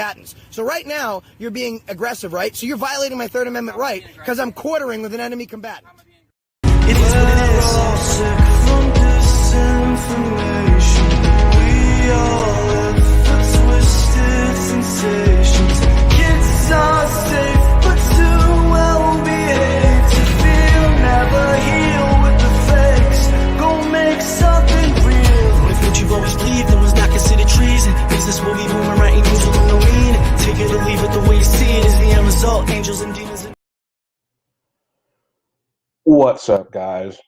combatants. So right now, you're being aggressive, right? So you're violating my Third Amendment right because I'm quartering with an enemy combatant. It is what it is. We're all sick from disinformation. We all live for twisted sensations. Kids are safe, but too well behaved to feel. Never heal with the fakes. Go make something real. If what you've always believed in was not considered treason, business will be booming, writing news with no meaning. Take it or leave it, the way you see it is the end result. Angels and demons. What's up, guys?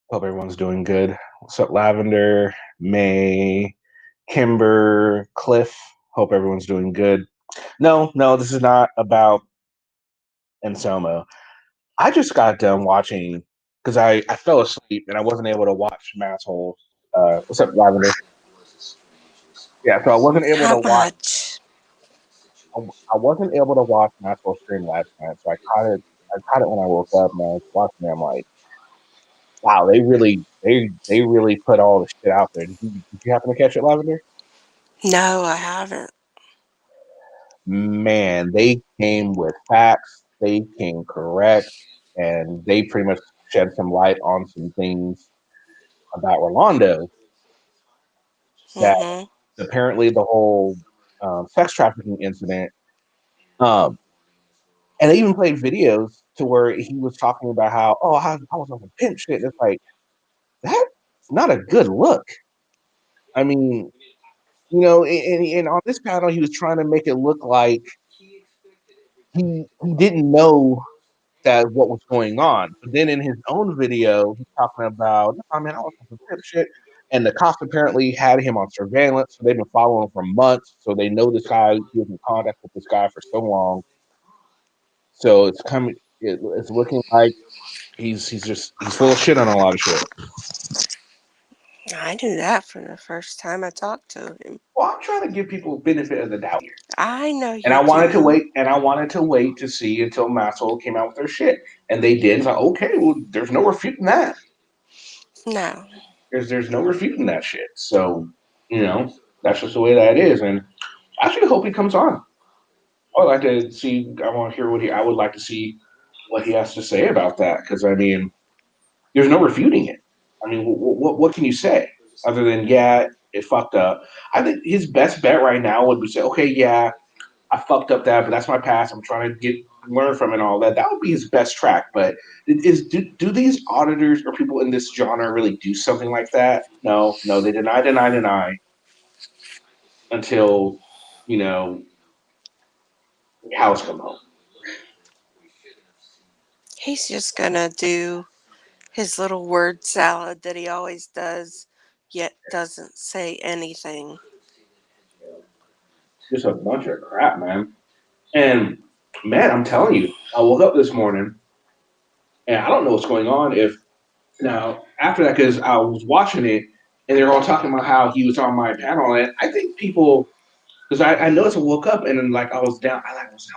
Hope everyone's doing good. What's up, Lavender, May, Kimber, Cliff? Hope everyone's doing good. No, this is not about Anselmo. I just got done watching because I fell asleep and I wasn't able to watch Masshole. What's up, Lavender? Yeah, so I wasn't able to watch. I wasn't able to watch Masshole stream last night, so I caught it. I caught it when I woke up, and I was watching it. I'm like, wow, they really put all the shit out there. Did you happen to catch it, Lavender? No, I haven't. Man, they came with facts. They came correct, and they pretty much shed some light on some things about Rolando. That apparently the whole sex trafficking incident. And they even played videos to where he was talking about how, I was on some pimp shit. It's like, that's not a good look. I mean, you know, and on this panel, he was trying to make it look like he didn't know that what was going on. But then in his own video, he's talking about, I mean, I was on some pimp shit. And the cops apparently had him on surveillance. So they've been following him for months. So they know this guy, he was in contact with this guy for so long. So it's looking like he's full of shit on a lot of shit. I knew that from the first time I talked to him. Well, I'm trying to give people benefit of the doubt here. I know you. And I wanted to wait to see until Masshole came out with their shit. And they did. So okay, well, there's no refuting that. No. There's no refuting that shit. So, you know, that's just the way that is. And I actually hope he comes on. I would like to see I would like to see what he has to say about that. Because I mean, there's no refuting it. I mean, what can you say other than, yeah, it fucked up? I think his best bet right now would be say, okay, yeah, I fucked up that, but that's my past. I'm trying to learn from it and all that. That would be his best track. But do these auditors or people in this genre really do something like that? No, they deny until, you know, cows come home. He's just gonna do his little word salad that he always does, yet doesn't say anything. Just a bunch of crap, man. And man, I'm telling you, I woke up this morning and I don't know what's going on. Now after that, because I was watching it and they're all talking about how he was on my panel, and I think people, because I noticed I woke up and then like I was down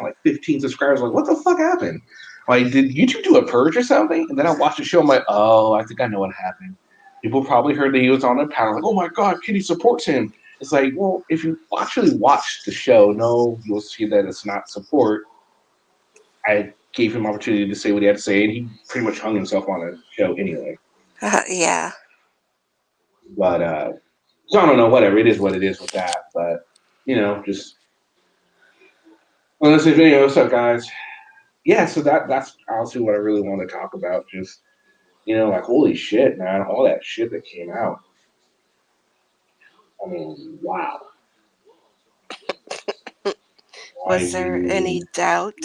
like 15 subscribers. Like, what the fuck happened? Like, did YouTube do a purge or something? And then I watched the show. I'm like, oh, I think I know what happened. People probably heard that he was on a panel. Like, oh my god, Kitty supports him. It's like, well, if you actually watch the show, you'll see that it's not support. I gave him opportunity to say what he had to say, and he pretty much hung himself on the show anyway. Yeah. But so I don't know. Whatever, it is what it is with that. But you know, just on this video, what's up, guys? Yeah, so that's honestly what I really want to talk about. Just, you know, like, holy shit, man, all that shit that came out. I mean, wow. Was there any doubt?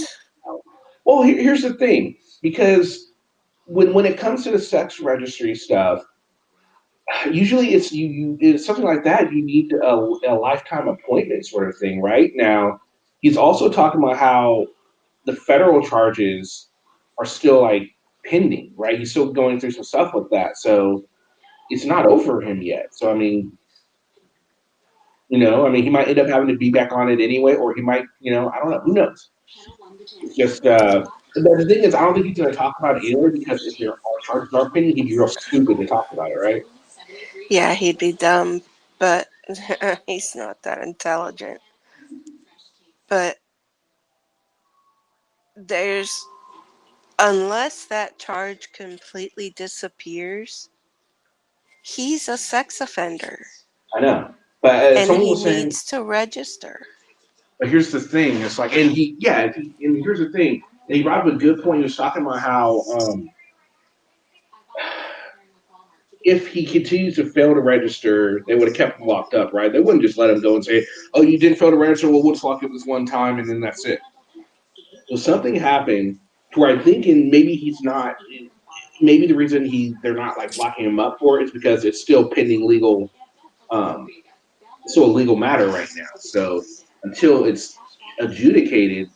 Well, here's the thing, because when it comes to the sex registry stuff, usually it's something like that. You need a lifetime appointment sort of thing, right? Now, he's also talking about how the federal charges are still like pending, right? He's still going through some stuff with that, so it's not over for him yet. So I mean, he might end up having to be back on it anyway, or he might, I don't know. Who knows? It's just the thing is, I don't think he's going to talk about it anyway, because if your charges are pending, he'd be real stupid to talk about it, right? Yeah, he'd be dumb, but he's not that intelligent. But there's, unless that charge completely disappears, he's a sex offender I know. But and someone he was saying, needs to register. but here's the thing. It's like, and he, yeah, and here's the thing. And he brought up a good point. He was talking about how if he continues to fail to register, they would have kept him locked up, right? They wouldn't just let him go and say, "Oh, you didn't fail to register. Well, we'll just lock you up this one time, and then that's it." So something happened to where I think, and maybe he's not. Maybe the reason they're not like locking him up for it is because it's still pending legal, um, it's still a legal matter right now. So until it's adjudicated,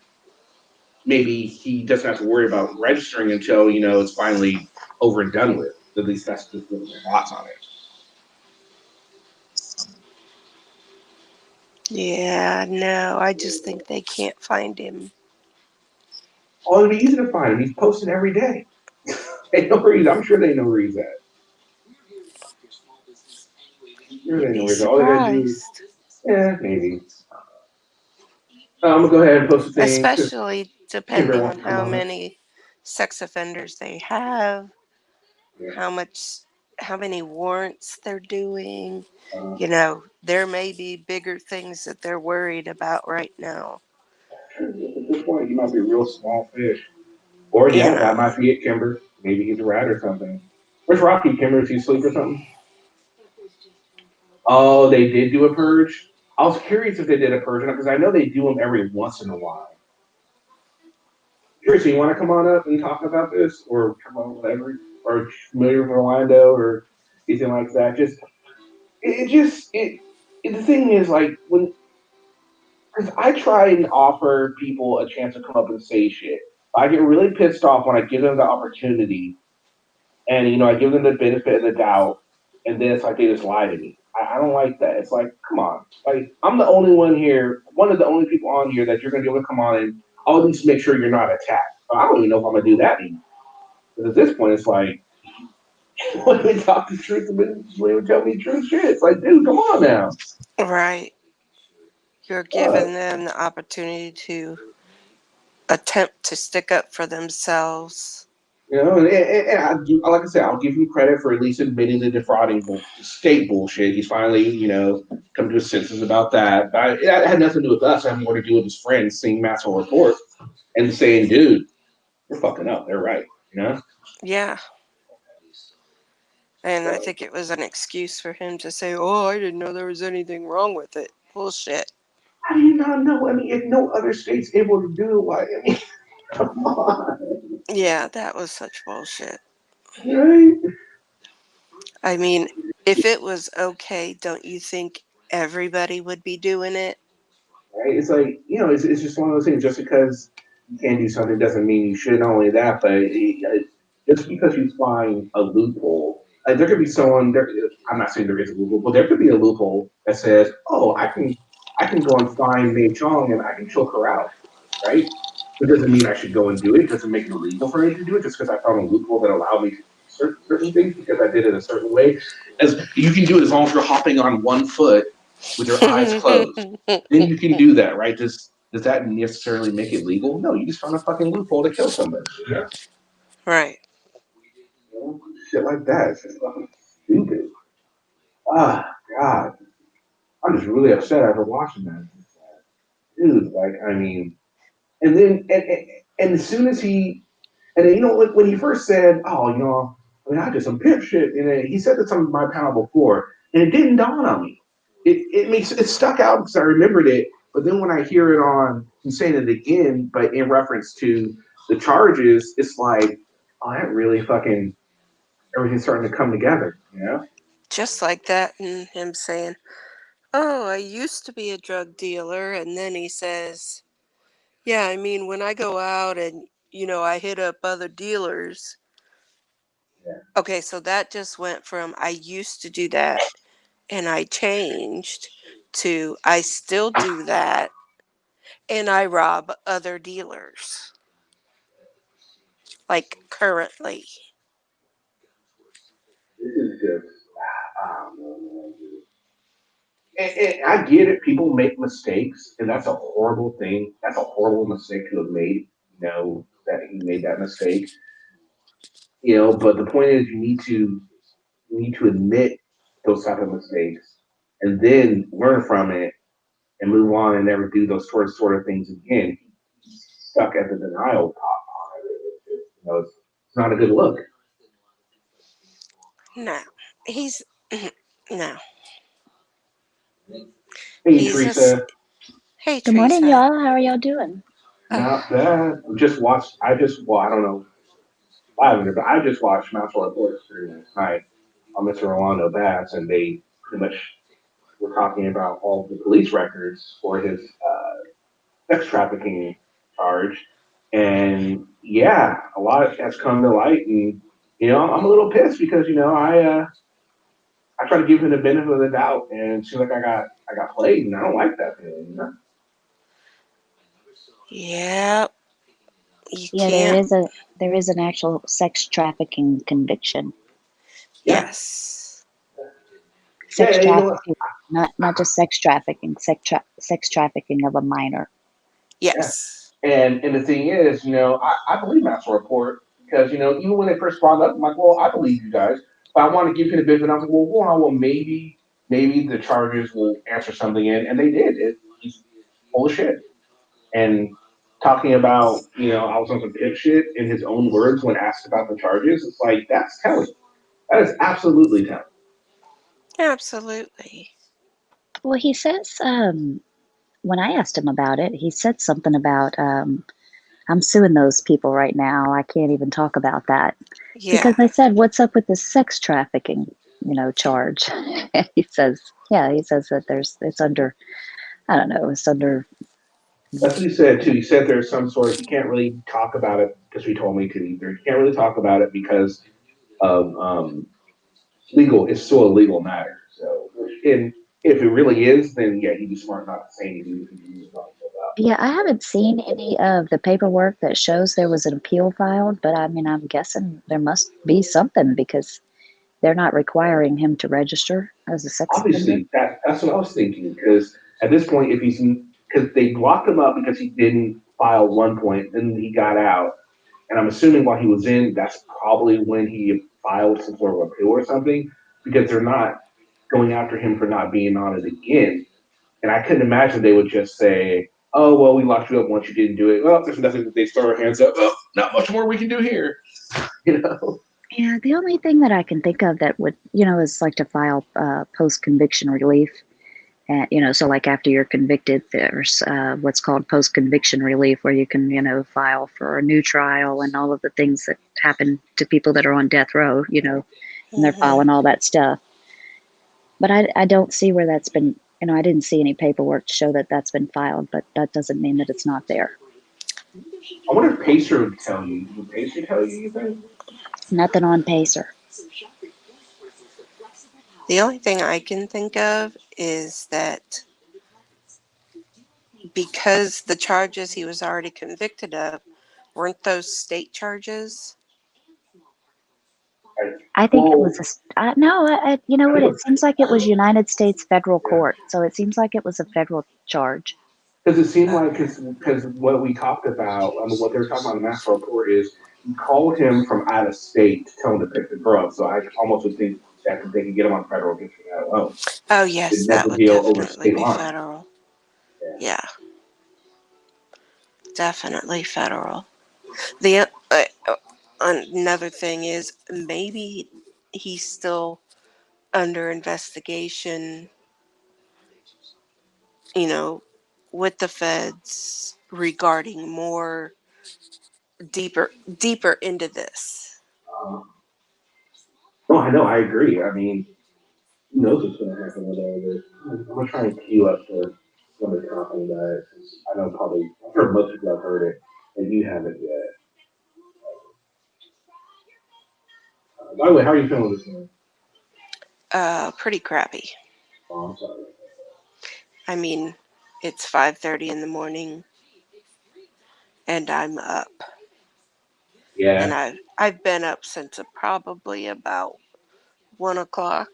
maybe he doesn't have to worry about registering until it's finally over and done with. At least that's just my thoughts on it. Yeah, no, I just think they can't find him. Oh, it'd be easy to find him. He's posting every day. They know where he's. I'm sure they know where he's at. I'm sure You'd they know be where he's at. All they gotta do, surprised. yeah, maybe. I'm gonna go ahead and post a thing because Especially Kimber depending wants on to come how on up. many sex offenders they have, Yeah. how much, how many warrants they're doing. Uh, There may be bigger things that they're worried about right now. at this point, he might be a real small fish. Or You yeah, that know, might be it, Kimber. Maybe he's a rat or something. Where's Rocky, Kimber? Is he asleep or something? Oh, they did do a purge. I was curious if they did a purge because I know they do them every once in a while. Tracy, you want to come on up and talk about this, or come on, whatever, or familiar with Rolando, or anything like that? Just it just the thing is like when because I try and offer people a chance to come up and say shit. I get really pissed off when I give them the opportunity, and I give them the benefit of the doubt, and then it's like they just lie to me. I don't like that. It's like, come on, like I'm the only one here, one of the only people on here that you're gonna be able to come on and I'll at least make sure you're not attacked. I don't even know if I'm gonna do that anymore. Because at this point, it's like when they talk the truth, when they tell me true shit, it's like, dude, come on now. right? You're giving them the opportunity to attempt to stick up for themselves. And like I said, I'll give him credit for at least admitting the defrauding state bullshit. He's finally, come to his senses about that. But it had nothing to do with us. It had more to do with his friends seeing Maxwell report and saying, dude, you're fucking up. They're right. Yeah. And I think it was an excuse for him to say, "Oh, I didn't know there was anything wrong with it." Bullshit. How do you not know? I mean, if no other state's able to do it, why? I mean, come on. Yeah, that was such bullshit. Right? I mean, if it was okay, don't you think everybody would be doing it? Right? It's like it's just one of those things. Just because you can't do something doesn't mean you should. Not only that, but just because you find a loophole, like there could be someone. There, I'm not saying there is a loophole, but there could be a loophole that says, "Oh, I can go and find Mei Chong and I can choke her out." Right? It doesn't mean I should go and do it. It doesn't make it illegal for me to do it just because I found a loophole that allowed me to do certain things because I did it a certain way. As you can do it as long as you're hopping on one foot with your eyes closed, then you can do that, right? Does that necessarily make it legal? No, you just found a fucking loophole to kill somebody. Right. Shit like that. It's just fucking stupid. Ah, God. I'm just really upset after watching that. Dude, like, I mean, and then, and as soon as and then, when he first said, oh, I mean, I did some pimp shit, and then he said this on my panel before, and it didn't dawn on me. It stuck out because I remembered it, but then when I hear it on him saying it again, but in reference to the charges, it's like, oh, that really fucking everything's starting to come together, Just like that, and him saying, "Oh, I used to be a drug dealer," and then he says, "Yeah, I mean, when I go out and I hit up other dealers." Yeah. Okay, so that just went from "I used to do that and I changed" to "I still do that and I rob other dealers." Like currently. This is just, I don't know, man. and I get it. People make mistakes, and that's a horrible thing. That's a horrible mistake to have made. You know that he made that mistake. You know, but the point is, you need to admit those type of mistakes, and then learn from it and move on and never do those sort of things again. He's stuck at the denial part of it. You know, it's not a good look. No, he's no, Hey, he's a. Teresa, Hey, Good morning, Teresa. y'all. How are y'all doing? Oh, not bad. Just watched. Well, I don't know live, but I just watched National Reports through last night on Mr. Rolando Bass, and they pretty much were talking about all the police records for his sex trafficking charge. And yeah, a lot has come to light, and I'm a little pissed because I try to give him the benefit of the doubt, and it seems like I got played, and I don't like that feeling. yeah. You Yeah, can't. there is an actual sex trafficking conviction. Yeah, Yes. yeah, Sex and you know what? trafficking, not just sex trafficking, sex trafficking of a minor. Yeah, Yes. and the thing is, I believe National Report because even when they first brought it up, I'm like, well, I believe you guys, but I want to give him the benefit. I was like, well, hold on, well, maybe the charges will answer something in, and they did. He's full of shit. And talking about, I was on some pimp shit in his own words when asked about the charges. It's like, that's telling. That is absolutely telling. Absolutely. Well, he says when I asked him about it, he said something about I'm suing those people right now. I can't even talk about that because Yeah. I said, "What's up with this sex trafficking, charge?" And he says, "Yeah, he says that it's under, I don't know, it's under." That's what he said, too. He said there's some sort of, he can't really talk about it because he told me to either. He can't really talk about it because of it's still a legal matter. So, and if it really is, then yeah, he'd be smart not to say anything if he was talking about. Yeah, I haven't seen any of the paperwork that shows there was an appeal filed, but I mean, I'm guessing there must be something because they're not requiring him to register as a sex offender. Obviously, that's what I was thinking. Because at this point, if he's because they locked him up because he didn't file one point, then he got out, and I'm assuming while he was in, that's probably when he filed some sort of appeal or something. Because they're not going after him for not being on it again. And I couldn't imagine they would just say, "Oh, well, we locked you up once you didn't do it. Well, there's nothing." They throw their hands up. Oh, not much more we can do here. You know. Yeah, the only thing that I can think of that would, is like to file post conviction relief. And, so like after you're convicted, there's what's called post conviction relief, where you can, file for a new trial and all of the things that happen to people that are on death row, and they're Hmm. filing all that stuff. But I don't see where that's been, I didn't see any paperwork to show that that's been filed, but that doesn't mean that it's not there. I wonder if Pacer would tell you. Would Pacer tell you? You think? Nothing on Pacer. The only thing I can think of is that because the charges he was already convicted of weren't those state charges. Like, I think it was well, no, you know I what? think It seems like it was United States federal yeah, court. So it seems like it was a federal charge. because it seemed like Okay. because what we talked about, I mean, what they were talking about in the National Report is he called him from out of state to tell him to pick the girl. So I almost would think that they could get him on federal just for that alone. Oh, Did yes, that never would deal over definitely state be lines. federal. Yeah. Yeah, definitely federal. The another thing is maybe he's still under investigation, you know, with the feds regarding more deeper into this. Uh, no, I know. I agree. I mean, who knows what's going to happen with all this? I'm gonna try and queue up to when they're talking about it. 'Cause I know probably I've heard most people have heard it, and you haven't yet. By the way, how are you feeling this morning? Pretty crappy. Oh, I'm sorry. I mean, it's 5:30 in the morning and I'm up. And Yeah, I've been up since probably about 1 o'clock.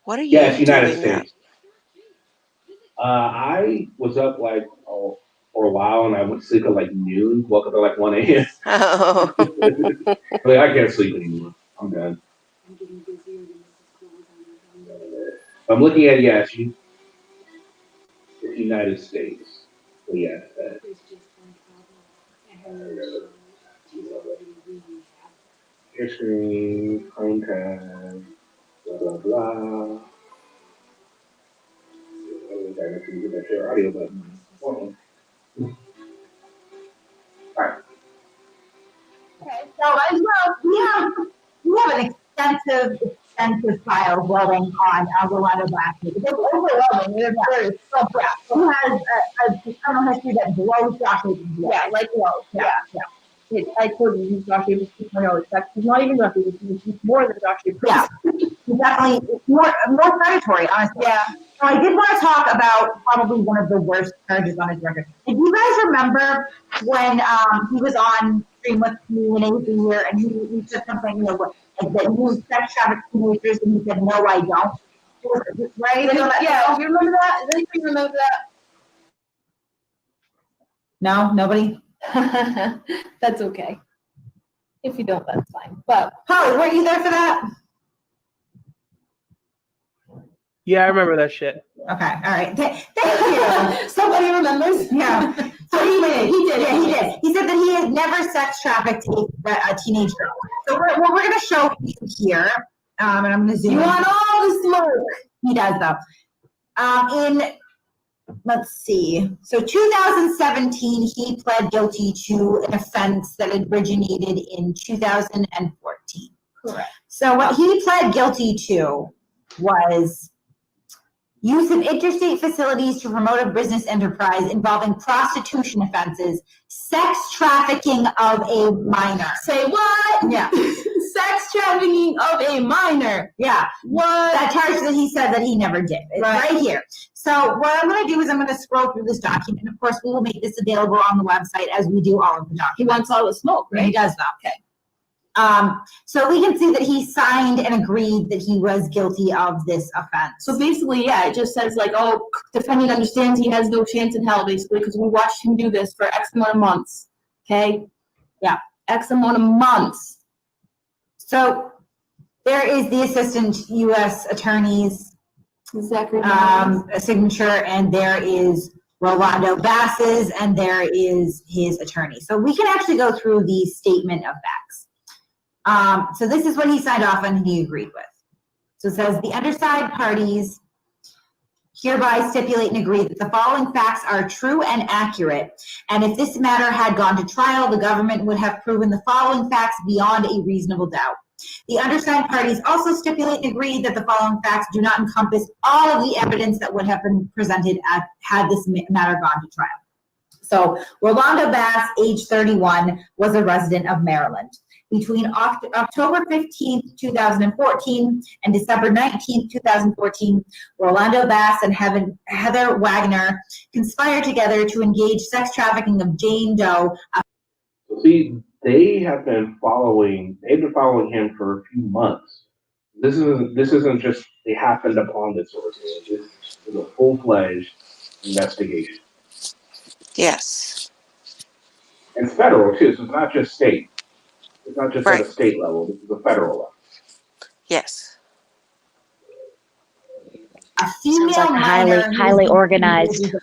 What are Yeah, it's you United doing up? States. I was up like for a while, and I went to sleep at like noon. Woke up at like 1 a.m. Oh, Like I can't sleep anymore. I'm done. I'm looking at it's United States. So yeah, share screen, contact, blah blah blah. I got to get that share audio button. Hold on. All right. Okay, so as well, we have an extensive file building on Rolando Blackney. It's overwhelming. There's so yeah. He has a criminal history that blows Josh Avery's. Yeah, like blows. Yeah. I told you he's Josh Avery 2.0. He's not even Josh Avery. He's more than Josh Avery. Yeah. He's definitely more predatory, honestly. Yeah. So I did want to talk about probably one of the worst charges on his record. Do you guys remember when he was on stream with me when he was here and he said something, like that you sex traffic teenagers, and he said, "No, I don't." Right? Yeah. Do you remember that? Does anybody remember No, nobody. that? That's okay. If you don't, that's fine. But Holly, were you there for that? Yeah, I remember that shit. Okay, all right. Thank you. somebody remembers. Yeah. So he did. Yeah, he did. He said that he had never sex trafficked a teenage girl. So we're going to show you here, and I'm going to zoom. You in. want all the smoke? He does though. Let's see. So 2017, he pled guilty to an offense that originated in 2014. Correct. So what he pled guilty to was use of interstate facilities to promote a business enterprise involving prostitution offenses, sex trafficking of a minor. Say what? Yeah. Sex trafficking of a minor. Yeah. What? That charge that he said that he never did. It's right here. So what I'm going to do is I'm going to scroll through this document. Of course, we will make this available on the website as we do all of the documents. He wants all the smoke, right? He does though. Okay. So we can see that he signed and agreed that he was guilty of this offense. So basically, yeah, it just says like, oh, defendant understands he has no chance in hell, basically, because we watched him do this for X amount of months. Okay? Yeah, X amount of months. So there is the assistant U.S. attorney's signature, and there is Rolando Bass's, and there is his attorney. So we can actually go through the statement of facts. So this is what he signed off on and he agreed with. So it says, the undersigned parties hereby stipulate and agree that the following facts are true and accurate, and if this matter had gone to trial, the government would have proven the following facts beyond a reasonable doubt. The undersigned parties also stipulate and agree that the following facts do not encompass all of the evidence that would have been presented had this matter gone to trial. So Rolando Bass, age 31, was a resident of Maryland. Between October 15th, 2014 and December 19th, 2014, Rolando Bass and Heather Wagner conspired together to engage sex trafficking of Jane Doe. See, they've been following him for a few months. This isn't just they happened upon this sort of thing. This is a full-fledged investigation. yes. And it's federal too, so it's not just state. It's not just Right. at a state level. This is a federal level. Yes. A female Sounds like a minor highly organized.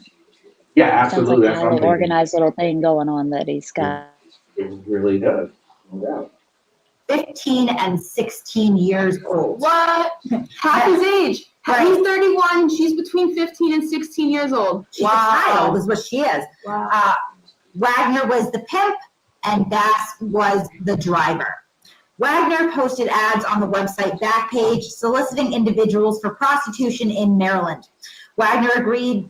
Yeah, Sounds absolutely. like a That's what I'm highly thinking. organized little thing going on that he's got. It really does. No doubt. 15 and 16 years old. What? Half his age. Right. He's 31. She's between 15 and 16 years old. She's a child, is what she is. Wow. Wagner was the pimp, and Bass was the driver. Wagner posted ads on the website Backpage soliciting individuals for prostitution in Maryland. Wagner Wagner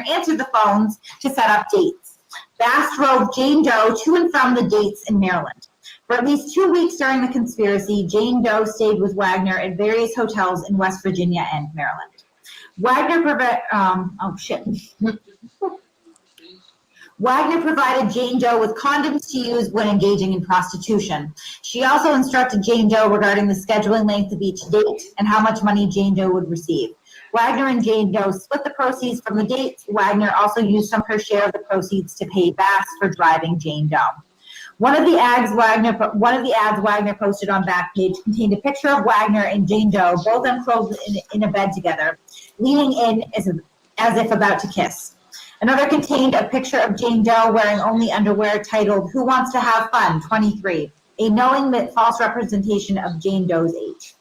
answered the phones to set up dates. Bass drove Jane Doe to and from the dates in Maryland. For at least 2 weeks during the conspiracy, Jane Doe stayed with Wagner at various hotels in West Virginia and Maryland. Wagner provided Jane Doe with condoms to use when engaging in prostitution. She also instructed Jane Doe regarding the scheduling length of each date and how much money Jane Doe would receive. Wagner and Jane Doe split the proceeds from the dates. Wagner also used some of her share of the proceeds to pay Bass for driving Jane Doe. One of the ads Wagner posted on Backpage contained a picture of Wagner and Jane Doe, both unclothed in a bed together, leaning in as if about to kiss. Another contained a picture of Jane Doe wearing only underwear titled, "Who Wants to Have Fun? 23," a knowing but false representation of Jane Doe's age.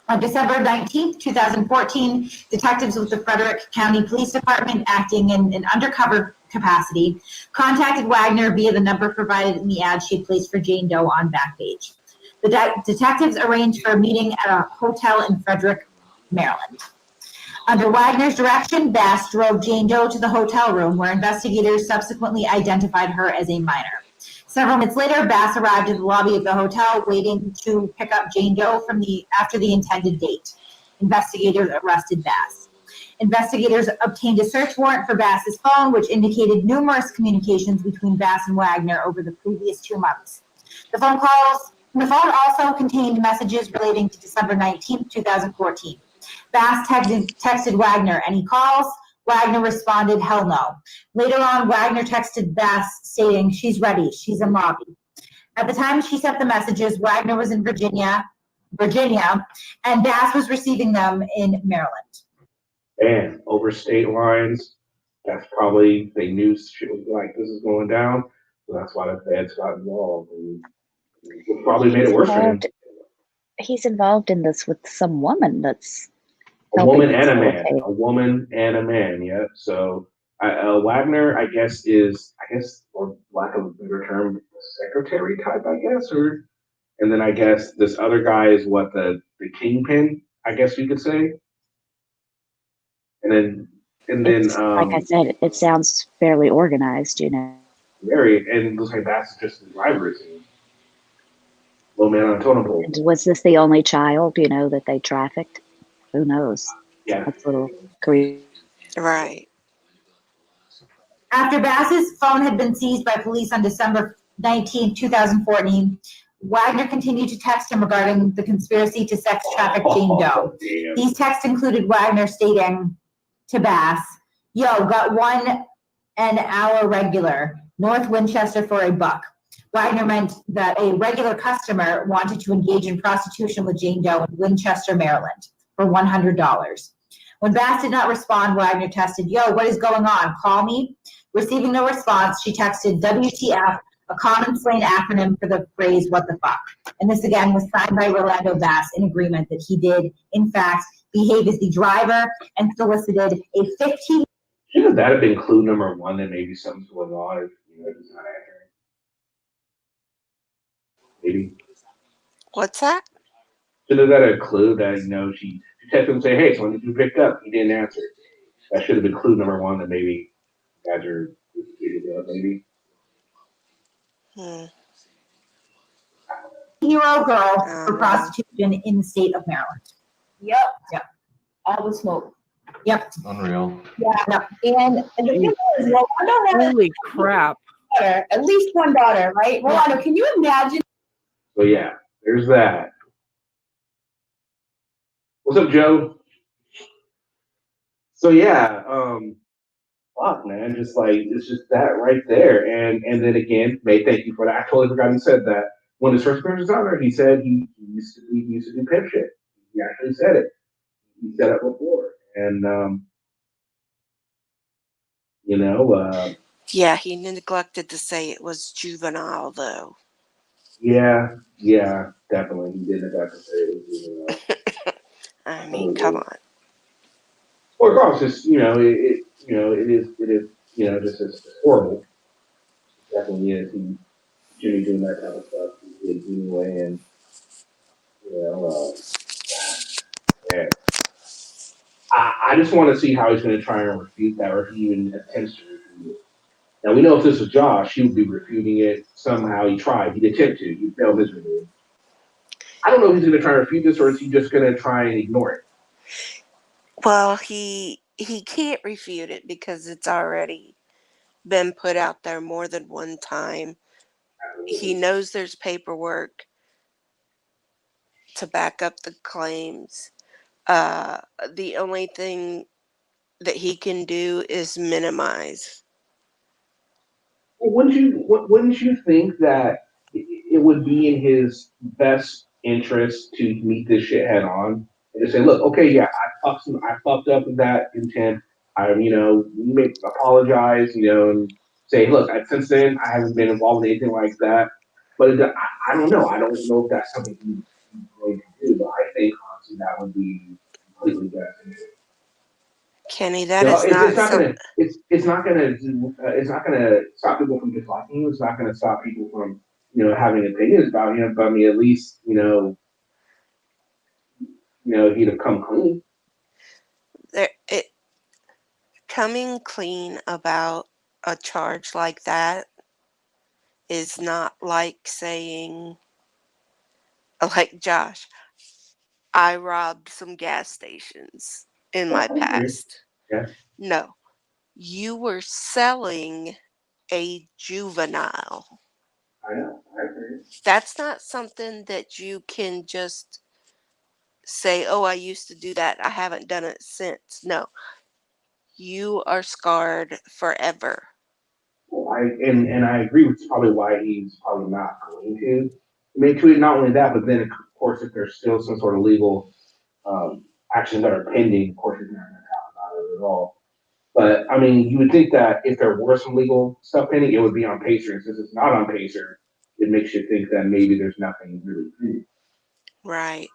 On December 19th, 2014, detectives with the Frederick County Police Department, acting in an undercover capacity, contacted Wagner via the number provided in the ad she placed for Jane Doe on Backpage. The detectives arranged for a meeting at a hotel in Frederick, Maryland. Under Wagner's direction, Bass drove Jane Doe to the hotel room, where investigators subsequently identified her as a minor. Several minutes later, Bass arrived at the lobby of the hotel, waiting to pick up Jane Doe after the intended date. Investigators arrested Bass. Investigators obtained a search warrant for Bass's phone, which indicated numerous communications between Bass and Wagner over the previous 2 months. The phone also contained messages relating to December 19th, 2014. Bass texted Wagner, "Any calls?" Wagner responded, "Hell no." Later on, Wagner texted Bass stating, "She's ready, she's in lobby." At the time she sent the messages, Wagner was in Virginia, and Bass was receiving them in Maryland. And over state lines, that's probably, they knew shit was like this is going down, so that's why the feds got involved. And it probably made it worse for him. He's involved in this with some woman that's A woman and a man. facilitate. A woman and a man, yeah. So Wagner, I guess, for lack of a better term, secretary type, I guess, and then I guess this other guy is what, the kingpin, I guess you could say. And then Like I said, it sounds fairly organized, you know. Very, and it looks like that's just the driver, it seems. Low man on a totem pole. And was this the only child, you know, that they trafficked? Who knows? Yeah. That's a little creepy. Right. After Bass's phone had been seized by police on December 19, 2014, Wagner continued to text him regarding the conspiracy to sex traffic Jane Doe. Damn. These texts included Wagner stating to Bass, "Yo, got 1 an hour regular, North Winchester for $1." Wagner meant that a regular customer wanted to engage in prostitution with Jane Doe in Winchester, Maryland for $100. When Bass did not respond, Wagner texted, "Yo, what is going on? Call me." Receiving no response, she texted WTF, a common slang acronym for the phrase "what the fuck." And this again was signed by Rolando Bass in agreement that he did, in fact, behave as the driver and solicited a 15. Shouldn't that have been clue number 1 that maybe something's going on if it's not accurate? Maybe. What's that? Shouldn't that have a clue that, she texted him and say, "Hey, someone you picked up." He didn't answer. That should have been clue number 1 that maybe guys are maybe. Hero girl for prostitution in the state of Maryland. Yep. Yep. All the smoke. Yep. Unreal. Yeah. Yep. And the thing is, Rolando has Holy crap. at least one daughter, right? Rolando, can you imagine? So yeah, there's that. What's up, Joe? So yeah, fuck, man, it's just that right there. And then again, May, thank you for that. I totally forgot he said that. When his first appearance was on there, he said he used to do pimp shit. He actually said it. He said it before. And Yeah, he neglected to say it was juvenile, though. Yeah, definitely. He did neglect to say it was juvenile. I mean, come on. Well, regardless, just it is just as horrible. It definitely is. He shouldn't be doing that kind of stuff. He did anyway, and man, I just want to see how he's going to try and refute that, or if he even attempts to refute it. Now we know if this was Josh, he would be refuting it somehow. He tried. He'd attempt to. He failed miserably. I don't know if he's going to try and refute this, or is he just going to try and ignore it? Well, he can't refute it because it's already been put out there more than one time he knows there's paperwork to back up the claims. The only thing that he can do is minimize. Well, wouldn't you think that it would be in his best interest to meet this shit head on and to say, look, okay, yeah, I fucked up with that intent. Apologize, and say, look, since then I haven't been involved in anything like that. But I don't know. I don't know if that's something he's going to do. But I think honestly that would be completely best. Kenny, that is not something. It's not gonna stop people from disliking you. It's not gonna stop people from having opinions about him. But I mean, at least he'd have come clean. It coming clean about a charge like that is not like saying, like Josh, I robbed some gas stations in my I agree. past. Yeah, No, you were selling a juvenile. I know. I agree. That's not something that you can just say, oh, I used to do that. I haven't done it since. No, you are scarred forever. Well, I agree, which is probably why he's probably not going to. I mean, to not only that, but then of course, if there's still some sort of legal actions that are pending, of course, he's not going to talk about it at all. But I mean, you would think that if there were some legal stuff pending, it would be on Pacer. And since it's not on Pacer, it makes you think that maybe there's nothing really pending. Right.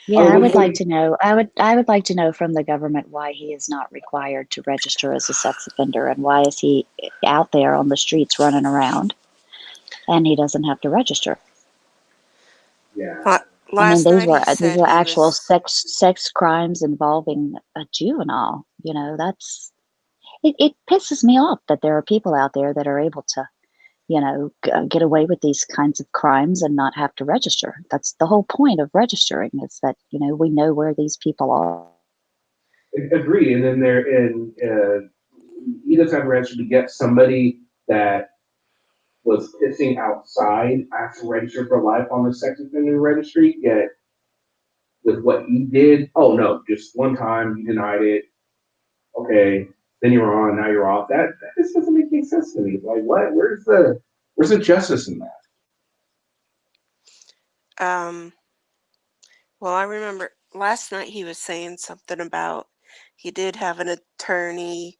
Yeah, I would like to know. I would like to know from the government why he is not required to register as a sex offender, and why is he out there on the streets running around and he doesn't have to register. Yeah. I mean, Last night he these said are he actual was. sex crimes involving a juvenile. That's it pisses me off that there are people out there that are able to get away with these kinds of crimes and not have to register. That's the whole point of registering, is that we know where these people are. Agreed. And then he doesn't have to register to get somebody that was pissing outside has to register for life on the sex offender registry. Yet with what he did, oh no, just one time he denied it. Okay, then you're on, now you're off. That just doesn't make any sense to me. Like, what? Where's the justice in that? Well, I remember last night he was saying something about he did have an attorney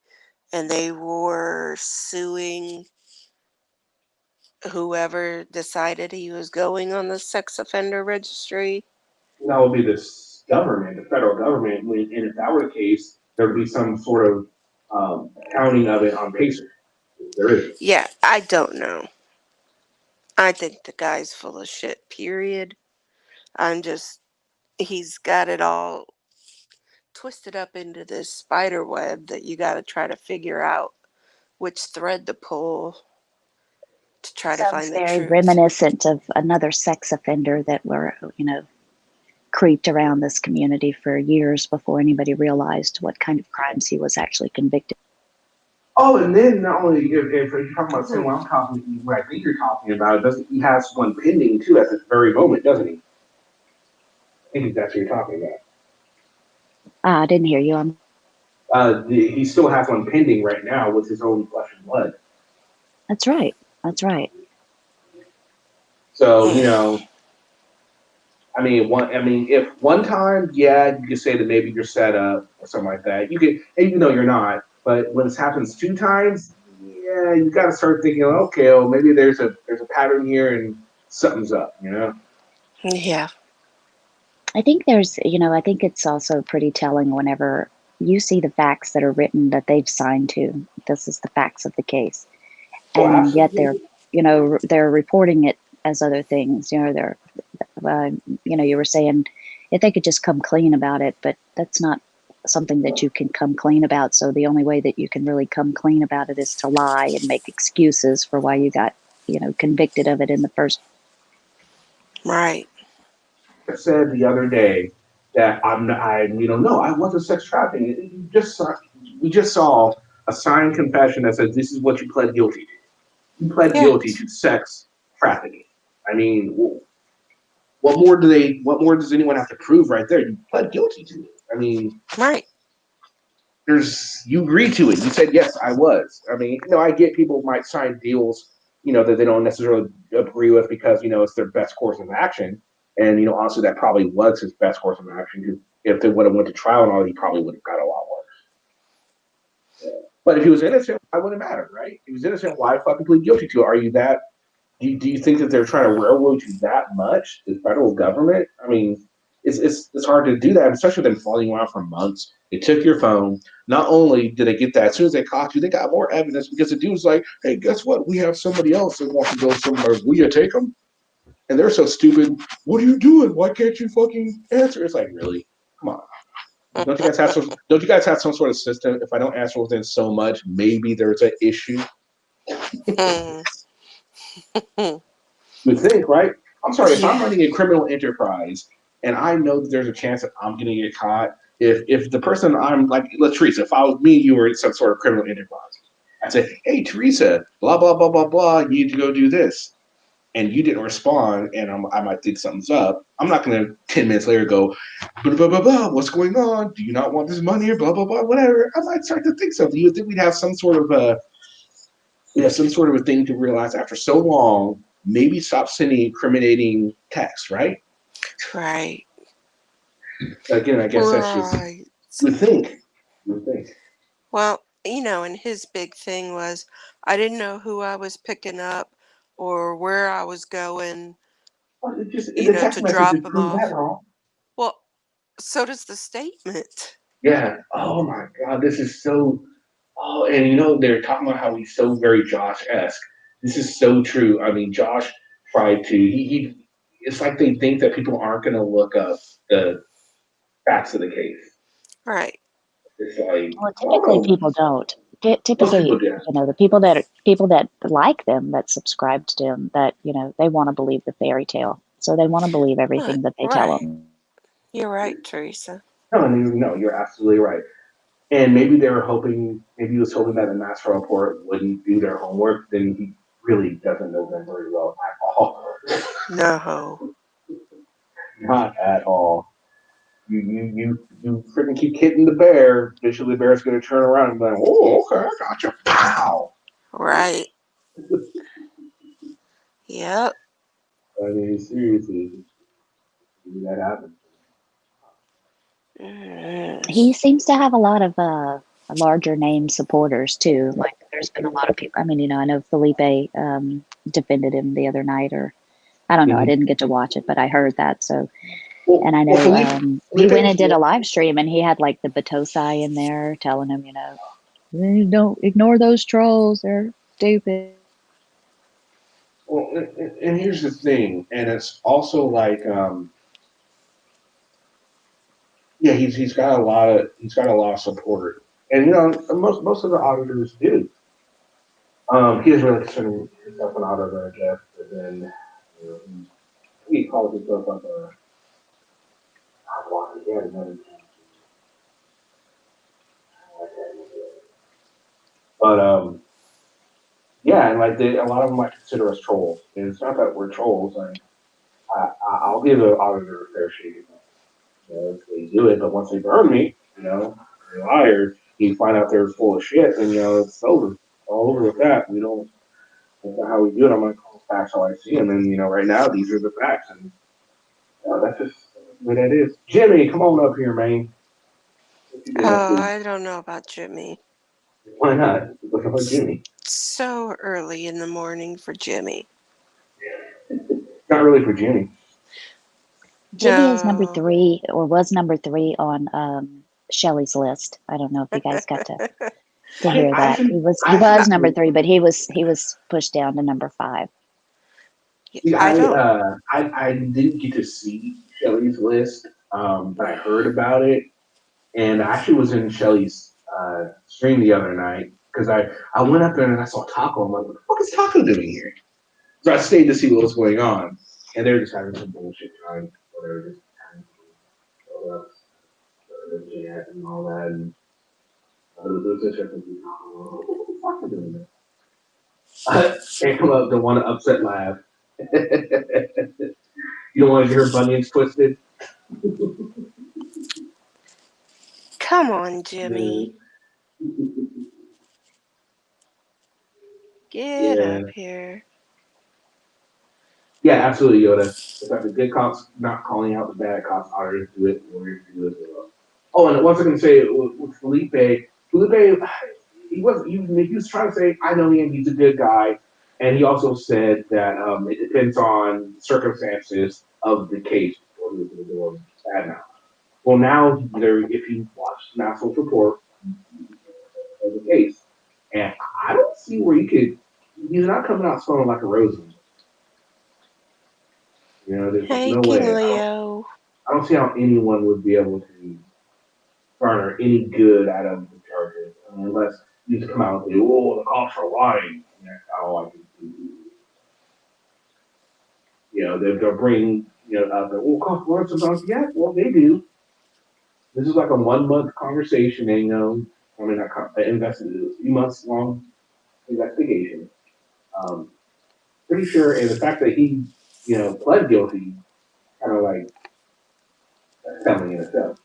and they were suing whoever decided he was going on the sex offender registry. That would be government, the federal government. And if that were the case, there would be some sort of accounting of it on Pacer. There is. Yeah, I don't know. I think the guy's full of shit, period. He's got it all twisted up into this spider web that you got to try to figure out which thread to pull to try to Sounds find the very truth. reminiscent of another sex offender that were creeped around this community for years before anybody realized what kind of crimes he was actually convicted. Oh, and then not only if you're talking about saying what I think you're talking about, doesn't he has one pending too at this very moment, doesn't he? I think that's what you're talking about. I didn't hear you. He still has one pending right now with his own flesh and blood. That's right. That's right. So I mean, if one time, yeah, you could say that maybe you're set up or something like that. You could, even though you're not. But when this happens 2 times, yeah, you got to start thinking, okay, well, maybe there's a pattern here and something's up, Yeah. I think I think it's also pretty telling whenever you see the facts that are written that they've signed to. This is the facts of the case, and yet they're reporting it as other things. They're you were saying if they could just come clean about it, but that's not something that you can come clean about. So the only way that you can really come clean about it is to lie and make excuses for why you got convicted of it in the first. Right. I said the other day that no, I wasn't sex trafficking. We just saw a signed confession that says this is what you pled guilty to. He pled Yeah. guilty to sex trafficking. I mean, what more does anyone have to prove right there? You pled guilty to it. I mean, Right. you agreed to it. You said yes, I was. I mean, I get people might sign deals, that they don't necessarily agree with because it's their best course of action, and honestly, that probably was his best course of action. Because if they would have went to trial and all, he probably would have got a lot worse. But if he was innocent, why would it matter, right? If he was innocent, why fucking plead guilty to it? Are you that? Do you think that they're trying to railroad you that much? The federal government? I mean, it's hard to do that, especially with them following you around for months. They took your phone. Not only did they get that, as soon as they caught you, they got more evidence because the dude was like, "Hey, guess what? We have somebody else that wants to go somewhere. Will you take them?" And they're so stupid. What are you doing? Why can't you fucking answer? It's like, really? Come on. Don't you guys have some sort of system? If I don't answer within so much, maybe there's an issue. Hmm. You think, right? I'm sorry, if I'm Yeah. running a criminal enterprise and I know that there's a chance that I'm gonna get caught, if the person I'm like, let's Teresa, if I was me, you were in some sort of criminal enterprise, I'd say, hey Teresa, blah blah blah blah blah, you need to go do this, and you didn't respond, and I might think something's up. I'm not gonna 10 minutes later go, blah blah blah blah, what's going on? Do you not want this money or blah blah blah, whatever? I might start to think something. You would think we'd have some sort of a thing to realize after so long, maybe stop sending incriminating texts, right? Right. Again, I guess that's just Right. you would think. You would think. Well, and his big thing was I didn't know who I was picking up or where I was going, Well, the to text messages drop him prove that off. wrong. Well, so does the statement. Yeah. Oh my God, this is so. Oh, and they're talking about how he's so very Josh-esque. This is so true. I mean, Josh tried to. He it's like they think that people aren't going to look up the facts of the case. Right. It's like Well, I don't typically know. people don't. Most Typically, people do. the people that like them, that subscribe to them, that they want to believe the fairy tale, so they want to believe Right. everything that they tell Right. them. You're right, Teresa. No, you're absolutely right. And maybe they were hoping, maybe he was hoping that the master report wouldn't do their homework. Then he really doesn't know them very well at all. No. Not at all. You freaking keep hitting the bear. Eventually, the bear's going to turn around and be like, "Oh, okay, I got you." Pow. Right. Yep. I mean, seriously, maybe that happens. He seems to have a lot of larger name supporters too. Like there's been a lot of people. I mean, I know Felipe defended him the other night, or I don't know. I Mm-hmm. didn't get to watch it, but I heard that. So, and I Well, know he Felipe went was and did a live stream, and he had like the Batosai in there telling him, don't ignore those trolls. They're stupid. well, and here's the thing, and it's also like, yeah, he's got a lot of support, and most of the auditors do. He doesn't really consider himself an auditor, I guess, but then he calls himself like a outlaw. He had another name. But yeah, and like a lot of them might consider us trolls, and it's not that we're trolls. Like I'll give an auditor a fair shake. They do it, but once they burn me, they're liars. You find out they're full of shit, and it's over. All over with that. We don't. That's not how we do it. I'm gonna call facts how I see them, and right now these are the facts, and that's just the way that is. Jimmy, come on up here, man. What you been up Oh, to? I don't know about Jimmy. Why not? Looking for It's Jimmy. so early in the morning for Jimmy. Not really for Jimmy. Jimmy is number No. 3, or was number 3 on Shelley's list. I don't know if you guys got to I, hear I that. actually, He I actually, was number 3, but he was pushed down to number 5. see, I don't. I didn't get to see Shelly's list, but I heard about it, and I actually was in Shelly's stream the other night because I went up there and I saw Taco. I'm like, what the fuck is Taco doing here? So I stayed to see what was going on, and they were just having some bullshit time, whatever, just kind of and all that, and it was just what the fuck are doing there? Can't come up to want to upset laugh. You don't want to get her bunions twisted. Come on, Jimmy. Get Yeah. up here. Yeah, absolutely, Yoda. It's like the good cops not calling out the bad cops, others do it, warriors do it as well. Oh, and once I can say with Felipe, he was trying to say, I know him, he's a good guy. And he also said that it depends on circumstances of the case before he was going to go bad now. Well, now, if you watch National's report of the case, and I don't see where he's not coming out smelling like a rose. You know, there's Hey, no King way. Leo. I don't see how anyone would be able to garner any good out of the charges unless you just come out and say, "Oh, the cops are lying." And that's how I can see. You know, they'll bring out the cops lie sometimes. Yeah, well, they do. This is like a 1 month conversation, and I mean, investigation, a 3 months long investigation. Um, Pretty sure, and the fact that he, pled guilty, kind of like that's telling in itself.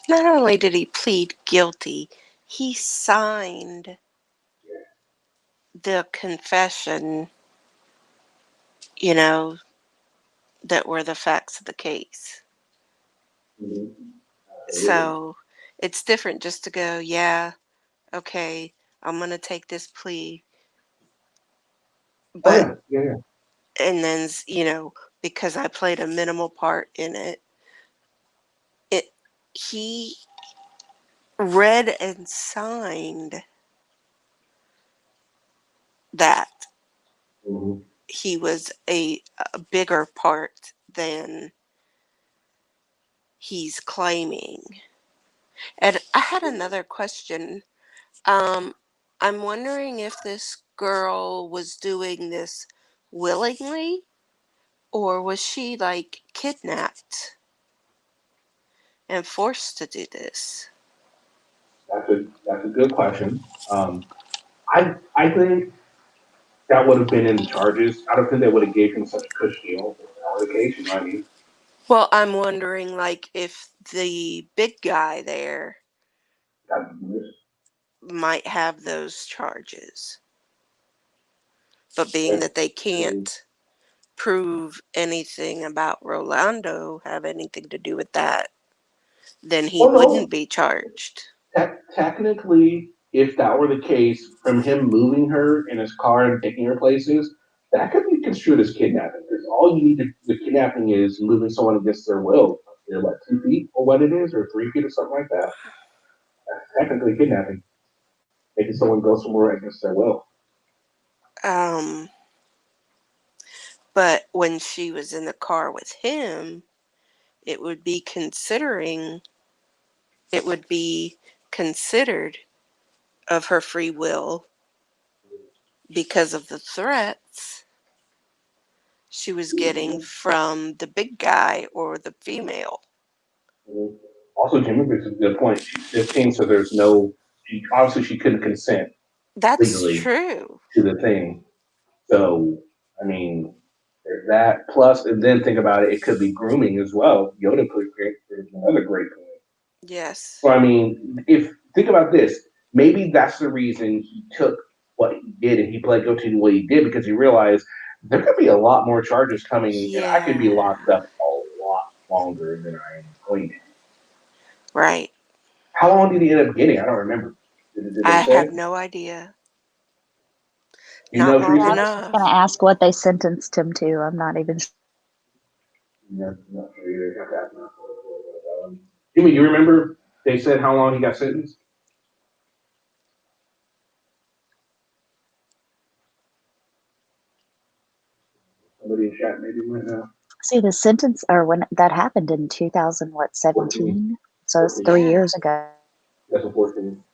Not only did he plead guilty, he signed the confession, you know, that were the facts of the case. Mm-hmm. So it's different just to go, yeah, okay, I'm going to take this plea. Oh But, yeah, yeah, yeah. and then, because I played a minimal part in it, he read and signed that Mm-hmm. he was a bigger part than he's claiming. And I had another question. Um, I'm wondering if this girl was doing this willingly, or was she like kidnapped and forced to do this? That's a good question. I think that would have been in the charges. I don't think they would have gave him such a cush deal if that were the case. You know what I mean? Well, I'm wondering like if the big guy there That, might have those charges, but being that, that they can't prove anything about Rolando have anything to do with that, then he well, no. wouldn't be charged. Technically, if that were the case, from him moving her in his car and taking her places, that could be construed as kidnapping. Because all you need the kidnapping is moving someone against their will. They're what 2 feet or what it is, or 3 feet or something like that. That's technically kidnapping. Making someone go somewhere against their will. Um, but when she was in the car with him, it would be considering it would be considered of her free will because of the threats she was getting from the big guy or the female. Mhm. Also, Jimmy makes a good point. She's 15, so there's no. Obviously, she couldn't consent That's legally true. to the thing. So, I mean, there's that. Plus, and then think about it, it could be grooming as well. Yoda put another great point. Yes. So, I mean, if think about this, maybe that's the reason he took what he did and he pled guilty to what he did because he realized there could be a lot more charges coming, and I could be Yeah. locked up a lot longer than I am going to. Right. How long did he end up getting? I don't remember. Did they I say? have no idea. You Not know, long Yeah, I Teresa? was just gonna enough. ask what they sentenced him to. I'm not even sure. No, not sure either. Have to ask my Jimmy, you remember they said how long he got sentenced? Somebody in chat maybe might know. See, the sentence or when that happened in 2000, what, 14. 17? So it's 14. 3 years Yeah. ago. That's a 14.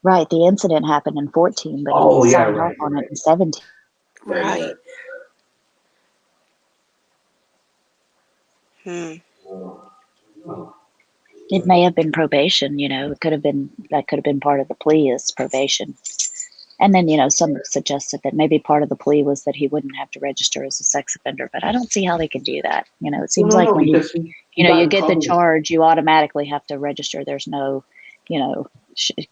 Right, the incident happened in 14, but he Oh, yeah, signed off right. You're on it right. in 17. Yeah, you're Right. right. Hmm. Oh. It may have been probation, it could have been that could have been part of the plea is probation. And then, some have suggested that maybe part of the plea was that he wouldn't have to register as a sex offender, but I don't see how they can do that. It Well, seems no, like no, when because he got you in get the trouble. charge, you automatically have to register. There's no,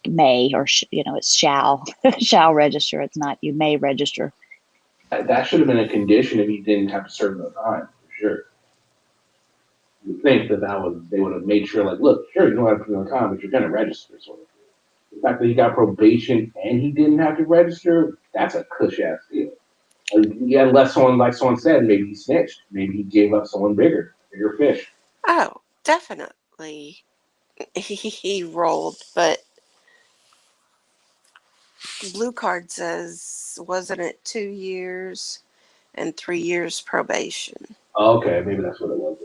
may or, it's shall, shall register. It's not, you may register. That should have been a condition if he didn't have to serve no time, for sure. You think that they would have made sure, like, look, sure, you don't have to do no time, but you're going to register. Sort of. The fact that he got probation and he didn't have to register, that's a cush ass deal. Yeah, unless like someone said, maybe he snitched, maybe he gave up someone bigger fish. Oh, definitely he rolled, but blue card says, wasn't it 2 years and 3 years probation? Okay, maybe that's what it was.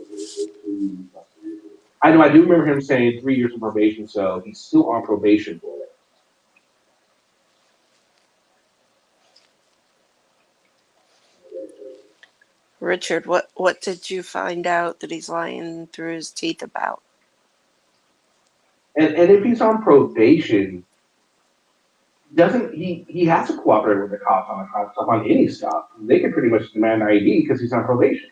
I know. I do remember him saying 3 years of probation, so he's still on probation for it. Richard, what did you find out that he's lying through his teeth about? And if he's on probation, doesn't he has to cooperate with the cops on any stop? They can pretty much demand ID because he's on probation.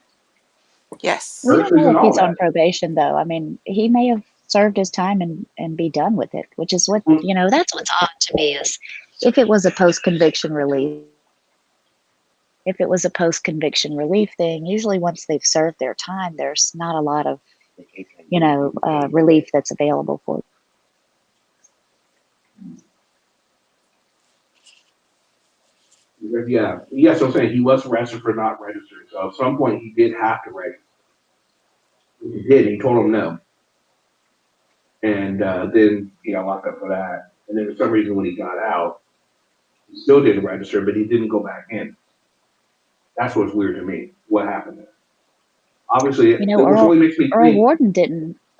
Yes. We don't Searches know and if all he's on that. probation, though. I mean, he may have served his time and be done with it, which is what, that's what's odd to me is if it was a post-conviction relief. If it was a post-conviction relief thing, usually once they've served their time, there's not a lot of, relief that's available for them. Yeah, yes, I'm saying he was arrested for not registering. So at some point he did have to register. He did. He told him no, and then he got locked up for that. And then for some reason, when he got out, he still didn't register, but he didn't go back in. That's what's weird to me. What happened there? Obviously, which only makes me Earl think.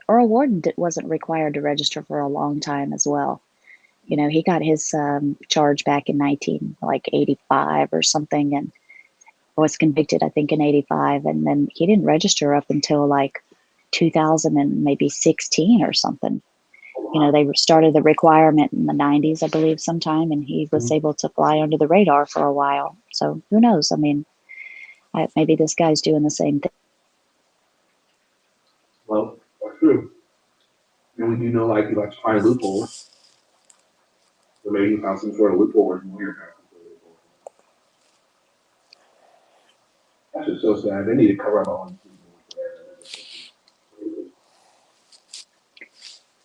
Warden wasn't required to register for a long time as well. He got his charge back in 1985 or something, and was convicted, I think, in 85, and then he didn't register up until 2000 and maybe 16 or something. They started the requirement in the 90s, I believe, sometime, and he was able to fly under the radar for a while. So who knows? I mean, maybe this guy's doing the same thing. Well, that's true. And we do know, he likes to find loopholes. So maybe he found some sort of loophole where he found some sort of loophole. That's just so sad. They need to cover up all these people.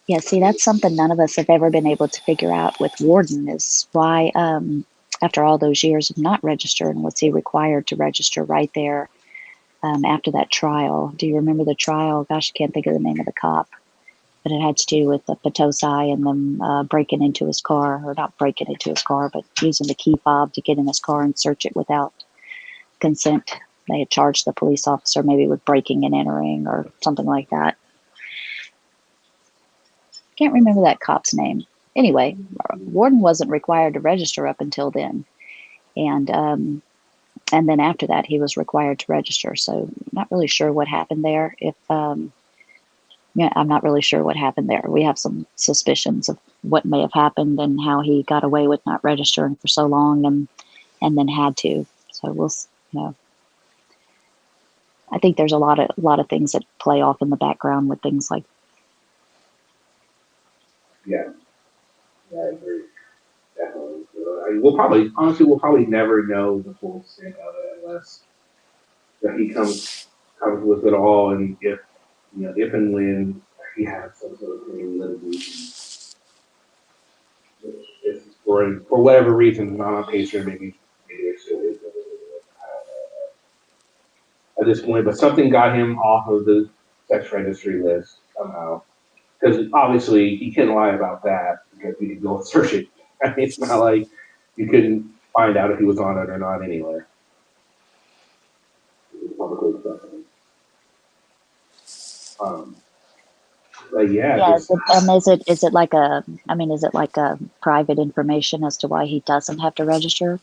Yeah, see, that's something none of us have ever been able to figure out with Warden is why, after all those years of not registering, was he required to register right there after that trial? Do you remember the trial? Gosh, I can't think of the name of the cop, but it had to do with the Potosi and them breaking into his car, or not breaking into his car, but using the key fob to get in his car and search it without consent. They had charged the police officer maybe with breaking and entering or something like that. Can't remember that cop's name. Anyway, Warden wasn't required to register up until then, and then after that he was required to register. So not really sure what happened there. I'm not really sure what happened there. We have some suspicions of what may have happened and how he got away with not registering for so long and then had to. So we'll, I think there's a lot of things that play off in the background with things like. Yeah, I agree. Definitely. We'll probably never know the full extent of it unless he comes with it all, and if and when he has some sort of litigation, if for whatever reason not on pacer, maybe there still is. At this point, but something got him off of the sex registry list somehow. Because obviously he couldn't lie about that because we could go search it. I mean, it's not like you couldn't find out if he was on it or not anyway. But yeah. Is it like a private information as to why he doesn't have to register?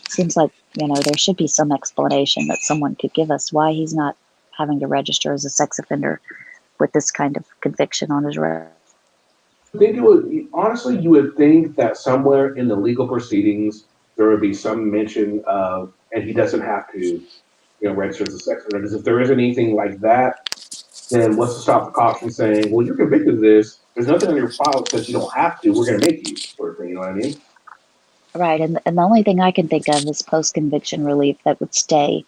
Seems like, there should be some explanation that someone could give us why he's not having to register as a sex offender with this kind of conviction on his record. think it would honestly, you would think that somewhere in the legal proceedings there would be some mention of, and he doesn't have to, register as a sex offender. Because if there isn't anything like that, then what's to stop the cops from saying, "Well, you're convicted of this. There's nothing on your file that says you don't have to. We're going to make you," sort of thing. You know what I mean? Right, and the only thing I can think of is post conviction relief that would stay,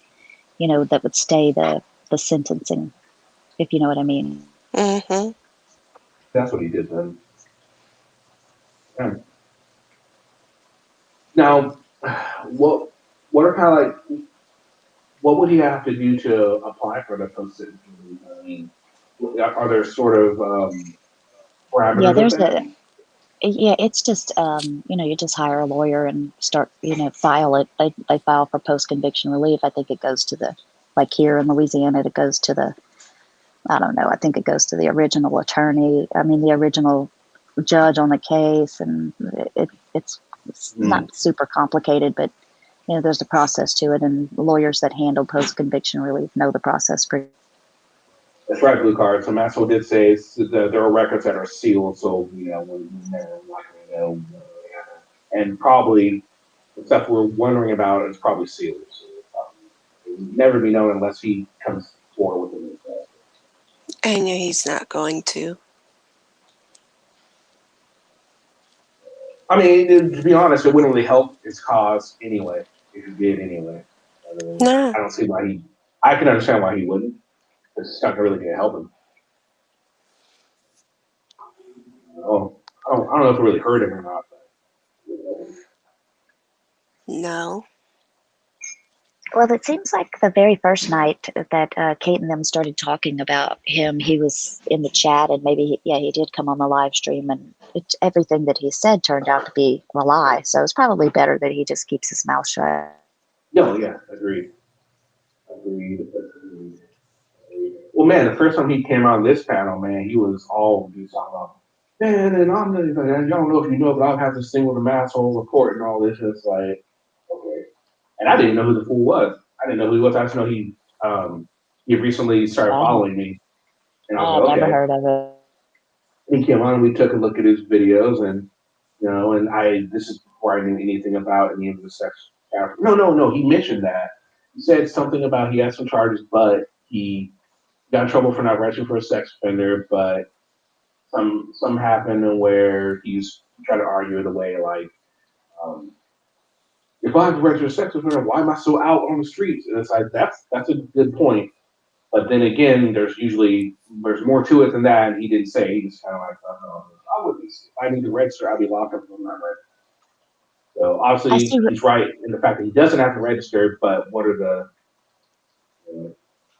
that would stay the sentencing, if you know what I mean. Mm-hmm. That's what he did then. Yeah. Now, what are kind of like what would he have to do to apply for the post sentencing relief? I mean, are there sort of Yeah, parameters of that? yeah, it's just you just hire a lawyer and start, file it. They file for post conviction relief. I think it goes to the, like here in Louisiana, it goes to the, I don't know. I think it goes to the original attorney. I mean, the original judge on the case, and it's not super complicated, but there's a process to it, and lawyers that handle post conviction relief know the process pretty. That's right, Blue Card. So Maxwell did say that there are records that are sealed, so we never likely know. And probably, the stuff we're wondering about is probably sealed. So it will never be known unless he comes forward with it. And he's not going to. I mean, to be honest, it wouldn't really help his cause anyway, if he did anyway. No. I don't see why I can understand why he wouldn't. It's not really going to help him. I don't know if it really hurt him or not. No. Well, it seems like the very first night that Kate and them started talking about him, he was in the chat, and maybe he did come on the live stream, and everything that he said turned out to be a lie. So it's probably better that he just keeps his mouth shut. No, yeah, agreed. Well, man, the first time he came on this panel, man, he was all just talking about, man, and I'm the, y'all don't know if you know, but I'll have this thing with a masshole report and all this. And it's like, okay. And I didn't know who the fool was. I didn't know who he was. I just know he recently started following me. And I was I like, never okay. heard of it. He came on and we took a look at his videos, and this is before I knew anything about any of the sex. No. He mentioned that. He said something about he had some charges, but he got in trouble for not registering for a sex offender, but some happened where he's trying to argue it away, like, if I have to register a sex offender, why am I so out on the streets? And it's like that's a good point. But then again, there's more to it than that, and he didn't say. He just kind of like, I wouldn't. If I need to register, I'd be locked up if I'm not registered. So obviously, he's right in the fact that he doesn't have to register. But what are the?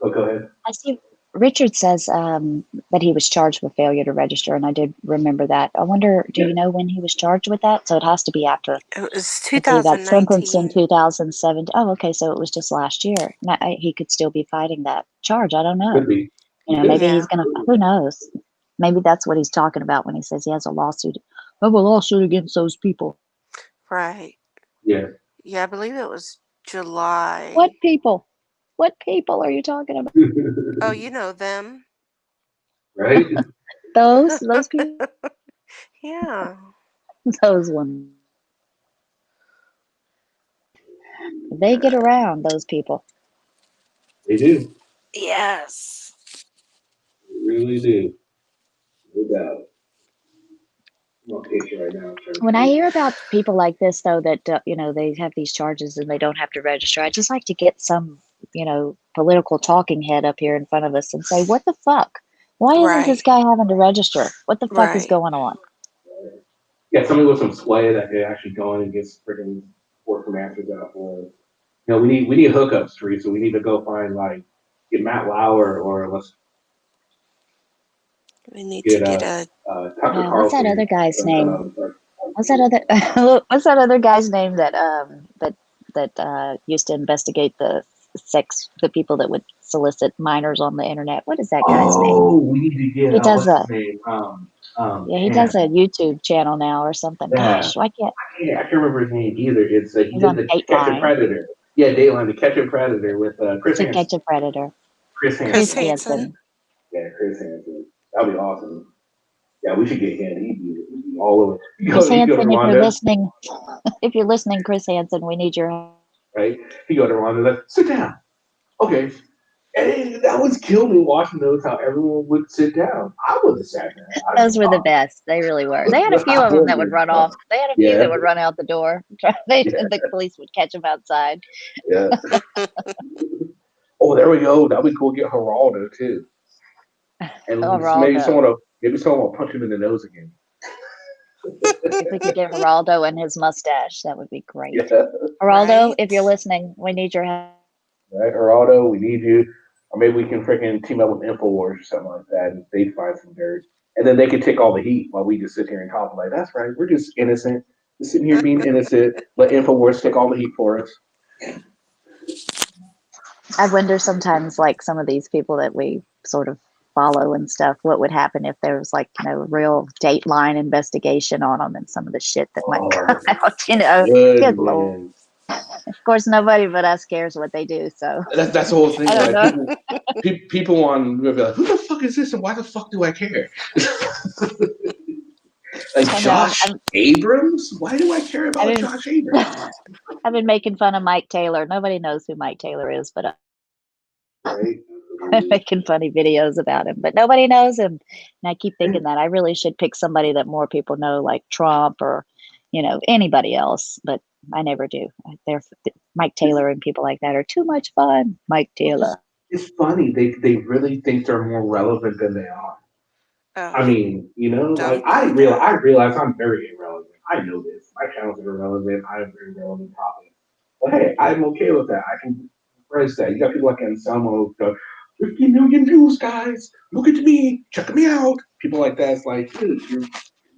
Go ahead. I see. Richard says that he was charged with failure to register, and I did remember that. I wonder, do you know when he was charged with that? So it has to be after. It was If he got sentenced in 2019. 2007. Oh, okay, so it was just last year. Now, he could still be fighting that charge. I don't know. Could be. Maybe Yeah. he's gonna. Who knows? Maybe that's what he's talking about when he says he has a lawsuit. I have a lawsuit against those people. Right. Yeah. Yeah, I believe it was July. What people? What people are you talking about? Oh, you know them. Right? Those people. Yeah. Those ones. They get around, those people. They do. Yes. They really do. No doubt. I'm on picture right now. When I hear about people like this, though, that they have these charges and they don't have to register, I just like to get some, political talking head up here in front of us and say, "What the fuck? Why isn't this guy having to register? What the fuck is going on?" Yeah, somebody with some sway that could actually go in and get freaking work some answers out for us. We need hookups, Teresa. We need to go find get Matt Lauer or let's We need get to get a. Tucker Carlson. What's that other guy's name? What's that other guy's name that used to investigate the people that would solicit minors on the internet? What is that guy's name? Oh, we need to get He does what's his name? he does a YouTube channel now or something. Yeah. Gosh, why can't I can't remember his name either. It's he He's did on the Catch a Predator. Yeah, Dateline, the Catch a Predator with Chris Hansen. Catch a Predator? Chris Chris Hansen. Hansen. Yeah, Chris Hansen. That'd be awesome. Yeah, we should get him. He'd be all over. Chris He'd go to Hansen, if you're Rolando, listening, if you're listening, Chris Hansen, we need your help. right? He'd go to Rolando, like, sit down. Okay. And that was kill me watching those how everyone would sit down. I would have sat down. I'd Those be were the fine. best. They really were. They had a few I of them that would wouldn't run have. off. They had a few Yeah, that would run out the door. yeah, The police would catch them outside. yeah. Oh, there we go. Now we go get Geraldo too, and Geraldo. maybe someone will punch him in the nose again. If we could get Geraldo and his mustache, that would be great. Yeah, Geraldo, if you're Right? listening, we need your help. right, Geraldo, we need you. Or maybe we can freaking team up with Infowars or something like that, and they find some dirt, and then they can take all the heat while we just sit here and talk. Like, that's right, we're just innocent, just sitting here being innocent. Let Infowars take all the heat for us. I wonder sometimes, like some of these people that we sort of follow and stuff, what would happen if there was like, real Dateline investigation on them and some of the shit that might come Oh, out, Good Lord. goodness. Of course, nobody but us cares what they do, so That's the whole thing. I don't Like know. people on will be like, "Who the fuck is this, and why the fuck do I care?" Like I know. Josh Abrams? Why do I care about I've Josh been, Abrams? I've been making fun of Mike Taylor. Nobody knows who Mike Taylor is, but Right? I'm making funny videos about him. But nobody knows him, and I keep thinking that I really should pick somebody that more people know, like Trump or, anybody else. But I never do. They're Mike It's, Taylor and people like that are too much fun. Mike it's, Taylor. it's funny. They really think they're more relevant than they are. Oh, I mean, like don't do I that. realize I'm very irrelevant. I know this. My channels are irrelevant. I have very relevant topics. But hey, I'm okay with that. I can embrace that. You got people like Anselmo go, 50 million views, guys. Look at me. Check me out. People like that. It's like, dude, you're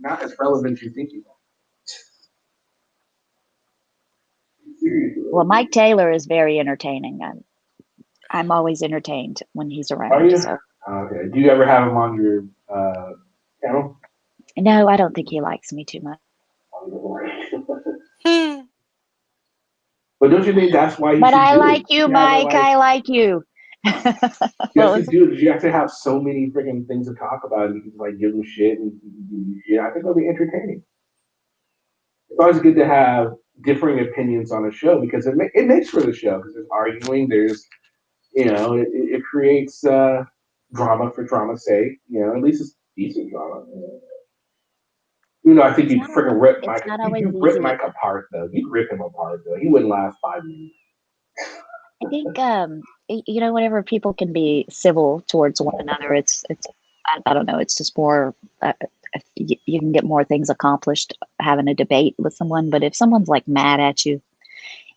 not as relevant as you think you are. Seriously. Well, Mike Taylor is very entertaining. I'm always entertained when he's Are around. you? So Okay. Do you ever have him on your channel? no, I don't think he likes me too much. Hmm. But don't you think that's why you But should I do it? like you, Mike. I like you. You What have to was do it. You have to have so many freaking things to talk about. And you can like give them shit and do shit. I think it'll be entertaining. It's always good to have differing opinions on a show because it makes for the show because there's arguing. There's it creates drama for drama's sake. At least it's decent drama. I think it's you'd not freaking rip it's Mike. not You always rip easy. Mike apart though. You'd rip him apart though. He wouldn't last 5 minutes. I think whenever people can be civil towards one another, it's I don't know, it's just more you can get more things accomplished having a debate with someone. But if someone's like mad at you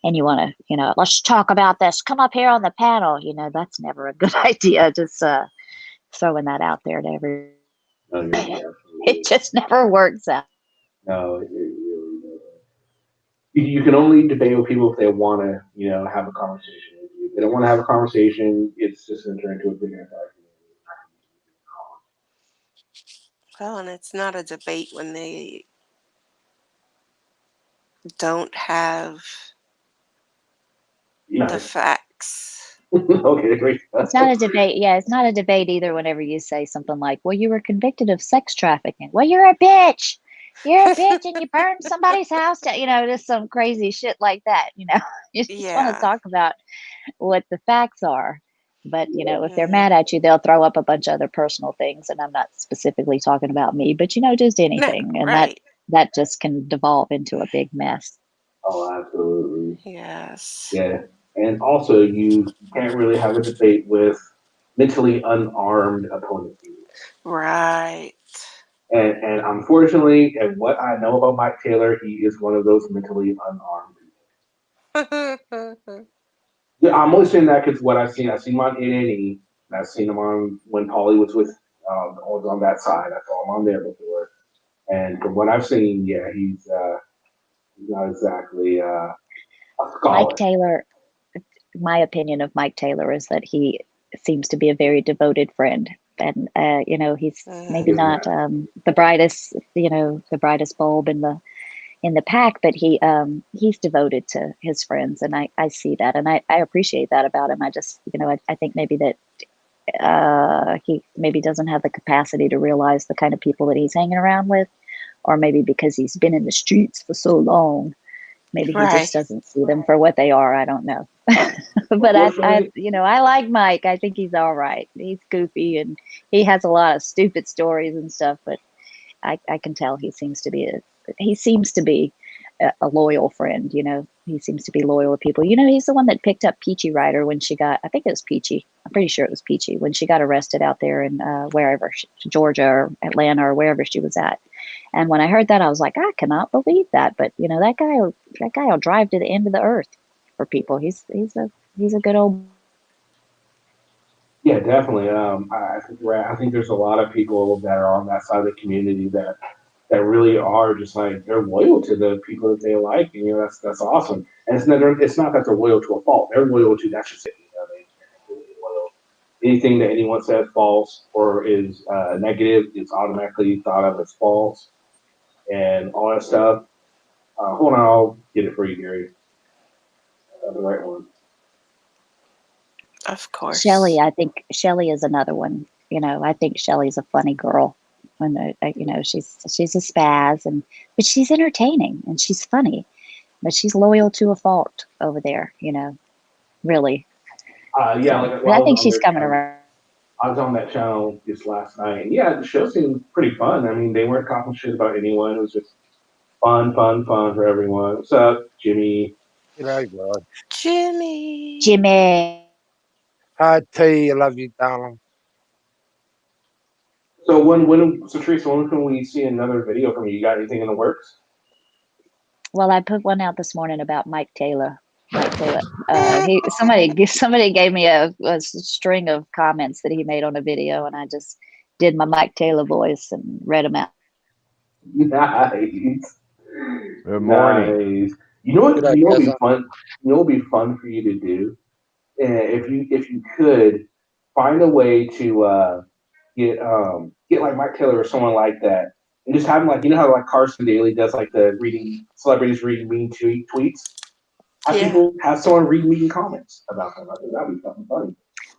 and you want to, let's talk about this, come up here on the panel, that's never a good idea. Just throwing that out there to everyone. No, you're right. It just never works out. No, it really doesn't. You can only debate with people if they want to, have a conversation with you. If they don't want to have a conversation, it's just going to turn into a big ass argument. Well, and it's not a debate when they don't have the Nice. facts. Okay, great. It's not a debate. Yeah, it's not a debate either whenever you say something like, well, you were convicted of sex trafficking. Well, you're a bitch. You're a bitch and you burned somebody's house down. Just some crazy shit like that. You just want to Yeah. talk about what the facts are. But, if they're Hmm. mad at you, they'll throw up a bunch of other personal things. And I'm not specifically talking about me, but, just No, anything. And right. that just can devolve into a big mess. Oh, absolutely. Yes. Yeah. And also, you can't really have a debate with mentally unarmed opponents. Right. And unfortunately, and what I know about Mike Taylor, he is one of those mentally unarmed people. Yeah, I'm only saying that because what I've seen him on NNE, and I've seen him on when Paulie was was on that side. I saw him on there before, and from what I've seen, yeah, he's not exactly a Mike scholar. Taylor, my opinion of Mike Taylor is that he seems to be a very devoted friend. And, he's maybe Yes, not ma'am. the brightest, the brightest bulb in the pack, but he's devoted to his friends. And I see that. And I appreciate that about him. I just, I think maybe that he maybe doesn't have the capacity to realize the kind of people that he's hanging around with, or maybe because he's been in the streets for so long, maybe he Right. just doesn't see them for what they are. I don't know. But Unfortunately, I like Mike. I think he's all right. He's goofy and he has a lot of stupid stories and stuff, but I can tell he seems to be a loyal friend. He seems to be loyal to people. He's the one that picked up Peachy Ryder when she got, I think it was Peachy. I'm pretty sure it was Peachy when she got arrested out there in wherever, Georgia or Atlanta or wherever she was at. And when I heard that, I was like, I cannot believe that. But that guy will drive to the end of the earth for people. He's a good old. yeah, definitely. I think you're right. I think there's a lot of people that are on that side of the community that really are just like they're loyal to the people that they like, and that's awesome. And it's not that they're loyal to a fault. They're loyal to that's just it. They're completely loyal. Anything that anyone says false or is negative, it's automatically thought of as false and all that stuff. Hold on, I'll get it for you, Gary. The right one. Of course. Shelly, I think Shelly is another one. I think Shelly's a funny girl. When she's a spaz, but she's entertaining and she's funny, but she's loyal to a fault over there. Really. Yeah, So, like but I think on she's their coming channel. around. I was on that channel just last night, and yeah, the show seemed pretty fun. I mean, they weren't talking shit about anyone. It was just fun for everyone. What's up, Jimmy? G'day, God. Jimmy. Jimmy. I tell you, I love you, darling. So Teresa, when can we see another video from you? You got anything in the works? Well, I put one out this morning about Mike Taylor. Somebody gave me a string of comments that he made on a video, and I just did my Mike Taylor voice and read them out. Nice. Good morning. Nice. You know what? G'day, You know what would be Kazza. fun. You know what would be fun for you to do? If you could find a way to get like Mike Taylor or someone like that, and just have him like how like Carson Daly does like the reading celebrities reading mean tweets. Have someone read mean comments about them. I think that'd be fucking funny.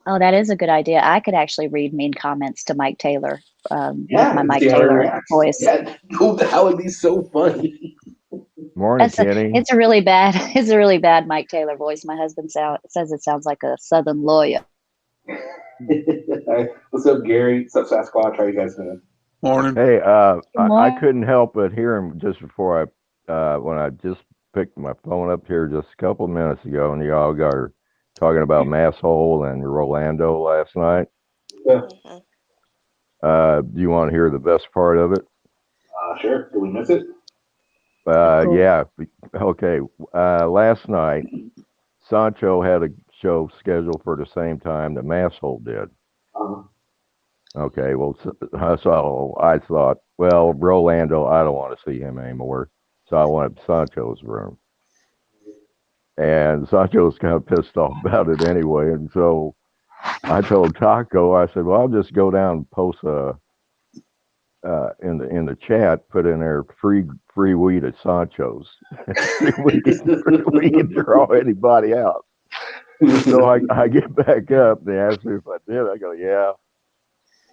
Oh, that is a good idea. I could actually read mean comments to Mike Taylor with my and Mike see how he Taylor reacts. voice. Yeah, that would be so funny. Morning, Kenny. It's a really bad Mike Taylor voice. My husband says it sounds like a Southern lawyer. What's up, Gary? What's up, Sasquatch? How you guys doing? Morning. Hey, I couldn't help but hear him just before when I just picked my phone up here just a couple of minutes ago, and y'all got talking about Masshole and Rolando last night. Yeah. Do you want to hear the best part of it? Sure. Did we miss it? Cool. Yeah. Okay. Last night, Sancho had a show scheduled for the same time that Masshole did. Okay. Well, so I thought, well, Rolando, I don't want to see him anymore. So I wanted Sancho's room. And Sancho was kind of pissed off about it anyway. And so I told Taco, I said, well, I'll just go down and post in the chat, put in there free weed at Sancho's. we can draw anybody out. So I get back up. They asked me if I did. I go, yeah.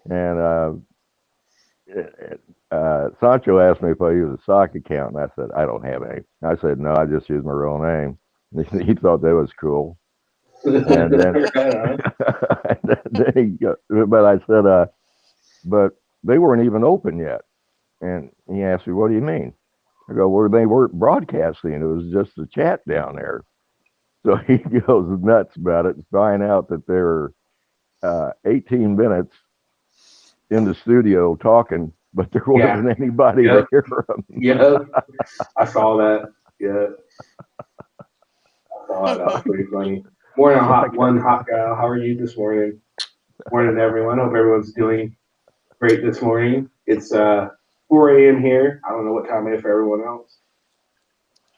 And Sancho asked me if I use a sock account, and I said I don't have any. I said no, I just use my real name. He thought that was cool. And then, but I said, but they weren't even open yet. And he asked me, what do you mean? I go, well, they weren't broadcasting. It was just a chat down there. So he goes nuts about it, find out that there were 18 minutes in the studio talking, but there wasn't anybody to hear them. Yeah, I saw that. Yeah. That was pretty funny. Morning, hot gal. How are you this morning? Morning, everyone. Hope everyone's doing great this morning. It's 4 a.m. here. I don't know what time it is for everyone else.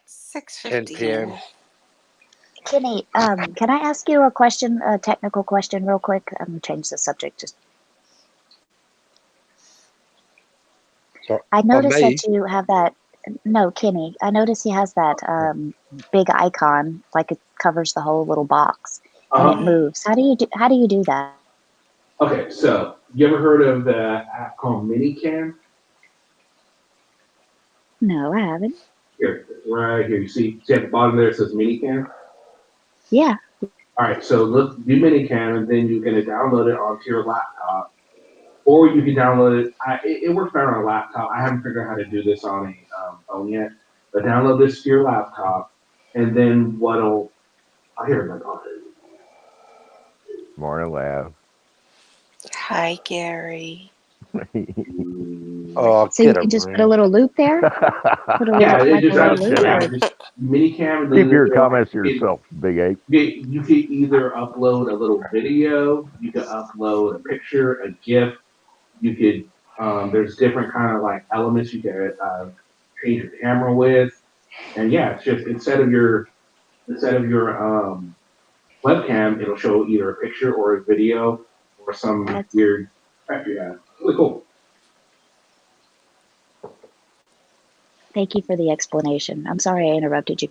6:50. 10 p.m. Kenny, can I ask you a technical question real quick? I'm going to change the subject. I noticed that you have that. No, Kenny. I noticed he has that big icon, like it covers the whole little box, and it moves. How do you do that? Okay, so you ever heard of the app called Minicam? No, I haven't. Here, right here. You see at the bottom there it says Minicam. Yeah. All right, so look, do Minicam, and then you can download it onto your laptop, or you can download it. It works better on a laptop. I haven't figured out how to do this on a phone yet, but download this to your laptop, and then what'll I hear my daughter. Morning, lab. Hi, Gary. Oh, So you get can him, just put a man. little loop there? Put a Yeah, little, it like a just little loop? yeah, Or, just Minicam, and Keep then your they're like, comments to yourself, Big Ape. you could either upload a little video, you could upload a picture, a GIF, you could there's different kind of like elements you could change your camera with, and yeah, it's just instead of your webcam, it'll show either a picture or a video or some that's, weird effect you have. Really cool. thank you for the explanation. I'm sorry I interrupted you.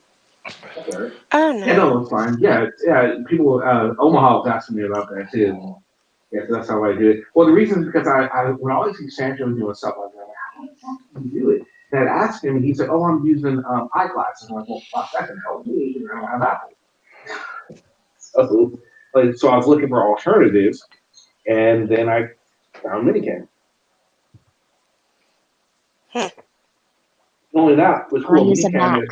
Sorry. Oh Yeah, no. no, it's fine. Yeah, yeah. People, Omaha was asking me about that too. Yeah, so that's how I do it. Well, the reason is because I when I always see Sancho doing stuff like that, how the fuck do you do it? And I asked him, and he said, "Oh, I'm using eyeglasses." I'm like, "Well, fuck, that can help me. I don't have Apple." So I was looking for alternatives, and then I found Minicam. Hmm. Not only that, what's I cool, use a Mac. Minicam is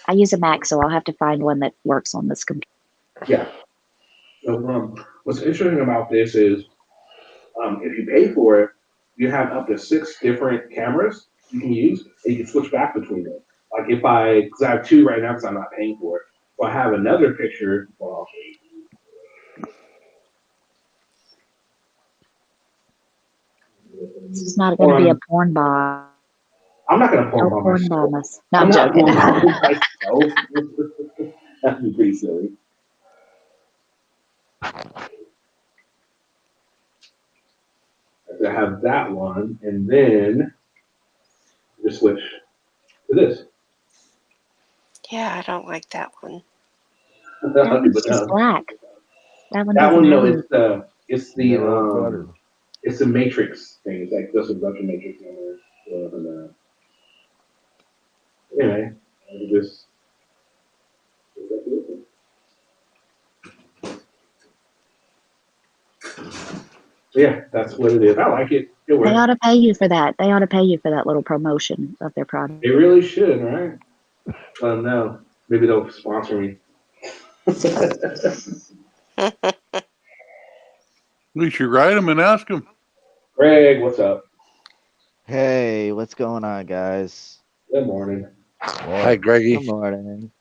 I use a Mac, so I'll have to find one that works on this computer. yeah. So, what's interesting about this is if you pay for it, you have up to 6 different cameras you can use, and you can switch back between them. Like because I have 2 right now because I'm not paying for it. So I have another picture. Well, This is not going to be a porn bomb. I'm not going to porn No bomb porn myself. bomb us. No, I'm I'm not joking. porn bombing myself. That'd be pretty silly. I have that one, and then just switch to this. Yeah, I don't like that one. That one's just black. That one That doesn't one, no, have any. Yellow butter. it's the Matrix thing. It's like there's a bunch of Matrix in there. Anyway, I just yeah, that's what it is. I like it. It They works. ought to pay you for that. They ought to pay you for that little promotion of their product. They really should, right? Let them know. Maybe they'll sponsor me. We should write him and ask him. Greg, what's up? Hey, what's going on, guys? Good morning. Hi, Greggy. Good morning.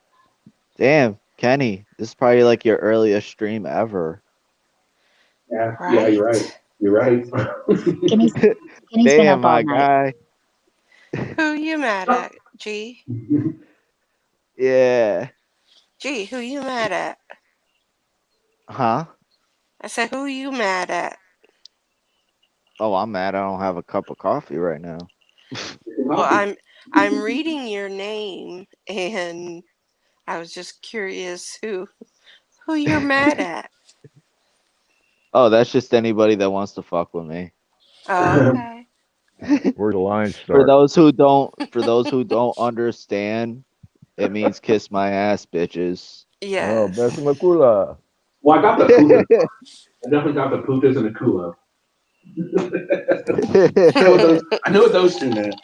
Damn, Kenny, this is probably like your earliest stream ever. Yeah, Right? yeah, you're right. You're right. Kenny's been Damn, up all my night. guy. Who you mad at, G? Yeah. G, who you mad at? Huh? I said, who you mad at? Oh, I'm mad I don't have a cup of coffee right now. Well, I'm reading your name, and I was just curious who you're mad at. Oh, that's just anybody that wants to fuck with me. Okay. Where the line For start? those who don't understand, it means kiss my ass, bitches. Oh, Yes. Besimakula. Well, I got the putas. I definitely got the putas and the kula. I know what those two meant.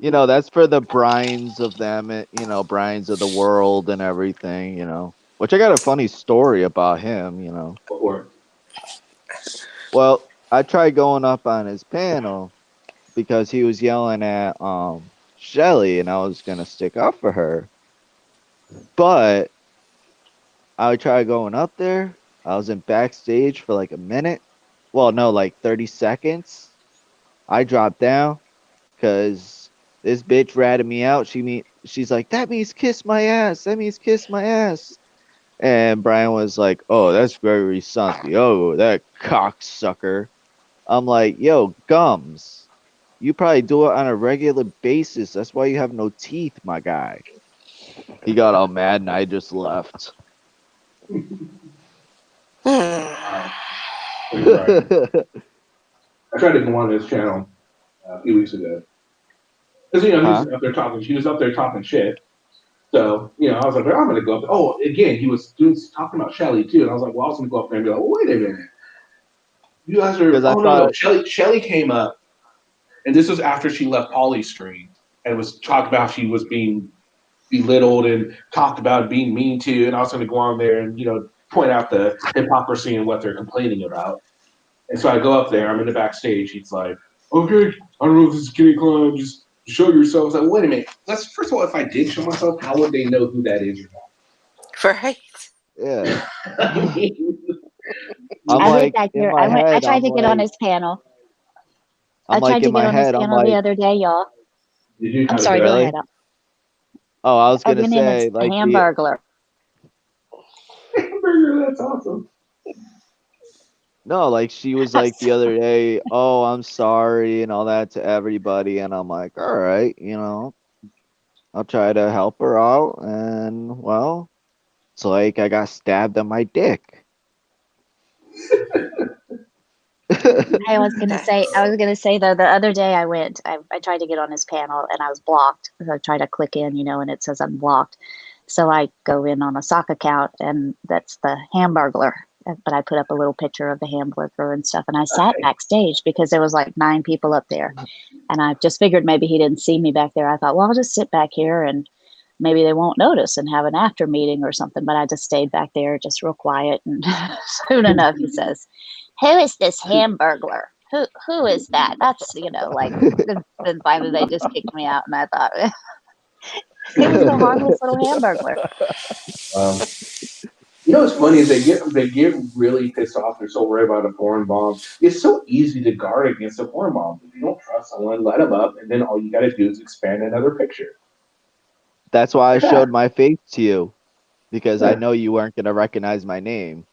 You know, that's for the Brians of them, Brians of the world and everything, Which I got a funny story about him. Or Well, I tried going up on his panel because he was yelling at Shelly, and I was gonna stick up for her. But I tried going up there. I was in backstage for like a minute. Well, no, like 30 seconds. I dropped down because this bitch ratted me out. She's like, that means kiss my ass. That means kiss my ass. And Brian was like, oh, that's Gregory Sonsky. Oh, that cocksucker. I'm like, yo, Gums, you probably do it on a regular basis. That's why you have no teeth, my guy. He got all mad and I just left. You're right. I tried to go on his channel a few weeks ago because he was up there talking. He was up there talking shit. So I was like, I'm gonna go up. Oh, again, he was talking about Shelly too, and I was like, well, I was gonna go up there and be like, well, wait a minute, you guys are. Because I Oh no, thought Shelly came up, and this was after she left Ollie's stream and was talking about she was being belittled and talked about being mean to, and I was gonna go on there and point out the hypocrisy and what they're complaining about. And so I go up there. I'm in the backstage. He's like, okay, I don't know if this is Kenny Klein. Just show yourself. I was like, wait a minute. First of all, if I did show myself, how would they know who that is or not? Right. yeah. I I'm went like back in there. my I head. tried I'm to get on like his panel. I I'm like tried to in get my on his head. I'm panel the like, other day, y'all. Did you I'm have sorry. Go really? ahead. Oh, I was I gonna went in as say a like the hamburglar. hamburger? That's awesome. no, like she was like the other day. Oh, I'm sorry and all that to everybody, and I'm like, all right, I'll try to help her out, and well, it's like I got stabbed on my dick. I was gonna say though, the other day I tried to get on his panel and I was blocked. So I tried to click in, and it says I'm blocked. So I go in on a sock account and that's the Hamburglar. But I put up a little picture of the Hamburglar and stuff, and I sat backstage because there was like 9 people up there, and I just figured maybe he didn't see me back there. I thought, well, I'll just sit back here and maybe they won't notice and have an after meeting or something. But I just stayed back there, just real quiet, and soon enough he says, "Who is this Hamburglar? Who is that?" That's like. Then finally they just kicked me out, and I thought he was a harmless little Hamburglar. What's funny is they get really pissed off. They're so worried about a foreign bomb. It's so easy to guard against a foreign bomb. If you don't trust someone, let them up, and then all you got to do is expand another picture. That's why I showed my face to you, because I know you weren't gonna recognize my name.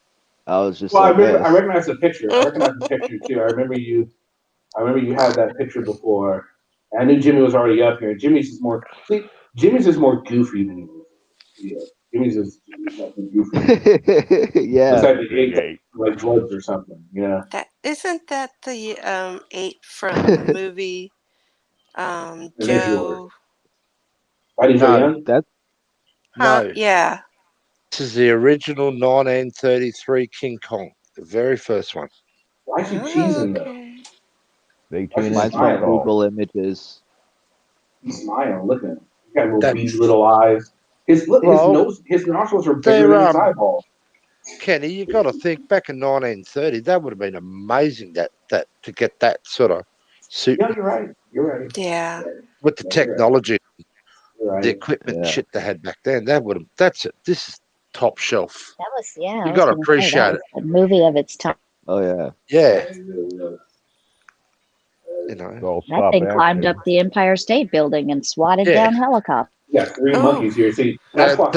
I was just I pissed. recognize the picture. I recognize the picture too. I remember you had that picture before. I knew Jimmy was already up here. Jimmy's is more goofy than you. Yeah, Jimmy's is nothing goofy. Yeah. Looks like they ate like drugs or something. Yeah. Isn't that the 8 from the movie Joe? No, Young? Huh? no. Yeah. This is the original 1933 King Kong, the very first one. Why is he cheesing though? 18 Mine's inch from tall. Google Images. He's smiling. Look at him. He's got little beady little eyes. His nostrils are bigger than his eyeball. Kenny, you got to think back in 1930, that would have been amazing that to get that sort of suit. Yeah, you're right. You're right. Yeah. With the technology, right. the equipment and shit they had back then, that's it. This is top shelf. That was You got to appreciate it. A movie of its time. Oh yeah. Yeah. That thing climbed up the Empire State Building and swatted down helicopters. You got 3 monkeys here. See, Sasquatch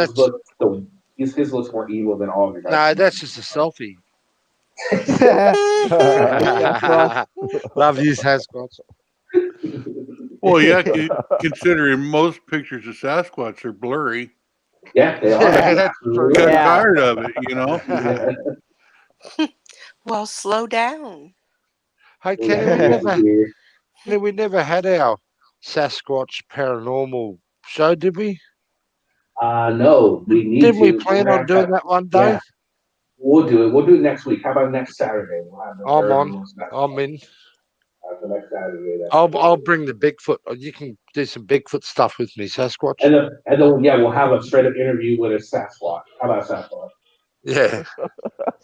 his looks more evil than all of your guys. No, that's just a selfie. Love you, Sasquatch. Well, yeah, considering most pictures of Sasquatch are blurry. Yeah, they are. Got tired of it, Well, slow down. Hey, Kenny, we never had our Sasquatch paranormal show, did we? No, we need Didn't to. we plan on doing that one day? Yeah. We'll do it. We'll do it next week. How about next Saturday? We'll have I'm in. The next Saturday. I'll bring the Bigfoot. You can do some Bigfoot stuff with me, Sasquatch. And then we'll have a straight up interview with a Sasquatch. How about Sasquatch? Yeah.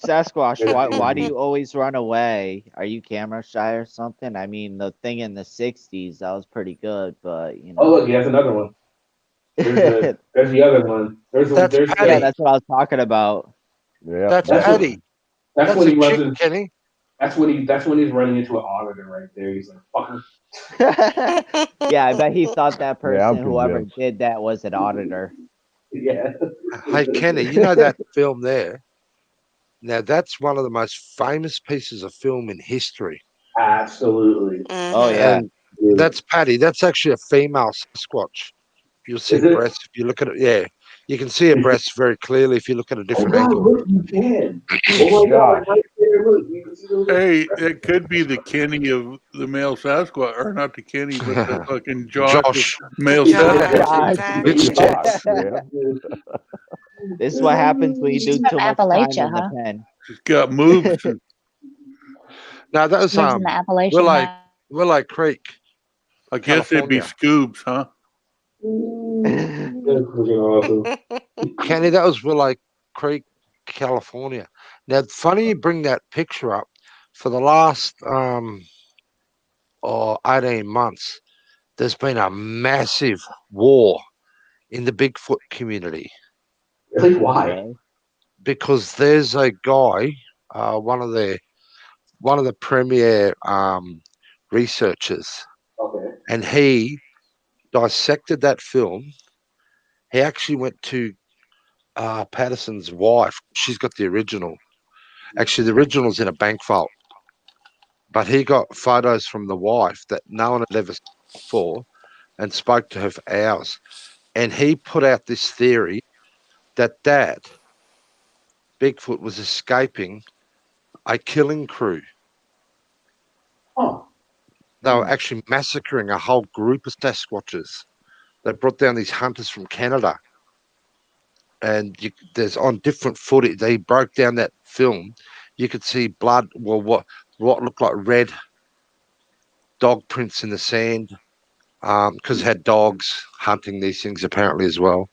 Sasquatch, why do you always run away? Are you camera shy or something? I mean, the thing in the 60s, that was pretty good, but Oh, look, he has another one. There's the other one. Yeah, that's what I was talking about. Yeah. That's Paddy. That's when he runs in, Kenny. That's when he's running into an auditor right there. He's like, fucker. Yeah, I bet he thought that person, whoever convinced. did that, was an auditor. Yeah. Hey, Kenny, you know that film there? Now, that's one of the most famous pieces of film in history. Absolutely. Oh, yeah. And that's Paddy. That's actually a female Sasquatch. You'll see breasts if you look at it. Yeah. You can see her breasts very clearly if you look at a different angle. Look, you can. Oh, my God. Right there, look. You can Hey, it could be the Kenny of the male Sasquatch, or not the Kenny, but the fucking Josh of Josh. male Josh, Sasquatch. exactly. Bitch tits. Yeah. This is what happens when you She's do from too much time Appalachia, in the huh? pen. She's got moves. No, that was Lives in the Appalachian Willow Mountains. Willow Creek, I guess it'd be California. Scoobs, huh? That's freaking awesome. Kenny, that was Willow Creek, California. Now, funny you bring that picture up. For the last 18 months, there's been a massive war in the Bigfoot community Really? Why? Okay. because there's a guy, one of the premier researchers, Okay. and he dissected that film. He actually went to Patterson's wife. She's got the original. Actually, the original's in a bank vault, but he got photos from the wife that no one had ever seen before and spoke to her for hours. And he put out this theory that Bigfoot was escaping a killing crew. Oh. They were actually massacring a whole group of Sasquatches. They brought down these hunters from Canada. And there's on different footage. They broke down that film. You could see blood. Well, what looked like red dog prints in the sand, because it had dogs hunting these things apparently as well,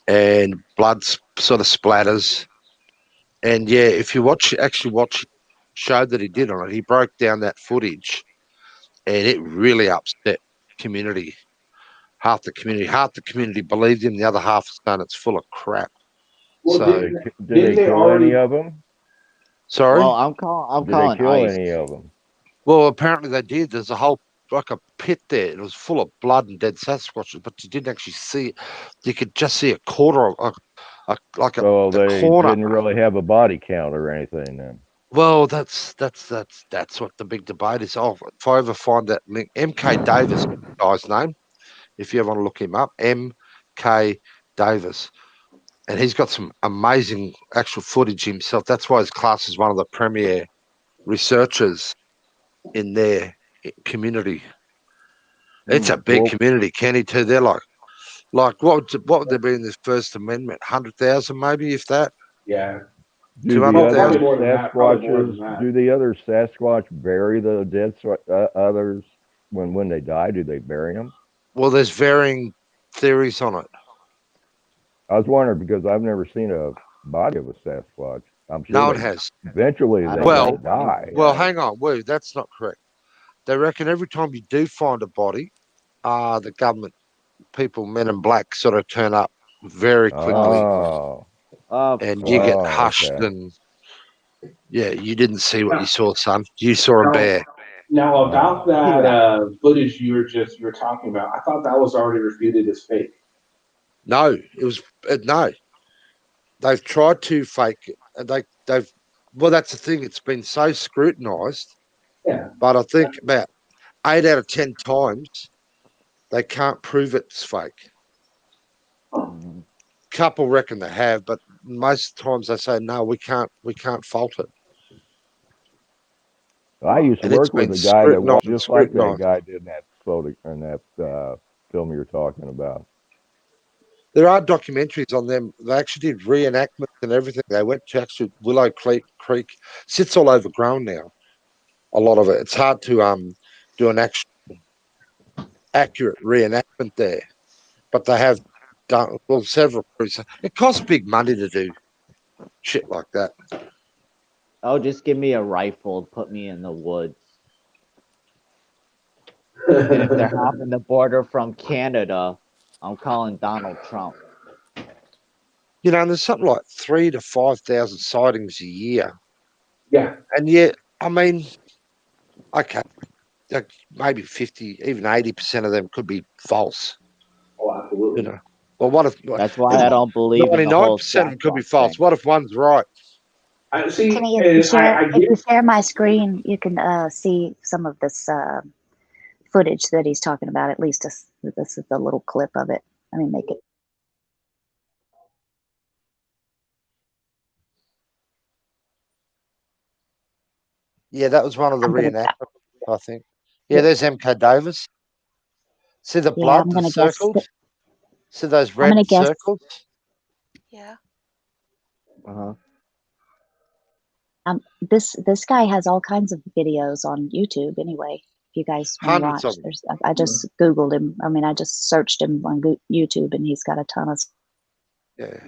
and blood sort of splatters. And yeah, if you actually watch show that he did on it, he broke down that footage, and it really upset the community. Half the community believed him. The other half is saying it's full of crap. Well, So, Did didn't they they kill any already? of them? sorry. Well, I'm Did they calling kill ICE. any of them? Well, apparently they did. There's a whole like a pit there. It was full of blood and dead Sasquatches, but you didn't actually see it. You could just see a quarter of So the they corner. didn't really have a body count or anything then. Well, that's what the big debate is. Oh, if I ever find that link, MK Davis guy's name, if you ever want to look him up, MK Davis, and he's got some amazing actual footage himself. That's why his class is one of the premier researchers in their community. It's a big Well, community, Kenny. Too. They're like what would there be in this First Amendment? 100,000, maybe, if that. Yeah. do the Probably other 200,000. more than that. Probably more than Sasquatches? that. Do the other Sasquatch bury the dead others when they die? Do they bury them? Well, there's varying theories on it. I was wondering because I've never seen a body of a Sasquatch. I'm sure No one they has. eventually I they don't Well, gotta die. well, hang on. Wait, that's not correct. They reckon every time you do find a body, the government people, men in black, sort of turn up very quickly, Oh, Of and you get course. hushed, okay. and yeah, you didn't see what you saw, son. You saw a Now, bear. now about that Yeah. footage you were talking about, I thought that was already refuted as fake. No, it was no. They've tried to fake it, and they've. Well, that's the thing. It's been so scrutinised, Yeah. but I think about 8 out of 10 times they can't prove it's fake. Mhm. Couple reckon they have, but most times they say no, we can't fault it. I used to And it's work with been a guy that was scrutinised and just like that scrutinised. guy did in that photo in that film you're talking about. There are documentaries on them. They actually did reenactments and everything. They went to actually Willow Creek. Sits all overgrown now. A lot of it. It's hard to do an actual accurate reenactment there. But they have done several crews. It costs big money to do shit like that. Oh, just give me a rifle, put me in the woods. And if they're hopping the border from Canada, I'm calling Donald Trump. You know, and there's something like 3,000 to 5,000 sightings a year. Yeah. And yet, I mean, okay, like maybe 50, even 80% of them could be false. Oh, absolutely. You know, well, what if That's why I don't believe in the whole 99% of them could be Sasquatch false? thing. What if one's right? I see, Kenny, and I if you get. share my screen, you can see some of this footage that he's talking about. At least this is the little clip of it. Let me make it. Yeah, that was one of the I'm gonna, reenactments, I think. Yeah, there's MK Davis. See the yeah, blood, I'm the gonna guess. circles? See those I'm gonna red guess. circles? Yeah. Uh-huh. This guy has all kinds of videos on YouTube. Anyway, if you guys want to Hundreds of watch, them. there's. I just Googled him. I mean, I just searched him on YouTube, and he's got a ton of. Yeah.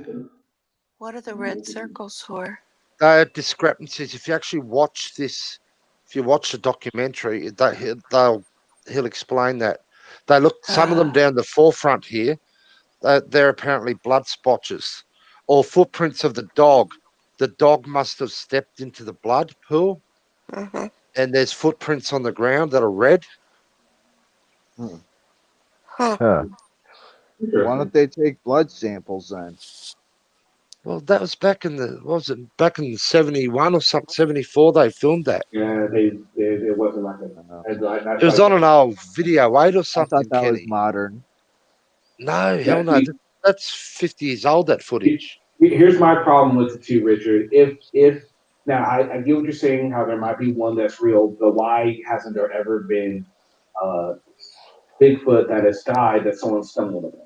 What are the red circles for? There are discrepancies. If you actually watch this, if you watch the documentary, he'll explain that. They look, some of them down the forefront here, they're apparently blood spotches or footprints of the dog. The dog must have stepped into the blood pool, Uh-huh. and there's footprints on the ground that are red. Hmm. Huh. Huh. Why don't they take blood samples then? Well, that was back in the, what was it, back in 71 or something, 74, they filmed that. Yeah, it wasn't like Uh, It was on an old video 8 or I something, thought that was Kenny. modern. No, Yeah, hell no. That's 50 years old, that footage. here's my problem with it too, Richard. If now I get what you're saying, how there might be one that's real, but why hasn't there ever been Bigfoot that has died that someone stumbled upon?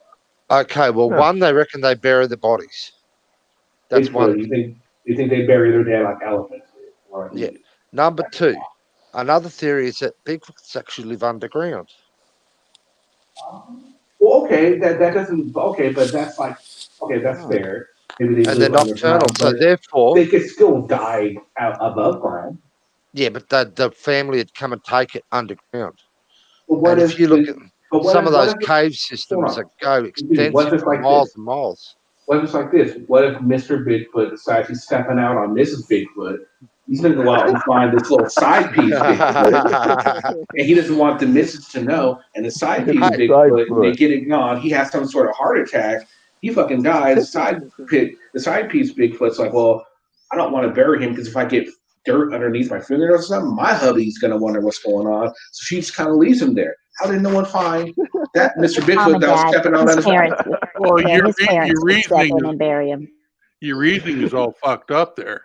Okay, well, Yeah. one, they reckon they bury the bodies. That's Bigfoot, one. you think they bury their dead like elephants do? Or Yeah. Number two, another theory is that Bigfoots actually live underground. Well, okay, that doesn't okay, but that's like okay, that's Oh. fair. Maybe they And they're live nocturnal, underground, so but therefore, they could still die out above ground. yeah, but the family had come and take it underground. But what And if if you look at but some of what those if cave hold systems on. that go What extensive if it's for like this? miles and miles. What if it's like this? What if Mr. Bigfoot decides he's stepping out on Mrs. Bigfoot? He's gonna go out and find this little side piece Bigfoot, and he doesn't want the missus to know. And the side piece Hey, Bigfoot, when they Sidefoot. get it gone, he has some sort of heart attack. He fucking dies. The side piece Bigfoot's like, well, I don't want to bury him because if I get dirt underneath my fingernails or something, my hubby's gonna wonder what's going on. So she just kind of leaves him there. How did no one find that Mr. Mom Bigfoot and that was Dad, stepping out his on his parents. Well, Yeah, his your parents would step reasoning in and bury him. your reasoning is all fucked up there.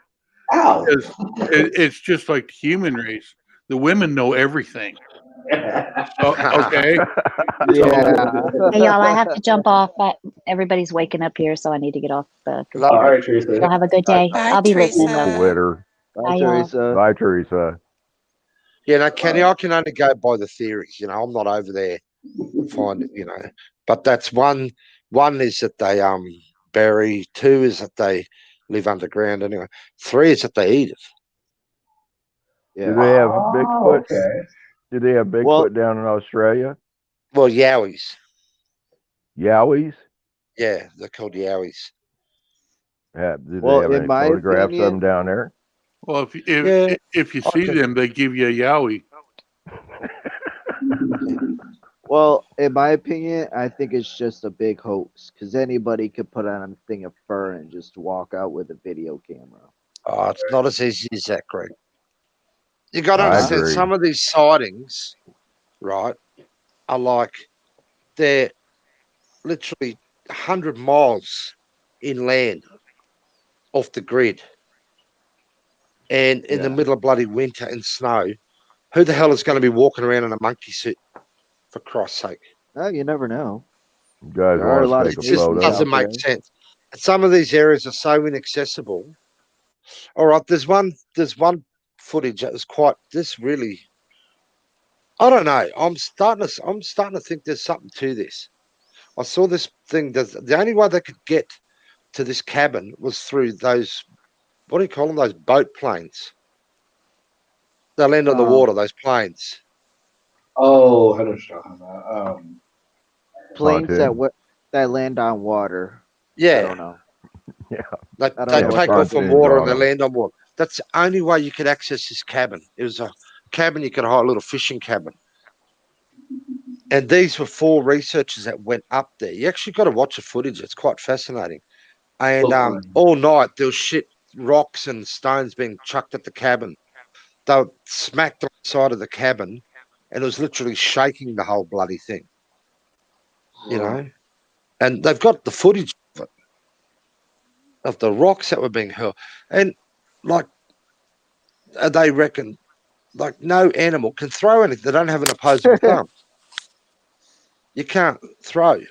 Ow. Because it's just like the human race. The women know everything. Okay. Yeah. Hey, y'all, I have to jump off. Everybody's waking up here, so I need to get off the Love computer. All right, Teresa. Y'all have a good day. Bye, I'll be listening Teresa. though. Twitter. Bye, Bye, y'all. Teresa. Bye, Teresa. Yeah, no, Kenny, I can only go by the theories. You know, I'm not over there find it, you know. But that's one. One is that they bury. Two is that they live underground anyway. Three is that they eat it. Do Yeah. they have Oh, Bigfoot? okay. Do they have Bigfoot Well- down in Australia? Well, yowies. Yowies? Yeah, they're called yowies. Do Well, they have in any my photographs of them opinion- down there? Well, Yeah, if you see them, they give you a yowie. Well, in my opinion, I think it's just a big hoax because anybody could put on a thing of fur and just walk out with a video camera. Oh, it's not as easy as that, Greg. You got to I understand agree. some of these sightings, right, are like they're literally 100 miles inland off the grid and in the Yeah. middle of bloody winter and snow. Who the hell is going to be walking around in a monkey suit, for Christ's sake? Oh, you never know. You guys There are a lot want of to It take a just photo? doesn't out make there. sense. Some of these areas are so inaccessible. All right, there's one footage that was quite this really. I don't know. I'm starting to think there's something to this. I saw this thing. The only way they could get to this cabin was through those, what do you call them? Those boat planes. They land on the water. Those planes. Oh, I know what you're talking about. Planes that Pontoon. that land on water. I Yeah, don't know. they I don't they know what take they're off from pontoons water on and they them. land on water. That's the only way you could access this cabin. It was a cabin you could hire, a little fishing cabin. And these were 4 researchers that went up there. You actually got to watch the footage. It's quite fascinating. And all night there was shit, rocks and stones being chucked at the cabin. They were smacked on the side of the cabin, and it was literally shaking the whole bloody thing. You know, and they've got the footage of the rocks that were being hurled, and like they reckon like no animal can throw anything. They don't have an opposable thumb. You can't throw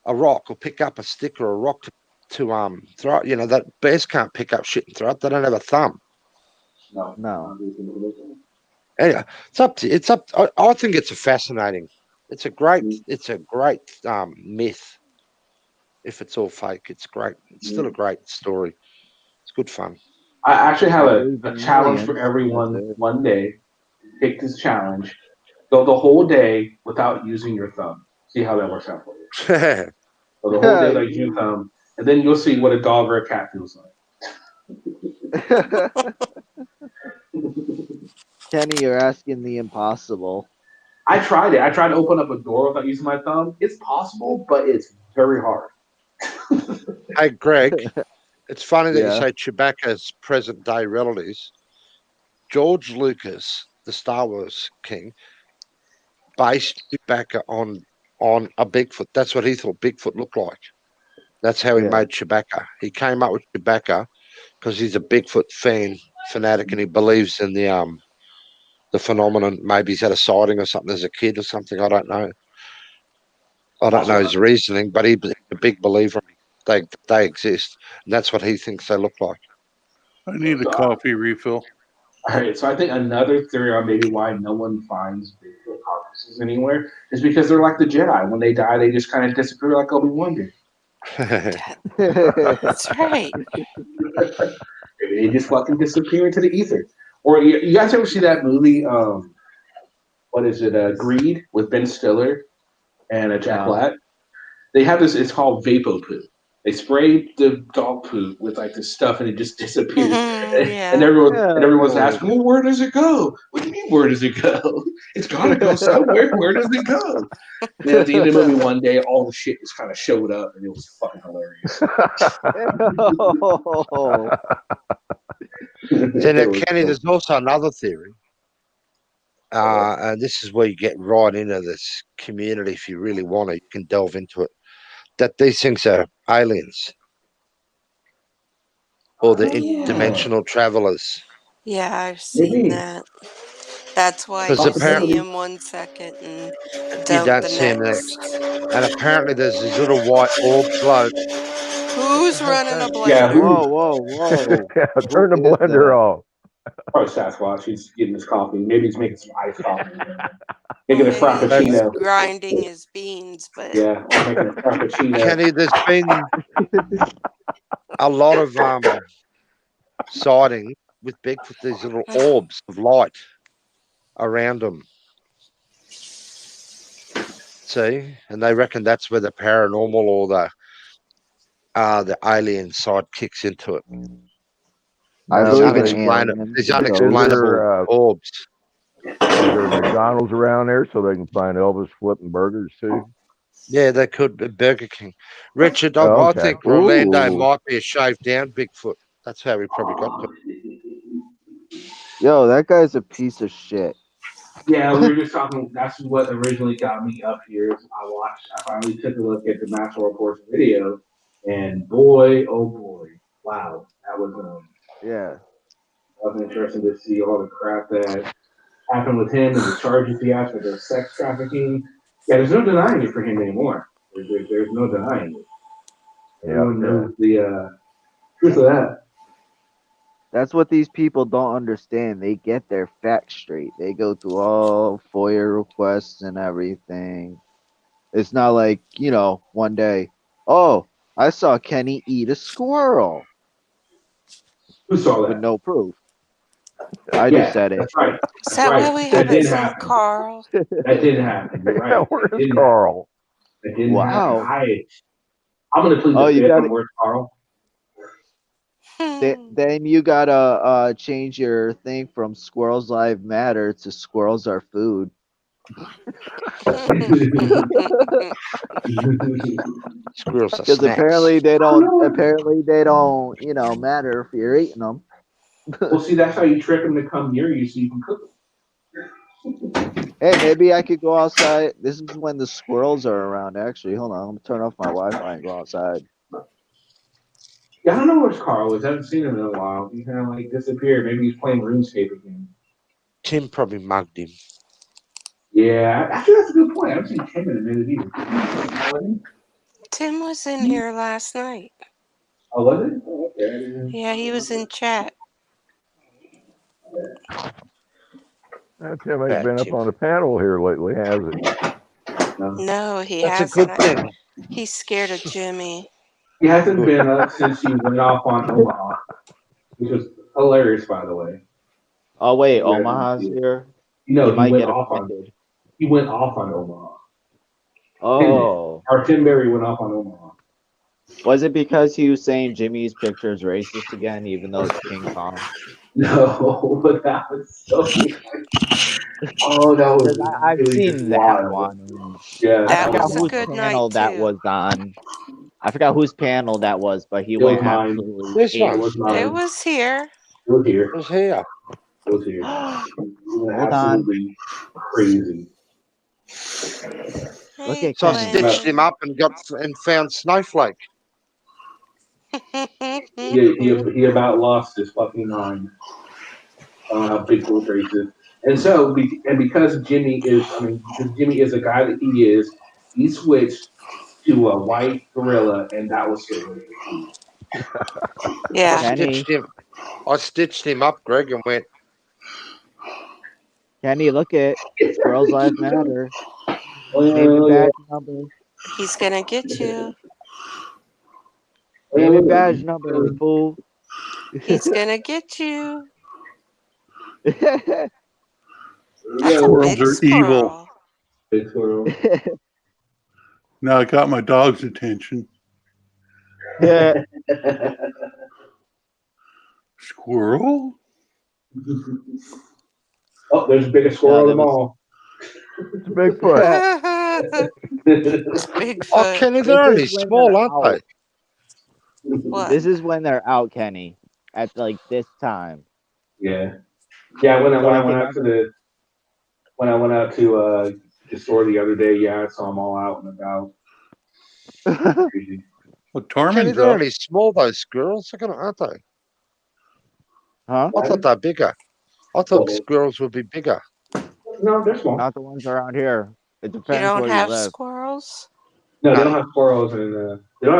a rock or pick up a stick or a rock to throw it. You know, that bears can't pick up shit and throw it. They don't have a thumb. No. Anyway, I think it's a fascinating. It's a great myth. If it's all fake, it's great. It's still a great story. It's good fun. I actually have I believe a in challenge for aliens. everyone That's it. one day. Take this challenge. Go the whole day without using your thumb. See how that works out for you. Go the whole day without using your thumb, and then you'll see what a dog or a cat feels like. Kenny, you're asking the impossible. I tried it. I tried to open up a door without using my thumb. It's possible, but it's very hard. Hey, Greg, it's funny that you Yeah. say Chewbacca's present day relatives. George Lucas, the Star Wars king, based Chewbacca on a Bigfoot. That's what he thought Bigfoot looked like. That's how he Yeah. made Chewbacca. He came up with Chewbacca because he's a Bigfoot fanatic, and he believes in the phenomenon. Maybe he's had a sighting or something as a kid or something. I don't know. I don't know his reasoning, but he's a big believer. They exist, and that's what he thinks they look like. I need a coffee refill. All right, so I think another theory on maybe why no one finds Bigfoot carcasses anywhere is because they're like the Jedi. When they die, they just kind of disappear like Obi-Wan did. That's right. They just fucking disappear into the ether. Or you guys ever see that movie? What is it? Greed with Ben Stiller and Jack Black. They have this. It's called Vapo Poo. They spray the dog poo with like this stuff, and it just disappears. And everyone's asking, "Well, where does it go? What do you mean, where does it go? It's got to go somewhere. Where does it go?" And at the end of the movie, one day, all the shit just kind of showed up, and it was fucking hilarious. So now, Kenny, there's also another theory, and this is where you get right into this community. If you really want to, you can delve into it. That these things are aliens or the interdimensional travelers. Yeah, I've seen that. That's why Because you see apparently him one second and you don't don't the see him next. next. And apparently there's these little white orb float. Who's running a Yeah, blender? Whoa. Yeah, turn the Who is blender that? off. probably Sasquatch. He's getting his coffee. Maybe he's making some iced coffee. Making a Maybe he's frappuccino. grinding his beans, but Yeah, making a frappuccino. Kenny, there's been a lot of sightings with Bigfoot, these little orbs of light around them. See? And they reckon that's where the paranormal or the alien side kicks into it. I Now, believe in These aliens. unexplainable orbs. Is there McDonald's around there so they can find Elvis flipping burgers too? Yeah, they could be Burger King. Richard, I Okay. think Rolando Ooh. might be a shaved down Bigfoot. That's how he probably got to it. Yo, that guy's a piece of shit. Yeah, we were just talking. That's what originally got me up here. I finally took a look at the Maxwell Reports video, and boy, oh boy, wow, that was Yeah. that was interesting to see all the crap that happened with him and the charges he has for the sex trafficking. Yeah, there's no denying it for him anymore. There's no denying it. Everyone knows the truth of that. That's what these people don't understand. They get their facts straight. They go through all FOIA requests and everything. It's not like, one day, oh, I saw Kenny eat a squirrel. Who saw that? With no proof. I just said it. That's right. is that why we haven't seen Carl? That did happen. You're right. Where's Carl? That didn't Wow. happen. I'm going to plead the fifth on where's Carl. Then you gotta change your thing from Squirrels Live Matter to Squirrels Are Food. Squirrels are Because snacks. apparently they don't matter if you're eating them. Well, see, that's how you trick them to come near you so you can cook them. Hey, maybe I could go outside. This is when the squirrels are around. Actually, hold on. I'm gonna turn off my Wi-Fi and go outside. Yeah, I don't know where Carl is. I haven't seen him in a while. He kind of like disappeared. Maybe he's playing RuneScape again. Tim probably mugged him. Yeah, actually, that's a good point. I haven't seen Tim in a minute either. Tim was in here last night. Oh, was it? Oh, okay. Yeah, he was in chat. Tim ain't been up on the panel here lately, has it? No, he That's a hasn't. good thing. He's scared of Jimmy. He hasn't been up since he went off on Omaha, which was hilarious, by the way. Oh wait, Yeah, Omaha's here. No, He he might went get off on. offended. He went off on Omaha. Oh, Our Tim Berry went off on Omaha. was it because he was saying Jimmy's picture is racist again, even though it's King Kong? No, but that was so. Oh, that was Because I've really seen just that wild. one. And Yeah, I That forgot was a whose good panel night, that too. was on. I forgot whose panel that was, but he It was went mine. absolutely This ape one. It was mine. It was here. It was here. It was here. It was here. It was Hold on. absolutely crazy. Look Hey, at So I Kenny. stitched him up and found Snowflake. He about lost his fucking mind on how Bigfoot racist. And so, because Jimmy is a guy that he is, he switched to a white gorilla, and that was so racist. Yeah. Kenny, I stitched him up, Greg, and went, Kenny, look at Squirrels Lives Matter. Oh, Name and yeah. badge number. He's gonna get you. Name and badge number, fool. He's gonna get you. Yeah, That's a Squirrels big are evil. squirrel. big squirrel. Now I got my dog's attention. Squirrel? Oh, there's the biggest squirrel of them all. It's Bigfoot. It's oh, Bigfoot. Kenny, This they're only is when small, they're aren't out. they? What? This is when they're out, Kenny. At like this time. Yeah. Yeah, when I So went out to the store the other day, yeah, I saw them all out and about. Crazy. Well, Kenny, Tormund's they're up. only small, those squirrels. Aren't they? Huh? I thought they're bigger. I thought squirrels would be bigger. No, they're small. Not the ones around here. It You depends don't where you have live. squirrels? No, they don't have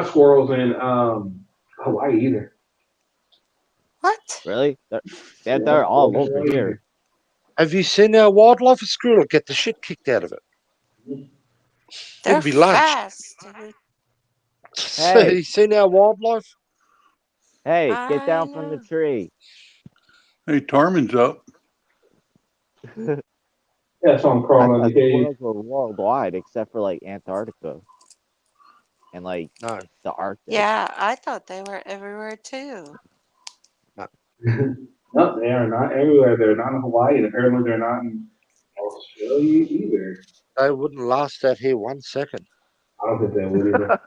squirrels in Hawaii either. What? Really? They're all over here. Have you seen our wildlife? A squirrel will get the shit kicked out of it. They're It'll be lunch. fast, dude. Hey. You seen our wildlife? Hey, I get down from the know. tree. Hey, Tormund's up. Yeah, so I'm I crawling on thought the cage. squirrels were worldwide, except for like Antarctica and like No. the Arctic. Yeah, I thought they were everywhere too. No, they are not everywhere. They're not in Hawaii, and apparently they're not in Australia either. They wouldn't last out here 1 second. I don't think they would either.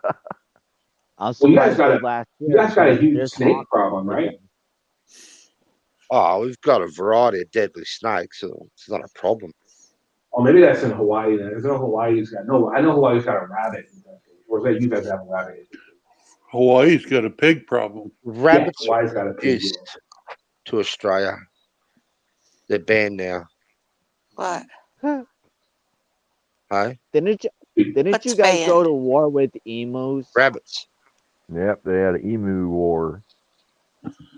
I'm Well, you guys surprised got last year. you guys got a huge there's snake hawks problem, right? again. Oh, we've got a variety of deadly snakes, so it's not a problem. Oh, maybe that's in Hawaii then. Because I know Hawaii's got I know Hawaii's got a rabbit. Or is that you guys have a rabbit? Hawaii's got a pig problem. Rabbits Yeah, Hawaii's got a pig. used to Australia. They're banned now. What? Hey? Didn't What's you guys go banned? to war with emus? Rabbits. Yep, they had an emu war.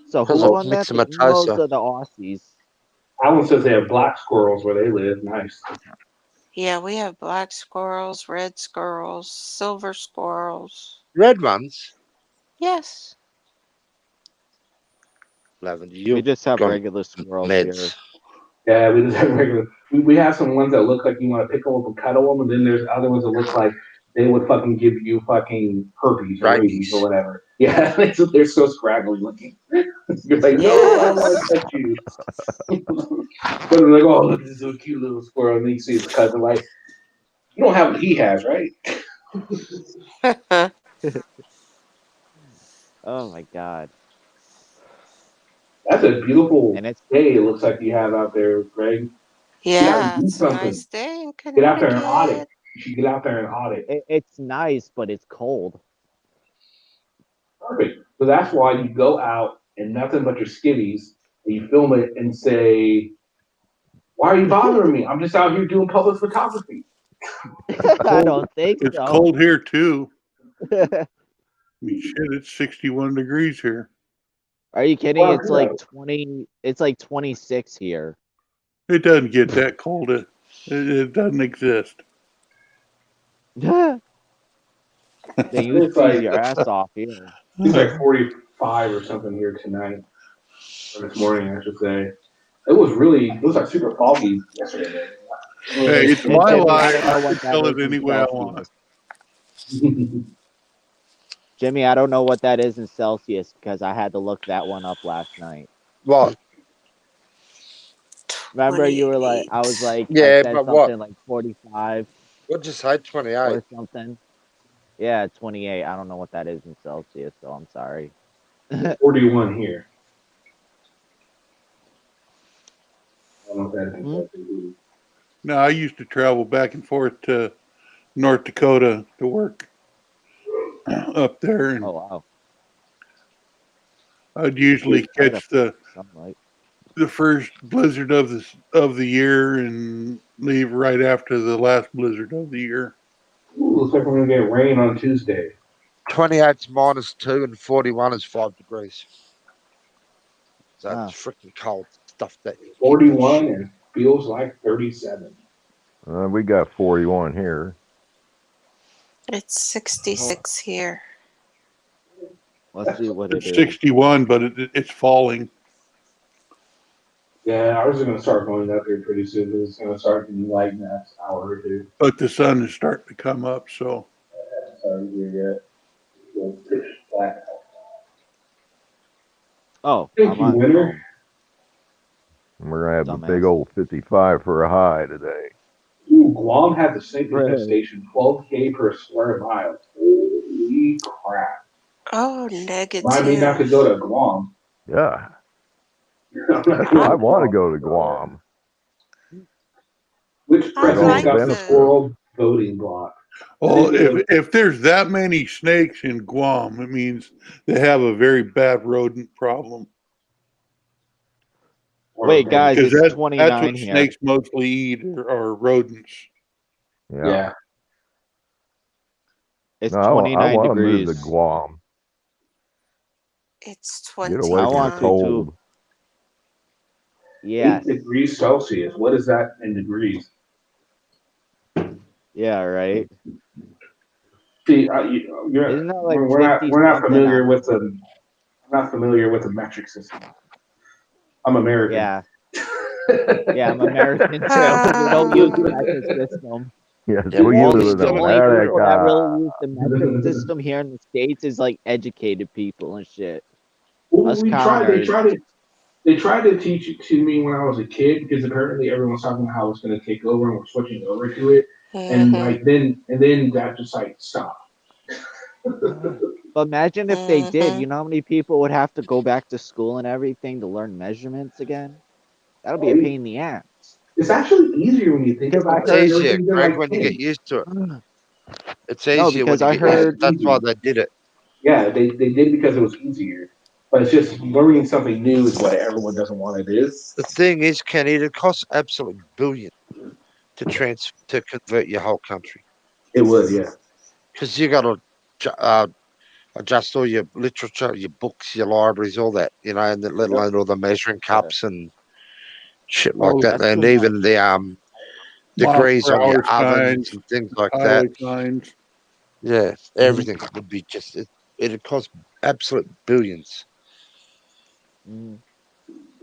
So who Because of won that? The emos myxomatosa. or the Aussies? Alan says they have black squirrels where they live. Nice. Yeah, we have black squirrels, red squirrels, silver squirrels. Red ones? Yes. Lavender, We just have got regular squirrels meds. here. Yeah, we just have regular. We have some ones that look like you want to pick them up and cuddle them, and then there's other ones that look like they would fucking give you fucking herpes or rabies or whatever. Yeah, they're so scraggly looking. You're like, no, I don't want to touch you. But they're like, oh, look, this is a cute little squirrel. And then you see his cousin, like, you don't have what he has, right? Oh my god. That's a beautiful And it's day it looks like you have out there, Greg. Yeah, do it's a something. nice day in Get out there and audit. Connecticut. You should get out there and audit. it's nice, but it's cold. Perfect. So that's why you go out and nothing but your skivvies, and you film it and say, "Why are you bothering me? I'm just out here doing public photography." I don't think It's so. cold here too. I mean, shit, it's 61 degrees here. Are you kidding? Well, It's like 20. It's like 26 here. It doesn't get that cold. It doesn't exist. They used It's to freeze like your ass off here. it's like 45 or something here tonight, or this morning, I should say. It was like super foggy yesterday. Man. Hey, it's Hey, my Jimmy, I life. don't I know can what that tell is it in any way I want. Celsius. Jimmy, I don't know what that is in Celsius because I had to look that one up last night. What? Remember, you were like, 28. I was like, I Yeah, said but what? something like 45 What'd you say? 28. or something. Yeah, 28. I don't know what that is in Celsius, so I'm sorry. 41 here. I don't know if that's in Celsius. No, I used to travel back and forth to North Dakota to work up there, and Oh wow. I'd usually Right catch up there, sunlight. the first blizzard of the year and leave right after the last blizzard of the year. Ooh, looks like we're gonna get rain on Tuesday. 28's -2 and 41 is 5 degrees. So Ah. it's freaking cold stuff that you 41 and feels like 37. We got 41 here. It's 66 here. Let's see what it It's is. 61, but it's falling. Yeah, ours is gonna start going up here pretty soon. It's gonna start in like next hour or two. But the sun is starting to come up, so Sorry here yet. Well, pitch black. Oh, Thank I'm you, on winner. Chrome. And we're gonna have a big Dumbass. old 55 for a high today. Ooh, Guam had the snake Right. infestation, 12K per square mile. Holy crap! Oh, Remind me not to negative. go to Guam. Yeah, I'm not I going to want to Guam. go to Guam. Which I Get all president the like got the benefits. squirrel voting block? well, if there's that many snakes in Guam, it means they have a very bad rodent problem. Wait, guys, Because it's that's 29 what here. snakes mostly eat are rodents. Yeah. Yeah. It's No, I 29 want to move degrees. to Guam. It's Get away I from the want to 29. too. cold. Yes. 8 degrees Celsius. What is that in degrees? Yeah, right. See, Isn't that like we're not 50 familiar something? with the I'm not familiar with the metric system. I'm American. Yeah. Yeah, I'm American too. We don't use the metric system. Yes, Yeah, we well, live it's in The still only illegal. people that America. really use the metric system here in the States is like educated people and shit. Well, Us they commoners. tried to teach it to me when I was a kid because apparently everyone's talking about how it's going to take over and we're switching over to it, and then that just like stopped. But imagine if they did. You know how many people would have to go back to school and everything to learn measurements again? That'll be a pain in the ass. It's actually easier when you think Because I about it. heard It's easier, Everything's in Greg, like when you get 10. used to it. It's No, easier when because you I get used to it. heard That's why they did it. Yeah, they did because it was easier. But it's just learning something new is what everyone doesn't want to do. The thing is, Kenny, it costs absolute billions to convert your whole country. It would, yeah. Because you got to adjust all your literature, your books, your libraries, all that, you know, and let alone all the measuring cups and shit like that, that's and too even much. the Miles degrees per on your hour ovens signs, and things like that. highway signs. Yeah, everything would be just it'd cost absolute billions. Mhm.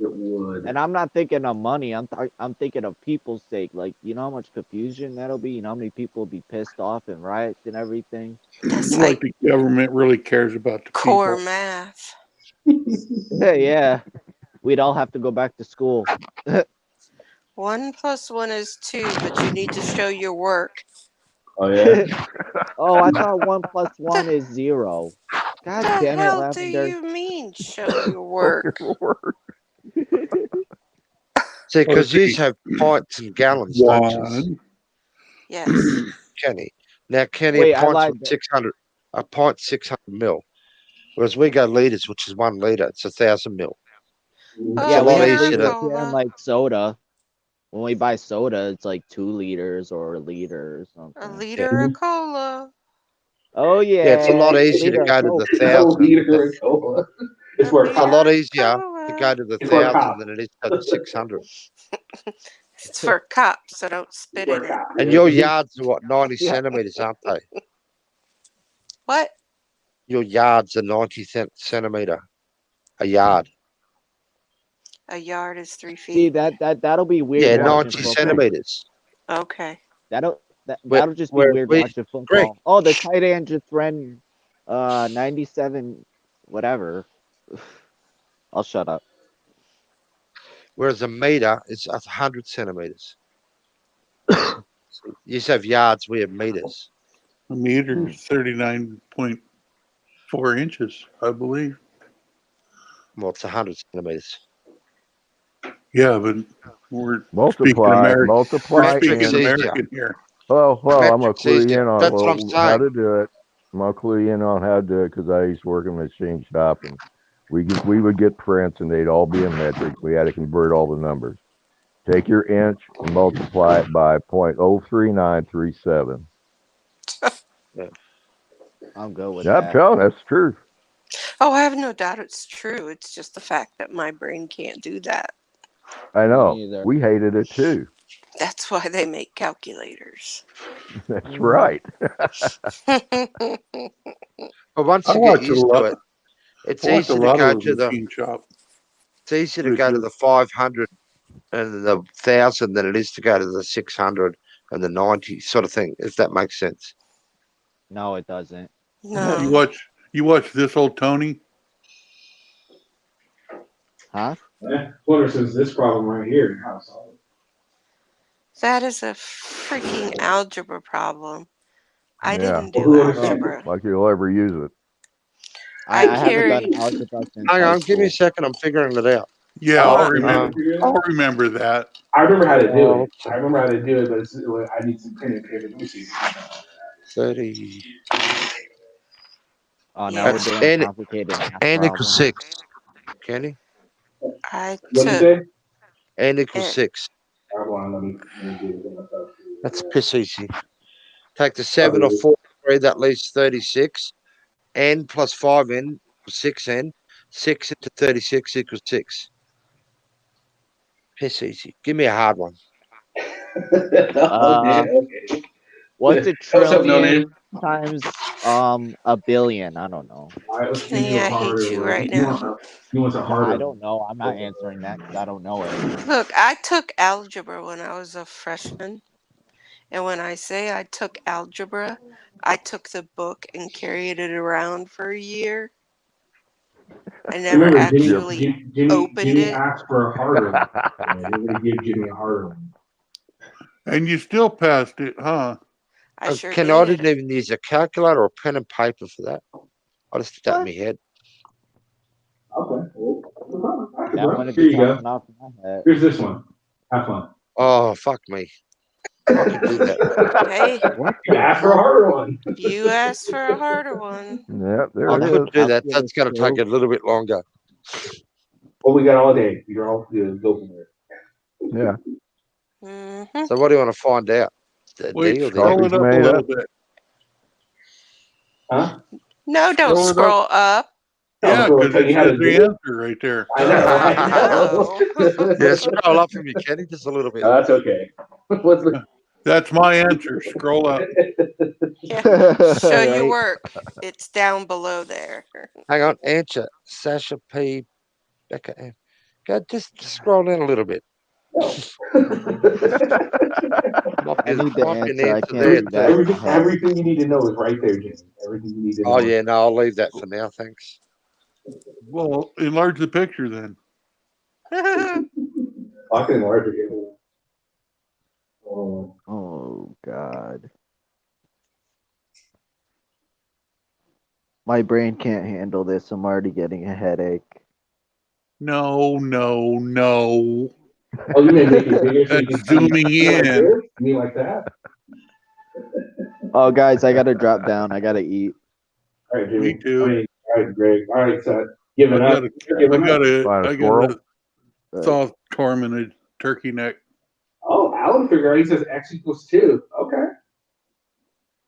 It would. And I'm not thinking of money. I'm thinking of people's sake. Like, you know how much confusion that'll be. You know how many people will be pissed off and riots and everything. That's Like like the government really cares about the core people. math. Yeah, we'd all have to go back to school. 1 + 1 is 2, but you need to show your work. Oh yeah. Oh, I thought 1 + 1 The, is 0. God the damn it, hell do Lavender. you mean, show your work? See, because Okay, you have pints and gallons, don't you, one. Yes. Kenny? Now, Kenny, Wait, I lied. a pint's 600 mil. Whereas we go liters, which is 1 liter. It's 1,000 mil. Oh, Yeah, a we lot have easier to- liters here, and Coca-Cola. like soda. When we buy soda, it's like 2 liters or a liter or A something. liter of cola. Oh yeah, Yeah, it's a lot easier to liter go of to the Coke. 1,000. Liter of cola. It's A for a It's a cop. lot liter of easier to go cola. to the It's for a 1,000 cop. than it is to the 600. It's for cops, so don't spit For in a it. cop. And your yards are what, 90 Yeah. centimeters, aren't they? What? Your yards are 90 centimeter. A yard. A yard is 3 See feet. that'll be weird Yeah, watching 90 football. centimeters. Okay. That'll just be Where weird we- watching football. Oh, the tight end just ran 97 whatever. I'll shut up. Whereas a meter is 100 centimeters. You just have yards, we have meters. A meter is 39.4 inches, I believe. Well, it's 100 centimeters. Yeah, but we're speaking Multiply American. We're speaking Metric's easier. American here. Well, I'm gonna Metric's clue you easier. in on That's what I'm how saying. to do it. I'm gonna clue you in on how to do it because I used to work in a machine shop and we would get prints and they'd all be in metric. We had to convert all the numbers. Take your inch and multiply it by 0.03937. I'm good with Yeah, I'm that. telling you, that's the truth. Oh, I have no doubt it's true. It's just the fact that my brain can't do that. I know. Me either. We hated it too. That's why they make calculators. That's right. But once I you watch get a used lot. to it, it's I watch a easy to lot go of to the the. machine shop. It's easier to go to the 500 and the 1,000 than it is to go to the 600 and the 90 sort of thing. If that makes sense. No, it doesn't. No. You watch this old Tony? Huh? What is this problem right here? How to solve it? That is a freaking algebra problem. I Yeah. didn't Well, do who would have said algebra. Like you'll ever use it. I I haven't done carried- algebra since Hang high on, give me a school. second. I'm figuring it out. Yeah, Oh, I'll you remember. never figured it I'll out? remember that. I remember how to do Oh, it. I remember how to do it, but I need some pen and paper. Let me see. 30. Oh, now Yeah. we're That's doing n, complicated math n equals problems. 6. Kenny? I What did you took say? N equals Eh. 6. Hold on, let me do it myself. That's piss easy. Take the 7 or 4, 3, that leaves 36. N plus 5n equals 6n. 6 into 36 equals 6. Piss easy. Give me a hard one. Okay. What's a What's up, no name? trillion times a billion? I don't know. All right, let's Kenny, I hate you right now. You want a harder? I don't know. I'm not answering that because I don't know it. Look, I took algebra when I was a freshman. And when I say I took algebra, I took the book and carried it around for a year. I never Remember, actually opened Jimmy it. asked for a harder one. We're gonna give Jimmy a harder one. And you still passed it, huh? I sure Ken, did. I didn't even use a calculator or pen and paper for that. I just did that in my head. Okay. Well, That one would here be you go. coming off my head. Here's this one. Have fun. Oh, fuck me. I could do that. Hey, You asked for a harder one. you asked for a harder one. Yeah, there I it could is. do that. That's going to take a little bit longer. Well, we got all day. You're all good. Go from there. Yeah. Mm-hmm. So what do you want to find out? The Wait, D or the scroll E? it up a made little up. bit. Huh? No, don't Scroll it up. scroll up. Yeah, so because tell it you how says to the do it? answer right there. I know. know. Yeah, scroll up for me, Kenny, just a little bit. That's okay. What's the? That's my answer. Scroll up. Yeah. Show your Right? work. It's down below there. Hang on. Answer. Sasha P. Becca M. Go, just scroll in a little bit. I need the Might be an answer. I answer can't there read that. too. Everything you need to know is right there, Jimmy. Everything you need to know. Oh, yeah, no, I'll leave that for now. Thanks. Well, enlarge the picture then. I can enlarge it. Oh God. My brain can't handle this. I'm already getting a headache. No, no, no. Oh, you may make it bigger so you That's can zooming see like in. this? You mean like that? Oh, guys, I gotta drop down. I gotta eat. All right, Jimmy. Me too. I mean, All right, Greg. All right, so giving I up. Giving up. I got a soft tormented turkey neck. Oh, Alan figure out he says X equals 2. Okay.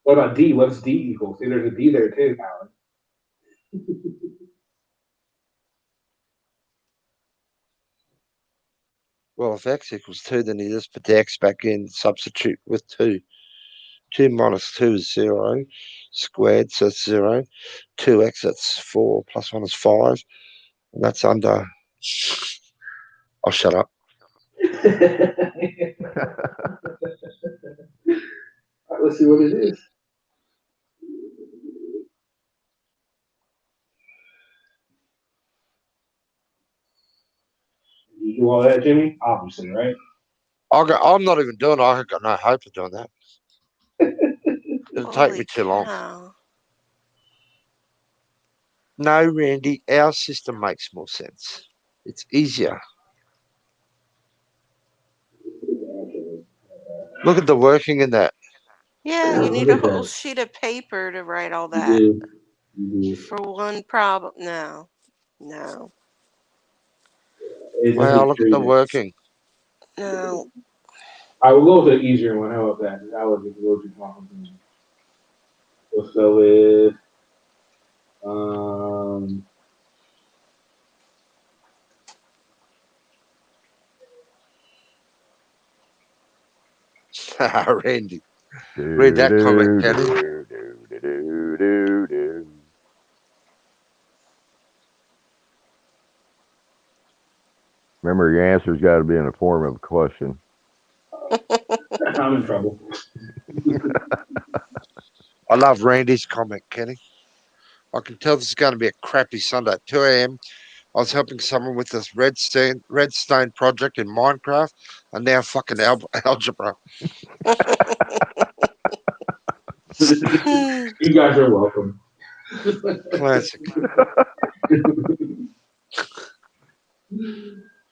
What about D? What's D equals? See, there's a D there too, Alan. Well, if X equals 2, then you just put the X back in, substitute with 2. 2 minus 2 is 0 squared, so it's 0. 2x, that's 4, plus 1 is 5. And that's under. I'll shut up. All right, let's see what it is. You do all that, Jimmy? Obviously, right? I'm not even doing it. I've got no hope of doing that. It'll take me too long. Cow. No, Randy, our system makes more sense. It's easier. Look at the working in that. Yeah, you need a whole sheet of paper to write all that. For one problem. No. Wow, look at the working. No. I will go with the easier one. How about that? That would be a little too complicated. Let's go with Randy. Read that comment, Kenny. Remember, your answer's got to be in the form of a question. I'm in trouble. I love Randy's comment, Kenny. I can tell this is going to be a crappy Sunday at 2 a.m. I was helping someone with this redstone project in Minecraft, and now fucking algebra. You guys are welcome. Classic.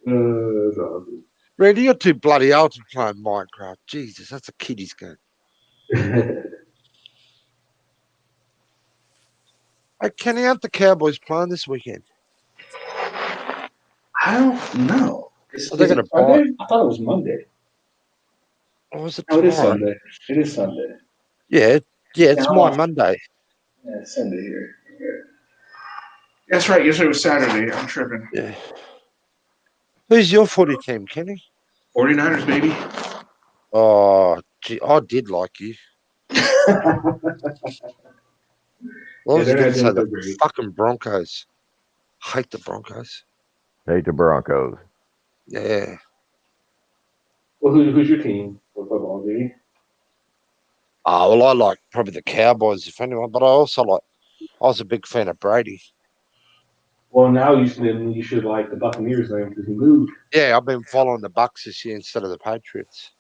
That's awesome. Randy, you're too bloody old to play Minecraft. Jesus, that's a kiddie's game. Hey, Kenny, aren't the Cowboys playing this weekend? I don't know. Are they going to buy? I thought it was Monday. Or was it tomorrow? It is tomorrow? Sunday. It is Sunday. Yeah, it's my Monday. Yeah, it's Sunday here. Okay. That's right. Yesterday was Saturday. I'm tripping. Yeah. Who's your footy team, Kenny? 49ers, baby. Oh, gee, I did like you. What was I going to say? The fucking Broncos. Hate the Broncos. Hate the Broncos. Yeah. Well, who's your team for football, Jimmy? Oh, well, I like probably the Cowboys, if anyone, but I was a big fan of Brady. Well, now you should like the Buccaneers then because he moved. Yeah, I've been following the Bucks this year instead of the Patriots.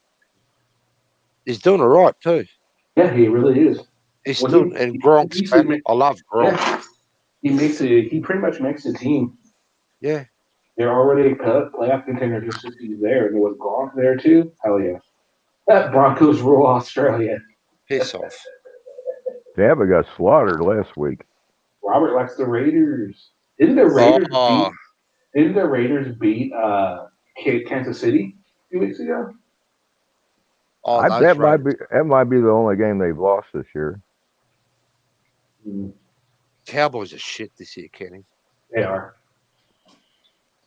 He's doing all right too. Yeah, he really is. He's doing, and Gronk's back. I love Gronk. Yeah. He pretty much makes the team. Yeah. They're already a playoff contender just because he's there, and with Gronk there too. Hell yeah. That Broncos rule Australia. Piss off. Tampa got slaughtered last week. Robert likes the Raiders. Didn't the Raiders beat Kansas City a few weeks ago? Oh, that might be the only game they've lost this year. Cowboys are shit this year, Kenny. They are.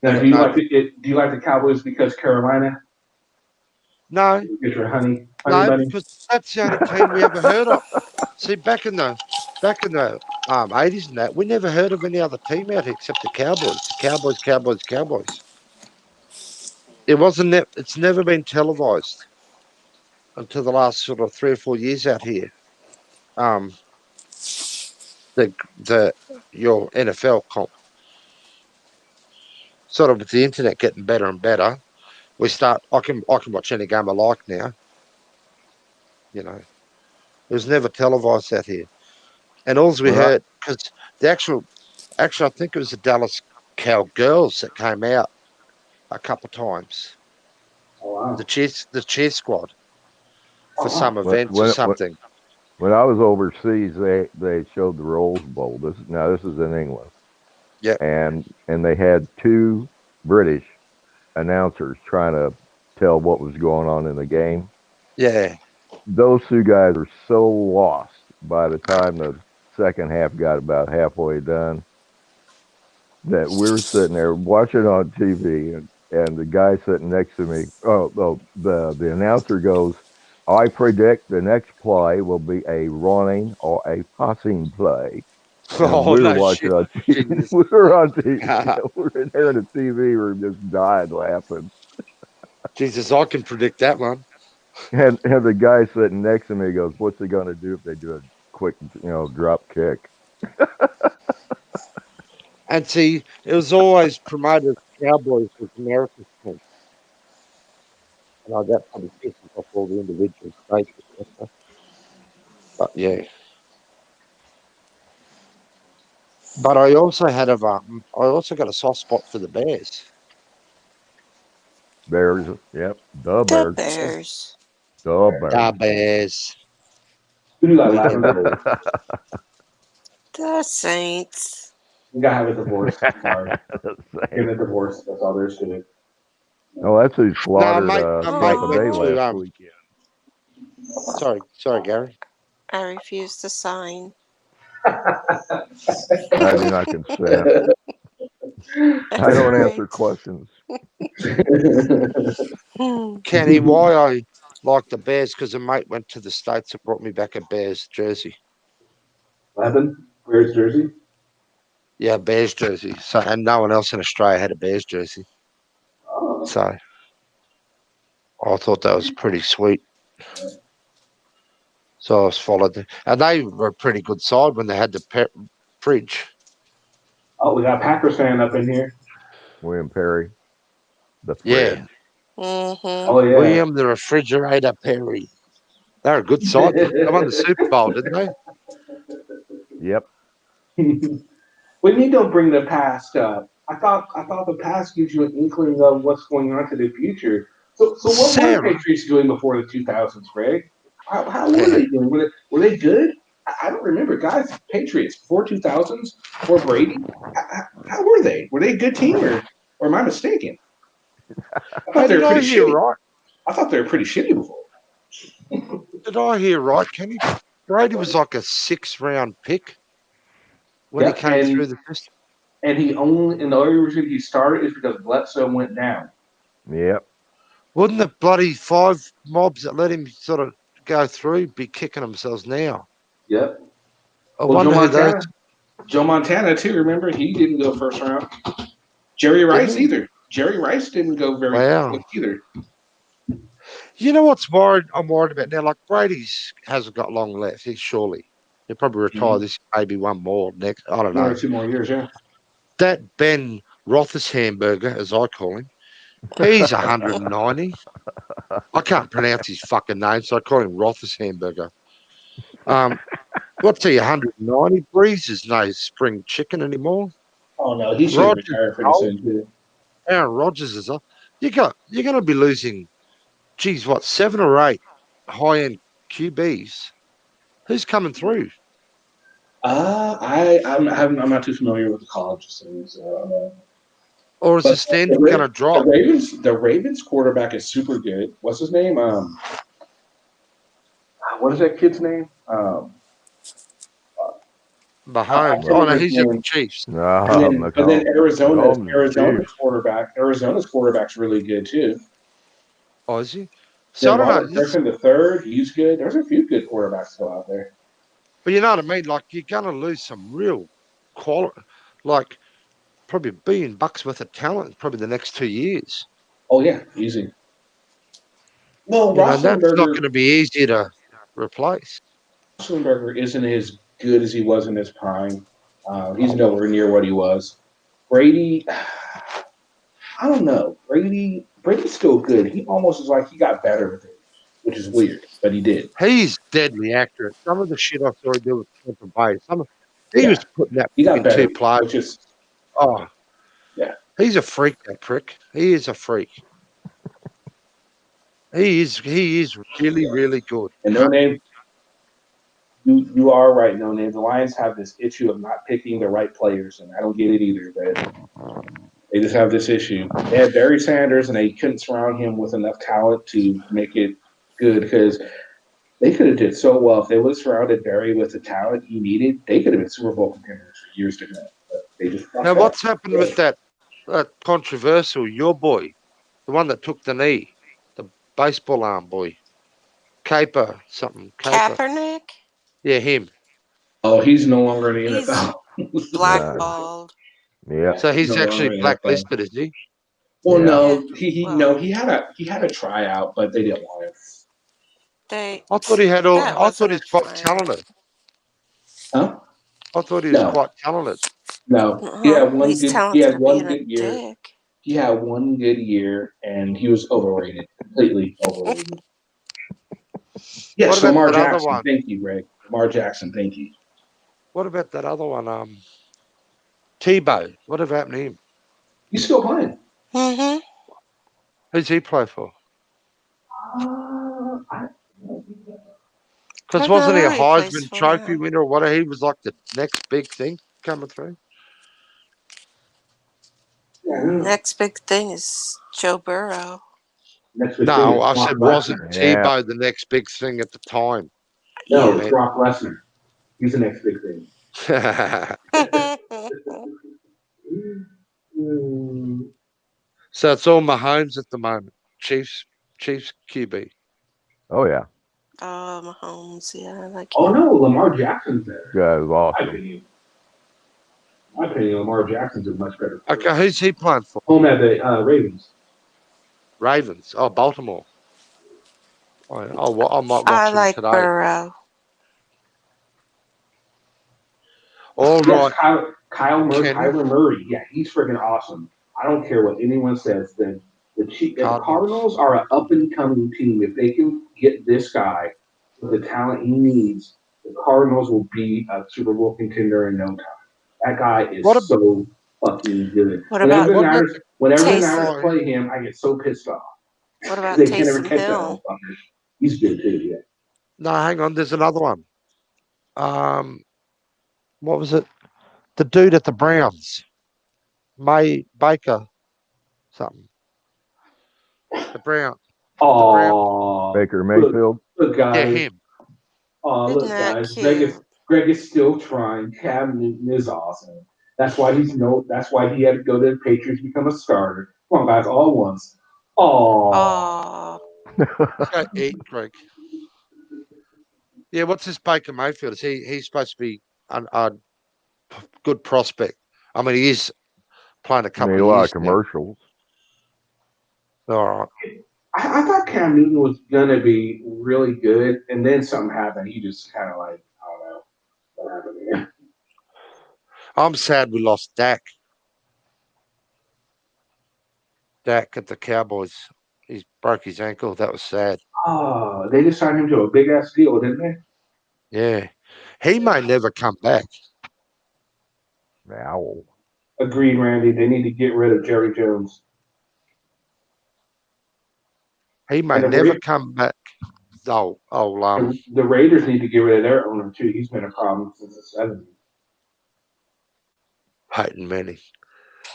Now, do you like the Cowboys because Carolina? No. Because you're honey no, because that's the only team we ever heard of. See, back in the 80s and that, we never heard of any other team out here except the Cowboys. The Cowboys. It's never been televised until the last sort of 3 or 4 years out here. Your NFL comp. Sort of with the internet getting better and better, I can watch any game I like now. You know, it was never televised out here, and all we heard because the actually I think it was the Dallas Cowgirls that came out a couple of times. Oh, wow. The cheer squad for some events or something. When I was overseas, they showed the Rose Bowl. This is in England, Yeah. and they had two British announcers trying to tell what was going on in the game. Yeah. Those two guys were so lost by the time the second half got about halfway done that we were sitting there watching on TV, and the guy sitting next to me, the announcer goes, "I predict the next play will be a running or a passing play." And Oh we were no watching shit. on TV. Jesus. We were on TV. We were in there in the TV room just dying laughing. Jesus, I can predict that one. And the guy sitting next to me goes, "What's he going to do if they do a quick, drop kick?" And see, it was always promoted Cowboys was America's team. And I got pretty pissed off all the individual states. But yeah. But I also got a soft spot for the Bears. Bears, yep, the The Bears, Bears. the The Bears. Bears. Who do you like, Lavender? The Saints. You gotta have a divorce. I'm sorry. The Get same. a divorce. That's all there is to it. Oh, that's who No, slaughtered mate, Tampa went Bay to last weekend. sorry, Gary. I refuse to sign. I do not consent. I That's don't right. answer questions. Kenny, why I like the Bears because a mate went to the States and brought me back a Bears jersey. Levin, where's Jersey? Yeah, Bears jersey. So and no one else in Australia had a Bears jersey. Oh, So I thought that was pretty sweet. So I was followed. And they were a pretty good side when they had the fridge. oh, we got a Packers fan up in here. William Perry, the Yeah. fridge. Mm-hmm. Oh yeah. William the Refrigerator Perry. They're a good side. They won the Super Bowl, didn't they? Yep. We need to bring the past up. I thought the past gives you an inkling of what's going on to the future. So what were the Sarah. Patriots doing before the 2000s, Greg? How were they doing? Were they good? I don't remember, guys. Patriots before 2000s, before Brady. How were they? Were they a good team, or am I mistaken? I thought Hey, they did were I pretty hear shitty. right? I thought they were pretty shitty before. Did I hear right, Kenny? Brady was like a 6th-round pick when he Yep, came through the system. and the only reason he started is because Bledsoe went down. Yep. Wouldn't the bloody 5 mobs that let him sort of go through be kicking themselves now? Yep. I Well, wonder who those. Joe Montana too. Remember, he didn't go first round. Jerry Rice Didn't he? either. Jerry Rice didn't go very Wow. quick either. You know what's I'm worried about now? Like Brady's hasn't got long left. He'll probably retire this, maybe one more next. I don't 1 know. or 2 more years, yeah. That Ben Roethlisberger, as I call him, he's 190. I can't pronounce his fucking name, so I call him Roethlisberger. What's he, 190? Breeze is no spring chicken anymore. Oh no, he should Rodgers retire is pretty old. soon too. Aaron Rodgers is old. You're going to be losing, 7 or 8 high-end QBs. Who's coming through? I'm not too familiar with the college things. Or is the But standard going to drop? The Ravens quarterback is super good. What's his name? What is that kid's name? Mahomes. Oh, no, he's at the Chiefs. And then Arizona's Chiefs. quarterback's really good too. Oh, is he? So I Then don't know. Robert Griffin the third, he's good. There's a few good quarterbacks still out there. But you know what I mean? Like, you're going to lose some real quality, like probably $1 billion worth of talent probably the next 2 years. Oh yeah, easy. Well, That's not going to be easy to replace. Roethlisberger isn't as good as he was in his prime. He's nowhere near what he was. Brady, I don't know. Brady's still good. He almost is like he got better with it, which is weird, but he did. He's deadly accurate. Some of the shit I saw he do with Tampa Bay, he was putting that He got in better, 2 players. which is He's a freak, that prick. He is a freak. He is really, really good. and no name. You are right, No Name. The Lions have this issue of not picking the right players, and I don't get it either. But they just have this issue. They had Barry Sanders, and they couldn't surround him with enough talent to make it good because they could have did so well if they would have surrounded Barry with the talent he needed. They could have been Super Bowl contenders for years to come. But they just fucked Now, up. what's happened with that controversial, your boy, the one that took the knee, the baseball arm boy, Caper, something, Caper. Kaepernick? Yeah, him. Oh, he's no longer in the He's NFL. blackballed. Yeah. So he's No longer actually in the NFL. blacklisted, is he? Well, Yeah. no, Well, he had a tryout, but they didn't want him. they I thought he had all. that I thought wasn't he's a quite tryout. talented. Huh? I thought he was No, quite talented. no. He had one He's good. He talented had at one being a good year. dick. He had one good year, and he was overrated, completely overrated. Yes, What about Lamar that other Jackson. one? Thank you, Greg. Lamar Jackson. Thank you. What about that other one? Tebow. What happened to him? He's still playing. Mm-hmm. Who's he play for? I Because I wasn't he a don't know who he plays Heisman for Trophy now. winner or whatever? He was like the next big thing coming through. Next big thing is Joe Burrow. Next big thing No, is I Brock said wasn't Lesnar. Yeah. Tebow the next big thing at the time? No, Yeah. it's Brock Lesnar. He's the next big thing. So it's all Mahomes at the moment. Chiefs QB. Oh yeah. Oh, Mahomes. Yeah, I like Oh him. no, Lamar Jackson's there. Guy is My awesome. opinion. My opinion, Lamar Jackson's a much better player. Okay, who's he playing for? Home at the Ravens. Ravens. Oh, Baltimore. I might I watch him like today. Burrow. All Yes, right. Kyler Murray. Yeah, he's freaking awesome. I don't care what anyone says. The Cardinals are an up and coming team. If they can get this guy with the talent he needs, the Cardinals will be a Super Bowl contender in no time. That guy is so fucking good. What about Whenever the Niners Taysom? play him, I get so pissed off. What about They can't ever Taysom catch that Hill? motherfucker. He's good too. Yeah. No, hang on. There's another one. What was it? The dude at the Browns, Baker, something. The Brown. Oh, Baker Mayfield. Look, guys. Yeah, him. Oh, Isn't look, that guys. cute? Greg is still trying. Cam Newton is awesome. That's why That's why he had to go to the Patriots, become a starter. Come on, guys, all at once. Oh. Go eat, Greg. Yeah, what's this Baker Mayfield? Is he's supposed to be a good prospect? I mean, he is playing a couple Made of a lot years of commercials. All right. I thought Cam Newton was gonna be really good, and then something happened. He just kind of like, I don't know what happened to him. I'm sad we lost Dak. Dak at the Cowboys. He broke his ankle. That was sad. Oh, they just signed him to a big ass deal, didn't they? Yeah. He may never come back. Ow. Agreed, Randy. They need to get rid of Jerry Jones. He may never come back. The Raiders need to get rid of their owner too. He's been a problem since the 70s. Peyton Manning.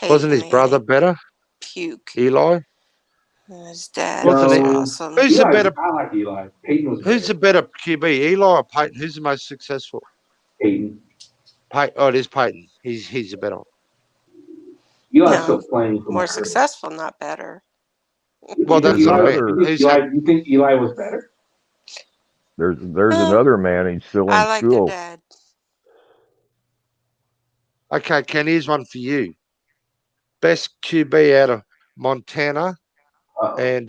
Wasn't his brother better? Puke. Eli? His dad Wasn't was he? awesome. Who's the better? I like Eli. Peyton was. Who's the better QB, Eli or Peyton? Who's the most successful? Peyton. Oh, it is Peyton. He's the better one. Eli's still playing. More successful, not better. Well, that's You think Eli was better? There's another man. He's still in I like school. their dad. Okay, Ken, here's one for you. Best QB out of Montana and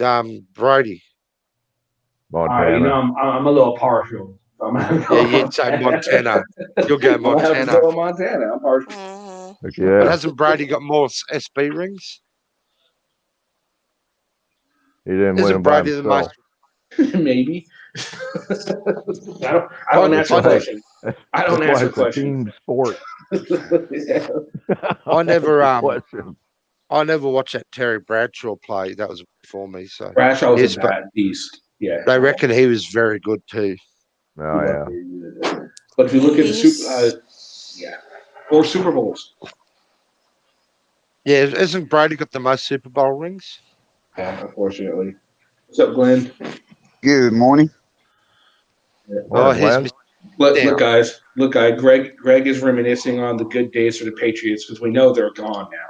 Brody. Montana. I'm a little partial. Yeah, you'd say Montana. You'll go Montana. I'm partial. Yeah. But hasn't Brady got more SB rings? He didn't Isn't win by Brady the himself. most? Maybe. I don't answer the question. I don't answer It's a team sport. I never watched that Terry Bradshaw play. That was before me. So Bradshaw was a bad beast. Yeah. They reckon he was very good too. Oh yeah. But if you look at the He's yeah, 4 Super Bowls. Yeah, isn't Brady got the most Super Bowl rings? Yeah, unfortunately. What's up, Glenn? Good morning. Oh, Morning, here's Glenn. Mr. Look, Down. guys. Look, guys. Greg is reminiscing on the good days for the Patriots because we know they're gone now.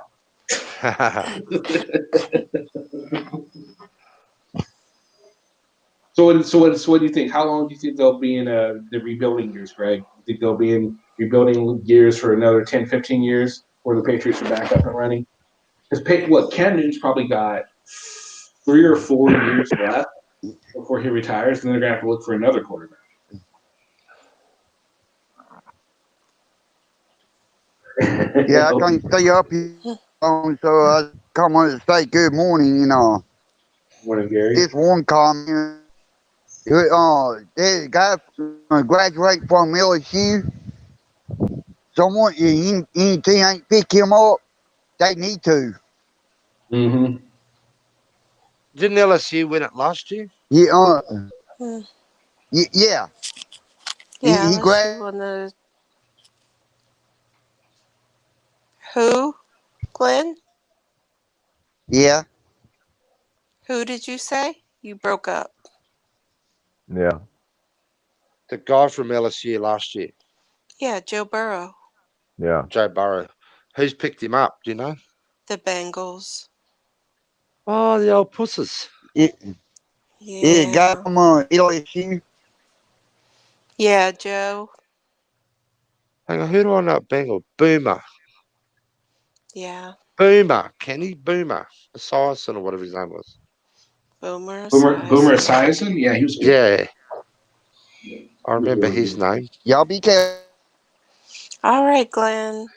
So what do you think? How long do you think they'll be in the rebuilding years, Greg? You think they'll be in rebuilding years for another 10, 15 years before the Patriots are back up and running? Because Cam Newton's probably got 3 or 4 years left before he retires, and then they're gonna have to look for another quarterback. Yeah, I can't stay up here long, so I come on to say good morning. Morning, Gary. Just one comment. There's a guy graduating from LSU. Someone, any team ain't pick him up. They need to. Mm-hmm. Didn't LSU win it last year? Yeah, Hmm. yeah. Yeah, He unless you grad. want to. Who? Glenn? Yeah. Who did you say? You broke up. Yeah. The guy from LSU last year, Yeah, Joe Burrow. Yeah. Joe Burrow. Who's picked him up? Do you know? The Bengals. Oh, the old pusses. Yeah, a guy Yeah. from LSU. Yeah, Joe. Hang on, who do I know at Bengal? Boomer. Yeah. Boomer. Kenny Boomer. Esiason or whatever his name was. Boomer Boomer Esiason. Esiason? Yeah, he was good. Yeah, I He was remember really his good. name. Y'all be careful. All right, Glenn.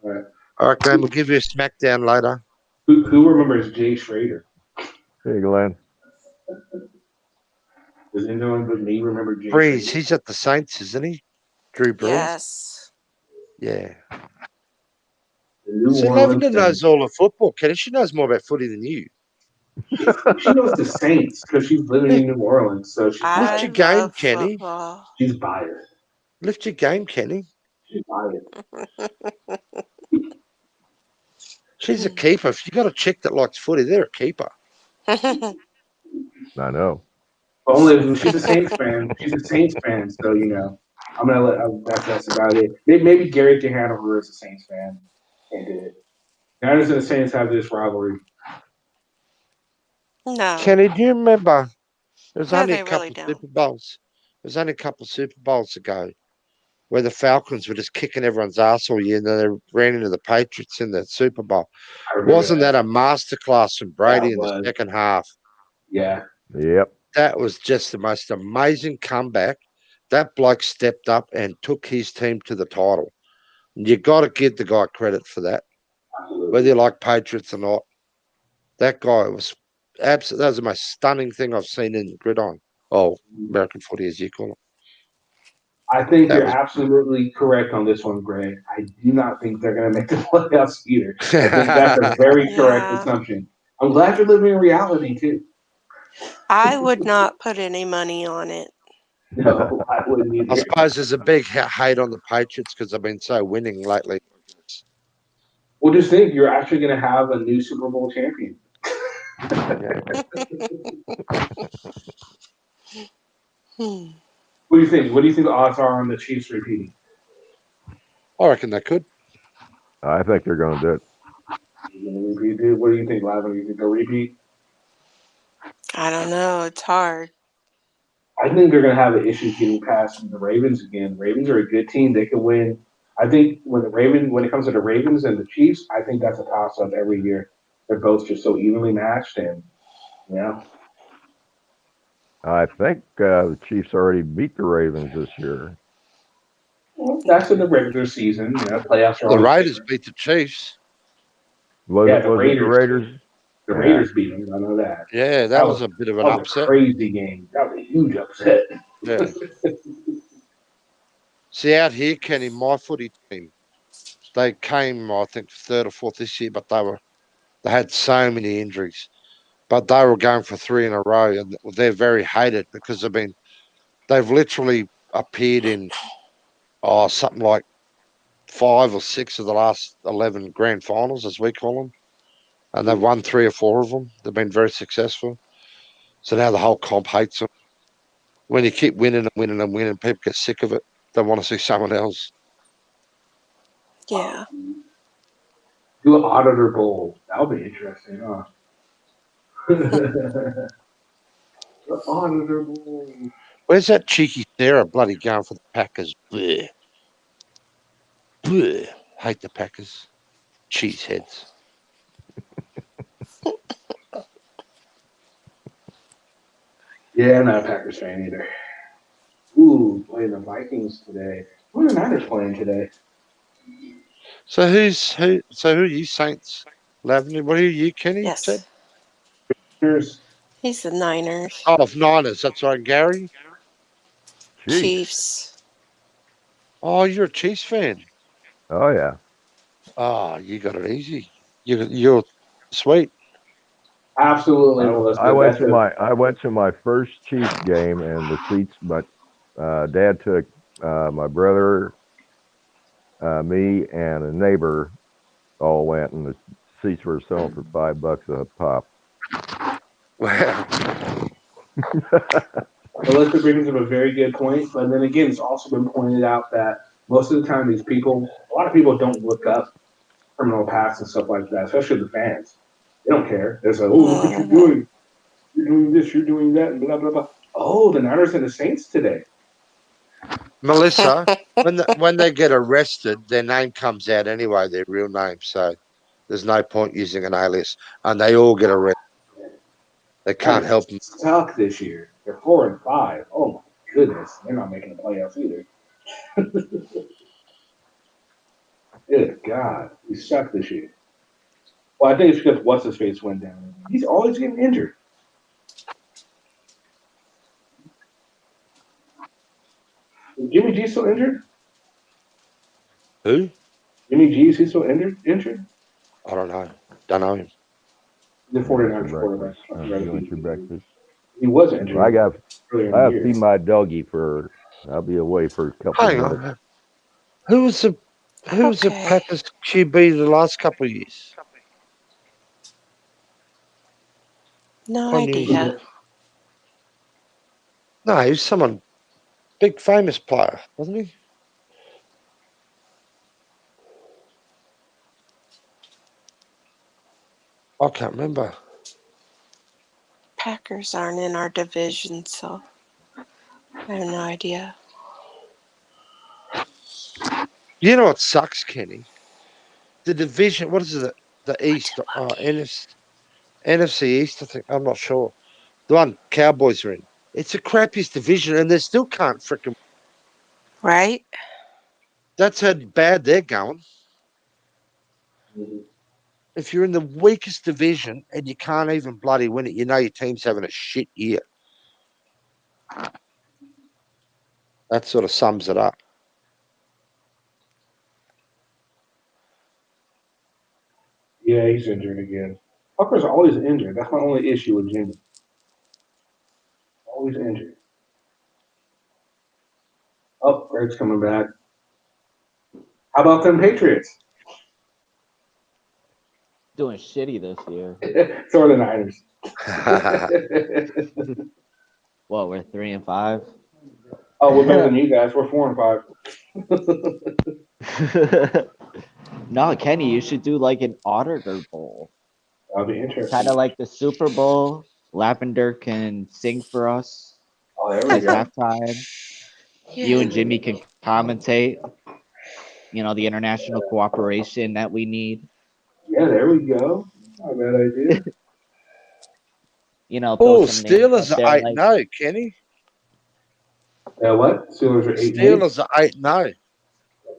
All right. All right, Glenn, we'll give you a smackdown later. Who remembers Jay Schrader? Hey, Glenn. Does anyone but me remember Jay Breeze, Schrader? he's at the Saints, isn't he? Drew Brees? Yes. Yeah. The New See, Orleans Lavender knows Saints. all the football, Kenny. She knows more about footy than you. She knows the Saints because she's living in New Orleans, so she's Lift I your biased. game, love Kenny. football. She's biased. Lift your game, Kenny. She's biased. She's a keeper. If you got a chick that likes footy, they're a keeper. I know. But only she's a Saints fan. She's a Saints fan, so I'm gonna that's about it. Maybe Gary can handle her as a Saints fan and do it. Niners and the Saints have this rivalry. No. Kenny, do you remember? There's No, only a they really couple of don't. Super Bowls. There's only a couple of Super Bowls ago where the Falcons were just kicking everyone's ass all year, and then they ran into the Patriots in the Super Bowl. I remember Wasn't that a masterclass from Brady That in the was. second half? Yeah. Yep. That was just the most amazing comeback. That bloke stepped up and took his team to the title. You got to give the guy credit for that, whether you like Patriots or not. That guy was absolutely. That was the most stunning thing I've seen in gridiron. Oh, American footy, as you call it. I think That you're was. absolutely correct on this one, Greg. I do not think they're going to make the playoffs either. I think that's a very correct Yeah. assumption. I'm glad you're living in reality too. I would not put any money on it. No, I wouldn't I either. suppose there's a big hate on the Patriots because they've been so winning lately. Well, just think you're actually going to have a new Super Bowl champion. Yeah. What do you think? What do you think the odds are on the Chiefs repeating? I reckon they could. I think they're going to do it. What do you think, Lavin? You think they'll repeat? I don't know. It's hard. I think they're going to have an issue getting past the Ravens again. Ravens are a good team; they can win. I think when it comes to the Ravens and the Chiefs, I think that's a toss-up every year. They're both just so evenly matched, and I think the Chiefs already beat the Ravens this year. well, that's in the regular season. Playoffs are The always Raiders different. beat the Chiefs. Was it the Raiders? The Raiders beat them. I know that. Yeah, that was a bit of an That was upset. a crazy game. That was a huge upset. Yeah. See, out here, Kenny, my footy team, they came, I think, third or fourth this year, but they had so many injuries. But they were going for 3 in a row, and they're very hated because they've literally appeared in Oh, something like 5 or 6 of the last 11 grand finals, as we call them. And they've won 3 or 4 of them. They've been very successful. So now the whole comp hates them. When you keep winning and winning and winning, people get sick of it. They want to see someone else. Yeah. Do an auditor bowl. That'll be interesting, huh? The auditor bowl. Where's that cheeky Sarah bloody going for the Packers? Bleh. Bleh. Hate the Packers. Cheeseheads. Yeah, I'm not a Packers fan either. Ooh, playing the Vikings today. Who are the Niners playing today? So who are you, Saints? Lavender? What are you, Kenny said? Yes. Niners. He's the Niners. Oh, Niners. That's right, Gary. Chiefs. Chiefs. Oh, you're a Chiefs fan. Oh yeah. Oh, you got it easy. You're sweet. Absolutely, Melissa. I went That's to my first Chiefs game, and the seats. But Dad took my brother, me, and a neighbor all went, and the seats were selling for $5 a pop. Wow. Melissa brings up a very good point, but then again, it's also been pointed out that most of the time these people, a lot of people don't look up criminal past and stuff like that, especially the fans. They don't care. They're like, oh, look what you're doing. You're doing this, you're doing that, and blah, blah, blah. Oh, the Niners and the Saints today. Melissa, when they get arrested, their name comes out anyway, their real name. So there's no point using an alias, and they all get arrested. They can't help them. Suck this year. They're 4-5. Oh my goodness, they're not making the playoffs either. Good God, we suck this year. Well, I think it's because what's his face went down. He's always getting injured. Is Jimmy G still injured? Who? Jimmy G, is he still injured? I don't know. Don't know him. The You want 49ers your quarterback. breakfast? You want your breakfast? He was injured I got. earlier in I the have to year. feed my doggy for. I'll be away for a couple of Hang minutes. on. Who was the Packers QB the last couple of years? No I knew idea. No, he was someone big famous player, wasn't he? I can't remember. Packers aren't in our division, so I have no idea. You know what sucks, Kenny? The division. What is it? The East. NFC East. I think. I'm not sure. The one Cowboys are in. It's the crappiest division, and they still can't frickin'. Right? That's how bad they're going. If you're in the weakest division and you can't even bloody win it, you know your team's having a shit year. That sort of sums it up. Yeah, he's injured again. Tucker's always injured. That's my only issue with Jimmy. Always injured. Oh, Greg's coming back. How about them Patriots? Doing shitty this year. So are the Niners. What, we're 3-5? Oh, we're better than you guys. We're 4-5. No, Kenny, you should do like an auditor bowl. That'll be interesting. Kind of like the Super Bowl. Lavender can sing for us Oh, there we at go. halftime. You and Jimmy can commentate. You know, the international cooperation that we need. Yeah, there we go. Not a bad idea. You know, throw Oh, some names Steelers up are there 8-0, Kenny. What? Steelers are 8-8. Steelers are 8-0.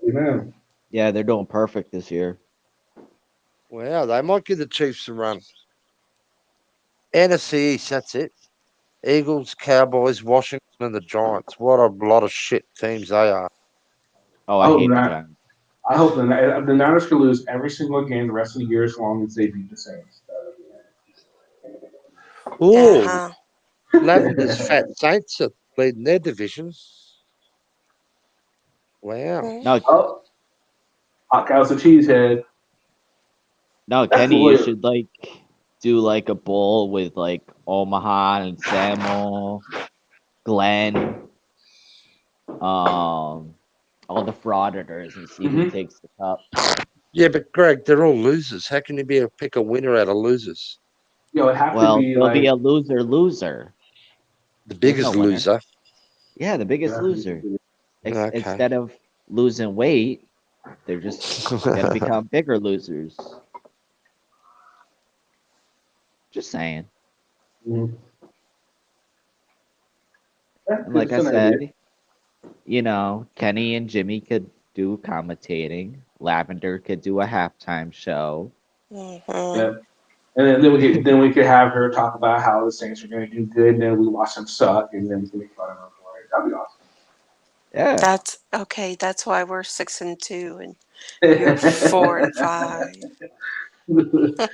Amen. Yeah, they're doing perfect this year. Wow, they might give the Chiefs a run. NFC East, that's it. Eagles, Cowboys, Washington, and the Giants. What a lot of shit teams they are. Oh, I hate the Giants. I hope the Niners can lose every single game the rest of the year as long as they beat the Saints. Ooh, Lavender's Fat Saints are leading their division. Wow. No, Oh, hot cows and cheesehead. no, That's Kenny, you literally. should like do like a bowl with like Omaha and Samuel, Glenn, all the frauditors, and see who Mhm. takes the cup. Yeah, but Greg, they're all losers. How can you be able to pick a winner out of losers? Yo, it'd have to Well, be there'll be like. a loser. The There's no biggest winner. loser. Yeah, the biggest loser. Okay. Instead of losing weight, they're just gonna become bigger losers. Just saying. Mhm. That's And like I an idea. said, Kenny and Jimmy could do commentating. Lavender could do a halftime show. Yeah. And then we could have her talk about how the Saints are going to do good, and then we watch them suck, and then we can make fun of them for it. That'd be awesome. Yeah. That's okay. That's why we're 6-2 and you're 4-5.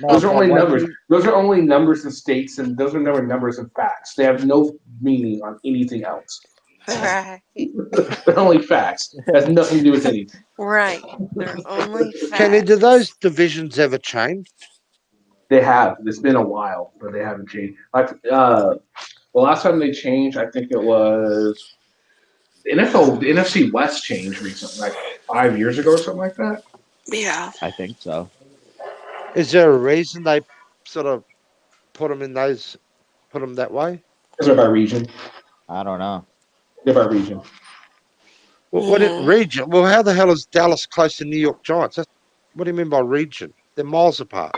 Those are only numbers. Those are only numbers and states, and those are never numbers and facts. They have no meaning on anything else. Right. They're only facts. Has nothing to do with anything. Right. They're only Kenny, facts. do those divisions ever change? They have. It's been a while, but they haven't changed. Like the last time they changed, I think it was the NFC West changed recently, like 5 years ago or something like that. Yeah. I think so. Is there a reason they sort of put them that way? Is it by region? I don't know. They're by region. Well, what region? Well, how the hell is Dallas close to New York Giants? What do you mean by region? They're miles apart.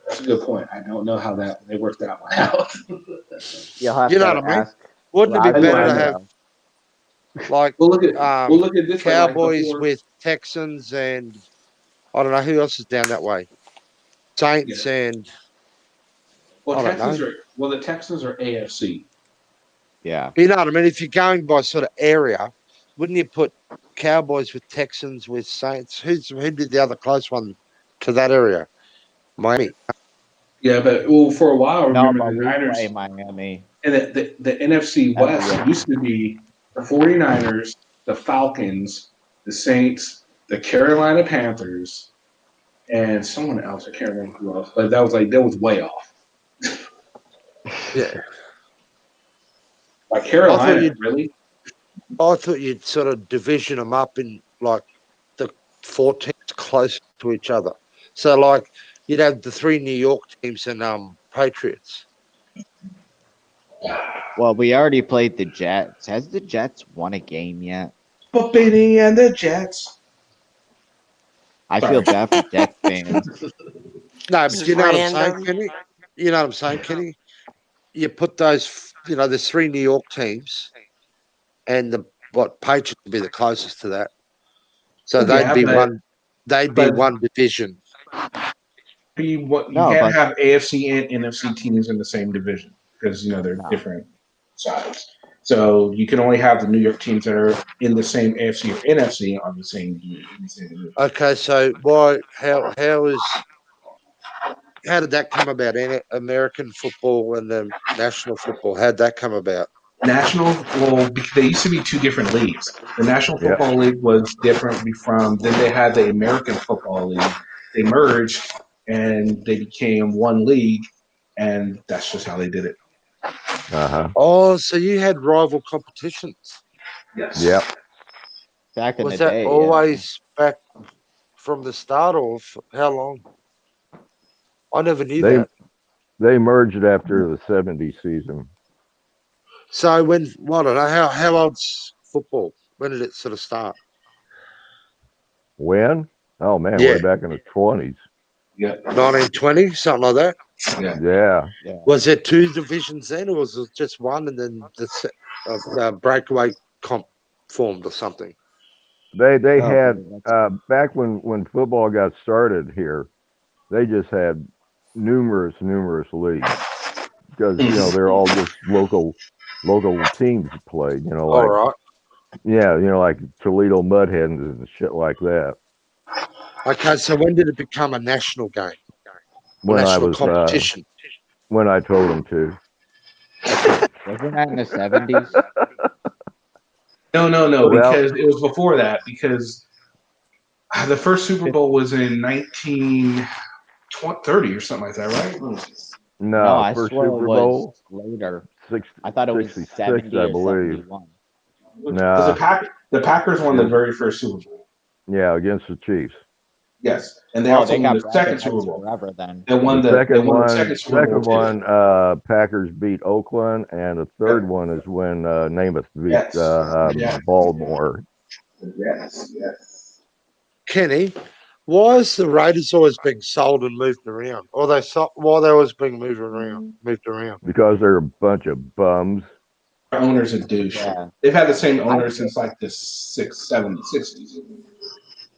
That's a good point. I don't know how they worked that one out. You'll have You know to what I mean? ask. Wouldn't it be Lavender, better to I know. have like We'll look at this way, like, Cowboys before. with Texans and I don't know who else is down that way. Saints and Well, I don't Texans know. are the Texans are AFC. Yeah. You know what I mean? If you're going by sort of area, wouldn't you put Cowboys with Texans with Saints? Who did the other close one to that area? Miami. Yeah, but for a while, No, remember but the we Niners play Miami and the NFC every West year. used to be the 49ers, the Falcons, the Saints, the Carolina Panthers, and someone else. I can't remember who else, but that was way off. Yeah. Like Carolina, really? I thought you'd sort of division them up in like the 4 teams close to each other. So like you'd have the 3 New York teams and Patriots. Well, we already played the Jets. Has the Jets won a game yet? Benny and the Jets. I feel bad for Jets fans. No, but you know what I'm saying, Random. Kenny? You know what I'm saying, Kenny? You put those, there's 3 New York teams, and Patriots would be the closest to that. So they'd be one division. You No, can't but have AFC and NFC teams in the same division because they're different sides. So you can only have the New York teams that are in the same AFC or NFC on the same division. Okay, so how did that come about? American football and the national football, how'd that come about? National, well, they used to be 2 different leagues. The National Football League was different from, then they had the American Football League. They merged and they became one league, and that's just how they did it. Oh, so you had rival competitions? Yes. Yep. back in Was the that day, always back from the start, or how long? I never knew that. They merged after the '70 season. So I don't know, how old's football? When did it sort of start? When? Oh man, Yeah. way back in the 20s. Yeah. 1920, something like that. Yeah. Yeah. Was there 2 divisions then, or was it just one, and then the breakaway comp formed or something? They Oh, had that's- back when football got started here, they just had numerous leagues because they're all just local teams that played. All Like right. like Toledo Mudhens and shit like that. Okay, so when did it become a national game? When national I was competition? when I told them to. Wasn't that in the 70s? No, Well, because it was before that. Because the first Super Bowl was in 1930 or something like that, right? No, no, I first swear it Super was Bowl, later. six, I thought it was 66, 70 I or believe. 71. Because Nah, the Packers won the yeah, very first Super Bowl. yeah, against the Chiefs. Yes, and they Oh, also they won got the second bragging Super rights Bowl. forever then. They won the second Super Bowl Second too. one, Packers beat Oakland, and the third one is when Namath beat Yes. Yes. Baltimore. Yes. Kenny, why is the Raiders always being sold and moved around? Or why they always being moved around? Because they're a bunch of bums. Our owner's a douche. Yeah. They've had the same owner since like the 60s.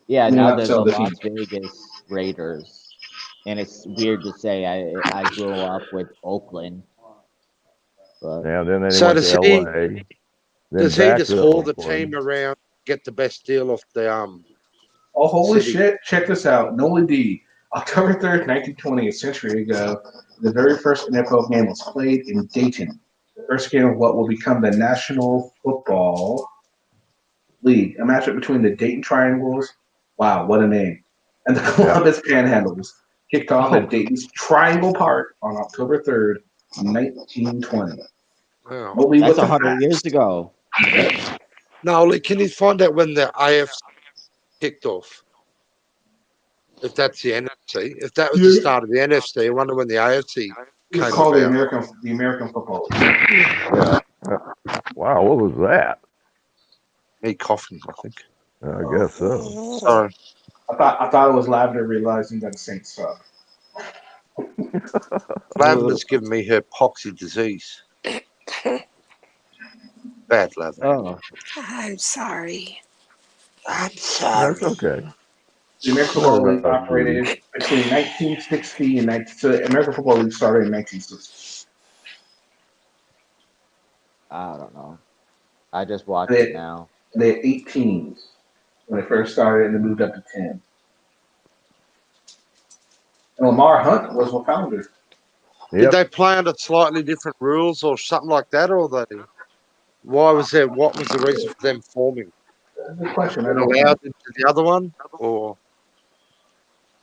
Yeah, They're now not they're sell the the Las team. Vegas Raiders. And it's weird to say I grew up with Oakland. But Yeah, then they So went does to he LA, then does he back just to haul the Oakland. team around, get the best deal off the Oh, holy city? shit. Check this out. Nolan D. October 3rd, 1920, a century ago, the very first NFL game was played in Dayton. The first game of what will become the National Football League, a matchup between the Dayton Triangles, wow, what a name, and the Columbus Panhandles, kicked off at Dayton's Triangle Park on October 3rd, 1920. Wow. Nobody that's with the 100 years facts. ago. No, can you find out when the AFC kicked off? If that's the NFC. If that was the start of the NFC, I wonder when the AFC It's came called about. the American Football League. Yeah. Wow, what was that? Me coughing, I think. I guess so. Sorry. I thought it was Lavender realizing that the Saints suck. Lavender's giving me her poxy disease. Bad Lavender. Oh. I'm sorry. I'm That's sorry. okay. The American Football League operated between 1960 and 19. So the American Football League started in 1960. I don't know. I just watched They, it now. they had 8 teams when they first started, and they moved up to 10. And Lamar Hunt was the founder. Did they play under slightly different rules or something like that, or what was the reason for them forming? Good question. I Weren't don't know. allowed into the other one, or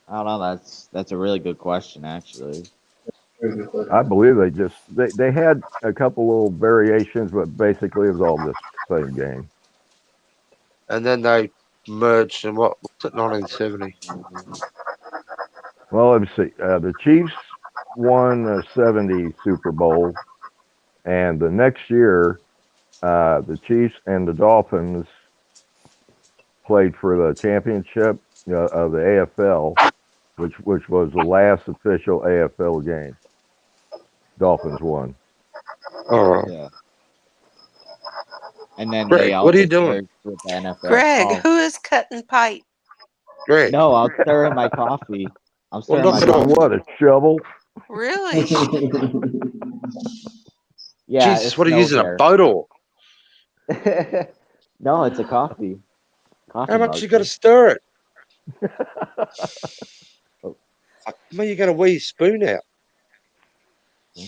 I don't know. That's a really good question, actually. I believe they had a couple little variations, but basically it was all just the same game. and then they merged in what was it, 1970? Well, let me see. The Chiefs won the 70 Super Bowl, and the next year, the Chiefs and the Dolphins played for the championship of the AFL, which was the last official AFL game. Dolphins won. Oh, Yeah. And then Greg, they what are you also doing? merged with the NFL. Greg, Oh, who is cutting pipe? Greg. no, I'm stirring my coffee. I'm Well, stirring my knock it off. coffee. What, a shovel? Really? Yeah, Jesus, it what are you snowed using, a here. boat or? No, it's a coffee. Coffee How much mug. you got to stir it? Oh. When are you going to wear your spoon out?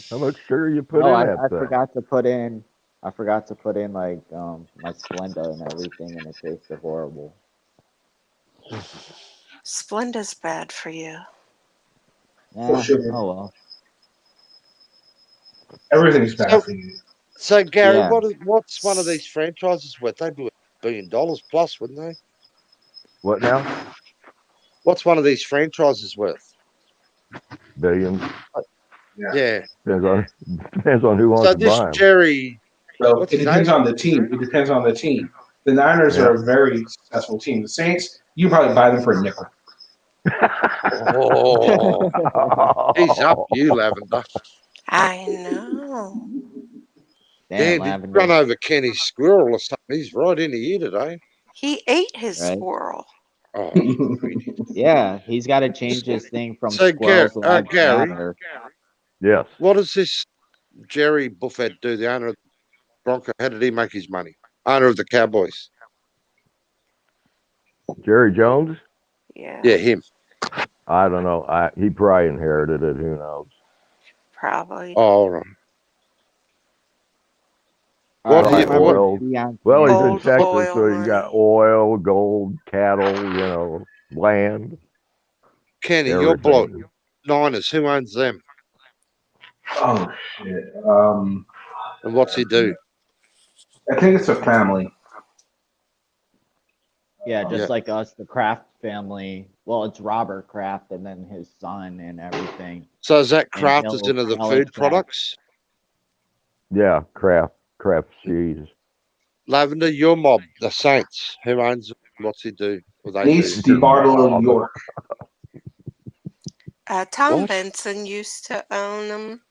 How much sugar you put No, in I that thing? forgot to put in. I forgot to put in like my Splenda and everything, and it tasted horrible. Splenda's bad for you. Yeah. sugar. Oh well. Everything's bad for you. So, Gary, Yeah. what's one of these franchises worth? They'd be worth $1 billion plus, wouldn't they? What now? What's one of these franchises worth? Billions. Yeah. Depends on who wants So to this buy them. Jerry, So what's it his depends name? on the team. It depends on the team. The Niners Yeah. are a very successful team. The Saints, you probably buy them for a nickel. Oh, he's up you, Lavender. I know. Damn, Damn, did you run Lavender. over Kenny's squirrel or something? He's right into you today. He ate his Right? squirrel. Oh, Yeah, he's got to change his thing from so squirrel's leg to Gary, ladder. Yes. what does this Jerry Buffett do? The owner of the Bronco? How did he make his money? Owner of the Cowboys. Jerry Jones? Yeah, Yeah, him. I don't know. He probably inherited it. Who knows? probably. Oh, all right. What Alright, he what? oil. Beyonce Well, he's in Gold, Texas, oil so you got money. oil, gold, cattle, land, Kenny, your bloke, everything. Niners. Who owns them? Oh shit. And what's he do? I think it's a family. Yeah, just Yeah. like us, the Kraft family. Well, it's Robert Kraft and then his son and everything. So is that And craft is he'll into the sell food it back. products? Yeah, Kraft cheese. Lavender, your mob, the Saints. Who owns them? What's he do? What they do? Niece DeBartolo York. Tom What? Benson used to own them,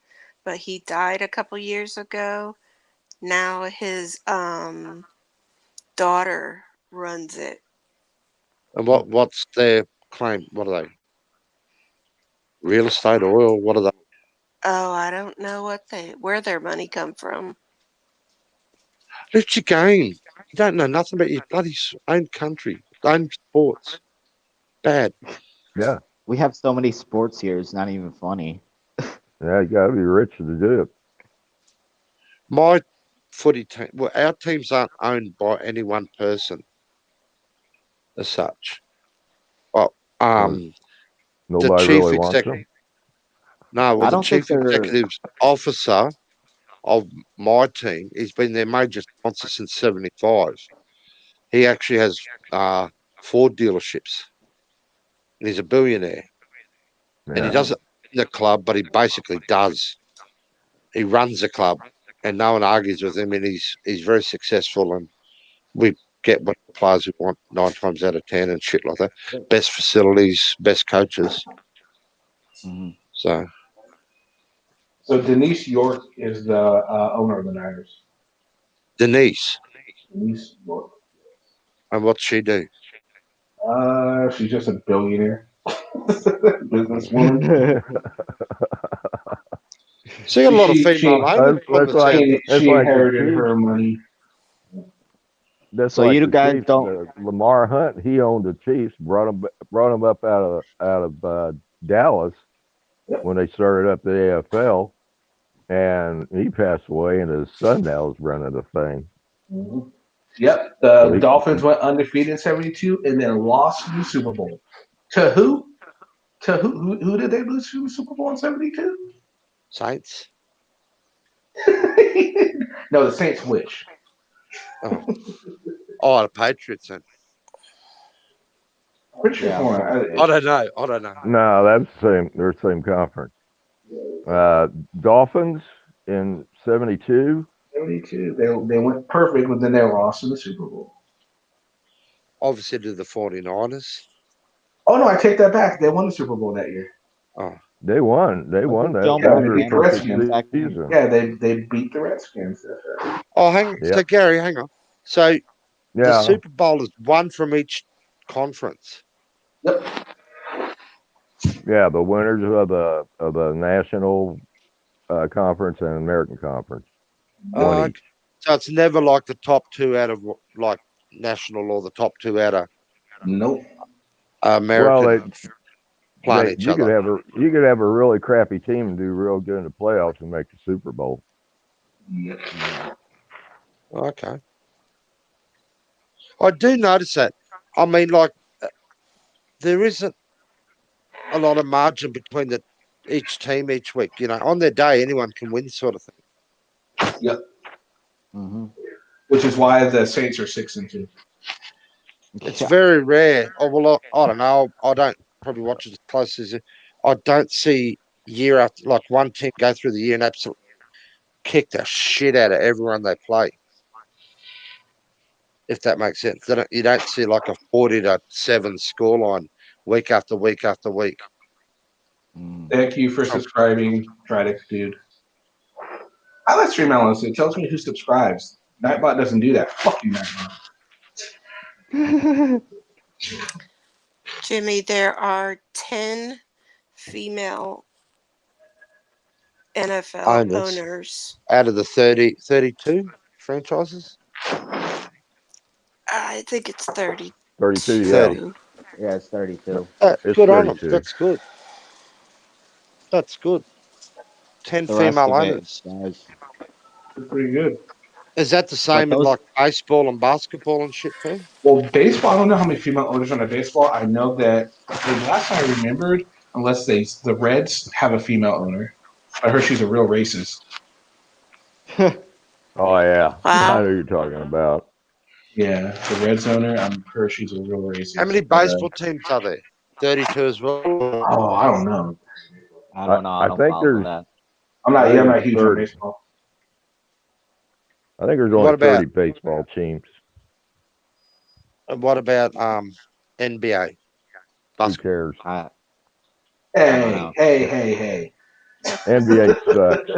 but he died a couple years ago. Now his daughter runs it. And what's their claim? What are they? Real estate, oil? What are they? Oh, I don't know where their money come from. Lift your game. You don't know nothing about your bloody own country, own sports. Bad. Yeah, We have so many sports here, it's not even funny. yeah, you got to be rich to do it. My footy team, well, our teams aren't owned by any one person as such. Well, the Nobody chief really wants executive. them. No, well, I the don't think chief they're. executive officer of my team, he's been their major sponsor since '75. He actually has Ford dealerships, and he's a billionaire. And he Yeah. doesn't in the club, but he basically does. He runs the club, and no one argues with him, and he's very successful, and we get what the players we want 9 times out of 10 and shit like that. Best facilities, best coaches. Mhm. So So Denise York is the owner of the Niners. Denise, Denise York. and what's she do? She's just a billionaire, businesswoman. See a lot of female owners from That's the like sound. that's She like the inherited Chiefs. her money. That's So like you the guys Chiefs. don't. Lamar Hunt, he owned the Chiefs. Brought him up out of Dallas when they started up the AFL, and he passed away, and his son now is running the thing. Mm-hmm. Yep, the So Dolphins went undefeated in '72 and then lost the Super Bowl. To who? To who? Who did they lose to the Super Bowl in '72? Saints. No, the Saints. Which? Oh, the Patriots. Then. Pretty sure. Yeah, of course. I don't know. I don't know. No, that's the same. They're the same conference. Dolphins in '72. '72. They went perfect, but then they lost in the Super Bowl. Obviously, to the 49ers. Oh no, I take that back. They won the Super Bowl that year. Oh, They won. They won that. Joe Yeah, That they was beat the their perfect Redskins. back then. season. Yeah, they beat the Redskins. oh, hang on. Yep. So Gary, hang on. So the Yeah. Super Bowl is one from each conference. Yep. Yeah, the winners of the National Conference and American Conference. One each. So it's never like the top two out of like national or the top two out of Nope. American Well, playing each you other. could have a really crappy team and do real good in the playoffs and make the Super Bowl. Yep. Okay. I do notice that. I mean, like, there isn't a lot of margin between each team each week. You know, on their day, anyone can win, sort of thing. Yep. Mm-hmm. Which is why the Saints are 6-2. It's very rare. Oh well, I don't know. I don't probably watch it as close as I don't see year after like one team go through the year and absolutely kick the shit out of everyone they play. If that makes sense, you don't see like a 40-7 scoreline week after week after week. Thank you for subscribing, Tridix dude. I like stream analysis. It tells me who subscribes. Nightbot doesn't do that. Fuck you, Nightbot. Jimmy, there are 10 female NFL owners. Out of the 32 franchises? I think it's 30. 32, yeah. 30. Yeah, it's 32. It's Good on them. 32. That's good. That's good. 10 The rest female of it, owners. guys. Pretty good. Is that the same in those- like baseball and basketball and shit too? Well, baseball, I don't know how many female owners on a baseball. I know that the last I remembered, unless the Reds have a female owner. I heard she's a real racist. Oh yeah, I Wow. know who you're talking about. Yeah, the Reds owner, I'm sure she's a real racist. How many But, baseball teams are there? 32 as well. oh, I don't know. I don't know. I don't think follow there's. that. I'm I not. think Yeah, I'm not there's huge on 30. baseball. I think there's What only about- 30 baseball teams. And what about NBA? Who Basketball. cares? I Hey, know. hey. NBA sucks.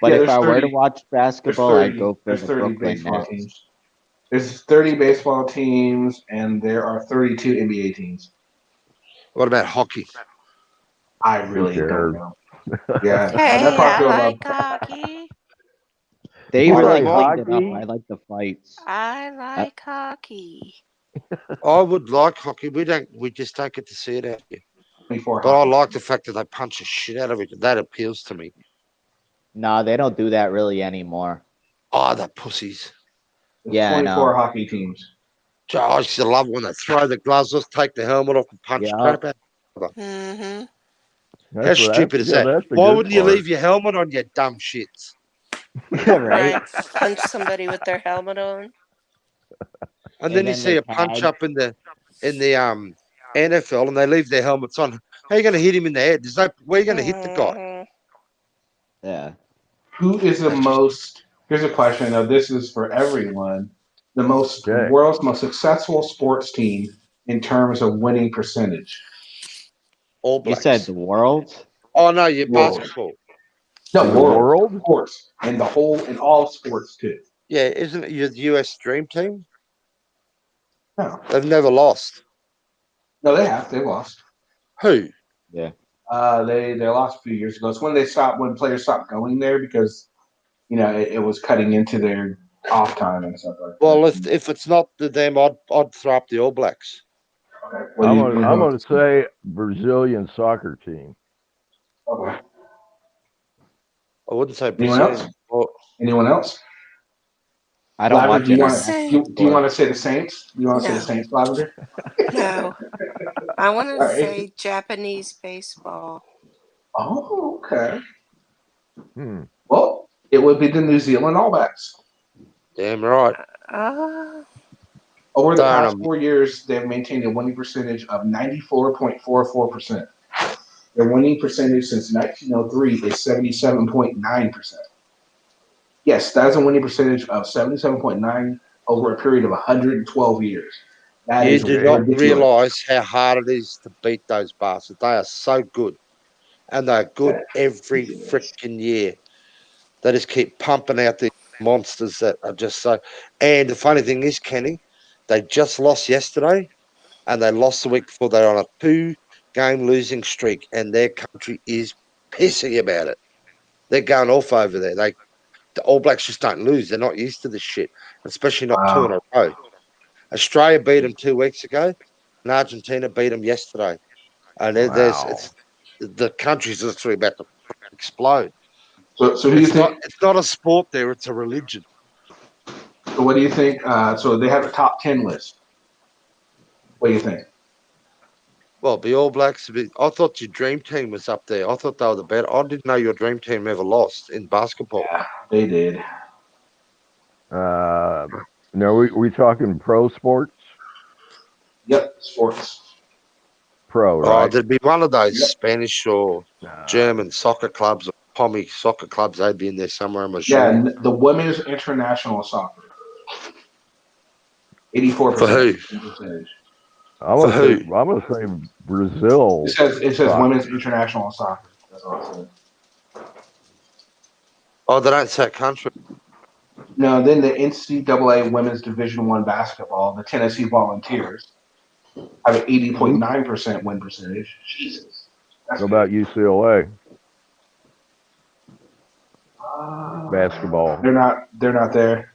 But Yeah, if there's I were to 30 watch basketball, I'd go for there's the 30 Brooklyn baseball Nets. teams. There's 30 baseball teams, and there are 32 NBA teams. What about hockey? I really don't cares? know. Yeah, Hey, that's how I I feel like about. hockey. They I really like cleaned it up. hockey. I like the fights. I like hockey. I would like hockey. We just don't get to see it out here. 24 But I hockey. like the fact that they punch the shit out of it. That appeals to me. No, they don't do that really anymore. Oh, the pussies. There's Yeah, I 24 know. hockey teams. I used to love when they throw the gloves off, take the helmet off, and punch Yeah. crap out. Mm-hmm. How stupid is that? That's the Why good wouldn't you part. leave your helmet on, you dumb shits? Right? Right. Punch somebody with their helmet on. And then you then see the a punch tag. up in the NFL, and they leave their helmets on. How are you going to hit him in the head? Where are you going to hit the guy? Mhm. Yeah. Who is the most? Here's a question. Now, this is for everyone. The Okay. world's most successful sports team in terms of winning percentage. All You Blacks. said the world? Oh no, you World. basketball. No, In the world? sports, and in all sports too. Yeah, isn't it your US Dream Team? No, They've never lost. no, they have. They lost. Who? Yeah. They lost a few years ago. It's when players stopped going there because it was cutting into their off time and stuff like that. Well, if it's not them, I'd throw up the All Blacks. Okay. I'm gonna say Brazilian soccer team. Okay. I wouldn't say Anyone Brazilian. else? Or, Anyone else? I don't Lavender, watch do you any want Say- do you want to say the Saints? Do you want to say the No. Saints, Lavender? No. I want to All right. say Japanese baseball. Oh, okay. Hmm. Well, it would be the New Zealand All Blacks. damn right. Over the Darn past 'em. 4 years, they've maintained a winning percentage of 94.44%. Their winning percentage since 1903 is 77.9%. Yes, that is a winning percentage of 77.9 over a period of 112 years. That You is do not ridiculous. realise how hard it is to beat those bastards. They are so good. And they're good every freaking year. They just keep pumping out these monsters that are just so. And the funny thing is, Kenny, they just lost yesterday and they lost the week before. They're on a 2-game losing streak and their country is pissing about it. They're going off over there. The All Blacks just don't lose. They're not used to this shit, especially not two in a row. Australia beat them 2 weeks ago and Argentina beat them yesterday. And the country's literally about to explode. So who do you think? It's not a sport there; it's a religion. So what do you think? So they have a top 10 list. What do you think? Well, the All Blacks. I thought your dream team was up there. I thought they were the better. I didn't know your dream team ever lost in basketball. Yeah, they did. No, we talking pro sports? Yep, sports. Pro, Oh, right? there'd be one of those Spanish or German soccer clubs or Pommy soccer clubs. They'd be in there somewhere. I'm Yeah, assuming. and the women's international soccer. 84%. For who? Percentage. I'm gonna say Brazil. It says soccer. women's international soccer. That's all it says. Oh, they don't say country. No, then the NCAA Women's Division I basketball, the Tennessee Volunteers, have an 80.9% win percentage. Jesus. What about UCLA? Basketball. They're not there.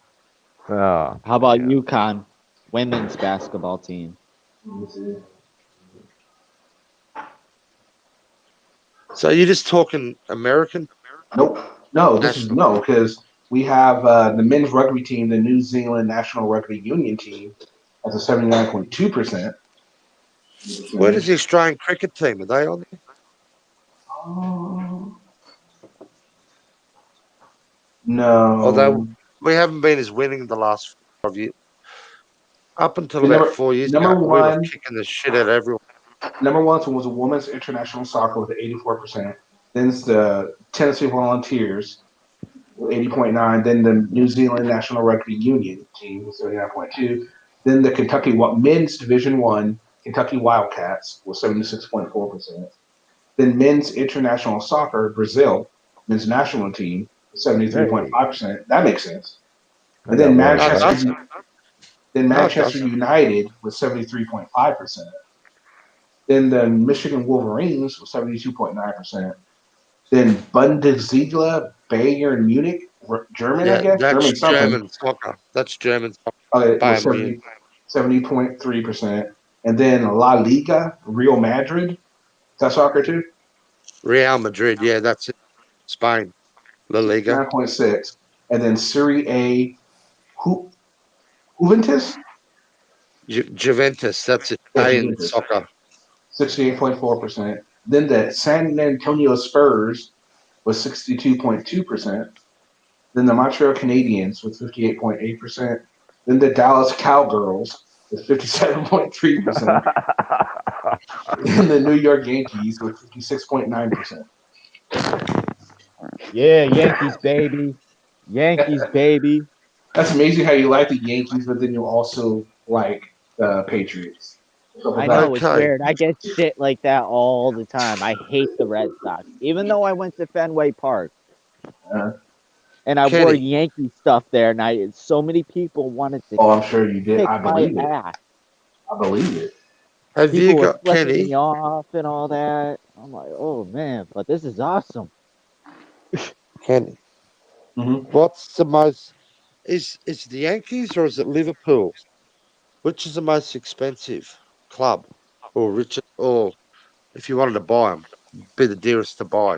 Ah, How about UConn women's basketball team? So you're just talking American? Nope. No, this is no, because we have the men's rugby team, the New Zealand National Rugby Union team, has a 79.2%. Where does the Australian cricket team? Are they on there? No. Although we haven't been as winning the last 5 years. Up until The about number- 4 years number ago, we were one- kicking the shit out of everyone. Number one was a women's international soccer with 84%. Then it's the Tennessee Volunteers with 80.9. Then the New Zealand National Rugby Union team with 79.2. Then the Kentucky men's Division One Kentucky Wildcats with 76.4%. Then men's international soccer Brazil men's national team with 73.5%. That makes sense. And then Manchester United with 73.5%. Then the Michigan Wolverines with 72.9%. Then Bundesliga, Bayern Munich, German, I guess. That's German soccer. That's German soccer. Okay, with 70.3%. And then La Liga, Real Madrid. Is that soccer too? Real Madrid, yeah, that's it. Spain. La Liga. 9.6. And then Serie A, Juventus? Juventus, that's Italian soccer. 68.4%. Then the San Antonio Spurs was 62.2%. Then the Montreal Canadiens with 58.8%. Then the Dallas Cowgirls with 57.3%. And the New York Yankees with 56.9%. Yeah, Yankees, baby. Yankees, baby. That's amazing how you like the Yankees, but then you also like the Patriots. I know, it's weird. I get shit like that all the time. I hate the Red Sox. Even though I went to Fenway Park. And I wore Yankee stuff there, and so many people wanted to I'm sure you did. kick I my believe it. ass. I believe it. Have People you were got flipping Kenny? me off and all that. I'm like, oh man, but this is awesome. Kenny, what's the most? Is the Yankees or is it Liverpool? Which is the most expensive club, or richest, or if you wanted to buy them, be the dearest to buy?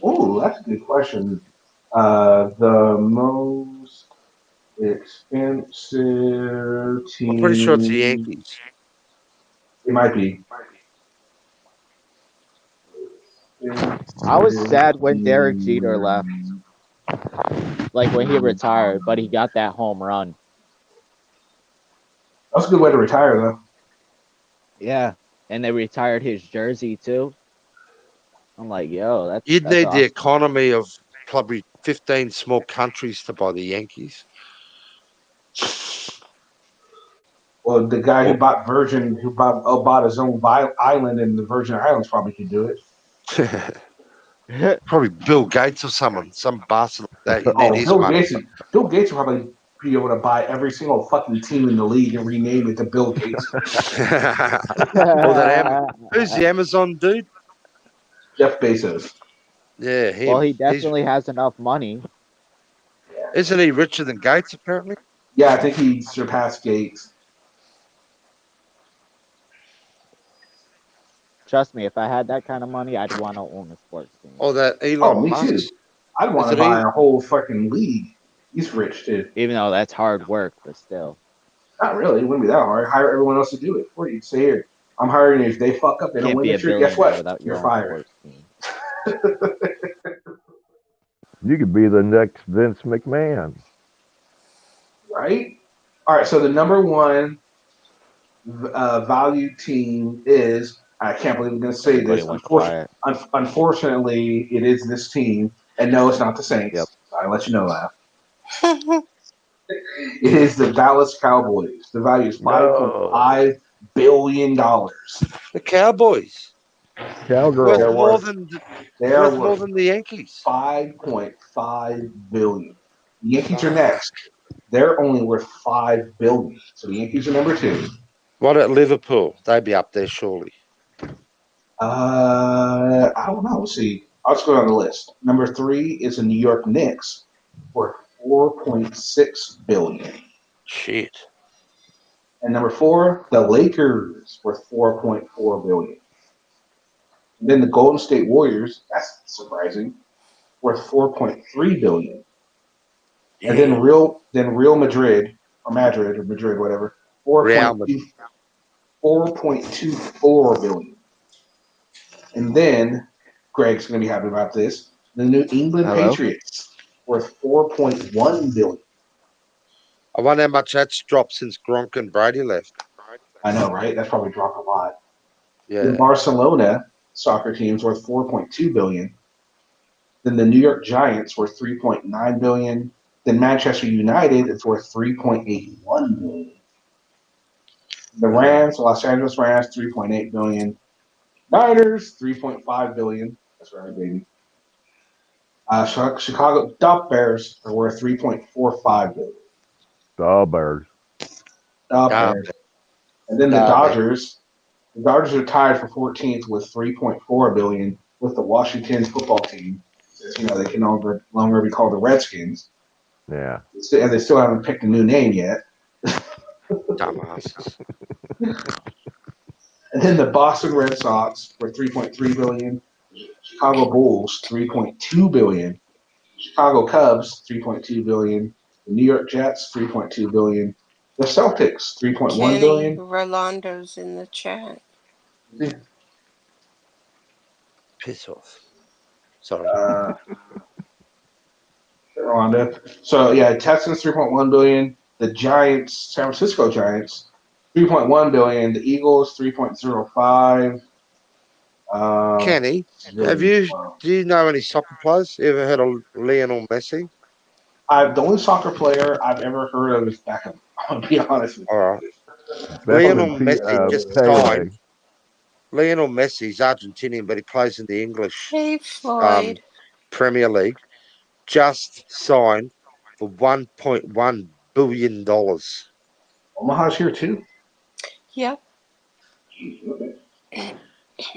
Oh, that's a good question. The most expensive team. I'm pretty sure it's the Yankees. It might be. I was sad when Derek Jeter left. Like when he retired, but he got that home run. That's a good way to retire, though. Yeah, and they retired his jersey too. I'm like, yo, that's You'd need the awesome. economy of probably 15 small countries to buy the Yankees. Well, the guy who bought bought his own island in the Virgin Islands probably could do it. Probably Bill Gates or someone, some bastard like that. You need his Bill money. Gates. Bill Gates would probably be able to buy every single fucking team in the league and rename it to Bill Gates. Who's the Amazon dude? Jeff Bezos. Yeah, him. Well, he definitely has enough money. Isn't he richer than Gates, apparently? Yeah, I think he surpassed Gates. Trust me, if I had that kind of money, I'd want to own a sports team. Oh, that Elon me Musk. too. I'd want to buy a whole fucking league. He's rich too. Even though that's hard work, but still. Not really. It wouldn't be that hard. Hire everyone else to do it for you. Say here, I'm hiring you. If they fuck up, they don't Can't win be a this year. Guess billionaire what? without your You're own fired. sports team. You could be the next Vince McMahon. Right? All right. So the number one value team is, I can't believe I'm going to say Everybody this. went quiet. Unfortunately, it is this team. And no, it's not the Saints. Yep. I'll let you know that. It is the Dallas Cowboys. The value is $5.5 billion. The Cowboys. Cowgirls. Worth more than the Yankees. $5.5 billion. The Yankees are next. They're only worth $5 billion. So the Yankees are number two. What about Liverpool? They'd be up there surely. I don't know. Let's see. I'll just go down the list. Number three is the New York Knicks worth $4.6 billion. Shit. And number four, the Lakers worth $4.4 billion. And then the Golden State Warriors, that's surprising, worth 4.3 billion. And then Real Madrid or Madrid, whatever, 4.24 billion. And then Greg's going to be happy about this. The New England Patriots worth 4.1 billion. I wonder how much that's dropped since Gronk and Brady left. I know, right? That's probably dropped a lot. Yeah. The Barcelona soccer team's worth 4.2 billion. Then the New York Giants worth 3.9 billion. Then Manchester United is worth 3.81 billion. The Rams, Los Angeles Rams, 3.8 billion. Niners, 3.5 billion. That's right, baby. Chicago Bears are worth 3.45 billion. Bears. Bears. And then the Dodgers. The Dodgers are tied for 14th with 3.4 billion with the Washington football team. Since, they can no longer be called the Redskins. Yeah. And they still haven't picked a new name yet. Dumbasses. And then the Boston Red Sox for 3.3 billion. Chicago Bulls 3.2 billion. Chicago Cubs 3.2 billion. The New York Jets 3.2 billion. The Celtics 3.1 billion. Rolando's in the chat. Piss off. Sorry. Rolando. So yeah, Texans 3.1 billion. The Giants, San Francisco Giants, 3.1 billion. The Eagles 3.05. Kenny, do you know any soccer players? You ever heard of Lionel Messi? The only soccer player I've ever heard of is Beckham. I'll be honest with you. All right. Lionel Messi just signed. Lionel Messi's Argentinian, but he plays in the English Premier League. Just signed for $1.1 billion. Omaha's here too. Yep.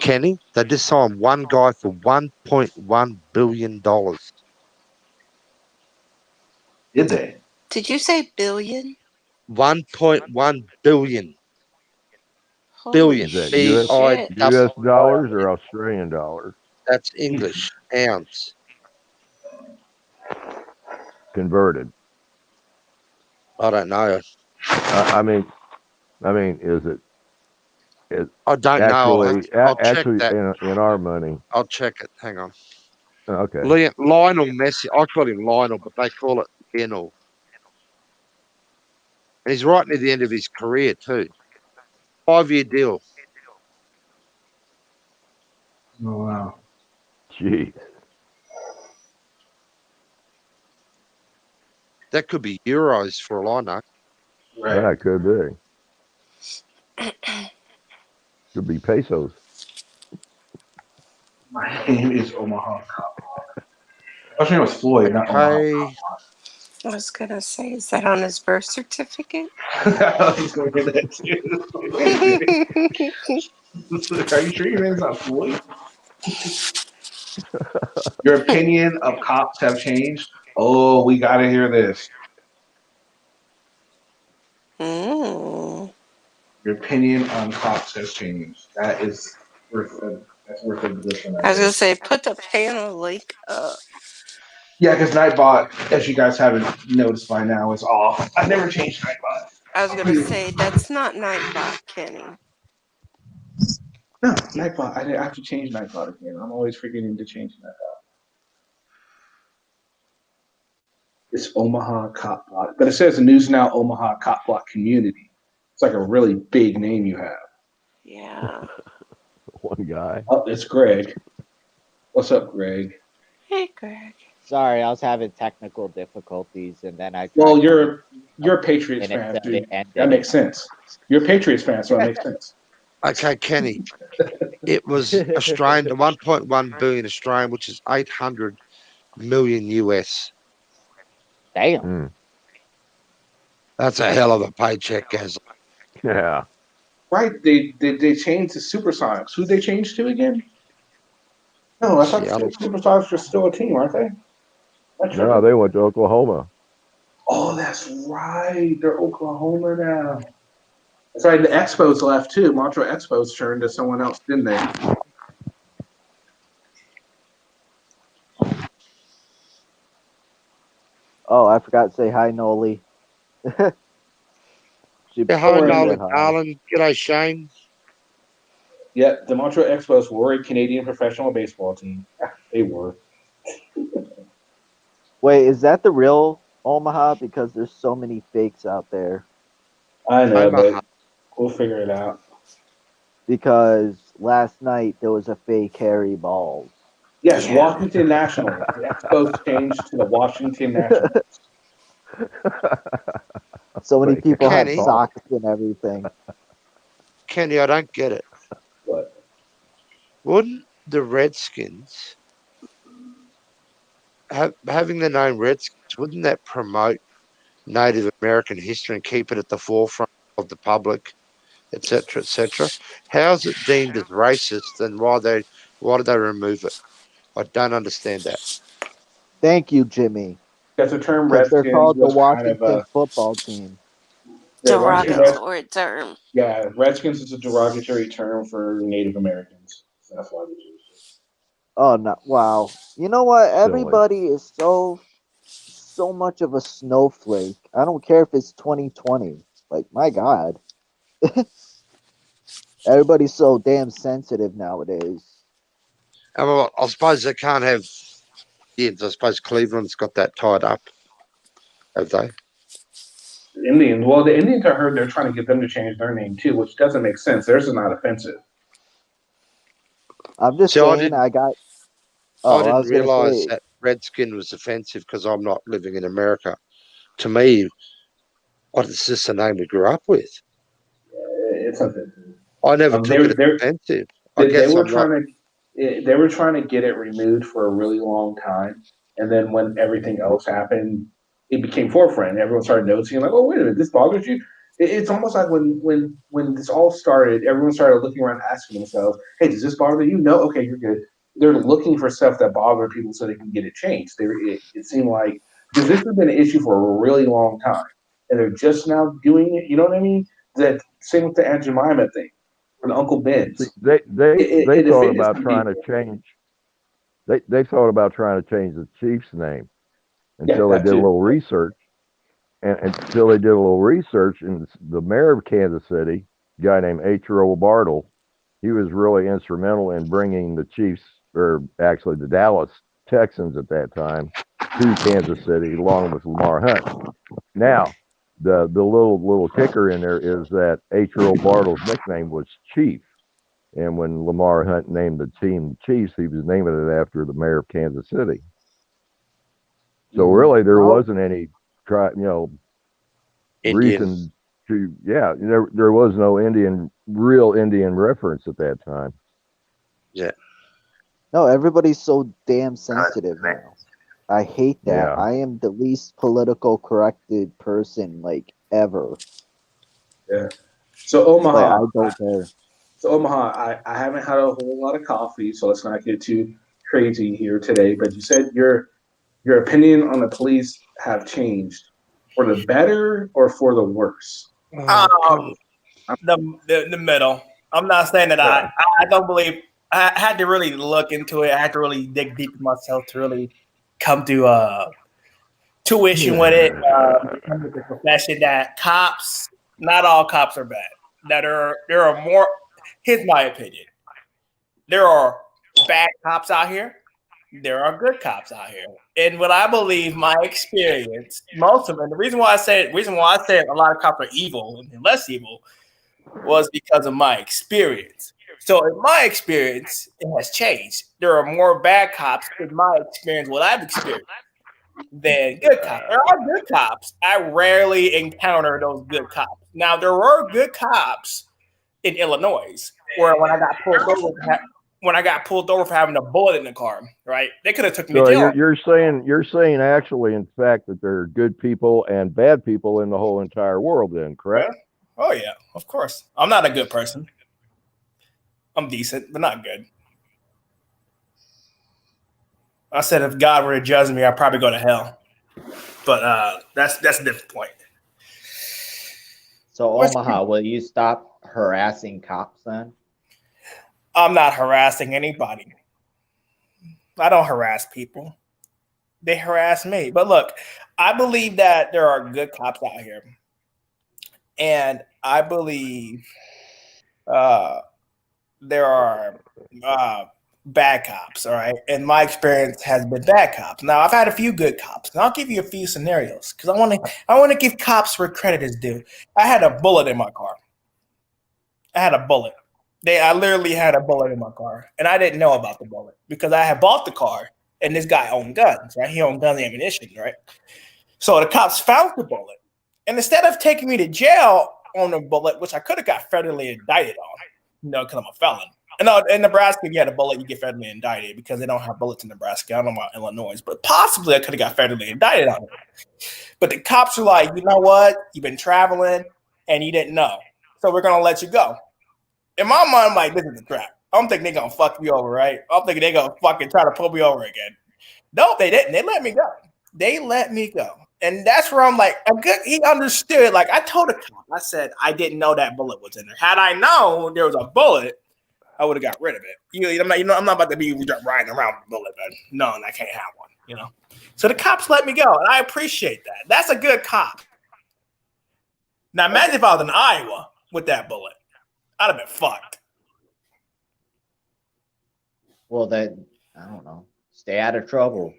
Kenny, they just signed one guy for $1.1 billion. Did they? Did you say billion? 1.1 billion. Holy Is that US dollars or Australian dollars? That's English. Ounce. Converted. I don't know. I mean, is it? I don't actually, know. I'll check actually that. in our money. I'll check it. Hang on. Okay. Lionel Messi. I call him Lionel, but they call it Lionel. And he's right near the end of his career too. 5-year deal. Oh wow. Jeez. That could be euros for all I know. Right. Yeah, it could be. Could be pesos. My name is Omaha. My name was Floyd, not Omaha. I was gonna say, is that on his birth certificate? He's going to that too. Are you sure your name's not Floyd? Your opinion of cops have changed? Oh, we got to hear this. Mm. Your opinion on cops has changed. That is worth a listen. I was gonna say, put the panel link up. Yeah, because Nightbot, as you guys haven't noticed by now, is off. I never changed Nightbot. I was gonna say, that's not Nightbot, Kenny. No, Nightbot. I have to change Nightbot again. I'm always forgetting to change Nightbot. It's Omaha Cop Block. But it says the News Now Omaha Cop Block Community. It's like a really big name you have. Yeah. One guy. Oh, it's Greg. What's up, Greg? Hey, Greg. Sorry, I was having technical difficulties, and then I. Well, you're a Patriots fan, dude. That makes sense. You're a Patriots fan, so that makes sense. Okay, Kenny. It was Australian, 1.1 billion Australian, which is 800 million US. Damn. That's a hell of a paycheck, guys. Yeah. Right? They changed to Supersonics. Who they changed to again? No, I thought Supersonics were still a team, aren't they? No, they went to Oklahoma. Oh, that's right. They're Oklahoma now. That's right. The Expos left too. Montreal Expos turned to someone else, didn't they? Oh, I forgot to say hi, Noli. She Yeah, hi, worry. Nolan, said hi. darling. G'day, Shane. Yep, the Montreal Expos were a Canadian professional baseball team. They were. Wait, is that the real Omaha? Because there's so many fakes out there. I know, Omaha. but we'll figure it out. Because last night there was a fake Harry Balls. Yes, Washington Nationals. The Expos changed to the Washington Nationals. So many Fake people had Kenny. socks and everything. Kenny, I don't get it. What? Wouldn't the Redskins, having the name Redskins, wouldn't that promote Native American history and keep it at the forefront of the public, etc., etc.? How is it deemed as racist, and why do they remove it? I don't understand that. Thank you, Jimmy. Because the term Because they're Redskins called the was kind of Washington football team. Derogatory term. Yeah, Redskins is a derogatory term for Native Americans. So that's why they changed it. Oh no! Wow. You know what? Silly. Everybody is so much of a snowflake. I don't care if it's 2020. Like my God, everybody's so damn sensitive nowadays. Well, I suppose they can't have Indians. I suppose Cleveland's got that tied up, have they? The Indians. Well, the Indians, I heard they're trying to get them to change their name too, which doesn't make sense. Theirs is not offensive. I'm just See, saying. I didn't was gonna realise say. that Redskin was offensive because I'm not living in America. To me, it's just a name we grew up with. It's offensive. I never They took it as offensive. I they guess were I'm not. they were trying to get it removed for a really long time, and then when everything else happened, it became forefront. Everyone started noticing, like, oh wait a minute, this bothers you. It's almost like when this all started, everyone started looking around, asking themselves, hey, does this bother you? No, okay, you're good. They're looking for stuff that bothers people so they can get it changed. It seemed like because this has been an issue for a really long time, and they're just now doing it. You know what I mean? That same with the Aunt Jemima thing and Uncle See, Ben's. they It thought offended about some trying to people. change. They thought about trying to change the Chiefs' name Yeah, until they that did a too. little research. And until they did a little research, and the mayor of Kansas City, a guy named H.R.O. Bartle, he was really instrumental in bringing the Chiefs, or actually the Dallas Texans at that time, to Kansas City, along with Lamar Hunt. Now, the little kicker in there is that H.R.O. Bartle's nickname was Chief, and when Lamar Hunt named the team Chiefs, he was naming it after the mayor of Kansas City. So really, there wasn't any Indian. reason to, there was no real Indian reference at that time. Yeah. No, everybody's so damn sensitive now. I hate that. Yeah. I am the least political corrected person like ever. Yeah. So Omaha, Like I don't care. I haven't had a whole lot of coffee, so let's not get too crazy here today. But you said your opinion on the police have changed for the better or for the worse. The middle. I'm not saying that I don't believe. I had to really look into it. I had to really dig deep in myself to really come to tuition with it. Become with the profession that cops, not all cops are bad. That there are more. Here's my opinion. There are bad cops out here. There are good cops out here. And what I believe, my experience, most of them, the reason why I said a lot of cops are evil and less evil was because of my experience. So in my experience, it has changed. There are more bad cops in my experience, what I've experienced, than good cops. There are good cops. I rarely encounter those good cops. Now there were good cops in Illinois, where when I got pulled over for having a bullet in the car, right? They could have took me to So jail. you're saying actually, in fact, that there are good people and bad people in the whole entire world, then, correct? Oh yeah, of course. I'm not a good person. I'm decent, but not good. I said if God were to judge me, I'd probably go to hell. But that's a different point. So Omaha, will you stop harassing cops then? I'm not harassing anybody. I don't harass people. They harass me. But look, I believe that there are good cops out here. And I believe there are bad cops, all right? And my experience has been bad cops. Now, I've had a few good cops. And I'll give you a few scenarios because I want to give cops where credit is due. I had a bullet in my car. I had a bullet. I literally had a bullet in my car, and I didn't know about the bullet because I had bought the car, and this guy owned guns, right? He owned gun ammunition, right? So the cops found the bullet, and instead of taking me to jail on the bullet, which I could have got federally indicted on, because I'm a felon. And no, in Nebraska, if you had a bullet, you get federally indicted because they don't have bullets in Nebraska. I don't know about Illinois, but possibly I could have got federally indicted on it. But the cops are like, you know what? You've been traveling, and you didn't know, so we're gonna let you go. In my mind, I'm like, this is a trap. I don't think they're going to fuck me over, right? I'm thinking they're going to fucking try to pull me over again. No, they didn't. They let me go. They let me go. And that's where I'm like, he understood. Like, I told a cop, I said, I didn't know that bullet was in there. Had I known there was a bullet, I would have got rid of it. I'm not about to be riding around with a bullet, man. No, and I can't have one, So the cops let me go, and I appreciate that. That's a good cop. Now, imagine if I was in Iowa with that bullet. I'd have been fucked. Well, then, I don't know. Stay out of trouble.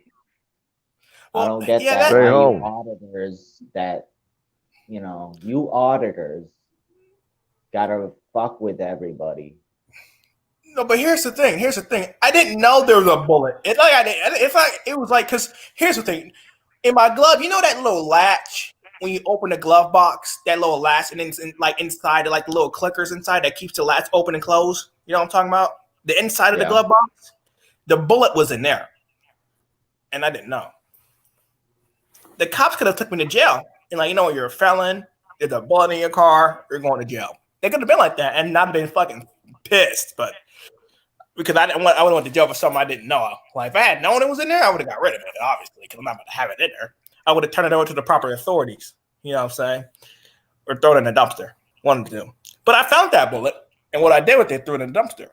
Well, I don't get Stay that. You home. auditors you auditors gotta fuck with everybody. No, but here's the thing. I didn't know there was a bullet. It was like, because here's the thing. In my glove, you know that little latch when you open the glove box, that little latch, and then inside, like the little clickers inside that keeps the latch open and closed. You know what I'm talking about? The inside of the glove box, the bullet was in there, and I didn't know. The cops could have took me to jail and you're a felon. There's a bullet in your car. You're going to jail. They could have been like that and not been fucking pissed, but because I would went to jail for something I didn't know. Like if I had known it was in there, I would have got rid of it, obviously, because I'm not going to have it in there. I would have turned it over to the proper authorities. You know what I'm saying? Or throw it in a dumpster. One of the two. But I found that bullet, and what I did with it, threw it in the dumpster.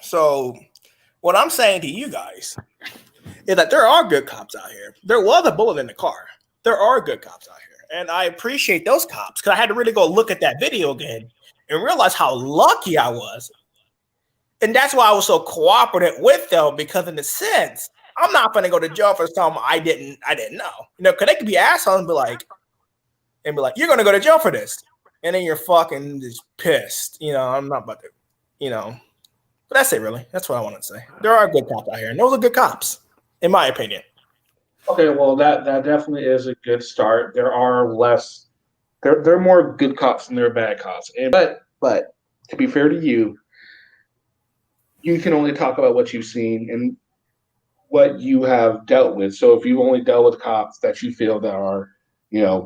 So what I'm saying to you guys is that there are good cops out here. There was a bullet in the car. There are good cops out here. And I appreciate those cops because I had to really go look at that video again and realize how lucky I was. And that's why I was so cooperative with them, because in a sense, I'm not going to go to jail for something I didn't know. Because they could be assholes and be like, you're going to go to jail for this. And then you're fucking just pissed. I'm not about to, But that's it, really. That's what I want to say. There are good cops out here, and those are good cops, in my opinion. Okay, well, that definitely is a good start. There are less, there are more good cops than there are bad cops. But to be fair to you, you can only talk about what you've seen and what you have dealt with. So if you've only dealt with cops that you feel that are,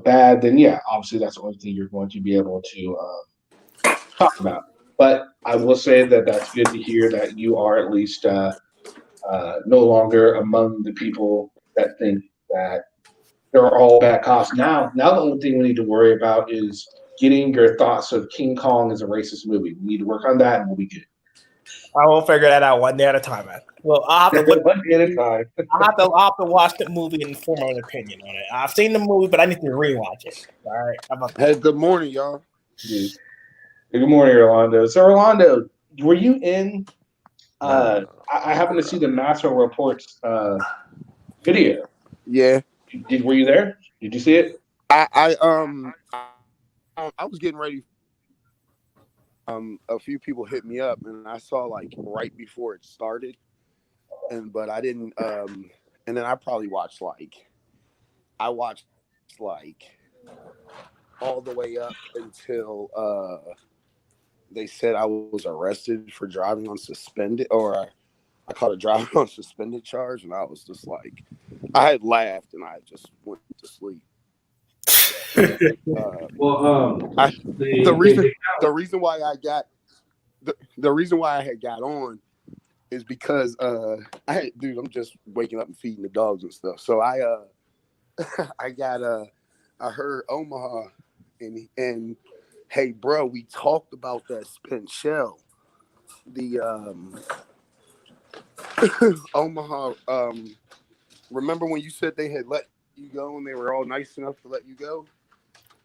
bad, then yeah, obviously that's the only thing you're going to be able to talk about. But I will say that that's good to hear that you are at least no longer among the people that think that they're all bad cops. Now the only thing we need to worry about is getting your thoughts of King Kong as a racist movie. We need to work on that, and we'll be good. I will figure that out one day at a time, man. Well, I'll have to look one day at a time. I'll have to watch the movie and form an opinion on it. I've seen the movie, but I need to rewatch it. All right. Hey, good morning, y'all. Good morning, Rolando. So, Rolando, were you in? I happened to see the Maxwell Reports video. Yeah. Were you there? Did you see it? I was getting ready. A few people hit me up, and I saw right before it started, but I didn't. And then I probably watched all the way up until they said I was arrested for driving on suspended, or I caught a driving on suspended charge, and I was just like, I had laughed and I just went to sleep. The reason why I had got on is because I'm just waking up and feeding the dogs and stuff. So I heard Omaha and hey bro, we talked about that spent shell. The Omaha remember when you said they had let you go and they were all nice enough to let you go?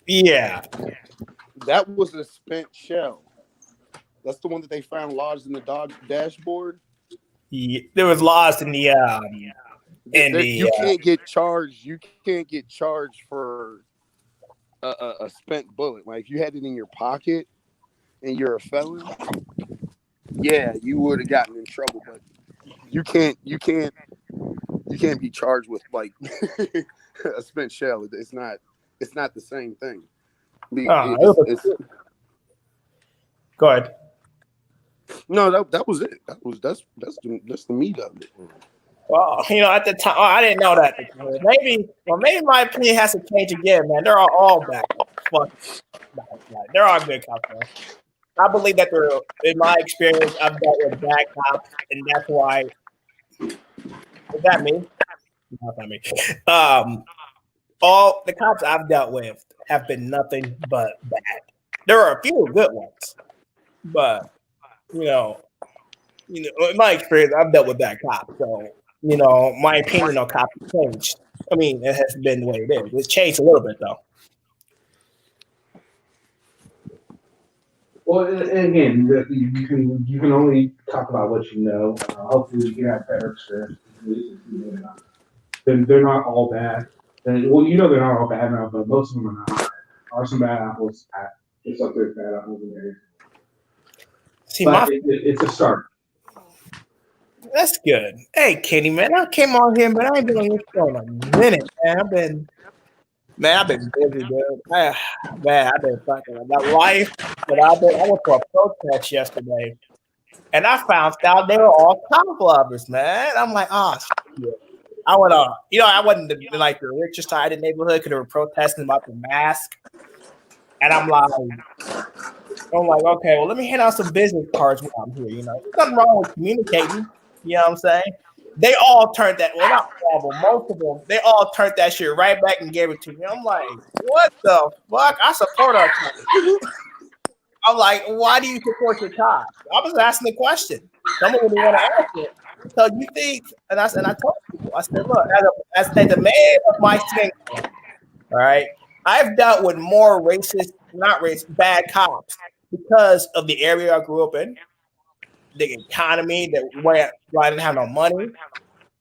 Yeah. That was a spent shell. That's the one that they found lodged in the Dodge dashboard. Yeah, there was lost in the You can't get charged. You can't get charged for a spent bullet. Like if you had it in your pocket and you're a felon, yeah, you would have gotten in trouble. But you can't be charged with like a spent shell. It's not the same thing. It's Go ahead. No, that was it. That's the meat of it. Well, at the time, I didn't know that. Maybe my opinion has to change again, man. They're all bad. Fuck, they're all good cops, man. I believe that in my experience, I've dealt with bad cops, and that's why. Is that me? Not that me. All the cops I've dealt with have been nothing but bad. There are a few good ones, but in my experience, I've dealt with bad cops. So, my opinion on cops has changed. I mean, it has been the way it is. It's changed a little bit, though. Well, and again, you can only talk about what you know. Hopefully, you can have better experience. They're not all bad. They're not all bad now, but most of them are not bad. There are some bad apples. It's up there, bad apples in there. See, it's a start. That's good. Hey, Kenny, man, I came on here, but I ain't been on this show in a minute, man. I've been busy, dude. I've been fucking about life. But I went to a protest yesterday, and I found out they were all cop lovers, man. I'm like, oh shit. I went I wasn't in like the richest side of the neighborhood because they were protesting about the mask, and I'm like, okay, well, let me hand out some business cards while I'm here. There's nothing wrong with communicating. You know what I'm saying? They all turned that. Well, not all, but most of them. They all turned that shit right back and gave it to me. I'm like, what the fuck? I support our cops. I'm like, why do you support your cops? I was asking the question. Someone would want to ask it. So you think? And I told people. I said, look, as the man of my skin, all right, I've dealt with more bad cops because of the area I grew up in, the economy, where I didn't have no money.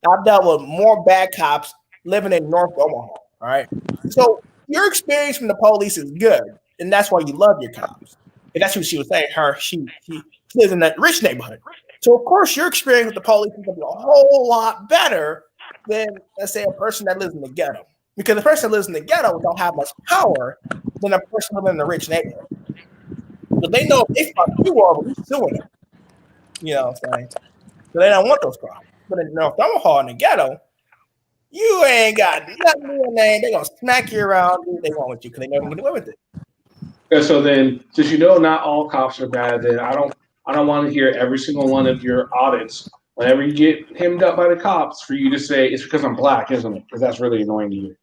I've dealt with more bad cops living in North Omaha. All right. So your experience from the police is good, and that's why you love your cops. And that's what she was saying. She lives in that rich neighborhood. So of course your experience with the police is gonna be a whole lot better than, let's say, a person that lives in the ghetto. Because the person that lives in the ghetto don't have much power than a person living in a rich neighborhood. But they know if they fuck you over, you're suing them. You know what I'm saying? So they don't want those problems. But in North Omaha in the ghetto, you ain't got nothing in your name. They're gonna smack you around, do what they want with you because they know they can get away with it. And so then, since not all cops are bad, then I don't want to hear every single one of your audits whenever you get hemmed up by the cops for you to say it's because I'm black, isn't it? Because that's really annoying to you.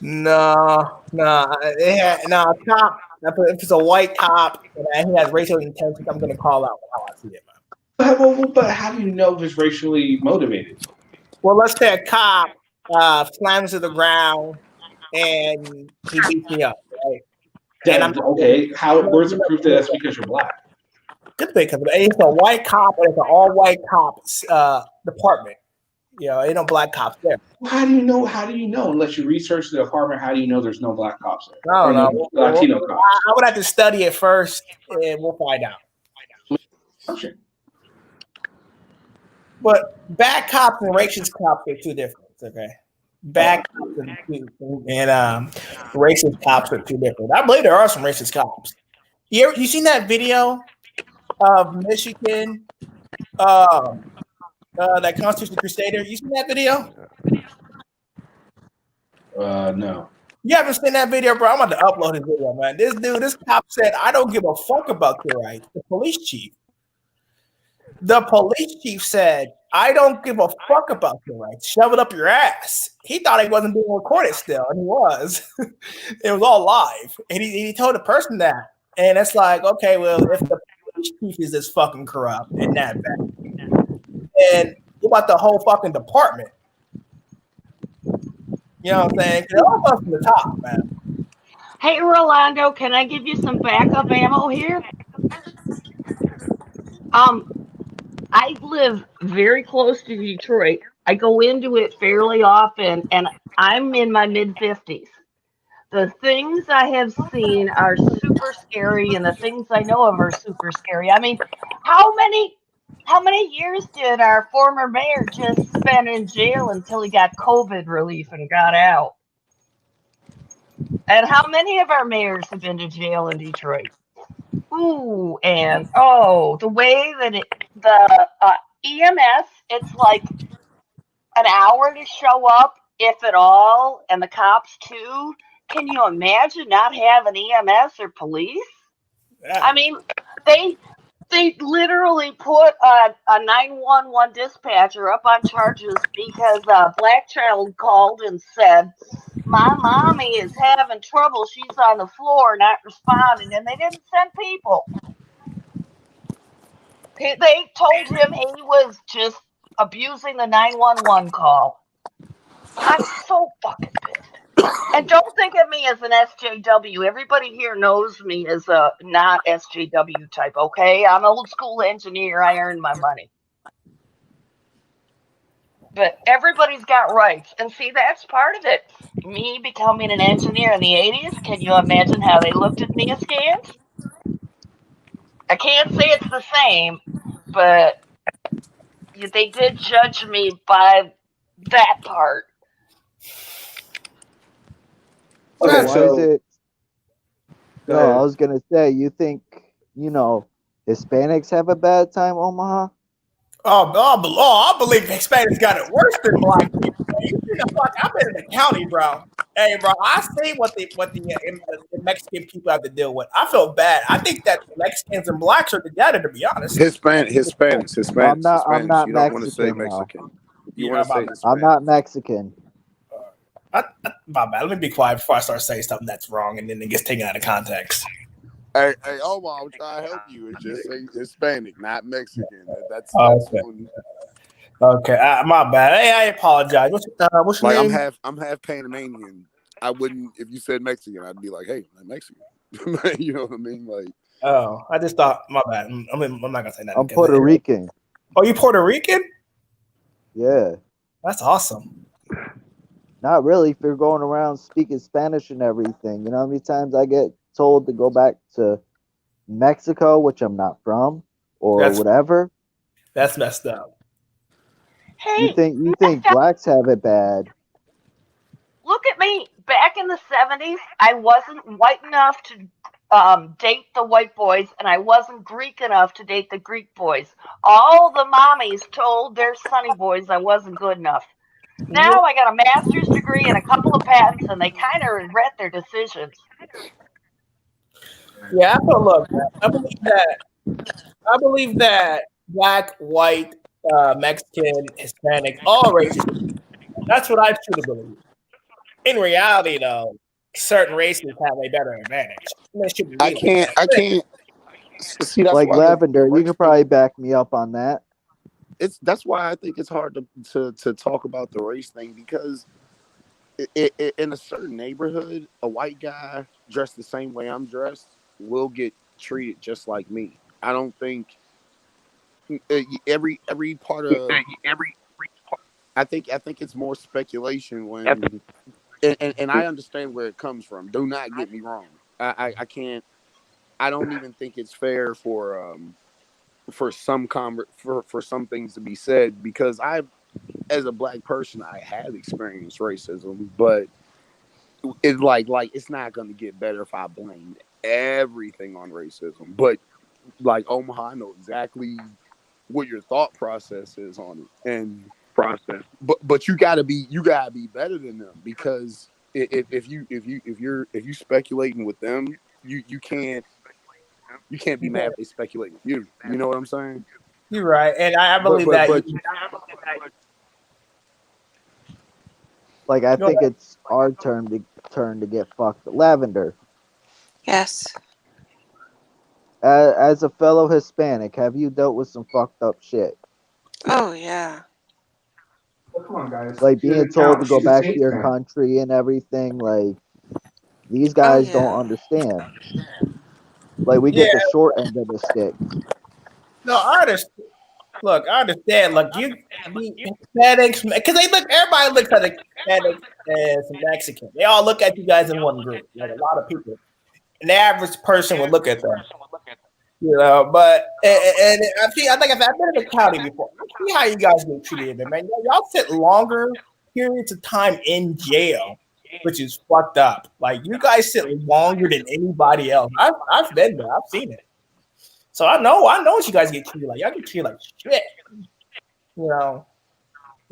No, cop. If it's a white cop and he has racial intentions, I'm gonna call out how I see it, man. But how do you know if it's racially motivated? Well, let's say a cop slams to the ground and he beats me up, right? Okay, where's the proof that that's because you're black? Good thing, because it's a white cop and it's an all-white cops department. Ain't no black cops there. Well, how do you know? Unless you research the department, how do you know there's no black cops there? I don't know. Latino cops. I would have to study it first, and we'll find out. Okay. But bad cops and racist cops are two different. Okay, bad cops and racist cops are two different. I believe there are some racist cops. You seen that video of Michigan? That Constitution Crusader. You seen that video? No. You haven't seen that video, bro? I'm about to upload this video, man. This cop said, "I don't give a fuck about your rights." The police chief said, "I don't give a fuck about your rights. Shove it up your ass." He thought he wasn't being recorded still, and he was. It was all live, and he told the person that, and it's like, okay, well, if the police chief is this fucking corrupt and that bad, and what about the whole fucking department? You know what I'm saying? They're all from the top, man. Hey, Rolando, can I give you some backup ammo here? I live very close to Detroit. I go into it fairly often, and I'm in my mid-50s. The things I have seen are super scary, and the things I know of are super scary. I mean, how many years did our former mayor just spend in jail until he got COVID relief and got out? And how many of our mayors have been to jail in Detroit? Ooh, and the way that the EMS, it's like an hour to show up, if at all, and the cops too. Can you imagine not having EMS or police? Yeah. I mean, they literally put a 911 dispatcher up on charges because a black child called and said, "My mommy is having trouble. She's on the floor, not responding," and they didn't send people. They told him he was just abusing the 911 call. I'm so fucking pissed. And don't think of me as an SJW. Everybody here knows me as a not SJW type, okay? I'm an old school engineer. I earn my money. But everybody's got rights. And see, that's part of it. Me becoming an engineer in the 80s, can you imagine how they looked at me askance? I can't say it's the same, but they did judge me by that part. So Okay, why so is it? go No, I ahead. was gonna say, you think, Hispanics have a bad time, Omaha? I believe Hispanics got it worse than black people. You think I've been in the county, bro. Hey, bro, I see what the Mexican people have to deal with. I feel bad. I think that Mexicans and blacks are together, to be honest. Hispanics. I'm not You don't want to say Mexican though. Mexican. You want to say I'm Hispanic. not Mexican. My bad. Let me be quiet before I start saying something that's wrong and then it gets taken out of context. Hey, Omar, I'm trying to help you. It's just say Hispanic, not Mexican. That's Okay. one. Okay, my bad. Hey, I apologize. What's your Like name? I'm half Panamanian. I wouldn't, if you said Mexican, I'd be like, hey, I'm Mexican. You know what I mean? Like, Oh, I just thought. My bad. I'm not gonna say that. I'm Puerto Rican. Oh, you Puerto Rican? Yeah. That's awesome. Not really. If you're going around speaking Spanish and everything, you know how many times I get told to go back to Mexico, which I'm not from, or whatever. That's messed up. You Hey, think blacks have it bad? look at me. Back in the 70s, I wasn't white enough to date the white boys, and I wasn't Greek enough to date the Greek boys. All the mommies told their sonny boys I wasn't good enough. Now I got a master's degree and a couple of patents, and they kind of regret their decisions. Yeah, look, I believe that black, white, Mexican, Hispanic, all races. That's what I truly believe. In reality, though, certain races have a better advantage. It shouldn't I be like can't that. see. That's Like why Lavender, you could probably back me up on that. that's why I think it's hard to talk about the race thing, because in a certain neighborhood, a white guy dressed the same way I'm dressed will get treated just like me. I don't think every part of I think it's more speculation when and I understand where it comes from. Do not get me wrong. I can't. I don't even think it's fair for some for some things to be said, because as a black person, I have experienced racism, but it's like it's not going to get better if I blame everything on racism. But like Omaha, I know exactly what your thought process is on it, and but you gotta be better than them, because if you speculating with them, you can't be mad if they speculate with you. You know what I'm saying? You're right, and I believe that. Like, I think it's our turn to get fucked. Lavender, Yes. as a fellow Hispanic, have you dealt with some fucked up shit? Oh, yeah. come on, guys. Like She being doesn't told to count. go She's a back to saint your then. country and everything. Like these Oh guys yeah. don't understand. Like we Yeah, get the short end of the stick. no, I understand. Look, I understand. Look, you the Hispanics, because they look. Everybody looks at the Hispanics as Mexican. They all look at you guys in one group. Like a lot of people, an average person would look at them. You know, but and I think I've been in the county before. I see how you guys get treated, man. Y'all sit longer periods of time in jail, which is fucked up. Like you guys sit longer than anybody else. I've been there. I've seen it. So I know what you guys get treated like. Y'all get treated like shit.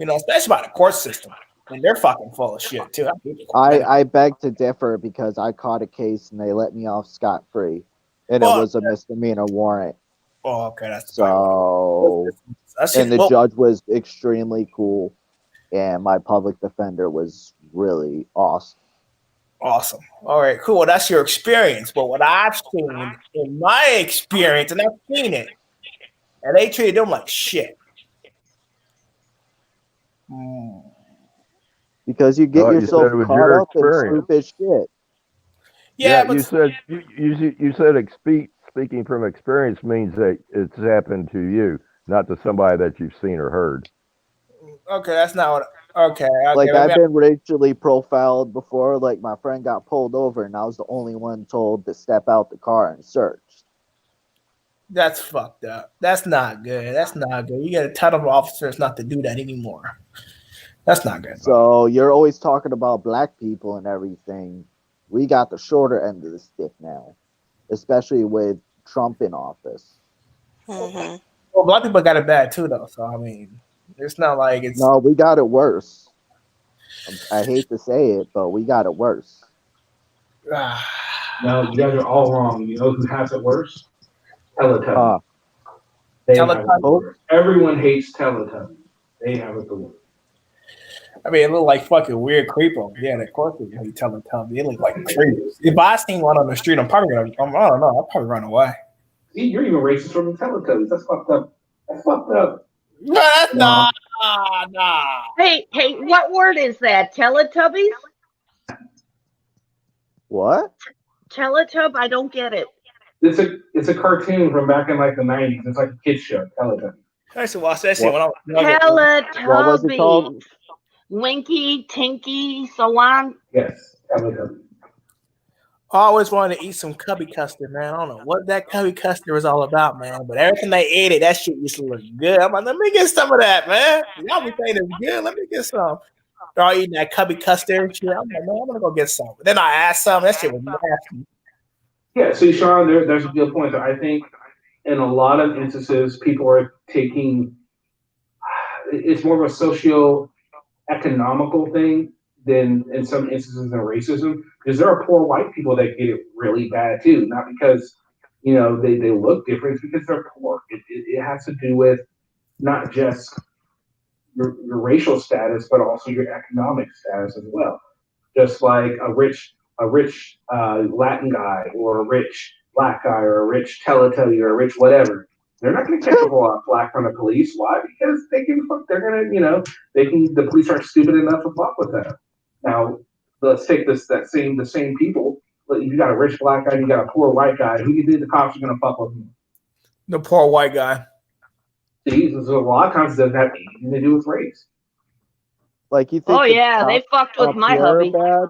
Especially by the court system. And they're fucking full of shit too. I beg to differ because I caught a case and they let me off scot free, and it was a misdemeanor warrant. Oh, okay, that's so. And the judge was extremely cool, and my public defender was really awesome. Awesome. All right, cool. Well, that's your experience. But what I've seen in my experience, and I've seen it, and they treated them like shit. Because you get yourself caught up in stupid shit. Yeah, but you said speaking from experience means that it's happened to you, not to somebody that you've seen or heard. Okay, that's not what. Okay. Like I've been racially profiled before. Like my friend got pulled over, and I was the only one told to step out the car and search. That's fucked up. That's not good. That's not good. You got to tell them officers not to do that anymore. That's not good. So you're always talking about black people and everything. We got the shorter end of the stick now, especially with Trump in office. Mm-hmm. Well, black people got it bad too, though. So I mean, it's not like it's. No, we got it worse. I hate to say it, but we got it worse. No, you guys are all wrong. You know who has it worse? Teletubbies. They have it worse. Everyone hates Teletubbies. They have it the worst. I mean, it look like fucking weird creepos. Yeah, of course they hate Teletubbies. They look like creepos. If I seen one on the street, I'm probably gonna. I don't know. I'll probably run away. See, you're even racist from the Teletubbies. That's fucked up. That's fucked up. No, that's nah. Hey, what word is that? Teletubbies? What? Teletub? I don't get it. It's a cartoon from back in like the 90s. It's like a kid's show, Teletubbies. I used to watch that shit when I was Teletubbies. What was it called? Winky, Tinky, so on. Yes, Teletubbies. I always wanted to eat some cubby custard, man. I don't know what that cubby custard was all about, man. But every time they ate it, that shit used to look good. I'm like, let me get some of that, man. Y'all be saying it's good. Let me get some. They're all eating that cubby custard and shit. I'm like, man, I'm gonna go get some. Then I asked some. That shit was nasty. Yeah, see, Sean, there's a good point. I think in a lot of instances, people are taking it's more of a socio-economical thing than in some instances of racism, because there are poor white people that get it really bad too, not because they look different, it's because they're poor. It has to do with not just your racial status, but also your economic status as well. Just like a rich Latin guy, or a rich black guy, or a rich Teletubby, or a rich whatever, they're not going to catch a whole lot of flack from the police. Why? Because they can fuck. They're going to, the police aren't stupid enough to fuck with them. Now, let's take the same people. You got a rich black guy, you got a poor white guy. Who do you think the cops are going to fuck with? The poor white guy. See, a lot of times it doesn't have anything to do with race. Like you think? Oh yeah, they fucked with my hubby. Bad?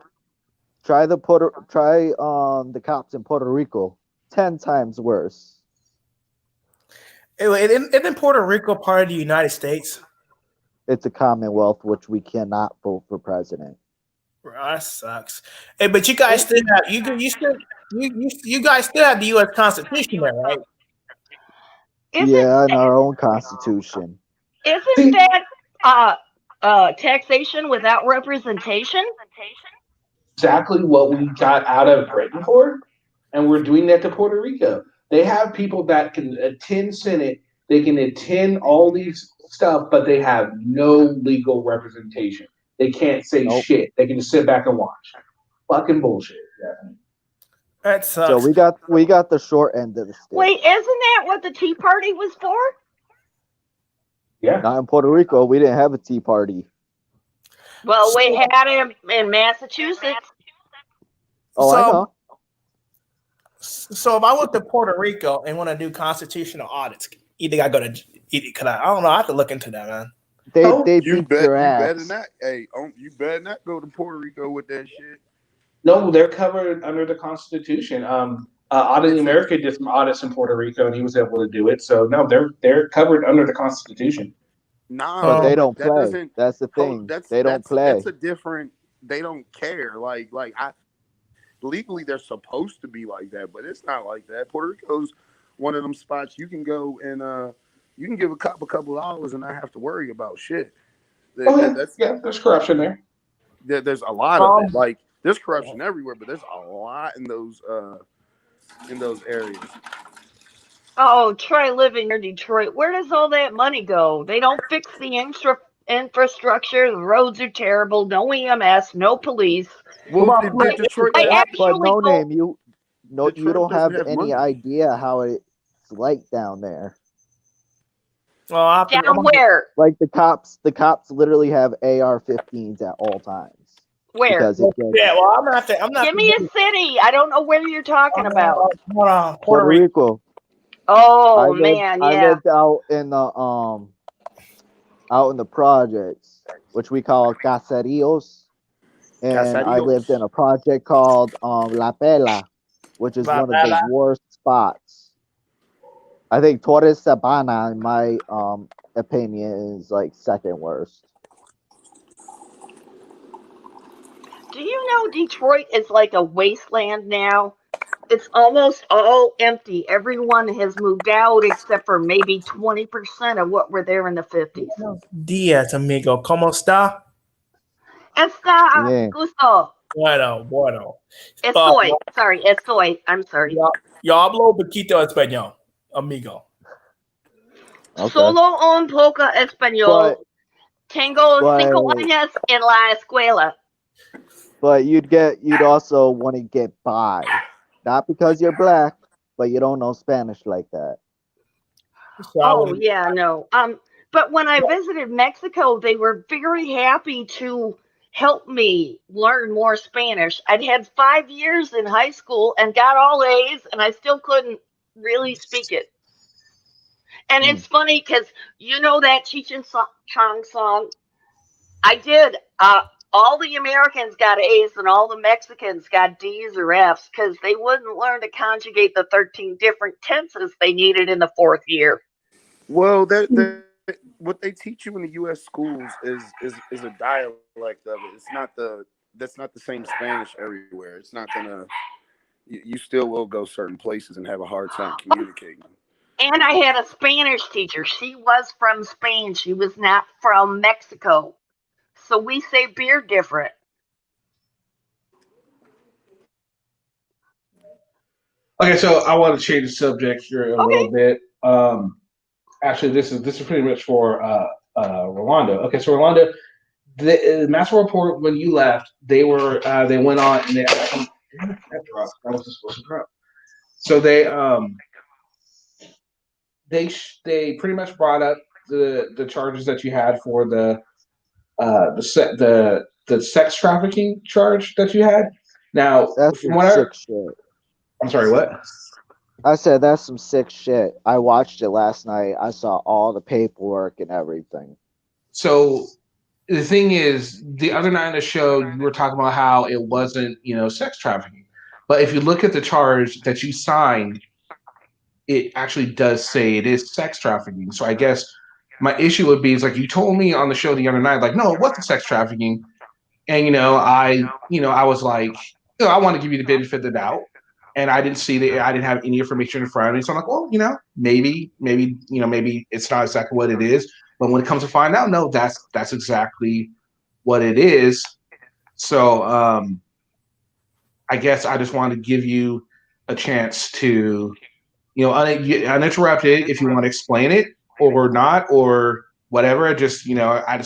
Try the cops in Puerto Rico. 10 times worse. Isn't Puerto Rico part of the United States? It's a Commonwealth, which we cannot vote for president. That sucks. Hey, but you guys still have you guys still have the U.S. Constitution there, right? Yeah, in our own Constitution. Isn't that taxation without representation? Exactly what we got out of Britain for, and we're doing that to Puerto Rico. They have people that can attend Senate, they can attend all these stuff, but they have no legal representation. They can't say shit. They can just sit back and watch. Fucking bullshit. Yeah. That sucks. So we got the short end of the stick. Wait, isn't that what the Tea Party was for? Yeah. Not in Puerto Rico. We didn't have a Tea Party. Well, we had him in Massachusetts. Oh, I know. So if I went to Puerto Rico and want to do constitutional audits, you think I go to? Could I don't know. I have to look into that, man. They You beat your better ass. not. Hey, you better not go to Puerto Rico with that shit. No, they're covered under the Constitution. Auditing It's a America did some audits in Puerto Rico, and he was able to do it. So no, they're covered under the Constitution. nah, But they but don't that play. doesn't. That's the Hold, thing. They don't play. that's a different. They don't care. Legally they're supposed to be like that, but it's not like that. Puerto Rico's one of them spots you can go and you can give a couple dollars and not have to worry about shit. There's corruption there. There's a lot of it. Like there's corruption everywhere, but there's a lot in those areas. Oh, try living near Detroit. Where does all that money go? They don't fix the infrastructure. The roads are terrible. No EMS, no police. Well, did Detroit I have? actually But no go. name, you Detroit don't doesn't have have any money. idea how it's like down there. Well, Down where? Like the cops literally have AR-15s at all times. Where? Because it gets, Yeah, well, I'm not. Give me a city. I don't know where you're talking about. Hold on, Puerto Rico. Oh man, I yeah. lived out in the projects, which we call caseríos, and I lived in a project called La Pela, which is one of the worst spots. I think Torres Sabana, in my opinion, is like second worst. Do you know Detroit is like a wasteland now? It's almost all empty. Everyone has moved out except for maybe 20% of what were there in the 50s. Días, amigo. ¿Cómo está? Está gusto. Bueno. Estoy. Sorry, estoy. I'm sorry. Yo hablo poquito español, amigo. Okay. Solo un poco español. Tengo 5 años en la escuela. But you'd also want to get by. Not because you're black, but you don't know Spanish like that. Oh yeah, no. But when I visited Mexico, they were very happy to help me learn more Spanish. I'd had 5 years in high school and got all A's, and I still couldn't really speak it. And it's funny because you know that Cheech and Chong song. I did. All the Americans got A's and all the Mexicans got D's or F's because they wouldn't learn to conjugate the 13 different tenses they needed in the 4th year. Well, what they teach you in the U.S. schools is a dialect of it. That's not the same Spanish everywhere. It's not gonna. You still will go certain places and have a hard time communicating. And I had a Spanish teacher. She was from Spain. She was not from Mexico. So we say beer different. Okay, so I want to change the subject here a little bit. Actually, this is pretty much for Rolando. Okay, so Rolando, the Master Report when you left, they went on and that dropped. That was supposed to drop. So they pretty much brought up the charges that you had for the sex trafficking charge that you had. Now, that's from some sick shit. I'm sorry, what? I said that's some sick shit. I watched it last night. I saw all the paperwork and everything. So the thing is, the other night on the show, you were talking about how it wasn't, sex trafficking. But if you look at the charge that you signed, it actually does say it is sex trafficking. So I guess my issue would be is like you told me on the show the other night, like, no, it wasn't sex trafficking. And, I was like, I want to give you the benefit of the doubt. And I didn't see that. I didn't have any information in front of me. So I'm like, well, maybe it's not exactly what it is. But when it comes to find out, no, that's exactly what it is. So I guess I just wanted to give you a chance to, uninterrupted if you want to explain it or not or whatever. I just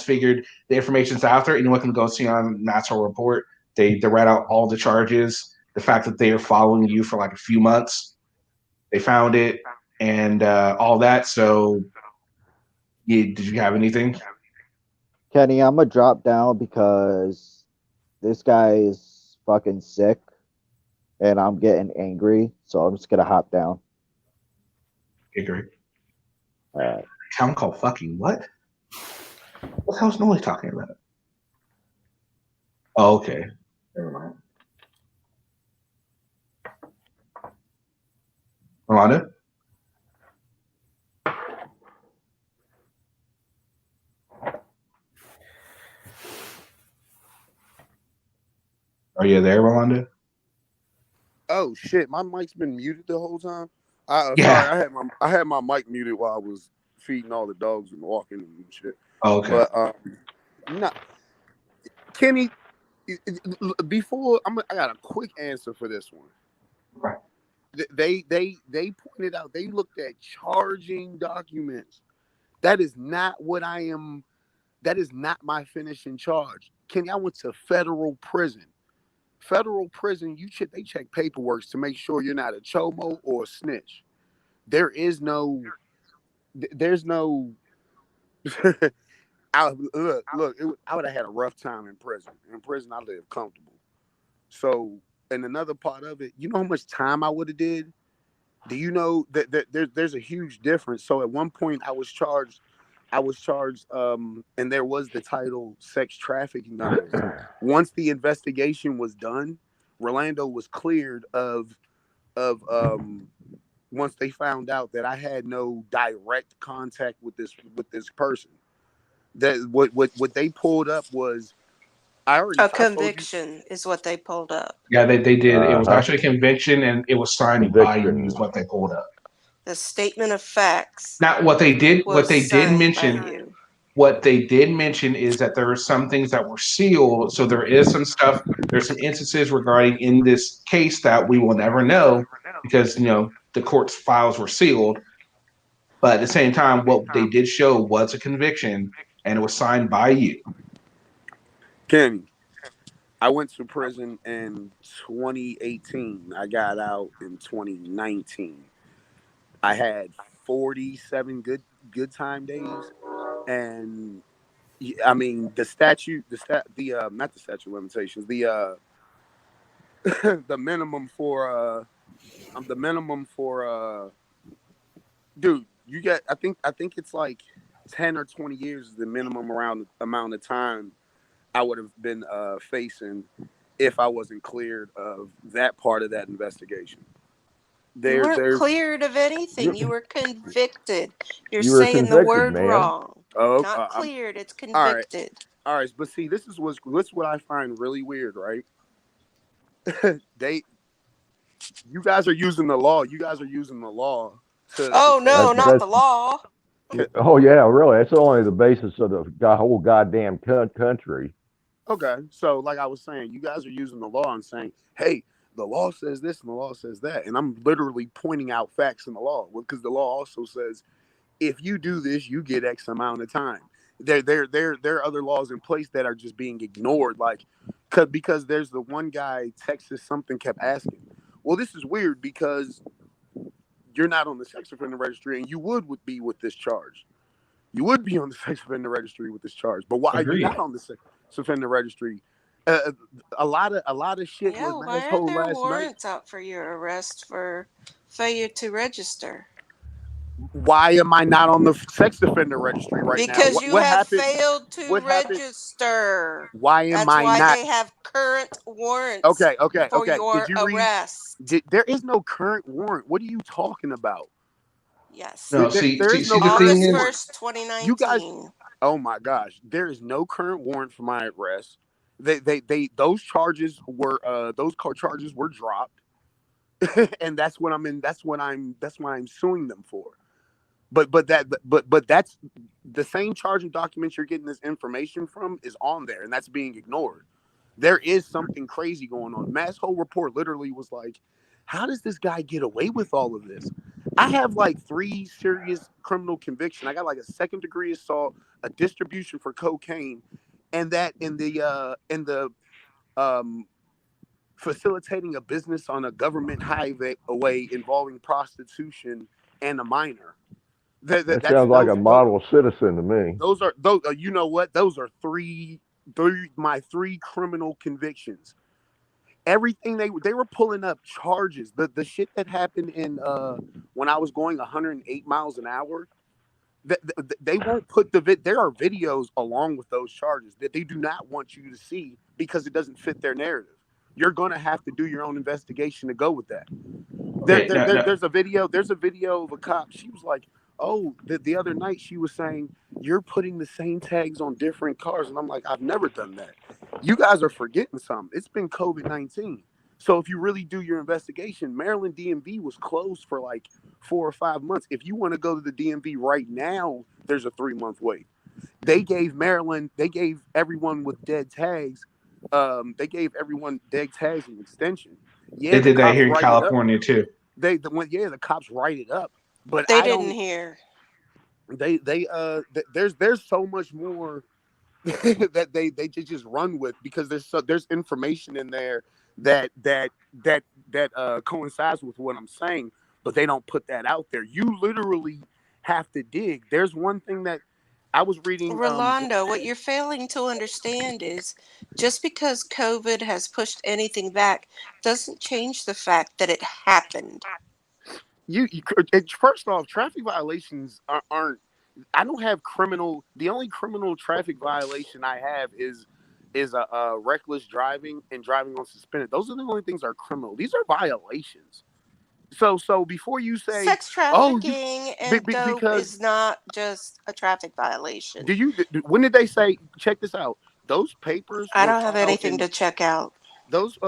figured the information's out there. Anyone can go see on National Report. They read out all the charges. The fact that they are following you for like a few months, they found it and all that. So, did you have anything? Kenny, I'm gonna drop down because this guy is fucking sick, and I'm getting angry. So I'm just gonna hop down. Agree. All right. Town called fucking what? What the hell's Noise talking about? Oh, okay. Never mind. Rolando? Are you there, Rolando? Oh shit, my mic's been muted the whole time. Yeah. Sorry, I had my mic muted while I was feeding all the dogs and walking and shit. Oh, okay. But no, Kenny, before I got a quick answer for this one. Right. They pointed out, they looked at charging documents. That is not what I am. That is not my finishing charge. Kenny, I went to federal prison. Federal prison, they check paperwork to make sure you're not a chomo or a snitch. There's no. I would have had a rough time in prison. In prison, I live comfortable. So, and another part of it, you know how much time I would have did? Do you know that there's a huge difference? So at one point, I was charged, and there was the title sex trafficking on it. Once the investigation was done, Rolando was cleared of once they found out that I had no direct contact with this person. That what they pulled up was A conviction is what they pulled up. Yeah, they did. It was actually a conviction, and it was signed by you. Is what they pulled up. The statement of facts. Now, what they did mention. mention, what they did mention is that there are some things that were sealed. So there is some stuff. There's some instances regarding in this case that we will never know because the court's files were sealed. But at the same time, what they did show was a conviction, and it was signed by you. Kenny, I went to prison in 2018. I got out in 2019. I had 47 good time days, and I mean not the statute of limitations, the the minimum for dude, you get I think it's like 10 or 20 years is the minimum amount of time I would have been facing if I wasn't cleared of that part of that investigation. You weren't cleared of anything. You were convicted. You're You were saying the convicted, word man. wrong. Oh, Not cleared, it's convicted. All right, but see, this is what I find really weird, right? You guys are using the law. You guys are using the law to. Oh no, not the law. Oh yeah, really. That's only the basis of the whole goddamn country. Okay, so like I was saying, you guys are using the law and saying, "Hey, the law says this and the law says that," and I'm literally pointing out facts in the law because the law also says, if you do this, you get X amount of time. There are other laws in place that are just being ignored, because there's the one guy, Texas something, kept asking, well, this is weird because you're not on the sex offender registry, and you would be with this charge. You would be on the sex offender registry with this charge, but why are you not on the sex offender registry? A lot of shit. Yeah, why are there warrants out for your arrest for failure to register? Why am I not on the sex offender registry right now? Because you have failed to register. Why am I not? That's why they have current warrants for your arrest. There is no current warrant. What are you talking about? Yes. No, there is no August 1st, 2019. You guys, oh my gosh, there is no current warrant for my arrest. Those charges were dropped, and that's what I'm suing them for. But that's the same charging documents you're getting this information from is on there, and that's being ignored. There is something crazy going on. Mass Whole Report literally was like, how does this guy get away with all of this? I have like 3 serious criminal convictions. I got like a 2nd-degree assault, a distribution for cocaine, and that in the facilitating a business on a government highway involving prostitution and a minor. That sounds like a model citizen to me. Those are those. You know what? Those are my three criminal convictions. Everything they were pulling up charges. The shit that happened in when I was going 108 miles an hour. They won't put there are videos along with those charges that they do not want you to see because it doesn't fit their narrative. You're gonna have to do your own investigation to go with that. There's a video of a cop. She was like, oh, the other night she was saying you're putting the same tags on different cars, and I'm like, I've never done that. You guys are forgetting something. It's been COVID-19. So if you really do your investigation, Maryland DMV was closed for like 4 or 5 months. If you want to go to the DMV right now, there's a 3-month wait. They gave everyone with dead tags, an extension. Yeah, they did that here in California too. The cops write it up, but they didn't hear. There's so much more that they just run with because there's information in there that coincides with what I'm saying, but they don't put that out there. You literally have to dig. There's one thing that I was reading. Rolando, what you're failing to understand is just because COVID has pushed anything back doesn't change the fact that it happened. First off, traffic violations aren't. I don't have criminal. The only criminal traffic violation I have is a reckless driving and driving on suspended. Those are the only things that are criminal. These are violations. So before you say sex trafficking and dope is not just a traffic violation. When did they say? Check this out. Those papers. I don't have anything to check out. Those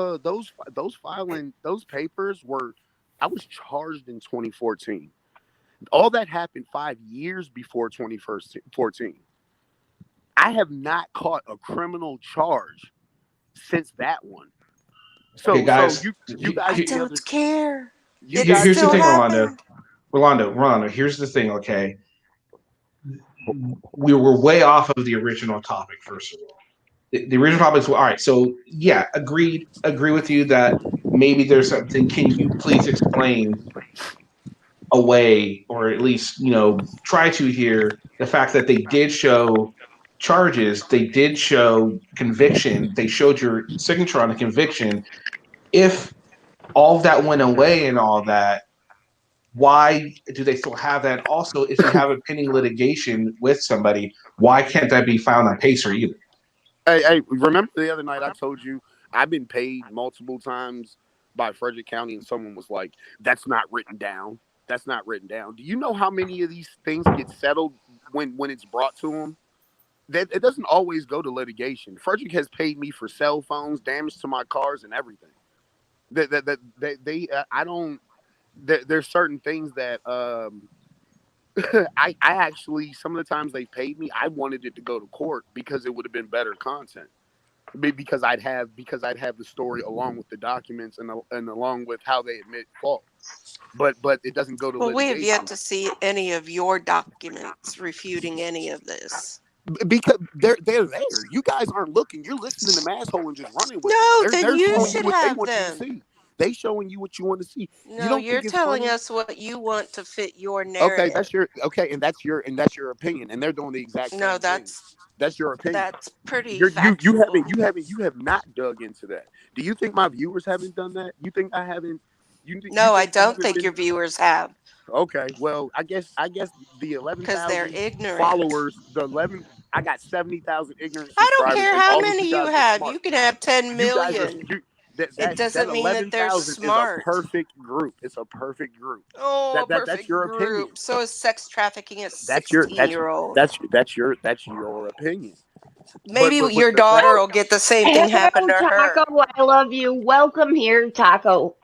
papers were. I was charged in 2014. All that happened 5 years before 2014. I have not caught a criminal charge since that one. So, okay, guys, you guys I don't care. Here's the thing, Rolando. Here's the thing, okay? We were way off of the original topic, first of all. The original topic is, all right, so, yeah, agree with you that maybe there's something. Can you please explain away, or at least, try to hear the fact that they did show charges, they did show conviction, they showed your signature on the conviction. If all of that went away and all that, why do they still have that? Also, if you have a pending litigation with somebody, why can't that be found on Pacer either? Hey, remember the other night I told you I've been paid multiple times by Frederick County, and someone was like, that's not written down. That's not written down. Do you know how many of these things get settled when it's brought to them? That it doesn't always go to litigation. Frederick has paid me for cell phones, damage to my cars, and everything. There's certain things that I actually, some of the times they paid me, I wanted it to go to court because it would have been better content. Because I'd have the story along with the documents and along with how they admit fault. But it doesn't go to litigation. We have yet to see any of your documents refuting any of this. Because they're there. You guys aren't looking. You're listening to Masshole and just running with it. Then you should have them. They showing you what you want to see. No, you're telling us what you want to fit your narrative. And that's your opinion, and they're doing the exact same thing. That's your opinion. That's pretty factual. You have not dug into that. Do you think my viewers haven't done that? You think I haven't? No, I don't think your viewers have. Okay, well, I guess the 11,000 followers, I got 70,000 ignorant subscribers. I don't care how many you have. You can have 10 million. It doesn't mean that they're smart. It's a perfect group. It's a perfect group. Oh, that's your opinion. So is sex trafficking a 16-year-old? That's your opinion. Maybe your daughter will get the same thing happen to her. Taco, I love you. Welcome here, Taco.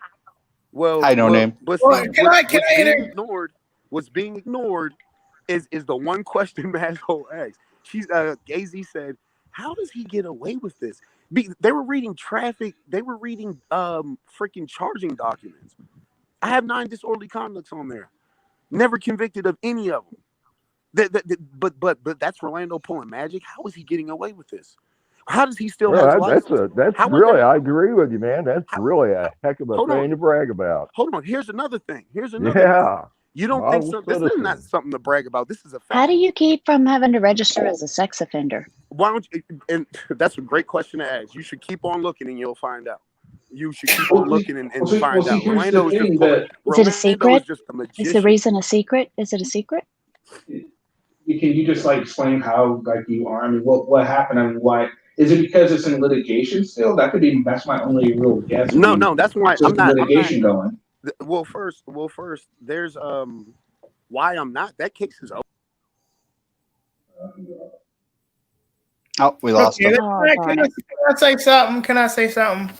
Well, I know name. What's being ignored is the one question Masshole asked. She's Gazy said, "How does he get away with this?" They were reading freaking charging documents. I have 9 disorderly conducts on there. Never convicted of any of them. But that's Rolando pulling magic. How is he getting away with this? How does he still have license? That's really, I agree with you, man. That's really a heck of a thing to brag about. Hold on. Here's another thing. You don't think so? This is not something to brag about. This is a fact. How do you keep from having to register as a sex offender? Why don't you? And that's a great question to ask. You should keep on looking, and you'll find out. You should keep on looking and find out. Rolando is just Is it a secret? Is just a magician. Is the reason a secret? Is it a secret? Can you just like explain how like you are? I mean, what happened? I mean, why is it because it's in litigation still? That's my only real guess. No, that's why I'm not litigation going. Well, first, there's why I'm not. That case is over. Oh, we lost him. Can I say something?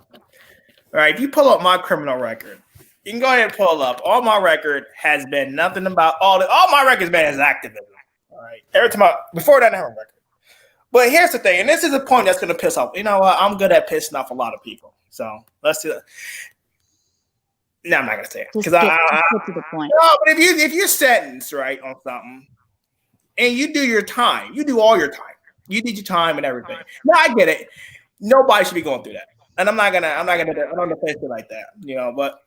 All right, if you pull up my criminal record, you can go ahead and pull up. All my record has been nothing about all my record's been is activism. All right, every time before that I have a record. But here's the thing, and this is a point that's gonna piss off. You know what? I'm good at pissing off a lot of people. So let's do that. No, I'm not gonna say it because get to the point. No, but if you're sentenced right on something, and you do your time, you do all your time, you did your time and everything. No, I get it. Nobody should be going through that, and I'm not gonna face it like that, you know. But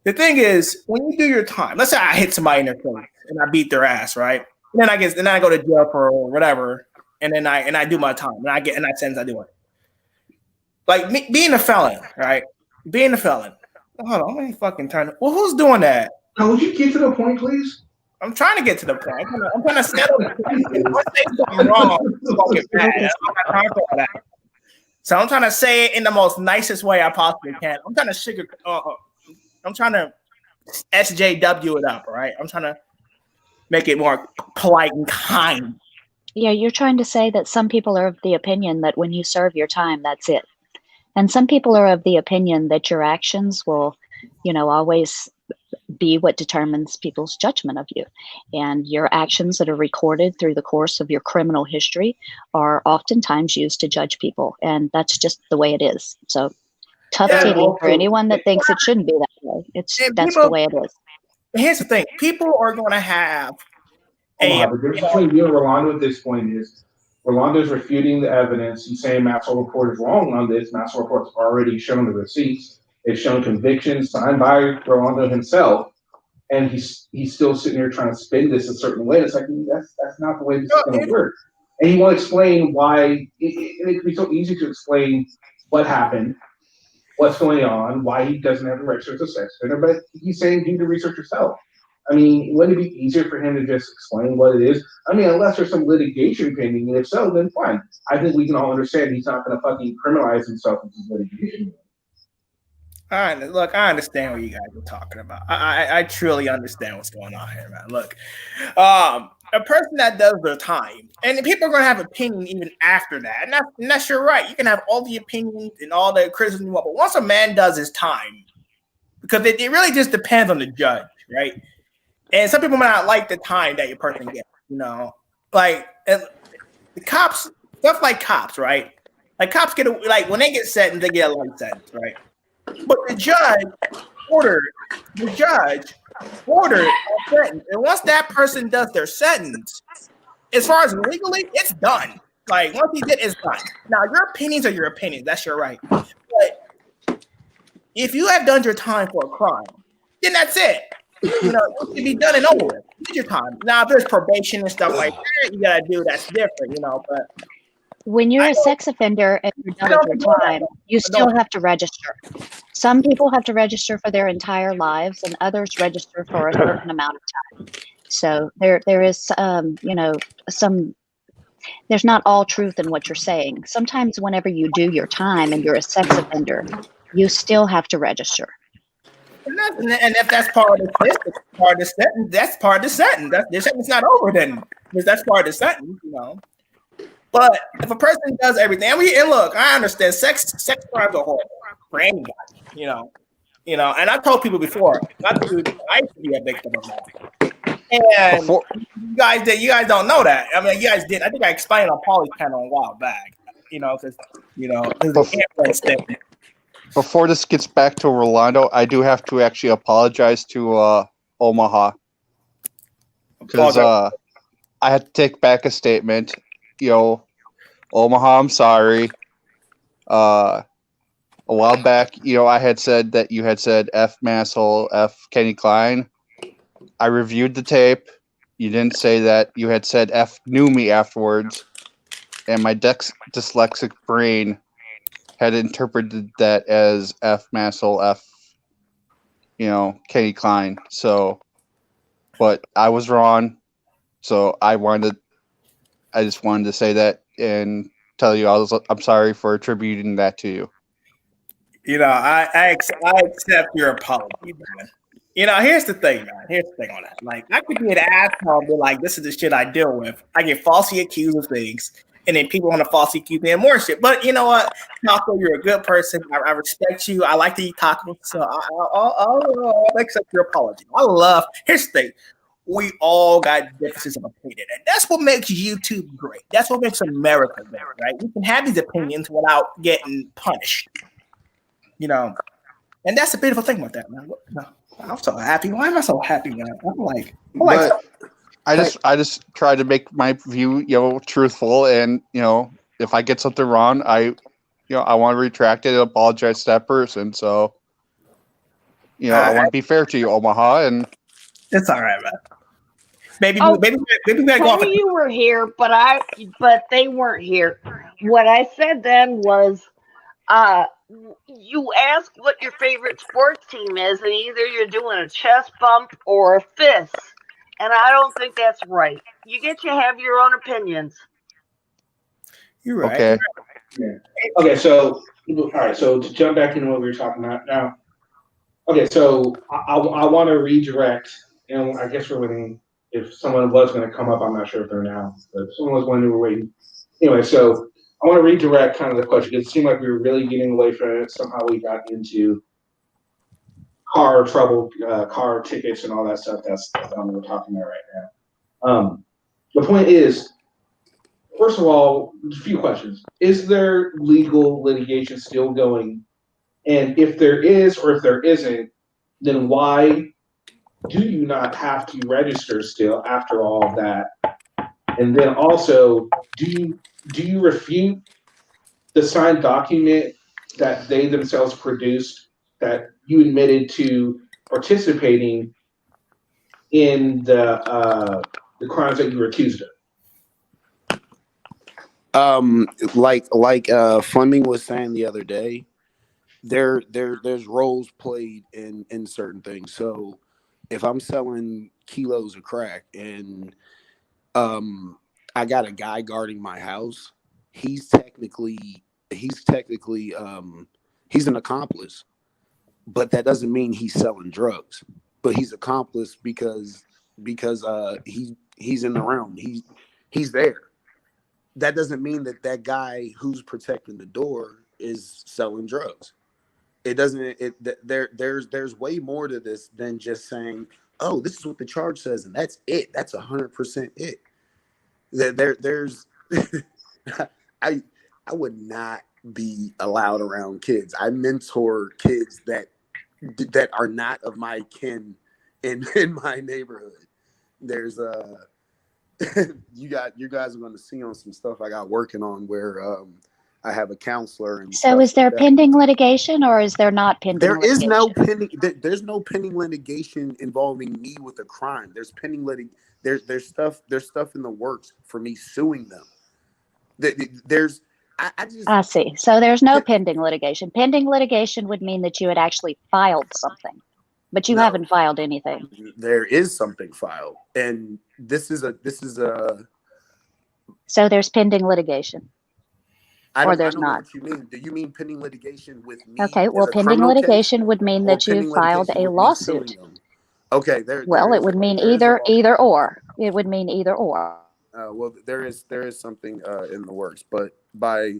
the thing is, when you do your time, let's say I hit somebody in their face and I beat their ass, right? And then I go to jail for whatever, and then I do my time, and I sentence, I do it. Like me, being a felon, right? Being a felon. Hold on, let me fucking turn it. Well, who's doing that? Now, would you get to the point, please? I'm trying to get to the point. I'm trying to settle it. If I say something wrong, it's fucking bad. I don't have time for that. So I'm trying to say it in the most nicest way I possibly can. I'm trying to I'm trying to SJW it up, all right? I'm trying to make it more polite and kind. Yeah, you're trying to say that some people are of the opinion that when you serve your time, that's it. And some people are of the opinion that your actions will, always be what determines people's judgment of you. And your actions that are recorded through the course of your criminal history are oftentimes used to judge people. And that's just the way it is. So tough titty for anyone that thinks it shouldn't be that way. That's the way it is. Here's the thing. People are going to have the difference between you and Rolando at this point is Rolando's refuting the evidence. He's saying Maxwell Report is wrong on this. Maxwell Report's already shown the receipts. They've shown convictions signed by Rolando himself, and he's still sitting here trying to spin this a certain way. It's like that's not the way this is going to work. And he won't explain why. It could be so easy to explain what happened, what's going on, why he doesn't have to register as a sex offender, but he's saying do the research yourself. I mean, wouldn't it be easier for him to just explain what it is? I mean, unless there's some litigation pending, and if so, then fine. I think we can all understand he's not going to fucking criminalize himself with his litigation. All right, look, I understand what you guys are talking about. I truly understand what's going on here, man. Look, a person that does their time, and people are going to have opinion even after that, and that's your right. You can have all the opinions and all the criticism you want, but once a man does his time, because it really just depends on the judge, right? And some people might not like the time that your person gets, like the cops, stuff like cops, right? Like cops when they get sentenced, they get a life sentence, right? But the judge ordered a sentence, and once that person does their sentence, as far as legally, it's done. Like once he did, it's done. Now your opinions are your opinions. That's your right. But if you have done your time for a crime, then that's it. It should be done and over with. You did your time. Now, if there's probation and stuff like that, you gotta do that's different, But when you're a sex offender and you're done with your time, you still have to register. Some people have to register for their entire lives, and others register for a certain amount of time. So there is, there's not all truth in what you're saying. Sometimes, whenever you do your time and you're a sex offender, you still have to register. And if that's part of the sentence, that's part of the sentence. The sentence not over then, because that's part of the sentence, But if a person does everything, and look, I understand sex crimes are horrible for anybody, and I told people before, I used to be a victim of that. And you guys don't know that. I mean, you guys did. I think I explained on Paulie's panel a while back, because Before this gets back to Rolando, I do have to actually apologize to Omaha because I had to take back a statement. Omaha, I'm sorry. A while back, I had said that you had said F Masshole, F Kenny Klein. I reviewed the tape. You didn't say that. You had said F knew me afterwards, and my dyslexic brain had interpreted that as F Massel F, Kenny Klein. So, but I was wrong. So I just wanted to say that and tell you I'm sorry for attributing that to you. I accept your apology, man. Here's the thing, man. Here's the thing on that. Like, I could be an asshole and be like, this is the shit I deal with. I get falsely accused of things, and then people want to falsely accuse me of more shit. But you know what, Taco, you're a good person. I respect you. I like to eat tacos, so I'll accept your apology. Here's the thing. We all got differences of opinion, and that's what makes YouTube great. That's what makes America great, right? We can have these opinions without getting punished. And that's the beautiful thing about that, man. I'm so happy. Why am I so happy, man? I just try to make my view, truthful, and if I get something wrong, I want to retract it and apologize to that person. So, I want to be fair to you, Omaha, and it's all right, man. Maybe Tony, you were here, but they weren't here. What I said then was, you ask what your favorite sports team is, and either you're doing a chest bump or a fist, and I don't think that's right. You get to have your own opinions. You're right. Okay. Yeah. Okay. So, all right. So to jump back into what we were talking about now. Okay. So I want to redirect, and I guess we're waiting. If someone was going to come up, I'm not sure if they're now, but if someone was wondering, we're waiting. Anyway, so I want to redirect kind of the question. It seemed like we were really getting away from it. Somehow we got into car trouble, car tickets, and all that stuff. That's what we're talking about right now. The point is, first of all, a few questions. Is there legal litigation still going? And if there is or if there isn't, then why do you not have to register still after all of that? And then also, do you refute the signed document that they themselves produced that you admitted to participating in the crimes that you were accused of? Like Fleming was saying the other day, there's roles played in certain things. So if I'm selling kilos of crack and I got a guy guarding my house, he's technically he's an accomplice, but that doesn't mean he's selling drugs. But he's accomplice because he's in the realm. He's there. That doesn't mean that guy who's protecting the door is selling drugs. It doesn't. There's way more to this than just saying, "Oh, this is what the charge says," and that's it. That's 100% it. There's I would not be allowed around kids. I mentor kids that are not of my kin in my neighborhood. There's you guys are going to see on some stuff I got working on where I have a counselor. And so is there pending litigation or is there not pending litigation? There's no pending litigation involving me with a crime. There's pending there's stuff in the works for me suing them. I see. So there's no pending litigation. Pending litigation would mean that you had actually filed something, but you haven't filed anything. There is something filed, and this is a. So there's pending litigation. I or don't there's know not. what you mean. Do you mean pending litigation with me? Okay, well, pending litigation would mean that you filed a lawsuit. Okay, it would mean either or. It would mean either or. Well, there is something in the works, but by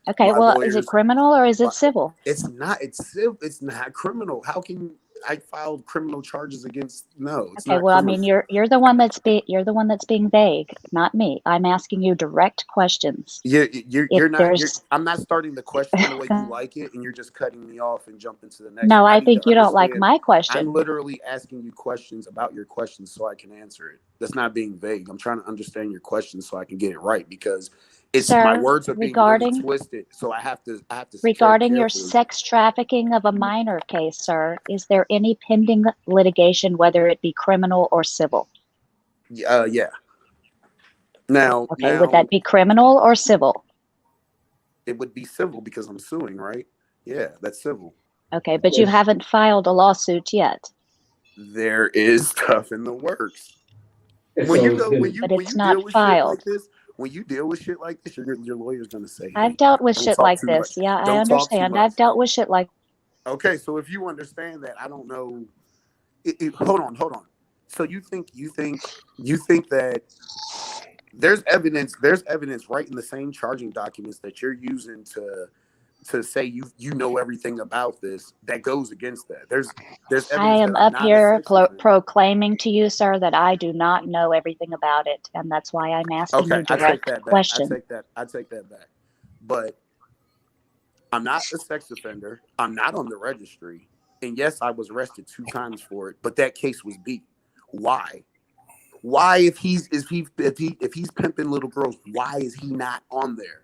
okay, well, is it criminal or is it civil? It's not. It's civil. It's not criminal. How can I filed criminal charges against? No. It's okay, not well, criminal. I mean, you're the one that's being vague, not me. I'm asking you direct questions. You're not. I'm not starting the question the way you like it, and you're just cutting me off and jumping to the next. No, I think you don't like my question. I'm literally asking you questions about your questions so I can answer it. That's not being vague. I'm trying to understand your question so I can get it right, because It's my Sir, words are being really twisted, so I have to tread regarding your carefully. sex trafficking of a minor case, sir, is there any pending litigation, whether it be criminal or civil? Yeah. Now, Okay, would that be criminal or civil? it would be civil because I'm suing, right? Yeah, that's civil. Okay, but you haven't filed a lawsuit yet. There is stuff in the works. When you deal with shit like this, your lawyer's gonna say, I've "Hey, dealt with don't shit talk like too this. much. Yeah, I Don't talk too understand. much." I've dealt with shit like. Okay, so if you understand that, I don't know. Hold on. So you think that there's evidence right in the same charging documents that you're using to say you know everything about this that goes against that. There's evidence I am that I'm up not a here sex offender. proclaiming to you, sir, that I do not know everything about it, and that's why I'm asking Okay, you I take direct that back. questions. I take that back. But I'm not a sex offender. I'm not on the registry. And yes, I was arrested 2 times for it, but that case was beat. Why? Why, if he's pimping little girls, why is he not on there?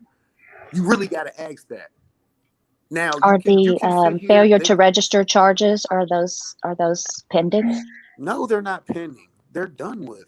You really got to ask that. Now, Are you can sit the here. failure to register charges, are those pending? No, they're not pending. They're done with.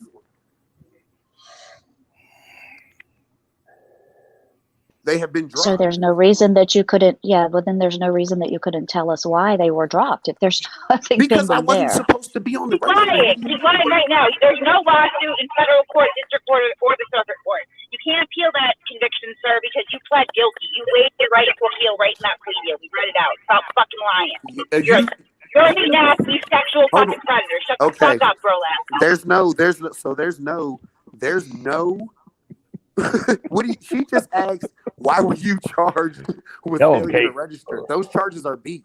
They have been dropped. So there's no reason that you couldn't. Yeah, but then there's no reason that you couldn't tell us why they were dropped if there's nothing Because I pending wasn't there. supposed to be on the He's lying. He's lying right now. There's no lawsuit in federal court, district court, or the circuit court. You can't appeal that conviction, sir, because you pled guilty. You waived your right to appeal right in that plea deal. We read it out. Stop fucking lying. You're a nasty sexual fucking predator. Shut the fuck up, Rolando. There's no. She just asked, why were you charged with failure to register? Those charges are beat.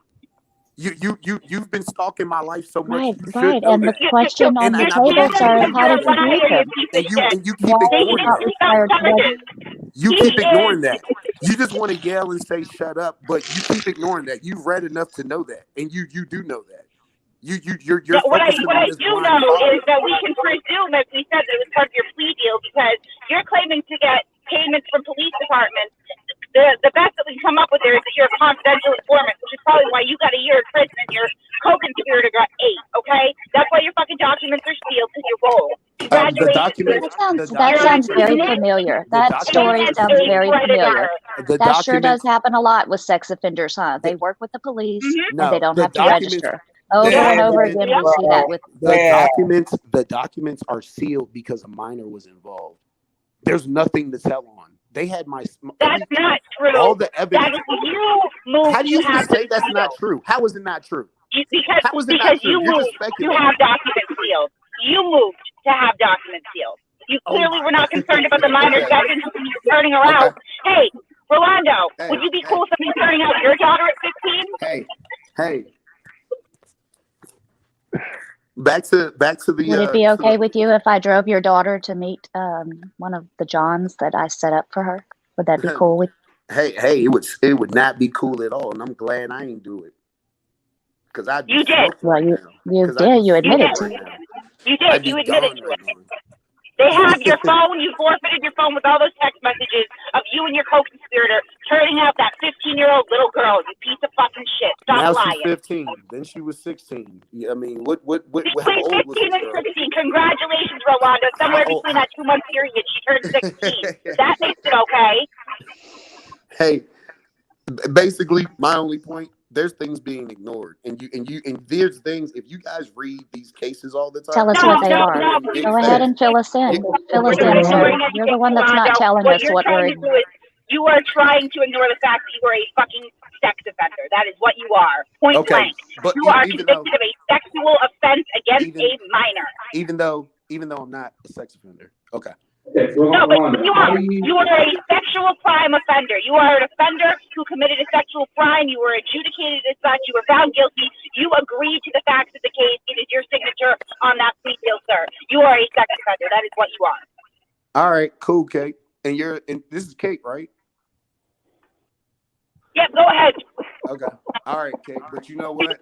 You've been stalking my life so much. Right, You right. should know And the that. question on the table, sir, is how did you beat him? And you keep Why is ignoring it not that. required to register? You keep ignoring that. You just want to yell and say shut up, but you keep ignoring that. You've read enough to know that, and you do know that. You're What I focusing on this do blind know folly. is that we can presume, as we said, that it was part of your plea deal because you're claiming to get payments from police departments. The best that we can come up with there is that you're a confidential informant, which is probably why you got a year in prison and your co-conspirator got 8. Okay, that's why your fucking documents are sealed because you're rolled. That sounds very familiar. That story sounds very familiar. That sure does happen a lot with sex offenders, huh? They work with the police and they don't have to register. Over and over again, we see that with the documents are sealed because a minor was involved. There's nothing to tell on. They had my. That's not true. All the evidence. You moved. How do you say that's not true? How is it not true? Because you moved to have documents sealed. You moved to have documents sealed. You clearly were not concerned about the minor seconds when you're turning around. Hey, Rolando, would you be cool with me turning out your daughter at 15? Hey. Back to the. Would it be okay with you if I drove your daughter to meet one of the Johns that I set up for her? Would that be cool with you? Hey, it would not be cool at all, and I'm glad I ain't do it. Because you did. Well, you did. You admitted to it. You did. You admitted to it. They have your phone. You forfeited your phone with all those text messages of you and your co-conspirator turning out that 15-year-old little girl. You piece of fucking shit. Stop lying. Now she's 15. Then she was 16. I mean, how old was 15 and 16. Congratulations, Rolando. Somewhere between that 2-month period, she turned 16. That makes it okay. Hey, basically, my only point. There's things being ignored, and there's things. If you guys read these cases all the time, tell us what they are. Go ahead and fill us in. Fill us in, sir. You're the one that's not telling us what we're ignoring. You are trying to ignore the fact that you are a fucking sex offender. That is what you are. Point blank. But you are convicted of a sexual offense against a minor. Even though I'm not a sex offender. Okay. No, but you are a sexual crime offender. You are an offender who committed a sexual crime. You were adjudicated as such. You were found guilty. You agreed to the facts of the case. It is your signature on that plea deal, sir. You are a sex offender. That is what you are. All right, cool, Kate. And this is Kate, right? Yep, go ahead. Okay. All right, Kate. But you know what?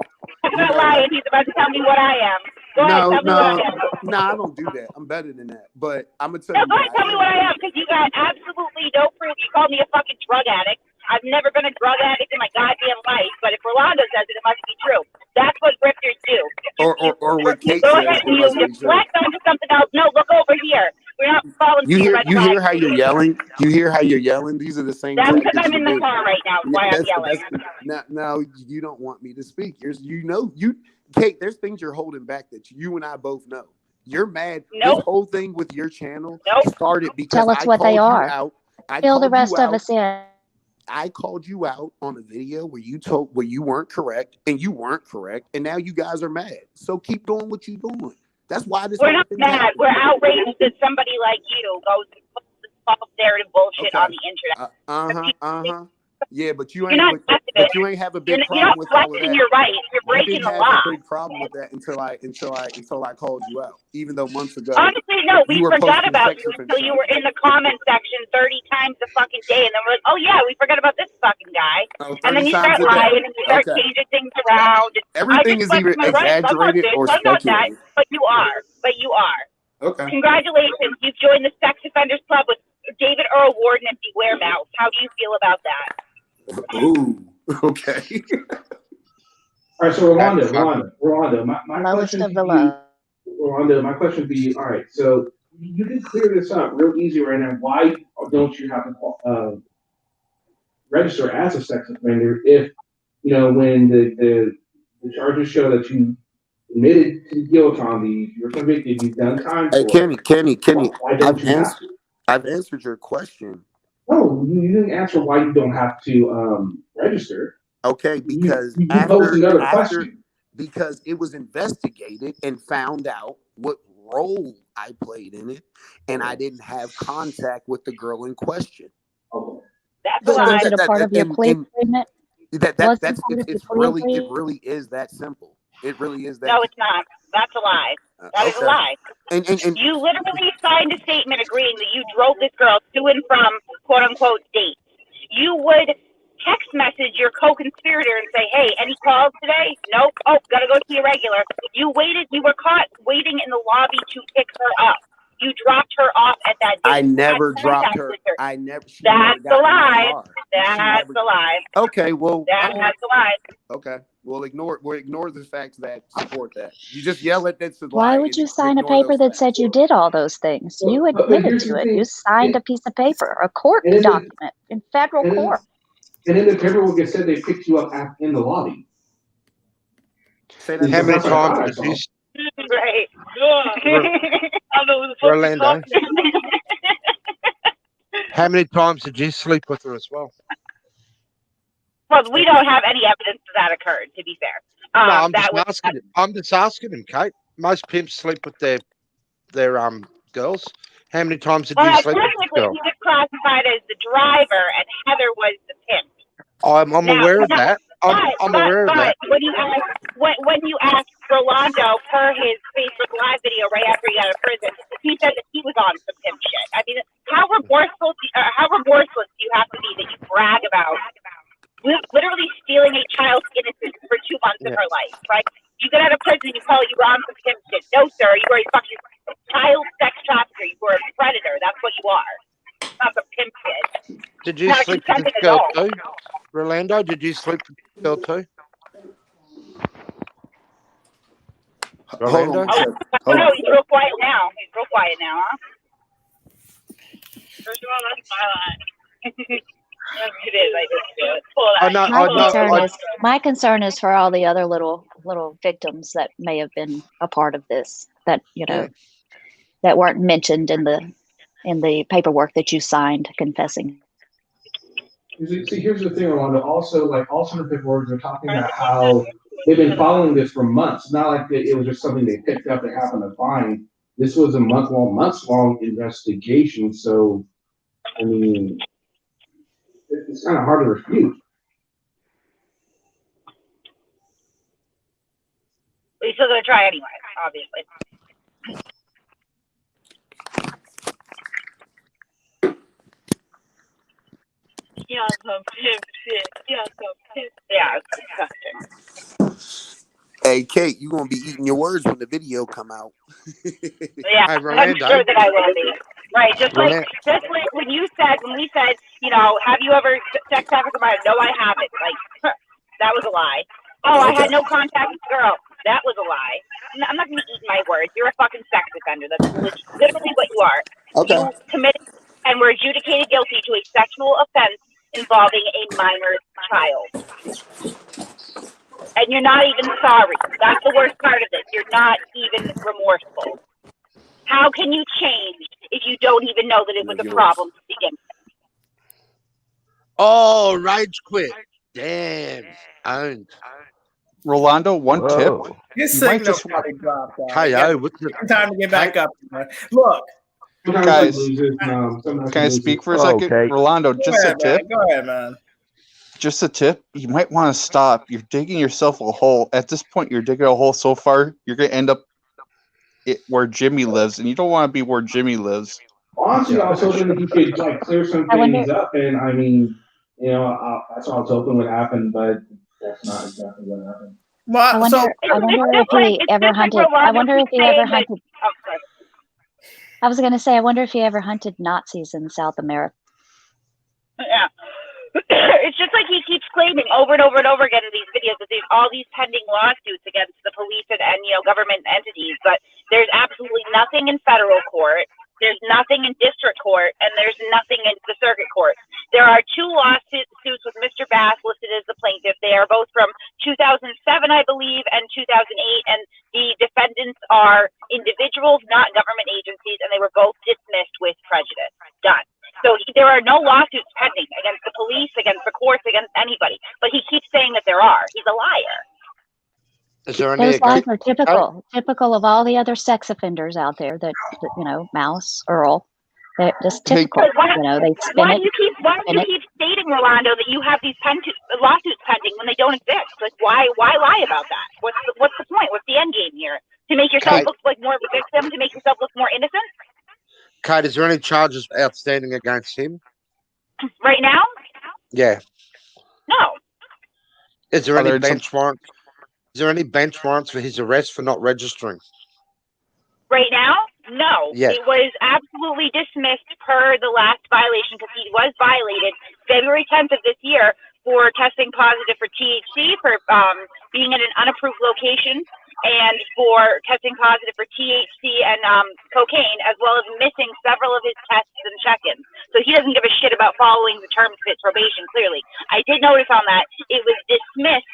I'm not lying. He's about to tell me what I am. Go ahead, tell me what I am. Nah, I don't do that. I'm better than that. But I'm gonna tell No, you go what ahead, tell me what I am, because you got absolutely no proof. You called me a fucking drug addict. I've never been a drug addict in my goddamn life, but if Rolando says it, it must be true. That's what grifters do. Or what You Kate go says, ahead it and you must be true. deflect onto something else. No, look over here. We're not falling You for your hear red you hear flag. how you're yelling? You hear how you're yelling? These are the same That's because tactics I'm you in the do. car right now. That's why I'm yelling. Now you don't want me to speak. Kate, there's things you're holding back that you and I both know. You're mad. Nope. This whole thing with your channel Nope. started because Tell us I what they called you are. out. Fill the rest of us in. I called you out on a video where you weren't correct, and you weren't correct, and now you guys are mad. So keep doing what you're doing. That's why this We're whole not thing's mad. happening. We're outraged that somebody like you goes and puts this false narrative bullshit on the internet. Yeah, but you You're ain't. not But you ain't have a big You're problem not with all of flexing that. your rights. You're You breaking didn't the have law. a big problem with that until I called you out. Even though months ago, Honestly, no, we you were forgot posting about sex you offense until you were charges. in the comment section 30 times a fucking day, and then we're like, oh yeah, we forgot about this fucking guy. Oh, And then 30 you times start a day. lying and you start Okay. changing things around. And I Everything just is flex either my rights. I'm not exaggerated this. or I'm not that. speculated. But you are. Okay. Congratulations, you've joined the Sex Offenders Club with David Earl Warden and Beware Mouse. How do you feel about that? Ooh. Okay. All right, so Rolando, my Lowest question of to the you, low. Rolando, my question to you, all right, so you can clear this up real easy right now. Why don't you have to register as a sex offender if, when the charges show that you admitted to guilt on these, you're convicted, you've done time Hey, for it. Kenny. Why don't you have to? I've answered your question. No, you didn't answer why you don't have to register. Okay, because you posed another question. Because it was investigated and found out what role I played in it, and I didn't have contact with the girl in question. Okay. That's So a lie. was it a part of your plea agreement? It really is that simple. It really is that. No, it's not. That's a lie. That is a lie. And you literally signed a statement agreeing that you drove this girl to and from quote unquote dates. You would text message your co-conspirator and say, hey, any calls today? Nope. Oh, gotta go see a regular. You were caught waiting in the lobby to pick her up. You dropped her off at that date. I never dropped her. That's a lie. That's a lie. Okay, well. That's a lie. Okay. We'll ignore the facts that support that. You just yell at that's a lie. Why would you sign a paper that said you did all those things? You admitted to it. You signed a piece of paper, a court document in federal court. And in the paperwork, it said they picked you up in the lobby. How many times did you? Right. Rolando. How many times did you sleep with her as well? Well, we don't have any evidence that occurred, to be fair. No, I'm just asking him, Kate. Most pimps sleep with their girls. How many times did you sleep with the girl? He was classified as the driver, and Heather was the pimp. I'm aware of that. I'm aware of that. When you ask Rolando per his Facebook Live video right after he got out of prison, he said that he was on some pimp shit. I mean, how remorseless do you have to be that you brag about literally stealing a child's innocence for 2 months of her life, right? You get out of prison, you call you on some pimp shit. No, sir, you are a fucking child sex trafficker. You are a predator. That's what you are. Not some pimp shit. Did you sleep with this girl too? Rolando, did you sleep with this girl too? Rolando? No, he's real quiet now. Huh? First of all, that's my lie. It is. I just do it. My concern is for all the other little victims that may have been a part of this that that weren't mentioned in the paperwork that you signed confessing. See, here's the thing, Rolando. Also the paperwork, they're talking about how they've been following this for months. Not like it was just something they picked up and happened to find. This was a months long investigation. So, I mean, it's kind of hard to refute. But he's still going to try anyway, obviously. Yeah, some pimp shit. Yeah, it's disgusting. Hey, Kate, you gonna be eating your words when the video come out. Yeah, Hey, I'm Rolando. sure that I will be. Right, just like Rolando. when we said, have you ever sex trafficked a minor? No, I haven't. Like, that was a lie. Oh, I had no contact with the girl. That was a lie. I'm not gonna eat my words. You're a fucking sex offender. That's literally what you are. Okay. You committed and were adjudicated guilty to a sexual offense involving a minor child. And you're not even sorry. That's the worst part of this. You're not even remorseful. How can you change if you don't even know that it was a problem to begin with? Oh, rage quit. Damn. Owned. Rolando, one tip. His You might signal just probably dropped out. KO. What's the Time to get back up. Look, guys, can I speak for a second? Okay. Rolando, just a tip. Go ahead, man. Just a tip. You might want to stop. You're digging yourself a hole. At this point, you're digging a hole so far, you're going to end up where Jimmy lives, and you don't want to be where Jimmy lives. Honestly, I was hoping that you could like clear some things up, and I mean, that's what I was hoping would happen, but that's not exactly what happened. I wonder if he ever hunted. I wonder if he ever hunted. I was going to say, I wonder if he ever hunted Nazis in South America. Yeah. It's just like he keeps claiming over and over and over again in these videos that there's all these pending lawsuits against the police and government entities, but there's absolutely nothing in federal court. There's nothing in district court, and there's nothing in the circuit court. There are 2 lawsuits with Mr. Bass listed as the plaintiff. They are both from 2007, I believe, and 2008, and the defendants are individuals, not government agencies, and they were both dismissed with prejudice. Done. So there are no lawsuits pending against the police, against the courts, against anybody. But he keeps saying that there are. He's a liar. Those lies are typical of all the other sex offenders out there that Mouse, Earl. They're just typical. They spin Why it. do you keep stating, Rolando, that you have these lawsuits pending when they don't exist? Like, why lie about that? What's the point? What's the end game here? To make yourself look like more of a victim? To make yourself look more innocent? Kate, is there any charges outstanding against him? Right now? Yeah. No. Is there any bench warrant? Is there any bench warrants for his arrest for not registering? Right now? No. Yeah. It was absolutely dismissed per the last violation because he was violated February 10th of this year for testing positive for THC, for being in an unapproved location, and for testing positive for THC and cocaine, as well as missing several of his tests and check-ins. So he doesn't give a shit about following the terms of his probation, clearly. I did notice on that it was dismissed,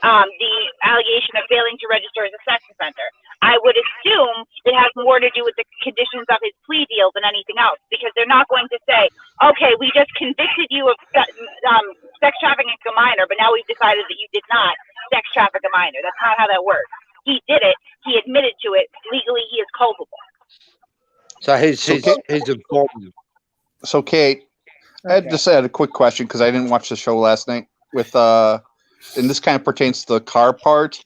the allegation of failing to register as a sex offender. I would assume it has more to do with the conditions of his plea deal than anything else, because they're not going to say, okay, we just convicted you of sex trafficking a minor, but now we've decided that you did not sex traffic a minor. That's not how that works. He did it. He admitted to it. Legally, he is culpable. So he's important. So, Kate, I just had a quick question because I didn't watch the show last night. And this kind of pertains to the car part.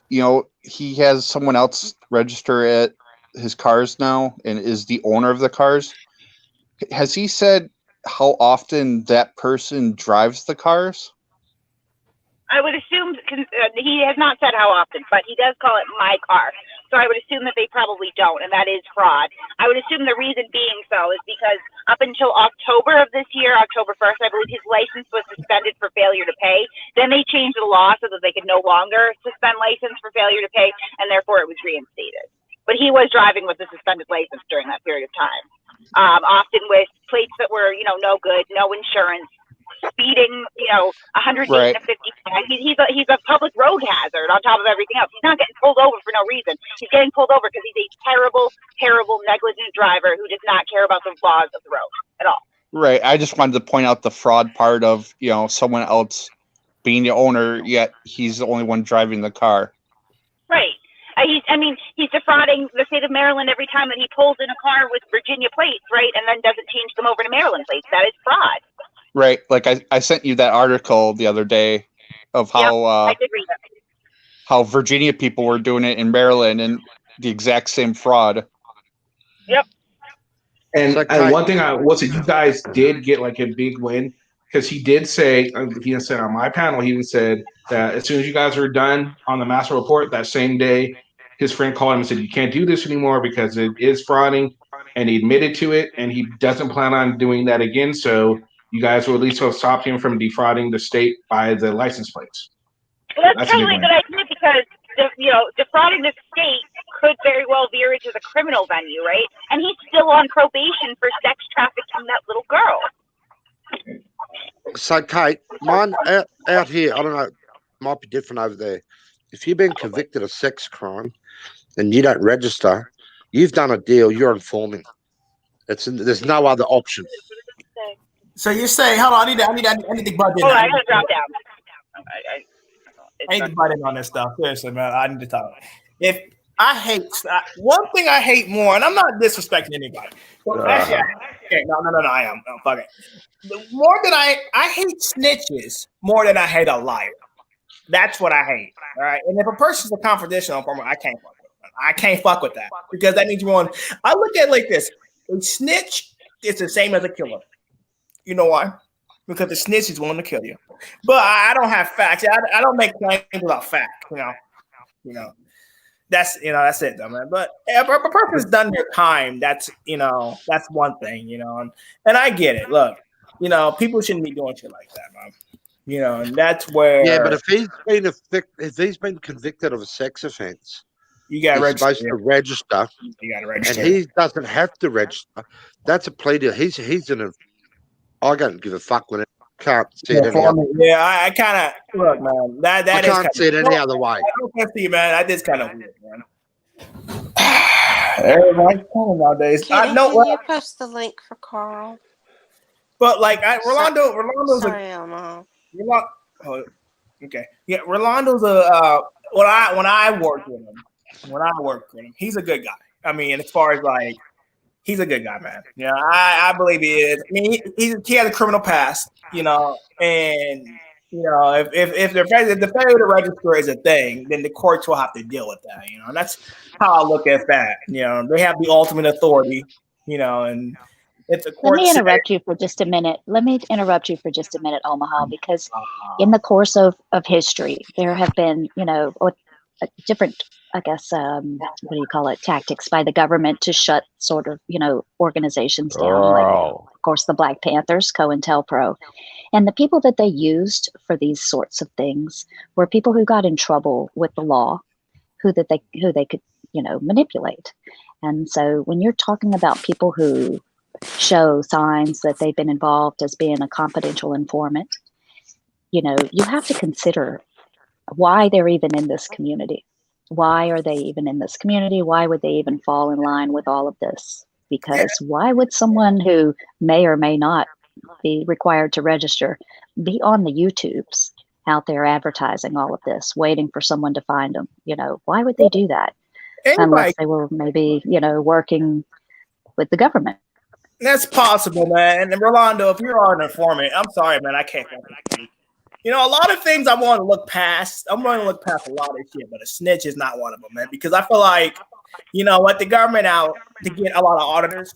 He has someone else register at his cars now and is the owner of the cars. Has he said how often that person drives the cars? I would assume, he has not said how often, but he does call it my car. So I would assume that they probably don't, and that is fraud. I would assume the reason being so is because up until October of this year, October 1st, I believe his license was suspended for failure to pay. Then they changed the law so that they could no longer suspend license for failure to pay, and therefore it was reinstated. But he was driving with a suspended license during that period of time, often with plates that were, no good, no insurance, speeding, 100 right. and 55. He's a public road hazard on top of everything else. He's not getting pulled over for no reason. He's getting pulled over because he's a terrible, terrible, negligent driver who does not care about the laws of the road at all. Right. I just wanted to point out the fraud part of, someone else being the owner, yet he's the only one driving the car. Right. He's defrauding the state of Maryland every time that he pulls in a car with Virginia plates, right, and then doesn't change them over to Maryland plates. That is fraud. Right. Like I sent you that article the other day of how I did read that. How Virginia people were doing it in Maryland and the exact same fraud. Yep. And one thing you guys did get like a big win because he did say, he said on my panel, he even said that as soon as you guys are done on the master report, that same day, his friend called him and said, you can't do this anymore because it is frauding, and he admitted to it, and he doesn't plan on doing that again. So you guys will at least have stopped him from defrauding the state by the license plates. Well, that's probably a good idea because defrauding the state could very well veer into the criminal venue, right? And he's still on probation for sex trafficking that little girl. So, Kate, mine out here, I don't know, might be different over there. If you've been convicted of sex crime and you don't register, you've done a deal. You're informing. There's no other option. So you're saying, hold on, I need to butt in. Oh, I gotta drop down. I need to butt in on this stuff. Seriously, man, I need to talk. If I hate one thing, I hate more, and I'm not disrespecting anybody. Well, actually, no, I am. No, fuck it. More than I hate snitches more than I hate a liar. That's what I hate. All right, and if a person's a confidential informant, I can't fuck with them. I can't fuck with that because that means you're on. I look at it like this: a snitch is the same as a killer. You know why? Because the snitch is willing to kill you. But I don't have facts. I don't make claims without facts. You know. That's it, though, man. But if a person's done their time, that's one thing, and I get it. Look, people shouldn't be doing shit like that, man. And that's where. Yeah, but if he's been convicted of a sex offense, you got he's supposed to register. You got to register, and he doesn't have to register. That's a plea deal. He's in a. I don't give a fuck when it can't see it any other way. Yeah, I kind of look, man. That I can't see it any other way. I can't see, man. That is kind of weird, man. Everybody's calling nowadays. Can you post the link for Carl? But like Rolando's sorry, Elmo. Okay. Yeah, Rolando's when I worked with him, he's a good guy. I mean, as far as like. He's a good guy, man. Yeah, I believe he is. I mean, he has a criminal past, and if the failure to register is a thing, then the courts will have to deal with that, and that's how I look at that. They have the ultimate authority, and it's a court. Let me interrupt you for just a minute. Omaha, because in the course of history, there have been, different, I guess, what do you call it, tactics by the government to shut sort of, organizations down. Like, of course, the Black Panthers, COINTELPRO. And the people that they used for these sorts of things were people who got in trouble with the law, who they could, manipulate. And so when you're talking about people who show signs that they've been involved as being a confidential informant, you have to consider why they're even in this community. Why are they even in this community? Why would they even fall in line with all of this? Because why would someone who may or may not be required to register be on the YouTubes out there advertising all of this, waiting for someone to find them? Why would they do that? Unless they were maybe, working with the government. That's possible, man. And Rolando, if you're an informant, I'm sorry, man, I can't. A lot of things I want to look past. I'm going to look past a lot of shit, but a snitch is not one of them, man. Because I feel like, the government out to get a lot of auditors.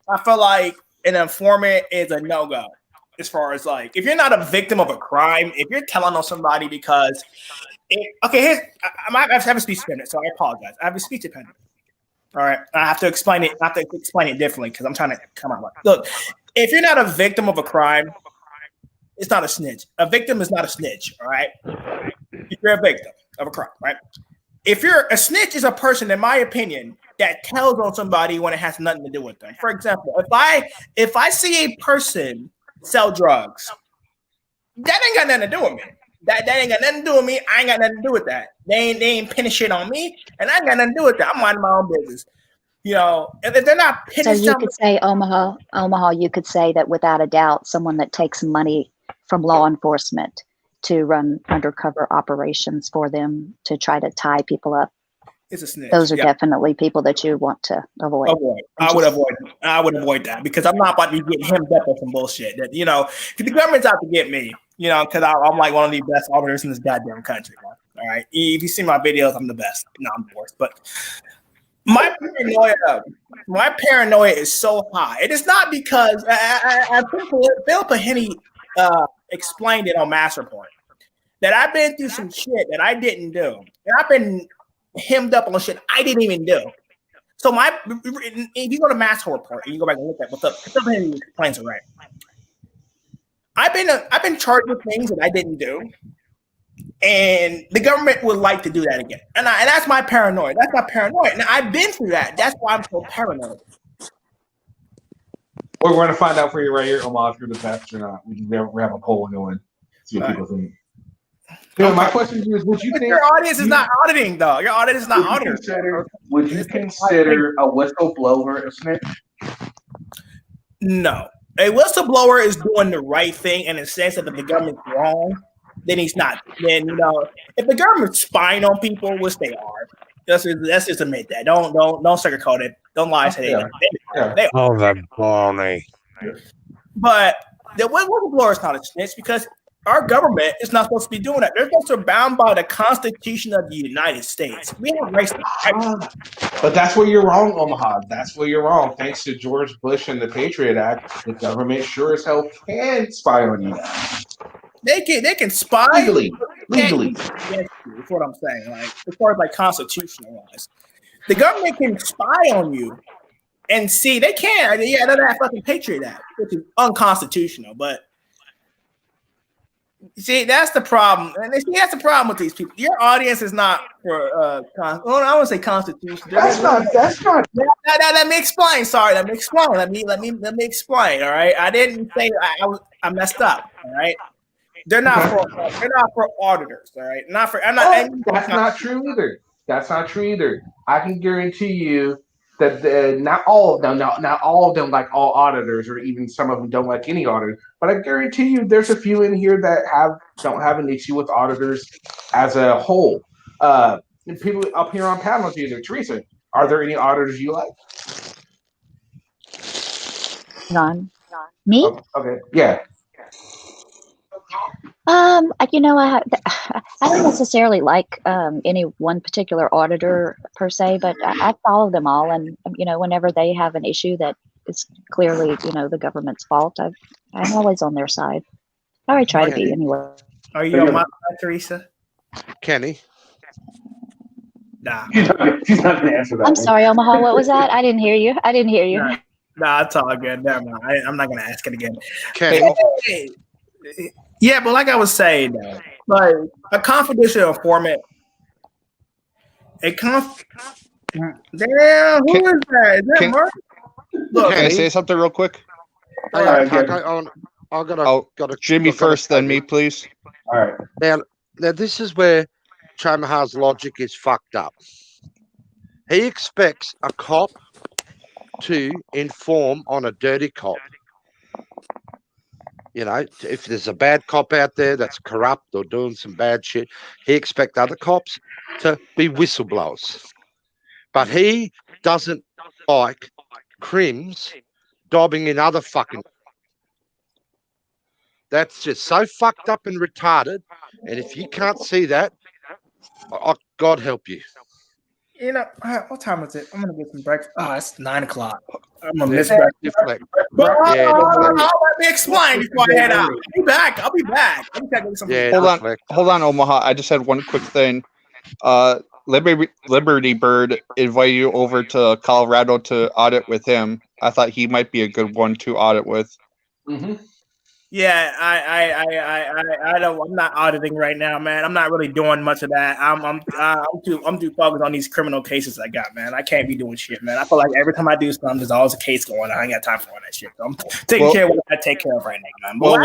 I feel like an informant is a no-go. As far as like, if you're not a victim of a crime, if you're telling on somebody because, I have a speech impediment, so I apologize. I have a speech impediment. All right, I have to explain it. I have to explain it differently because I'm trying to come out. Look, if you're not a victim of a crime, it's not a snitch. A victim is not a snitch, all right? If you're a victim of a crime, right? If you're a snitch is a person, in my opinion, that tells on somebody when it has nothing to do with them. For example, if I see a person sell drugs, that ain't got nothing to do with me. That ain't got nothing to do with me. I ain't got nothing to do with that. They ain't pinning shit on me, and I ain't got nothing to do with that. I'm minding my own business. If they're not pinning so you could say, Omaha, you could say that without a doubt, someone that takes money from law enforcement to run undercover operations for them to try to tie people up. It's a snitch. Those are definitely people that you want to avoid. I would avoid that because I'm not about to be getting hemmed up on some bullshit. That the government's out to get me. Because I'm like one of the best auditors in this goddamn country. All right, if you see my videos, I'm the best. No, I'm the worst. But my paranoia is so high. It is not because I think Bill Pahini explained it on Mass Report that I've been through some shit that I didn't do, and I've been hemmed up on shit I didn't even do. So if you go to Mass Report and you go back and look at what's up, he explains it right. I've been charged with things that I didn't do, and the government would like to do that again. And that's my paranoia. That's my paranoia. Now I've been through that. That's why I'm so paranoid. We're going to find out for you right here, Omar, if you're the best or not. We have a poll going. See what people think. Okay. My question to you is: would you think your audience is not auditing though? Your audience is not auditing. Would you consider a whistleblower a snitch? No. A whistleblower is doing the right thing in the sense that if the government's wrong, then he's not. Then if the government's spying on people, which they are, let's just admit that. Don't sugarcoat it. Don't lie to them. They are. Oh, that baloney. But the whistleblower is not a snitch because our government is not supposed to be doing that. They're supposed to be bound by the Constitution of the United States. We have rights. But that's where you're wrong, Omaha. That's where you're wrong. Thanks to George Bush and the Patriot Act, the government sure as hell can spy on you. They can spy legally. That's what I'm saying. Like as far as like constitutional wise, the government can spy on you and see they can. Yeah, that fucking Patriot Act, which is unconstitutional. But see, that's the problem. And see, that's the problem with these people. Your audience is not for I want to say constitution. That's not. Let me explain. Sorry, let me explain. Let me explain. All right, I didn't say I messed up. All right. They're not for auditors, all right? That's not true either. That's not true either. I can guarantee you that not all of them, not all of them like all auditors, or even some of them don't like any auditors. But I guarantee you, there's a few in here that don't have an issue with auditors as a whole. And people up here on panels, either Teresa, are there any auditors you like? None. Me? Okay, yeah. I don't necessarily like any one particular auditor per se, but I follow them all, and whenever they have an issue that is clearly the government's fault, I'm always on their side. Or I try to be anyway. Are you on my side, Teresa? Kenny? Nah. She's not going to answer that. I'm sorry, Omaha. What was that? I didn't hear you. Nah, it's all good. Never mind. I'm not going to ask it again. Kenny? Yeah, but like I was saying, like a confidential informant, damn, who is that? Is that Mark? Look, can I say something real quick? I got Jimmy first, then me, please. All right. Now this is where Chamaha's logic is fucked up. He expects a cop to inform on a dirty cop. If there's a bad cop out there that's corrupt or doing some bad shit, he expects other cops to be whistleblowers. But he doesn't like crims dobbing in other fucking... That's just so fucked up and retarded. And if you can't see that, God help you. What time is it? I'm gonna get some breakfast. Oh, it's 9 o'clock. I'm gonna miss breakfast. Let me explain before I head out. I'll be back. Hold on, Omaha. I just had one quick thing. Liberty Bird invited you over to Colorado to audit with him. I thought he might be a good one to audit with. Mm-hmm. Yeah, I don't. I'm not auditing right now, man. I'm not really doing much of that. I'm too focused on these criminal cases I got, man. I can't be doing shit, man. I feel like every time I do something, there's always a case going on. I ain't got time for all that shit. So I'm taking care of what I take care of right now, man. But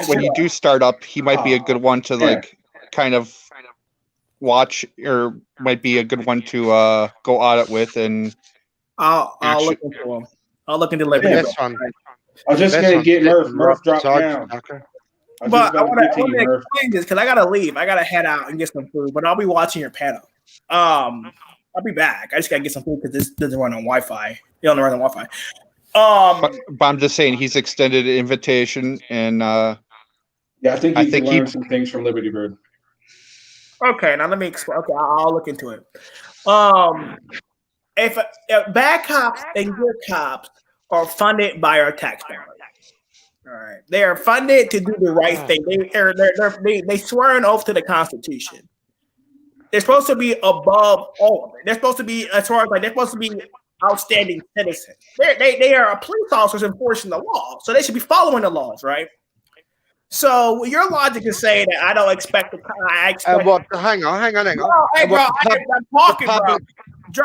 when you do start up, he might be a good one to kind of watch, or might be a good one to go audit with, and I'll look into him. I'll look into Liberty. I was just going to get Murph dropped down. But I want to explain this because I got to leave. I got to head out and get some food, but I'll be watching your panel. I'll be back. I just got to get some food because this doesn't run on Wi-Fi. It don't run on Wi-Fi. But I'm just saying he's extended an invitation, and I think he learned some things from Liberty Bird. Okay, now let me explain. Okay, I'll look into it. If bad cops and good cops are funded by our tax dollars. All right. They are funded to do the right thing. They swear an oath to the Constitution. They're supposed to be above all of it. They're supposed to be, as far as like, they're supposed to be outstanding citizens. They are police officers enforcing the law, so they should be following the laws, right? So your logic is saying that I don't expect the. I expect. Hang on. Bro, hey, bro, I'm talking, bro.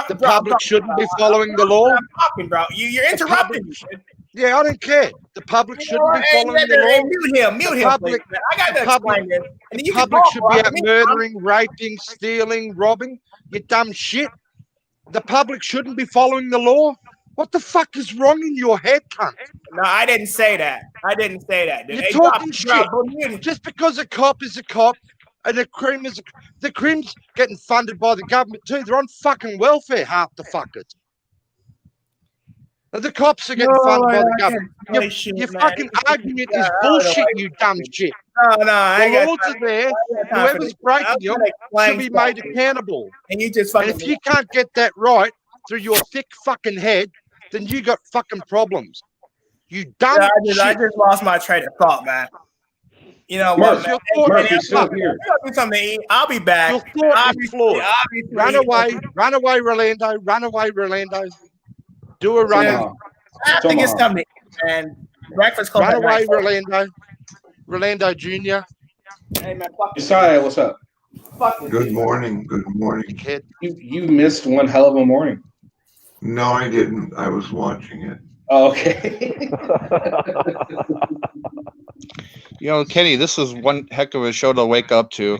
The public shouldn't be following the law. I'm talking, bro. You're interrupting me. Yeah, I don't care. The public shouldn't be following the law. Mute him, please, man. I got to explain this. The public should be out murdering, raping, stealing, robbing. You dumb shit. The public shouldn't be following the law. What the fuck is wrong in your head, cunt? No, I didn't say that. Dude. You're talking shit. Just because a cop is a cop and a crime is the crime's getting funded by the government too. They're on fucking welfare, half the fuckers. And the cops are getting funded by the government. Your fucking argument is bullshit, you dumb shit. No, the laws are there. Whoever's breaking them should be made accountable. And you just and if you can't get that right through your thick fucking head, then you got fucking problems. You dumb shit. I just lost my train of thought, man. You know what, man? I'll be back. Your thought is flawed. Run away, Rolando. Run away, Rolando. Do a run. I have to get something to eat, man. Breakfast club. Run away, Rolando Jr. Hey, man, fuck you. Josiah, what's up? Good morning. Kid. You missed one hell of a morning. No, I didn't. I was watching it. Oh, okay. Kenny, this is one heck of a show to wake up to.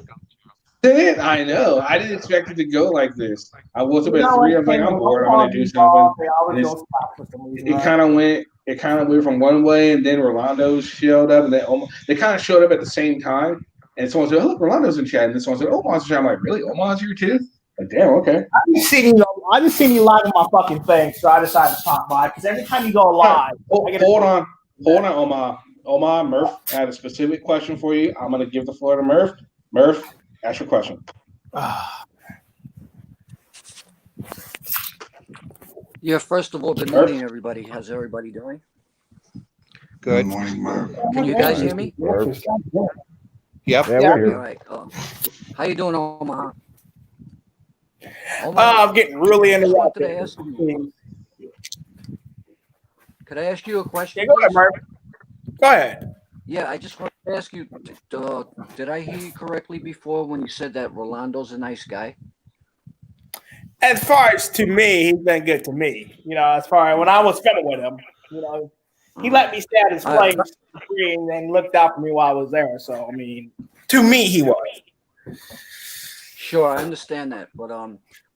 I know. I didn't expect it to go like this. I woke up at 3. I was like, I'm bored. I'm gonna do something. It kind of went. It kind of went from one way, and then Rolando showed up, and they kind of showed up at the same time. And someone said, "Oh, look, Rolando's in chat," and then someone said, "Omar's in chat." I'm like, "Really? Omar's here too?" Like, damn, okay. I just seen you live on my fucking thing, so I decided to stop by because every time you go live, hold on, Omar, Murph. I have a specific question for you. I'm gonna give the floor to Murph. Murph, ask your question. Yeah, first of all, good morning, everybody. How's everybody doing? Good morning, Murph. Can you guys hear me? Yep. Yeah, we're here. All right. How you doing, Omaha? I'm getting really interrupted. Could I ask you a question? Yeah, go ahead, Murph. Go ahead. Yeah, I just wanted to ask you, did I hear you correctly before when you said that Rolando's a nice guy? As far as to me, he's been good to me. As far as when I was filming with him, he let me stay at his place and looked out for me while I was there. So, I mean, to me, he was. Sure, I understand that, but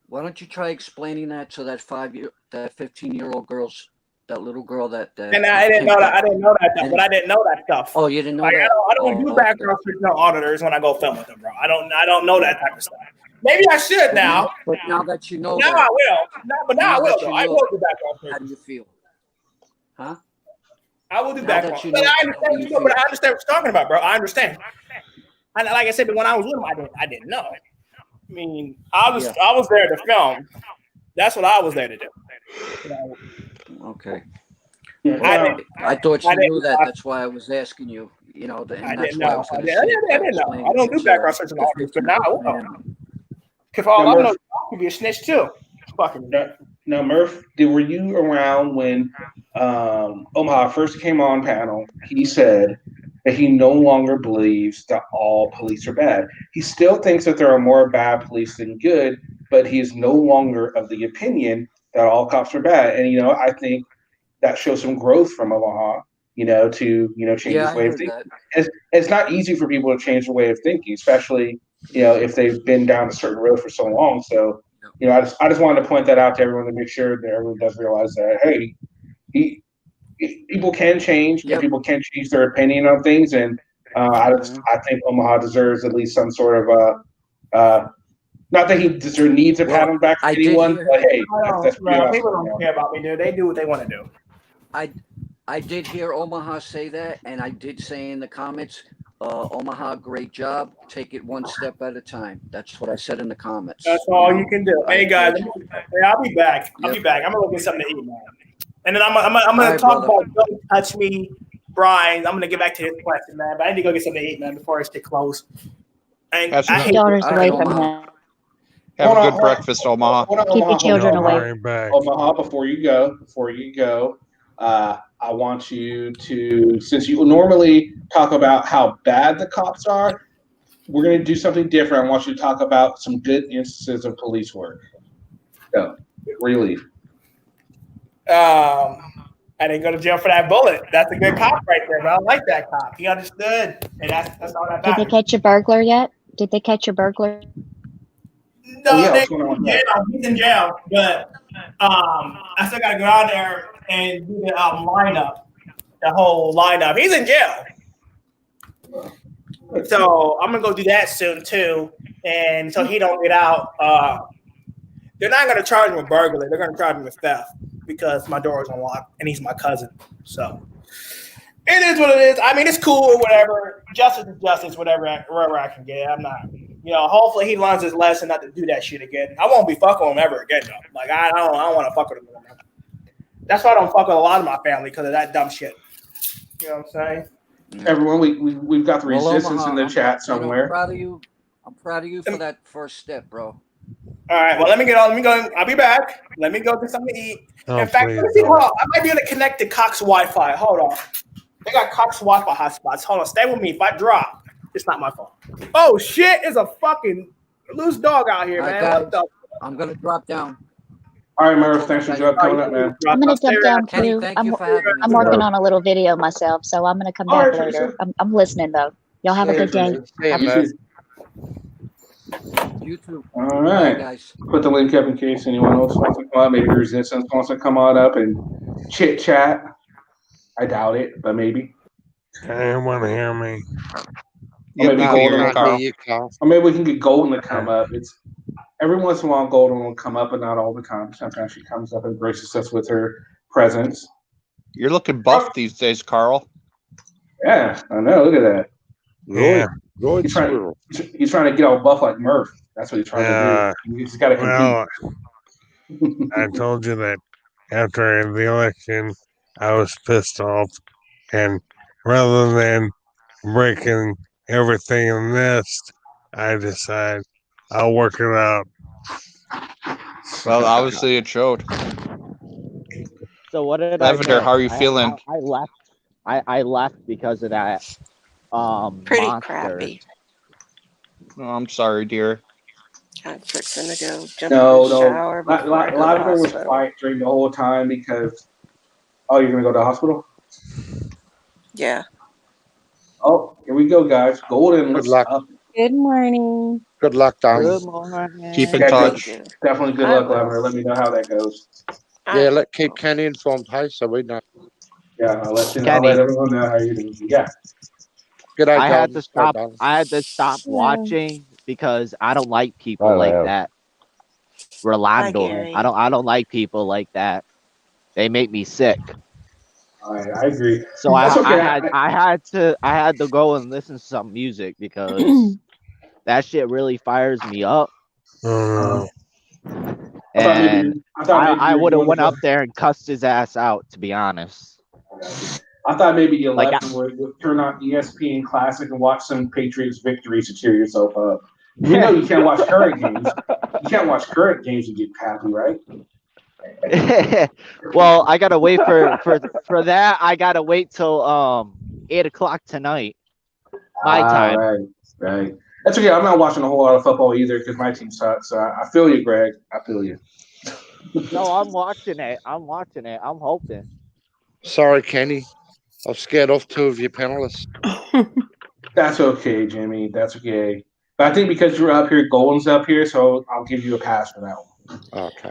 why don't you try explaining that to that 15-year-old girl's, that little girl that. And I didn't know that. I didn't know that, but I didn't know that stuff. Oh, you didn't know that? I don't do background okay. checks on auditors when I go film with them, bro. I don't know that type of stuff. Maybe I should now. But now that you know, now I will. Now I will. Though. I will do background checks. How do you feel? Huh? I will do background. But I understand. But I understand what you're talking about, bro. I understand. And like I said, but when I was with him, I didn't know. I mean, I was there to film. That's what I was there to do. Okay. I thought you knew that. That's why I was asking you. I didn't know. I didn't know. I don't do background checks on auditors, but now I will. Because all I know, I could be a snitch too. Fucking. Now, Murph, were you around when Omaha first came on panel? He said that he no longer believes that all police are bad. He still thinks that there are more bad police than good, but he is no longer of the opinion that all cops are bad. And I think that shows some growth from Omaha. To change his way of thinking. It's not easy for people to change their way of thinking, especially if they've been down a certain road for so long. So I just wanted to point that out to everyone to make sure that everyone does realize that hey, people can change and people can change their opinion on things, and I think Omaha deserves at least some sort of not that he needs a pat on the back from anyone, but hey, that's pretty awesome. People don't care about me, dude. They do what they want to do. I did hear Omaha say that, and I did say in the comments, Omaha, great job. Take it one step at a time. That's what I said in the comments. That's all you can do. Hey guys, I'll be back. I'm gonna go get something to eat, man. And then I'm gonna talk about Don't Touch Me, Brian, I'm gonna get back to his question, man. But I need to go get something to eat, man, before it's get close. And Have I some- hate Daughters All away right, from Omaha. him. Have a Hold good on, breakfast, Omaha. Hold on, Keep your Omaha, children away. Omaha, before you go, I want you to, since you normally talk about how bad the cops are, we're going to do something different. I want you to talk about some good instances of police work. Go. Relief. I didn't go to jail for that bullet. That's a good cop right there, bro. I like that cop. He understood, and that's all that Did they matters. catch a burglar yet? Did they catch a burglar? No, yeah, they, what's going on with that? he's in jail, but I still got to go out there and do the lineup, the whole lineup. He's in jail, so I'm gonna go do that soon too. And so he don't get out. They're not gonna charge him with burglary. They're gonna charge him with theft because my door is unlocked and he's my cousin. So it is what it is. I mean, it's cool or whatever. Justice is justice, wherever I can get. I'm not, hopefully he learns his lesson not to do that shit again. I won't be fucking with him ever again, though. Like, I don't want to fuck with him anymore. That's why I don't fuck with a lot of my family, because of that dumb shit. You know what I'm saying? Everyone, we've got the resistance Omaha, in the chat somewhere. I'm proud of you. I'm proud of you for that first step, bro. All right, well, let me go. I'll be back. Let me go get something to eat. In fact, let me see. Hold on. I might be able to connect to Cox Wi-Fi. Hold on. They got Cox Wi-Fi hotspots. Hold on. Stay with me. If I drop, it's not my fault. Oh, shit. There's a fucking loose dog out here, man. Guys, What the? I'm going to drop down. All right, Murph, thanks for coming up, man. I'm gonna jump down Kenny, too. thank you for having me. I'm working on a little video myself, so I'm gonna come All back right, later. I'm listening though. Y'all have a good day. You too. All right, guys. Put the link up in case anyone else wants to come up. Maybe resistance wants to come on up and chit chat. I doubt it, but maybe. Anyone hear me? Or maybe Golden, or maybe we can get Golden to come up. It's every once in a while Golden will come up, but not all the time. Sometimes she comes up and graces us with her presence. You're looking buff these days, Carl. Yeah, I know. Look at that. Yeah. He's trying to get all buff like Murph. That's what he's trying to do. He's got to compete. Well, I told you that after the election, I was pissed off, and rather than breaking everything in this, I decided I'll work it out. Well, obviously it showed. So what did Lavender, I miss? how are you feeling? I left. I left because of that. Pretty monster. crappy. Oh, I'm sorry, dear. I'm fixing to go jump in the shower before I go to the Lavender was hospital. quiet during the whole time because. Oh, you're gonna go to the hospital? Yeah. Oh, here we go, guys. Golden, what's up? Good morning. Good luck, Don. Good morning. Keep in Yeah, touch. Definitely good I luck, will. Lavender. Let me know how that goes. Yeah, keep Kenny informed, hey, so we know. Yeah, I'll let you know. I'll Kenny. let everyone know how you're doing. Yeah. Good day, I had Golden. to stop. Hey, I had to stop watching because I don't like people I like have. that. Rolando. Gary. I don't like people like that. They make me sick. I agree. So That's okay. I had to go and listen to some music because that shit really fires me up. Oh, And I thought maybe I you were would have doing went the- up there and cussed his ass out, to be honest. I thought maybe you Like left and would turn on ESPN Classic and watch some Patriots victories to cheer yourself up. You know you can't watch current games. You can't watch current games and get happy, right? Well, I gotta wait for that. I gotta wait till 8:00 tonight, my time. Right. That's okay. I'm not watching a whole lot of football either because my team sucks. So I feel you, Greg. I feel you. No, I'm watching it. I'm hoping. Sorry, Kenny. I've scared off two of your panelists. That's okay, Jimmy. That's okay. But I think because you're up here, Golden's up here, so I'll give you a pass for that one. Okay.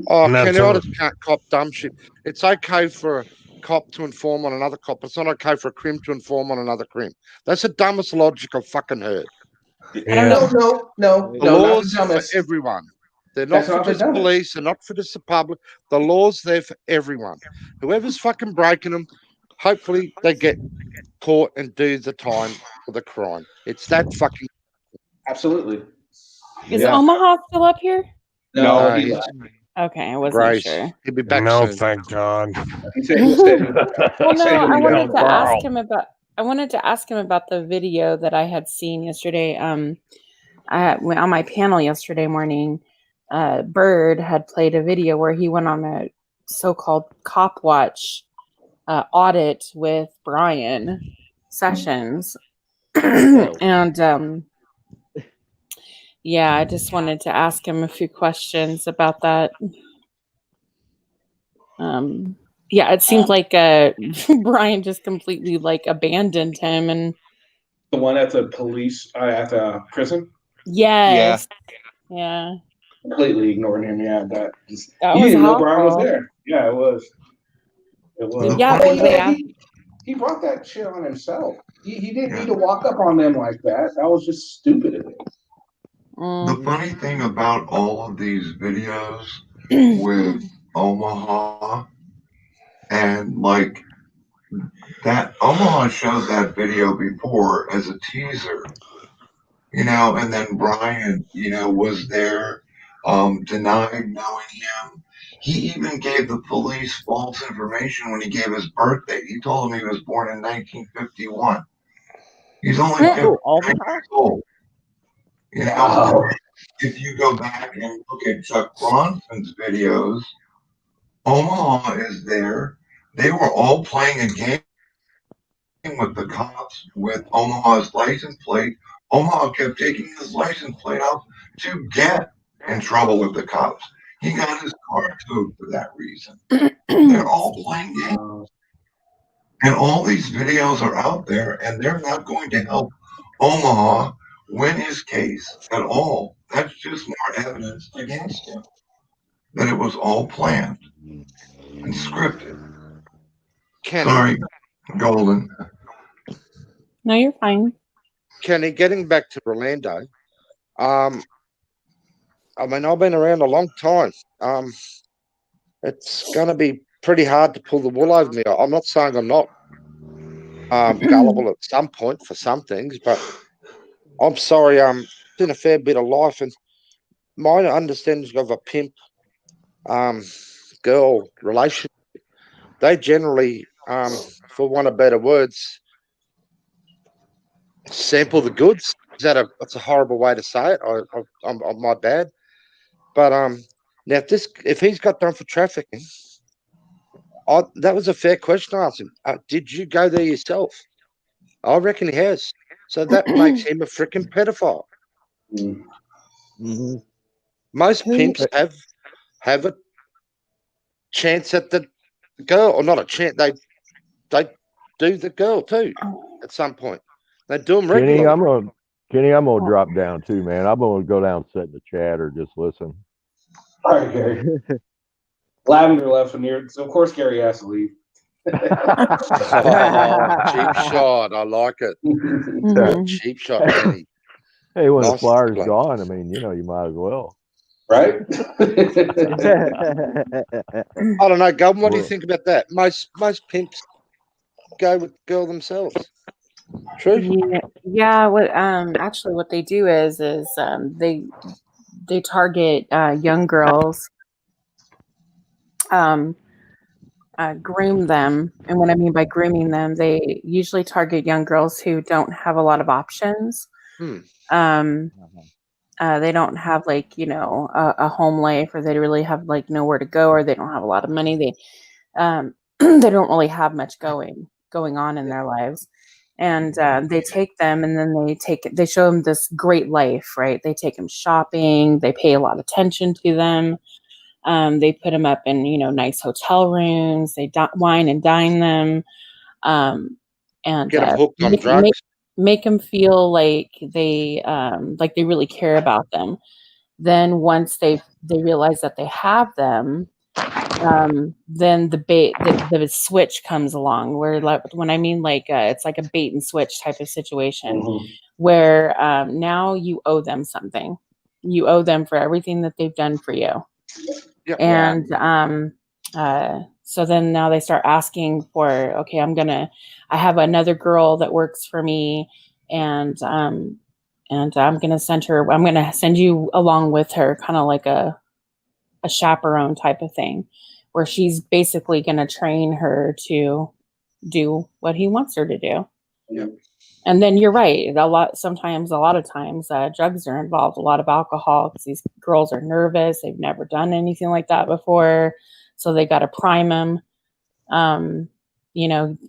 Oh, Kenny, I just can't cop dumb shit. It's okay for a cop to inform on another cop. It's not okay for a crim to inform on another crim. That's the dumbest logic I've fucking heard. Yeah. No. The laws are for everyone. They're not That's for not the just dumbest. police. They're not for just the public. The law's there for everyone. Whoever's fucking breaking them, hopefully they get caught and do the time for the crime. It's that fucking. Absolutely. Is Omaha still up here? No, he he left. Okay, I wasn't Grace. sure. He'll be back No, soon. thank God. He said he'll be Well, no, I wanted to ask tomorrow. him about. I wanted to ask him about the video that I had seen yesterday. Went on my panel yesterday morning. Bird had played a video where he went on a so-called cop watch audit with Brian Sessions, and yeah, I just wanted to ask him a few questions about that. Yeah, it seemed like Brian just completely like abandoned him, and The one at the police at the prison. yes, yeah, Completely ignored him. Yeah, that you was didn't know Brian was awful. there. Yeah, it was. It was. Yeah, Well, they asked. he brought that shit on himself. He didn't need to walk up on them like that. That was just stupid of him. The funny thing about all of these videos with Omaha and like that, Omaha showed that video before as a teaser, and then Brian, was there, denied knowing him. He even gave the police false information when he gave his birthday. He told them he was born in 1951. He's only 59 years old. If you go back and look at Chuck Bronson's videos, Omaha is there. They were all playing a game with the cops with Omaha's license plate. Omaha kept taking his license plate off to get in trouble with the cops. He got his car towed for that reason. They're all playing games. And all these videos are out there, and they're not going to help Omaha win his case at all. That's just more evidence against him that it was all planned and scripted. Kenny. Sorry, Golden. No, you're fine. Kenny, getting back to Rolando, I mean, I've been around a long time. It's going to be pretty hard to pull the wool over me. I'm not saying I'm not gullible at some point for some things, but I'm sorry. It's been a fair bit of life, and my understanding of a pimp girl relationship, they generally, for want of better words, sample the goods. That's a horrible way to say it. I'm my bad. But now if he's got done for trafficking, that was a fair question I asked him. Did you go there yourself? I reckon he has. So that makes him a freaking pedophile. Mm-hmm. Most pimps have a chance at the girl, or not a chance. They do the girl too at some point. They do them regularly. Kenny, I'm gonna drop down too, man. I'm gonna go down and sit in the chat or just listen. All right, Gary. Lavender left from here, so of course Gary has to leave. Cheap shot. I like it. Cheap shot, Kenny. Hey, when the Nice flyer's play. gone, I mean, you might as well. Right? I don't know, Golden. What do you think about that? Most pimps go with the girl themselves. True. Yeah. What actually what they do is they target young girls, groom them, and what I mean by grooming them, they usually target young girls who don't have a lot of options. They don't have a home life, or they really have nowhere to go, or they don't have a lot of money. They they don't really have much going on in their lives, and they take them, and then they show them this great life, right? They take them shopping, they pay a lot of attention to them, they put them up in nice hotel rooms, they wine and dine them, and get them hooked on drugs. Make them feel like they really care about them. Then once they realize that they have them, then the switch comes along, where when I mean it's like a bait and switch type of situation, where now you owe them something. You owe them for everything that they've done for you. Yep. And so then now they start asking for, okay, I have another girl that works for me, and I'm going to send you along with her, kind of like a a chaperone type of thing, where she's basically going to train her to do what he wants her to do. Yep. And then you're right. A lot of times, drugs are involved. A lot of alcohol, because these girls are nervous. They've never done anything like that before, so they got to prime them.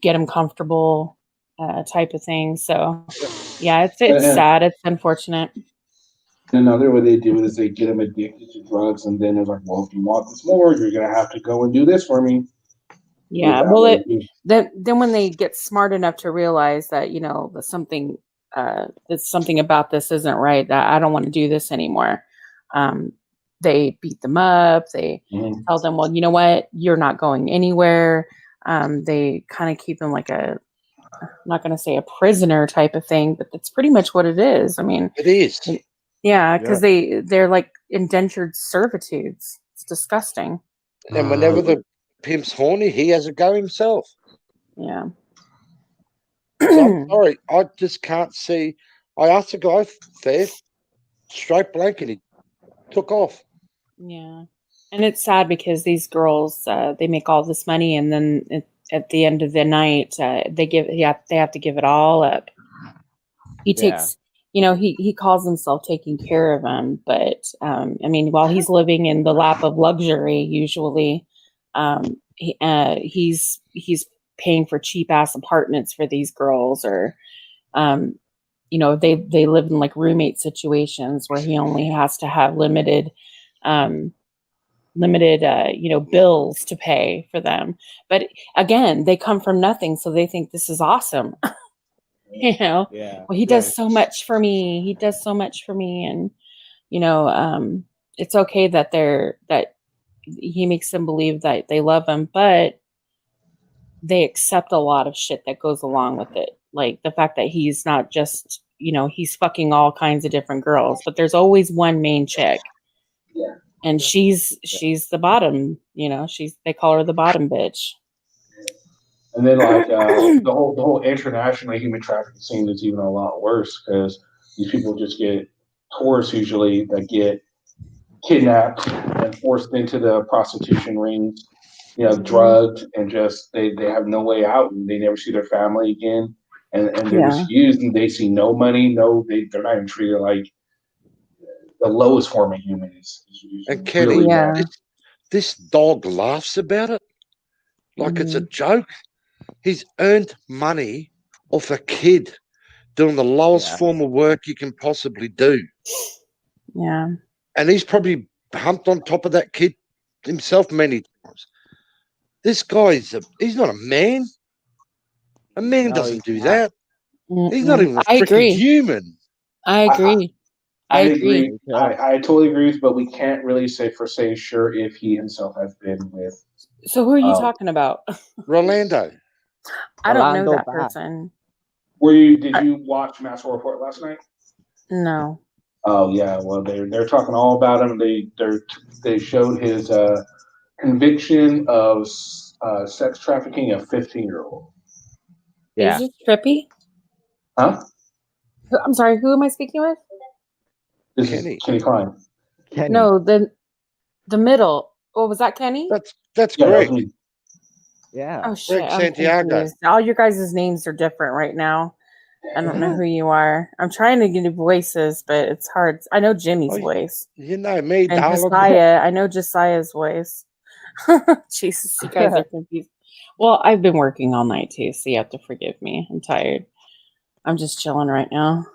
Get them comfortable, type of thing. So, yeah, it's sad. It's unfortunate. Another way they do it is they get them addicted to drugs, and then it's like, well, if you want this more, you're gonna have to go and do this for me. Yeah, well, then when they get smart enough to realize that that something about this isn't right, that I don't want to do this anymore, they beat them up. They tell them, well, you know what, you're not going anywhere. They kind of keep them like I'm not going to say a prisoner type of thing, but that's pretty much what it is. I mean, it is. Yeah, because they're like indentured servitudes. It's disgusting. And whenever the pimp's horny, he has a go himself. Yeah. So I'm sorry, I just can't see. I asked the guy there, straight blank, and he took off. Yeah. And it's sad because these girls, they make all this money, and then at the end of the night, they have to give it all up. He takes, he calls himself taking care of them, but I mean, while he's living in the lap of luxury, usually, he's paying for cheap ass apartments for these girls, or they live in like roommate situations where he only has to have limited bills to pay for them. But again, they come from nothing, so they think this is awesome. Well, he does so much for me. He does so much for me. And, it's okay that he makes them believe that they love him, but they accept a lot of shit that goes along with it. Like the fact that he's not just, he's fucking all kinds of different girls, but there's always one main chick. Yeah. And she's the bottom, they call her the bottom bitch. And then like the whole international human trafficking scene is even a lot worse, because these people just get tourists usually that get kidnapped and forced into the prostitution rings, drugged, and just they have no way out, and they never see their family again, and they're just used, and they see no money, they're not even treated like the lowest form of human. And Kenny, really this dog laughs about it like it's a joke. He's earned money off a kid doing the lowest form of work you can possibly do. Yeah. And he's probably humped on top of that kid himself many times. This guy he's not a man. A man doesn't do that. He's not even a freaking human. I agree. I agree. I totally agree with you, but we can't really say sure if he himself has been with. So who are you talking about? Rolando. I don't know that person. Did you watch Master Report last night? No. Oh yeah, well they're talking all about him. They showed his conviction of sex trafficking a 15-year-old. Yeah. Is this trippy? Huh? I'm sorry, who am I speaking with? This is Kenny Klein. Kenny. No, the middle. Oh, was that Kenny? That's Greg. Yeah. Oh shit. Greg Santiago. All your guys' names are different right now. I don't know who you are. I'm trying to get voices, but it's hard. I know Jimmy's voice. You know me, and darling. Josiah. I know Josiah's voice. Jesus, you guys are confused. Well, I've been working all night too, so you have to forgive me. I'm tired. I'm just chilling right now.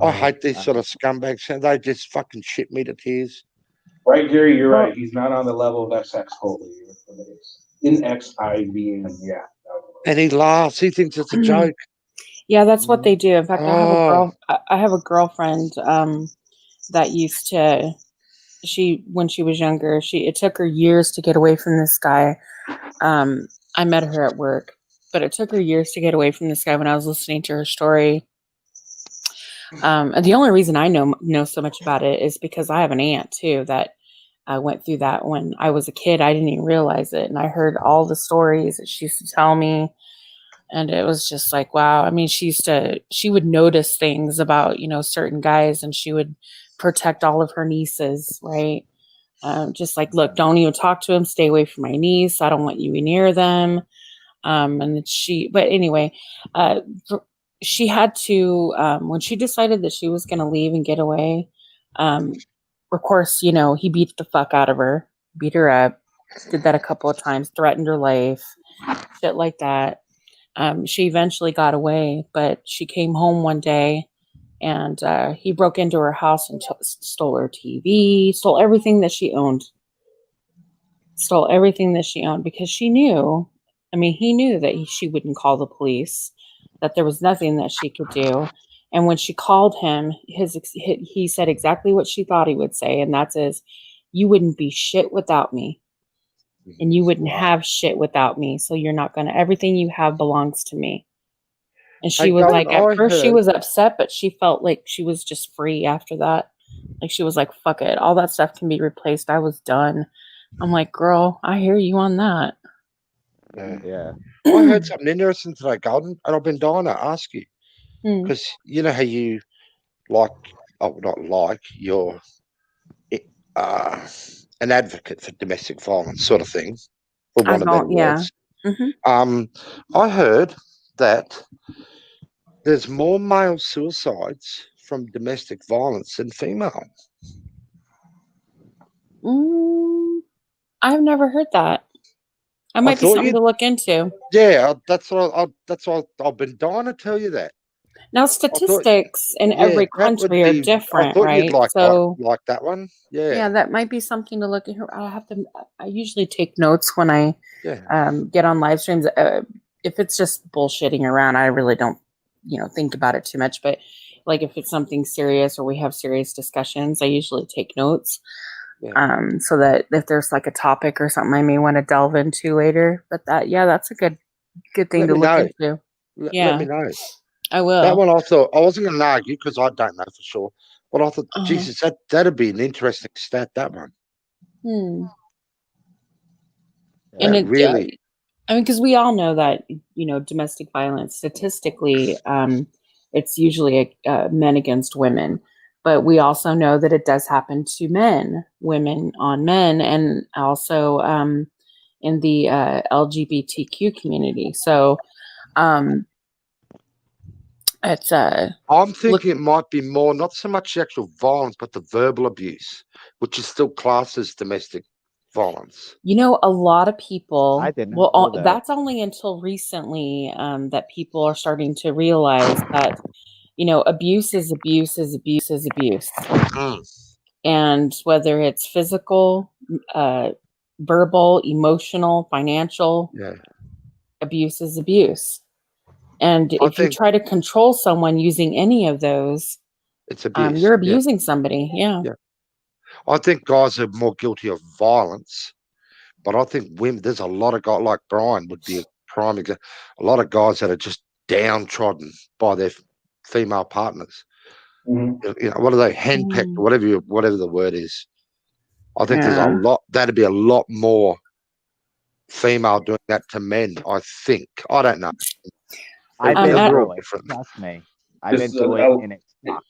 I hate these sort of scumbags, and they just fucking shit me to tears. Right, Gary, you're right. He's not on the level of that sex cult. NXIVM, yeah. And he laughs. He thinks it's a joke. Yeah, that's what they do. In fact, I have a girlfriend that used to. When she was younger, it took her years to get away from this guy. I met her at work, but it took her years to get away from this guy. When I was listening to her story, and the only reason I know so much about it is because I have an aunt too that went through that when I was a kid. I didn't even realize it, and I heard all the stories that she used to tell me. And it was just like, wow. I mean, she would notice things about, certain guys, and she would protect all of her nieces. Right. Just like, look, don't even talk to him. Stay away from my niece. I don't want you near them. But anyway, she had to, when she decided that she was going to leave and get away, of course, he beat the fuck out of her, beat her up, did that a couple of times, threatened her life, shit like that. She eventually got away, but she came home one day and he broke into her house and stole her TV, stole everything that she owned. Because he knew that she wouldn't call the police, that there was nothing that she could do. And when she called him, he said exactly what she thought he would say, and that is, you wouldn't be shit without me, and you wouldn't have shit without me, so you're not gonna, everything you have belongs to me. And she was like, at first she was upset, but she felt like she was just free after that. Like, she was like, fuck it, all that stuff can be replaced. I was done. I'm like, girl, I hear you on that. Yeah. I heard something interesting today, Golden, and I've been dying to ask you. Because you know how you you're an advocate for domestic violence sort of thing, for one of their words. I heard that there's more male suicides from domestic violence than female. I've never heard that. That might be something to look into. Yeah, that's what I've been dying to tell you that. Now, statistics in every country are different, right? You'd like that one. Yeah, that might be something to look at. I usually take notes when I get on live streams. If it's just bullshitting around, I really don't, think about it too much. But like if it's something serious or we have serious discussions, I usually take notes. So that if there's like a topic or something I may want to delve into later. But that's a good thing to look into. Let me know. I will. That one I thought, I wasn't going to argue because I don't know for sure. But I thought, Jesus, that'd be an interesting stat, that one. And it really, because we all know that, domestic violence, statistically, it's usually men against women. But we also know that it does happen to women on men, and also in the LGBTQ community. So it's I'm thinking it might be more, not so much the actual violence, but the verbal abuse, which is still classed as domestic violence. A lot of people, I didn't know that. That's only until recently that people are starting to realize that, abuse is abuse is abuse is abuse. And whether it's physical, verbal, emotional, financial, abuse is abuse. And if you try to control someone using any of those, it's abuse. You're abusing somebody. Yeah. I think guys are more guilty of violence, but I think women, there's a lot of guys, like Brian would be a prime example, a lot of guys that are just downtrodden by their female partners. What are they, henpecked, or whatever the word is. I think there's a lot, that'd be a lot more female doing that to men, I think. I don't know. I've been through it. Trust me. I've been through it, and it sucks.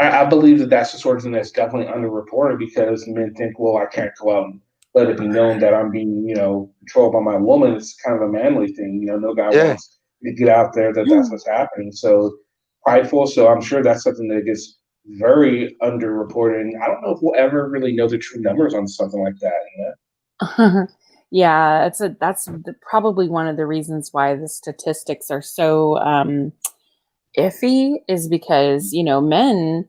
I believe that's the sort of thing that's definitely underreported because men think, well, I can't go out and let it be known that I'm being, controlled by my woman. It's kind of a manly thing. No guy wants to get out there that's what's happening. So prideful. So I'm sure that's something that gets very underreported. And I don't know if we'll ever really know the true numbers on something like that. Yeah, that's probably one of the reasons why the statistics are so iffy, is because men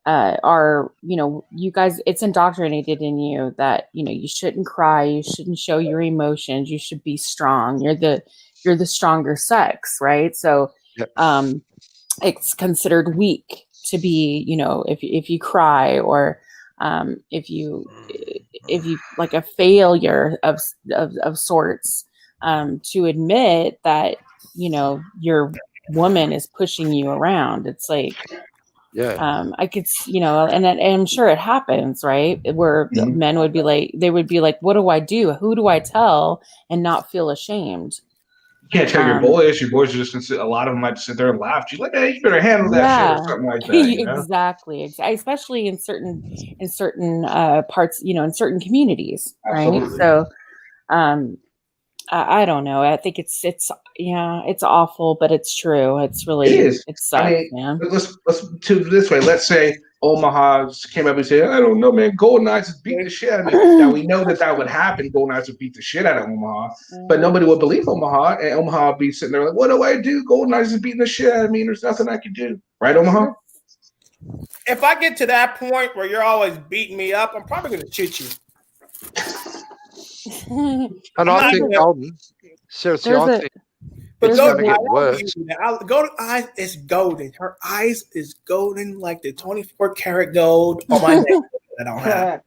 are, you guys, it's indoctrinated in you that you shouldn't cry, you shouldn't show your emotions, you should be strong, you're the stronger sex, right? So it's considered weak to be, if you cry, or if you like a failure of sorts, to admit that your woman is pushing you around. It's like I could, and I'm sure it happens, right? Where the men would be like, what do I do? Who do I tell and not feel ashamed? can't tell your boys. Your boys are just gonna sit, a lot of them might sit there and laugh. She's like, "Hey, you better handle that shit," or something like that. You know? Exactly. Especially in certain parts, in certain communities, Absolutely. right? So, I don't know. I think it's awful, but it's true. It's really It is. it sucks, I mean, man. let's do it this way. Let's say Omaha came up and said, "I don't know, man. Golden Knights is beating the shit out of me." Now we know that would happen. Golden Knights would beat the shit out of Omaha, but nobody would believe Omaha, and Omaha would be sitting there like, "What do I do? Golden Knights is beating the shit out of me. There's nothing I can do." Right, Omaha? If I get to that point where you're always beating me up, I'm probably going to shoot you. And I think Golden, seriously, I think it's going to get worse. Golden eyes is golden. Her eyes is golden like the 24-karat gold on my neck that I don't have.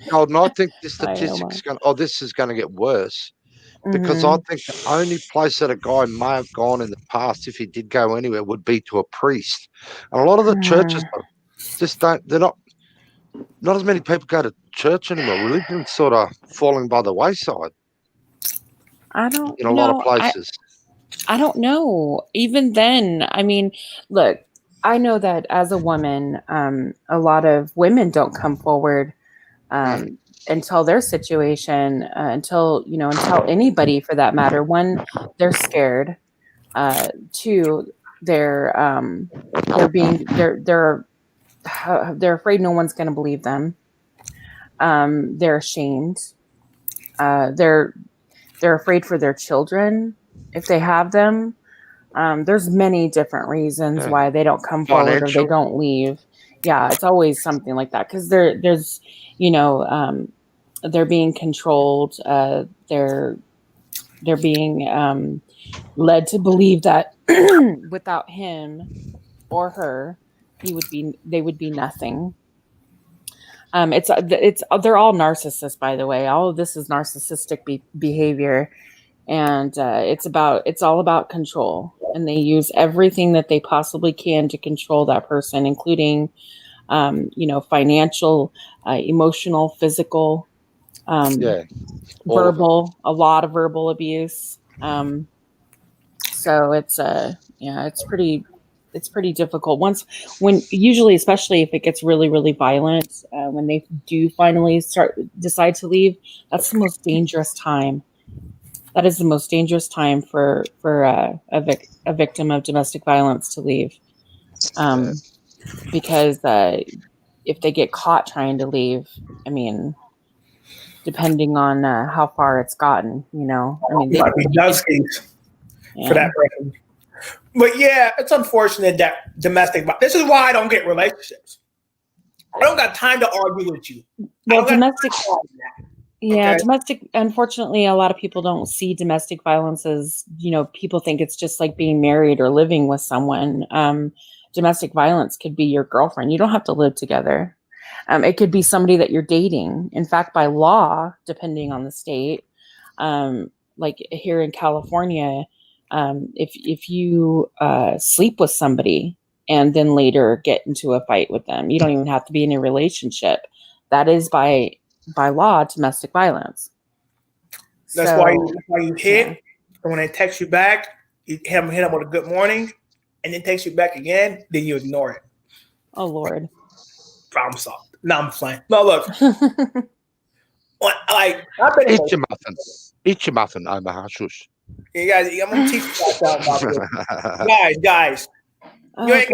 Golden, I think the statistics this is going to get worse. Because I think the only place that a guy may have gone in the past, if he did go anywhere, would be to a priest. And a lot of the churches just don't, they're not as many people go to church anymore. Religion's sort of falling by the wayside. I don't in a lot of places. I don't know. Even then, I mean, look, I know that as a woman, a lot of women don't come forward until their situation, until anybody for that matter. One, they're scared. Two, they're afraid no one's going to believe them. They're ashamed. They're afraid for their children if they have them. There's many different reasons why they don't come forward or they don't leave. Yeah, it's always something like that because there's they're being controlled. They're being led to believe that without him or her, they would be nothing. They're all narcissists, by the way. All of this is narcissistic behavior, and it's all about control. And they use everything that they possibly can to control that person, including, financial, emotional, physical, verbal, a lot of verbal abuse. So it's pretty difficult. Usually, especially if it gets really, really violent, when they do finally decide to leave, that's the most dangerous time. That is the most dangerous time for a victim of domestic violence to leave, because if they get caught trying to leave, I mean, depending on how far it's gotten, I mean, they might be dozens for that person. But yeah, it's unfortunate that domestic. This is why I don't get relationships. I don't got time to argue with you. Well, domestic. Yeah, domestic. Unfortunately, a lot of people don't see domestic violence as, people think it's just like being married or living with someone. Domestic violence could be your girlfriend. You don't have to live together. It could be somebody that you're dating. In fact, by law, depending on the state, like here in California, if you sleep with somebody and then later get into a fight with them, you don't even have to be in a relationship. That is by law domestic violence. That's why you hit, and when they text you back, you hit them with a good morning, and then text you back again, then you ignore it. Oh Lord. Problem solved. No, I'm playing. No, look. Eat your muffin, Omaha. Shush. You guys, I'm gonna teach you about this. Guys. You ain't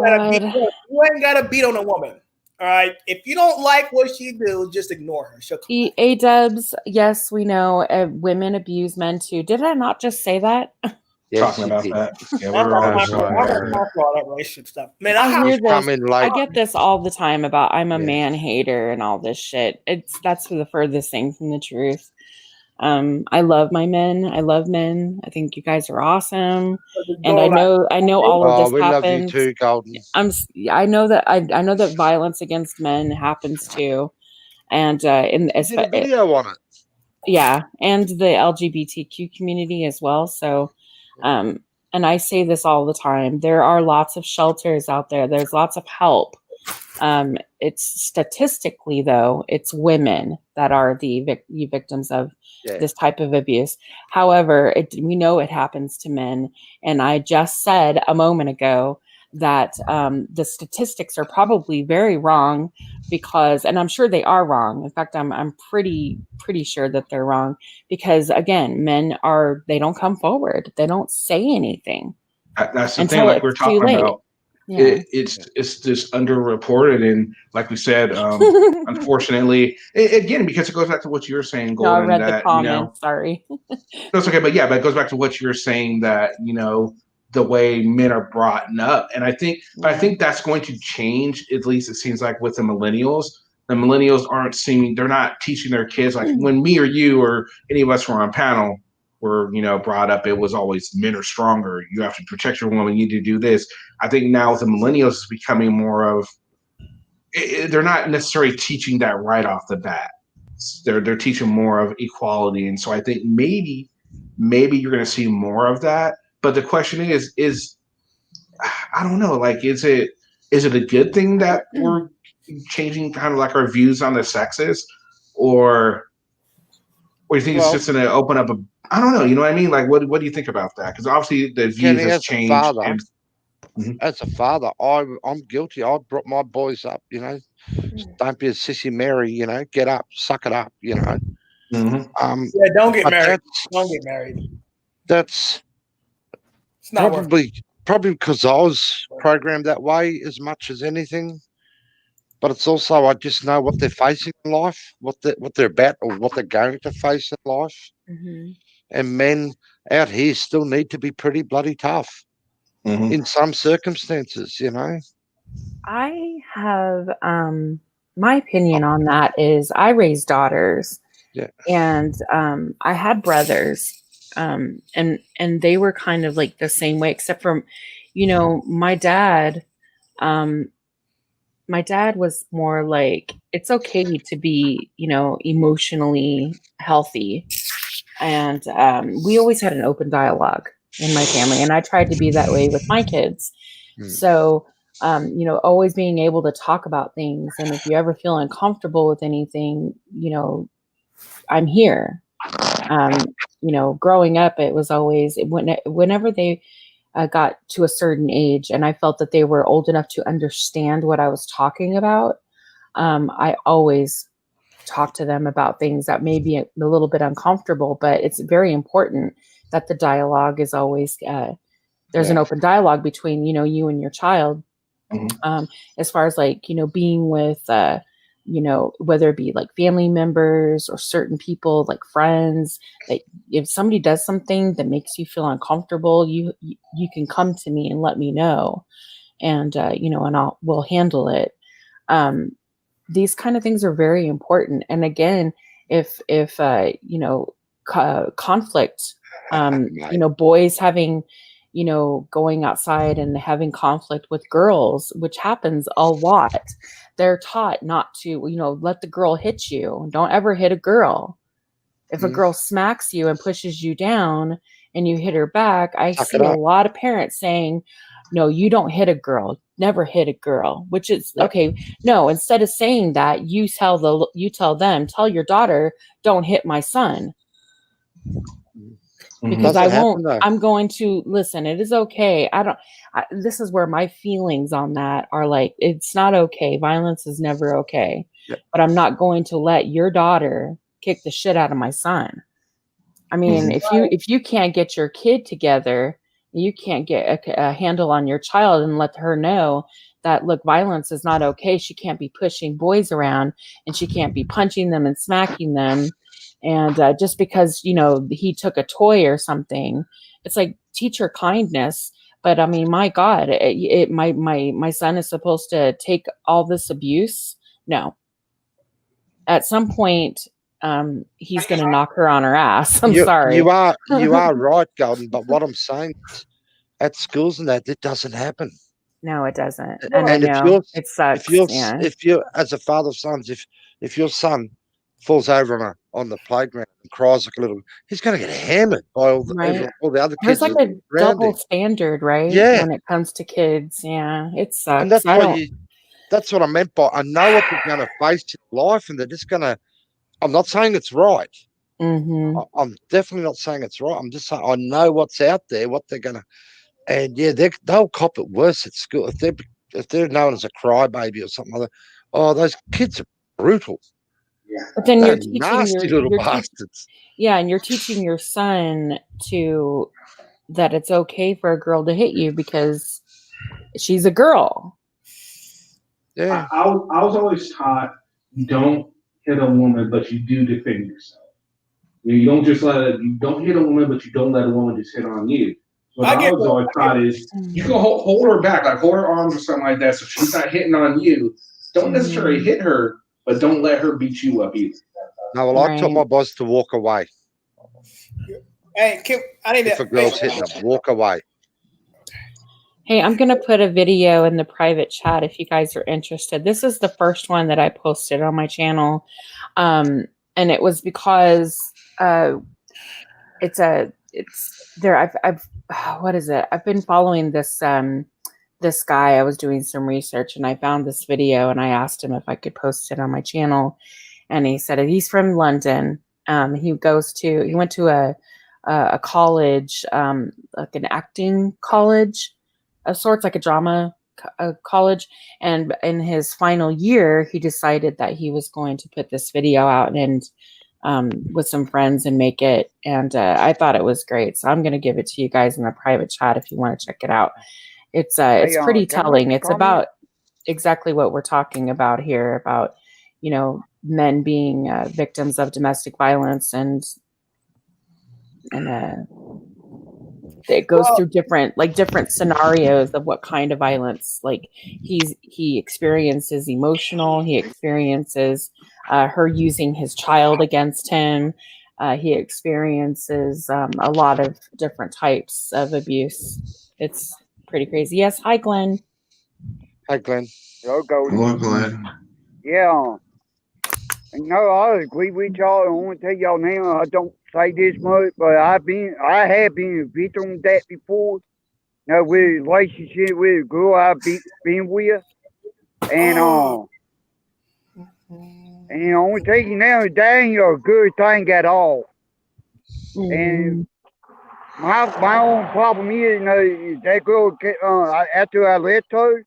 gotta beat on a woman. All right. If you don't like what she do, just ignore her. A-dubs, yes, we know women abuse men too. Did I not just say that? Yes, talking about that. Yeah, we're all that relationship stuff. Man, I get this all the time about I'm a man hater and all this shit. That's the furthest thing from the truth. I love my men. I love men. I think you guys are awesome, and I know all of this happens. Love you too, Golden. I know that violence against men happens too, and did a video on it. Yeah, and the LGBTQ community as well. So, and I say this all the time. There are lots of shelters out there. There's lots of help. It's statistically, though, it's women that are the victims of this type of abuse. However, we know it happens to men. And I just said a moment ago that the statistics are probably very wrong because, and I'm sure they are wrong. In fact, I'm pretty sure that they're wrong because, again, men they don't come forward. They don't say anything. That's the thing, until like we're it's too talking late. about. Yeah. It's just underreported, and like we said, unfortunately, again, because it goes back to what you were saying, No, I Golden, read the that comments. Sorry. that's okay, but it goes back to what you're saying that the way men are brought up, and I think that's going to change. At least it seems like with the millennials. The millennials they're not teaching their kids like when me or you or any of us were on panel were brought up. It was always men are stronger. You have to protect your woman. You need to do this. I think now with the millennials, it's becoming more of they're not necessarily teaching that right off the bat. They're teaching more of equality, and so I think maybe you're going to see more of that. But the question is I don't know, like is it a good thing that we're changing kind of like our views on the sexes, or do you think it's just going to open up I don't know, you know what I mean? Like what do you think about that? Because obviously the views has changed. As a father, I'm guilty. I brought my boys up, don't be a sissy Mary, get up, suck it up, Don't get married. Don't get married. That's It's not probably because I was programmed that way as much as anything. But it's also I just know what they're facing in life, what they're about, or what they're going to face in life. Mm-hmm. And men out here still need to be pretty bloody tough in some circumstances, I have my opinion on that is I raised daughters. Yeah. And I had brothers. And they were kind of like the same way, except for, my dad. My dad was more like, it's okay to be, emotionally healthy. And we always had an open dialogue in my family. And I tried to be that way with my kids. So, always being able to talk about things. And if you ever feel uncomfortable with anything, I'm here. Growing up, it was always whenever they got to a certain age and I felt that they were old enough to understand what I was talking about, I always talk to them about things that may be a little bit uncomfortable, but it's very important that the dialogue is always there's an open dialogue between you and your child. As far as like being with whether it be like family members or certain people like friends, that if somebody does something that makes you feel uncomfortable, you can come to me and let me know, and and we'll handle it. These kind of things are very important. And again, if conflict, boys having going outside and having conflict with girls, which happens a lot, they're taught not to let the girl hit you. Don't ever hit a girl. If a girl smacks you and pushes you down and you hit her back, I see a lot of parents saying, no, you don't hit a girl. Never hit a girl, which is okay. No, instead of saying that, you tell them, tell your daughter, don't hit my son. Because I'm going to listen. It is okay. This is where my feelings on that are like, it's not okay. Violence is never okay. But I'm not going to let your daughter kick the shit out of my son. I mean, if you can't get your kid together, you can't get a handle on your child and let her know that, look, violence is not okay. She can't be pushing boys around and she can't be punching them and smacking them. And just because, he took a toy or something, it's like, teach her kindness. But I mean, my God, my son is supposed to take all this abuse. No. At some point, he's going to knock her on her ass. I'm sorry. You are right, Golden. But what I'm saying is, at schools and that, it doesn't happen. No, it doesn't. And I know it sucks. If you're as a father of sons, if your son falls over on the playground and cries like a little, he's going to get hammered by all the other kids. There's like a double standard, right? Yeah. When it comes to kids. Yeah, it sucks. And that's why That's what I meant by I know what they're going to face in life, and they're just going to. I'm not saying it's right. Mm-hmm. I'm definitely not saying it's right. I'm just saying I know what's out there, what they're going to. And yeah, they'll cop it worse at school if they're known as a crybaby or something like that. Oh, those kids are brutal. But then They're you're teaching nasty little you're bastards. yeah, and you're teaching your son that it's okay for a girl to hit you because she's a girl. Yeah. I was always taught you don't hit a woman, but you do defend yourself. You don't just you don't hit a woman, but you don't let a woman just hit on you. What I was always taught is you can hold her back, like hold her arms or something like that, so she's not hitting on you. Don't necessarily hit her, but don't let her beat you up either. No, well, I taught my boss to walk away. Hey, I need if a girl's hitting them, walk away. Hey, I'm going to put a video in the private chat if you guys are interested. This is the first one that I posted on my channel. And it was because it's there. What is it? I've been following this this guy. I was doing some research and I found this video and I asked him if I could post it on my channel. And he said he's from London. He went to a college, like an acting college of sorts, like a drama college. And in his final year, he decided that he was going to put this video out and with some friends and make it. And I thought it was great. So I'm going to give it to you guys in the private chat if you want to check it out. It's pretty telling. It's about exactly what we're talking about here, about, you know, men being victims of domestic violence, and it goes through different scenarios of what kind of violence. Like he experiences emotional, he experiences her using his child against him. He experiences a lot of different types of abuse. It's pretty crazy. Yes, hi Glenn. Hi Glenn. Hello, Glenn. Yeah. No, I agree with y'all. I want to tell y'all now, I don't say this much, but I have been a victim of that before. Now, with a relationship with a girl I've been with. And I want to tell you now, that ain't a good thing at all. And my own problem is, you know, that girl, after I left her,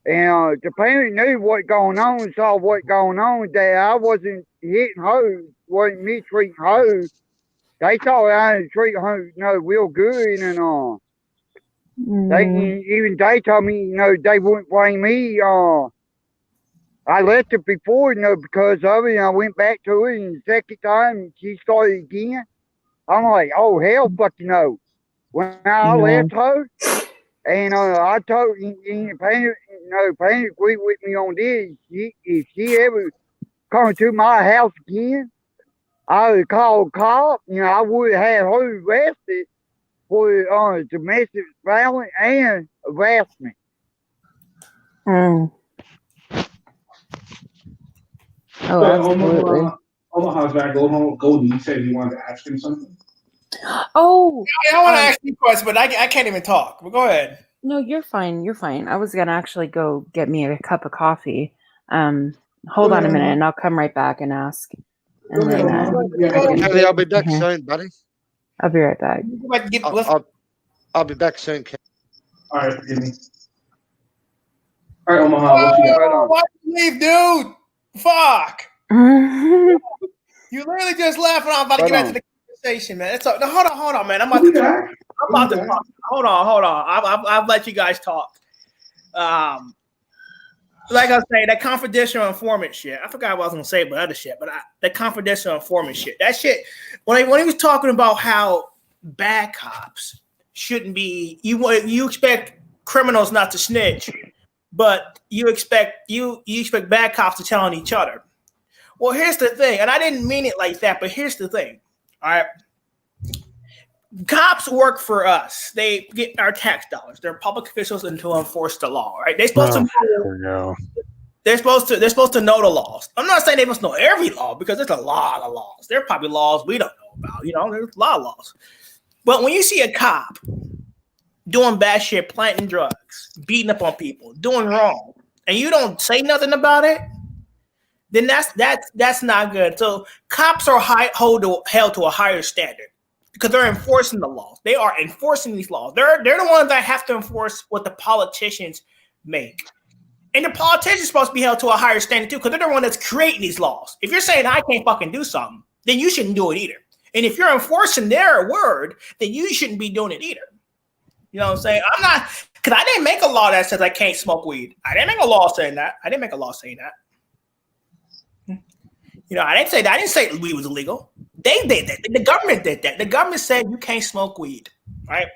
and the parent knew what going on, saw what going on, that I wasn't hitting her, wasn't mistreating her. They thought I was treating her, you know, real good, and they told me, you know, they wouldn't blame me. I left her before, you know, because of it, and I went back to her, and the second time she started again. I'm like, oh hell, fucking no. When I left her, and I told Painter agreed with me on this. If she ever come to my house again, I would call a cop. You know, I would have her arrested for domestic violence and harassment. Oh, absolutely. Omaha's back. Golden, you said you wanted to ask him something? Oh, I want to ask you a question, but I can't even talk. But go ahead. No, you're fine. You're fine. I was gonna actually go get me a cup of coffee. Hold on a minute, and I'll come right back and ask. And then, Kelly, I'll be back soon, buddy. I'll be right back. I'll be back soon, Kelly. All right, Jimmy. All right, Omaha. What you got? Why did you leave, dude? Fuck. You literally just left, and I'm about to get back to the conversation, man. It's no, hold on, man. I'm about to talk. Hold on. I'll let you guys talk. Like I was saying, that confidential informant shit. I forgot what I was gonna say, but other shit. But that confidential informant shit. That shit. When he was talking about how bad cops shouldn't be, you expect criminals not to snitch, but you expect bad cops to tell on each other. Well, here's the thing, and I didn't mean it like that, but here's the thing. All right. Cops work for us. They get our tax dollars. They're public officials and to enforce the law, right? They're supposed They're supposed to know the laws. I'm not saying they must know every law because there's a lot of laws. There are probably laws we don't know about. You know, there's a lot of laws. But when you see a cop doing bad shit, planting drugs, beating up on people, doing wrong, and you don't say nothing about it, then that's not good. So cops are held to a higher standard because they're enforcing the laws. They are enforcing these laws. They're the ones that have to enforce what the politicians make. And the politicians are supposed to be held to a higher standard too, because they're the one that's creating these laws. If you're saying I can't fucking do something, then you shouldn't do it either. And if you're enforcing their word, then you shouldn't be doing it either. You know what I'm saying? I'm not, because I didn't make a law that says I can't smoke weed. I didn't make a law saying that. I didn't make a law saying that. You know, I didn't say that. I didn't say weed was illegal. They did that. The government did that. The government said you can't smoke weed, right?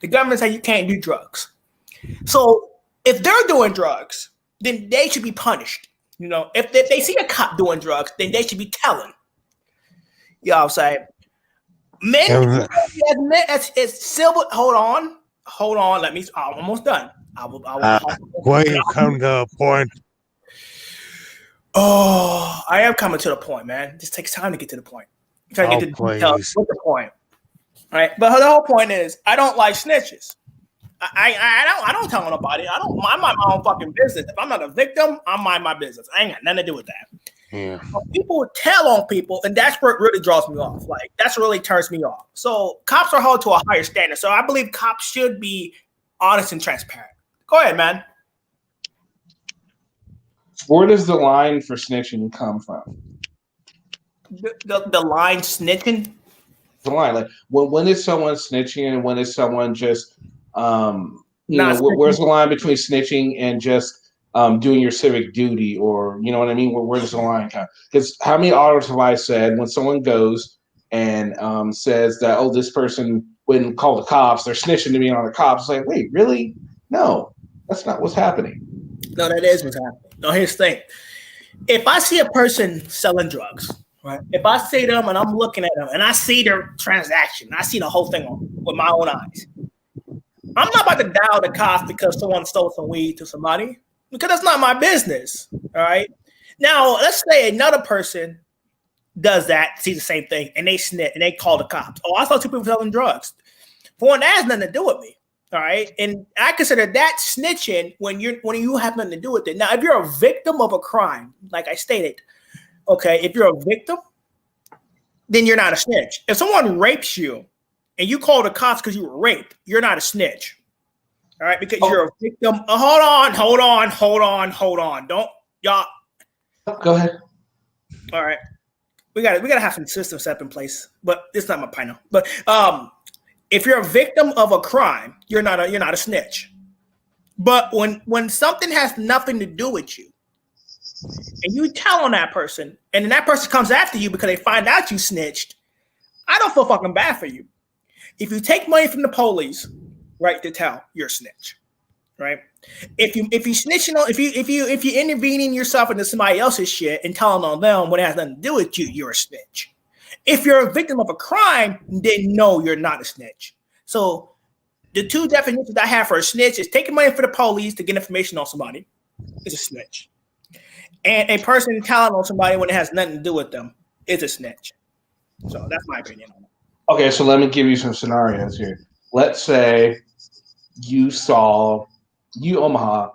The government said you can't do drugs. So if they're doing drugs, then they should be punished. You know, if they see a cop doing drugs, then they should be telling. You know what I'm saying? Men, it's civil. Hold on. I'm almost done. When you come to a point. Oh, I am coming to the point, man. It just takes time to get to the point. I'm trying to get to the details. What's the point? All right, but the whole point is, I don't like snitches. I don't tell nobody. I mind my own fucking business. If I'm not a victim, I mind my business. I ain't got nothing to do with that. Yeah. But people tell on people, and that's what really draws me off. Like, that's really turns me off. So cops are held to a higher standard. So I believe cops should be honest and transparent. Go ahead, man. Where does the line for snitching come from? The line snitching? The line, like when is someone snitching and when is someone just where's the line between snitching and just doing your civic duty, or you know what I mean? Where does the line come? Because how many audits have I said when someone goes and says that, oh, this person wouldn't call the cops, they're snitching to me on the cops? It's like, wait, really? No, that's not what's happening. No, that is what's happening. No, here's the thing. If I see a person selling drugs, right? If I see them and I'm looking at them and I see their transaction, I see the whole thing with my own eyes. I'm not about to dial the cops because someone stole some weed to somebody, because that's not my business. All right. Now, let's say another person does that, sees the same thing, and they snitch and they call the cops. Oh, I saw two people selling drugs. For one, that has nothing to do with me. All right. And I consider that snitching when you have nothing to do with it. Now, if you're a victim of a crime, like I stated, okay, if you're a victim, then you're not a snitch. If someone rapes you and you call the cops because you were raped, you're not a snitch. All right, because you're a victim. Hold on. Don't y'all. Go ahead. All right. We gotta have some systems set up in place, but it's not my pino. But if you're a victim of a crime, you're not a snitch. But when something has nothing to do with you, and you tell on that person, and then that person comes after you because they find out you snitched, I don't feel fucking bad for you. If you take money from the police, right, to tell, you're a snitch, right? If you snitching on, if you intervening yourself into somebody else's shit and telling on them when it has nothing to do with you, you're a snitch. If you're a victim of a crime, then no, you're not a snitch. So the two definitions I have for a snitch is taking money from the police to get information on somebody is a snitch. And a person telling on somebody when it has nothing to do with them is a snitch. So that's my opinion on it. Okay, so let me give you some scenarios here. Let's say you Omaha,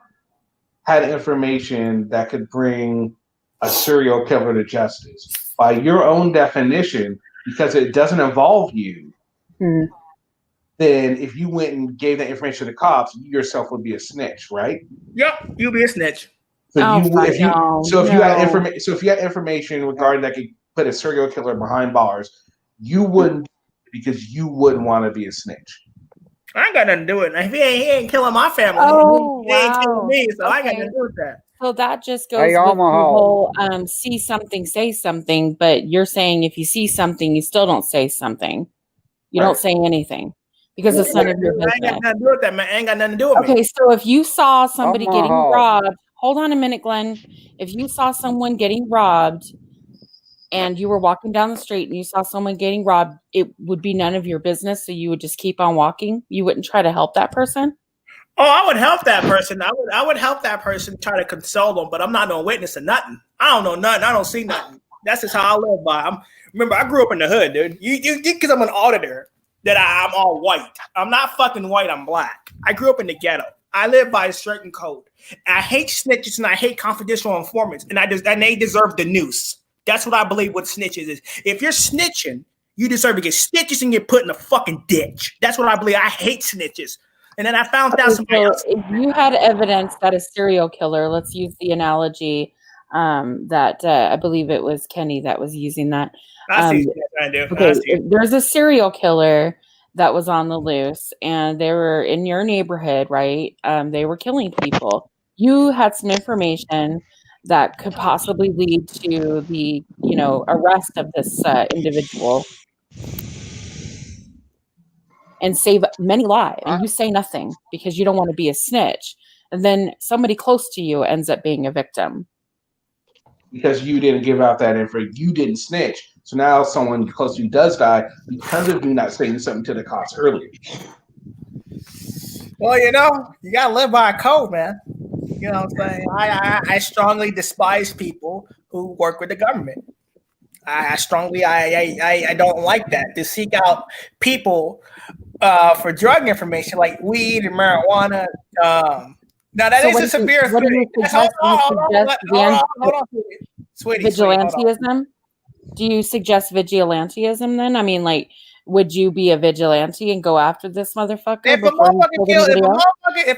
had information that could bring a serial killer to justice. By your own definition, because it doesn't involve you, then if you went and gave that information to the cops, you yourself would be a snitch, right? Yep, you'll be a snitch. So if you had information regarding that could put a serial killer behind bars, you wouldn't, because you wouldn't want to be a snitch. I ain't got nothing to do with it. He ain't killing my family. He ain't killing me, so I ain't got nothing to do with that. So that just goes with the whole see something, say something. But you're saying if you see something, you still don't say something. You don't say anything because it's none of your business. I ain't got nothing to do with that, man. I ain't got nothing to do with me. Okay, so if you saw somebody getting robbed, hold on a minute, Glenn. If you saw someone getting robbed and you were walking down the street and you saw someone getting robbed, it would be none of your business. So you would just keep on walking. You wouldn't try to help that person. Oh, I would help that person. I would help that person, try to console them, but I'm not no witness of nothing. I don't know nothing. I don't see nothing. That's just how I live by. Remember, I grew up in the hood, dude. You because I'm an auditor that I'm all white. I'm not fucking white. I'm black. I grew up in the ghetto. I live by a certain code. I hate snitches and I hate confidential informants, and they deserve the noose. That's what I believe what snitches is. If you're snitching, you deserve to get stitches and get put in a fucking ditch. That's what I believe. I hate snitches. And then I found out somebody else. If you had evidence that a serial killer, let's use the analogy that I believe it was Kenny that was using that. I see what you're trying to do. Okay, if there's a serial killer that was on the loose and they were in your neighborhood, right? They were killing people. You had some information that could possibly lead to the, arrest of this individual and save many lives. And you say nothing because you don't want to be a snitch. And then somebody close to you ends up being a victim. Because you didn't give out that info, you didn't snitch. So now someone close to you does die because of you not saying something to the cops earlier. Well, you gotta live by a code, man. You know what I'm saying? I strongly despise people who work with the government. I don't like that. To seek out people for drug information like weed and marijuana. Now that is a severe thing. Hold on, sweetie. Vigilantism? Do you suggest vigilantism then? I mean, like, would you be a vigilante and go after this motherfucker? If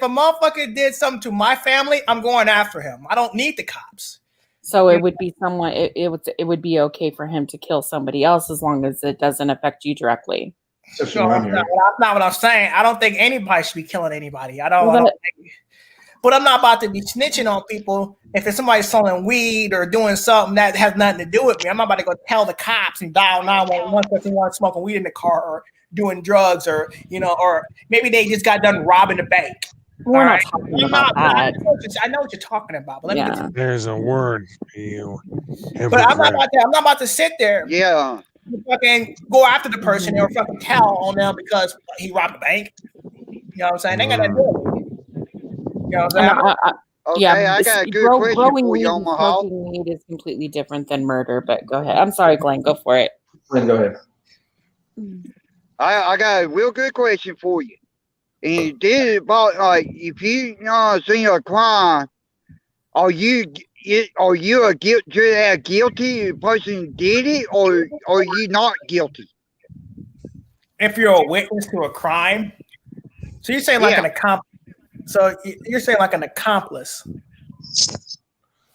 a motherfucker did something to my family, I'm going after him. I don't need the cops. So it would be someone. It would be okay for him to kill somebody else as long as it doesn't affect you directly. That's not what I'm saying. I don't think anybody should be killing anybody. But I'm not about to be snitching on people if it's somebody selling weed or doing something that has nothing to do with me. I'm not about to go tell the cops and dial 911 because they want smoking weed in the car or doing drugs or maybe they just got done robbing the bank. We're not talking about that. I know what you're talking about, but let me get There's a word for you. But I'm not about to sit there. Yeah. Fucking go after the person or fucking tell on them because he robbed the bank. You know what I'm saying? They got that do. You know what I'm saying? I got a good question for you, Omaha. Smoking weed is completely different than murder, but go ahead. I'm sorry, Glenn. Go for it. Glenn, go ahead. I got a real good question for you. And this is about if you see a crime, are you a guilty person did it, or are you not guilty? If you're a witness to a crime, so you're saying like an accomplice. So you're saying like an accomplice.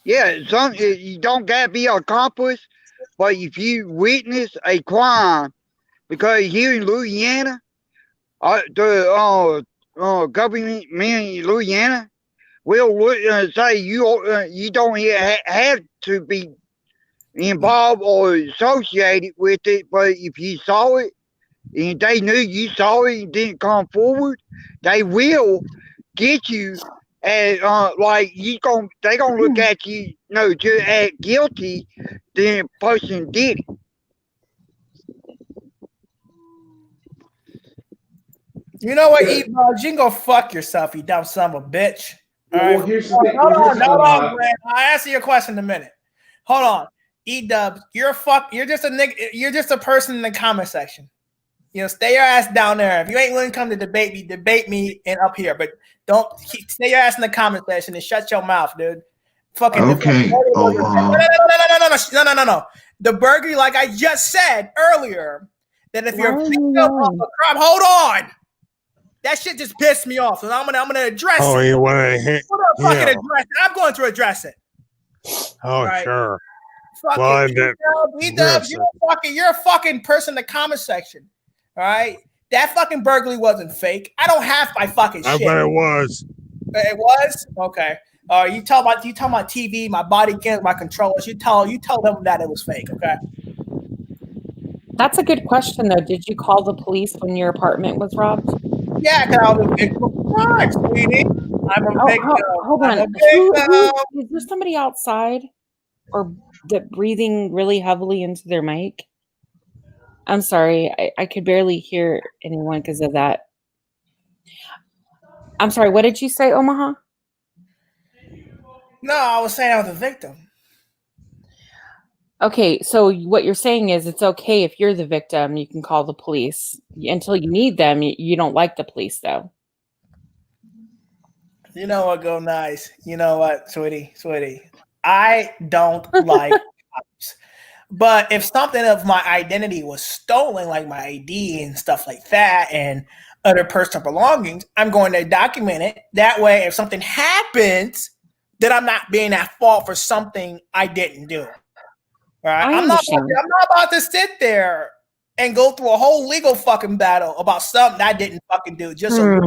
Yeah, you don't gotta be an accomplice, but if you witness a crime, because here in Louisiana, the government in Louisiana will say you don't have to be involved or associated with it, but if you saw it and they knew you saw it and didn't come forward, they will get you as they gonna look at you just as guilty the person did it. You know what, you can go fuck yourself, you dumb son of a bitch. Well, here's the thing. Hold on, Brent. I'll answer your question in a minute. Hold on. E-Dubs, you're just a nigga, you're just a person in the comment section. Stay your ass down there. If you ain't willing to come to debate me and up here, but don't stay your ass in the comment section and shut your mouth, dude. Fucking okay. No. The burglary, like I just said earlier, that if you're a victim of a crime, hold on. That shit just pissed me off, so I'm gonna address it. Oh, you want to hit? Address it. I'm going to address it. Oh, right. Sure. Fucking E-Dubs, you're a fucking person in the comment section. All right, that fucking burglary wasn't fake. I don't have my fucking shit. I bet it was. It was? Okay. You tell my TV, my body cams, my controllers. You tell them that it was fake. Okay. That's a good question, though. Did you call the police when your apartment was robbed? Yeah, because I was a victim of crime, sweetie. I'm a victim. Hold on. Is there somebody outside or breathing really heavily into their mic? I'm sorry. I could barely hear anyone because of that. I'm sorry. What did you say, Omaha? No, I was saying I was a victim. Okay, so what you're saying is it's okay if you're the victim, you can call the police. Until you need them, you don't like the police, though. You know what, go nice. You know what, sweetie. I don't like cops. But if something of my identity was stolen, like my ID and stuff like that, and other personal belongings, I'm going to document it. That way, if something happens, then I'm not being at fault for something I didn't do. Right? I I'm not understand. about to sit there and go through a whole legal fucking battle about something I didn't fucking do. Just so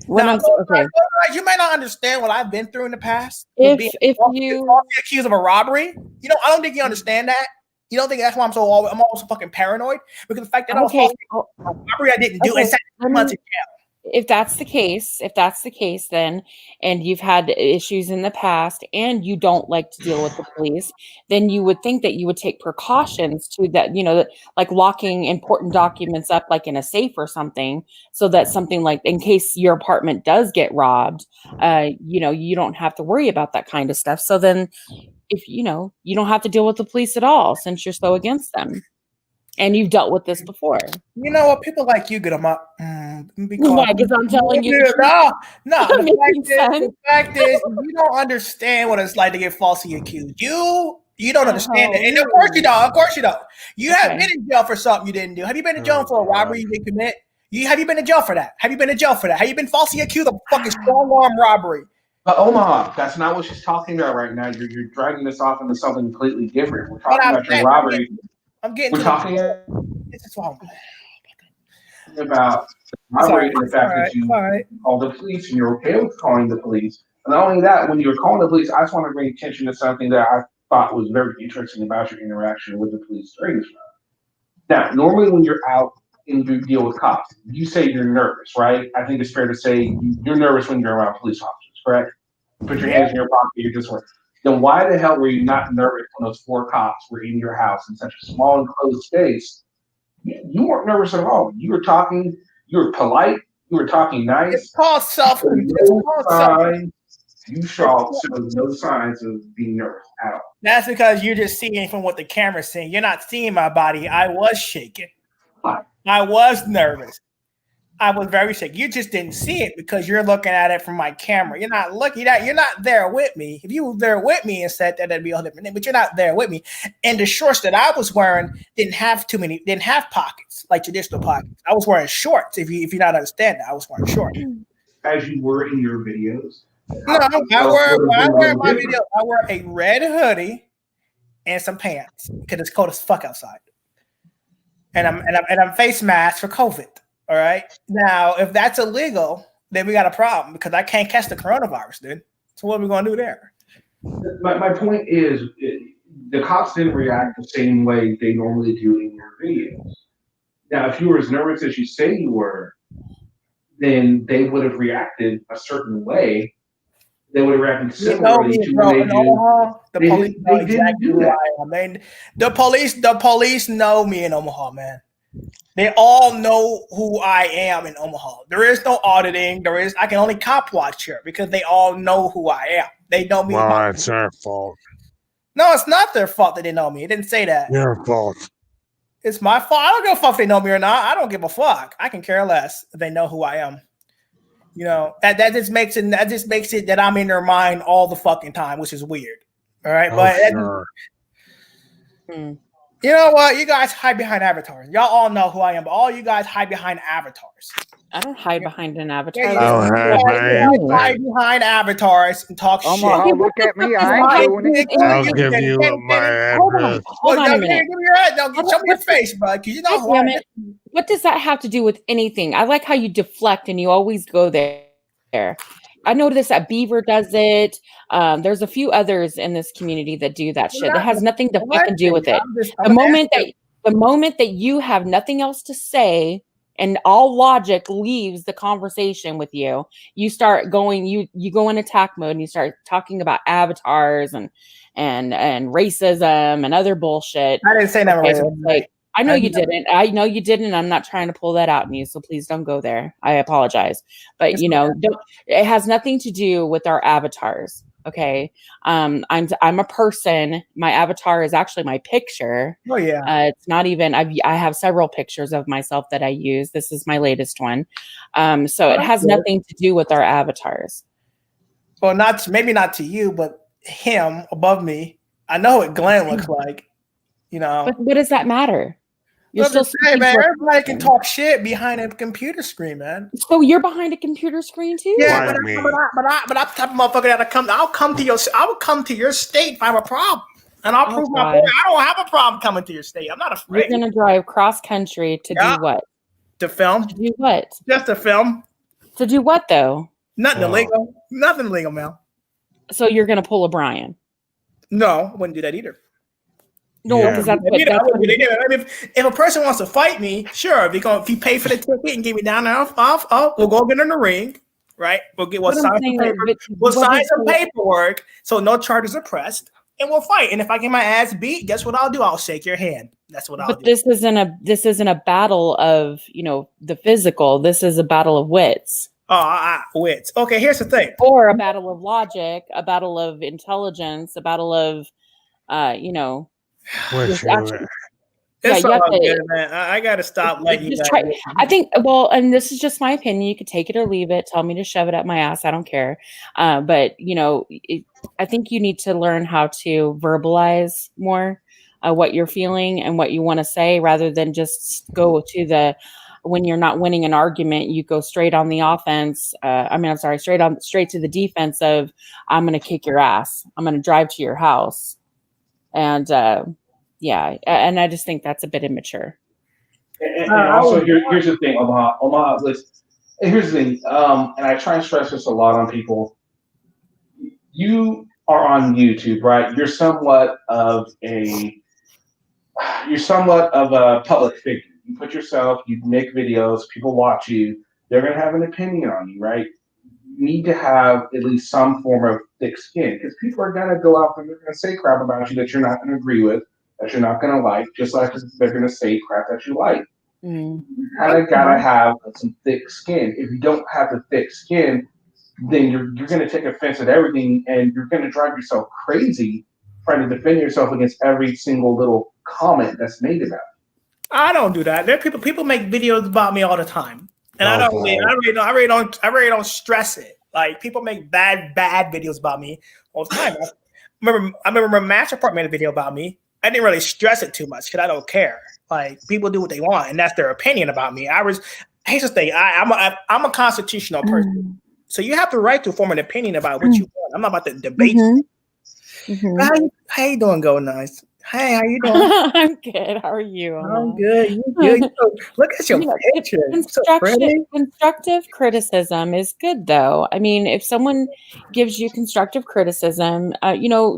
When now, okay. you may not understand what I've been through in the past with being If falsely you accused of a robbery. You know, I don't think you understand that. You don't think that's why I'm also fucking paranoid? Because the fact that I was okay, falsely accused of a robbery I didn't do and sat 2 let months me in jail. if that's the case, then, and you've had issues in the past and you don't like to deal with the police, then you would think that you would take precautions to that, like locking important documents up like in a safe or something, so that something like in case your apartment does get robbed, you don't have to worry about that kind of stuff. So then if you don't have to deal with the police at all since you're so against them. And you've dealt with this before. You know what? People like you get them up. Why? Because I'm telling you the truth. No. I'm making sense. The fact is, you don't understand what it's like to get falsely accused. You don't understand it. And of course you don't. Of course you don't. You have been in jail for something you didn't do. Have you been in jail for a robbery you didn't commit? Have you been in jail for that? Have you been in jail for that? Have you been falsely accused of fucking strong arm robbery? But Omaha, that's not what she's talking about right now. You're dragging this off into something completely different. We're talking about your robbery. I'm getting We're to talking this is wrong. About robbery and the fact that you called the police and you're okay with calling the police. And not only that, when you were calling the police, I just want to bring attention to something that I thought was very interesting about your interaction with the police during this. Now, normally when you're out and you deal with cops, you say you're nervous, right? I think it's fair to say you're nervous when you're around police officers, correct? Put your hands in your pocket, you're just like, then why the hell were you not nervous when those 4 cops were in your house in such a small enclosed space? You weren't nervous at all. You were talking, you were polite, you were talking nice. It's called You showed no signs of being nervous at all. That's because you're just seeing from what the camera's seeing. You're not seeing my body. I was shaking. I was nervous. I was very sick. You just didn't see it because you're looking at it from my camera. You're not looking at. You're not there with me. If you were there with me and said that, that'd be a whole different thing. But you're not there with me. And the shorts that I was wearing didn't have pockets like traditional pockets. I was wearing shorts. If you not understand that, I was wearing shorts. As you were in your videos. No, I wear my video. I wear a red hoodie and some pants because it's cold as fuck outside. And I'm face mask for COVID. All right. Now, if that's illegal, then we got a problem because I can't catch the coronavirus, dude. So what are we gonna do there? My point is, the cops didn't react the same way they normally do in your videos. Now, if you were as nervous as you say you were, then they would have reacted a certain way. They would have reacted similarly to when they do. The police know exactly who I am. The police know me in Omaha, man. They all know who I am in Omaha. There is no auditing. I can only cop watch here because they all know who I am. They know me. Well, it's their fault. No, it's not their fault that they know me. It didn't say that. Your fault. It's my fault. I don't give a fuck if they know me or not. I don't give a fuck. I can care less if they know who I am. You know, that just makes it that I'm in their mind all the fucking time, which is weird. All right. You know what? You guys hide behind avatars. Y'all all know who I am, but all you guys hide behind avatars. I don't hide behind an avatar. You hide behind avatars and talk shit. Look at me. I ain't doing it. I'll give you my address. Hold on a minute. Give me your show me your face, bud, because you know who I am. What does that have to do with anything? I like how you deflect and you always go there. I noticed that Beaver does it. There's a few others in this community that do that shit. That has nothing to fucking do with it. The moment that you have nothing else to say and all logic leaves the conversation with you, you start going. You go in attack mode and you start talking about avatars and racism and other bullshit. I didn't say that racism. Like, I know you didn't. I know you didn't. I'm not trying to pull that out in you, so please don't go there. I apologize. But, it has nothing to do with our avatars. Okay. I'm a person. My avatar is actually my picture. Oh yeah. It's not even, I have several pictures of myself that I use. This is my latest one. So it has nothing to do with our avatars. Well, maybe not to you, but him above me. I know what Glenn looks like. You know. But what does that matter? You're still saying, man, to everybody can talk shit behind a computer screen, man. So you're behind a computer screen too? Yeah, but I'm the type of motherfucker that I'll come to your state if I have a problem. And I'll prove my point. I don't have a problem coming to your state. I'm not afraid. You're gonna drive cross country to do what? To film. To do what? Just to film. To do what though? Nothing illegal. Nothing illegal, Mel. So you're gonna pull a Brian? No, I wouldn't do that either. No, because that's what. If a person wants to fight me, sure. If you pay for the ticket and get me down there, we'll go get in the ring, right? We'll sign some paperwork, so no charges are pressed, and we'll fight. And if I get my ass beat, guess what I'll do? I'll shake your hand. That's what I'll do. But this isn't a battle of the physical. This is a battle of wits. Wits. Okay, here's the thing. Or a battle of logic, a battle of intelligence, a battle of, It's all good, man. I got to stop letting you guys. I think, and this is just my opinion. You could take it or leave it. Tell me to shove it up my ass. I don't care. But, I think you need to learn how to verbalize more what you're feeling and what you want to say rather than just go to when you're not winning an argument, you go straight on the offense. Straight to the defense of, I'm going to kick your ass. I'm going to drive to your house. And and I just think that's a bit immature. And also, here's the thing, Omaha. Listen, here's the thing, and I try and stress this a lot on people. You are on YouTube, right? You're somewhat of a public figure. You put yourself, you make videos, people watch you. They're gonna have an opinion on you, right? You need to have at least some form of thick skin because people are gonna go out and they're gonna say crap about you that you're not gonna agree with, that you're not gonna like, just like they're gonna say crap that you like. You kind of gotta have some thick skin. If you don't have the thick skin, then you're gonna take offense at everything, and you're gonna drive yourself crazy trying to defend yourself against every single little comment that's made about you. I don't do that. There are people make videos about me all the time. And I really don't stress it. Like people make bad videos about me all the time. I remember Master Part made a video about me. I didn't really stress it too much because I don't care. Like people do what they want, and that's their opinion about me. Here's the thing. I'm a constitutional person, so you have the right to form an opinion about what you want. I'm not about to debate. How you doing, Go Nice? Hey, how you doing? I'm good. How are you? I'm good. You good? Look at your picture. Constructive criticism is good, though. I mean, if someone gives you constructive criticism,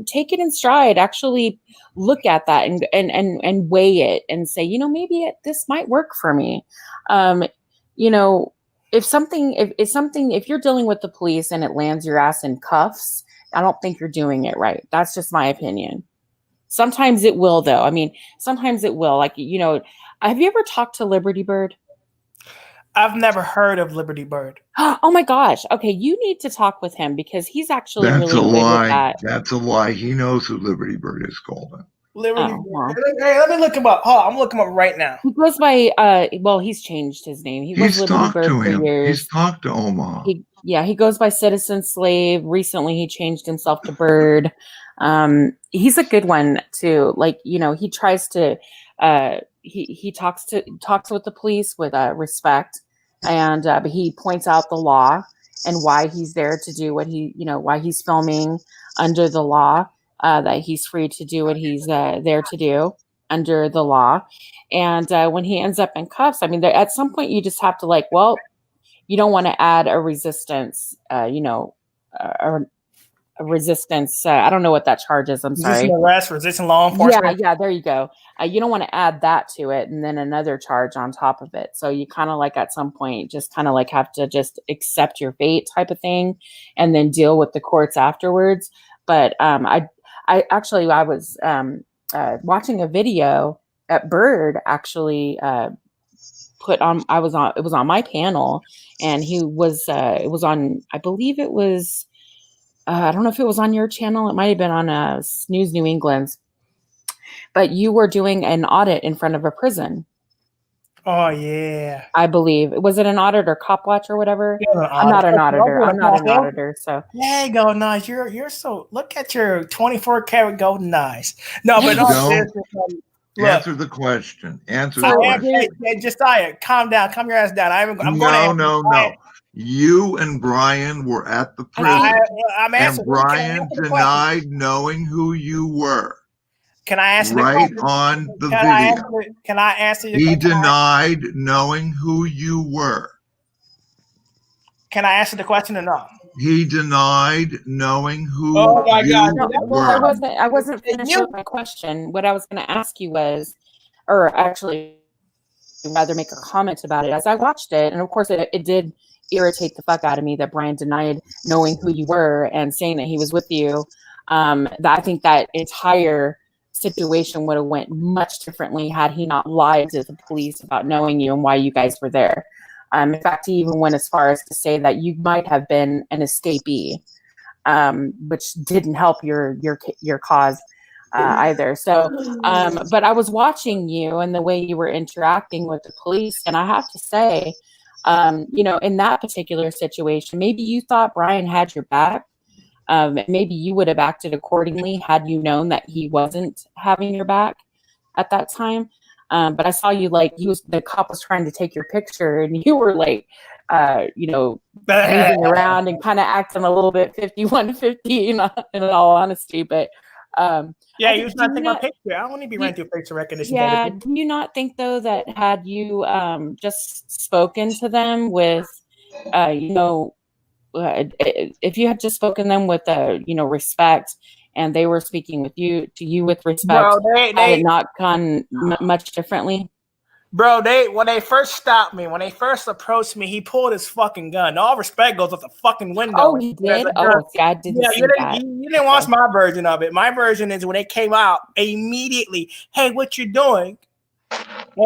take it in stride. Actually, look at that and weigh it and say, maybe this might work for me. If you're dealing with the police and it lands your ass in cuffs, I don't think you're doing it right. That's just my opinion. Sometimes it will, though. I mean, sometimes it will. Like, have you ever talked to Liberty Bird? I've never heard of Liberty Bird. Oh my gosh. Okay, you need to talk with him because he's actually That's really a good lie. with that. That's a lie. He knows who Liberty Bird is called. Liberty Bird. Hey, let me look him up. I'm looking him up right now. He goes by he's changed his name. He's talked Liberty Bird to him. for years. He's talked to Omaha. He goes by Citizen Slave. Recently he changed himself to Bird. He's a good one too. Like, he tries to he talks with the police with respect, and but he points out the law and why he's there to do what why he's filming under the law, that he's free to do what he's there to do under the law. And when he ends up in cuffs, I mean, at some point you just have to you don't want to add a resistance, a resistance. I don't know what that charge is. I'm sorry. Resisting arrest, resisting law enforcement. Yeah, there you go. You don't want to add that to it and then another charge on top of it. So you kind of at some point just kind of have to just accept your fate type of thing and then deal with the courts afterwards. But I was watching a video at Bird actually it was on my panel, and he was it was on, I believe it was I don't know if it was on your channel. It might have been on News New England's. But you were doing an audit in front of a prison. Oh, yeah. I believe. Was it an audit or cop watch or whatever? Yeah, I'm not an auditor. I'm not an auditor. auditor. So there you go, nice. You're so look at your 24 karat golden eyes. No, but Don't look, answer the question. Answer the question. Hey, Josiah, calm down. Calm your ass down. I'm going to No. You and Brian were at the prison, I'm and Brian denied knowing who you were. Can I answer the right question? on the video? Can I answer your He question? denied knowing who you were. Can I answer the question or not? He denied knowing who God. you Well, were. I wasn't finished with my question. What I was going to ask you was, or actually rather make a comment about it. As I watched it, and of course it did irritate the fuck out of me that Brian denied knowing who you were and saying that he was with you. That I think that entire situation would have went much differently had he not lied to the police about knowing you and why you guys were there. In fact, he even went as far as to say that you might have been an escapee, which didn't help your cause either. So, but I was watching you and the way you were interacting with the police, and I have to say, in that particular situation, maybe you thought Brian had your back. Maybe you would have acted accordingly had you known that he wasn't having your back at that time. But I saw you the cop was trying to take your picture and you were moving around and kind of acting a little bit 51-50 in all honesty. But yeah, he was trying to take my picture. I don't want to be running through facial recognition. Yeah, do you not think though that had you just spoken to them with if you had just spoken to them with respect, and they were speaking with you with respect, had it not gone much differently? Bro, when they first stopped me, when they first approached me, he pulled his fucking gun. All respect goes out the fucking window. Oh, he did? Oh, yeah, I didn't see that. You didn't watch my version of it. My version is when they came out, immediately, hey, what you doing?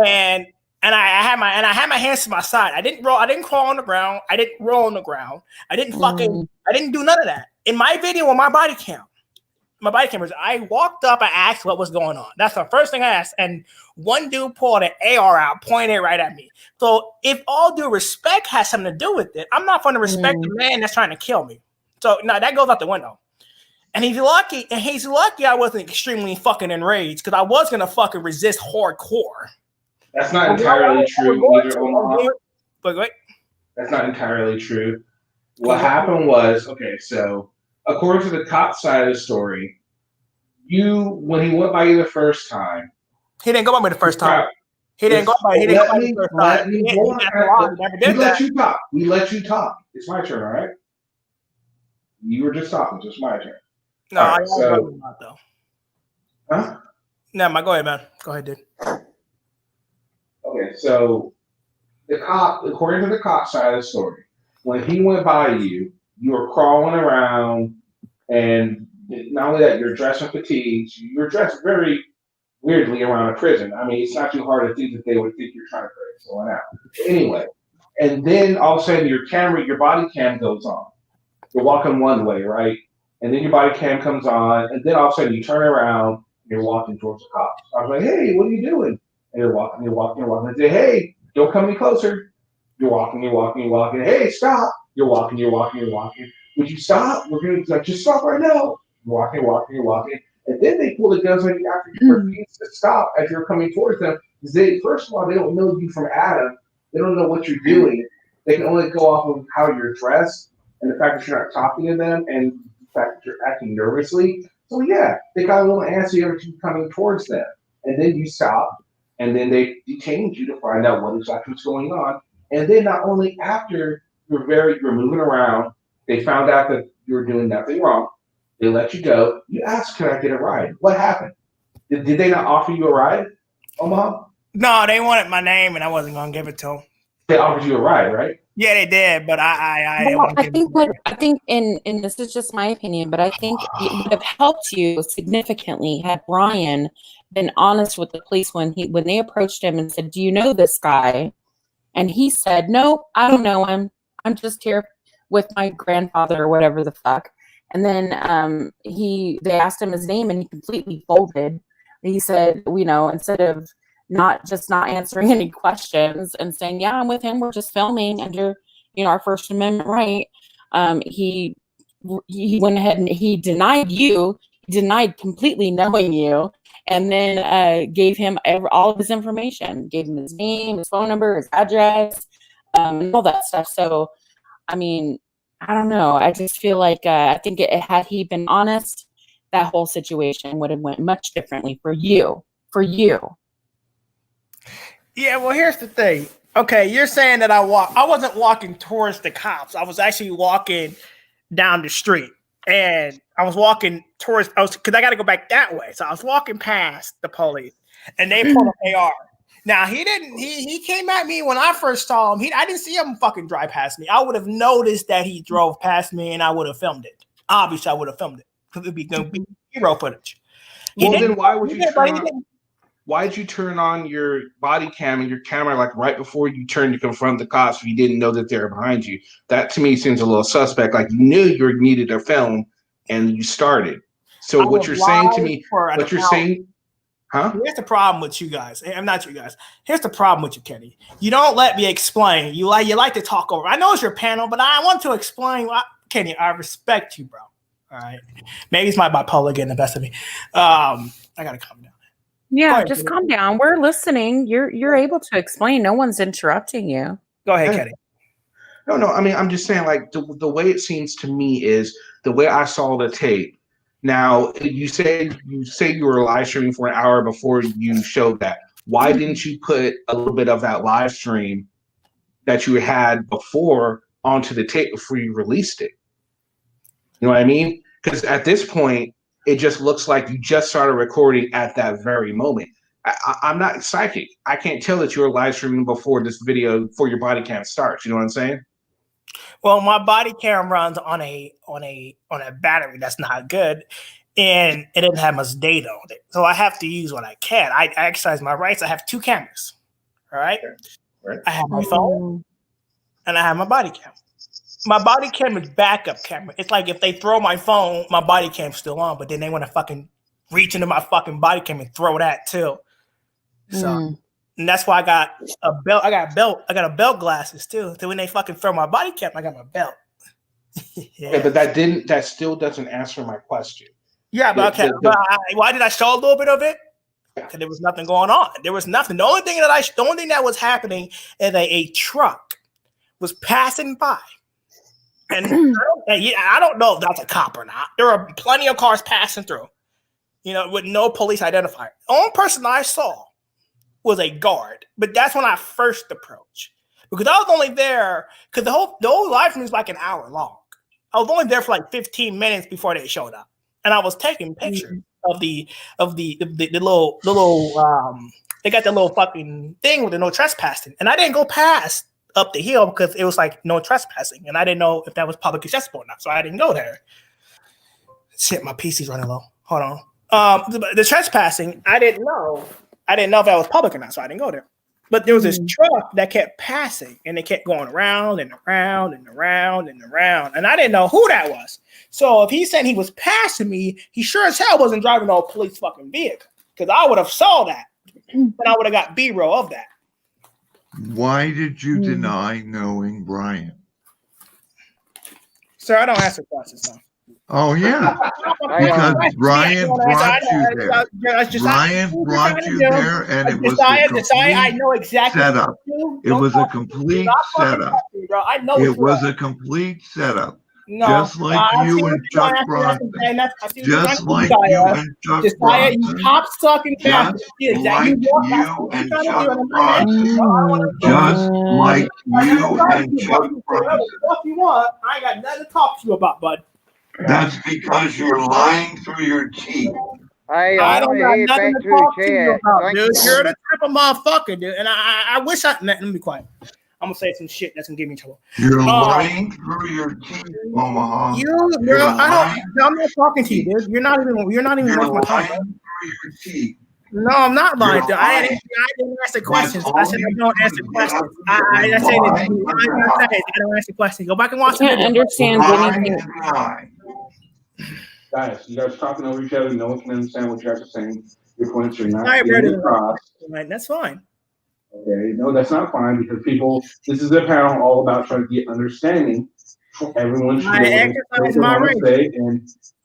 And I had my hands to my side. I didn't crawl on the ground. I didn't roll on the ground. I didn't do none of that. In my video on my body cameras, I walked up, I asked what was going on. That's the first thing I asked. And one dude pulled an AR out, pointed it right at me. So if all due respect has something to do with it, I'm not going to respect the man that's trying to kill me. So no, that goes out the window. And he's lucky I wasn't extremely fucking enraged, because I was going to fucking resist hardcore. That's not entirely true either, Omaha. But wait. That's not entirely true. What happened was, so according to the cop side of the story, when he went by you the first time, he didn't go by me the first time. He didn't go by me the first time. We let you talk. It's my turn, all right? You were just talking. It's my turn. No, I don't know though. Huh? No, go ahead, man. Go ahead, dude. Okay, so according to the cop side of the story, when he went by you, you were crawling around, and not only that, you're dressed in fatigues. You're dressed very weirdly around a prison. I mean, it's not too hard to think that they would think you're trying to break someone out. Anyway, and then all of a sudden your body cam goes on. You're walking one way, right? And then your body cam comes on, and then all of a sudden you turn around and you're walking towards the cops. I was like, hey, what are you doing? And you're walking. I say, hey, don't come any closer. You're walking. Hey, stop. You're walking. Would you stop? We're going to just stop right now. You're walking. And then they pull the guns on you after you refuse to stop as you're coming towards them. First of all, they don't know you from Adam. They don't know what you're doing. They can only go off of how you're dressed and the fact that you're not talking to them and the fact that you're acting nervously. So yeah, they got a little antsy every time coming towards them. And then you stop, and then they detained you to find out what exactly was going on. And then not only after you're moving around, they found out that you were doing nothing wrong. They let you go. You asked, can I get a ride? What happened? Did they not offer you a ride, Omaha? No, they wanted my name, and I wasn't going to give it to them. They offered you a ride, right? Yeah, they did, but I think, and this is just my opinion, but I think it would have helped you significantly had Brian been honest with the police when they approached him and said, do you know this guy? And he said, no, I don't know him. I'm just here with my grandfather or whatever the fuck. And then they asked him his name, and he completely folded. He said, instead of not answering any questions and saying, yeah, I'm with him, we're just filming under, our First Amendment right. He went ahead and he denied completely knowing you, and then gave him all of his information, gave him his name, his phone number, his address, and all that stuff. So, I mean, I don't know. I just feel like I think had he been honest, that whole situation would have went much differently for you. Yeah, well, here's the thing. Okay, you're saying that I wasn't walking towards the cops. I was actually walking down the street, and I was walking because I got to go back that way. So I was walking past the police, and they pulled an AR. Now he came at me when I first saw him. I didn't see him fucking drive past me. I would have noticed that he drove past me, and I would have filmed it. Obviously, I would have filmed it because it'd be going to be hero footage. Well, then why would you why did you turn on your body cam and your camera like right before you turned to confront the cops if you didn't know that they were behind you? That to me seems a little suspect. Like you knew you needed to film and you started. So what you're saying to me, what you're saying, huh? Here's the problem with you guys. I'm not you guys. Here's the problem with you, Kenny. You don't let me explain. You like to talk over. I know it's your panel, but I want to explain. Kenny, I respect you, bro. All right. Maybe it's my bipolar getting the best of me. I gotta calm down. Yeah, ahead, just calm down. We're listening. You're able to explain. No one's interrupting you. Go ahead, Kenny. No. I mean, I'm just saying, like the way it seems to me is the way I saw the tape. Now, you say you were live streaming for an hour before you showed that. Why didn't you put a little bit of that live stream that you had before onto the tape before you released it? You know what I mean? Because at this point, it just looks like you just started recording at that very moment. I'm not psychic. I can't tell that you were live streaming before this video, before your body cam starts. You know what I'm saying? Well, my body cam runs on a battery that's not good, and it didn't have much data on it. So I have to use what I can. I exercise my rights. I have 2 cameras. All right. I have my phone and I have my body cam. My body cam is backup camera. It's like if they throw my phone, my body cam's still on, but then they want to fucking reach into my fucking body cam and throw that too. So and that's why I got a belt. I got a belt glasses too. So when they fucking throw my body cam, I got my belt. Yeah, but that still doesn't answer my question. Yeah, but okay. Why did I show a little bit of it? Because there was nothing going on. There was nothing. The only thing that was happening is a truck was passing by. And I don't know if that's a cop or not. There are plenty of cars passing through, with no police identifier. The only person I saw was a guard, but that's when I first approached because I was only there because the whole live stream is like an hour long. I was only there for like 15 minutes before they showed up, and I was taking pictures of the little they got the little fucking thing with the no trespassing, and I didn't go past up the hill because it was like no trespassing, and I didn't know if that was public accessible or not, so I didn't go there. Shit, my PC's running low. Hold on. The trespassing, I didn't know if that was public or not, so I didn't go there. But there was this truck that kept passing, and they kept going around and around and around and around, and I didn't know who that was. So if he said he was passing me, he sure as hell wasn't driving no police fucking vehicle because I would have saw that, and I would have got B-roll of that. Why did you deny knowing Brian? Sir, I don't answer questions, though. Oh, yeah. Because Brian brought you there. Brian brought you there, and it was a complete setup. It was a complete setup. It was a complete setup. Just like you and Chuck Bronson. Just like you and Chuck Bronson. You top sucking Just like you and Chuck Bronson. Just like you and Chuck Bronson. I ain't got nothing to talk to you about, bud. That's because you're lying through your teeth. I don't got nothing to talk to you about, dude. You're the type of motherfucker, dude. And I wish let me be quiet. I'm gonna say some shit that's gonna get me in trouble. You're lying through your teeth, Omaha. I'm not talking to you, dude. You're not even worth my time. Through your teeth. No, I'm not lying. I didn't answer questions. I said I don't answer questions. I don't answer questions. Go back and watch the video. I can't understand anything. Guys, you guys are talking over each other. No one can understand what you guys are saying. Your points are not Sorry, getting brother. across. That's fine. Okay, no, that's not fine because people. This is a panel all about trying to get understanding. Everyone should be able to say what they want to say,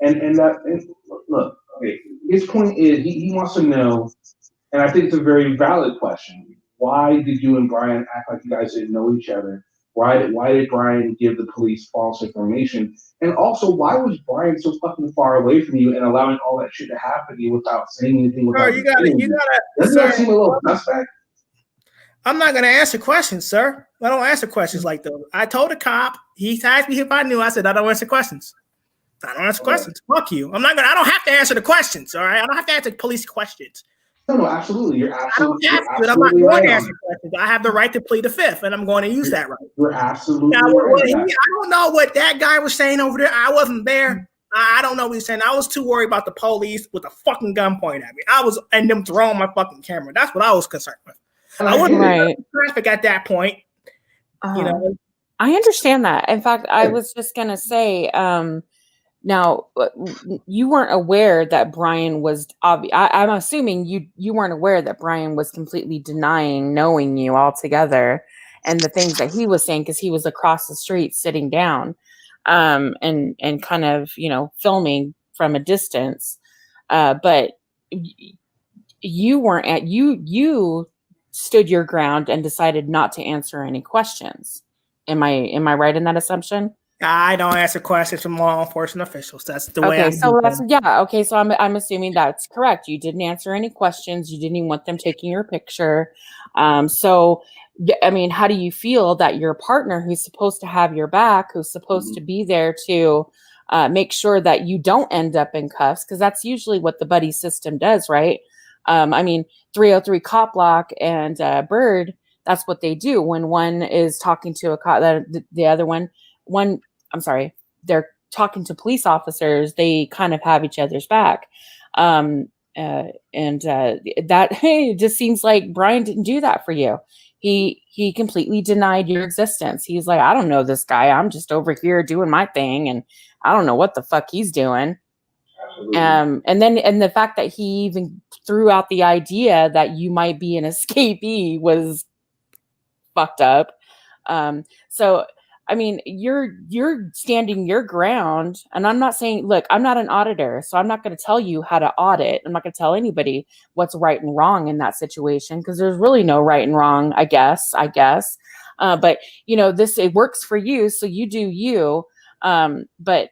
and that. And look, okay, his point is he wants to know, and I think it's a very valid question. Why did you and Brian act like you guys didn't know each other? Why did Brian give the police false information? And also, why was Brian so fucking far away from you and allowing all that shit to happen to you without saying anything? Without You gotta. Doesn't that seem a little suspect? I'm not gonna answer questions, sir. I don't answer questions like those. I told a cop. He asked me if I knew. I said I don't answer questions. I don't answer questions. Fuck you. I don't have to answer the questions. All right. I don't have to answer police questions. No, absolutely. You're absolutely. I don't have to. I'm not going to answer questions. I have the right to plead the fifth, and I'm going to use that right. You're absolutely now, right. I don't know what that guy was saying over there. I wasn't there. I don't know what he's saying. I was too worried about the police with a fucking gun pointed at me. And them throwing my fucking camera. That's what I was concerned with. I wasn't in traffic at that point. You know. I understand that. In fact, I was just gonna say. Now, you weren't aware that Brian was I'm assuming you weren't aware that Brian was completely denying knowing you altogether and the things that he was saying because he was across the street sitting down and kind of, filming from a distance. But you weren't you stood your ground and decided not to answer any questions. Am I right in that assumption? I don't answer questions from law enforcement officials. That's the way. Okay, so I'm assuming that's correct. You didn't answer any questions. You didn't even want them taking your picture. So, I mean, how do you feel that your partner, who's supposed to have your back, who's supposed to be there to make sure that you don't end up in cuffs? Because that's usually what the buddy system does, right? I mean, 303 Cop Block and Bird. That's what they do when one is talking to a cop. The other one. They're talking to police officers, they kind of have each other's back. That it just seems like Brian didn't do that for you. He completely denied your existence. He's like, I don't know this guy. I'm just over here doing my thing, and I don't know what the fuck he's doing. And the fact that he even threw out the idea that you might be an escapee was fucked up. So I mean, you're standing your ground, and I'm not saying, look, I'm not an auditor, so I'm not going to tell you how to audit. I'm not going to tell anybody what's right and wrong in that situation because there's really no right and wrong, I guess. But it works for you, so you do you. But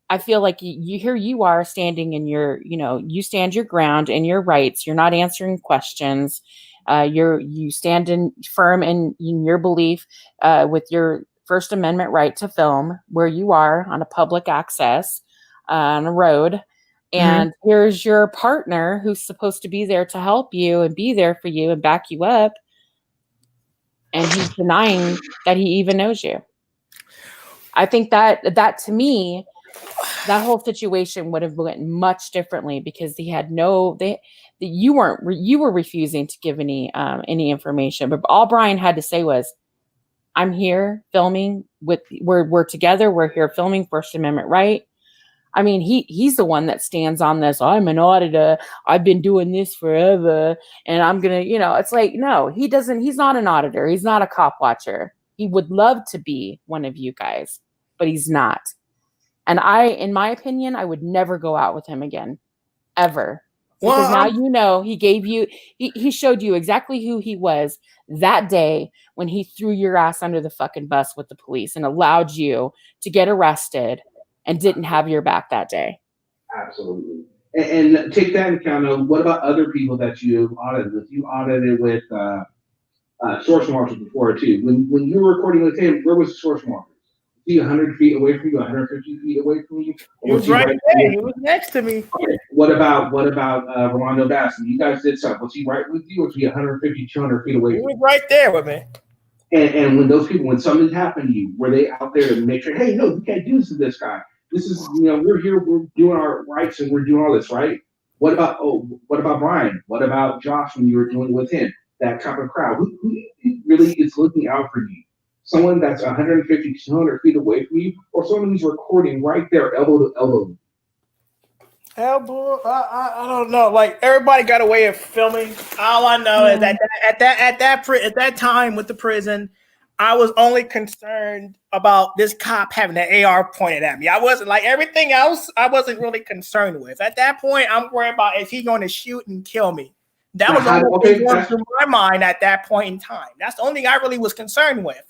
I feel like you are standing in you stand your ground and your rights. You're not answering questions. You stand firm in your belief with your First Amendment right to film where you are on a public access on a road. And here's your partner who's supposed to be there to help you and be there for you and back you up. And he's denying that he even knows you. I think that to me, that whole situation would have went much differently because you were refusing to give any information. But all Brian had to say was, I'm here filming we're together. We're here filming First Amendment right. I mean, he's the one that stands on this. I'm an auditor. I've been doing this forever. And I'm going to, it's like, no, he doesn't. He's not an auditor. He's not a cop watcher. He would love to be one of you guys, but he's not. And in my opinion, I would never go out with him again, ever. Because now he showed you exactly who he was that day when he threw your ass under the fucking bus with the police and allowed you to get arrested and didn't have your back that day. Absolutely. And take that into account. What about other people that you audited with? You audited with source marshals before too. When you were recording with him, where was the source marshal? Was he 100 feet away from you, 150 feet away from you? He was right there. He was next to me. Okay. What about Rolando Bass? You guys did something. Was he right with you, or was he 150, 200 feet away? He was right there with me. And when something happened to you, were they out there to make sure, hey, no, you can't do this to this guy. This is, we're here, we're doing our rights, and we're doing all this, right? What about Brian? What about Josh when you were doing it with him? That type of crowd. Who really is looking out for you? Someone that's 150, 200 feet away from you, or someone who's recording right there, elbow to elbow? I don't know. Like everybody got a way of filming. All I know is that at that time with the prison, I was only concerned about this cop having an AR pointed at me. I wasn't like everything else. I wasn't really concerned with. At that point, I'm worried about is he going to shoot and kill me. That was the only thing going through my mind at that point in time. That's the only thing I really was concerned with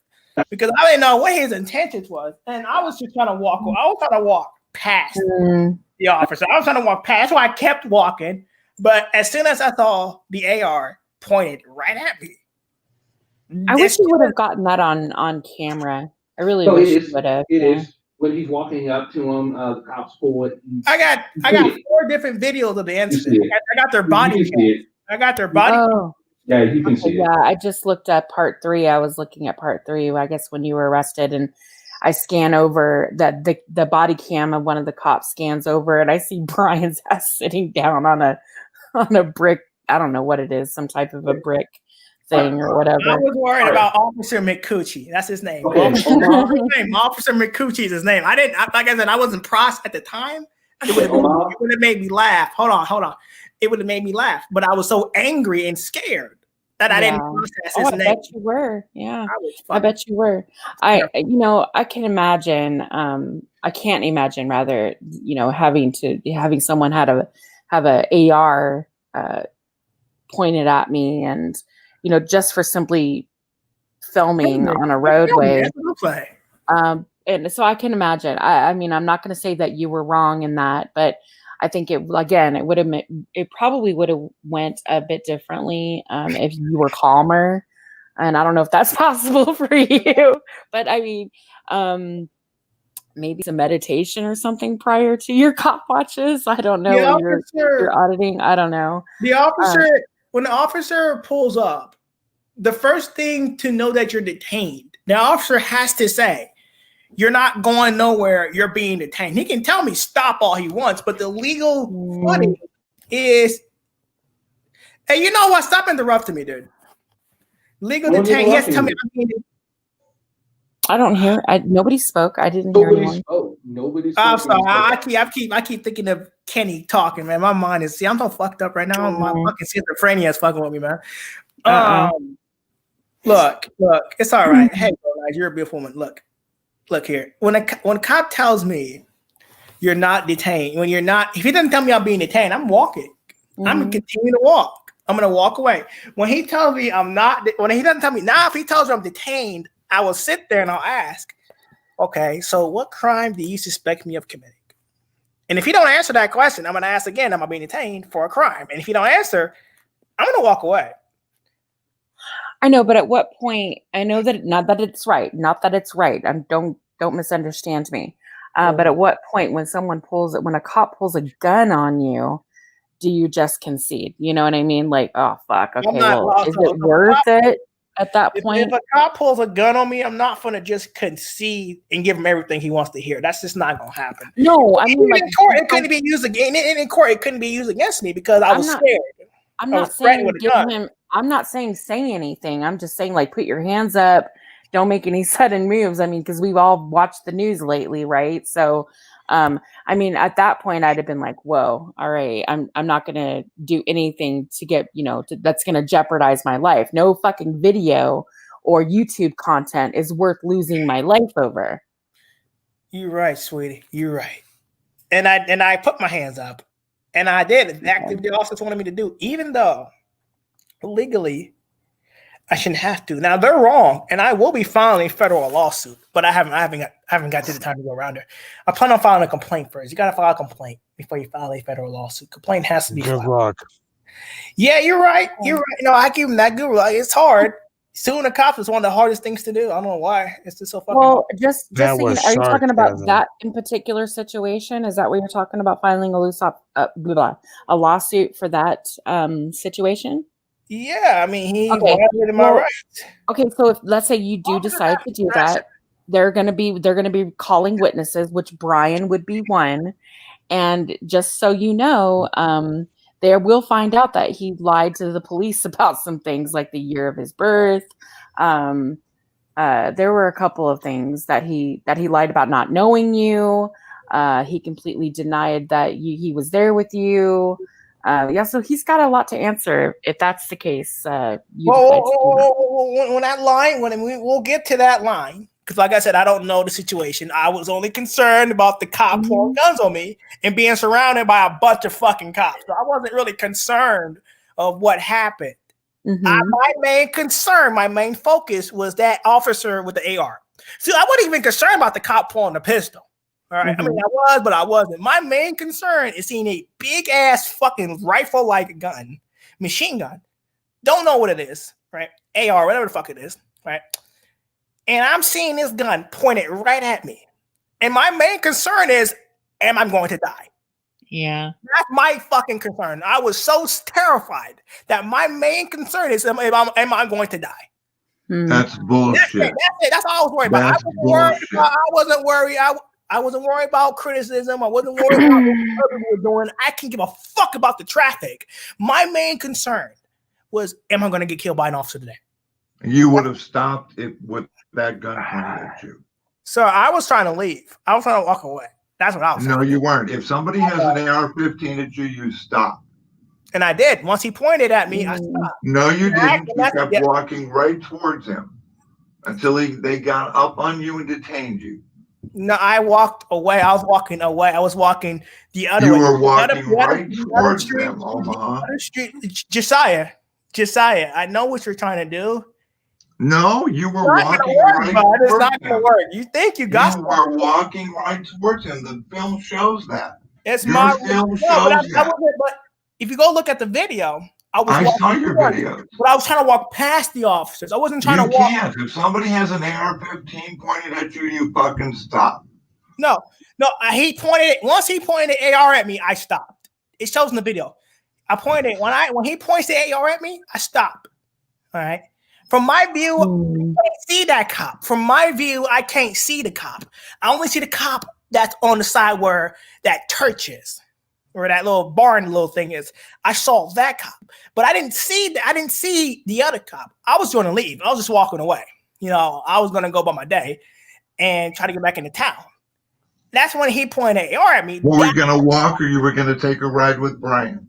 because I didn't know what his intentions was, and I was just trying to walk. I was trying to walk past the officer. I was trying to walk past. That's why I kept walking. But as soon as I saw the AR pointed right at me, I wish you would have gotten that on camera. I really So wish it is. you would have. It is when he's walking up to him. The cops pull it. I got 4 different videos of the incident. I got their body cam. I got their body. Oh. Yeah, you can see it. Yeah, I just looked at part 3. I was looking at part 3, I guess, when you were arrested, and I scan over that the body cam of one of the cops scans over, and I see Brian's ass sitting down on a brick. I don't know what it is, some type of a brick thing or whatever. I was worried about Officer McCoochie. That's his name. Okay. Officer McCoochie is his name. Like I said, I wasn't processed at the time. It would have made me laugh. Hold on. It would have made me laugh, but I was so angry and scared that I didn't process his name. I bet you were. Yeah, I bet you were. I can imagine. I can't imagine rather. Having someone have a AR pointed at me, and just for simply filming on a roadway. And so I can imagine. I mean, I'm not going to say that you were wrong in that, but I think it probably would have went a bit differently if you were calmer. And I don't know if that's possible for you, but I mean, maybe some meditation or something prior to your cop watches. I don't know. You're auditing. I don't know. The officer, when the officer pulls up, the first thing to know that you're detained, the officer has to say, "You're not going nowhere. You're being detained." He can tell me stop all he wants, but the legal footing is, hey, you know what? Stop interrupting me, dude. Legal detain. He has to tell me I'm being detained. I don't hear. Nobody spoke. I didn't hear anyone. Nobody spoke. I'm sorry. I keep thinking of Kenny talking, man. My mind is. See, I'm so fucked up right now. My fucking schizophrenia is fucking with me, man. Look. It's all right. Hey, guys, you're a beautiful woman. Look here. When a cop tells me you're not detained, if he doesn't tell me I'm being detained, I'm walking. I'm gonna continue to walk. I'm gonna walk away. When he tells me I'm not, when he doesn't tell me now, if he tells me I'm detained, I will sit there and I'll ask, okay, so what crime do you suspect me of committing? And if he don't answer that question, I'm gonna ask again, am I being detained for a crime? And if he don't answer, I'm gonna walk away. I know, but at what point? I know that not that it's right. And don't misunderstand me. But at what point, when a cop pulls a gun on you, do you just concede? You know what I mean? Like, oh fuck, okay, is it worth it at that point? If a cop pulls a gun on me, I'm not gonna just concede and give him everything he wants to hear. That's just not gonna happen. No, I mean, in court, it couldn't be used again. In court, it couldn't be used against me because I was scared. I'm not saying give him. I'm not saying say anything. I'm just saying, like, put your hands up. Don't make any sudden moves. I mean, because we've all watched the news lately, right? So, I mean, at that point, I'd have been like, "Whoa, all right, I'm not gonna do anything to get that's gonna jeopardize my life. No fucking video or YouTube content is worth losing my life over." You're right, sweetie. You're right. And I put my hands up, and I did exactly what the officers wanted me to do, even though legally I shouldn't have to. Now they're wrong, and I will be filing a federal lawsuit, but I haven't got to the time to go around there. I plan on filing a complaint first. You got to file a complaint before you file a federal lawsuit. Complaint has to be filed. Good luck. Yeah, you're right. You're right. I give him that good. Like, it's hard. Suing the cops is one of the hardest things to do. I don't know why. It's just so fucking. Well, just saying, are you talking about that in particular situation? Is that what you're talking about? Filing a lawsuit for that situation? Yeah, I mean, he violated my rights. Okay, so if let's say you do decide to do that, they're gonna be calling witnesses, which Brian would be one. And just so you know, they will find out that he lied to the police about some things, like the year of his birth. There were a couple of things that he lied about, not knowing you. He completely denied that he was there with you. Yeah, so he's got a lot to answer if that's the case. When that line, we'll get to that line, because like I said, I don't know the situation. I was only concerned about the cop pulling guns on me and being surrounded by a bunch of fucking cops. So I wasn't really concerned of what happened. My main concern, my main focus was that officer with the AR. See, I wasn't even concerned about the cop pulling the pistol. All right. I mean, I was, but I wasn't. My main concern is seeing a big ass fucking rifle like gun, machine gun. Don't know what it is, right? AR, whatever the fuck it is, right? And I'm seeing this gun pointed right at me. And my main concern is, am I going to die? Yeah. That's my fucking concern. I was so terrified that my main concern is, am I going to die? That's bullshit. That's it. That's all I was worried about. I wasn't worried. I wasn't worried about criticism. I wasn't worried about what others were doing. I can give a fuck about the traffic. My main concern was, am I going to get killed by an officer today? You would have stopped it with that gun pointed at you. So I was trying to leave. I was trying to walk away. That's what I was saying. No, you weren't. If somebody has an AR-15 at you, you stop. And I did. Once he pointed at me, I stopped. No, you didn't. You kept walking right towards him until they got up on you and detained you. No, I walked away. I was walking away. I was walking the other way. You were walking right towards them, Omaha. Josiah, I know what you're trying to do. No, you were walking right towards him. It's not going to work. You think you got You were walking right towards him. The film shows that. It's Your my film shows that. But if you go look at the video, I saw your video. But I was trying to walk past the officers. I wasn't trying to walk. You can't. If somebody has an AR-15 pointed at you, you fucking stop. No. He pointed it. Once he pointed the AR at me, I stopped. It shows in the video. I pointed when he points the AR at me, I stop. All right. From my view, I can't see that cop. From my view, I can't see the cop. I only see the cop that's on the side where that church is, where that little barn little thing is. I saw that cop, but I didn't see the other cop. I was going to leave. I was just walking away. You know, I was going to go by my day and try to get back into town. That's when he pointed an AR at me. Were we going to walk, or you were going to take a ride with Brian?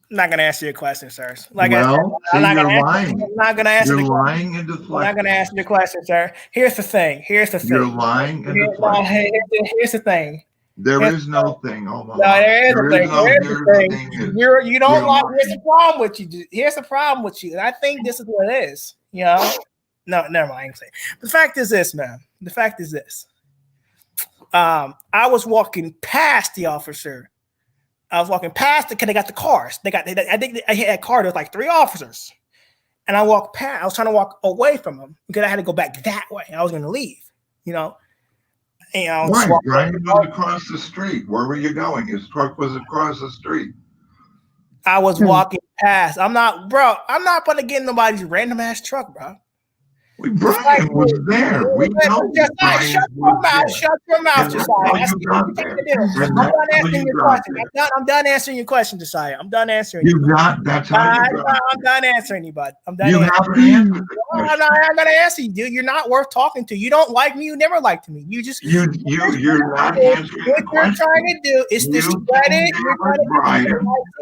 I'm not going to answer your question, sir. I'm not going to answer. I'm not going to answer. You're lying and deflecting. I'm not going to answer your question, sir. Here's the thing. You're lying and deflecting. Here's the thing. There is no thing, Omaha. No, there is a thing. Here's the thing. You don't like. Here's the problem with you. Here's the problem with you, and I think this is what it is. You know. No, never mind. I ain't saying. The fact is this, man. The fact is this. I was walking past the officer. I was walking past because they got the cars. I think I hit a car. There was like 3 officers, and I walked past. I was trying to walk away from them because I had to go back that way. I was going to leave. You know. Right, Brian was across the street. Where were you going? His truck was across the street. I was walking past. I'm not going to get in nobody's random ass truck, bro. Brian was there. We know. Shut your mouth, Josiah. I'm done answering your question, Josiah. I'm done answering you. That's how you got. I'm done answering you, bud. I'm done. You haven't answered. I'm not going to answer you, dude. You're not worth talking to. You don't like me. You never liked me. You just you're not answering. What you're trying to do is discredit.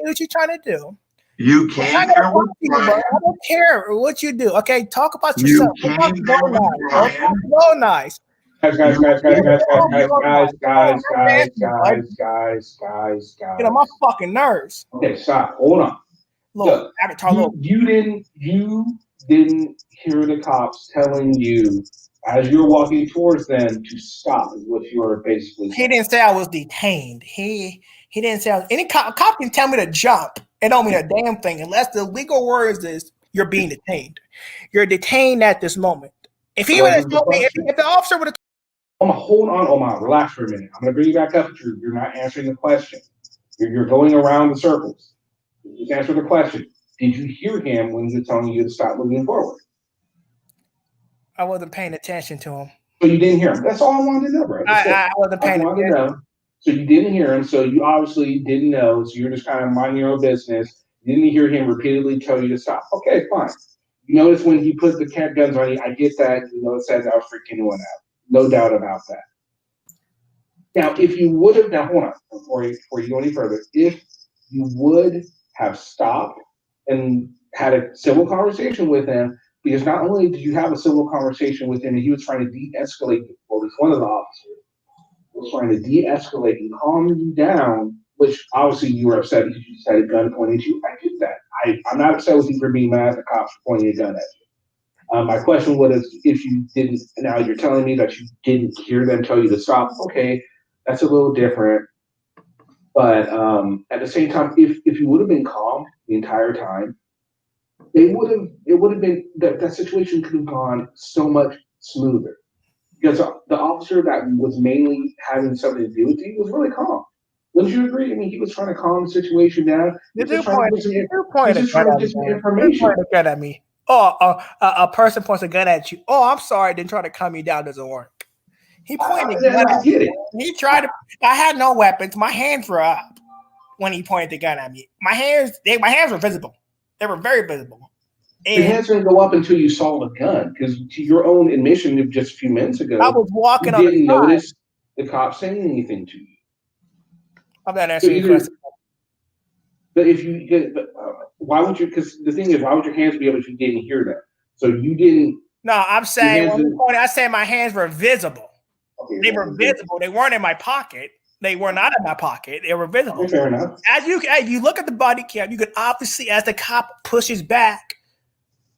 What you're trying to do. You can't hear what I don't care what you do. Okay, talk about yourself. You can't hear go nice. Guys. Get on my fucking nerves. Okay, stop. Hold on. Look, you didn't hear the cops telling you as you're walking towards them to stop. Is what you were basically saying. He didn't say I was detained. He didn't say any cop can tell me to jump. It don't mean a damn thing unless the legal words is you're being detained. You're detained at this moment. If he would have told me, if the officer would have hold on, Omar, relax for a minute. I'm gonna bring you back up. You're not answering the question. You're going around the circles. Just answer the question. Did you hear him when he was telling you to stop moving forward? I wasn't paying attention to him. So you didn't hear him. That's all I wanted to know, bro. I wasn't paying attention. So you didn't hear him, so you obviously didn't know, so you're just kind of minding your own business. You didn't hear him repeatedly tell you to stop. Okay, fine. You notice when he put the guns on you, I get that, it says I was freaking one out. No doubt about that. Now, if you would have, now hold on, before you go any further, if you would have stopped and had a civil conversation with him, because not only did you have a civil conversation with him, and he was trying to de-escalate, or at least one of the officers was trying to de-escalate and calm you down, which obviously you were upset because you just had a gun pointed at you. I get that. I'm not upset with you for being mad at the cops pointing a gun at you. My question was, if you didn't, now you're telling me that you didn't hear them tell you to stop. Okay, that's a little different. But at the same time, if you would have been calm the entire time, it would have been, that situation could have gone so much smoother. Because the officer that was mainly having something to do with you was really calm. Wouldn't you agree? I mean, he was trying to calm the situation down. He was just trying to get some information. A gun at me. Oh, a person points a gun at you. Oh, I'm sorry. Then try to calm you down doesn't work. He pointed a gun at me. He tried to. I had no weapons. My hands were up when he pointed the gun at me. My hands were visible. They were very visible. Your hands didn't go up until you saw the gun, because to your own admission of just a few minutes ago, I was walking you on the didn't side. notice the cop saying anything to you. I'm not answering your question. But if you get, why would you? Because the thing is, why would your hands be up if you didn't hear that? So you didn't. No, I'm saying I said my hands were visible. Okay, they were visible. They weren't in my pocket. They were not in my pocket. They were visible. Okay, fair enough. As you look at the body cam, you could obviously, as the cop pushes back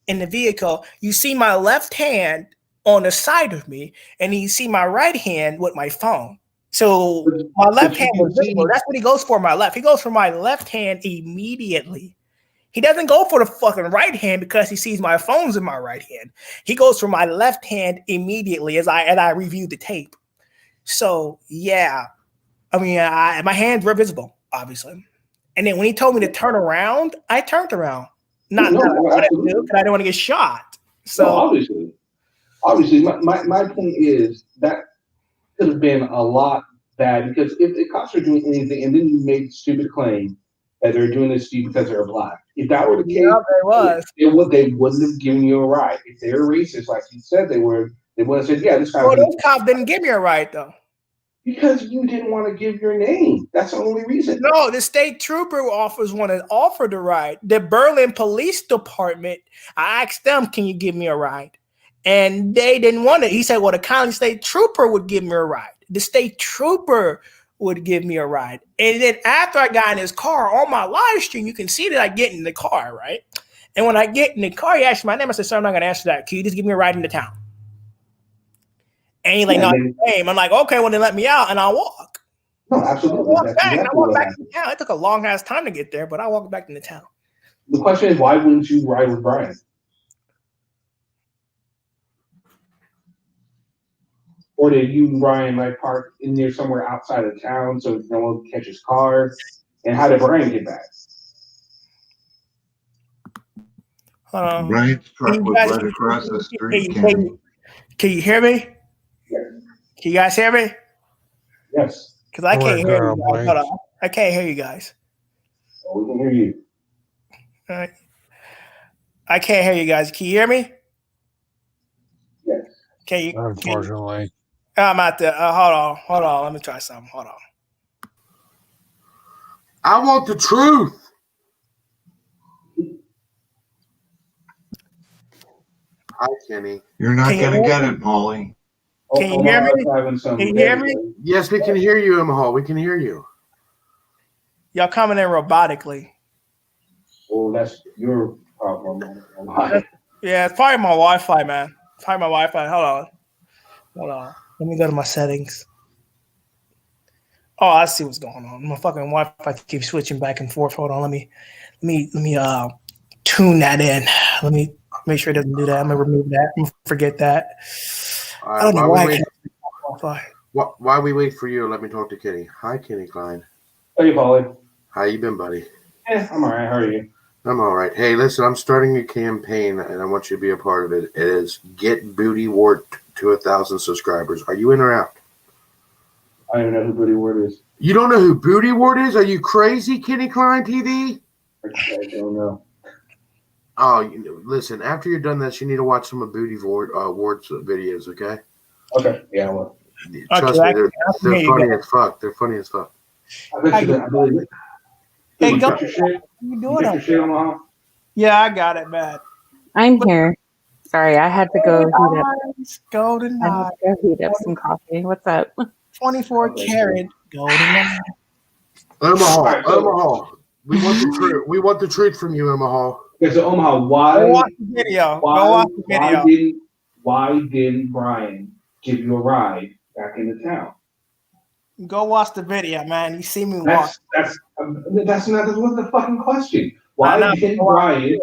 in the vehicle, you see my left hand on the side of me, and you see my right hand with my phone. So my left hand was visible. That's what he goes for, my left. He goes for my left hand immediately. He doesn't go for the fucking right hand because he sees my phone's in my right hand. He goes for my left hand immediately as I reviewed the tape. So yeah, I mean, my hands were visible, obviously. And then when he told me to turn around, I turned around. Not that I wanted to, because I didn't want to get shot. So obviously, my point is that could have been a lot bad, because if the cops are doing anything, and then you made a stupid claim that they're doing this to you because they're black. If that were the case, they wouldn't have given you a ride. If they're racist, like you said they were, they would have said, yeah, this guy. Well, those cops didn't give me a ride, though. Because you didn't want to give your name. That's the only reason. No, the state trooper officers wanted to offer the ride. The Berlin Police Department, I asked them, can you give me a ride? And they didn't want it. He said, well, the county state trooper would give me a ride. The state trooper would give me a ride. And then after I got in his car, on my live stream, you can see that I get in the car, right? And when I get in the car, he asked my name. I said, sir, I'm not going to answer that. Can you just give me a ride into town? And he's like, no, name. I'm like, okay, well, then let me out and I'll walk. No, absolutely. I walked back to town. It took a long ass time to get there, but I walked back into town. The question is, why wouldn't you ride with Brian? Or did you and Brian like park in there somewhere outside of town so no one could catch his car? And how did Brian get back? Brian's truck was right across the street. Can you hear me? Yes. Can you guys hear me? Yes. Because I can't hear you guys. Hold on. I can't hear you guys. Oh, we can hear you. All right. I can't hear you guys. Can you hear me? Yes. Can you? Unfortunately. I'm out there. Hold on. Let me try something. Hold on. I want the truth. Hi, Kenny. You're not going to get it, Paulie. Can you hear me? Can you hear me? Yes, we can hear you, Mahal. We can hear you. Y'all coming in robotically. Oh, that's your problem. Yeah, it's probably my Wi-Fi, man. It's probably my Wi-Fi. Hold on. Let me go to my settings. Oh, I see what's going on. My fucking Wi-Fi keeps switching back and forth. Hold on. Let me tune that in. Let me make sure it doesn't do that. I'm gonna remove that. I'm gonna forget that. I don't know why I can't Wi-Fi. While we wait for you, let me talk to Kenny. Hi, Kenny Klein. Hey, Paulie. How you been, buddy? I'm all right. How are you? I'm all right. Hey, listen, I'm starting a campaign, and I want you to be a part of it. It is Get Booty Wart to 1,000 subscribers. Are you in or out? I don't even know who Booty Wart is. You don't know who Booty Wart is? Are you crazy, Kenny Klein TV? I don't know. Oh, listen, after you're done this, you need to watch some of Booty Wart's videos, okay? Okay, yeah, well. Trust me, they're funny as fuck. They're funny as fuck. I bet you that. I believe it. Hey, you go. got your shit? You You doing got your okay? shit on my Yeah, I got it, man. I'm here. Sorry, I had to go heat up. Golden I had eye. to go heat up some coffee. What's up? 24 karat golden eye. Omaha. We want the truth. We want the truth from you, Omaha. Okay, so Omaha, Go why? watch the video. Go watch the video. Why didn't Brian give you a ride back into town? Go watch the video, man. You see me walk. That's not the fucking question. Why didn't Brian give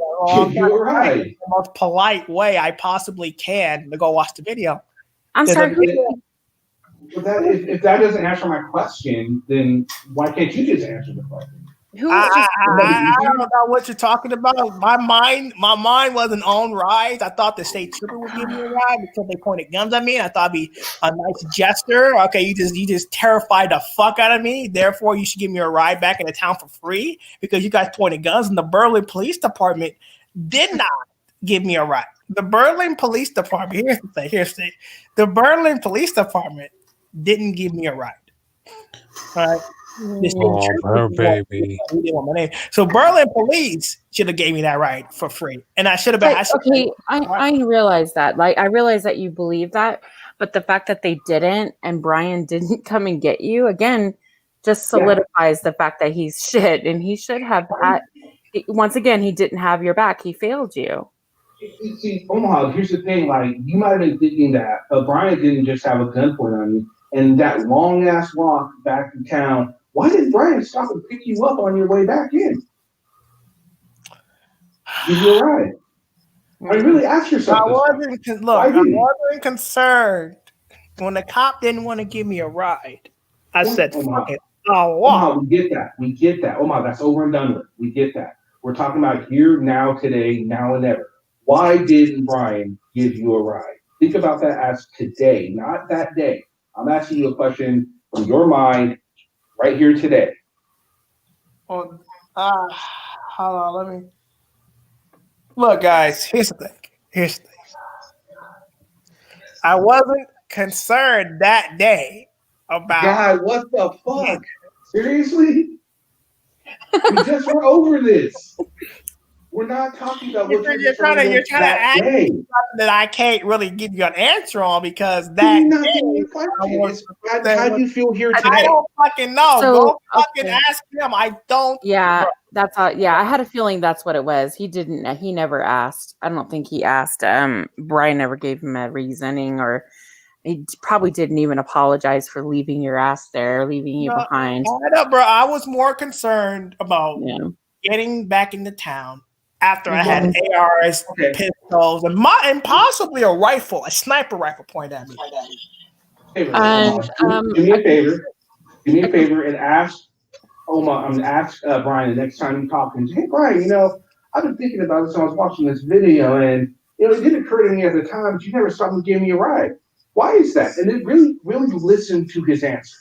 you a ride? The most polite way I possibly can to go watch the video. I'm sorry. If that doesn't answer my question, then why can't you just answer the question? I don't know what you're talking about. My mind wasn't on rides. I thought the state trooper would give me a ride because they pointed guns at me. I thought it'd be a nice gesture. Okay, you just terrified the fuck out of me. Therefore, you should give me a ride back into town for free because you guys pointed guns. And the Berlin Police Department did not give me a ride. The Berlin Police Department. Here's the thing. The Berlin Police Department didn't give me a ride. All right. Baby. So Berlin Police should have gave me that ride for free, and I should have been. I realize that. Like, I realize that you believe that, but the fact that they didn't and Brian didn't come and get you again just solidifies the fact that he's shit, and he should have had. Once again, he didn't have your back. He failed you. See, Omaha, here's the thing. Like, you might have been thinking that Brian didn't just have a gun point on you, and that long ass walk back to town. Why did Brian stop and pick you up on your way back in? Give you a ride. I really ask yourself. I wasn't concerned when the cop didn't want to give me a ride. I said, "Fuck it, I'll walk." Omaha, we get that. Omaha, that's over and done with. We get that. We're talking about here, now, today, now and ever. Why didn't Brian give you a ride? Think about that as today, not that day. I'm asking you a question from your mind right here today. Hold on, let me look, guys. Here's the thing. I wasn't concerned that day about. God, what the fuck? Seriously? We just were over this. We're not talking about what you're trying to ask me something that I can't really give you an answer on because that day, how do you feel here today? I don't fucking know. So, Go fucking ask him. I don't. Yeah, that's all. Yeah, I had a feeling that's what it was. He didn't. He never asked. I don't think he asked. Brian never gave him a reasoning, or he probably didn't even apologize for leaving your ass there, leaving you behind. Bro, I was more concerned about getting back into town. After I had ARs, pistols, and possibly a rifle, a sniper rifle pointed at me. Do me a favor. Do me a favor and ask ask Brian the next time you talk to him. Hey, Brian, I've been thinking about this. I was watching this video, and it didn't occur to me at the time, but you never stopped and gave me a ride. Why is that? And then really listen to his answer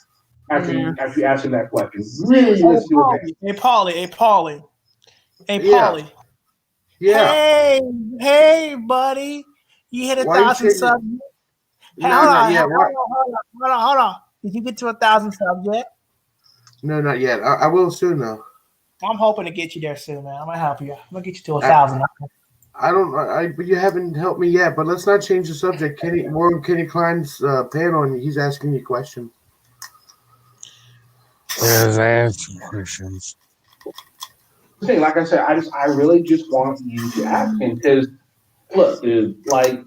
after you ask him that question. Really listen to his answer. Hey, Paulie. Yeah. Hey, buddy. You hit 1,000 subs. Hold on. Did you get to 1,000 subs yet? No, not yet. I will soon, though. I'm hoping to get you there soon, man. I'm gonna help you. I'm gonna get you to 1,000. But you haven't helped me yet. But let's not change the subject. Kenny Klein's panel, and he's asking you questions. Asking questions. Like I said, I really just want you to ask him because, look, dude, like,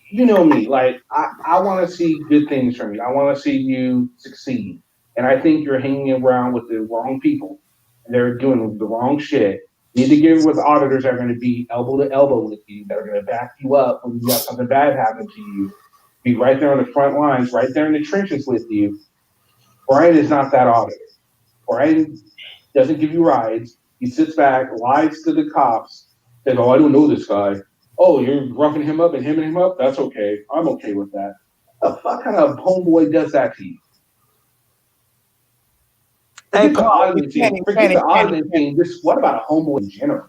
you know me, like, I want to see good things from you. I want to see you succeed. And I think you're hanging around with the wrong people. And they're doing the wrong shit. You need to get with auditors that are going to be elbow to elbow with you, that are going to back you up when you got something bad happen to you. Be right there on the front lines, right there in the trenches with you. Brian is not that auditor. Brian doesn't give you rides. He sits back, lies to the cops, says, "Oh, I don't know this guy. Oh, you're roughing him up and hemming him up? That's okay. I'm okay with that." The fuck kind of homeboy does that to you? Forget the auditing thing. What about a homeboy in general?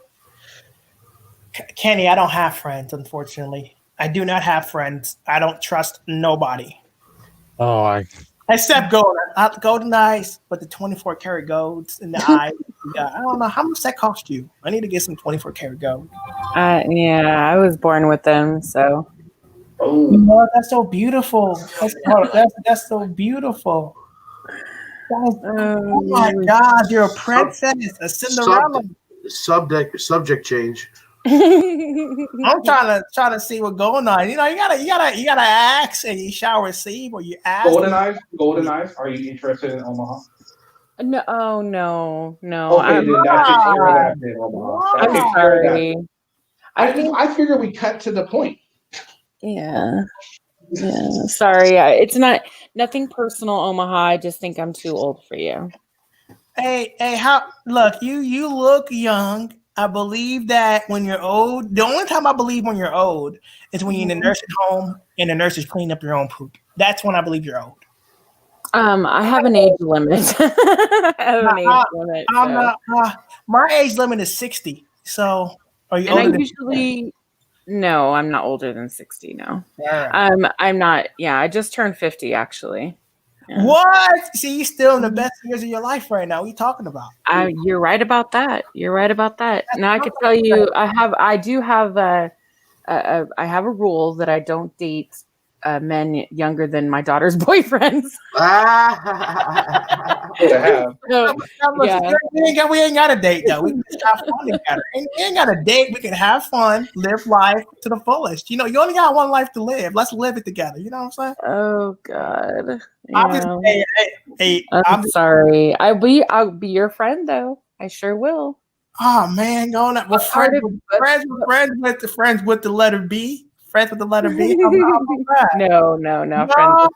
Kenny, I don't have friends, unfortunately. I do not have friends. I don't trust nobody. Oh, Except gold, not golden eyes, but the 24 karat golds in the eye. Yeah, I don't know how much that cost you. I need to get some 24 karat gold. Yeah, I was born with them, so. Oh, you know what? That's so beautiful. That's so beautiful. Oh my God, you're a princess, a Cinderella. Subject change. I'm trying to see what's going on. You know, you gotta ask, and you shall receive, or you ask. Golden eyes. Are you interested in Omaha? No, oh no. Okay, then that takes care of that. Then Omaha. That takes care of that. I figure we cut to the point. Yeah. Sorry, it's nothing personal, Omaha. I just think I'm too old for you. Hey, look, you look young. I believe that when you're old, the only time I believe when you're old is when you're in a nursing home and the nurses clean up your own poop. That's when I believe you're old. I have an age limit. My age limit is 60. So are you older than No, I'm not older than 60, no. Yeah. I'm not, I just turned 50 actually. Yeah. What? See, you're still in the best years of your life right now. What are you talking about? You're right about that. Now I could tell you, I have a rule that I don't date men younger than my daughter's boyfriends. We ain't got a date though. We can have fun together. We ain't got a date. We can have fun, live life to the fullest. You know, you only got one life to live. Let's live it together. You know what I'm saying? Oh God. I'm sorry. I'll be your friend though. I sure will. Oh man, going up. Well, friends with the letter B. Friends with the letter B. No. Friends with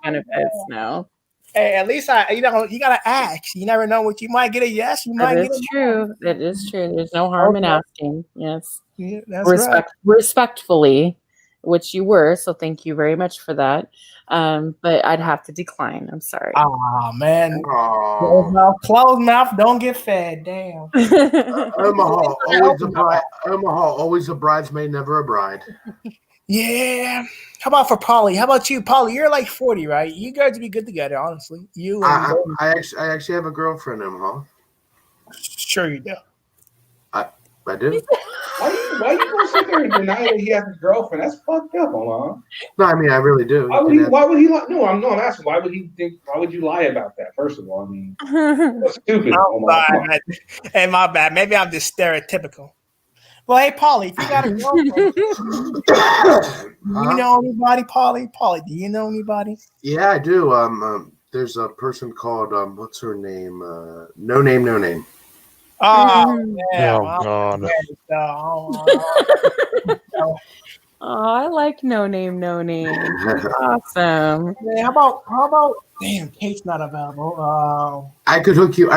benefits. No. Hey, at least you gotta ask. You never know what you might get a yes. You might get a true. That is true. There's no harm in asking. Yes. Yeah, that's right. Respectfully, which you were. So thank you very much for that. But I'd have to decline. I'm sorry. Oh man. Closed mouth don't get fed. Damn. Omaha, always a bridesmaid, never a bride. Yeah. How about for Polly? How about you, Polly? You're like 40, right? You guys would be good together, honestly. You and I actually have a girlfriend, Omaha. Sure you do. I do. Why you gonna sit there and deny that he has a girlfriend? That's fucked up, Omaha. No, I mean I really do. Why would he lie? No, I'm asking. Why would you lie about that? First of all, I mean, that's stupid. Hey, my bad. Maybe I'm just stereotypical. Well, hey, Polly, if you got a girlfriend, you know anybody, Polly? Polly, do you know anybody? Yeah, I do. There's a person called what's her name? No name. Oh, yeah. Oh God. I like no name. Awesome. Yeah, how about? Damn, Kate's not available. I could hook you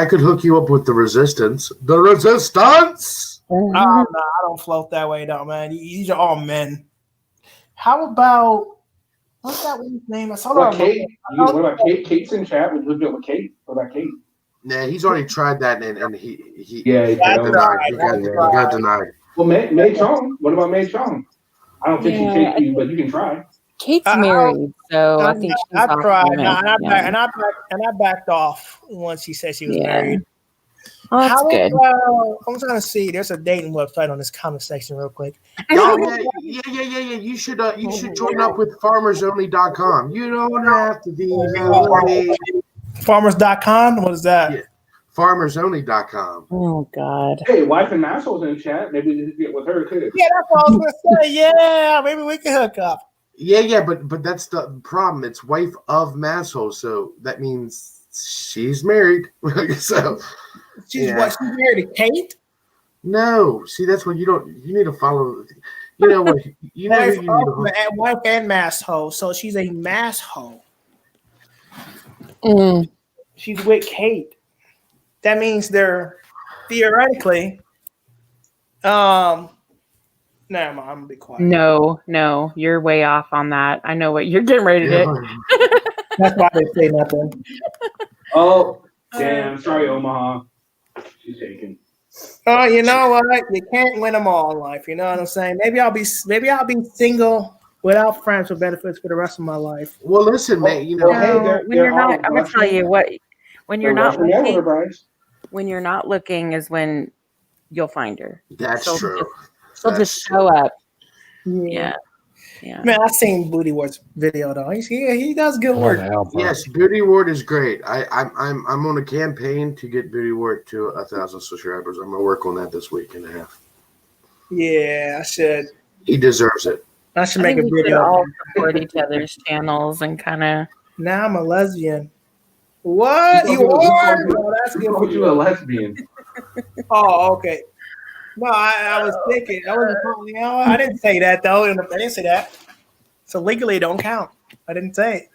up with the Resistance. The Resistance. Oh no, I don't float that way, though, man. These are all men. How about what's that one's name? I saw Kate. What about Kate? Kate's in chat. We hooked up with Kate. What about Kate? Nah, he's already tried that, and he got denied. He got denied. Well, May Chong. What about May Chong? I don't think she takes you, but you can try. Kate's married, so I think she's I tried, and I backed off once she said she was married. Oh, that's good. I'm trying to see. There's a dating website on this comment section, real quick. Oh yeah. You should join up with FarmersOnly.com. You don't have to be lonely. Farmers.com. What is that? Yeah. FarmersOnly.com. Oh God. Hey, wife and Masshole's in the chat. Maybe we can get with her too. Yeah, that's what I was gonna say. Yeah, maybe we can hook up. Yeah, but that's the problem. It's wife of Masshole, so that means she's married. So she's married to Kate? No. See, that's what you need to follow. You know what? You know wife, who you need to wife and Masshole. So she's a Masshole. She's with Kate. That means they're theoretically Never mind, I'm gonna be quiet. No, you're way off on that. I know what you're getting ready to do. That's why they say nothing. Oh, damn! Sorry, Omaha. She's taken. Oh, you know what? You can't win them all in life. You know what I'm saying? Maybe I'll be single without friends with benefits for the rest of my life. Well, listen, man. You know, when you're not, I'm gonna tell you what. When you're not looking, Bryce. when you're not looking is when you'll find her. That's true. She'll just show up. Yeah. Yeah. Man, I've seen Booty Ward's video though. He does good work. Yes, Booty Ward is great. I'm on a campaign to get Booty Ward to 1,000 subscribers. I'm gonna work on that this week and a half. Yeah, I should. He deserves it. I should I make think a we should video. all support each other's channels and kind of. Now I'm a lesbian. What? You Who are? called you- No, that's who good for called you you. a lesbian? Oh, okay. No, I was thinking. I wasn't. You know, I didn't say that though. I didn't say that. So legally, it don't count. I didn't say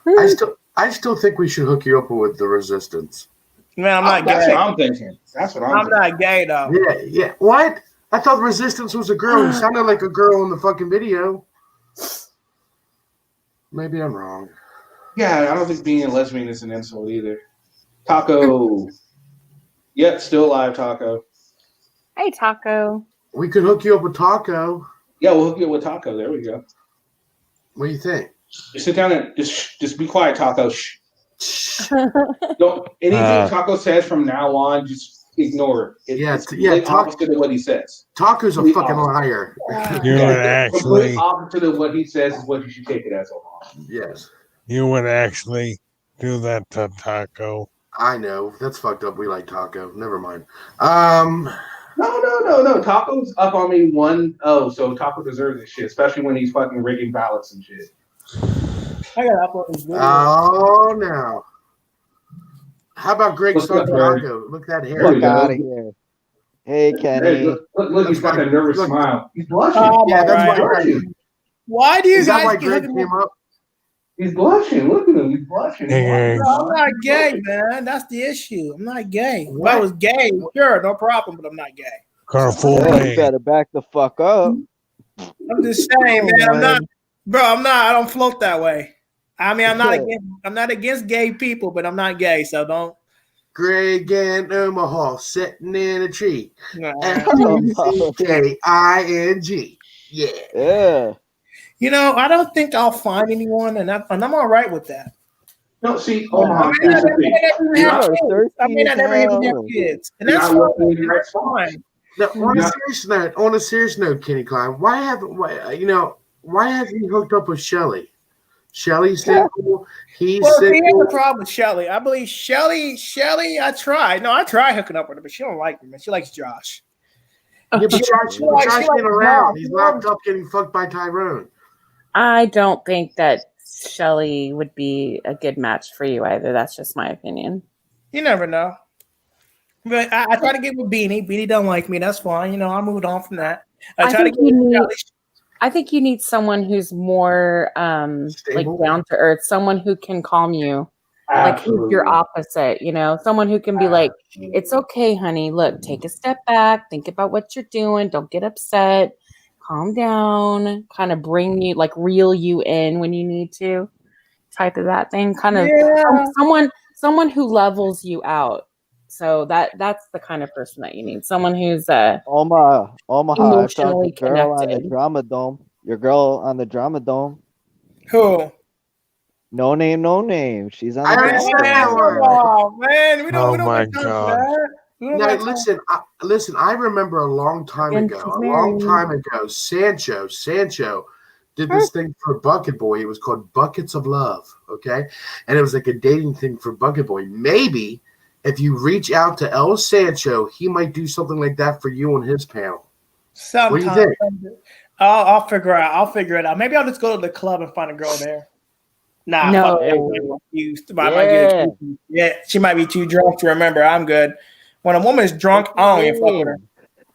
it. I still think we should hook you up with the Resistance. Man, I'm not That's gay. what I'm thinking. That's what I'm not gay though. Yeah. What? I thought Resistance was a girl. He sounded like a girl in the fucking video. Maybe I'm wrong. Yeah, I don't think being a lesbian is an insult either. Taco. Yep, still alive, Taco. Hey, Taco. We could hook you up with Taco. Yeah, we'll hook you up with Taco. There we go. What do you think? Just sit down and just be quiet, Taco. Shh. Don't anything Taco says from now on, just ignore it. It's complete opposite of what he says. Taco's a fucking liar. You would actually, complete opposite of what he says is what you should take it as. Yes. you would actually do that to Taco. I know. That's fucked up. We like Taco. Never mind. No. Taco's up on me 1-0, so Taco deserves this shit, especially when he's fucking rigging ballots and shit. I gotta upload this video. Oh no. How about Greg What's up, Santiago? Look at that hair. Fuck out of here. Hey, Kenny. Hey, look, he's got a nervous smile. He's blushing. Yeah, that's Right. why. Why do you Is that guys why keep Greg hooking me came up? He's blushing. Look at him. He's blushing. Hey, No, I'm not gay, man. That's the issue. I'm not gay. If I was gay, sure, no problem, but I'm not gay. Got a full Hey, you name. better back the fuck up. I'm just saying, man. I'm not, bro. I'm not. I don't float that way. I mean, I'm not against gay people, but I'm not gay, so don't. Greg and Omaha sitting in a tree. No. FUCKING. Yeah. Yeah. You know, I don't think I'll find anyone, and I'm all right with that. No, see, I may not ever even have kids, and that's fine. That's fine. Now, on a serious note, Kenny Klein, why haven't you hooked up with Shelly? Shelly's single. He's Well, see, single. here's the problem with Shelly. I believe Shelly. I tried. No, I tried hooking up with her, but she don't like me, man. She likes Josh. Yeah, but Josh been around. He's locked up getting fucked by Tyrone. I don't think that Shelly would be a good match for you either. That's just my opinion. You never know. But I try to get with Beanie. Beanie don't like me. That's fine. You know, I moved on from that. I try to get with Shelly. I think you need someone who's more like down to earth, someone who can calm you. Like who's your opposite, you know, someone who can be like, it's okay, honey. Look, take a step back, think about what you're doing, don't get upset, calm down, kind of bring you, like reel you in when you need to, type of that thing. Kind of someone who levels you out. So that's the kind of person that you need. Someone who's Omaha, emotionally I girl on the connected. drama dome. Your girl on the drama dome. Who? No name. She's on the I drama understand. dome. Oh man, we don't. Oh my God. Now listen. I remember a long time ago. Sancho did this thing for Bucket Boy. It was called Buckets of Love. Okay, and it was like a dating thing for Bucket Boy. Maybe if you reach out to El Sancho, he might do something like that for you on his panel. Sometimes. What do you think? I'll figure it out. Maybe I'll just go to the club and find a girl there. Nah, No. fuck that. I might get she might be too drunk to remember. I'm good. When a woman is drunk, I don't even fuck with her.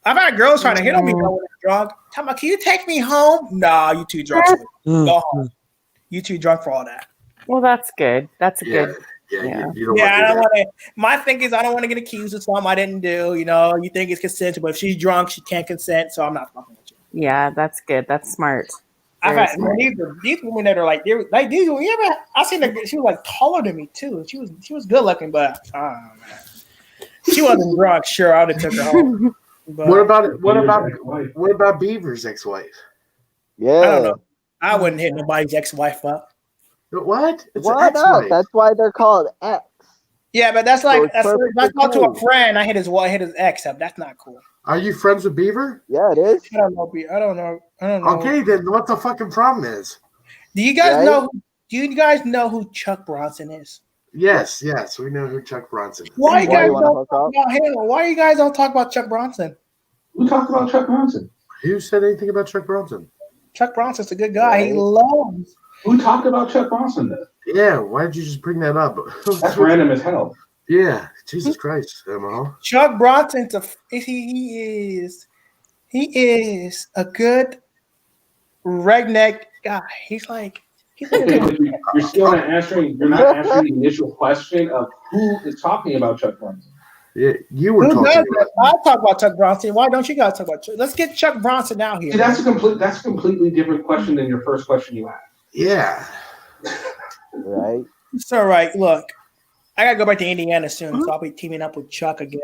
I've had girls trying to hit on me when they're drunk. Tell me, can you take me home? Nah, you too drunk. Go home. You too drunk for all that. Well, that's good. That's a good. Yeah. I don't want to. My thing is, I don't want to get accused of something I didn't do. You know, you think it's consensual, but if she's drunk, she can't consent. So I'm not fucking with you. Yeah, that's good. That's smart. I've had these women that are like these. I seen her. She was like taller than me too. She was good looking, but man, she wasn't drunk. Sure, I would have took her home. But, What about Beaver's ex-wife? Yeah. I don't know. I wouldn't hit nobody's ex-wife up. What? It's Why an not? ex-wife. That's why they're called ex. Yeah, but that's like So it's if I perfectly talk to a cool. friend, I hit his ex up. That's not cool. Are you friends with Beaver? Yeah, it is. I don't know. I don't know. Okay, then what the fucking problem is? Do you guys Right? know? Do you guys know who Chuck Bronson is? Yes, we know who Chuck Bronson is. Why you Why guys you wanna don't hook talk up? about him? Why you guys don't talk about Chuck Bronson? Who talked about Chuck Bronson? Who said anything about Chuck Bronson? Chuck Bronson's a good guy. He Right. loves. Who talked about Chuck Bronson then? Yeah, why did you just bring that up? That's random as hell. Yeah, Jesus Christ, Omaha. Chuck Bronson's he is a good redneck guy. He's like Okay, but you're still not answering. You're not answering the initial question of who is talking about Chuck Bronson. Yeah, you were who talking does about. it? I'll talk about Chuck Bronson. Why don't you guys talk about Chuck? Let's get Chuck Bronson out here. See, that's a completely different question than your first question you asked. Yeah. Right. It's all right. Look, I gotta go back to Indiana soon, so I'll be teaming up with Chuck again.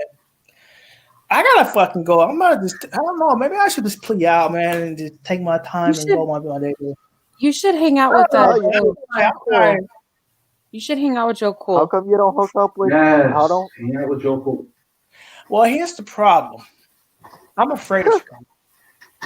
I gotta fucking go. I don't know. Maybe I should just plea out, man, and just take my time and go my day. You should hang out with Joe Cool. Okay. You should hang out with Joe Cool. How come you don't hook up with? Yes. How don't? Hang out with Joe Cool. Well, here's the problem. I'm afraid of Chicago.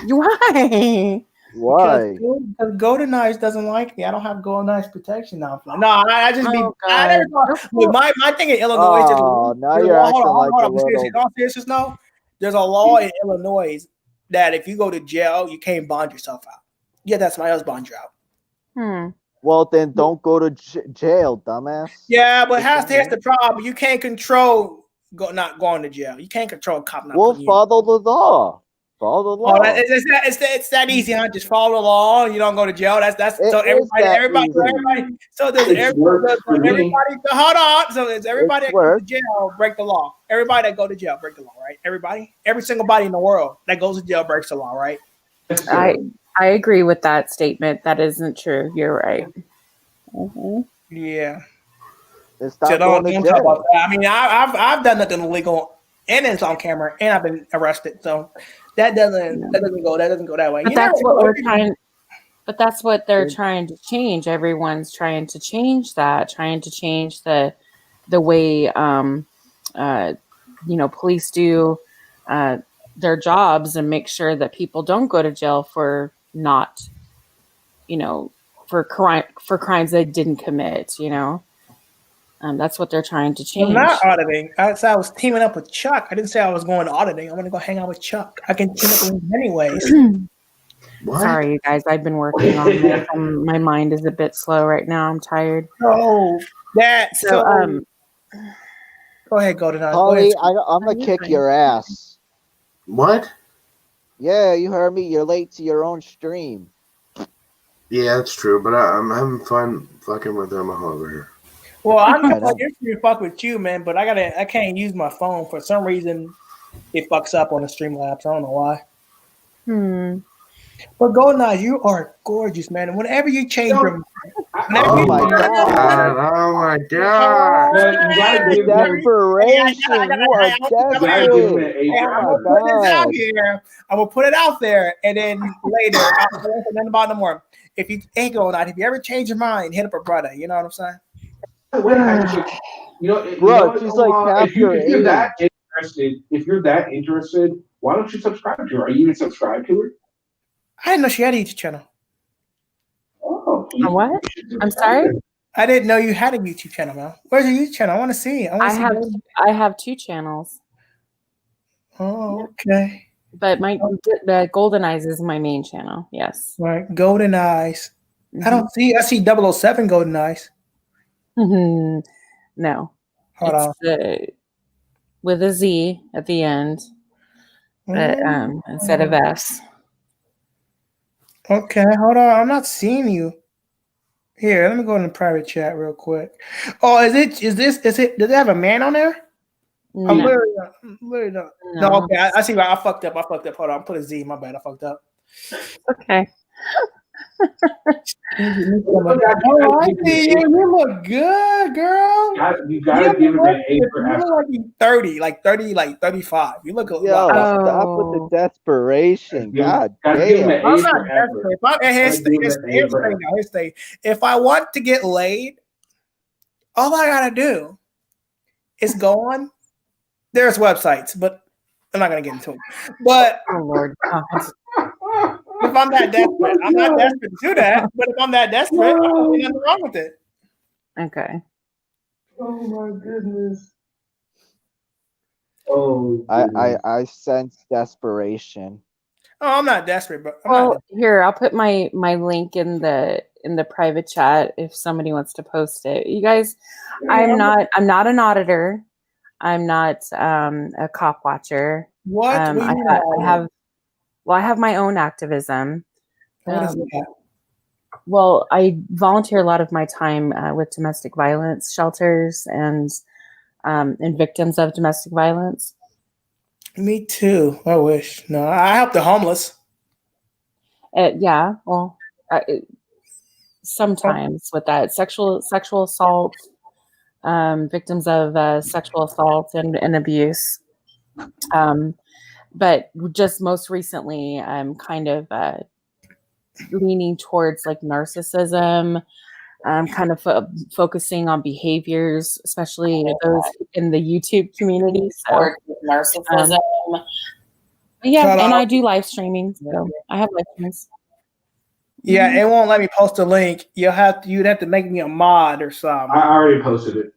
Why? Why? Because Golden Eyes doesn't like me. I don't have Golden Eyes protection now. No, I just be. Oh, I never God. Look, my thing in Illinois is Oh, now you're acting like a little. In all seriousness, no. There's a law in Illinois that if you go to jail, you can't bond yourself out. Yeah, that's my else bond you out. Well, then don't go to jail, dumbass. Yeah, but here's the problem. You can't control not going to jail. You can't control a cop not. We'll follow the law. Follow the law. Oh, it's that easy, huh? Just follow the law. You don't go to jail. That's so everybody. So does everybody. Hold on. So does everybody that goes to jail break the law? Everybody that go to jail break the law, right? Every single body in the world that goes to jail breaks the law, right? I agree with that statement. That isn't true. You're right. Mm-hmm. Yeah. So don't talk about that. I mean, I've done nothing illegal, and it's on camera, and I've been arrested. So that doesn't go that way. But that's what we're trying. But that's what they're trying to change. Everyone's trying to change that. Trying to change the way police do their jobs and make sure that people don't go to jail for not, for crimes they didn't commit. That's what they're trying to change. I'm not auditing. I said I was teaming up with Chuck. I didn't say I was going auditing. I'm going to go hang out with Chuck. I can team up with him anyways. Sorry, you guys. I've been working on this. My mind is a bit slow right now. I'm tired. Oh, that. So, go ahead, Golden Eyes. Holly, I'm going to kick your ass. What? Yeah, you heard me. You're late to your own stream. Yeah, that's true, but I'm having fun fucking with Omaha over here. Well, I'm gonna fuck with you, man, but I can't use my phone for some reason. It fucks up on the Streamlabs. I don't know why. But Golden Eyes, you are gorgeous, man. And whenever you change your mind, oh my god! Desperation! You are desperate. I'm gonna put it out there, and then later I'll say nothing about no more. If you Golden Eyes, if you ever change your mind, hit up a brother. You know what I'm saying? Bro, she's like half your age. If you're that interested, why don't you subscribe to her? Are you even subscribed to her? I didn't know she had a YouTube channel. Oh, what? I'm sorry. I didn't know you had a YouTube channel, man. Where's your YouTube channel? I want to see. I have 2 channels. Oh, okay. But the Golden Eyes is my main channel. Yes. Right, Golden Eyes. I see 007 Golden Eyes. No. Hold on. With a Z at the end, but instead of S. Okay, hold on. I'm not seeing you. Here, let me go in the private chat real quick. Oh, is it? Does it have a man on there? No. I'm literally not. No, okay. I see. I fucked up. Hold on. I put a Z. My bad. I fucked up. Okay. Oh, I see you. You look good, girl. You gotta give him an A for You look effort. like you 30, like 30, like 35. You look a Yo, lot. stop with the desperation. God Gotta give him damn. an I'm A not for effort. desperate. Here's Gotta give him an A for effort. the thing. If I want to get laid, all I gotta do is go on. There's websites, but I'm not gonna get into them. But oh Lord, if I'm that desperate, I'm not desperate to do that. But if I'm that desperate, I don't see nothing wrong with it. Okay. Oh my goodness. I sense desperation. Oh, I'm not desperate, but Well, here I'll put my link in the private chat if somebody wants to post it. You guys, I'm not an auditor. I'm not a cop watcher. What? I have my own activism. What is that? Well, I volunteer a lot of my time with domestic violence shelters and victims of domestic violence. Me too. I wish. No, I help the homeless. Yeah, well, sometimes with that sexual assault, victims of sexual assault and abuse. But just most recently, I'm kind of leaning towards like narcissism. I'm kind of focusing on behaviors, especially those in the YouTube community. So, narcissism. Yeah, and I do live streaming, so I have live streams. Yeah, it won't let me post a link. You'd have to make me a mod or something. I already posted it.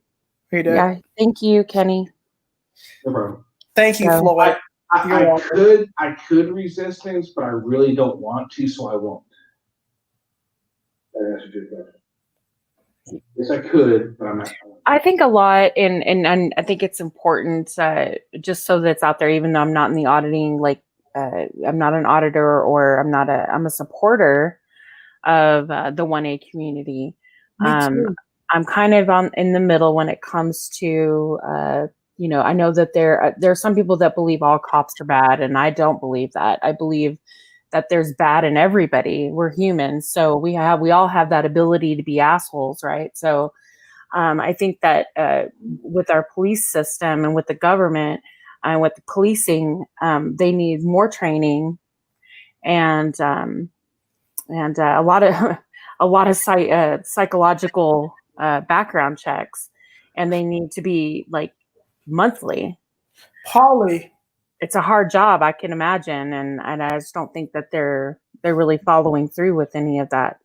You did? Yeah, thank you, Kenny. No problem. Thank you, Floyd. I could resist things, but I really don't want to, so I won't. That answers your question. Yes, I could, but I'm not. I think a lot, and I think it's important, just so that it's out there. Even though I'm not in the auditing, like I'm not an auditor, or I'm a supporter of the 1A community. I'm kind of in the middle when it comes to, I know that there are some people that believe all cops are bad, and I don't believe that. I believe that there's bad in everybody. We're humans, so we all have that ability to be assholes, right? So I think that with our police system and with the government and with the policing, they need more training and a lot of psychological background checks, and they need to be like monthly. Polly, it's a hard job, I can imagine, and I just don't think that they're really following through with any of that,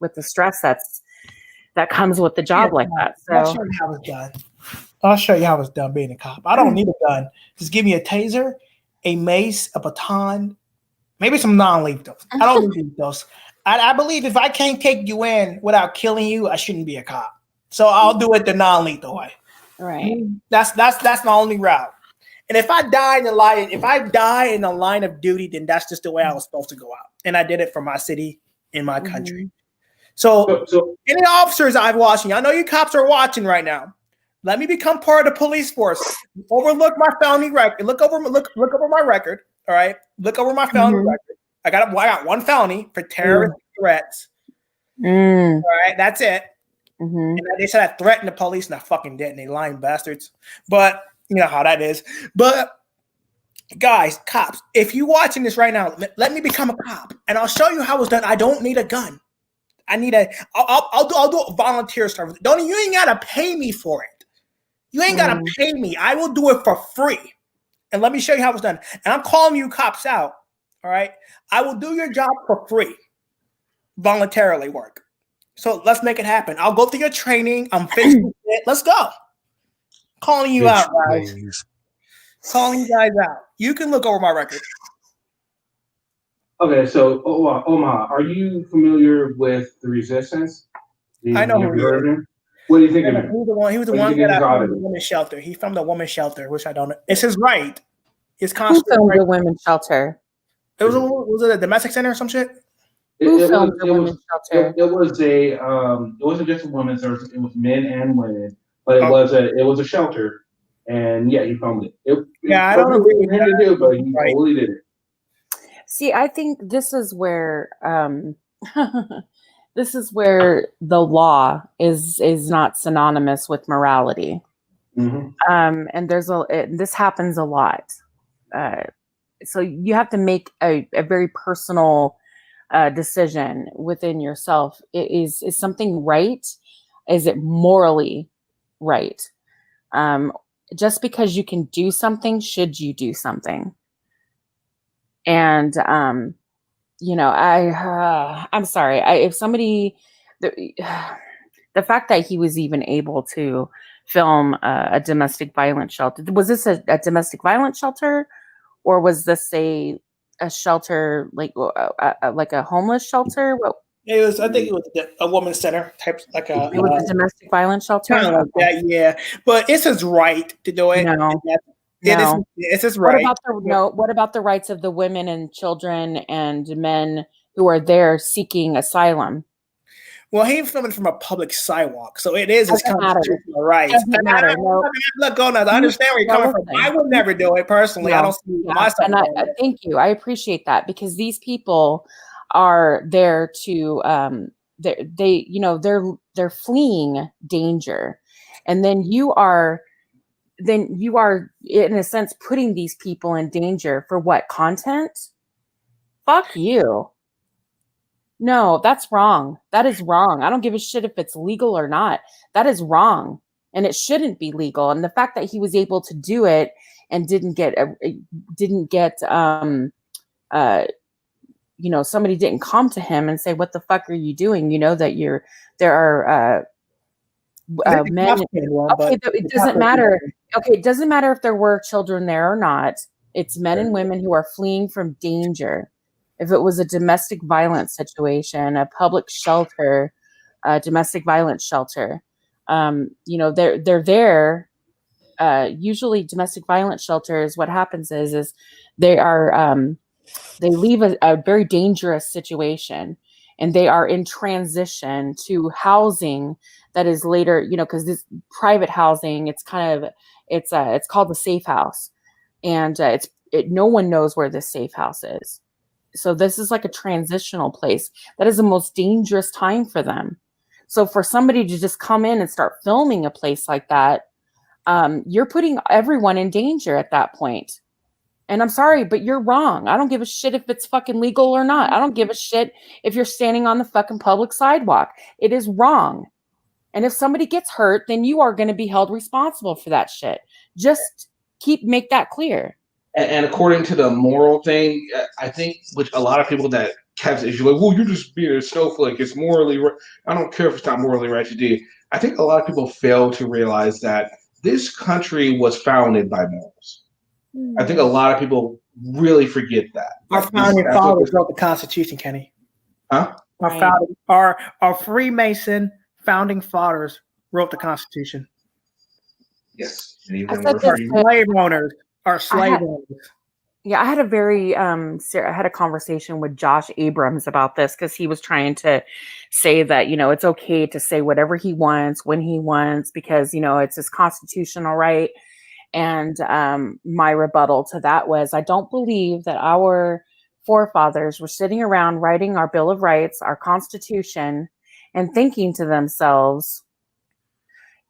with the stress that comes with the job like that. So I'll show you how it's done. I'll show you how it's done being a cop. I don't need a gun. Just give me a taser, a mace, a baton, maybe some non-lethals. I don't need those. I believe if I can't take you in without killing you, I shouldn't be a cop. So I'll do it the non-lethal way. Right. That's the only route. And if I die in the line of duty, then that's just the way I was supposed to go out. And I did it for my city, in my country. So any officers I've watching, I know you cops are watching right now. Let me become part of the police force. Overlook my felony record. Look over my record. All right. Look over my felony record. I got one felony for terrorist threats. All right, that's it. And they said I threatened the police, and I fucking didn't. They lying bastards. But you know how that is. But guys, cops, if you watching this right now, let me become a cop, and I'll show you how it's done. I don't need a gun. I'll do a volunteer service. You ain't gotta pay me for it. You ain't gotta pay me. I will do it for free. And let me show you how it's done. And I'm calling you cops out. All right. I will do your job for free. Voluntarily work. So let's make it happen. I'll go through your training. I'm fixing it. Let's go. Calling you out, guys. Calling you guys out. You can look over my record. Okay, so Omaha, are you familiar with the Resistance? I know who he is. What do you think of him? He was the one that from the women's shelter. He's from the women's shelter, which I don't know. It's his right. His constitutional right. The women's shelter. Was it a domestic center or some shit? It wasn't just a women's. It was men and women, but it was a shelter, and yeah, he filmed it. I don't agree with him to do, but he totally did it. See, I think this is where this is where the law is not synonymous with morality. And this happens a lot. So you have to make a very personal decision within yourself. Is something right? Is it morally right? Just because you can do something, should you do something? And I'm sorry. If somebody, the fact that he was even able to film a domestic violence shelter, was this a domestic violence shelter, or was this a shelter like a homeless shelter? What? It was. I think it was a woman's center type, like a. It was a domestic violence shelter. Kind of like that, yeah. But it's his right to do it. No. It's his right. What about the rights of the women and children and men who are there seeking asylum? Well, he's filming from a public sidewalk, so it is his constitutional right. Doesn't matter. Look, I understand where you're coming from. I would never do it personally. I don't see myself. Thank you. I appreciate that, because these people are there to they're fleeing danger, and then you are in a sense putting these people in danger for what? Content? Fuck you. No, that's wrong. That is wrong. I don't give a shit if it's legal or not. That is wrong, and it shouldn't be legal. And the fact that he was able to do it and somebody didn't come to him and say, "What the fuck are you doing?" You know that there are men. Okay, it doesn't matter. Okay, it doesn't matter if there were children there or not. It's men and women who are fleeing from danger. If it was a domestic violence situation, a public shelter, a domestic violence shelter, they're there. Usually, domestic violence shelters, what happens is they leave a very dangerous situation, and they are in transition to housing that is later, because this private housing, it's called the safe house, and no one knows where this safe house is. So this is like a transitional place. That is the most dangerous time for them. So for somebody to just come in and start filming a place like that, you're putting everyone in danger at that point. And I'm sorry, but you're wrong. I don't give a shit if it's fucking legal or not. I don't give a shit if you're standing on the fucking public sidewalk. It is wrong. And if somebody gets hurt, then you are going to be held responsible for that shit. Just make that clear. And according to the moral thing, I think, which a lot of people that have this issue, like, well, you're just being a snowflake. It's morally right. I don't care if it's not morally right to do. I think a lot of people fail to realize that this country was founded by morals. I think a lot of people really forget that. Our founding fathers wrote the Constitution, Kenny. Huh? Our Freemason founding fathers wrote the Constitution. Yes. Slave owners are slave owners. Yeah, I had I had a conversation with Josh Abrams about this, because he was trying to say that, it's okay to say whatever he wants when he wants, because, it's his constitutional right. And my rebuttal to that was, I don't believe that our forefathers were sitting around writing our Bill of Rights, our Constitution, and thinking to themselves,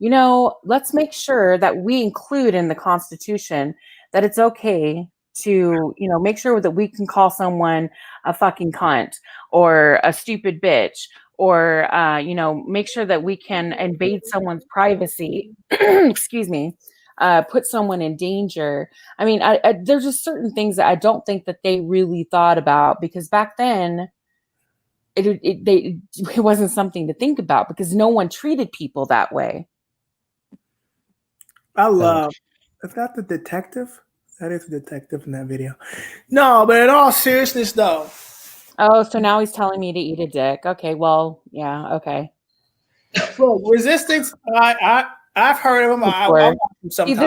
let's make sure that we include in the Constitution that it's okay to, make sure that we can call someone a fucking cunt or a stupid bitch, or, make sure that we can invade someone's privacy, excuse me, put someone in danger. I mean, there's just certain things that I don't think that they really thought about, because back then it wasn't something to think about, because no one treated people that way. I love. Is that the detective? That is the detective in that video. No, but in all seriousness, though. Oh, so now he's telling me to eat a dick. Okay, well, yeah, okay. Well, resistance. I've heard of him. I'll watch him sometimes. See,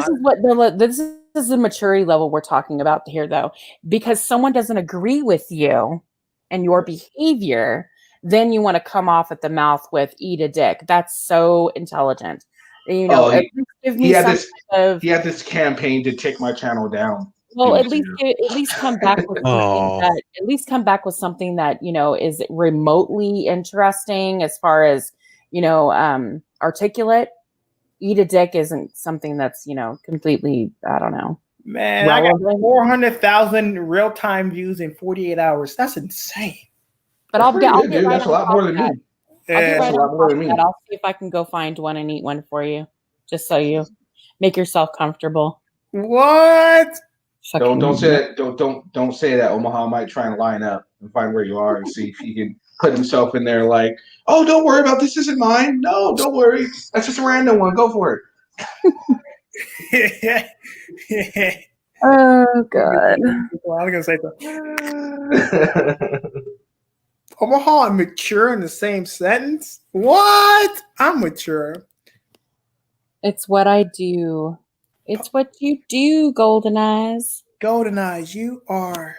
this is the maturity level we're talking about here, though, because someone doesn't agree with you and your behavior, then you want to come off at the mouth with "eat a dick." That's so intelligent. He had this campaign to take my channel down. Well, at least come back with something Oh. that is remotely interesting as far as articulate. Eat a dick isn't something that's completely, I don't know. Man, I got 400,000 real-time views in 48 hours. That's insane. But I'll get right That's a lot more than me. I'll get right on top of that. I'll see if I can go find one and eat one for you, just so you make yourself comfortable. What? Don't say that. Don't say that. Omaha might try and line up and find where you are and see if he can put himself in there. Like, oh, don't worry about this. Isn't mine. No, don't worry. That's just a random one. Go for it. Oh God. I was gonna say that. Omaha and mature in the same sentence? What? I'm mature. It's what I do. It's what you do, Golden Eyes. Golden Eyes, you are.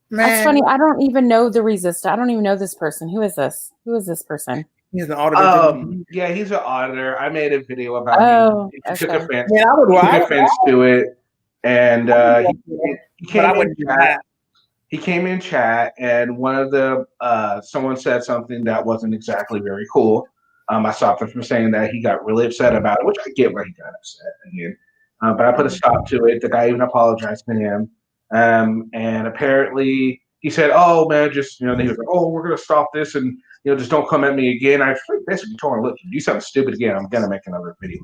Man. That's funny. I don't even know the resistor. I don't even know this person. Who is this? Who is this person? He's an auditor. Yeah, he's an auditor. I made a video about him. He took okay. offense. Man, Took offense to it, and he came in chat. He came in chat, and one of the someone said something that wasn't exactly very cool. I stopped him from saying that. He got really upset about it, which I get why he got upset again. But I put a stop to it. The guy even apologized to him, and apparently he said, "Oh man, just he was like, oh, we're gonna stop this, and just don't come at me again." I basically told him, "Look, you do something stupid again, I'm gonna make another video."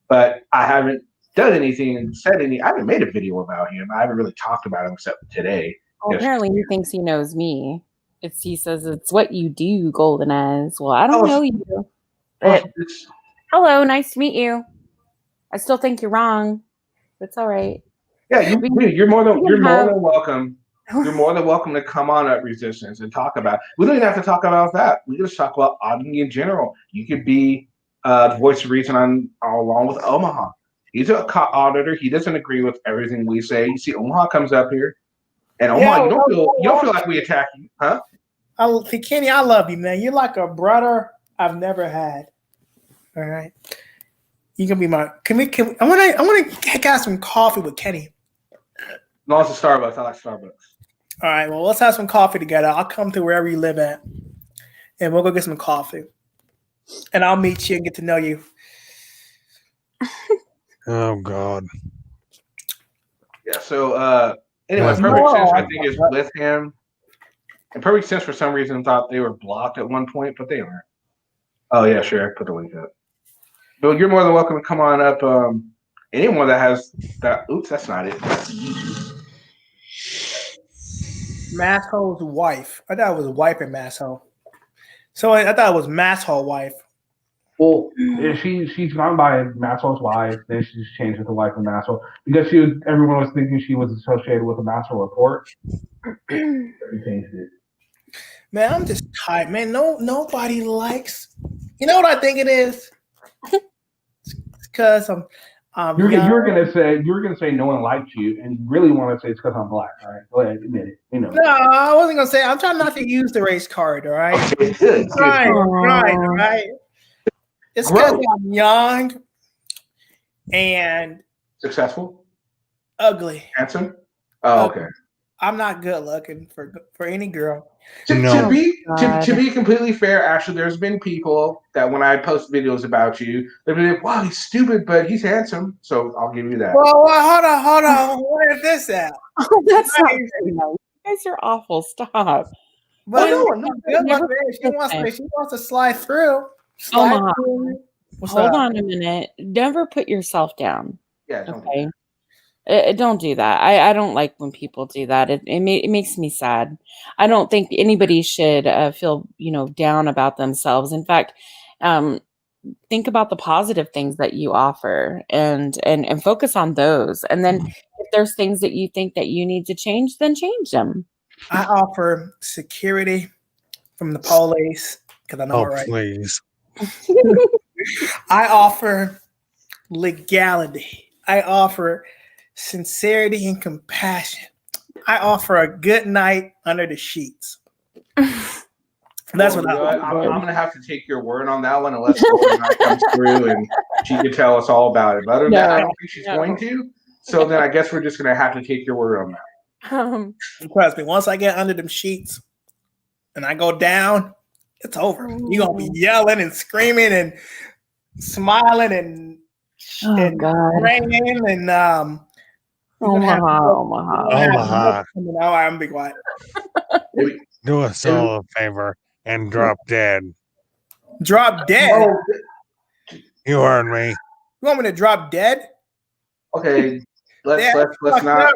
But I haven't done anything and said any. I haven't made a video about him. I haven't really talked about him except today. Well, apparently he thinks he knows me. He says it's what you do, Golden Eyes. Well, I don't know you. But hello, nice to meet you. I still think you're wrong. It's all right. Yeah, you're more than welcome. You're more than welcome to come on at Resistance and talk about it. We don't even have to talk about that. We can just talk about auditing in general. You could be the voice of reason along with Omaha. He's an auditor. He doesn't agree with everything we say. You see, Omaha comes up here, and Omaha, you don't feel like we attack you, huh? Kenny, I love you, man. You're like a brother I've never had. All right, you can be my. I want to get some coffee with Kenny. No, it's a Starbucks. I like Starbucks. All right, well, let's have some coffee together. I'll come to wherever you live at, and we'll go get some coffee. And I'll meet you and get to know you. Oh God. Yeah. So anyway, Perfect Sense I think is with him. And Perfect Sense for some reason thought they were blocked at one point, but they aren't. Oh yeah, sure. I put the link up. But you're more than welcome to come on up. Anyone that has that. Oops, that's not it. Masshole's wife. I thought it was wife and Masshole. So I thought it was Masshole wife. Well, she's gone by Masshole's wife, then she's changed it to wife of Masshole because everyone was thinking she was associated with a Masshole report. She changed it. Man, I'm just tired, man. Nobody likes. You know what I think it is? It's because you were gonna say no one liked you, and you really want to say it's because I'm black. All right, go ahead, admit it. No, I wasn't gonna say. I'm trying not to use the race card. All right, good. Right. It's because I'm young and successful, ugly, handsome. Oh, okay. I'm not good looking for any girl. To be completely fair, actually, there's been people that when I post videos about you, they've been like, "Wow, he's stupid, but he's handsome." So I'll give you that. Well, hold on. Where is this at? Oh, that's not very nice. You guys are awful. Stop. But she wants to slide through. Omaha. Hold on a minute. Never put yourself down. Yeah. Okay. Don't do that. I don't like when people do that. It makes me sad. I don't think anybody should feel down about themselves. In fact, think about the positive things that you offer and focus on those. And then if there's things that you think that you need to change, then change them. I offer security from the police because I know it right. Please. I offer legality. I offer sincerity and compassion. I offer a good night under the sheets. That's what I'm going to have to take your word on that one unless Golden Eye comes through and she can tell us all about it. But other than that, I don't think she's going to. So then I guess we're just gonna have to take your word on that. Trust me, once I get under them sheets and I go down, it's over. You're gonna be yelling and screaming and smiling and praying and Omaha. Now I'm be quiet. Do us all a favor and drop dead. Drop dead? You heard me. You want me to drop dead? Okay, let's not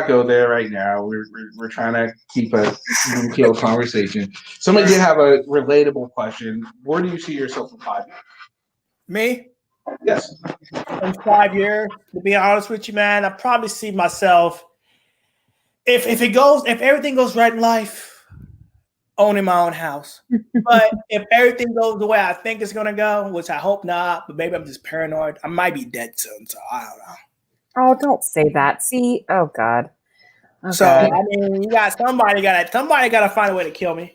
go there right now. We're trying to keep a even keel conversation. Somebody did have a relatable question. Where do you see yourself in 5 years? Me? Yes. In 5 years, to be honest with you, man, I probably see myself if everything goes right in life, owning my own house. But if everything goes the way I think it's gonna go, which I hope not, but maybe I'm just paranoid, I might be dead soon, so I don't know. Oh, don't say that. See, oh God. Oh, So God. I mean, you got somebody gotta find a way to kill me.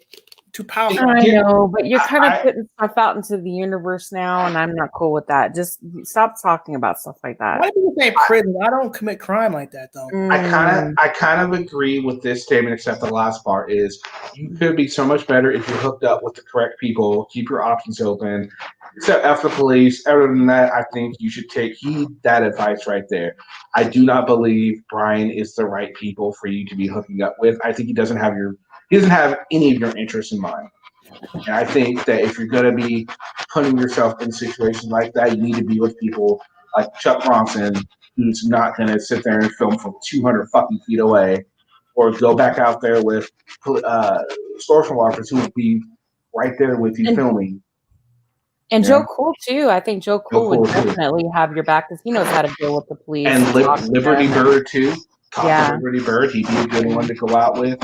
Too powerful. I know, but you're kind of putting stuff out into the universe now, and I'm not cool with that. Just stop talking about stuff like that. Why do you say prison? I don't commit crime like that, though. I kind of agree with this statement, except the last part is you could be so much better if you're hooked up with the correct people. Keep your options open. Except after the police. Other than that, I think you should heed that advice right there. I do not believe Brian is the right people for you to be hooking up with. I think he doesn't have any of your interests in mind. And I think that if you're going to be putting yourself in situations like that, you need to be with people like Chuck Bronson, who's not going to sit there and film from 200 fucking feet away, or go back out there with store photographers who will be right there with you filming. And Joe Cool too. I think Joe Cool would definitely have your back because he knows how to deal with the police. And Liberty Bird too. Liberty Bird, he'd be a good one to go out with.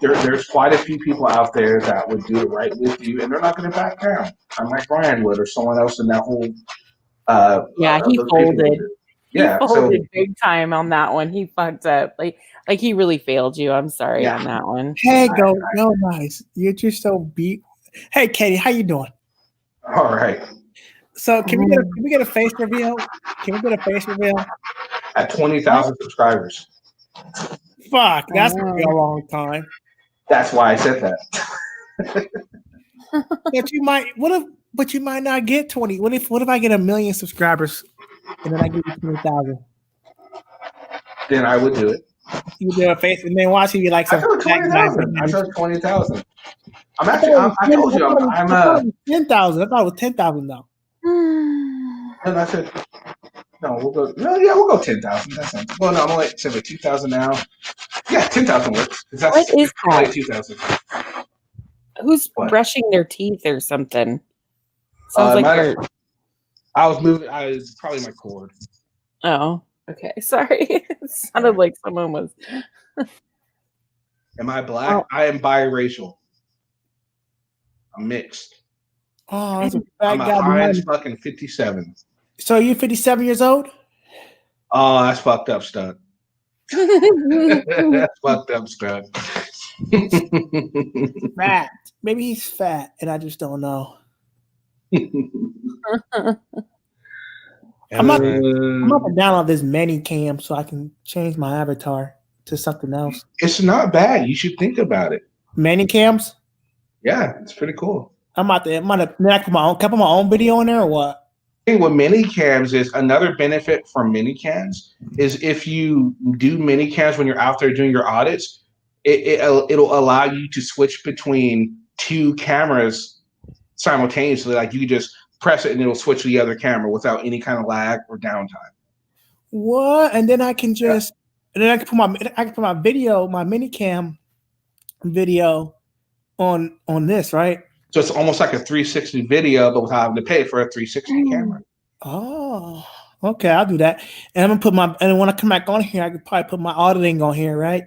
There's quite a few people out there that would do it right with you, and they're not going to back down. I'm like Brian would, or someone else in that whole. He folded. Yeah, he folded big time on that one. He fucked up. Like he really failed you. I'm sorry on that one. Hey, go nice. You're just so beat. Hey, Katie, how you doing? All right. So can we get a face reveal? Can we get a face reveal? At 20,000 subscribers. Fuck, that's gonna be a long time. That's why I said that. But you might not get 20. What if I get 1 million subscribers and then I give you 20,000? Then I would do it. You do a face and then watch you like some. I said 20,000. I told you I'm 10,000. I thought it was 10,000 though. And I said, no, we'll go 10,000. That's not. Well, no, I'm only at 2,000 now. Yeah, 10,000 works. What is that? 2,000. Who's brushing their teeth or something? Sounds like I was moving. It's probably my cord. Oh, okay. Sorry. It sounded like someone was. Am I black? Oh. I am biracial. I'm mixed. Oh, that's a I'm a Heinz fucking 57. So you're 57 years old? Oh, that's fucked up, stud. That's fucked up, stud. Fat. Maybe he's fat, and I just don't know. I'm up and down on this many cam so I can change my avatar to something else. It's not bad. You should think about it. Many cams? Yeah, it's pretty cool. Can I put my own video in there or what? Thing with mini cams is another benefit from mini cams is if you do mini cams when you're out there doing your audits, it'll allow you to switch between two cameras simultaneously. Like you just press it and it'll switch to the other camera without any kind of lag or downtime. What? And then I can just and then I can put my video, my mini cam video on this, right? So it's almost like a 360 video, but without having to pay for a 360 camera. Oh, okay, I'll do that. And I'm gonna and when I come back on here, I could probably put my auditing on here, right?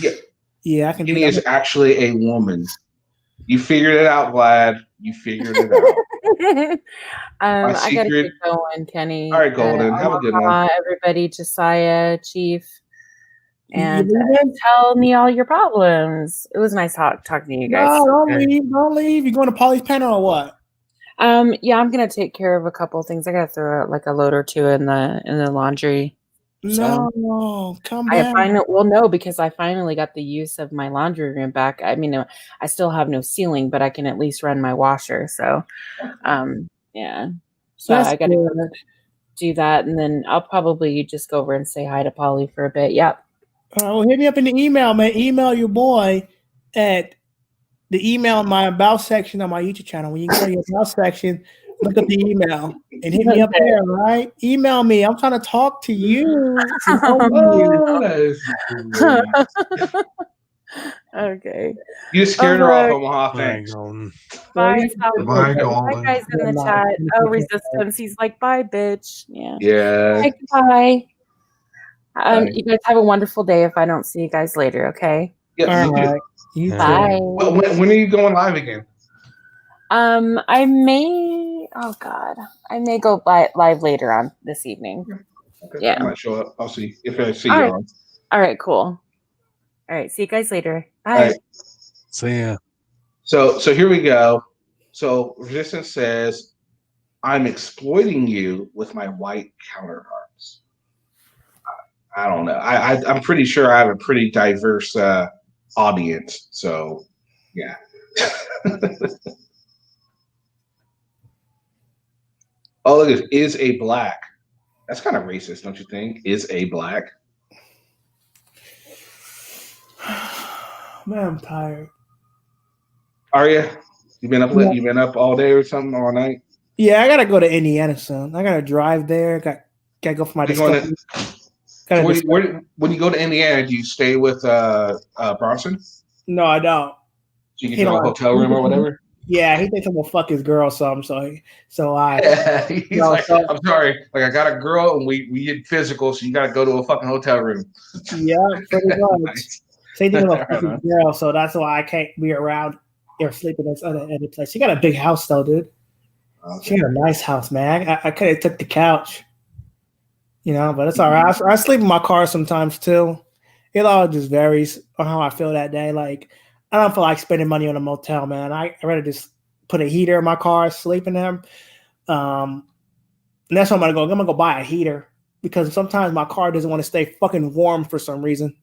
Yeah. Yeah, I can do that. He is actually a woman. You figured it out, Vlad. You figured it out. I gotta get going, Kenny. All right, Golden. Have a good one. Everybody, Josiah, Chief. And tell me all your problems. It was nice talking to you guys. No, don't leave. Don't leave. You going to Polly's panel or what? Yeah, I'm gonna take care of a couple of things. I gotta throw out like a load or two in the laundry. So No, come I back. finally, well, no, because I finally got the use of my laundry room back. I mean, I still have no ceiling, but I can at least run my washer. So, yeah. So That's I gotta good. go do that, and then I'll probably just go over and say hi to Polly for a bit. Yep. Well, hit me up in the email, man. Email your boy at the email in my about section on my YouTube channel. When you go to your about section, look at the email and hit me up there, all right? Email me. I'm trying to talk to you. Oh, that is great. Okay. You just scared her off, Alright. Omaha. Thanks. Bye, South. Bye, Bye, guys in the chat. Oh, Resistance. He's like, bye, bitch. Yeah. Yeah. Okay, goodbye. Bye. You guys have a wonderful day if I don't see you guys later, okay? Yeah, you too. You Bye. Well, when are you going live again? I may, oh God, I may go live later on this evening. Okay. Yeah. I might show up. I'll see if I see All you right. on. All right, cool. All right, see you guys later. Bye. All right. See ya. So here we go. So Resistance says, I'm exploiting you with my white counterparts. I don't know. I'm pretty sure I have a pretty diverse audience. So, yeah. Oh, look, it is a black. That's kind of racist, don't you think? Is a black. Man, I'm tired. Are you? You been up? Yeah. You been up all day or something all night? Yeah, I gotta go to Indiana soon. I gotta drive there. Gotta go for my discovery. When you go to Indiana, do you stay with Bronson? No, I don't. So you get your own hotel room or whatever? Yeah, he thinks I'm gonna fuck his girl or something. So I. Yeah, he's like, I'm sorry. Like, I got a girl and we did physical, so you got to go to a fucking hotel room. Yeah, pretty much. Nice. Same thing with a Right fucking on. girl, so that's why I can't be around or sleep in this other place. She got a big house though, dude. Okay. She got a nice house, man. I could have took the couch, but it's all right. I sleep in my car sometimes too. It all just varies on how I feel that day. Like, I don't feel like spending money on a motel, man. I rather just put a heater in my car, sleep in them. And that's what I'm gonna go. I'm gonna go buy a heater because sometimes my car doesn't want to stay fucking warm for some reason.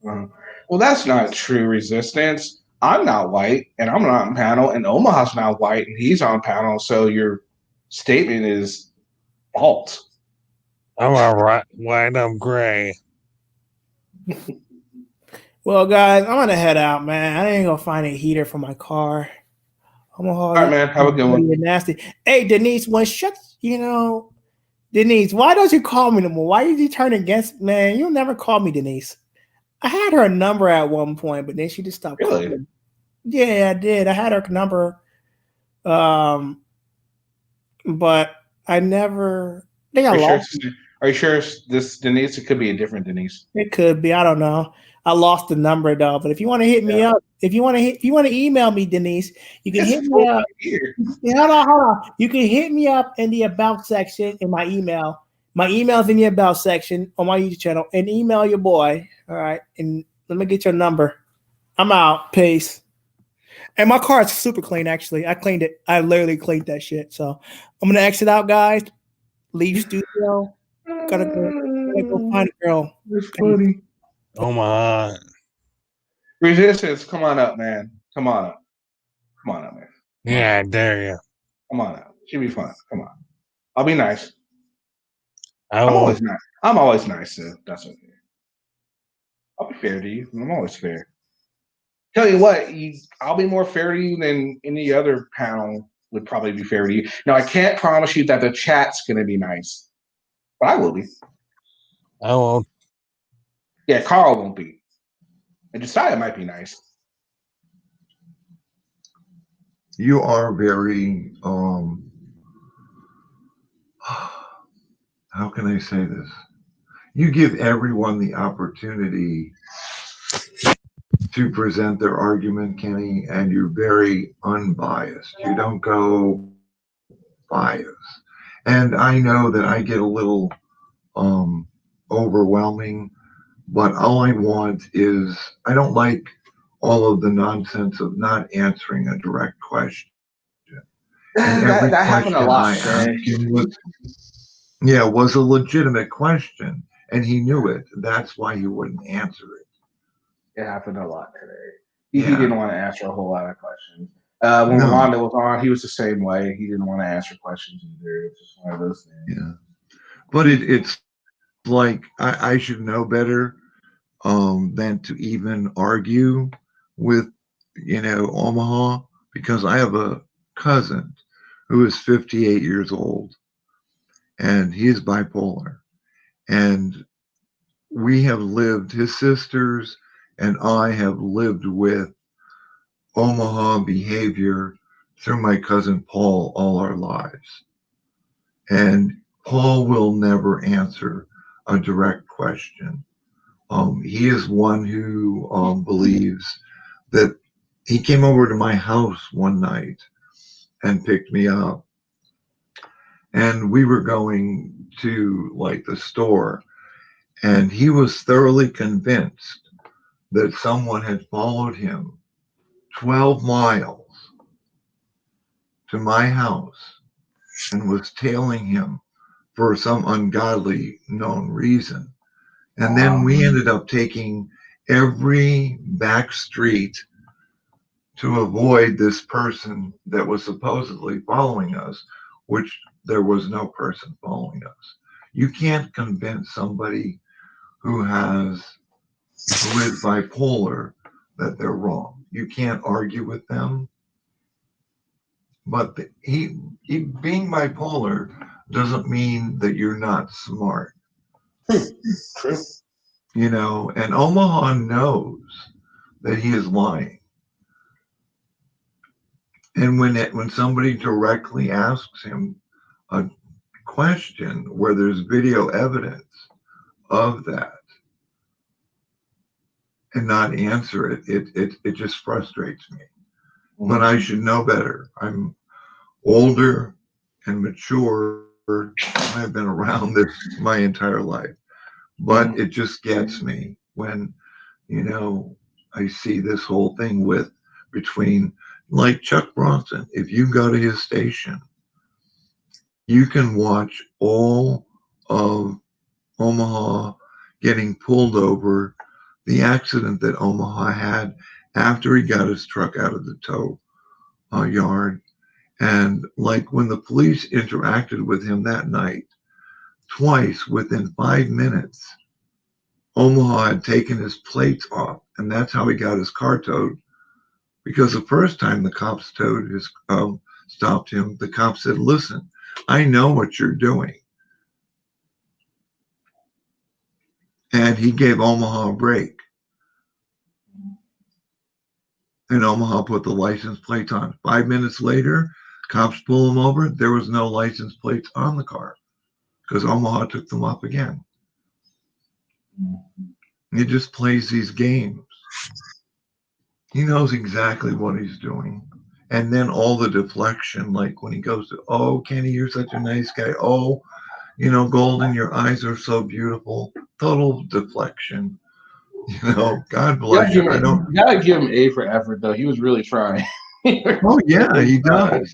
Well, that's not true, Resistance. I'm not white, and I'm not on panel, and Omaha's not white, and he's on panel, so your statement is false. I'm all right. White, I'm gray. Well, guys, I'm gonna head out, man. I ain't gonna find a heater for my car. I'm gonna All right, man. Have a good one. Nasty. Hey, Denise, Denise, why don't you call me no more? Why did you turn against man? You'll never call me Denise. I had her number at one point, but then she just stopped calling. Yeah, I did. I had her number. But I never. I think I lost. Are you sure this Denise? It could be a different Denise. It could be. I don't know. I lost the number though. But if you want to hit me up, if you want to email me, Denise, you can hit me up. Hold on. You can hit me up in the about section in my email. My email's in the about section on my YouTube channel, and email your boy. All right, and let me get your number. I'm out. Peace. And my car is super clean. Actually, I cleaned it. I literally cleaned that shit. So I'm gonna exit out, guys. Leave studio. Gotta go find a girl. It's funny. Omaha. Resistance, come on up, man. Come on up, man. Yeah, I dare you. Come on up. Should be fun. Come on. I'll be nice. I'm always nice. I'm always nice, so that's okay. I'll be fair to you. I'm always fair. Tell you what, I'll be more fair to you than any other panel would probably be fair to you. Now, I can't promise you that the chat's going to be nice, but I will be. I won't. Yeah, Carl won't be. And Josiah might be nice. You are very, how can I say this? You give everyone the opportunity to present their argument, Kenny, and you're very unbiased. You don't go biased. And I know that I get a little overwhelming, but all I want is, I don't like all of the nonsense of not answering a direct question. And every that happened a question lot I today. asked him was a legitimate question, and he knew it. That's why he wouldn't answer it. It happened a lot today. He didn't want to answer a whole lot of questions. When No. Rolando was on, he was the same way. He didn't want to answer questions either. It's just one of those things. Yeah. But it's like I should know better than to even argue with, Omaha, because I have a cousin who is 58 years old, and he is bipolar. And we have lived, his sisters and I have lived with Omaha behavior through my cousin Paul all our lives. And Paul will never answer a direct question. He is one who believes that he came over to my house one night and picked me up. And we were going to like the store, and he was thoroughly convinced that someone had followed him 12 miles to my house and was tailing him for some ungodly known reason. And then we ended up taking every back street to avoid this person that was supposedly following us, which there was no person following us. You can't convince somebody who is bipolar that they're wrong. You can't argue with them. But he being bipolar doesn't mean that you're not smart. True. And Omaha knows that he is lying. And when somebody directly asks him a question where there's video evidence of that and not answer it, it just frustrates me. But I should know better. I'm older and mature. I've been around this my entire life. But it just gets me when, I see this whole thing between like Chuck Bronson. If you go to his station, you can watch all of Omaha getting pulled over, the accident that Omaha had after he got his truck out of the tow yard. And like when the police interacted with him that night, twice within 5 minutes, Omaha had taken his plates off, and that's how he got his car towed. Because the first time the cops stopped him, the cop said, "Listen, I know what you're doing." And he gave Omaha a break. And Omaha put the license plate on. 5 minutes later, cops pull him over. There was no license plates on the car because Omaha took them off again. He just plays these games. He knows exactly what he's doing. And then all the deflection, like when he goes to, "Oh, Kenny, you're such a nice guy. Oh, Golden, your eyes are so beautiful." Total deflection. God bless you. You gotta give him A for effort, though. He was really trying. Oh, yeah, he does.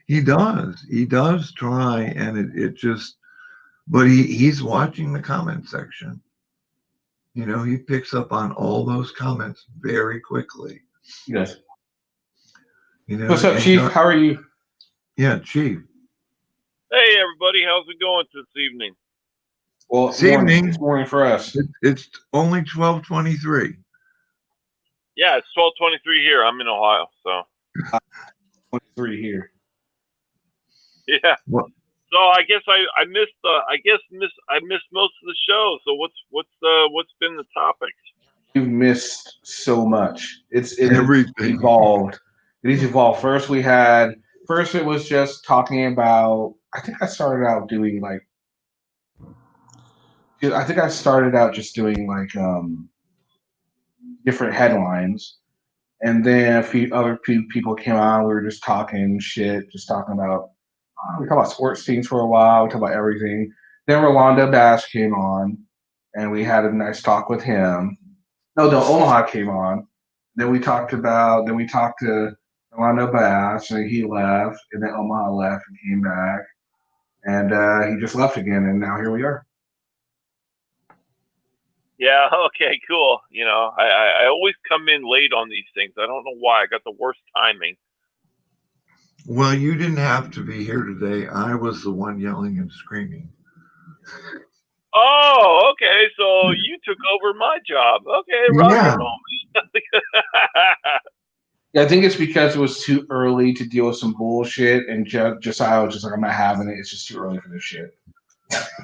He does try, and it just, but he's watching the comment section. He picks up on all those comments very quickly. Yes. What's up, Chief? How are you? Yeah, Chief. Hey, everybody. How's it going this evening? Well, it's morning. It's morning for us. It's only 12:23. Yeah, it's 12:23 here. I'm in Ohio, so 23 here. Yeah. What? So I guess I missed most of the show. So what's been the topic? You've missed so much. It's everything evolved. It evolved. First it was just talking about. I think I started out just doing different headlines, and then a few other people came on. We were just talking shit, just talking about. We talked about sports teams for a while. We talked about everything. Then Rolando Bass came on, and we had a nice talk with him. No, Omaha came on. Then we talked to Rolando passed, and he left, and then Omaha left and came back, and he just left again, and now here we are. Yeah, okay, cool. You know, I always come in late on these things. I don't know why. I got the worst timing. Well, you didn't have to be here today. I was the one yelling and screaming. Oh, okay. So you took over my job. Okay, rock and roll. Yeah, I think it's because it was too early to deal with some bullshit, and Josiah was just like, I'm not having it. It's just too early for this shit.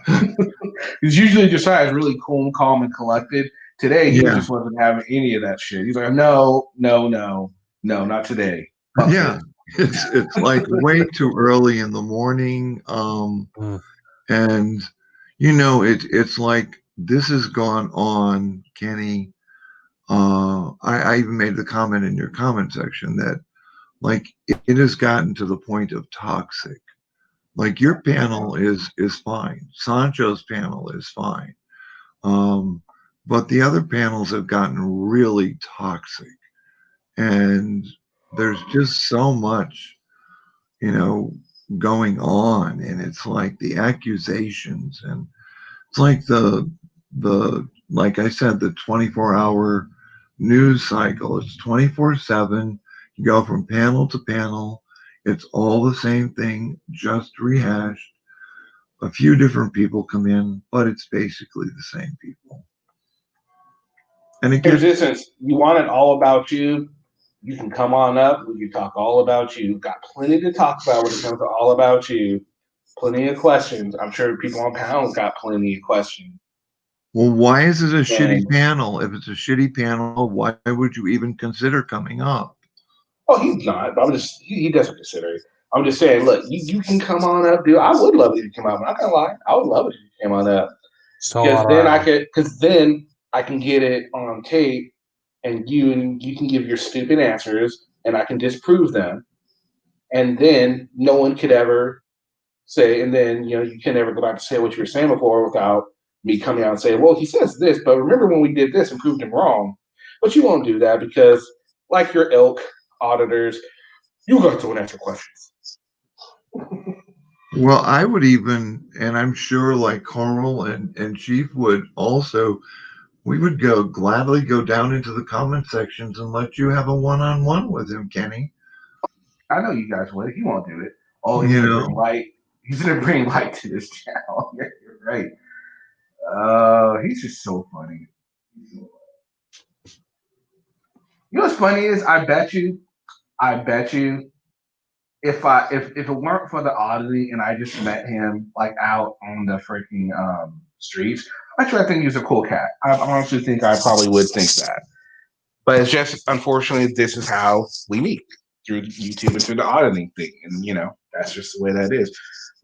Because usually Josiah is really cool and calm and collected. Today, he just wasn't having any of that shit. He's like, no, not today. Fuck Yeah, it's like way too early in the morning. And you know, it's like this has gone on, Kenny. I even made the comment in your comment section that like it has gotten to the point of toxic. Like your panel is fine. Sancho's panel is fine. But the other panels have gotten really toxic. And there's just so much, you know, going on. And it's like the accusations, and it's like the like I said, the 24-hour news cycle. It's 24/7. You go from panel to panel. It's all the same thing, just rehashed. A few different people come in, but it's basically the same people. And it gets Resistance, you want it all about you, you can come on up. We can talk all about you. Got plenty to talk about when it comes to all about you. Plenty of questions. I'm sure people on panels got plenty of questions. well, why is it a shitty panel? If it's a shitty panel, why would you even consider coming up? Oh, he's not. But I'm just he doesn't consider it. I'm just saying, look, you can come on up, dude. I would love it if you come up. I'm not gonna lie. I would love it if you came on up. So Because then I can get it on tape, and you can give your stupid answers, and I can disprove them, and then no one could ever say, and then you can never go back to say what you were saying before without me coming out and saying, well, he says this, but remember when we did this and proved him wrong. But you won't do that because, like your ilk auditors, you got to answer questions. Well, I would even, and I'm sure like Carl and Chief would also, we would gladly go down into the comment sections and let you have a one-on-one with him, Kenny. I know you guys would. He won't do it. Oh, he's gonna bring light. He's gonna bring light to this channel. Yeah, you're right. He's just so funny. You know what's funny is I bet you, if it weren't for the oddity and I just met him like out on the freaking streets, I think he's a cool cat. I honestly think I probably would think that. But it's just unfortunately this is how we meet, through YouTube and through the oddity thing, and that's just the way that is.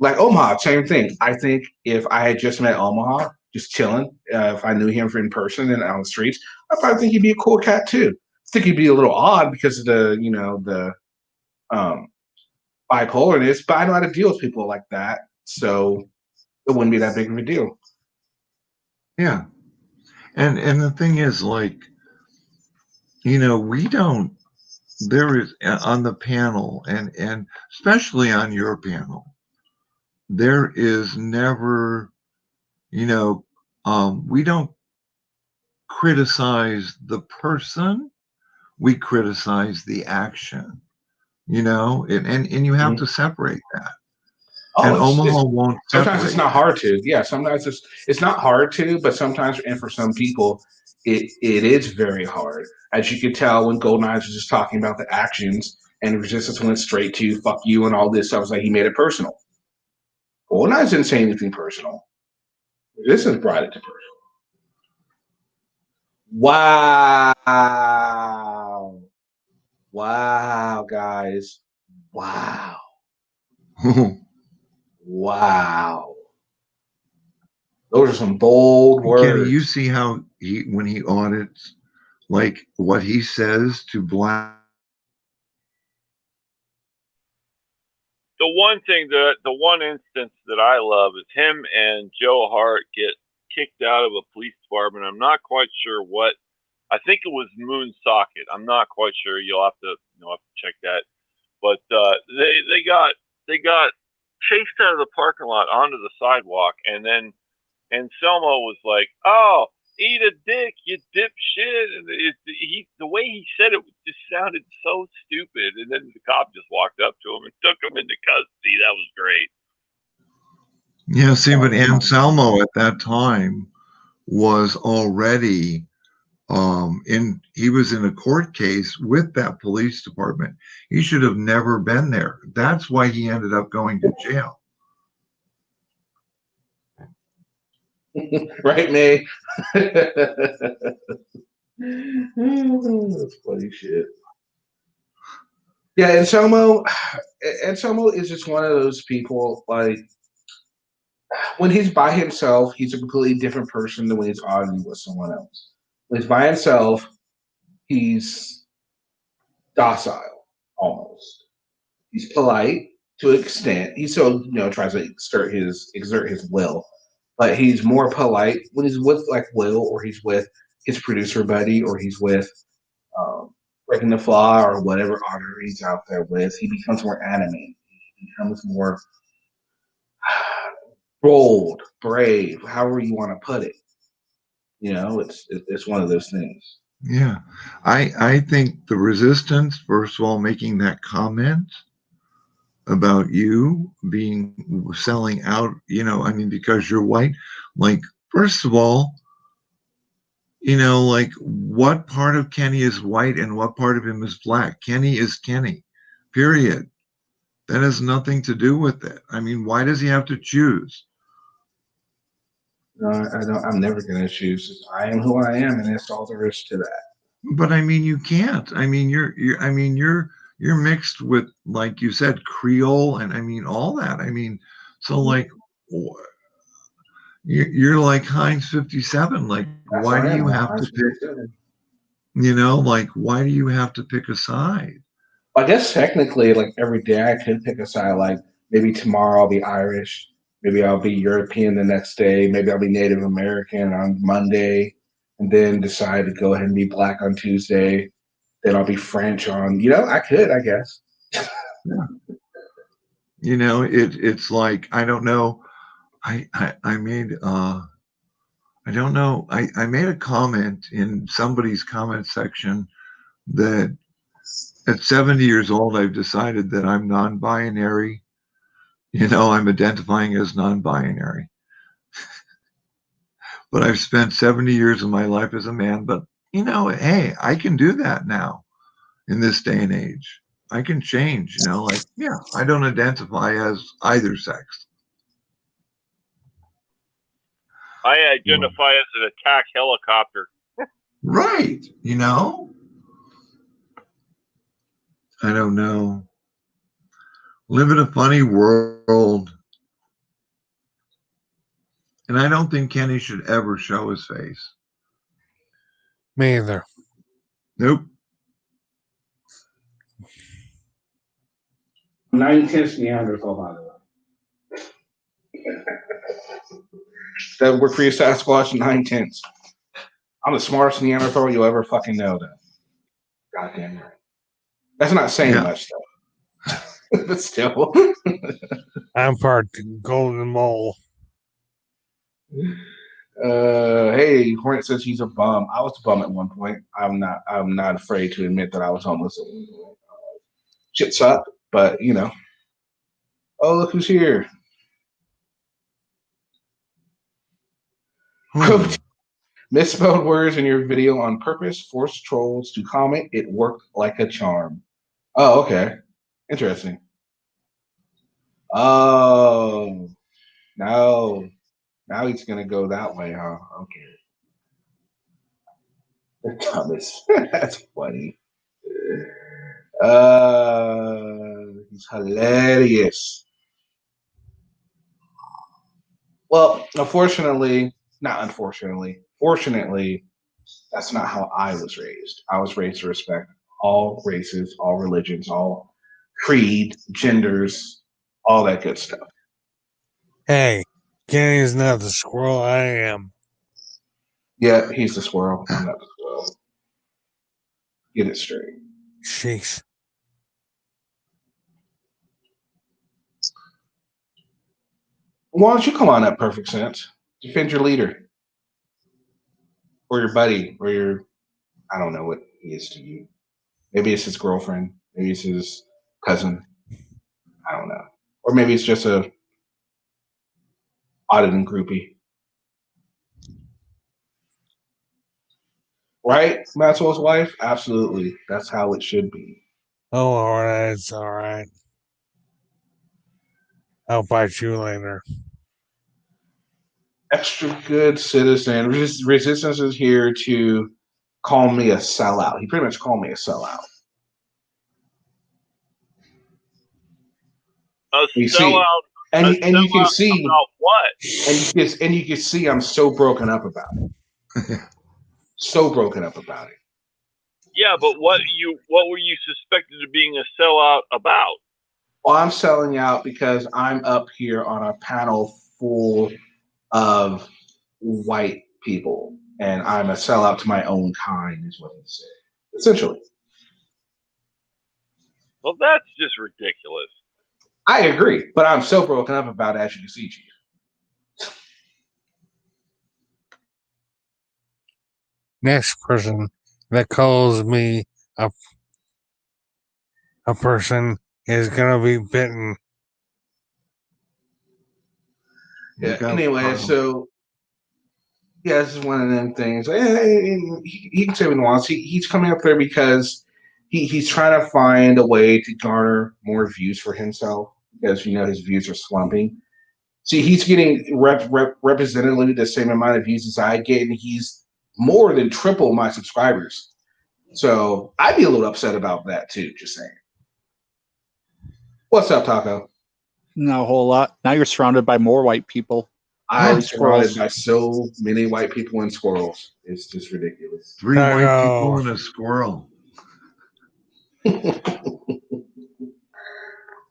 Like Omaha, same thing. I think if I had just met Omaha, just chilling, if I knew him in person and on the streets, I probably think he'd be a cool cat too. I think he'd be a little odd because of the bipolarness, but I know how to deal with people like that, so it wouldn't be that big of a deal. Yeah. And the thing is, like, we don't, there is on the panel and especially on your panel, there is never, we don't criticize the person, we criticize the action, and you have to separate that. And Omaha won't separate. Sometimes it's not hard to. Yeah, sometimes it's not hard to, but sometimes, and for some people, it is very hard. As you can tell when Golden Eyes was just talking about the actions, and Resistance went straight to "fuck you" and all this. I was like, he made it personal. Golden Eyes didn't say anything personal. Resistance brought it to personal. Wow, guys. Wow. Wow. Those are some bold words. Kenny, you see how when he audits, like what he says to black. The one instance that I love is him and Joe Hart get kicked out of a police department. I'm not quite sure what. I think it was Moonsocket. I'm not quite sure. You'll have to check that. But they got chased out of the parking lot onto the sidewalk, and Selmo was like, "Oh, eat a dick, you dipshit!" And the way he said it just sounded so stupid. And then the cop just walked up to him and took him into custody. That was great. Yeah, see, but Anselmo at that time was already he was in a court case with that police department. He should have never been there. That's why he ended up going to jail. Right, May? That's funny shit. Yeah, Anselmo is just one of those people, like, when he's by himself, he's a completely different person than when he's arguing with someone else. When he's by himself, he's docile, almost. He's polite to an extent. He still, tries to exert his will, but he's more polite when he's with like Will, or he's with his producer buddy, or he's with Breaking the Flaw, or whatever author he's out there with. He becomes more animated. He becomes more bold, brave, however you want to put it. It's one of those things. Yeah. I think the resistance, first of all, making that comment about you selling out, because you're white, like, first of all, like, what part of Kenny is white and what part of him is black? Kenny is Kenny, period. That has nothing to do with it. I mean, why does he have to choose? No, I'm never going to choose. I am who I am, and that's all there is to that. But I mean, you can't. I mean, you're mixed with, like you said, Creole, and I mean all that. I mean, so like, you're like Heinz 57. Like, That's why do you have to pick? Like, why do you have to pick a side? I guess technically, like, every day I could pick a side. Like, maybe tomorrow I'll be Irish. Maybe I'll be European the next day. Maybe I'll be Native American on Monday, and then decide to go ahead and be black on Tuesday. Then I'll be French on. I could, I guess. Yeah. It's like, I don't know. I made I don't know. I made a comment in somebody's comment section that at 70 years old, I've decided that I'm non-binary. I'm identifying as non-binary. But I've spent 70 years of my life as a man. But, hey, I can do that now in this day and age. I can change, I don't identify as either sex. I identify as an attack helicopter. Right. I don't know. Live in a funny world. And I don't think Kenny should ever show his face. Me either. Nope. 9/10 Neanderthal, by the way. That work for you, Sasquatch. 9/10. I'm the smartest Neanderthal you'll ever fucking know, though. Goddamn right. That's not saying much, though. But still. I'm part golden mole. Hey, Hornet says he's a bum. I was a bum at one point. I'm not afraid to admit that I was homeless at one point. Shit sucked, but Oh, look who's here. Misspelled words in your video on purpose, forced trolls to comment. It worked like a charm. Oh, okay. Interesting. Oh, no. Now he's going to go that way, huh? Okay. The dumbest. That's funny. He's hilarious. Well, fortunately, that's not how I was raised. I was raised to respect all races, all religions, all creed, genders, all that good stuff. Hey, Kenny's not the squirrel. I am. Yeah, he's the squirrel. I'm not the squirrel. Get it straight. Sheesh. Why don't you come on up, Perfect Sense? Defend your leader. Or your buddy. Or your... I don't know what he is to you. Maybe it's his girlfriend. Maybe it's his cousin. I don't know. Or maybe it's just a auditing groupie. Right? Maxwell's wife? Absolutely. That's how it should be. Oh, all right. It's all right. I'll bite you later. Extra good citizen. Resistance is here to call me a sellout. He pretty much called me a sellout. You sellout. And you can see about what? And you can see I'm so broken up about it. So broken up about it. Yeah, but what were you suspected of being a sellout about? Well, I'm selling out because I'm up here on a panel full of white people, and I'm a sellout to my own kind, is what he said. Essentially. Well, that's just ridiculous. I agree, but I'm so broken up about it, as you can see, Chief. Next person that calls me a person is gonna be bitten. Yeah. Anyway, so yeah, this is one of them things. He can say what he wants. He's coming up there because he's trying to find a way to garner more views for himself because his views are slumping. See, he's getting representatively the same amount of views as I get, and he's more than triple my subscribers. So I'd be a little upset about that too. Just saying. What's up, Taco? Not a whole lot. Now you're surrounded by more white people. I'm surrounded by so many white people and squirrels. It's just ridiculous. 3 white people and a squirrel.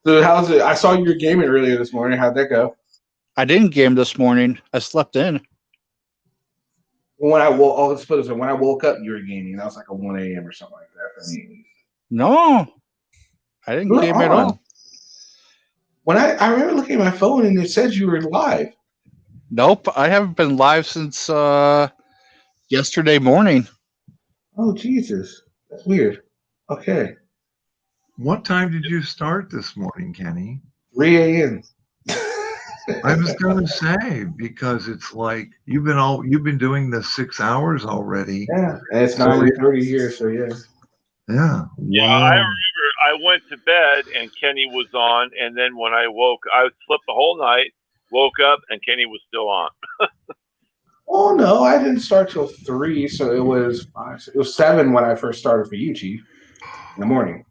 So how's it? I saw you were gaming earlier this morning. How'd that go? I didn't game this morning. I slept in. When I woke up, you were gaming. That was like a 1 a.m. or something like that for me. No, I didn't game at all. When I remember looking at my phone and it said you were live. Nope, I haven't been live since yesterday morning. Oh, Jesus. That's weird. Okay. What time did you start this morning, Kenny? 3 a.m. I was going to say, because it's like you've been doing this 6 hours already. Yeah, and it's 9:30 here, so yeah. Yeah. Yeah, wow. I remember I went to bed and Kenny was on, and then when I woke, I slept the whole night, woke up, and Kenny was still on. Oh no, I didn't start till 3, so it was 7 when I first started for you, Chief, in the morning.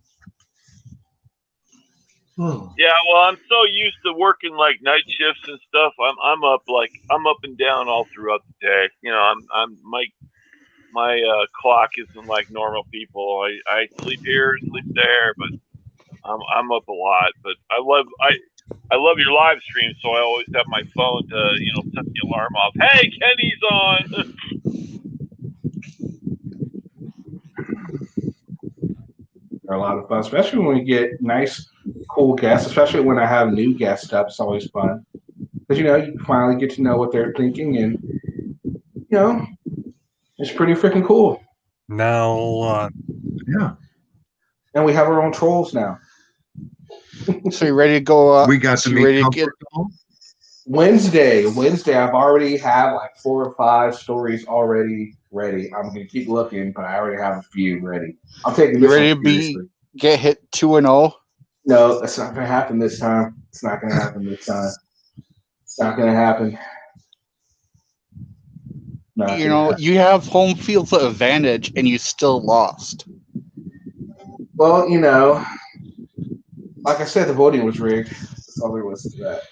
Yeah, well, I'm so used to working like night shifts and stuff. I'm up and down all throughout the day. I'm my clock isn't like normal people. I sleep here, sleep there, but I'm up a lot. But I love your live stream, so I always have my phone to set the alarm off. Hey, Kenny's on. They're a lot of fun, especially when we get nice, cool guests. Especially when I have new guests up, it's always fun because you finally get to know what they're thinking, and it's pretty freaking cool. Now, yeah, and we have our own trolls now. So you ready to go? We got to meet Wednesday. I've already have like 4 or 5 stories already ready. I'm gonna keep looking, but I already have a few ready. I'm taking this. You ready to get hit 2-0? No, that's not gonna happen this time. It's not gonna happen this time. It's not gonna happen. You have home field advantage, and you still lost. Well, like I said, the voting was rigged. That's all there was to that.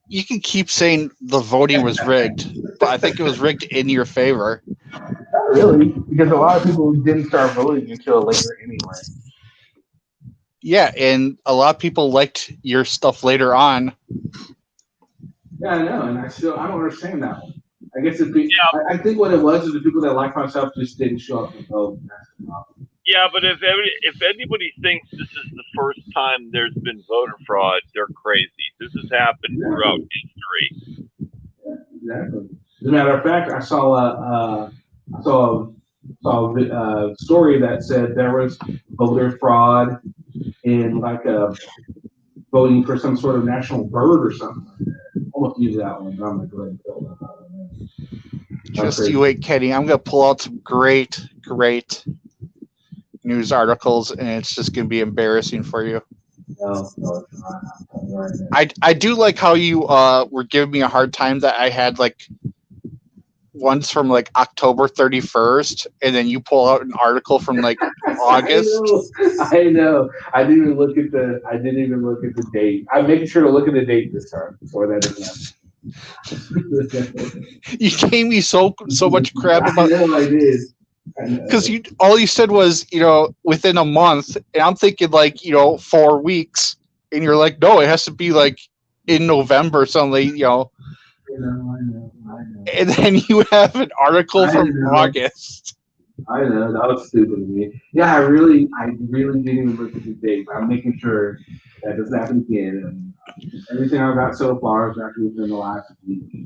You can keep saying the voting was rigged, but I think it was rigged in your favor. Not really, because a lot of people didn't start voting until later anyway. Yeah, and a lot of people liked your stuff later on. Yeah, I know, and I don't understand that one. I guess I think what it was is the people that liked my stuff just didn't show up to vote. Yeah, Yeah, but if anybody thinks this is the first time there's been voter fraud, they're crazy. This has happened throughout history. Exactly. As a matter of fact, I saw a story that said there was voter fraud in like voting for some sort of national bird or something like that. Almost use that one, but I'm gonna go ahead and fill that out. Just you wait, Kenny. I'm gonna pull out some great news articles, and it's just gonna be embarrassing for you. No, it's not. I do like how you were giving me a hard time that I had like ones from like October 31st, and then you pull out an article from like August. I know. I didn't even look at the date. I'm making sure to look at the date this time before that doesn't happen. You gave me so much crap about. I know I did. Because all you said was, within a month, and I'm thinking like, 4 weeks, and you're like, no, it has to be like in November or something, I know. And then you have an article from August. I know, that was stupid of me. Yeah, I really didn't even look at the date, but I'm making sure that doesn't happen again. And everything I've got so far is actually within the last week. Yeah.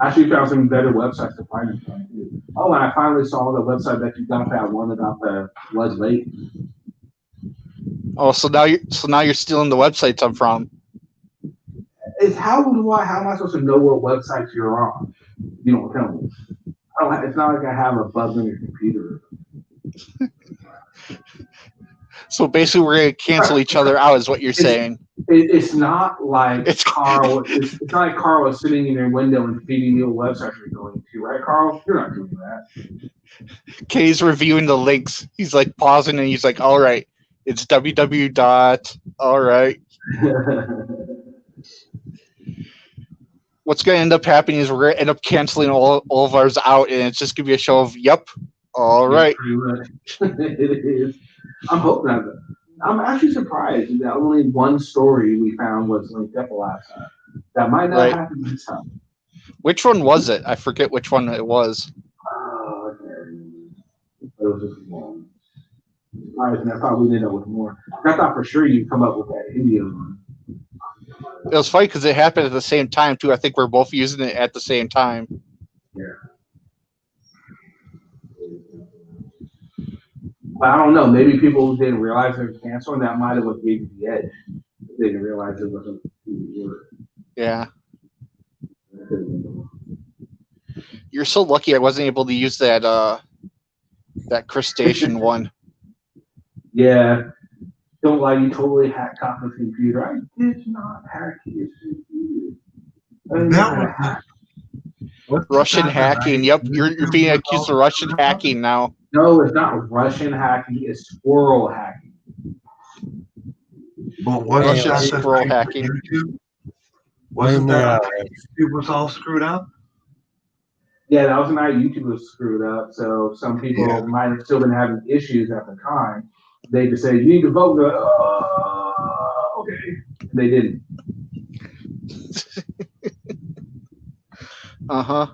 I actually found some better websites to find it from too. Oh, and I finally saw the website that you got that one about the Blood Lake. Oh, so now you're stealing the websites I'm from. How am I supposed to know what websites you're on? You don't tell me. It's not like I have a bug on your computer. So basically, we're gonna cancel each other out, is what you're saying. It's not like Carl. It's not like Carl is sitting in your window and feeding you a website you're going to, right, Carl? You're not doing that. Kay's reviewing the links. He's like pausing and he's like, "All right, it's www. All right." What's going to end up happening is we're going to end up canceling all of ours out, and it's just going to be a show of, "Yep, all right." It is. I'm hoping that. I'm actually surprised that only one story we found was linked up last time. That might not happen this time. Which one was it? I forget which one it was. It was just one. I thought we ended up with more. I thought for sure you'd come up with that India one. It was funny because it happened at the same time too. I think we're both using it at the same time. Yeah. But I don't know. Maybe people who didn't realize they were canceling, that might have what gave you the edge. They didn't realize it wasn't who you were. Yeah. You're so lucky I wasn't able to use that crustacean one. Yeah. Don't lie, you totally hacked off his computer. I did not hack his computer. Russian hacking. Yep, you're being accused of Russian hacking now. No, it's not Russian hacking. It's squirrel hacking. But wasn't Russian squirrel hacking? Wasn't that YouTube was all screwed up? Yeah, that was not YouTube was screwed up. So some people might have still been having issues at the time. They just say, you need to vote. Okay. They didn't. Uh-huh.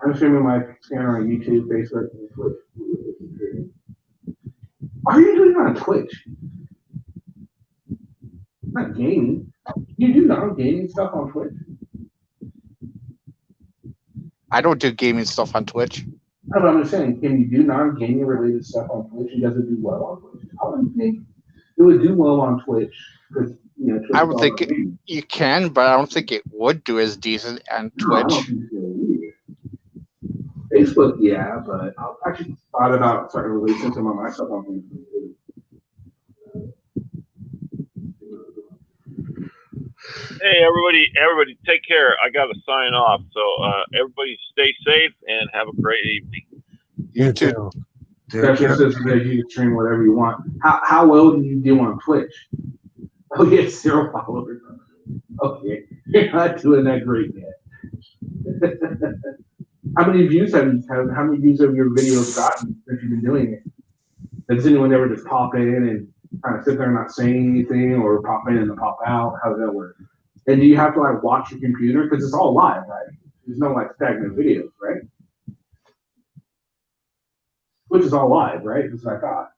I'm streaming my channel on YouTube, Facebook, and Twitch. Why are you doing it on Twitch? Not gaming. You do non-gaming stuff on Twitch? I don't do gaming stuff on Twitch. No, but I'm just saying, can you do non-gaming related stuff on Twitch? And does it do well on Twitch? I wouldn't think it would do well on Twitch. Twitch I would think you can, but I don't think it would do as decent on Twitch. No, I don't think so either. Facebook, yeah, but I actually thought about starting releasing some of my stuff on Facebook too. Hey, everybody, take care. I got to sign off. So everybody stay safe and have a great evening. You too. Especially since you can stream whatever you want. How well do you do on Twitch? Oh, yeah, 0 followers. Okay, you're not doing that great yet. How many views have your videos gotten since you've been doing it? Does anyone ever just pop in and kind of sit there and not say anything, or pop in and pop out? How does that work? And do you have to like watch your computer because it's all live, right? There's no like stagnant videos, right? Which is all live, right? That's what I thought.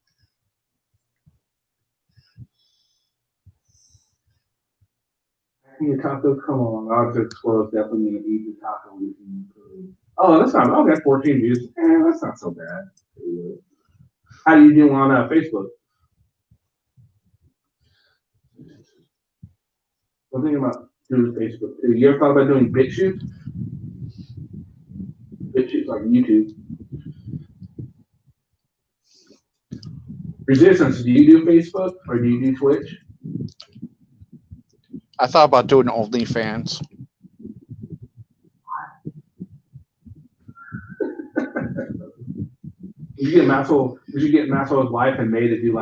Your taco, come on. I'll just squirrels definitely gonna eat the taco with you. Oh, that's not okay. 14 views. That's not so bad. How do you do on Facebook? I'm thinking about doing Facebook too. You ever thought about doing BitChute? BitChute's like YouTube. Resistance, do you do Facebook or do you do Twitch? I thought about doing OnlyFans. We should get Maxwell's wife and May to do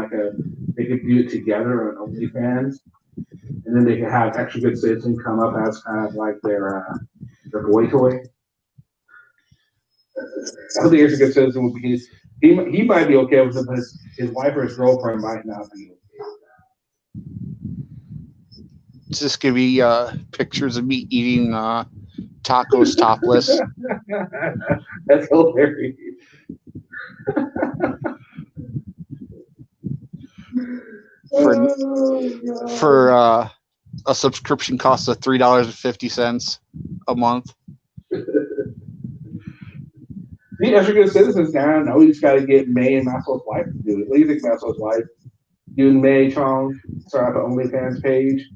they could do it together on OnlyFans, and then they could have Extra Good Citizen come up as kind of like their boy toy. I don't think Extra Good Citizen would be he might be okay with it, but his wife or his girlfriend might not be okay with that. It's just gonna be pictures of me eating tacos topless. That's hilarious. For a subscription cost of $3.50 a month. The Extra Good Citizens down. Now we just got to get May and Maxwell's wife to do it. What do you think, Maxwell's wife? You and May Chong start up an OnlyFans page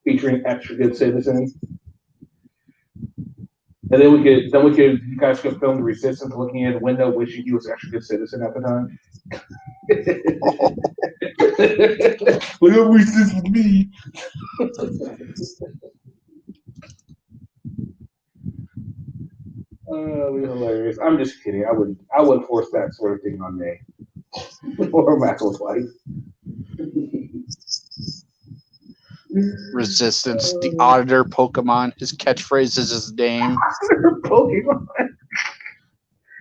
featuring Extra Good Citizens, and then you guys could film the Resistance looking in the window, wishing he was Extra Good Citizen at the time. Look at Resistance with me. Hilarious. I'm just kidding. I wouldn't force that sort of thing on May or Maxwell's wife. Resistance, the auditor Pokemon. His catchphrase is his name. Pokemon.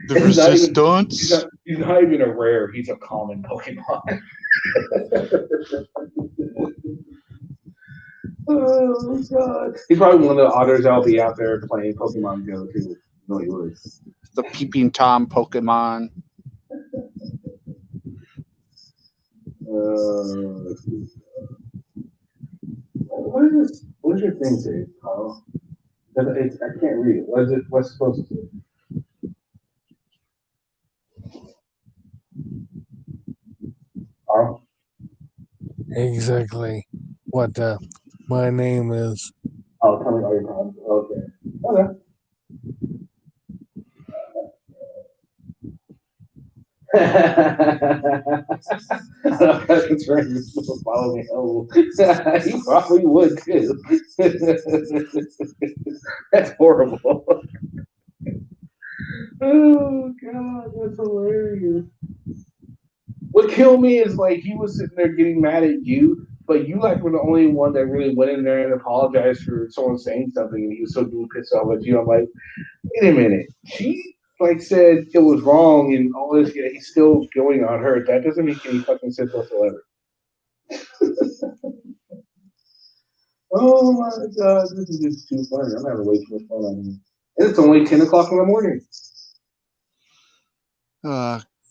The Resistance. He's not even a rare. He's a common Pokemon. Oh God! He's probably one of the otters that'll be out there playing Pokemon Go too. No, he would. The Peeping Tom Pokemon. What does your thing say, Carl? I can't read it. What's it supposed to say? Carl? Exactly what my name is. Oh, tell me all your problems. Okay. I'm concerned you're supposed to follow me home. You probably would too. That's horrible. Oh God, that's hilarious. What killed me is he was sitting there getting mad at you, but you were the only one that really went in there and apologized for someone saying something, and he was so pissed off at you. I'm like, wait a minute, she said it was wrong and all this. He's still going on her. That doesn't make any fucking sense whatsoever. Oh my God, this is just too funny. I'm having way too much fun on here, and it's only 10 o'clock in the morning.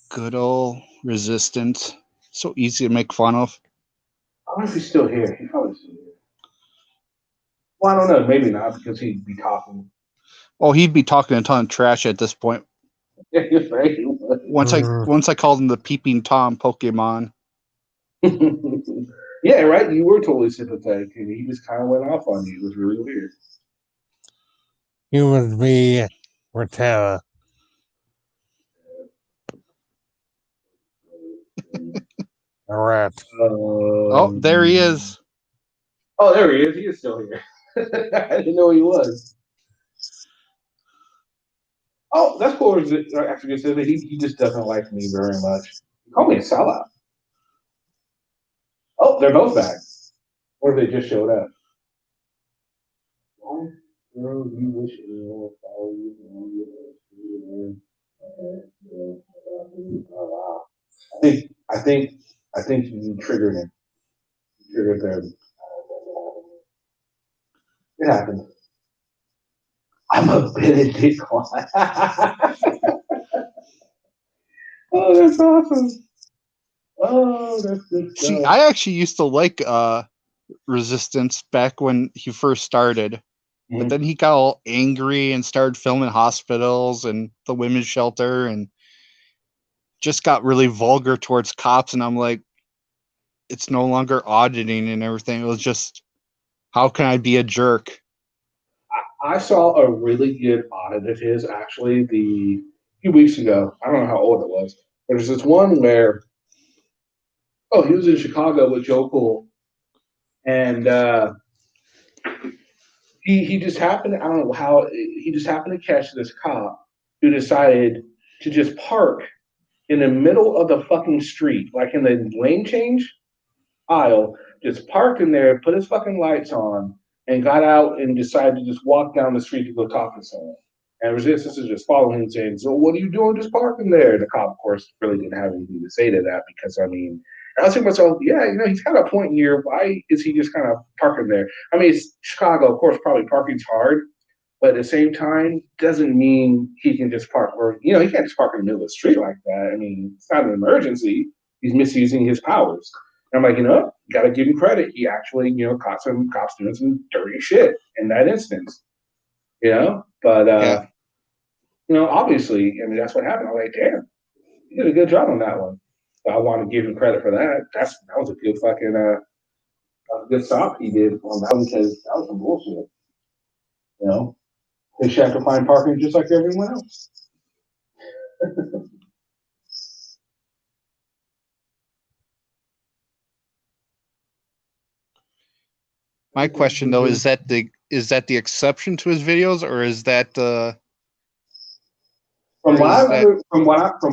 Good old Resistance. So easy to make fun of. I wonder if he's still here. He's probably still here. Well, I don't know. Maybe not, because he'd be talking. Oh, he'd be talking a ton of trash at this point. Right? Once I called him the Peeping Tom Pokemon. Yeah, right. You were totally sympathetic, and he just kind of went off on you. It was really weird. You would be Rotella. A rat. Oh, there he is. Oh, there he is. He is still here. I didn't know he was. Oh, that's cool. Actually, said that he just doesn't like me very much. He called me a sellout. Oh, they're both back. Or they just showed up. Girl, you wish it would follow you. Oh, wow. I think you triggered him. You triggered them. It happened. I'm a Benedict client. Oh, that's awesome. Oh, that's good stuff. See, I actually used to like Resistance back when he first started. But then he got all angry and started filming hospitals and the women's shelter and just got really vulgar towards cops. And I'm like, it's no longer auditing and everything. It was just, how can I be a jerk? I saw a really good audit of his actually a few weeks ago. I don't know how old it was. But there's this one where, he was in Chicago with Joe Cool. And he just happened, I don't know how, he just happened to catch this cop who decided to just park in the middle of the fucking street, like in the lane change aisle, just parked in there, put his fucking lights on, and got out and decided to just walk down the street to go talk to someone. And Resistance is just following him saying, so what are you doing just parking there? The cop, of course, really didn't have anything to say to that because, I mean, I was thinking to myself, yeah, he's got a point here. Why is he just kind of parking there? I mean, it's Chicago, of course, probably parking's hard, but at the same time, doesn't mean he can just park or, he can't just park in the middle of the street like that. I mean, it's not an emergency. He's misusing his powers. And I'm like, got to give him credit. He actually, caught some cops doing some dirty shit in that instance, But, obviously, I mean, that's what happened. I'm like, damn, he did a good job on that one. So I want to give him credit for that. That was a good fucking, good stop he did on that one because that was some bullshit. They should have to find parking just like everyone else. My question though, is that the exception to his videos, or is that From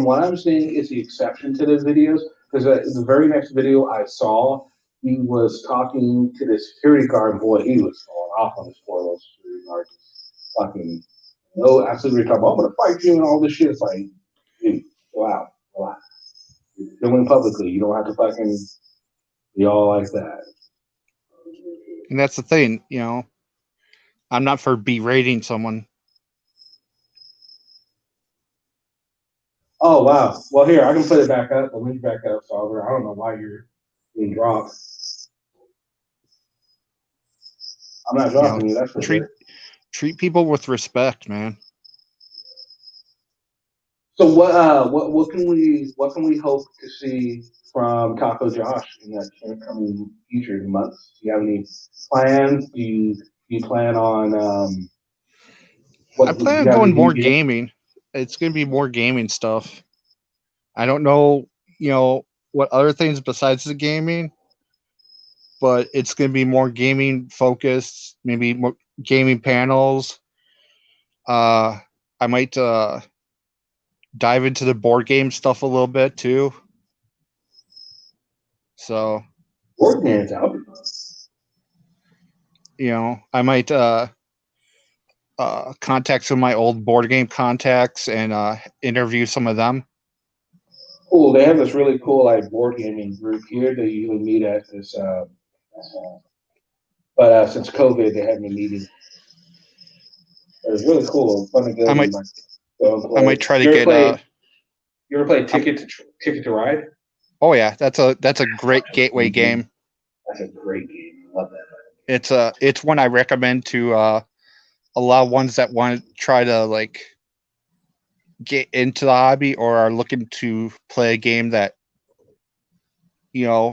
what I'm seeing, it's the exception to those videos because the very next video I saw, he was talking to the security guard. Boy, he was going off on this poor little security guard. Fucking absolutely talking about, I'm gonna fight you and all this shit. It's like, dude, wow, relax. You're doing publicly. You don't have to fucking be all like that. And that's the thing, I'm not for berating someone. Oh wow. Well, here I can put it back up. The link back up, Solver. I don't know why you're being dropped. I'm not dropping you. That's for sure. Treat people with respect, man. So what can we hope to see from Taco Josh in the coming future months? Do you have any plans? Do you plan on I plan on going more gaming. It's gonna be more gaming stuff. I don't know, what other things besides the gaming, but it's gonna be more gaming focused, maybe more gaming panels. I might dive into the board game stuff a little bit too. So board games out. I might contact some of my old board game contacts and interview some of them. Cool. They have this really cool board gaming group here. They usually meet at this, but since COVID, they haven't been meeting. But it's really cool. Fun to go. I might try to get. You ever play Ticket to Ride? Oh yeah, that's a great gateway game. That's a great game. I love that. It's one I recommend to allow ones that want to try to get into the hobby or are looking to play a game that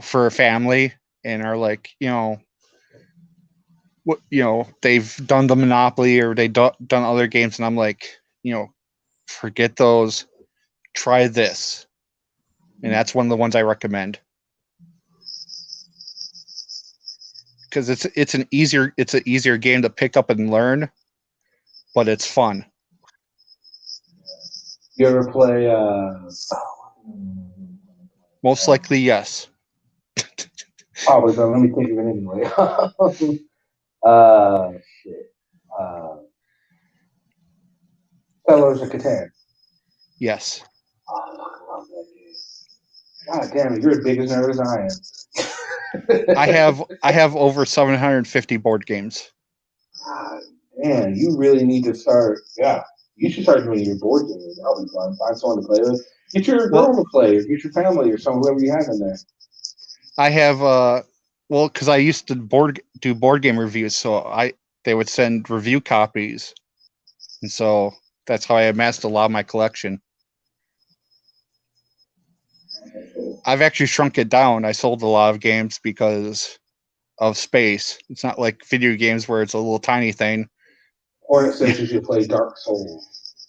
for a family and are they've done the Monopoly or they've done other games and I'm like, forget those, try this. And that's one of the ones I recommend. Because it's an easier game to pick up and learn, but it's fun. You ever play Most likely yes. Probably, but let me think of it anyway. Shit. Settlers of Catan. Yes. Oh, I love that game. God damn it, you're as big as nerd as I am. I have over 750 board games. God man, you really need to start. Yeah, you should start doing your board games. That'll be fun. Find someone to play with. Get your girl to play, or get your family, or someone whoever you have in there. I have well, because I used to do board game reviews, so they would send review copies, and so that's how I amassed a lot of my collection. I've actually shrunk it down. I sold a lot of games because of space. It's not like video games where it's a little tiny thing. Or it says you should play Dark Souls.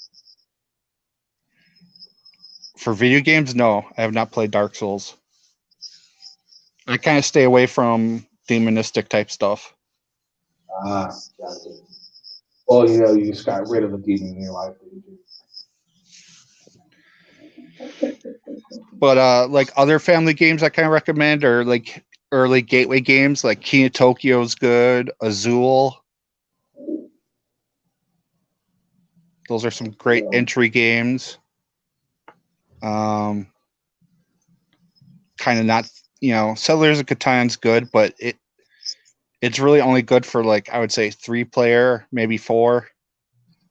For video games, no, I have not played Dark Souls. I kind of stay away from demonistic type stuff. Ah, gotcha. Well, you just got rid of a demon in your life, didn't you? But like other family games I kind of recommend are like early gateway games, like King of Tokyo is good, Azul. Those are some great entry games. Kind of not, Settlers of Catan's good, but it's really only good for like I would say 3-player, maybe 4.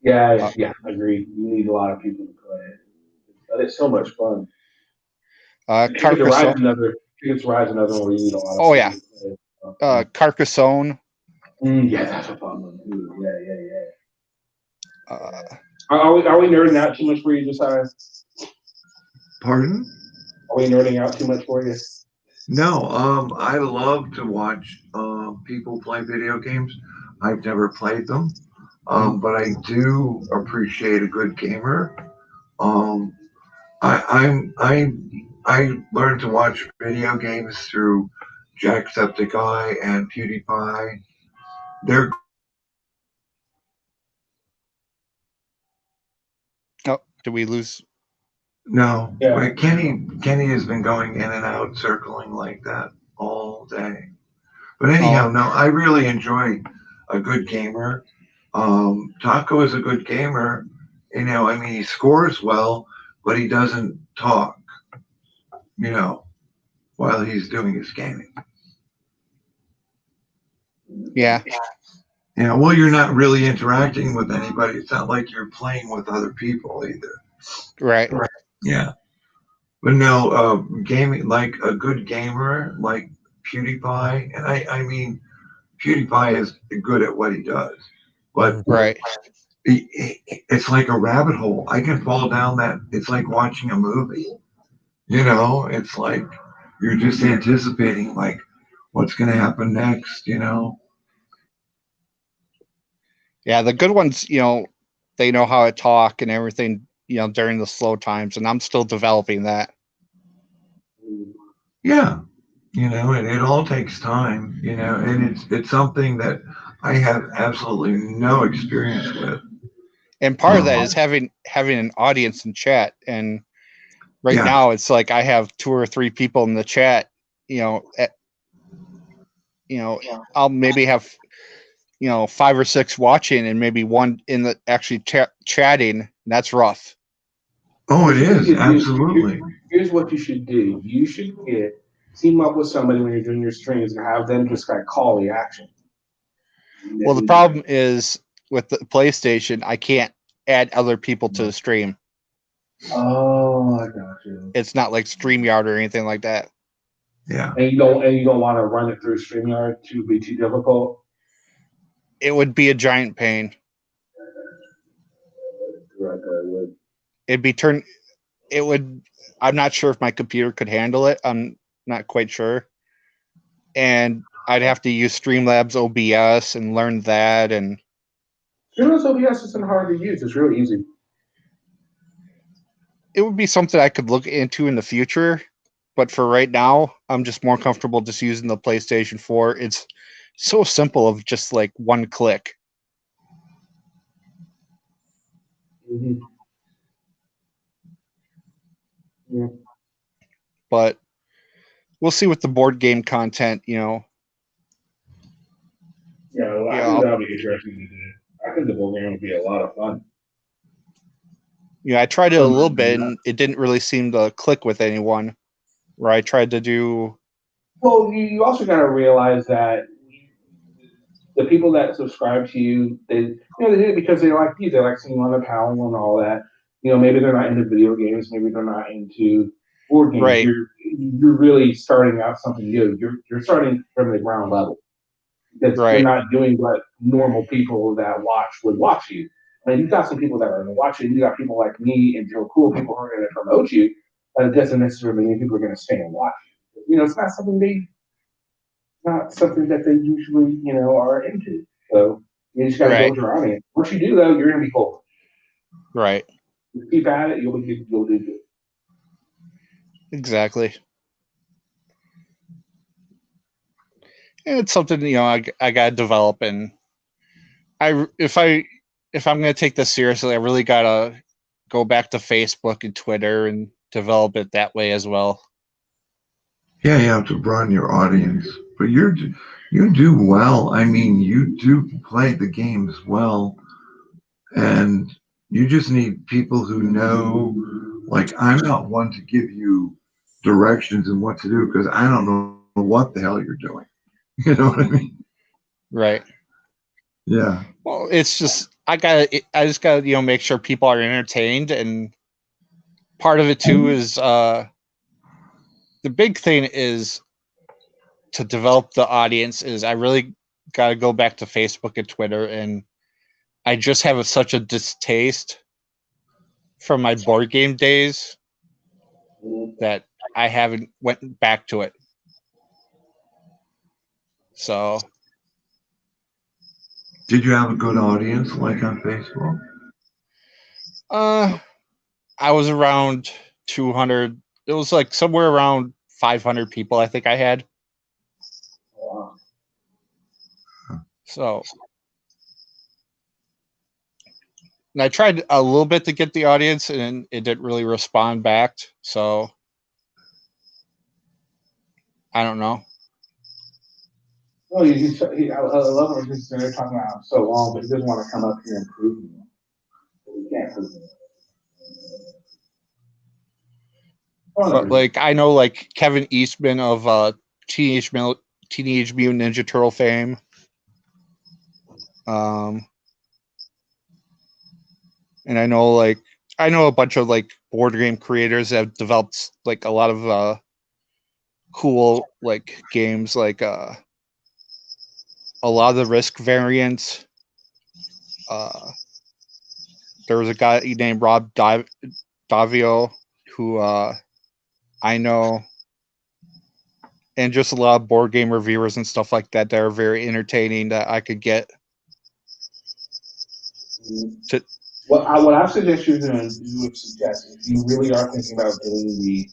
Yeah, agreed. You need a lot of people to play it, but it's so much fun. Carcassonne. Tickets to Rise another one where you need a lot of Oh yeah. people to play. Carcassonne. Yeah, that's a fun one too. Yeah. Are we nerding out too much for you, Josiah? Pardon? Are we nerding out too much for you? No, I love to watch people play video games. I've never played them, but I do appreciate a good gamer. I learned to watch video games through Jacksepticeye and PewDiePie. They're Did we lose? No, yeah. Kenny has been going in and out, circling like that all day. But anyhow, no, I really enjoy a good gamer. Taco is a good gamer. He scores well, but he doesn't talk, while he's doing his gaming. Yeah. Yeah, well, you're not really interacting with anybody. It's not like you're playing with other people either. Right. Yeah. But no, gaming, like a good gamer, like PewDiePie, and I mean, PewDiePie is good at what he does, but right, it's like a rabbit hole. I can fall down that. It's like watching a movie. It's like you're just anticipating, like, what's going to happen next. Yeah, the good ones, they know how to talk and everything, during the slow times, and I'm still developing that. Yeah, and it all takes time, and it's something that I have absolutely no experience with. And part of that is having an audience in chat. And right now it's like I have 2 or 3 people in the chat, I'll maybe have 5 or 6 watching and maybe 1 in the actually chatting. And that's rough. Oh, it is, absolutely. Here's what you should do. You should team up with somebody when you're doing your streams and have them just call the action. Well, the problem is with the PlayStation, I can't add other people to the stream. Oh, I got you. It's not like StreamYard or anything like that. Yeah. And you don't want to run it through StreamYard to be too difficult? It would be a giant pain. I'm not sure if my computer could handle it. I'm not quite sure. And I'd have to use Streamlabs OBS and learn that. And Streamlabs OBS isn't hard to use. It's really easy. It would be something I could look into in the future. But for right now, I'm just more comfortable just using the PlayStation 4. It's so simple of just like one click. Mm-hmm. Yeah. But we'll see with the board game content, Yeah, well, I think that'll be interesting to do. I think the board game would be a lot of fun. I tried it a little bit, and it didn't really seem to click with anyone. Where I tried to do. Well, you also got to realize that the people that subscribe to you, they did it because they like you. They like seeing you on the panel and all that. Maybe they're not into video games. Maybe they're not into board games. Right. You're really starting out something new. You're starting from the ground level. Because you're not doing what normal people that watch would watch you. I mean, you've got some people that are going to watch you. You got people like me and Joe Cool, people who are going to promote you, but it doesn't necessarily mean people are going to stay and watch you. It's not something that they usually, are into. So you just got to build your audience. Once you do, though, you're going to be cool. Right. You keep at it, you'll do good. Exactly. And it's something I gotta develop, and if I'm gonna take this seriously, I really gotta go back to Facebook and Twitter and develop it that way as well. Yeah, you have to broaden your audience, but you do well. I mean, you do play the games well, and you just need people who know. Like, I'm not one to give you directions and what to do because I don't know what the hell you're doing. You know what I mean? Right. Yeah. Well, it's just I just gotta make sure people are entertained, and part of it too is the big thing is to develop the audience is I really gotta go back to Facebook and Twitter, and I just have such a distaste from my board game days that I haven't went back to it. So did you have a good audience like on Facebook? I was around 200. It was like somewhere around 500 people I think I had. So and I tried a little bit to get the audience, and it didn't really respond back. So I don't know. Well, I love what they're talking about so long, but he doesn't want to come up here and prove me. He can't prove me. But like I know, like Kevin Eastman of Teenage Mutant Ninja Turtle fame. And I know a bunch of like board game creators that have developed like a lot of cool like games, like a lot of the Risk variants. There was a guy named Rob Davio who I know, and just a lot of board game reviewers and stuff like that that are very entertaining that I could get. What I suggest you would suggest if you really are thinking about doing the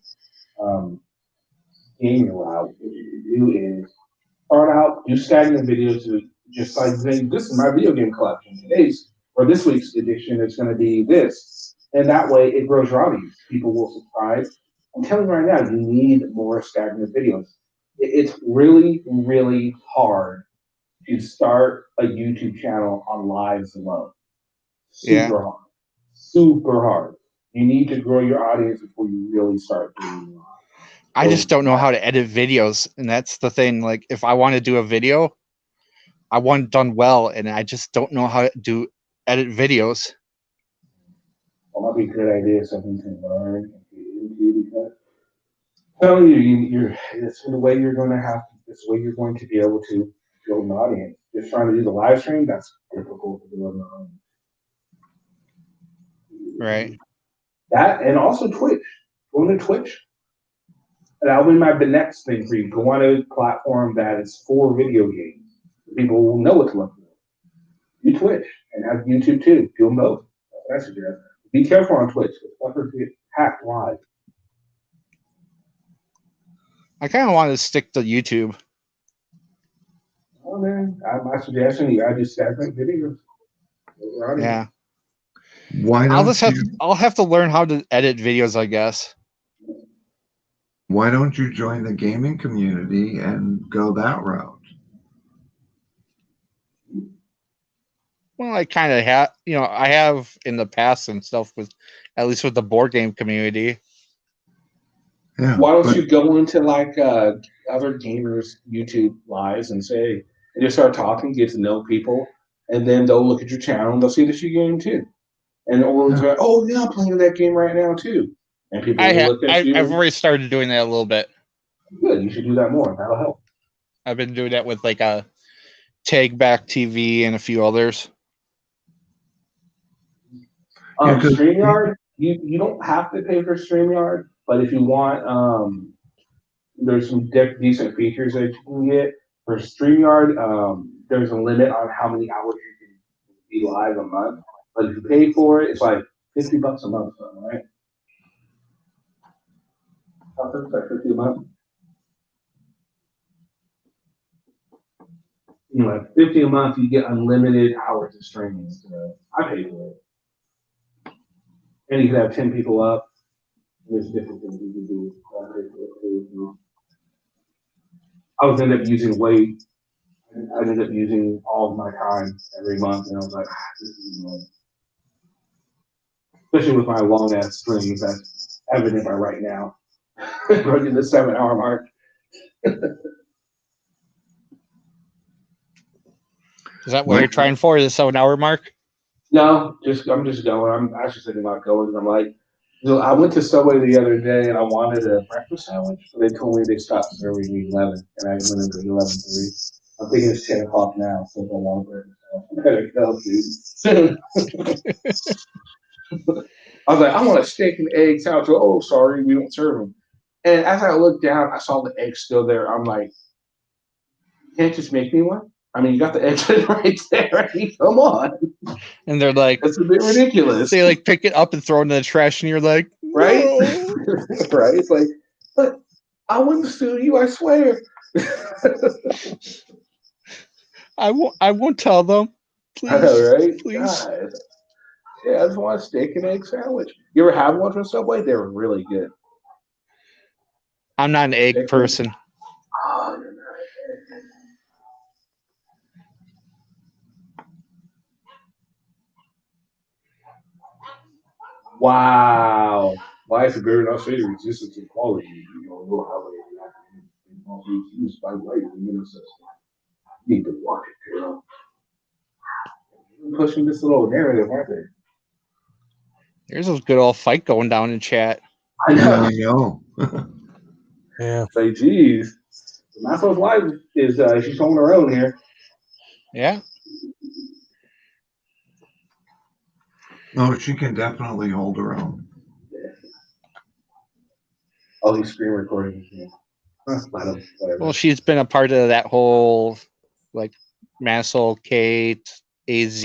gaming route, what you do is start out, do stagnant videos, just like saying, this is my video game collection. Today's or this week's edition is going to be this. And that way it grows your audience. People will subscribe. I'm telling you right now, you need more stagnant videos. It's really, really hard to start a YouTube channel on lives alone. Super hard. Super hard. You need to grow your audience before you really start doing live. I just don't know how to edit videos, and that's the thing. Like, if I want to do a video, I want it done well, and I just don't know how to edit videos. Well, might be a good idea, something to learn and get into, because I'm telling you, it's the way you're going to have to. It's the way you're going to be able to build an audience. Just trying to do the live stream, that's difficult to build an audience. Right. That and also Twitch. Go to Twitch. That'll be my next thing for you. Go on a platform that is for video games. People will know what to look for. Do Twitch and have YouTube too. Do them both. That's what I suggest. Be careful on Twitch. Because get hacked live. I kind of want to stick to YouTube. Oh man, my suggestion: you gotta do stagnant videos. Yeah. Why don't I'll have to learn how to edit videos, I guess. Why don't you join the gaming community and go that route? Well, I kind of have, I have in the past and stuff at least with the board game community. Yeah. Why don't you go into like other gamers' YouTube lives and say, and just start talking, get to know people, and then they'll look at your channel and they'll see that you're game too. And everyone's like, "Oh yeah, I'm playing that game right now too." And people will look at you. I've already started doing that a little bit. Good, you should do that more. That'll help. I've been doing that with like a Take Back TV and a few others. StreamYard, you don't have to pay for StreamYard, but if you want, there's some decent features that you can get for StreamYard. There's a limit on how many hours you can be live a month, but if you pay for it, it's like $50 a month, right? Something like $50 a month. You know, at $50 a month, you get unlimited hours of streaming. So I pay for it. And you can have 10 people up. There's different things you can do. I was ended up using I ended up using all of my time every month, and I was like, this is annoying. Especially with my long ass streams, that's evident by right now. Approaching the 7-hour mark. Is that what you're trying for? The 7-hour mark? No, I'm just going. I'm actually thinking about going. And I'm like, I went to Subway the other day and I wanted a breakfast sandwich, but they told me they stopped serving me 11, and I went into 11:03. I'm thinking it's 10 o'clock now, so it's a long breakfast sandwich. I better go, dude. I was like, I want a steak and egg sandwich. Oh, sorry, we don't serve them. And as I looked down, I saw the egg still there. I'm like, you can't just make me one? I mean, you got the eggs right there. I mean, come on. And they're like, that's a bit ridiculous. They like pick it up and throw it in the trash, and you're like, right? No. Right? It's like, but I wouldn't sue you, I swear. I won't tell them. Please. I know, right? Please. God. Yeah, I just want a steak and egg sandwich. You ever have one from Subway? They were really good. I'm not an egg person. Oh, you're not. Wow. Why is it better not say resistance and quality? You don't know how they used by white immune system. You need to watch it, girl. Pushing this little narrative, aren't they? There's a good old fight going down in chat. I know. I know. Yeah. Say, geez. Masso's life is she's holding her own here. Yeah. No, she can definitely hold her own. Oh, he's screen recording. Yeah. Well, she's been a part of that whole like Massel, Kate, AZ,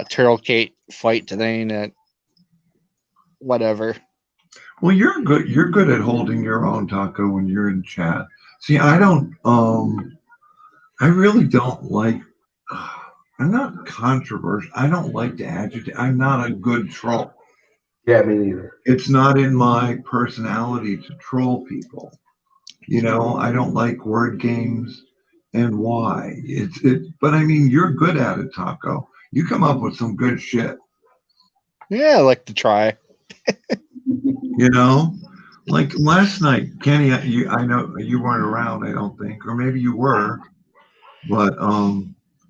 Turtle Kate fight today, that whatever. Well, you're good. You're good at holding your own, Taco, when you're in chat. See, I don't. I really don't like. I'm not controversial. I don't like to agitate. I'm not a good troll. Yeah, me neither. It's not in my personality to troll people. You know, I don't like word games. And why? But I mean, you're good at it, Taco. You come up with some good shit. Yeah, I like to try. You know, like last night, Kenny. I know you weren't around. I don't think, or maybe you were, but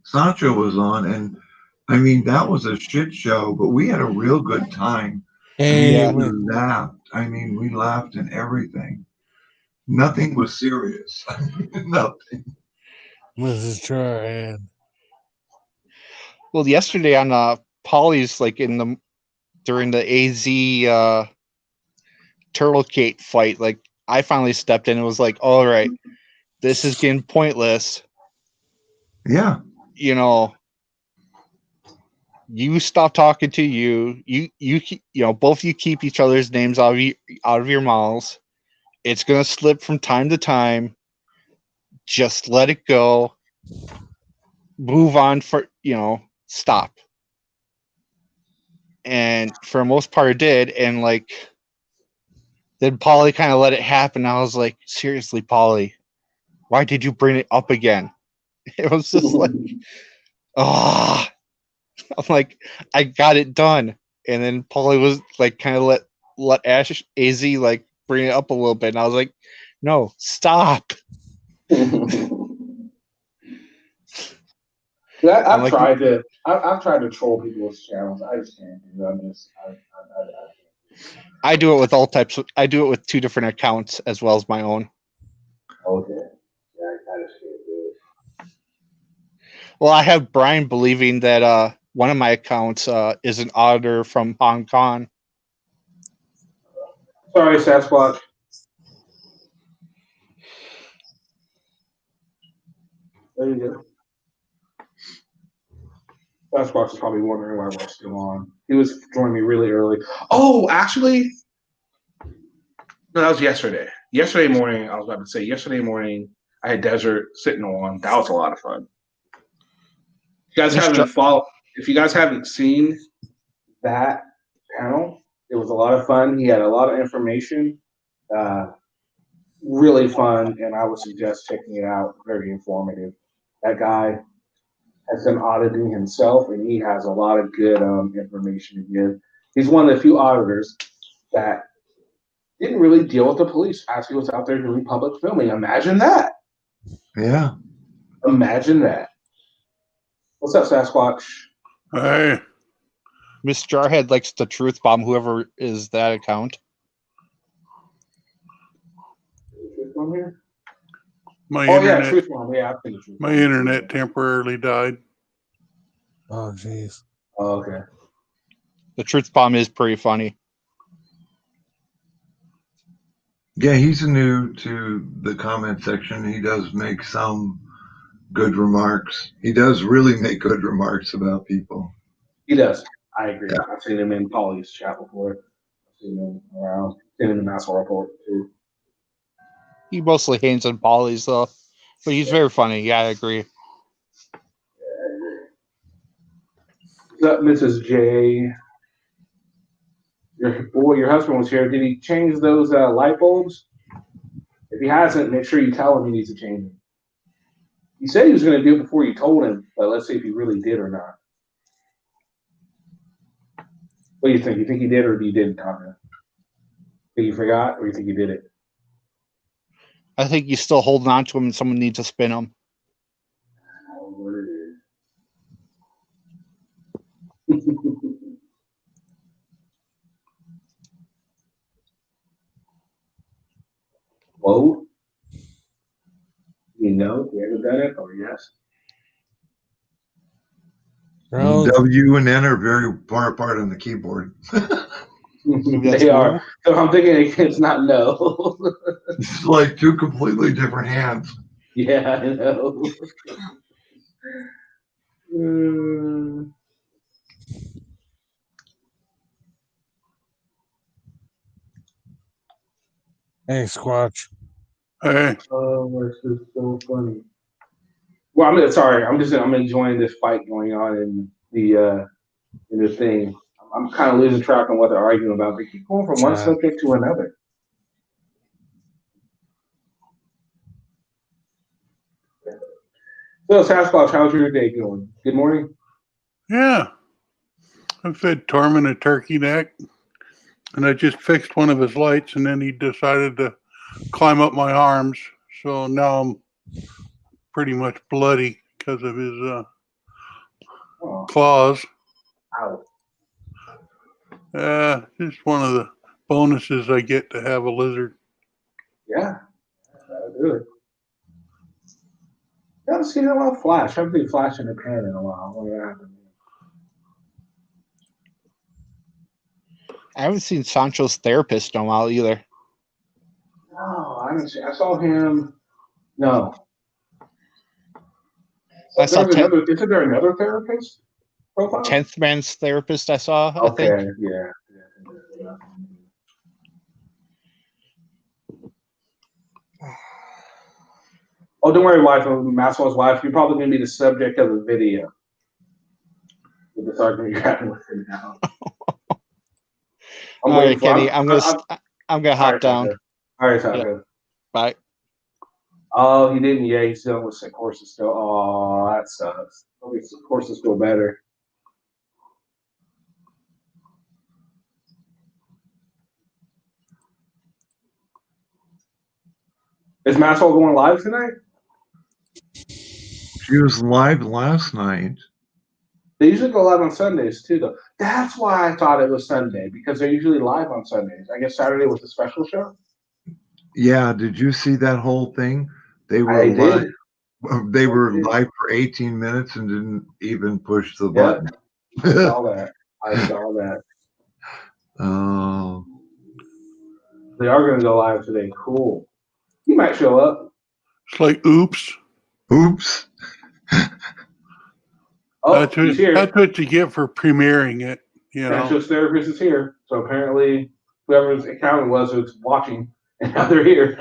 Sancho was on, and I mean that was a shit show. But we had a real good time. Hey, we laughed. I mean, we laughed and everything. Nothing was serious. Nothing. Let's just try. Well, yesterday on Polly's, like during the AZ Turtle Kate fight, like I finally stepped in and was like, all right, this is getting pointless. Yeah. You know, you stop talking to you know, both of you keep each other's names out of your mouths. It's gonna slip from time to time. Just let it go. Move on stop. And for the most part it did, and like then Polly kind of let it happen. I was like, seriously, Polly, why did you bring it up again? It was just like, I'm like, I got it done. And then Polly was like, kind of let AZ like bring it up a little bit. And I was like, no, stop. I've tried to troll people's channels. I just can't do that. I do it with all types. I do it with 2 different accounts as well as my own. Okay. Yeah, I just can't do it. Well, I have Brian believing that one of my accounts is an auditor from Hong Kong. Sorry, Sasquatch. There you go. Sasquatch is probably wondering why we're still on. He was joining me really early. Oh, actually, no, that was yesterday. Yesterday morning, I was about to say, yesterday morning, I had Desert sitting on. That was a lot of fun. If you guys haven't seen that panel, it was a lot of fun. He had a lot of information, really fun, and I would suggest checking it out. Very informative. That guy has done auditing himself, and he has a lot of good information to give. He's one of the few auditors that didn't really deal with the police as he was out there doing public filming. Imagine that. Yeah. Imagine that. What's up, Sasquatch? Hey. Miss Jarhead likes to truth bomb whoever is that account. My truth bomb. Yeah, I've seen the truth my bomb. internet temporarily died. Oh, jeez. Oh, okay. The truth bomb is pretty funny. Yeah, he's new to the comment section. He does make some good remarks. He does really make good remarks about people. He does. I agree. Yeah. I've seen him in Polly's chat before. I've seen him around. Seen him in the Nassau Report too. He mostly hangs on Polly's though, but he's very funny. Yeah, I agree. What's up, Mrs. J? Your husband was here. Did he change those light bulbs? If he hasn't, make sure you tell him he needs to change them. He said he was going to do it before you told him, but let's see if he really did or not. What do you think? You think he did or you didn't, Conrad? Think you forgot or you think he did it? I think he's still holding on to him and someone needs to spin him. Whoa. You know, you ever done it or yes? W and N are very far apart on the keyboard. They are. So I'm thinking it's not no. It's like 2 completely different hands. Yeah, I know. Hey, Squatch. Hey. Oh, this is so funny. Well, I'm enjoying this fight going on in the thing. I'm kind of losing track on what they're arguing about. They keep going from one subject to another. So, Sasquatch, how's your day going? Good morning. Yeah. I fed Tormund a turkey neck, and I just fixed one of his lights, and then he decided to climb up my arms. So now I'm pretty much bloody because of his claws. Ow. Just one of the bonuses I get to have a lizard. Yeah, that'll do it. I haven't seen a lot of Flash. I haven't seen Flash in the pan in a while. What happened? I haven't seen Sancho's therapist in a while either. No, I haven't seen. I saw him. No. Isn't there another therapist profile? 10th Man's therapist I saw, I think. Yeah. Oh, don't worry, wife. Maxwell's wife. You're probably going to be the subject of a video with this argument you're having with him now. All right, Kenny. I'm gonna hop down. All right, sounds good. Bye. Oh, he didn't. Yeah, he's dealing with sick horses still. Oh, that sucks. Hope his horses feel better. Is Maxwell going live tonight? She was live last night. They usually go live on Sundays too, though. That's why I thought it was Sunday, because they're usually live on Sundays. I guess Saturday was a special show. Yeah, did you see that whole thing? They were I live. did. They were live for 18 minutes and didn't even push the button. I saw that. I saw that. Oh. They are going to go live today. Cool. You might show up. It's like, oops. Oops. Oh, he's here. That's what you get for premiering it. You know. Sancho's therapist is here. So apparently, whoever's account it was watching, and now they're here.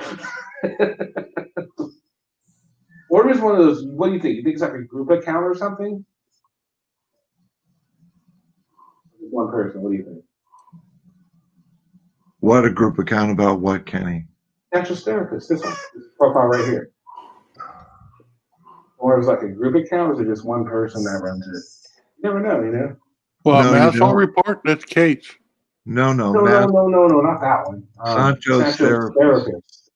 Or is one of those? What do you think? You think it's like a group account or something? One person. What do you think? What a group account about what, Kenny? Sancho's therapist. This one. This profile right here. Or is it like a group account, or is it just one person that runs it? You never know, you know. Well, No, Masshole report. That's Kate's. No, No, not that one. Sancho's therapist.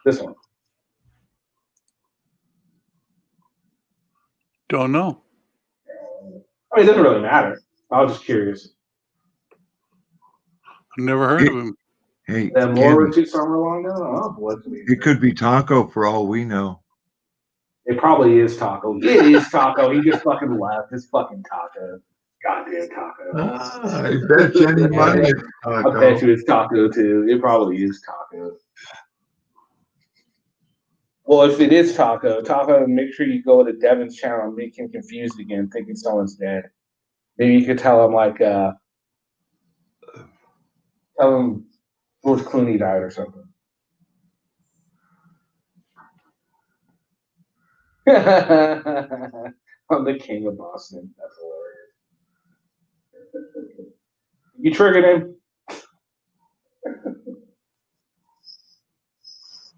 This one. Don't know. I mean, it doesn't really matter. I was just curious. I've never heard of him. Hey, That more Kenny, to somewhere along there? Oh, boy, it could be Taco for all we know. it probably is Taco. It is Taco. He just fucking left. It's fucking Taco. Goddamn Taco. I bet you any money it's Taco. I bet you it's Taco too. It probably is Taco. Well, if it is Taco, make sure you go to Devin's channel and make him confused again, thinking someone's dead. Maybe you could tell him tell him George Clooney died or something. I'm the king of Boston. That's hilarious. You triggered him.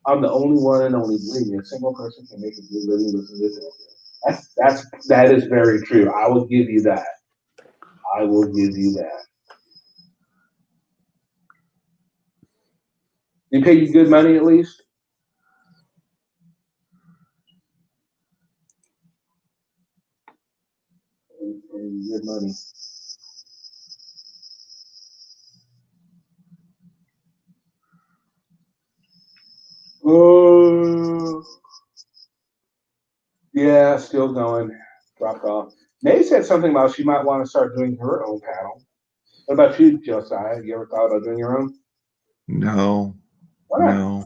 I'm the only one and only. Believe me, a single person can make a good living listening to this. That is very true. I will give you that. I will give you that. They pay you good money at least? Good money. Oh, yeah, still going. Dropped off. May said something about she might want to start doing her own panel. What about you, Josiah? Have you ever thought about doing your own? No. Why not? No.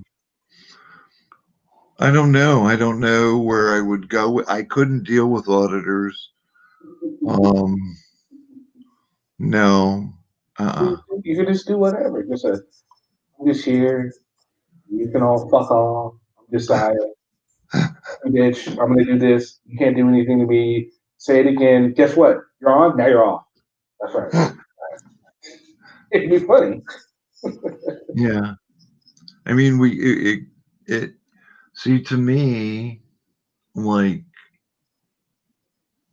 I don't know. I don't know where I would go. I couldn't deal with auditors. No. You can just do whatever. I'm just here. You can all fuck off. I'm Josiah. Bitch, I'm gonna do this. You can't do anything to me. Say it again. Guess what? You're on. Now you're off. That's right. It'd be funny. Yeah. I mean, it see, to me, like,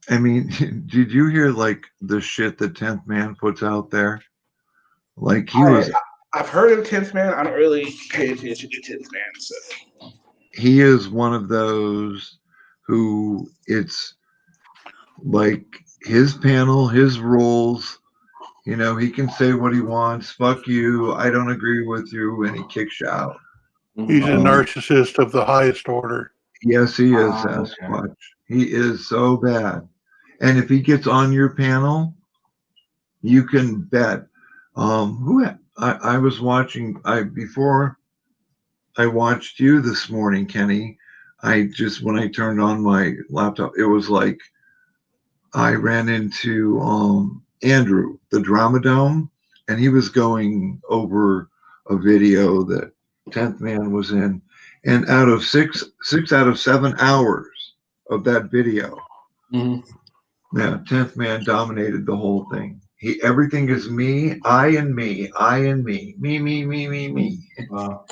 I mean, did you hear like the shit that 10th Man puts out there? Like I've heard of 10th Man. I don't really pay attention to 10th Man. So he is one of those who it's like his panel, his rules. You know, he can say what he wants. Fuck you. I don't agree with you, and he kicks you out. He's a narcissist of the highest order. Yes, he is, Sasquatch. Okay. He is so bad. And if he gets on your panel, you can bet. I was watching. Before I watched you this morning, Kenny. When I turned on my laptop, it was like I ran into Andrew, the Drama Dome, and he was going over a video that 10th Man was in. And out of six out of 7 hours of that video, yeah, 10th Man dominated the whole thing. Everything is me, I and me, I and me, me. Wow.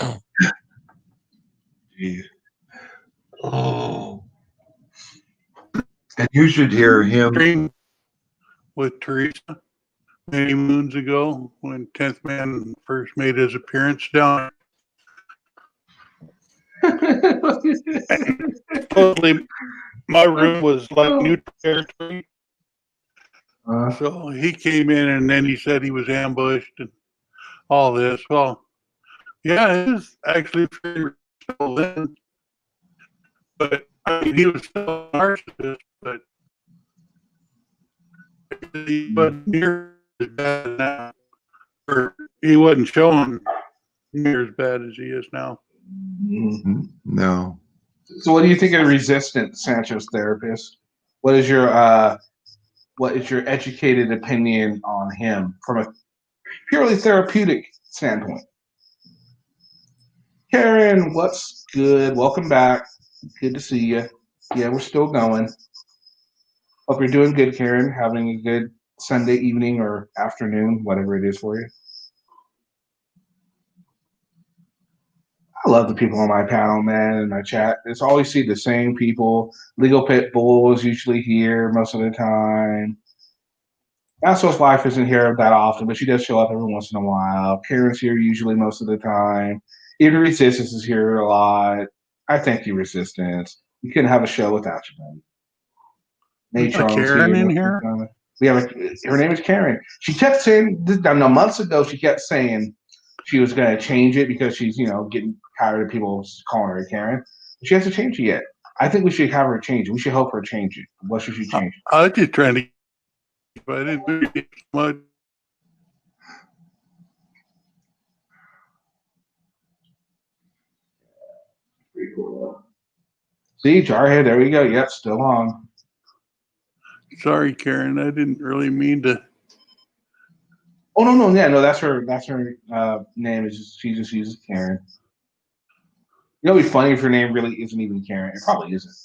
Oh. And you should hear him with Teresa many moons ago when 10th Man first made his appearance down. Totally, my room was like neutral territory. So he came in and then he said he was ambushed and all this. Well, yeah, it was actually very reasonable then. But I mean, he was still a narcissist, but he wasn't near as bad now. Or he wasn't showing near as bad as he is now. No. So, what do you think of resistance, Sancho's therapist? What is your educated opinion on him from a purely therapeutic standpoint? Karen, what's good? Welcome back. Good to see you. Yeah, we're still going. Hope you're doing good, Karen. Having a good Sunday evening or afternoon, whatever it is for you. I love the people on my panel, man, in my chat. It's always see the same people. Legal Pit Bull is usually here most of the time. Asshole's wife isn't here that often, but she does show up every once in a while. Karen's here usually most of the time. Even Resistance is here a lot. I thank you, Resistance. We couldn't have a show without you, man. Natron's Karen in most of the here? time. We have her name is Karen. She kept saying, months ago, she kept saying she was going to change it because she's, getting tired of people calling her Karen. She hasn't changed it yet. I think we should have her change it. We should help her change it. What should she change? I was just trying to, but I didn't do it much. Pretty cool. See, Jarhead, there we go. Yep, still on. Sorry, Karen. I didn't really mean to. Oh no, yeah, no, that's her name. Is she just uses Karen. It'd be funny if her name really isn't even Karen. It probably isn't.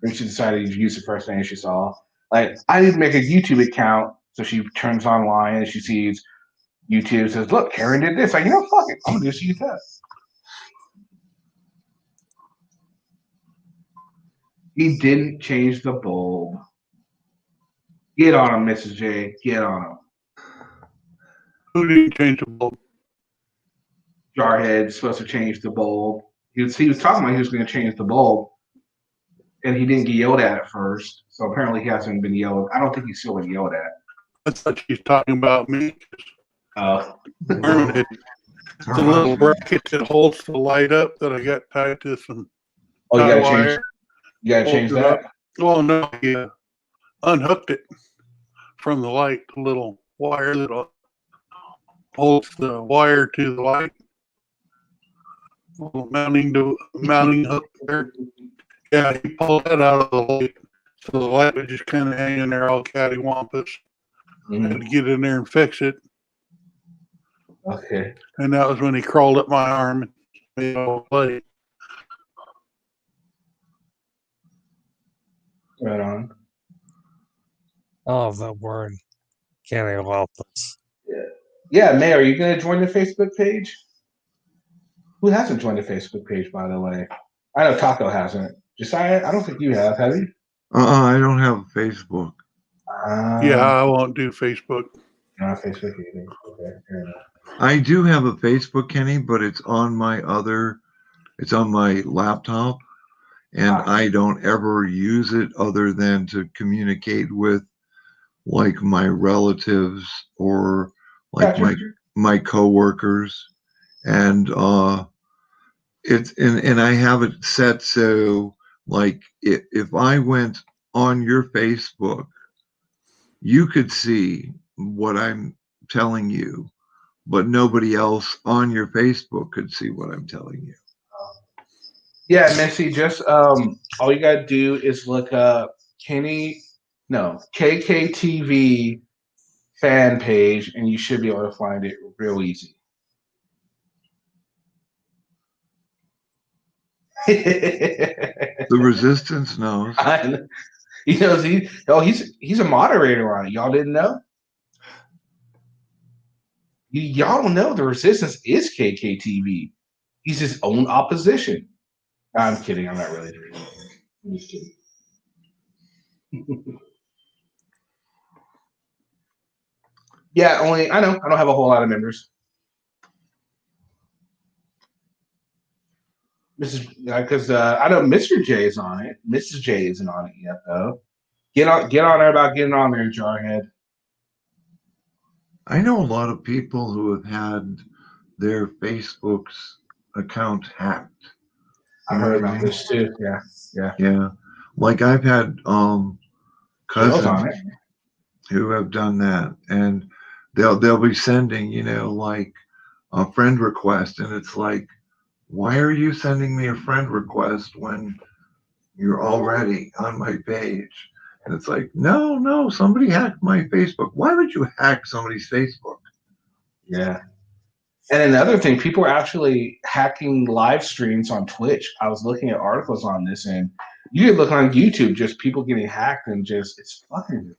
Maybe she decided to use the first name she saw. Like, I need to make a YouTube account, so she turns online and she sees YouTube, says, "Look, Karen did this." Like, fuck it, I'm gonna just use that. He didn't change the bulb. Get on him, Mrs. J. Get on him. Who didn't change the bulb? Jarhead's supposed to change the bulb. He was talking about he was going to change the bulb, and he didn't get yelled at first. So apparently he hasn't been yelled. I don't think he's still been yelled at. I thought she's talking about me. Oh. It's a little bracket that holds the light up that I got tied to some you gotta wire. change. You gotta change that. Up. Oh no, he unhooked it from the light. The little wire that holds the wire to the light. Mounting hook there. Yeah, he pulled that out of the light, so the light was just kind of hanging there all cattywampus. Had to get in there and fix it. Okay. And that was when he crawled up my arm and made all play. Right on. Oh, that word. Can't even help us. Yeah, May, are you going to join the Facebook page? Who hasn't joined the Facebook page, by the way? I know Taco hasn't. Josiah, I don't think you have you? I don't have Facebook. Yeah, I won't do Facebook. Not Facebook either. Okay, fair enough. I do have a Facebook, Kenny, but it's on my laptop, and I don't ever use it other than to communicate with like my relatives or like my coworkers, and and I have it set so like if I went on your Facebook, you could see what I'm telling you, but nobody else on your Facebook could see what I'm telling you. Yeah, Missy, just all you gotta do is look up KKTV fan page, and you should be able to find it real easy. The Resistance knows. He knows he's a moderator on it. Y'all didn't know? Y'all don't know the Resistance is KKTV. He's his own opposition. I'm kidding. I'm not really doing anything. I'm just kidding. Yeah, I know. I don't have a whole lot of members. because I know Mr. J is on it. Mrs. J isn't on it yet, though. Get on there about getting on there, Jarhead. I know a lot of people who have had their Facebook's account hacked. I heard about this too. Yeah. Yeah. Like I've had cousins on it. who have done that, and they'll be sending, like a friend request, and it's like, why are you sending me a friend request when you're already on my page? And it's like, no, somebody hacked my Facebook. Why would you hack somebody's Facebook? Yeah. And another thing, people are actually hacking live streams on Twitch. I was looking at articles on this, and you can look on YouTube, just people getting hacked, and it's fucking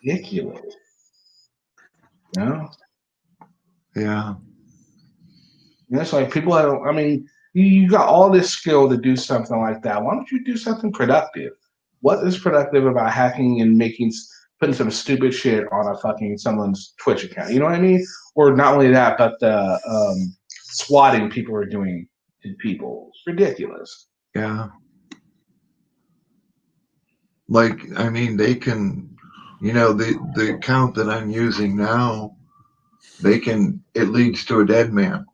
ridiculous. You know? Yeah. It's like people I mean, you got all this skill to do something like that. Why don't you do something productive? What is productive about hacking and putting some stupid shit on a fucking someone's Twitch account? You know what I mean? Or not only that, but the swatting people are doing to people. It's ridiculous. Yeah. Like, I mean, they can, the account that I'm using now, it leads to a dead man.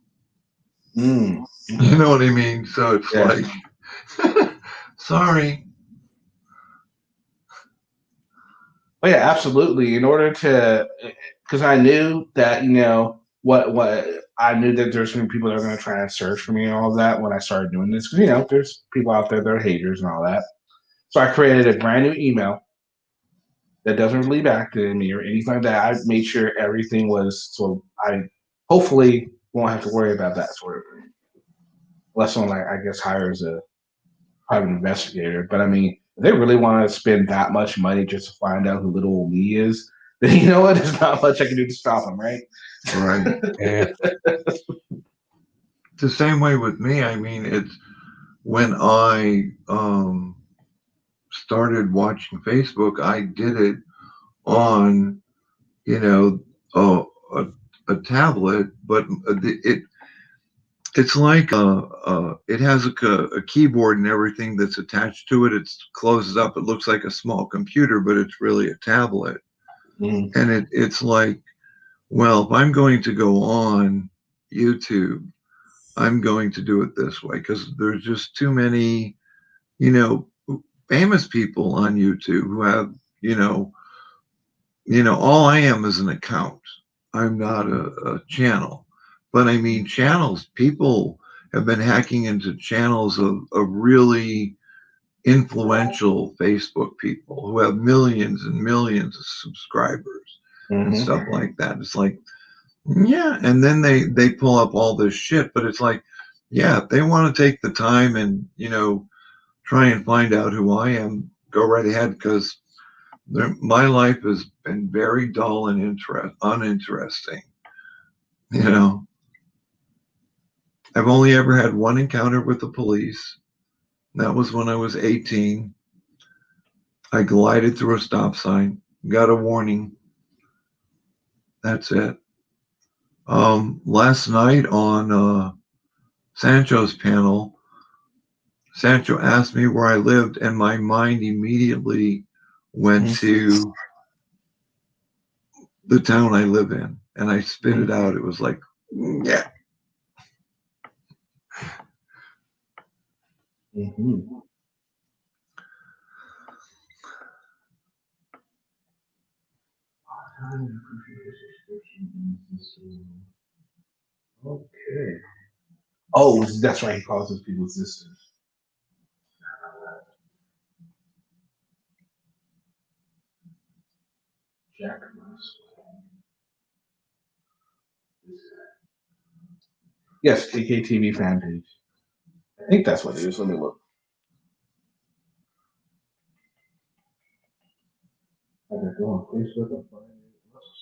Mm. You know what I mean? So it's like, sorry. Oh yeah, absolutely. In order to, because I knew that what I knew that there's going to be people that are going to try and search for me and all of that when I started doing this. Because there's people out there that are haters and all that. So I created a brand new email that doesn't really back to me or anything like that. I made sure everything was so I hopefully won't have to worry about that sort of thing. Unless someone I guess hires a private investigator. But I mean, if they really want to spend that much money just to find out who little old me is, then you know what? There's not much I can do to stop them, right? Right. Yeah. It's the same way with me. I mean, it's when I started watching Facebook, I did it on, a tablet, but it's like it has a keyboard and everything that's attached to it. It's closes up. It looks like a small computer, but it's really a tablet. Mm. And it's like, well, if I'm going to go on YouTube, I'm going to do it this way because there's just too many, famous people on YouTube who have, all I am is an account. I'm not a channel. But I mean, channels, people have been hacking into channels of really influential Facebook people who have millions and millions of subscribers and stuff like that. It's like, yeah. And then they pull up all this shit, but it's like, yeah, if they want to take the time and, try and find out who I am, go right ahead because my life has been very dull and uninteresting. I've only ever had one encounter with the police. That was when I was 18. I glided through a stop sign, got a warning. That's it. Last night on Sancho's panel, Sancho asked me where I lived, and my mind immediately went to the town I live in, and I spit it out. It was like, yeah. Mm-hmm. Okay. Oh, that's right. He calls those people sisters. Jack. Yes, KKTV fan page. I think that's what it is. Let me look. I got go on Facebook and find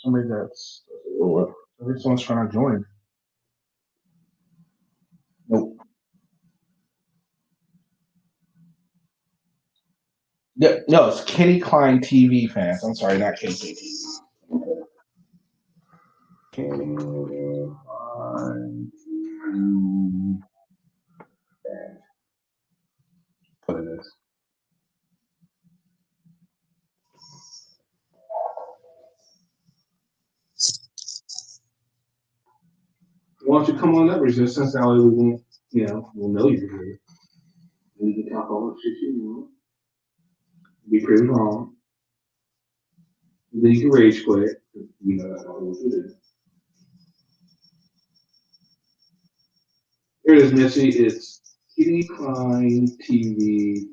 somebody that's I think someone's trying to join. Nope. Yeah, no, it's Kenny Klein TV fans. I'm sorry, not KKTV. Kenny Klein TV fans. enjoy this. Why don't you come on up, Resistance? That way we won't, we'll know you're here. And you can talk all the shit you want. Be pretty wrong. And then you can rage quit. You know that's all we do. Here it is, Missy. It's Kitty Klein TV.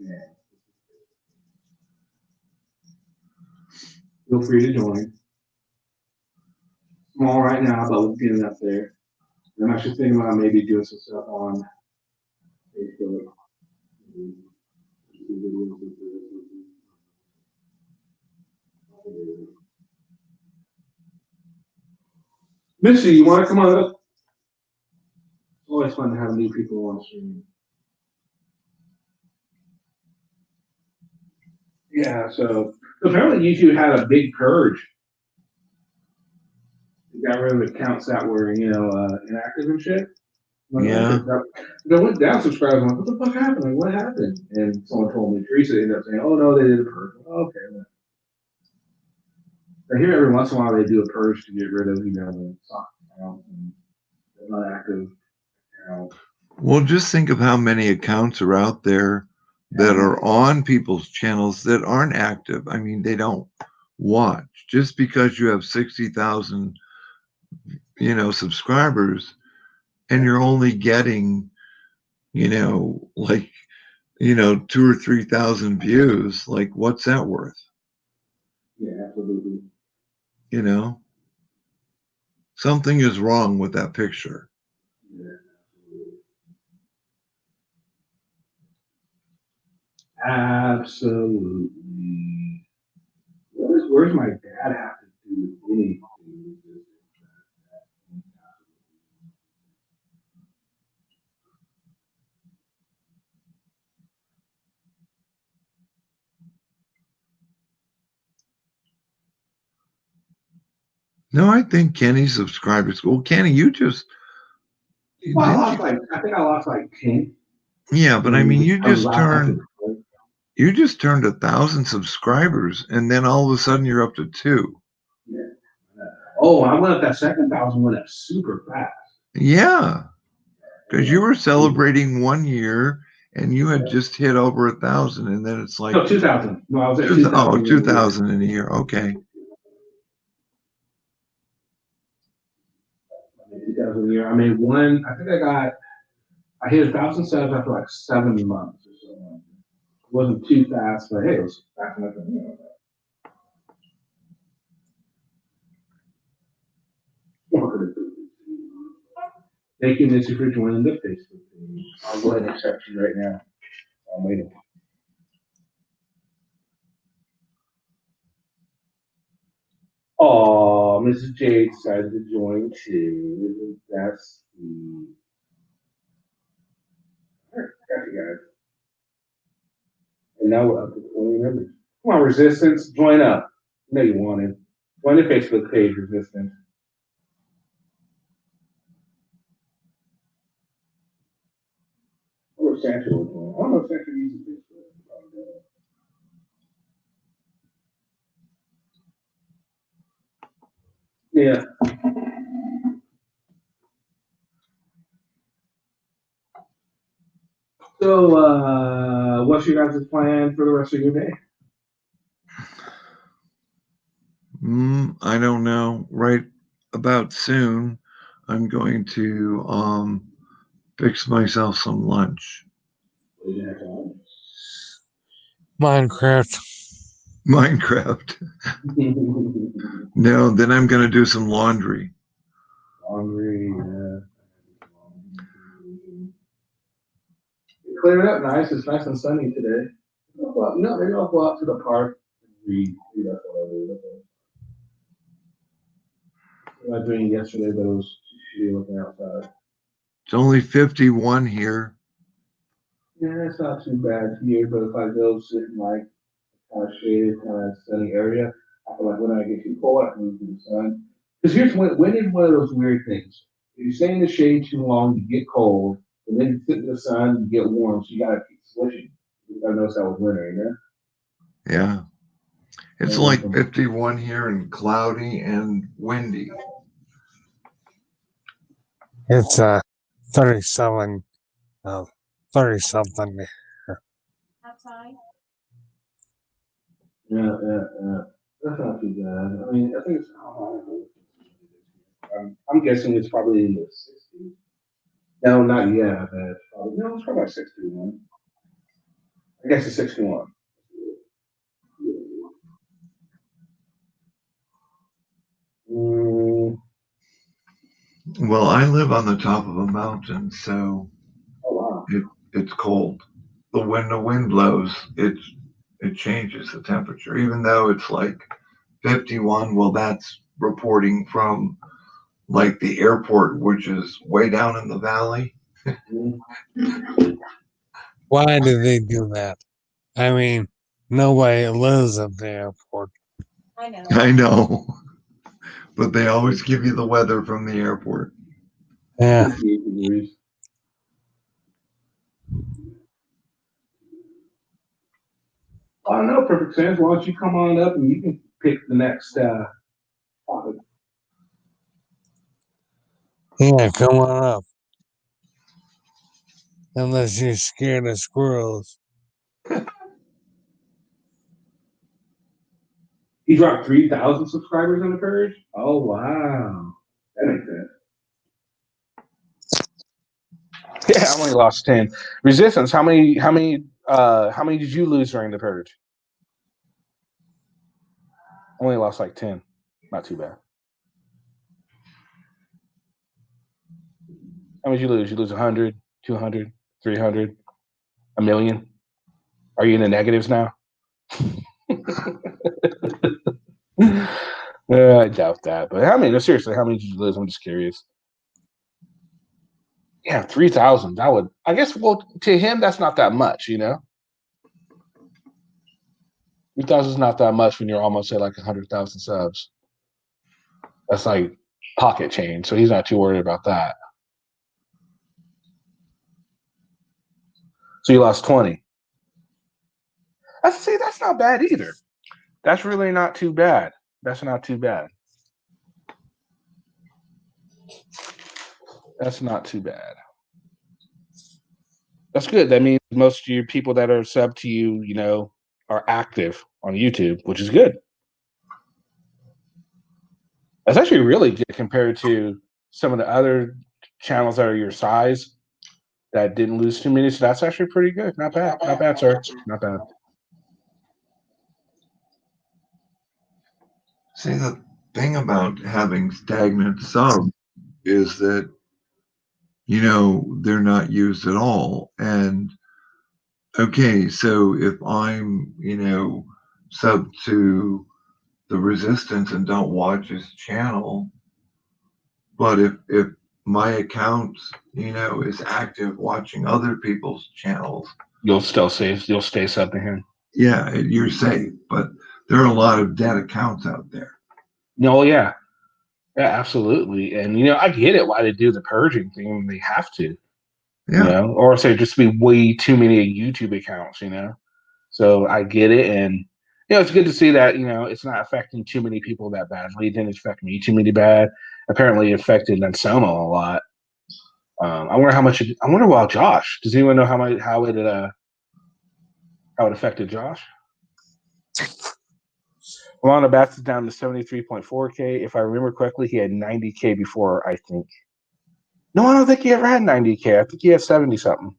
Feel free to join. Small right now, but we'll get it up there. I'm actually thinking about maybe doing some stuff on Facebook. Missy, you want to come on up? It's always fun to have new people on stream. Yeah, so apparently YouTube had a big purge. They got rid of accounts that were, inactive and shit. Yeah. They went down subscribers. I'm like, what the fuck happened? Like, what happened? And someone told me, Teresa ended up saying, oh no, they did a purge. Okay. I hear every once in a while they do a purge to get rid of, the stock accounts and not active accounts. Well, just think of how many accounts are out there that are on people's channels that aren't active. I mean, they don't watch. Just because you have 60,000, subscribers and you're only getting, like, 2,000 or 3,000 views, like, what's that worth? Yeah, absolutely. Something is wrong with that picture. Yeah, absolutely. Where's my dad have to do anything with this? No, I think Kenny's subscribers. Well, Kenny, you just. Well, I think I lost like 10. Yeah, but I mean, you just turned 1,000 subscribers, and then all of a sudden you're up to 2. Yeah. Oh, I went up that second 1,000 went up super fast. Yeah, because you were celebrating 1 year, and you had just hit over 1,000, and then it's like no 2,000. No, I was at 2,000. Oh, 2,000 in a year. Okay. 2,000 a year. I made one. I think I hit 1,000 subs after like 7 months or so. It wasn't too fast, but hey, it was fast enough. Thank you, Missy, for joining the Facebook page. I'll go ahead and accept you right now. I'm waiting. Oh, Mrs. J decided to join too. That's the. All right, got you guys. And now we're up to 20 members. Come on, Resistance, join up. I know you wanted. Join the Facebook page, Resistance. I don't know if Santa will join. I don't know if Santa uses Facebook. Yeah. So, what's your guys' plan for the rest of your day? I don't know. Right about soon, I'm going to fix myself some lunch. Minecraft. No, then I'm going to do some laundry. Laundry, yeah. Clear it up nice. It's nice and sunny today. Maybe I'll go out to the park and read. That's what I do. I was doing yesterday, but it was too shitty looking outside. It's only 51 here. Yeah, it's not too bad here, but if I go sit in like kind of shaded, kind of sunny area, I feel like when I get too cold, I can move to the sun. Because here's when is one of those weird things. If you stay in the shade too long, you get cold, and then you sit in the sun, you get warm, so you gotta keep switching. I noticed that was winter, yeah. Yeah. It's like 51 here and cloudy and windy. It's 37, 30 something. Yeah. That's not too bad. I mean, I think it's. I'm guessing it's probably in the 60s. No, not yet. But probably, no, it's probably like 61. I guess it's 61. Mm. Well, I live on the top of a mountain, so Oh, wow. it's cold. But when the wind blows, it changes the temperature, even though it's like 51. Well, that's reporting from like the airport, which is way down in the valley. Why do they do that? I mean, nobody lives at the airport. I know. But they always give you the weather from the airport. Yeah. Oh, no, perfect sense. Why don't you come on up and you can pick the next topic? Yeah, come on up. Unless you're scared of squirrels. He dropped 3,000 subscribers on the purge? Oh, wow. That makes sense. Yeah, I only lost 10. Resistance, how many did you lose during the purge? Only lost like 10. Not too bad. How many did you lose? You lose 100, 200, 300, a million? Are you in the negatives now? I doubt that. But how many? No, seriously, how many did you lose? I'm just curious. Yeah, 3,000. That would, I guess, well, to him, that's not that much, you know? 3,000 is not that much when you're almost at like 100,000 subs. That's like pocket change. So he's not too worried about that. So you lost 20. That's not bad either. That's really not too bad. That's not too bad. That's not too bad. That's good. That means most of your people that are sub to you, you know, are active on YouTube, which is good. That's actually really good compared to some of the other channels that are your size that didn't lose too many. So that's actually pretty good. Not bad. Not bad, sir. Not bad. See, the thing about having stagnant subs is that, you know, they're not used at all. And okay, so if I'm, you know, sub to the Resistance and don't watch his channel, but if my account, you know, is active watching other people's channels, you'll stay sub to him. Yeah, you're safe. But there are a lot of dead accounts out there. No, yeah. Yeah, absolutely. And, you know, I get it why they do the purging thing when they have to. Yeah. You know, or say just be way too many YouTube accounts, you know. So I get it. And, you know, it's good to see that, you know, it's not affecting too many people that badly. It didn't affect me too many bad. Apparently it affected Anselmo a lot. I wonder about Josh. Does anyone know how it affected Josh? Rolando Bats is down to 73.4K. If I remember correctly, he had 90K before, I think. No, I don't think he ever had 90K. I think he had 70 something.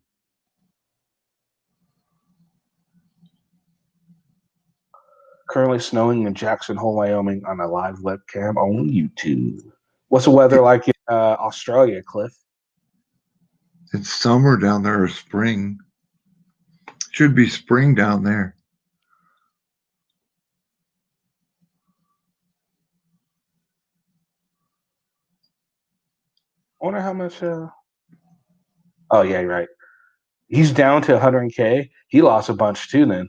Currently snowing in Jackson Hole, Wyoming on a live webcam on YouTube. What's the weather like in Australia, Cliff? It's summer down there or spring. Should be spring down there. I wonder how much. Oh, yeah, you're right. He's down to 100K. He lost a bunch too then.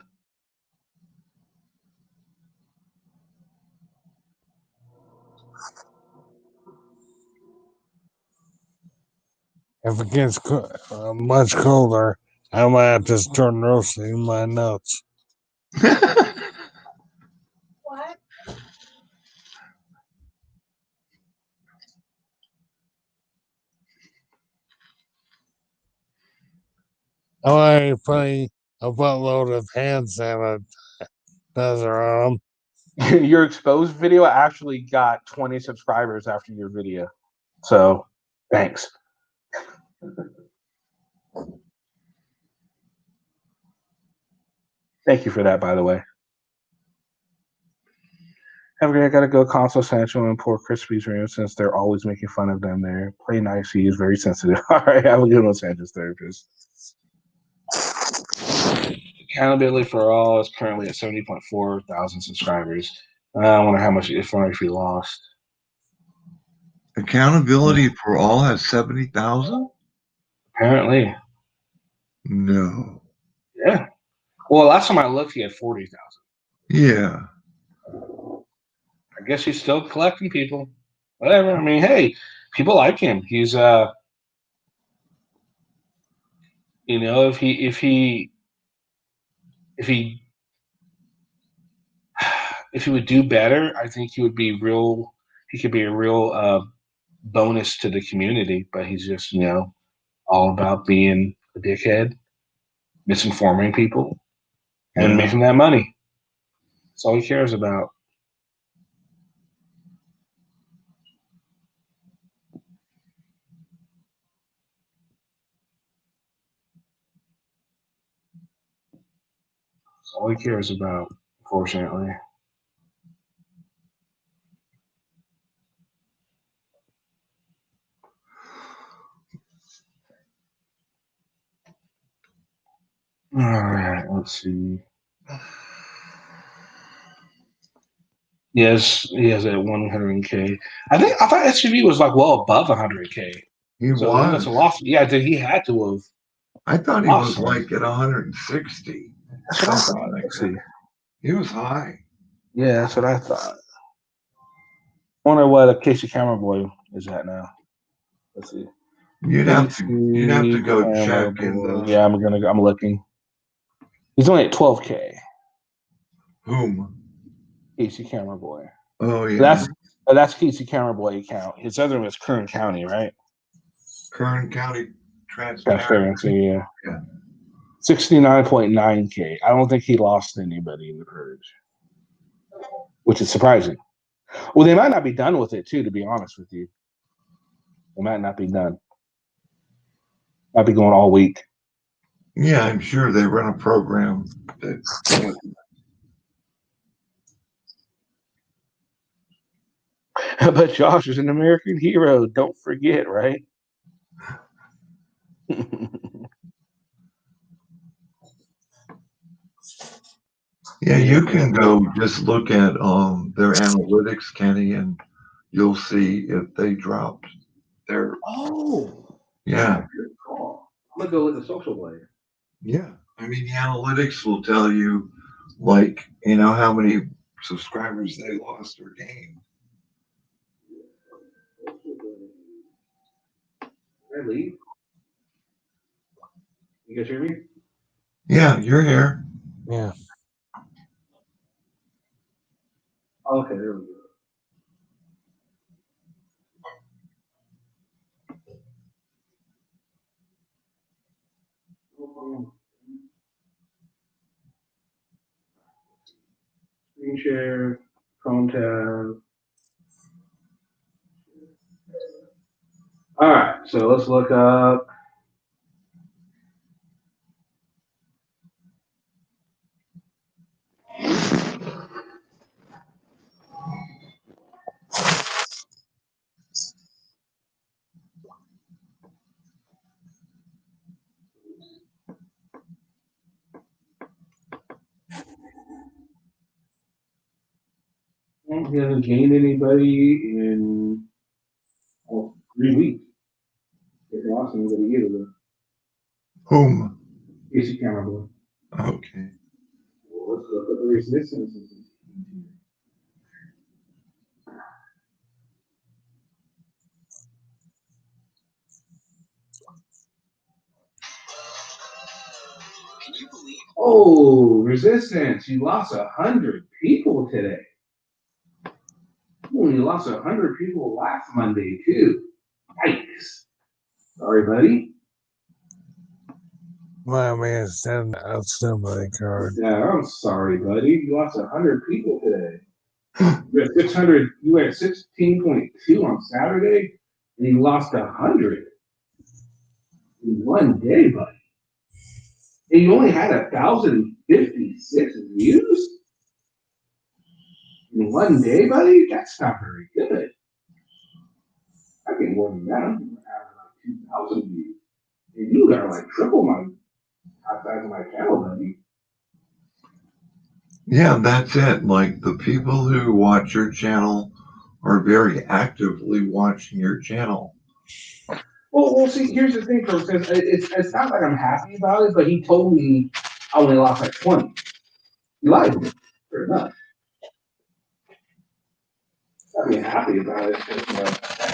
If it gets much colder, I might have to start roasting my nuts. What? I might putting a buttload of hand sanitizer on them. Your exposed video actually got 20 subscribers after your video. So, thanks. Thank you for that, by the way. Have a great. I gotta go console Sancho and poor Crispy's room since they're always making fun of them there. Play nice. He is very sensitive. All right, have a good one, Sancho's therapist. Accountability for All is currently at 70.4 thousand subscribers. I wonder how much if we lost. Accountability for All has 70,000? Apparently. No. Yeah. Well, last time I looked, he had 40,000. Yeah. I guess he's still collecting people. Whatever. I mean, hey, people like him. He's you know, if he would do better, I think he would be real. He could be a real bonus to the community. But he's just, you know, all about being a dickhead, misinforming people, and making that money. That's all he cares about. That's all he cares about, unfortunately. All right, let's see. Yes, he has at 100K. I thought SUV was like well above 100K. He So was. that's a loss. Yeah, he had to have. I thought he was like at 160. That's what I thought. Let's see. He was high. Yeah, that's what I thought. Wonder what a Casey Camera Boy is at now. Let's see. You'd have to go check. Yeah, I'm looking. He's only at 12K. Whom? Casey Camera Boy. Oh yeah. That's Casey Camera Boy account. His other one is Kern County, right? Kern County Transparency. Yeah. 69.9K. I don't think he lost anybody in the purge, which is surprising. Well, they might not be done with it too. To be honest with you, they might not be done. Might be going all week. Yeah, I'm sure they run a program that. But Josh is an American hero. Don't forget, right? Yeah, you can go just look at their analytics, Kenny, and you'll see if they dropped their. Oh. Yeah. Good call. I'm gonna go look at Social Blade. Yeah. I mean, the analytics will tell you, like, you know, how many subscribers they lost or gained. Did I leave? You guys hear me? Yeah, you're here. Yeah. Okay, there we go. Screen share, Chrome tab. All right, so let's look up. He hasn't gained anybody in 3 weeks. He hasn't lost anybody either. Whom? Casey Camera Boy. Okay. Well, let's look at the resistance. Oh, resistance! You lost 100 people today. Ooh, you lost 100 people last Monday too. Yikes! Sorry, buddy. My man sent a sympathy card. Yeah, I'm sorry, buddy. You lost 100 people today. You had 600. You had 16.2 on Saturday, and you lost 100 in one day, buddy. And you only had 1,056 views in one day, buddy. That's not very good. I get more than that. I'm having like 2,000 views, and you got like triple my size of my channel, buddy. Yeah, that's it. Like the people who watch your channel are very actively watching your channel. Well, see, here's the thing, folks. It's not like I'm happy about it, but he told me I only lost like 20. He lied to me. Fair enough. I mean, happy about it. Because,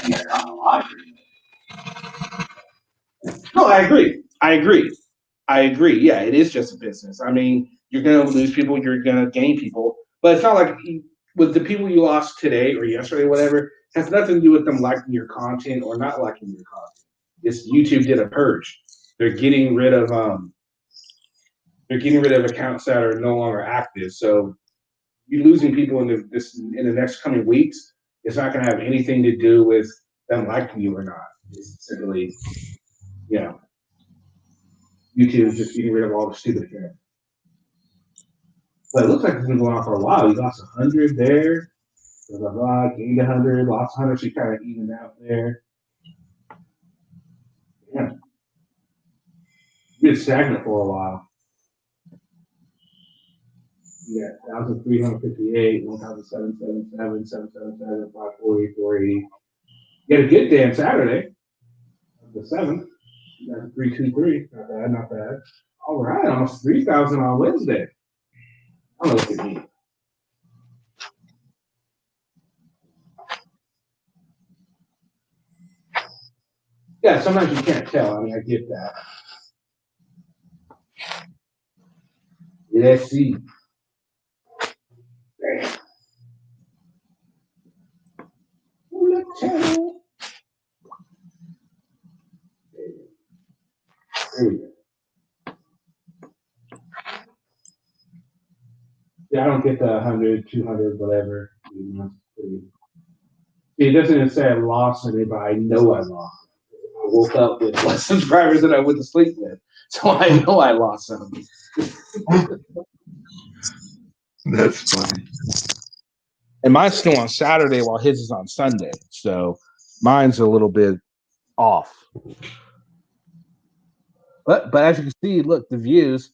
you know, I'm alive. No, I agree. Yeah, it is just a business. I mean, you're going to lose people, you're going to gain people. But it's not like with the people you lost today or yesterday or whatever, it has nothing to do with them liking your content or not liking your content. It's YouTube did a purge. They're getting rid of accounts that are no longer active. So you losing people in the next coming weeks, it's not going to have anything to do with them liking you or not. It's simply, you know, YouTube is just getting rid of all the stupid accounts. But it looks like it's been going on for a while. You lost 100 there, blah blah blah, gained 100, lost 100, so you kind of evened out there. Yeah, been stagnant for a while. Yeah, 1,358, 1,777, 777, 540, 480. You had a good day on Saturday, the 7th. You got 323. Not bad, not bad. All right, almost 3,000 on Wednesday. I don't know what you mean. Yeah, sometimes you can't tell. I mean, I get that. Let's see. Damn. Channel. There we go. Yeah, I don't get the 100, 200, whatever. It doesn't even say I lost any, but I know I lost. I woke up with less subscribers than I went to sleep with. So I know I lost some. That's funny. And mine's still on Saturday while his is on Sunday. So mine's a little bit off. But as you can see, look, the views,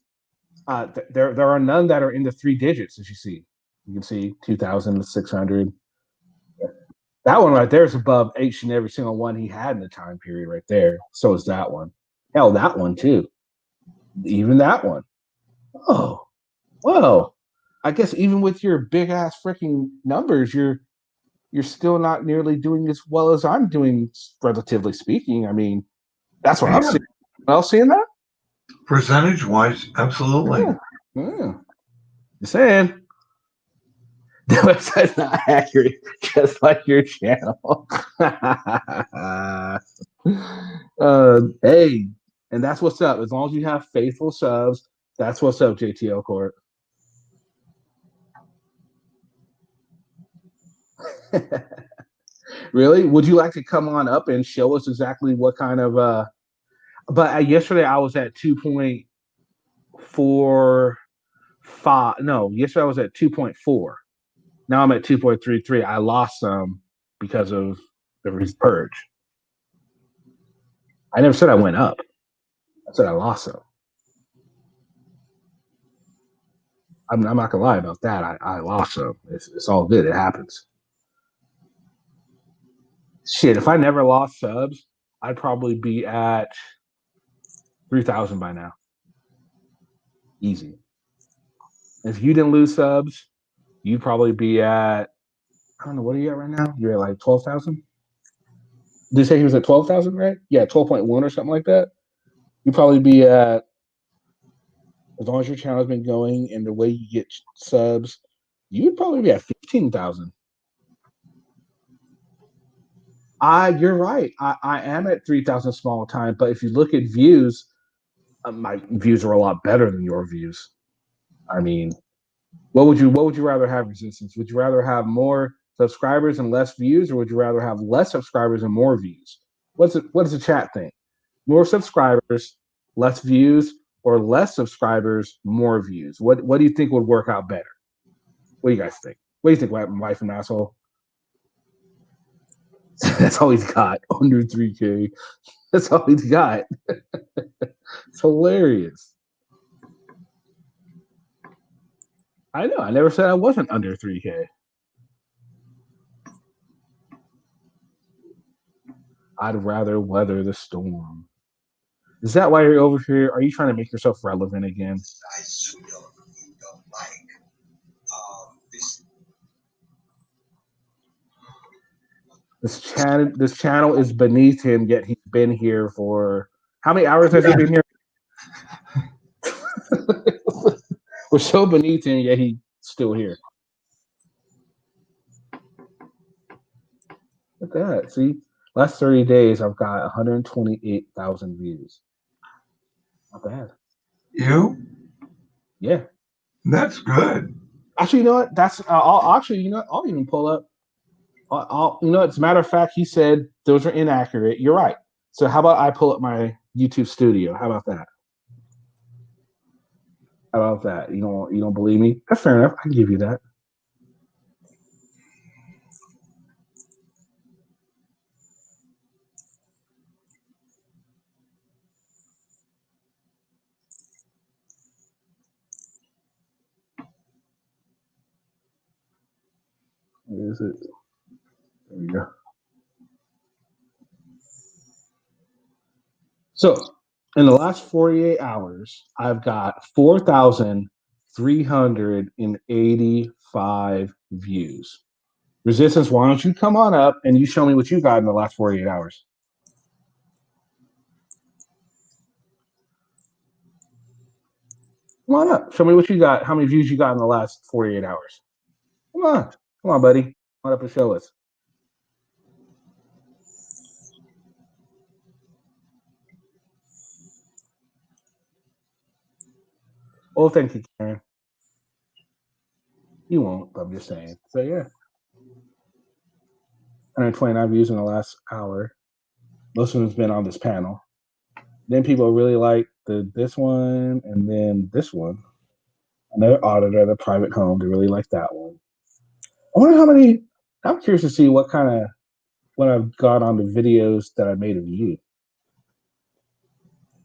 there are none that are in the 3 digits, as you see. You can see 2,600. That one right there is above each and every single one he had in the time period right there. So is that one. Hell, that one too. Even that one. Oh, whoa. I guess even with your big ass freaking numbers, you're still not nearly doing as well as I'm doing, relatively speaking. I mean, that's what I'm seeing. Anyone else seeing that? Percentage wise, absolutely. Yeah. Just saying. The website's not accurate, just like your channel. Hey, and that's what's up. As long as you have faithful subs, that's what's up, JTL Court. Really? Would you like to come on up and show us exactly what kind of but yesterday I was at 2.45. No, yesterday I was at 2.4. Now I'm at 2.33. I lost some because of the purge. I never said I went up. I said I lost some. I'm not gonna lie about that. I lost some. It's all good. It happens. Shit, if I never lost subs, I'd probably be at 3,000 by now. Easy. If you didn't lose subs, you'd probably be at, I don't know, what are you at right now? You're at like 12,000? Did you say he was at 12,000, right? Yeah, 12.1 or something like that. You'd probably be at as long as your channel's been going and the way you get subs, you would probably be at 15,000. You're right. I am at 3,000 small time, but if you look at views, my views are a lot better than your views. I mean, what would you rather have, Resistance? Would you rather have more subscribers and less views, or would you rather have less subscribers and more views? What does the chat think? More subscribers, less views, or less subscribers, more views? What do you think would work out better? What do you guys think? What do you think, wife and asshole? That's all he's got. Under 3K. That's all he's got. It's hilarious. I know. I never said I wasn't under 3K. I'd rather weather the storm. Is that why you're over here? Are you trying to make yourself relevant again? This channel is beneath him, yet he's been here for how many hours has he been here? We're so beneath him, yet he's still here. Look at that. See, last 30 days, I've got 128,000 views. Not bad. You? Yeah. That's good. Actually, you know what? I'll even pull up. As a matter of fact, he said those are inaccurate. You're right. So how about I pull up my YouTube studio? How about that? You don't believe me? That's fair enough. I can give you that. Where is it? There we go. So, in the last 48 hours, I've got 4,385 views. Resistance, why don't you come on up and you show me what you got in the last 48 hours? Come on up. Show me what you got. How many views you got in the last 48 hours? Come on, buddy. Come on up and show us. Oh, thank you, Karen. You won't, but I'm just saying. So yeah, 129 views in the last hour. Most of them's been on this panel. Then people really like this one, and then this one. Another auditor, the private home. They really like that one. I wonder how many. I'm curious to see what I've got on the videos that I made of you.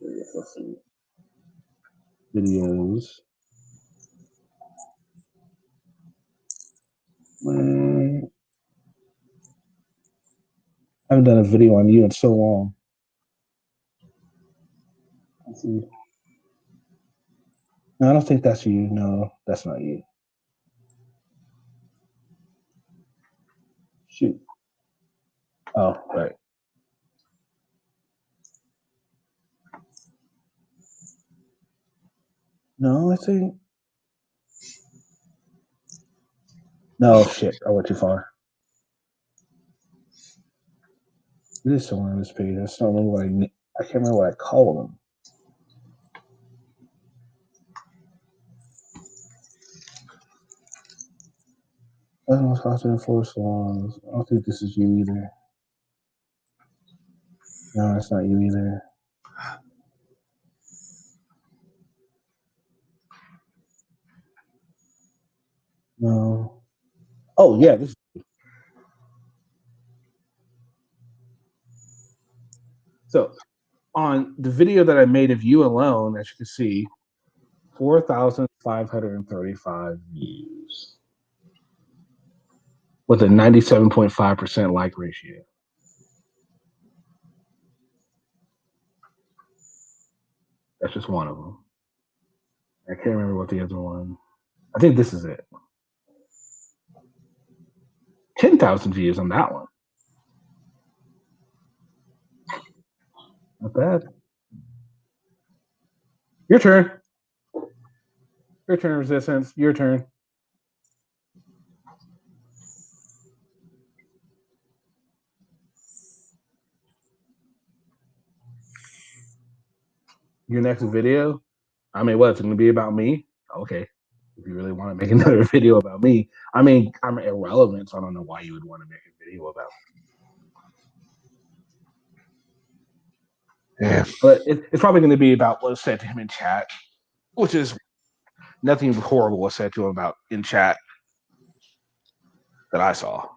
Let's see. Videos. I haven't done a video on you in so long. Let's see. No, I don't think that's you. No, that's not you. Shoot. Oh, right. No, I think. No, shit. I went too far. It is somewhere on this page. I just don't remember I can't remember what I called them. I don't know if I was in 4 salons. I don't think this is you either. No, that's not you either. No. Oh, yeah. This. So, on the video that I made of you alone, as you can see, 4,535 views with a 97.5% like ratio. That's just one of them. I can't remember what the other one. I think this is it. 10,000 views on that one. Not bad. Your turn. Your turn, Resistance. Your turn. Your next video? I mean, what's it going to be about me? Okay. If you really want to make another video about me, I mean, I'm irrelevant, so I don't know why you would want to make a video about me. Yeah. But it's probably going to be about what was said to him in chat, which is nothing horrible was said to him about in chat that I saw.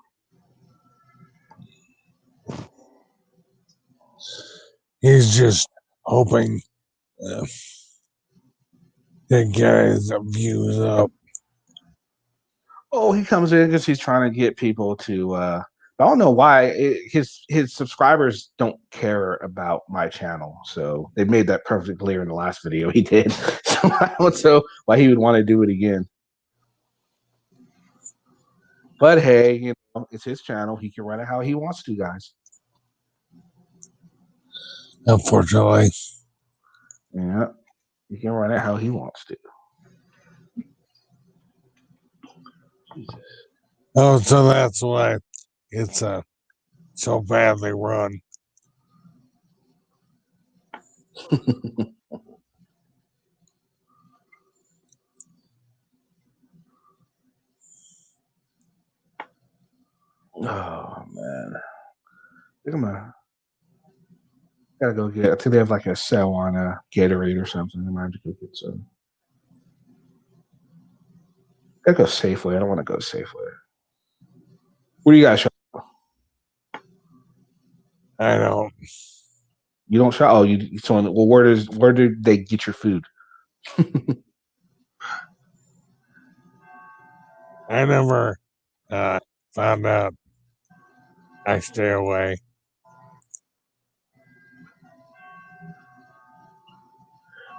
He's just hoping to get his views up. Oh, he comes in because he's trying to get people to. I don't know why his subscribers don't care about my channel, so they made that perfectly clear in the last video he did. So I don't know why he would want to do it again. But hey, you know, it's his channel. He can run it how he wants to, guys. Unfortunately. Yeah, he can run it how he wants to. Oh, so that's why it's so badly run. Oh man, I think I'm gonna gotta go get. I think they have like a sale on a Gatorade or something. I might have to go get some. Gotta go Safeway. I don't want to go Safeway. What do you guys shop? I don't. You don't shop? Oh, you. So, well, where do they get your food? I never found out. I stay away.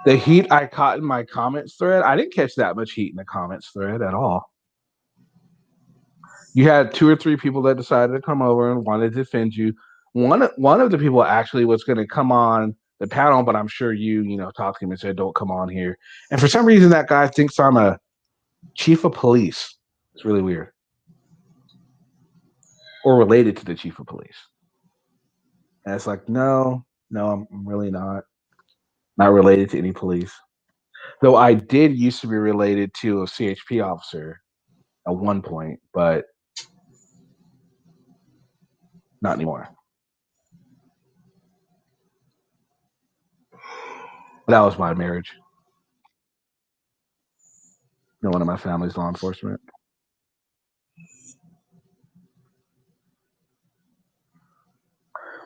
The heat I caught in my comments thread, I didn't catch that much heat in the comments thread at all. You had 2 or 3 people that decided to come over and wanted to defend you. One of the people actually was going to come on the panel, but I'm sure you talked to him and said, "Don't come on here." And for some reason, that guy thinks I'm a chief of police. It's really weird, or related to the chief of police. And it's like, no, I'm really not related to any police. Though I did used to be related to a CHP officer at one point, but not anymore. That was my marriage. No one in my family's law enforcement.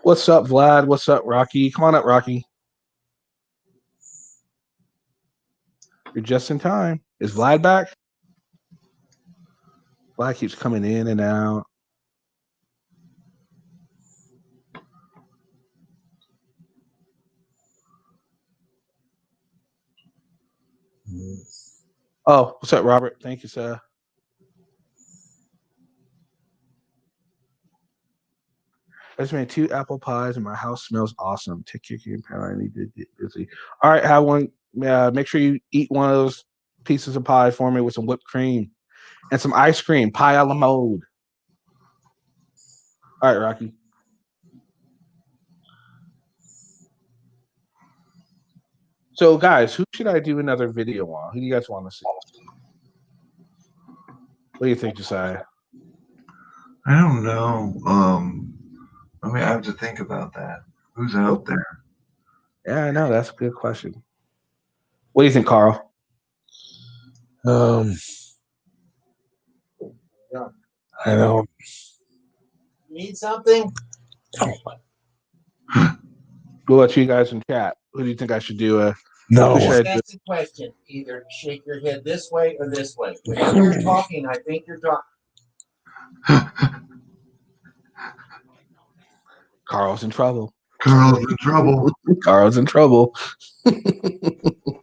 What's up, Vlad? What's up, Rocky? Come on up, Rocky. You're just in time. Is Vlad back? Vlad keeps coming in and out. Oh, what's up, Robert? Thank you, sir. I just made 2 apple pies and my house smells awesome. Take your game, I need to get busy. All right, have one. Make sure you eat one of those pieces of pie for me with some whipped cream and some ice cream, pie a la mode. All right, Rocky. So, guys, who should I do another video on? Who do you guys want to see? What do you think, Josiah? I don't know. I mean, I have to think about that. Who's out there? Yeah, I know. That's a good question. What do you think, Carl? I don't. Need something? We'll let you guys in chat. Who do you think I should do? No. That's the question. Either shake your head this way or this way. Whenever you're talking, I think you're talking. Carl's in trouble. Carl's in trouble. Carl's in trouble.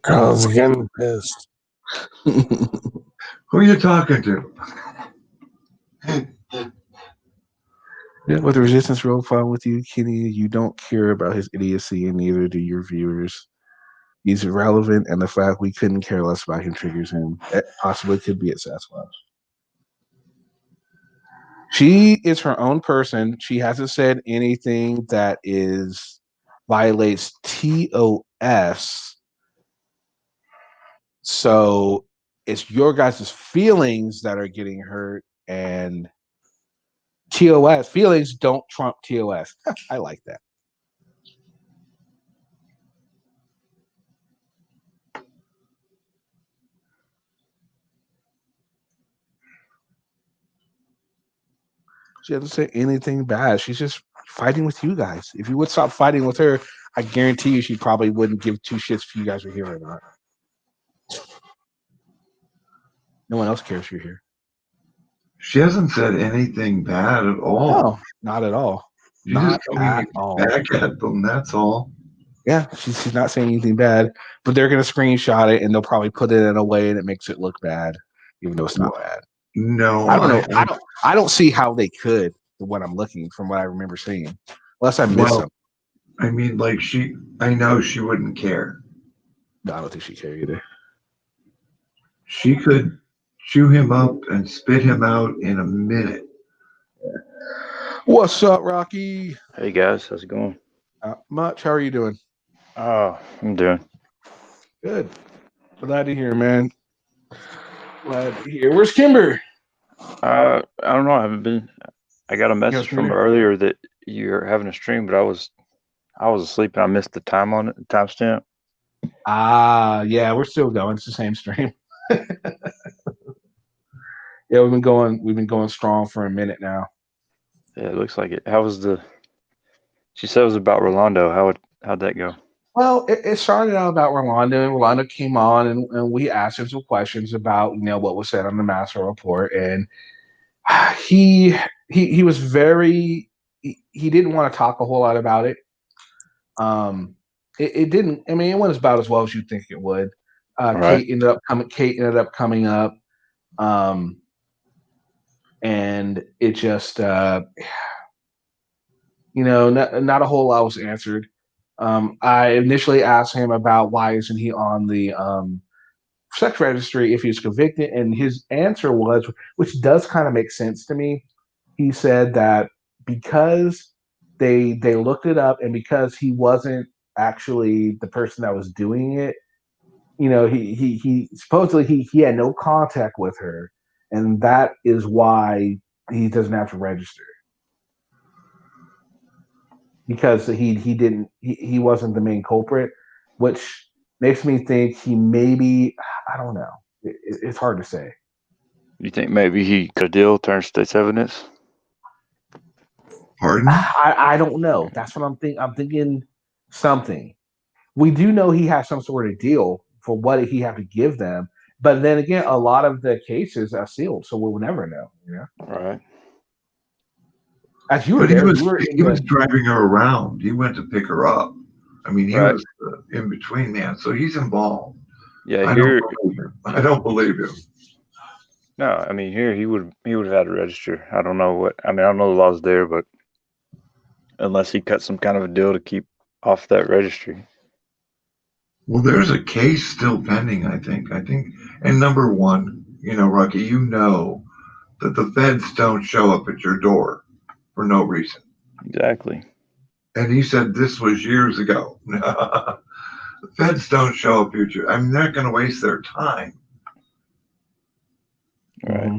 Carl's getting pissed. Who are you talking to? Yeah, with the Resistance real fun with you, Kenny. You don't care about his idiocy, and neither do your viewers. He's irrelevant, and the fact we couldn't care less about him triggers him. It possibly could be a Sasquatch. She is her own person. She hasn't said anything that violates TOS. So it's your guys' feelings that are getting hurt, and TOS feelings don't trump TOS. I like that. She hasn't said anything bad. She's just fighting with you guys. If you would stop fighting with her, I guarantee you she probably wouldn't give two shits if you guys are here or not. No one else cares you're here. She hasn't said anything bad at all. No, not at all. She's Not just coming at all. back at them, that's all. Yeah, she's not saying anything bad, but they're going to screenshot it and they'll probably put it in a way that makes it look bad, even though it's not bad. No, I don't know. I don't see how they could. When I'm looking from what I remember seeing, unless I missed them. I mean, like I know she wouldn't care. No, I don't think she cared either. She could chew him up and spit him out in a minute. What's up, Rocky? Hey guys, how's it going? Not much. How are you doing? I'm doing good. Glad to hear, man. Glad to hear. Where's Kimber? I don't know. I haven't been. I got a message from earlier that you're having a stream, but I was asleep and I missed the time on it, the timestamp. Yeah, we're still going. It's the same stream. Yeah, we've been going strong for a minute now. Yeah, it looks like it. How was she said it was about Rolando. How'd that go? Well, it started out about Rolando, and Rolando came on and we asked him some questions about, what was said on the master report, and he was very he didn't want to talk a whole lot about it. It didn't. I mean, it went about as well as you'd think it would. Right. Kate ended up coming up, and it just not a whole lot was answered. I initially asked him about why isn't he on the sex registry if he's convicted, and his answer was, which does kind of make sense to me. He said that because they looked it up, and because he wasn't actually the person that was doing it, he supposedly he had no contact with her, and that is why he doesn't have to register, because he wasn't the main culprit, which makes me think he maybe, I don't know. It's hard to say. You think maybe he got a deal, turned state's evidence? Pardon? I don't know. That's what I'm thinking. I'm thinking something. We do know he has some sort of deal for what he have to give them, but then again, a lot of the cases are sealed, so we'll never know. Right. As you were But there, he was driving her around. He went to pick her up. I mean, he Right. was the in between man, so he's involved. Yeah, I don't believe him. No, I mean here he would have had to register. I don't know what. I mean, I don't know the laws there, but unless he cut some kind of a deal to keep off that registry. Well, there's a case still pending, I think. And number one, Rocky, that the feds don't show up at your door for no reason. Exactly. And he said this was years ago. The feds don't show up at your. I mean, they're not going to waste their time. Right. Mm-hmm.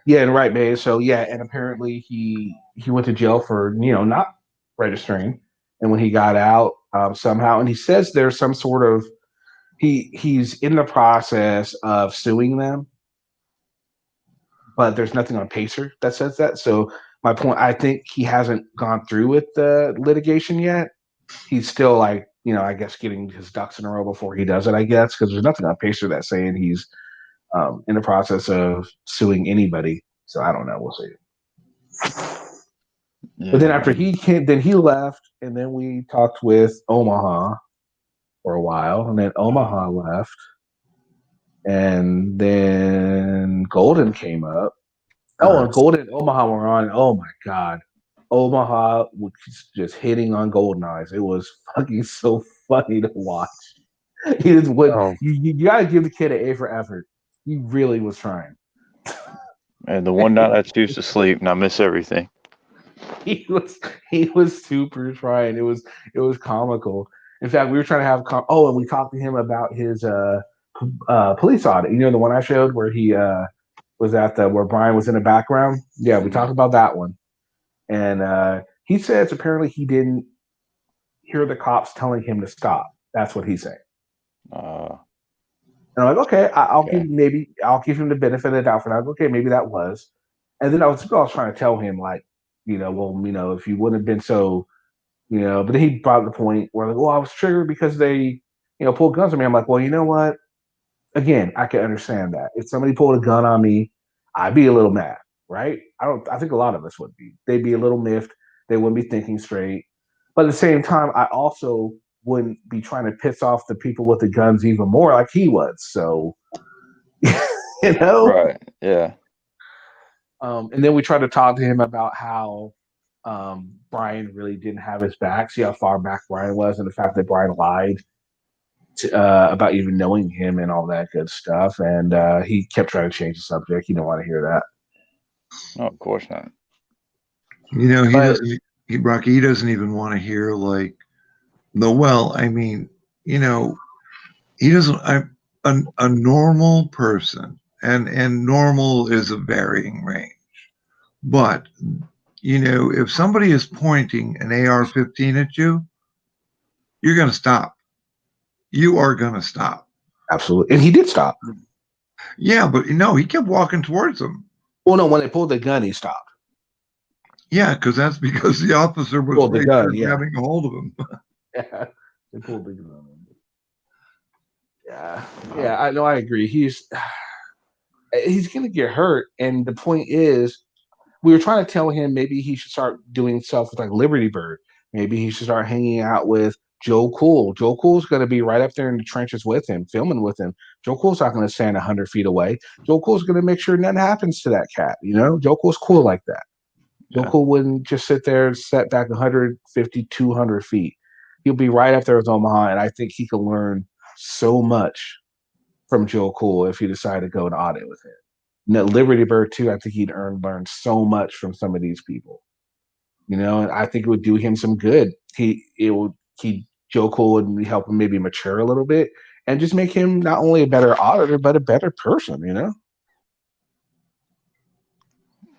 Yeah, and right, man. So yeah, and apparently he went to jail for not registering, and when he got out, somehow, and he says there's some sort of he's in the process of suing them, but there's nothing on Pacer that says that. So my point, I think he hasn't gone through with the litigation yet. He's still I guess getting his ducks in a row before he does it. I guess because there's nothing on Pacer that's saying he's in the process of suing anybody. So I don't know. We'll see. Yeah, but then after he came, then he left, and then we talked with Omaha for a while, and then Omaha left, and then Golden came up. Oh, and Golden and Omaha were on. Oh my God, Omaha was just hitting on Golden Eyes. It was fucking so funny to watch. He just would. Oh. You gotta give the kid an A for effort. He really was trying. And the one night I choose to sleep and I miss everything. He was super trying. It was comical. In fact, we were trying to have and we talked to him about his police audit. You know, the one I showed where he was at where Brian was in the background. Yeah, we talked about that one. And he says apparently he didn't hear the cops telling him to stop. That's what he's saying. And I'm like, okay, I'll give him the benefit of the doubt for that. Okay, maybe that was. And then I was trying to tell him like, if you wouldn't have been so, but then he brought the point where like, well, I was triggered because they, pulled guns on me. I'm like, well, you know what? Again, I can understand that. If somebody pulled a gun on me, I'd be a little mad, right? I think a lot of us would be. They'd be a little miffed. They wouldn't be thinking straight. But at the same time, I also wouldn't be trying to piss off the people with the guns even more like he was. So, Right. Yeah. And then we tried to talk to him about how Brian really didn't have his back. See how far back Brian was, and the fact that Brian lied about even knowing him and all that good stuff. And he kept trying to change the subject. He didn't want to hear that. No, of course not. He doesn't. Rocky, he doesn't even want to hear like he doesn't. A normal person, and normal is a varying range. But if somebody is pointing an AR-15 at you, you're going to stop. You are going to stop. Absolutely, and he did stop. Yeah, but he kept walking towards them. Well, no, when they pulled the gun, he stopped. Yeah, because the officer was pulled the gun, grabbing a hold of him. Yeah, they pulled the gun. Yeah, I know. I agree. He's going to get hurt, and the point is, we were trying to tell him maybe he should start doing stuff with like Liberty Bird. Maybe he should start hanging out with Joe Cool. Joe Cool's going to be right up there in the trenches with him, filming with him. Joe Cool's not going to stand 100 feet away. Joe Cool's going to make sure nothing happens to that cat. Joe Cool's cool like that. Joe Cool wouldn't just sit there and set back 150, 200 feet. He'll be right up there with Omaha, and I think he could learn so much from Joe Cool if he decided to go and audit with him. Liberty Bird too. I think he'd learn so much from some of these people, and I think it would do him some good. Joe Cool would help him maybe mature a little bit and just make him not only a better auditor but a better person.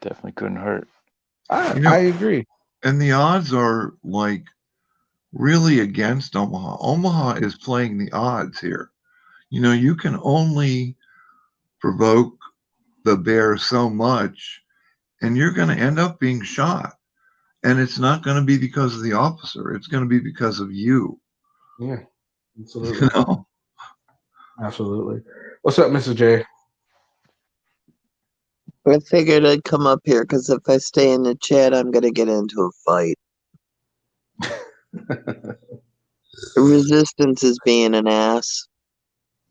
Definitely couldn't hurt. I agree. And the odds are like really against Omaha. Omaha is playing the odds here. You can only provoke the bear so much, and you're going to end up being shot. And it's not going to be because of the officer. It's going to be because of you. Yeah, absolutely. Absolutely. What's up, Mrs. J? I figured I'd come up here because if I stay in the chat, I'm going to get into a fight. Resistance is being an ass.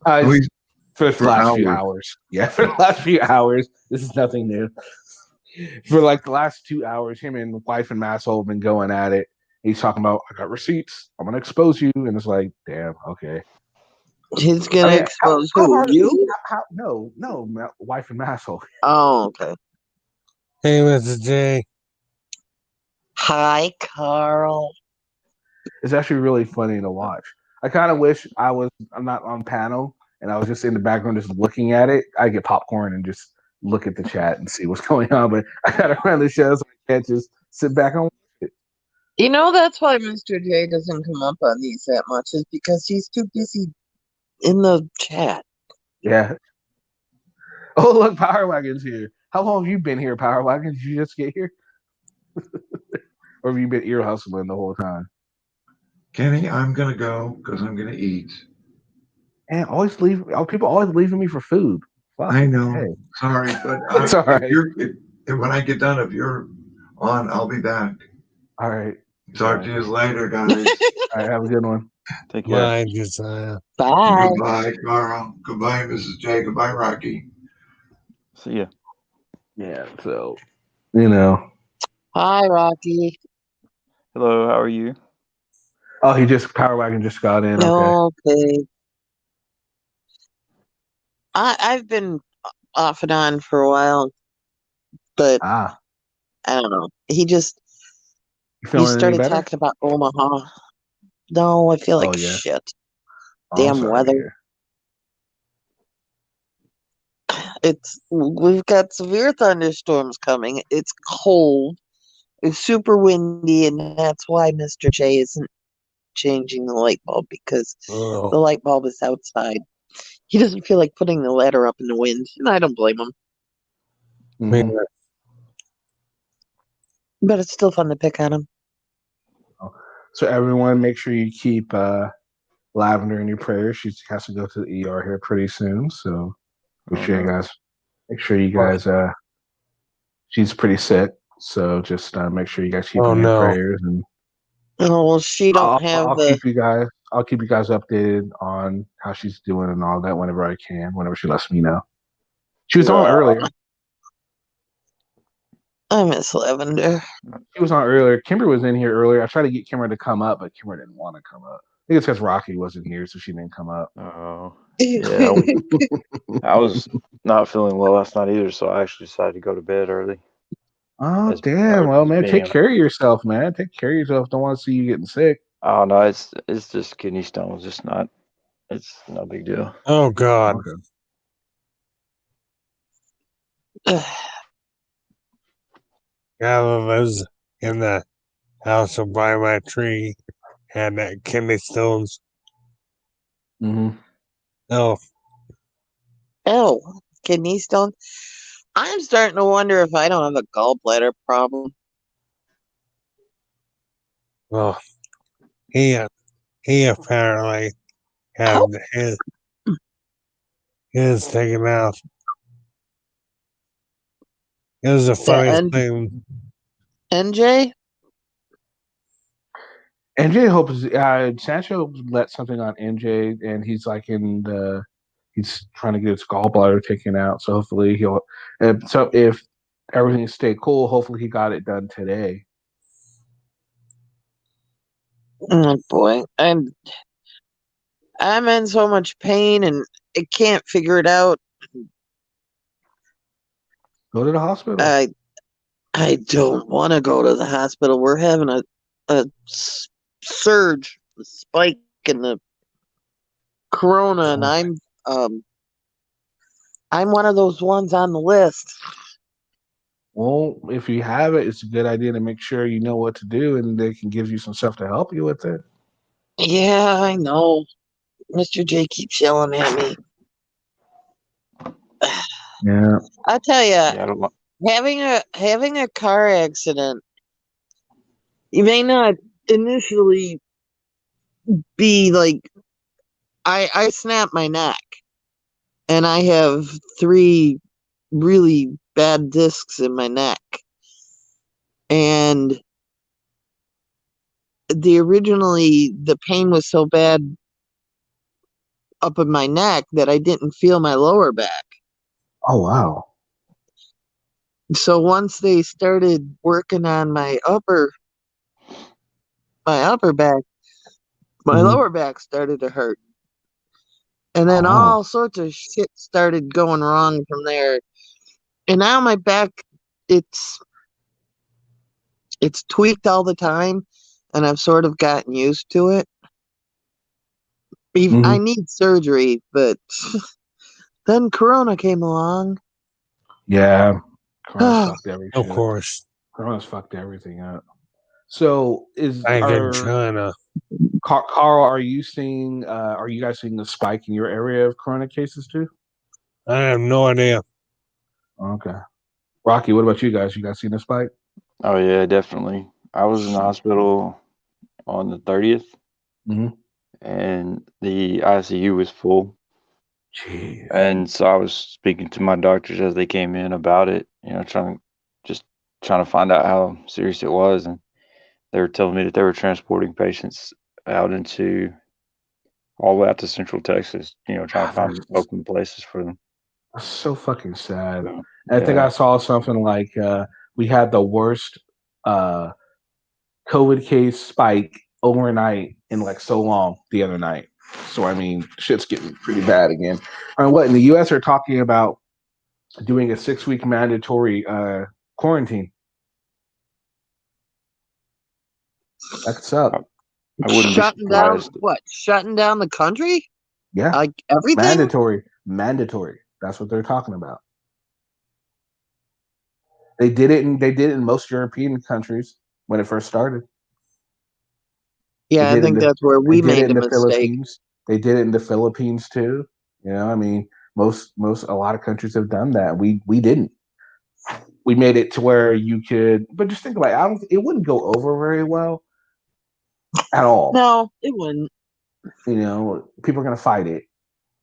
For the last few hours. Yeah, for the last few hours. This is nothing new. For like the last 2 hours, him and wife and Masshole have been going at it. He's talking about, I got receipts. I'm going to expose you. And it's like, damn, okay. He's going to expose who? You? No, wife and Masshole. Oh, okay. Hey, Mr. J. Hi, Carl. It's actually really funny to watch. I kind of wish I'm not on panel and I was just in the background just looking at it. I get popcorn and just look at the chat and see what's going on. But I got to run the show so I can't just sit back and watch it. That's why Mr. J doesn't come up on these that much, is because he's too busy in the chat. Yeah. Oh, look, Power Wagon's here. How long have you been here, Power Wagon? Did you just get here? Or have you been ear hustling the whole time? Kenny, I'm going to go because I'm going to eat. And people always leaving me for food. Fuck. I know. Hey. Sorry, but it's all right. When I get done, if you're on, I'll be back. All right. Talk to you later, guys. All right, have a good one. Take care. Bye, Josiah. Bye. Goodbye, Carl. Goodbye, Mrs. J. Goodbye, Rocky. See ya. Yeah, so, Hi, Rocky. Hello, how are you? Oh, he just Power Wagon just got in. Okay. Okay. I've been off and on for a while, but I don't know. He feeling any started better? talking about Omaha. No, I feel like yeah. shit. Oh, I'm Damn sorry to weather. hear. We've got severe thunderstorms coming. It's cold. It's super windy, and that's why Mr. J isn't changing the light bulb because Oh. the light bulb is outside. He doesn't feel like putting the ladder up in the wind, and I don't blame him. Mhm. But it's still fun to pick on him. So everyone, make sure you keep Lavender in your prayers. She has to go to the ER here pretty soon. So make sure you guys. She's pretty sick. So just make sure you guys keep her in your prayers. And Oh well, she don't have I'll the. keep you guys. I'll keep you guys updated on how she's doing and all that whenever I can. Whenever she lets me know. She was on earlier. I miss Lavender. She was on earlier. Kimber was in here earlier. I tried to get Kimber to come up, but Kimber didn't want to come up. I think it's because Rocky wasn't here, so she didn't come up. Oh, yeah. I was not feeling well last night either, so I actually decided to go to bed early. Oh, damn. Well, man, take care of yourself, man. Take care of yourself. Don't want to see you getting sick. Oh, no, it's just kidney stones. It's no big deal. Oh, God. I was in the house by my tree, had that kidney stones. Mm-hmm. Oh, kidney stone. I'm starting to wonder if I don't have a gallbladder problem. Well, he apparently had his taken out. It was the funniest thing. NJ? NJ hopes Sancho let something on NJ, and he's like he's trying to get his gallbladder taken out. So hopefully he'll. So if everything stay cool, hopefully he got it done today. Oh boy, I'm in so much pain and I can't figure it out. Go to the hospital. I don't want to go to the hospital. We're having a surge, a spike in the corona, and I'm one of those ones on the list. Well, if you have it, it's a good idea to make sure you know what to do, and they can give you some stuff to help you with it. Yeah, I know. Mr. J keeps yelling at me. Yeah. I tell you, having a car accident, you may not initially be like, I snapped my neck, and I have 3 really bad discs in my neck, and the pain was so bad up in my neck that I didn't feel my lower back. Oh wow. So once they started working on my upper back, my lower back started to hurt. And then all sorts of shit started going wrong from there. And now my back, it's tweaked all the time, and I've sort of gotten used to it. I need surgery, but then Corona came along. Yeah. Corona's fucked every shit. Of course. Corona's fucked everything up. So Back in China. Carl, are you guys seeing a spike in your area of Corona cases too? I have no idea. Okay. Rocky, what about you guys? You guys seen a spike? Oh yeah, definitely. I was in the hospital on the 30th, and the ICU was full. Jeez. And so I was speaking to my doctors as they came in about it, trying to find out how serious it was, and they were telling me that they were transporting patients all the way out to Central Texas, trying to find open places for them. That's so fucking sad. And I think I saw something like we had the worst COVID case spike overnight in like so long the other night. So I mean, shit's getting pretty bad again. What in the U.S. are talking about doing a 6-week mandatory quarantine. That's up. I wouldn't be Shutting down surprised. what? Shutting down the country? Yeah, Like everything? mandatory. That's what they're talking about. They did it in most European countries when it first started. Yeah, I think that's where we made a mistake. Philippines. They did it in the Philippines too. You know, I mean, a lot of countries have done that. We didn't. We made it to where you could, but just think about it. It wouldn't go over very well at all. No, it wouldn't. You know, people are going to fight it.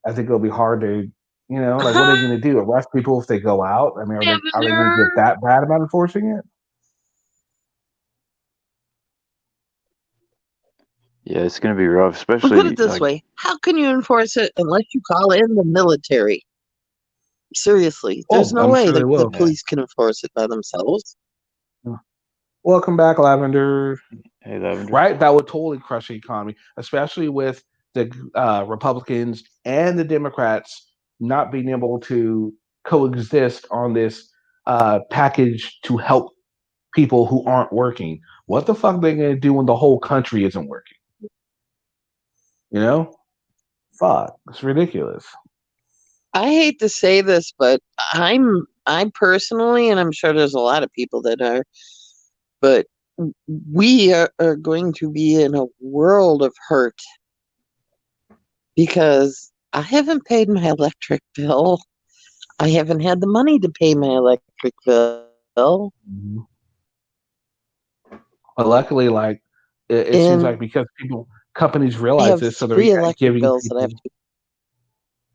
I think it'll be hard to, you know, like what are they going to do? Arrest people if they go out? I mean, are they going to get that bad about enforcing it? Yeah, it's going to be rough, Well, especially put it this way: how can you enforce it unless you call in the military? Seriously, there's no I'm way sure they the will. police can enforce it by themselves. Welcome back, Lavender. Hey, Lavender. Right? That would totally crush the economy, especially with the Republicans and the Democrats not being able to coexist on this package to help people who aren't working. What the fuck are they going to do when the whole country isn't working? You know? Fuck. It's ridiculous. I hate to say this, but I personally, and I'm sure there's a lot of people that are, but we are going to be in a world of hurt because I haven't paid my electric bill. I haven't had the money to pay my electric bill. Mm-hmm. But luckily, like it seems like because companies realize this, so they're giving bills that I have people, to.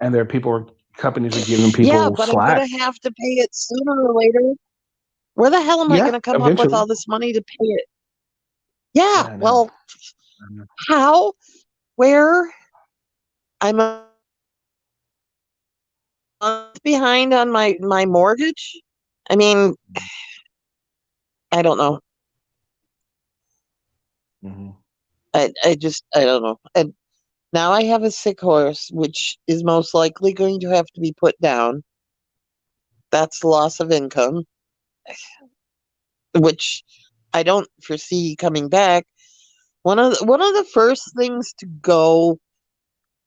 and there are companies are giving people Yeah, but slack. I'm gonna have to pay it sooner or later. Where the hell am I gonna come up with all this money to pay it? Yeah, well, how? Where? I'm a month behind on my mortgage. I mean, I don't know. Mm-hmm. I don't know. And now I have a sick horse, which is most likely going to have to be put down. That's loss of income, which I don't foresee coming back. One of the first things to go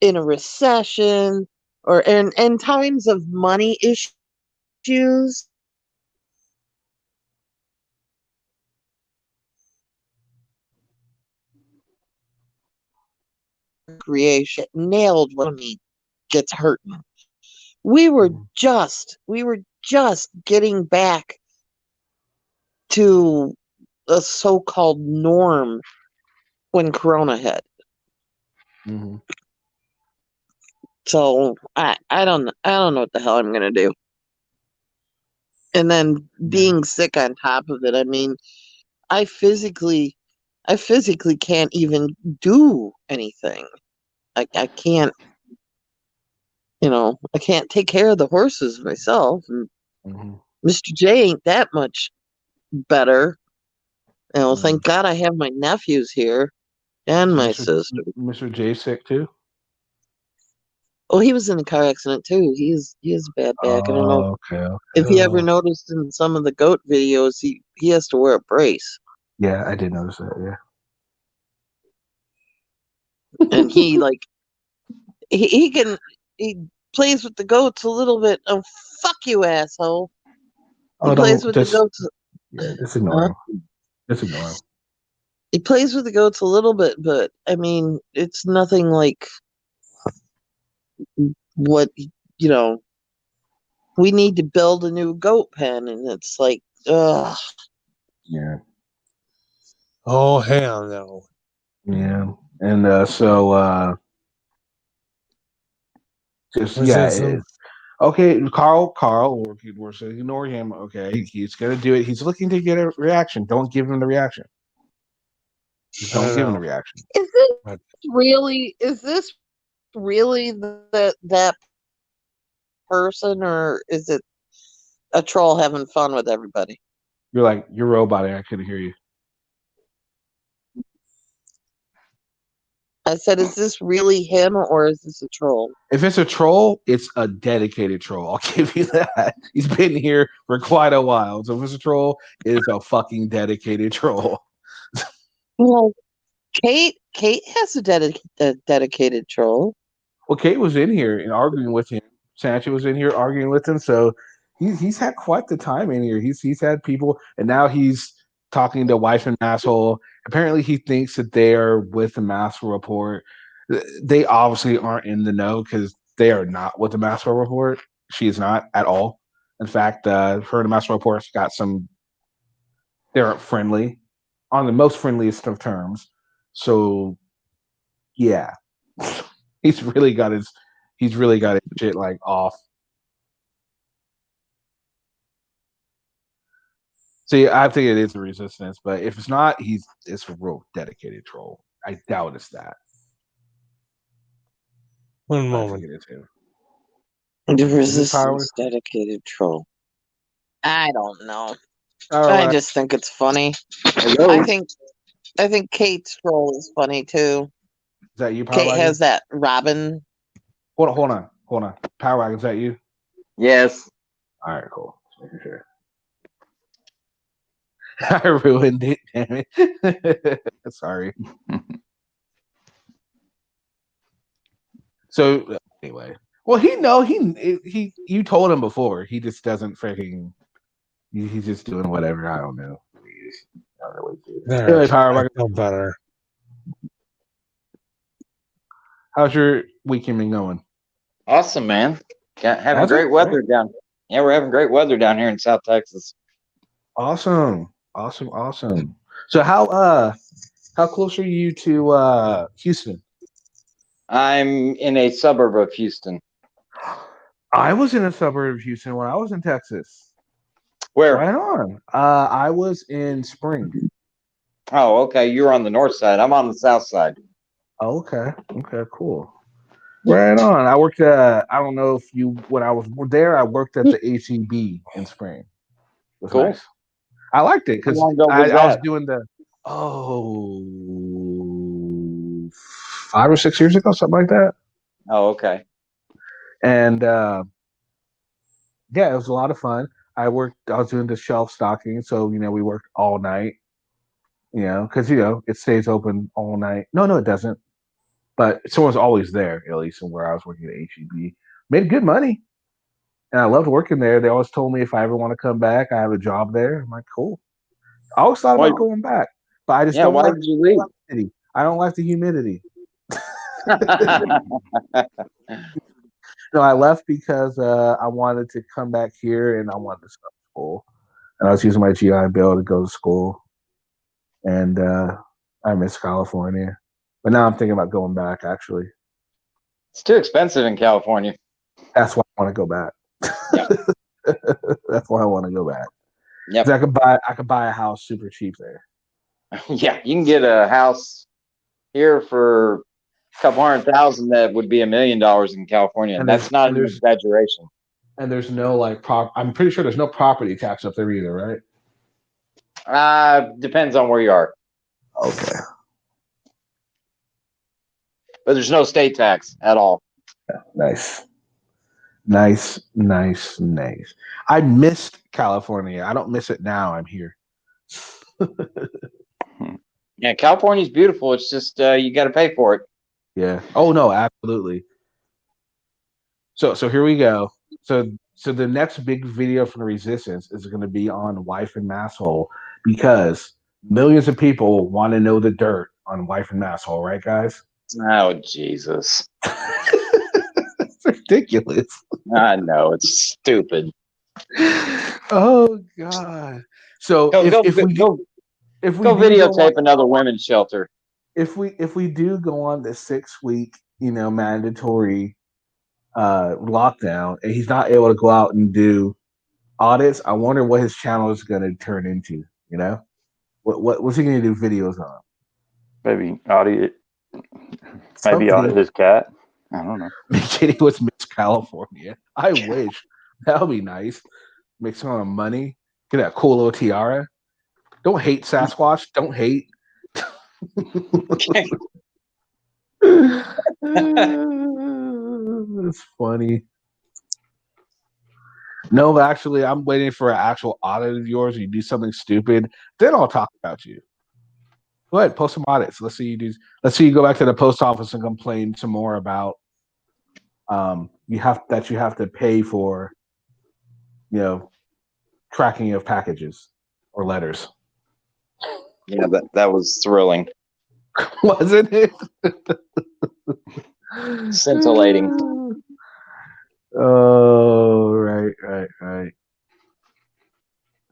in a recession or in times of money issues. Creation nailed when he gets hurting. We were just getting back to a so-called norm when Corona hit. Mm-hmm. So I don't know what the hell I'm gonna do. And then being sick on top of it, I mean, I physically can't even do anything. I can't, I can't take care of the horses myself. And Mr. J ain't that much better. Thank God I have my nephews here and my sister. Mr. J sick too? Oh, he was in a car accident too. He has a bad back. I don't know Okay. if you ever noticed in some of the goat videos, he has to wear a brace. Yeah, I did notice that. Yeah. And he he plays with the goats a little bit. Oh, fuck you, asshole. He plays with the goats. Yeah, just ignore him. Just ignore him. He plays with the goats a little bit, but I mean, it's nothing like what we need to build a new goat pen, and it's like, ugh. Yeah. Oh hell no. Yeah. And so just okay, Carl, we're saying ignore him. Okay, he's gonna do it. He's looking to get a reaction. Don't give him the reaction. Just don't give him the reaction. Is this really that person, or is it a troll having fun with everybody? You're robotic. I couldn't hear you. I said, is this really him or is this a troll? If it's a troll, it's a dedicated troll. I'll give you that. He's been here for quite a while. So if it's a troll, it's a fucking dedicated troll. Well, Kate has a dedicated troll. Well, Kate was in here and arguing with him. Sancho was in here arguing with him. So he's had quite the time in here. He's had people, and now he's talking to wife and asshole. Apparently, he thinks that they are with the Master Report. They obviously aren't in the know because they are not with the Master Report. She is not at all. In fact, her and the Master Report's got some. They aren't friendly on the most friendliest of terms. So, yeah. He's really got his shit like off. See, I think it is a resistance, but if it's not, it's a real dedicated troll. I doubt it's that. One But I moment. think it is him. The Is it resistance dedicated troll. I don't know. All I right. just think it's funny. Hello. I think Kate's troll is funny too. Is that you, Power Kate Wagon? has that Robin. Hold on. Power Wagon, is that you? Yes. All right, cool. Just making sure. I ruined it, damn it. Sorry. So anyway, well, he you told him before. He just doesn't freaking. He's just doing whatever. I don't know. I don't know what he There, Anyway, Power I Wagon, feel better. how's your weekend been going? Awesome, man. Having Has it? great weather down. Yeah, we're having great weather down here in South Texas. Awesome. So how close are you to Houston? I'm in a suburb of Houston. I was in a suburb of Houston when I was in Texas. Where? Right on. I was in Spring. Oh, okay. You're on the north side. I'm on the south side. Oh, okay. Okay, cool. Right on. I worked I don't know if when I was there, I worked at the HEB in Spring. It was Cool. nice. I liked it How because long ago I was was that? doing 5 or 6 years ago, something like that. Oh, okay. And yeah, it was a lot of fun. I was doing the shelf stocking, so we worked all night. Because it stays open all night. No, it doesn't. But someone's always there, at least where I was working at HEB. Made good money, and I loved working there. They always told me if I ever want to come back, I have a job there. I'm like, cool. I always thought about going back, but I just don't why like did you leave? the humidity. I don't like the humidity. No, I left because I wanted to come back here and I wanted to start school. And I was using my GI Bill to go to school. And I miss California. But now I'm thinking about going back, actually. It's too expensive in California. That's why I want to go back. Yep. That's why I want to go back. Yep. 'Cause I could buy a house super cheap there. Yeah, you can get a house here for a couple $100,000 that would be $1 million in California. And that's not an exaggeration. And there's no I'm pretty sure there's no property tax up there either, right? Depends on where you are. Okay. But there's no state tax at all. Nice. I missed California. I don't miss it now. I'm here. Yeah, California's beautiful. It's just you got to pay for it. Yeah. Oh no, absolutely. So here we go. So the next big video from the Resistance is going to be on Wife and Masshole because millions of people want to know the dirt on Wife and Masshole, right, guys? Oh Jesus. It's ridiculous. I know, it's stupid. Oh God. So if we go on, videotape another women's shelter. If we do go on the 6-week, mandatory lockdown and he's not able to go out and do audits, I wonder what his channel is going to turn into. What's he going to do videos on? Maybe audit his cat. I don't know. Maybe it was Miss California. I wish. That would be nice. Make some of money. Get that cool little tiara. Don't hate Sasquatch. Don't hate. It's funny. No, actually, I'm waiting for an actual audit of yours. You do something stupid, then I'll talk about you. Go ahead, post some audits. Let's see you do. Let's see you go back to the post office and complain some more about you have to pay for, tracking of packages or letters. Yeah, that was thrilling. Wasn't it? Scintillating. Oh, right.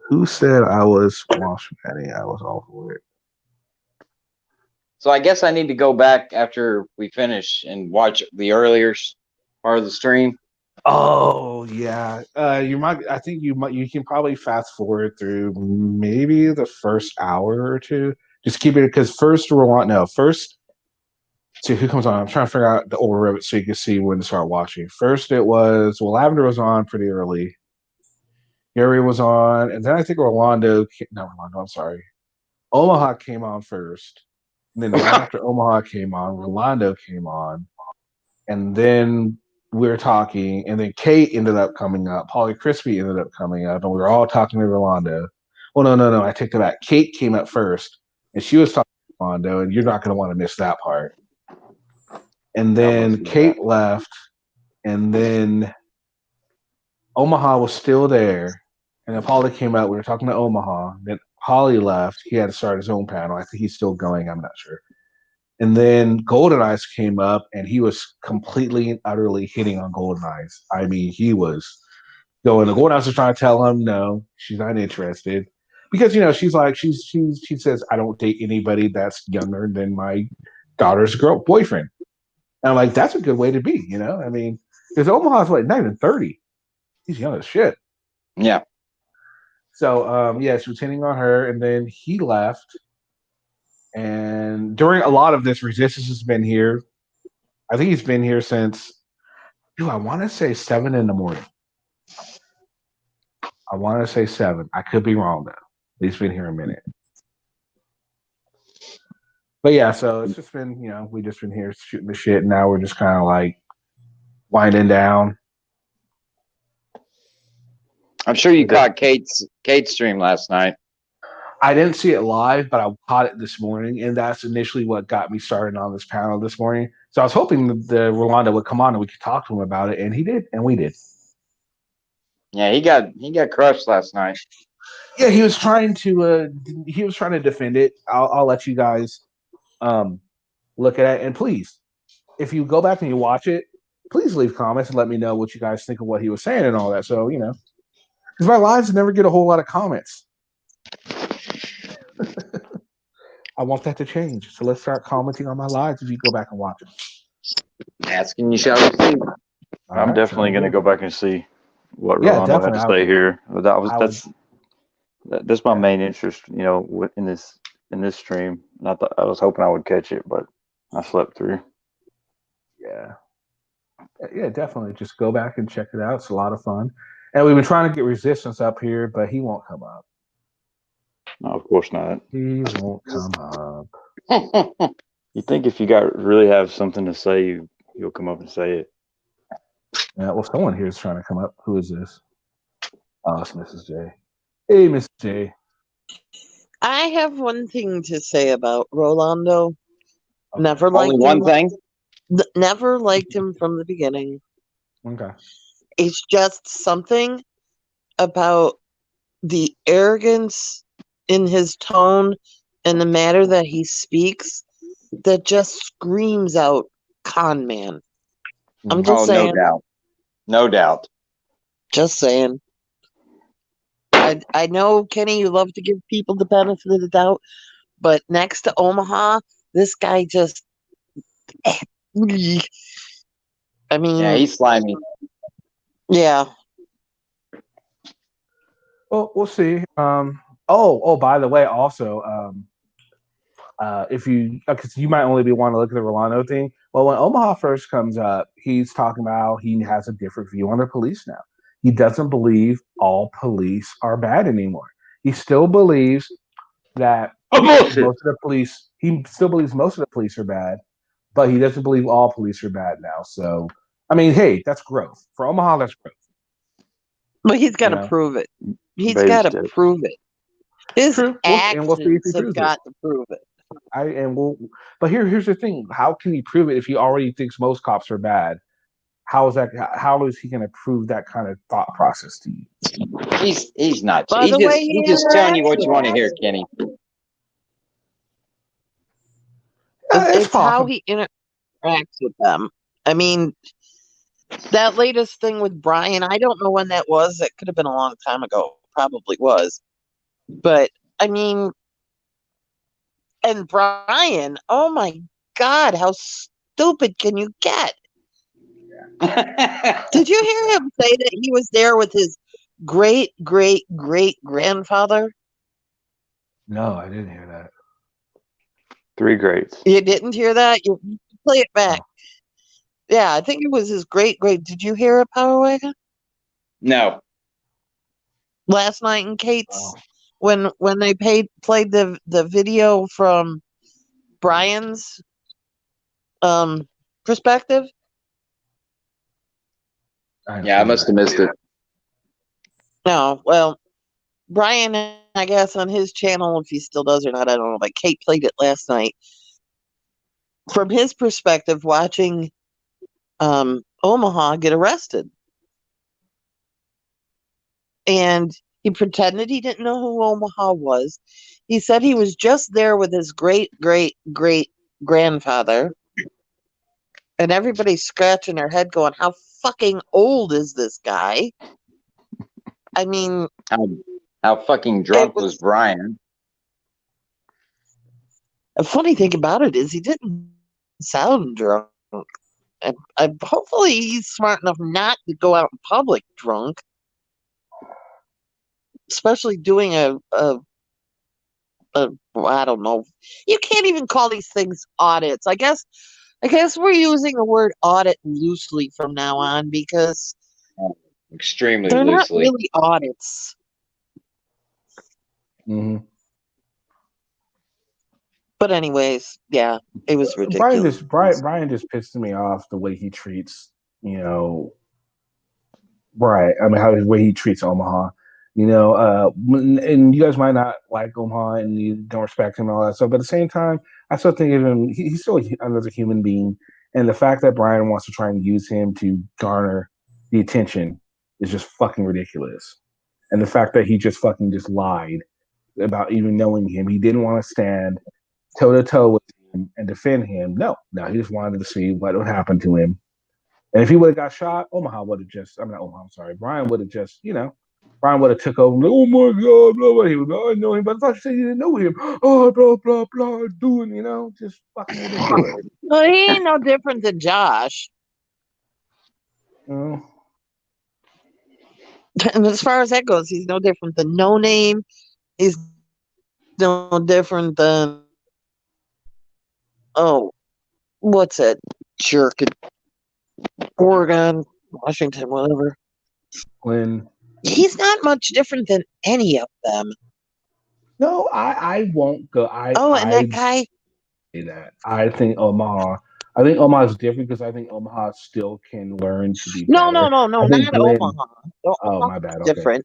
Who said I was Wash Manny? I was all for it. So I guess I need to go back after we finish and watch the earlier part of the stream. Oh yeah, you might. I think you might. You can probably fast forward through maybe the first hour or two. Just keep it because first. See who comes on. I'm trying to figure out the order of it so you can see when to start watching. First, it was Lavender was on pretty early. Gary was on, and then I think Rolando. I'm sorry. Omaha came on first. And then right after Omaha came on, Rolando came on, and then we were talking, and then Kate ended up coming up. Polly Crispy ended up coming up, and we were all talking to Rolando. Well, no, I take it back. Kate came up first, and she was talking to Rolando, and you're not going to want to miss that part. And then Kate left, and then Omaha was still there, and then Polly came out. We were talking to Omaha. Then Polly left. He had to start his own panel. I think he's still going. I'm not sure. And then Golden Eyes came up, and he was completely and utterly hitting on Golden Eyes. I mean, he was going. The Golden Eyes was trying to tell him no, she's not interested because she's like she says I don't date anybody that's younger than my daughter's boyfriend. And I'm like, that's a good way to be, I mean, because Omaha's not even 30. He's young as shit. Yeah. So she was hitting on her, and then he left. And during a lot of this, Resistance has been here. I think he's been here since, I want to say 7 in the morning. I want to say 7. I could be wrong, though. He's been here a minute. But yeah, so it's just been, we just been here shooting the shit. And now we're just kind of like winding down. I'm sure you caught Kate's stream last night. I didn't see it live, but I caught it this morning, and that's initially what got me started on this panel this morning. So I was hoping that Rolando would come on and we could talk to him about it, and he did, and we did. Yeah, he got crushed last night. Yeah, he was trying to defend it. I'll let you guys look at it, and please, if you go back and you watch it, please leave comments and let me know what you guys think of what he was saying and all that. So because my lives never get a whole lot of comments. I want that to change. So let's start commenting on my lives if you go back and watch it. Asking you shall receive. I'm definitely going to go back and see what Rolando had to say here. That's my main interest, in this stream. I was hoping I would catch it, but I slept through. Yeah, definitely. Just go back and check it out. It's a lot of fun. And we've been trying to get Resistance up here, but he won't come up. No, of course not. He won't come up. You think if you really have something to say, you'll come up and say it. Yeah, well, someone here is trying to come up. Who is this? Oh, it's Mrs. J. Hey, Mrs. J. I have one thing to say about Rolando. Okay. Never liked Only one thing? Never liked him from the beginning. Okay. It's just something about the arrogance in his tone and the manner that he speaks that just screams out con man. I'm just saying. No doubt. Just saying. I know, Kenny, you love to give people the benefit of the doubt, but next to Omaha, this guy just. I mean. Yeah, he's slimy. Yeah. Well, we'll see. By the way, also, if because you might only be wanting to look at the Rolando thing. Well, when Omaha first comes up, he's talking about he has a different view on the police now. He doesn't believe all police are bad anymore. He still believes that most of the police. He still believes most of the police are bad, but he doesn't believe all police are bad now. So, I mean, hey, that's growth for Omaha. That's growth. But he's got to You know? prove it. He's Baby got to steps. prove it. His True. And we'll see if he actions have proves it. got to prove it. But here's the thing: how can he prove it if he already thinks most cops are bad? How is that? How is he going to prove that kind of thought process to you? He's not. By the way, He's just telling you what you want to hear, Kenny. It's how he interacts with them. I mean, that latest thing with Brian, I don't know when that was. That could have been a long time ago. Probably was. But, I mean, and Brian, oh my God, how stupid can you get? Did you hear him say that he was there with his great, great, great grandfather? No, I didn't hear that. 3 greats. You didn't hear that? You play it back. Yeah, I think it was his great, great. Did you hear it, Power Wagon? No. Last night in Kate's, when they played the video from Brian's perspective. Yeah, I must have missed it. No, well, Brian, I guess on his channel, if he still does or not, I don't know, but Kate played it last night. From his perspective, watching Omaha get arrested. And he pretended he didn't know who Omaha was. He said he was just there with his great, great, great grandfather. And everybody's scratching their head going, how fucking old is this guy? I mean... How fucking drunk was Brian? The funny thing about it is he didn't sound drunk. Hopefully he's smart enough not to go out in public drunk. Especially doing a I don't know. You can't even call these things audits. I guess we're using the word audit loosely from now on because extremely they're loosely. not really audits. Mm-hmm. But anyways, yeah, it was ridiculous. Brian just pisses me off the way he treats, Right. I mean, the way he treats Omaha. And you guys might not like Omaha and you don't respect him and all that stuff, but at the same time, I still think of him. He's still another human being, and the fact that Brian wants to try and use him to garner the attention is just fucking ridiculous. And the fact that he just lied about even knowing him, he didn't want to stand toe to toe with him and defend him. No, he just wanted to see what would happen to him. And if he would have got shot, Brian would have just, Brian would have took over. Oh my God, blah, blah. He was, I know him, but I thought you said you didn't know him. Oh, blah, blah, blah, doing, just fucking ridiculous. Well, he ain't no different than Josh. Oh. And as far as that goes, he's no different than No Name. He's no different than, what's that jerk in Oregon, Washington, whatever. When he's not much different than any of them. No, I won't go. That guy. Say that. I think Omaha is different because I think Omaha still can learn to be No, better. not Omaha. Oh, my bad. Okay. Different.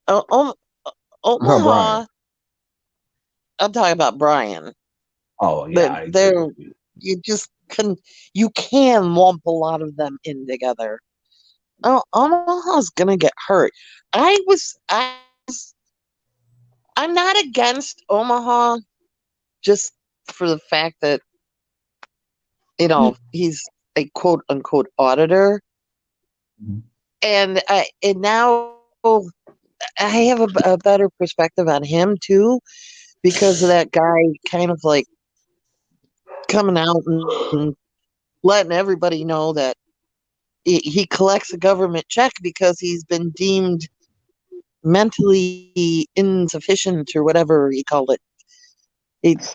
Omaha. I'm talking about Brian. Oh yeah. You can lump a lot of them in together. Omaha's gonna get hurt. I'm not against Omaha just for the fact that he's a quote unquote auditor. And now I have a better perspective on him too, because of that guy kind of like coming out and letting everybody know that he collects a government check because he's been deemed mentally insufficient or whatever he called it.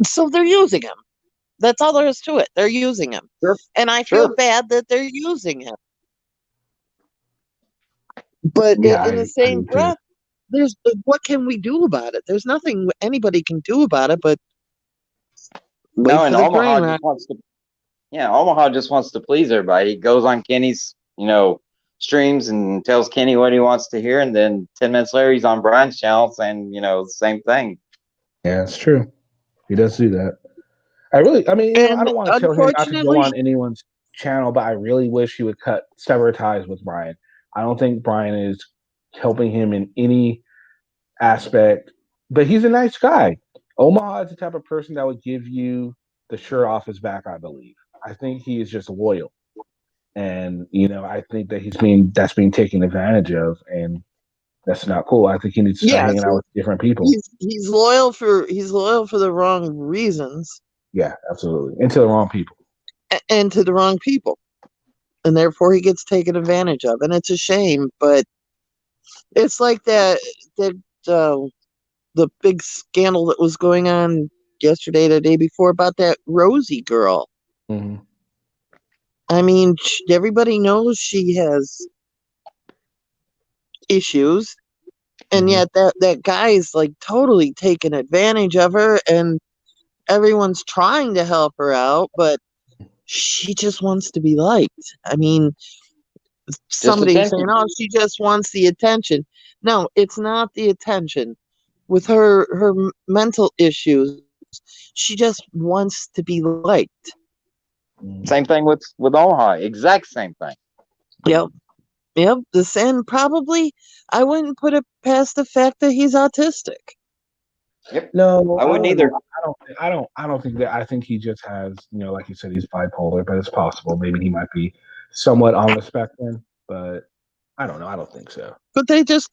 So they're using him. That's all there is to it. They're using him. Sure. And I feel bad that they're using him. But in the same breath, what can we do about it? There's nothing anybody can do about it, but wait No, for and the Omaha train wreck. just wants to. Yeah, Omaha just wants to please everybody. He goes on Kenny's, streams and tells Kenny what he wants to hear, and then 10 minutes later he's on Brian's channel saying, the same thing. Yeah, it's true. He does do that. I mean, I don't want to tell him not to go on anyone's channel, but I really wish he would sever ties with Brian. I don't think Brian is helping him in any aspect, but he's a nice guy. Omaha is the type of person that would give you the shirt off his back, I believe. I think he is just loyal. And, I think that that's being taken advantage of, and that's not cool. I think he needs to start hanging out with different people. He's loyal for the wrong reasons. Yeah, absolutely. And to the wrong people. And to the wrong people. And therefore he gets taken advantage of. And it's a shame, but it's like the big scandal that was going on yesterday, the day before, about that Rosie girl. Mm-hmm. I mean, everybody knows she has issues, and yet that guy's like totally taken advantage of her, and everyone's trying to help her out, but she just wants to be liked. I mean, somebody's saying, "Oh, she just wants the attention." No, it's not the attention. With her mental issues, she just wants to be liked. Same thing with Omaha. Exact same thing. Yep. And probably I wouldn't put it past the fact that he's autistic. Yep. No, I wouldn't either. I don't think that. I think he just has, like you said, he's bipolar, but it's possible. Maybe he might be somewhat on the spectrum, but I don't know. I don't think so. But they just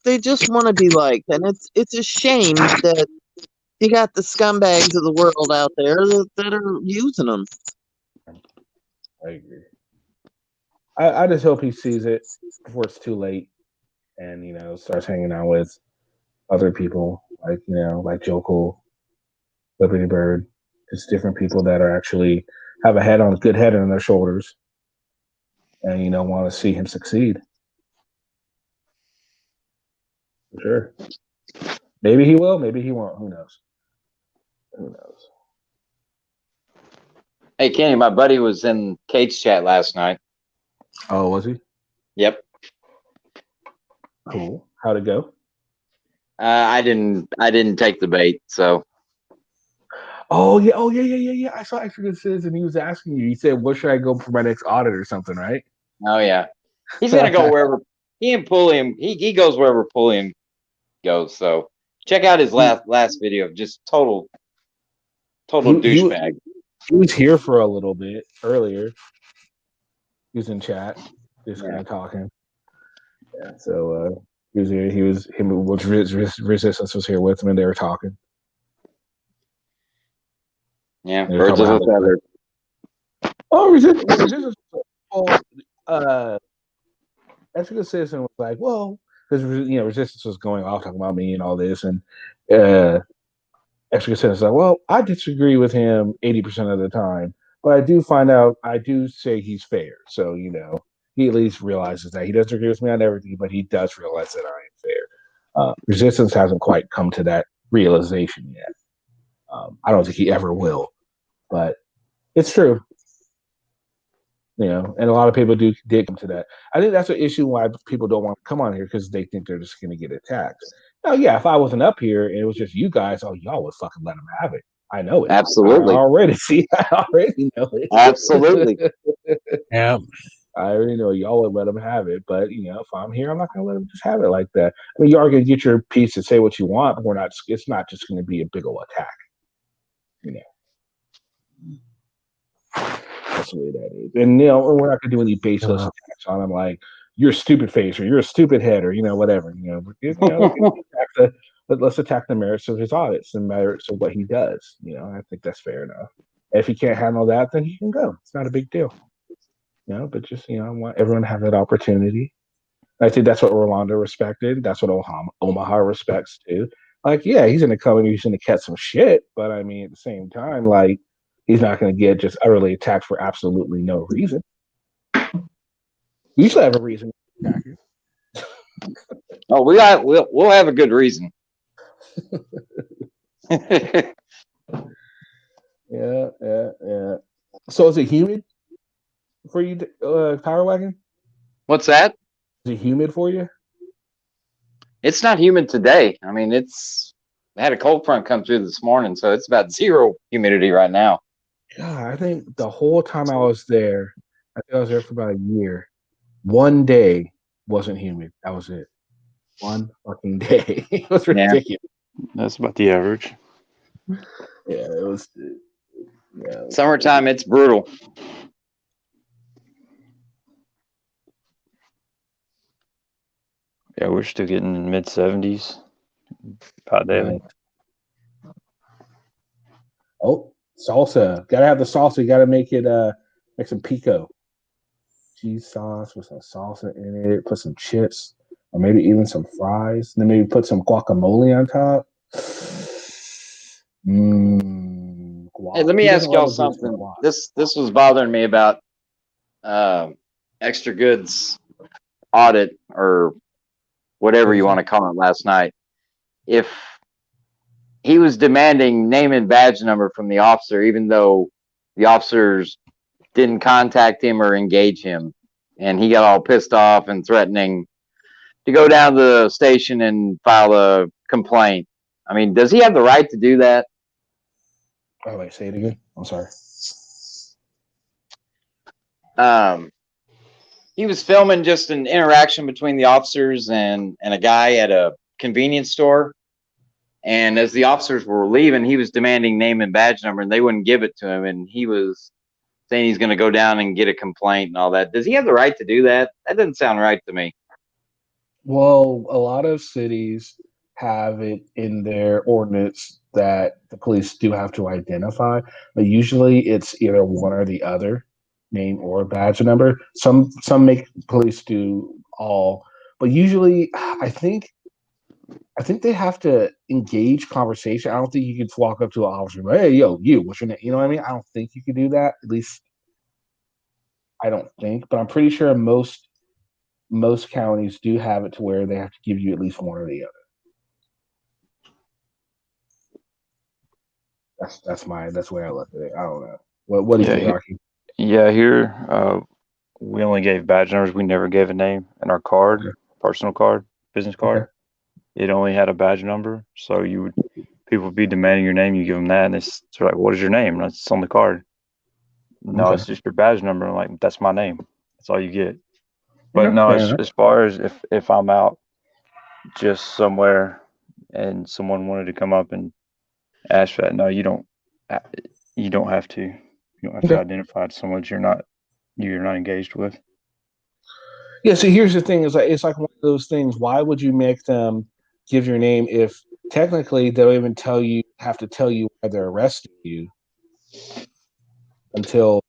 want to be liked, and it's a shame that you got the scumbags of the world out there that are using them. I agree. I just hope he sees it before it's too late, and starts hanging out with other people like Joko, Liberty Bird, just different people that are actually have a good head on their shoulders, and want to see him succeed. For sure. Maybe he will. Maybe he won't. Who knows? Hey, Kenny, my buddy was in Kate's chat last night. Oh, was he? Yep. Cool. How'd it go? I didn't take the bait, so. Oh yeah. I saw Extra Good Citizen. He was asking you. He said, "What should I go for my next audit or something?" Right? Oh yeah. He's gonna go wherever he and Pulliam. He goes wherever Pulliam goes. So check out his last video. Just total douchebag. He was here for a little bit earlier. He was in chat, just kind of talking. Yeah. So he was here. Resistance was here with him, and they were talking. Yeah, birds of a feather. Oh, Resistance. Extra Good Citizen was like, well, because Resistance was going off talking about me and all this, and Extra Good Citizen was like, well, I disagree with him 80% of the time, but I do say he's fair. So he at least realizes that he doesn't agree with me on everything, but he does realize that I am fair. Resistance hasn't quite come to that realization yet. I don't think he ever will, but it's true. And a lot of people did come to that. I think that's an issue why people don't want to come on here, because they think they're just going to get attacked. Now, yeah, if I wasn't up here and it was just you guys, y'all would fucking let them have it. I know it. Absolutely. I already know it. Absolutely. Yeah. I already know y'all would let them have it, but if I'm here, I'm not going to let them just have it like that. I mean, you are going to get your piece to say what you want, but it's not just going to be a big old attack. That's the way that is. And we're not going to do any baseless attacks on them, like you're a stupid face or you're a stupid head or whatever. Let's attack the merits of his audits and merits of what he does. I think that's fair enough. If he can't handle that, then he can go. It's not a big deal. But just I want everyone to have that opportunity. I think that's what Rolando respected. That's what Omaha respects too. Like, yeah, he's going to come and he's going to catch some shit, but I mean, at the same time, like, he's not going to get just utterly attacked for absolutely no reason. You should have a reason to attack you. Oh, we'll have a good reason. Yeah. So is it humid for you, Power Wagon? What's that? Is it humid for you? It's not humid today. I mean, I had a cold front come through this morning, so it's about 0 humidity right now. God, I think the whole time I was there, I think I was there for about a year. One day wasn't humid. That was it. One fucking day. It was ridiculous. That's about the average. Yeah, it was. Yeah. Summertime, it's brutal. Yeah, we're still getting mid 70s. About daily. Oh, salsa. Gotta have the salsa. You gotta make it make some pico. Cheese sauce with some salsa in it. Put some chips. Or maybe even some fries. And then maybe put some guacamole on top. Hey, let me ask y'all something. This was bothering me about extra goods audit or whatever you want to call it last night. If he was demanding name and badge number from the officer, even though the officers didn't contact him or engage him, and he got all pissed off and threatening to go down to the station and file a complaint. I mean, does he have the right to do that? Oh, wait, say it again. I'm sorry. He was filming just an interaction between the officers and a guy at a convenience store. And as the officers were leaving, he was demanding name and badge number, and they wouldn't give it to him. And he was saying he's going to go down and get a complaint and all that. Does he have the right to do that? That doesn't sound right to me. Well, a lot of cities have it in their ordinance that the police do have to identify, but usually it's either one or the other, name or badge number. Some make police do all, but usually I think they have to engage conversation. I don't think you could walk up to an officer and go, "Hey, yo, you, what's your name?" You know what I mean? I don't think you could do that. At least I don't think, but I'm pretty sure most counties do have it to where they have to give you at least one or the other. That's the way I look at it. I don't know. What do you think, Rocky? Yeah, here we only gave badge numbers. We never gave a name. And our card, personal card, business card, it only had a badge number. So people would be demanding your name. You give them that, and it's like, "What is your name?" And it's on the card. No, it's just your badge number. I'm like, "That's my name. That's all you get." But no, as far as if I'm out just somewhere and someone wanted to come up and ask for that, no, you don't have to. You don't have to identify someone you're not engaged with. Yeah. So here's the thing: it's like one of those things. Why would you make them give your name if technically they don't even have to tell you why they're arresting you until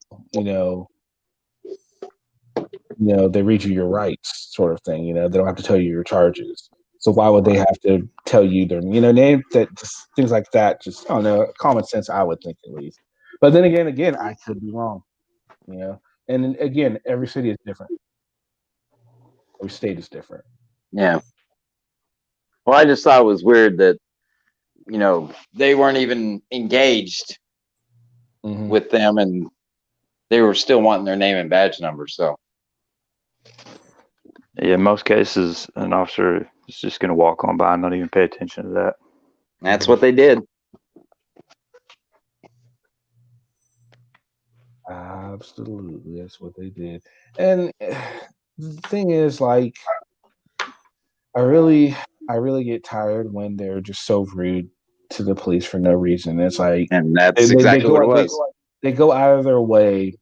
they read you your rights, sort of thing. They don't have to tell you your charges. So why would they have to tell you their name? That just things like that. Just I don't know. Common sense, I would think at least. But then again, I could be wrong. And again, every city is different. Every state is different. Yeah. Well, I just thought it was weird that they weren't even engaged with them, and they were still wanting their name and badge number. So. Yeah, in most cases, an officer is just going to walk on by and not even pay attention to that. That's what they did. Absolutely, that's what they did. And the thing is, like, I really get tired when they're just so rude to the police for no reason. It's like, and that's exactly what it was. They go out of their way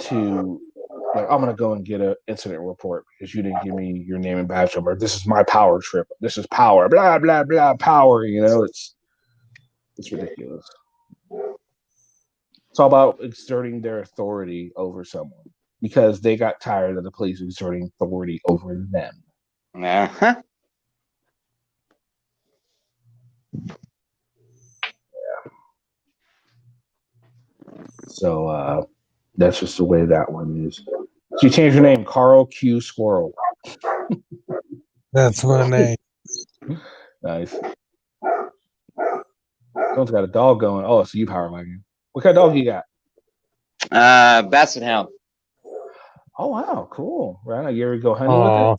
to, like, I'm gonna go and get an incident report because you didn't give me your name and badge number. This is my power trip. This is power. Blah blah blah. Power. It's ridiculous. It's all about exerting their authority over someone because they got tired of the police exerting authority over them. Uh-huh. Yeah. So that's just the way that one is. So you change your name, Carl Q Squirrel. That's my name. Nice. Someone's got a dog going. Oh, so you power wagon. What kind of dog you got? Basset Hound. Oh wow, cool. Right, you ever go hunting with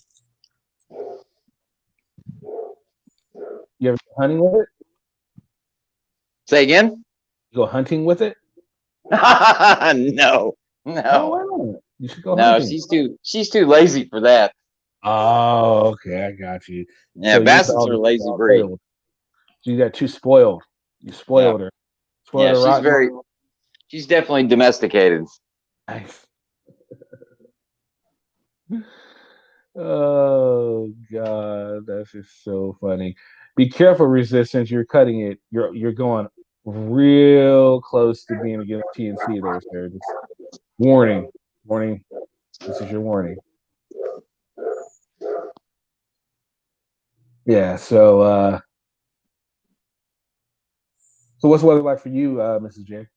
it? You ever go hunting with it? Say again? You go hunting with it? No. Oh wow. You should go No, hunting. she's too lazy for that. Oh, okay, I got you. Yeah, So your Bassets dog are a is lazy all breed. spoiled. So you got too spoiled. You spoiled her. Spoiled Yeah, her rotten. she's definitely domesticated. Nice. Oh god, that's just so funny. Be careful, Resistance. You're cutting it. You're going real close to being against TNC there, sir. Just warning. Warning. This is your warning. Yeah, so what's the weather like for you, Mrs. J?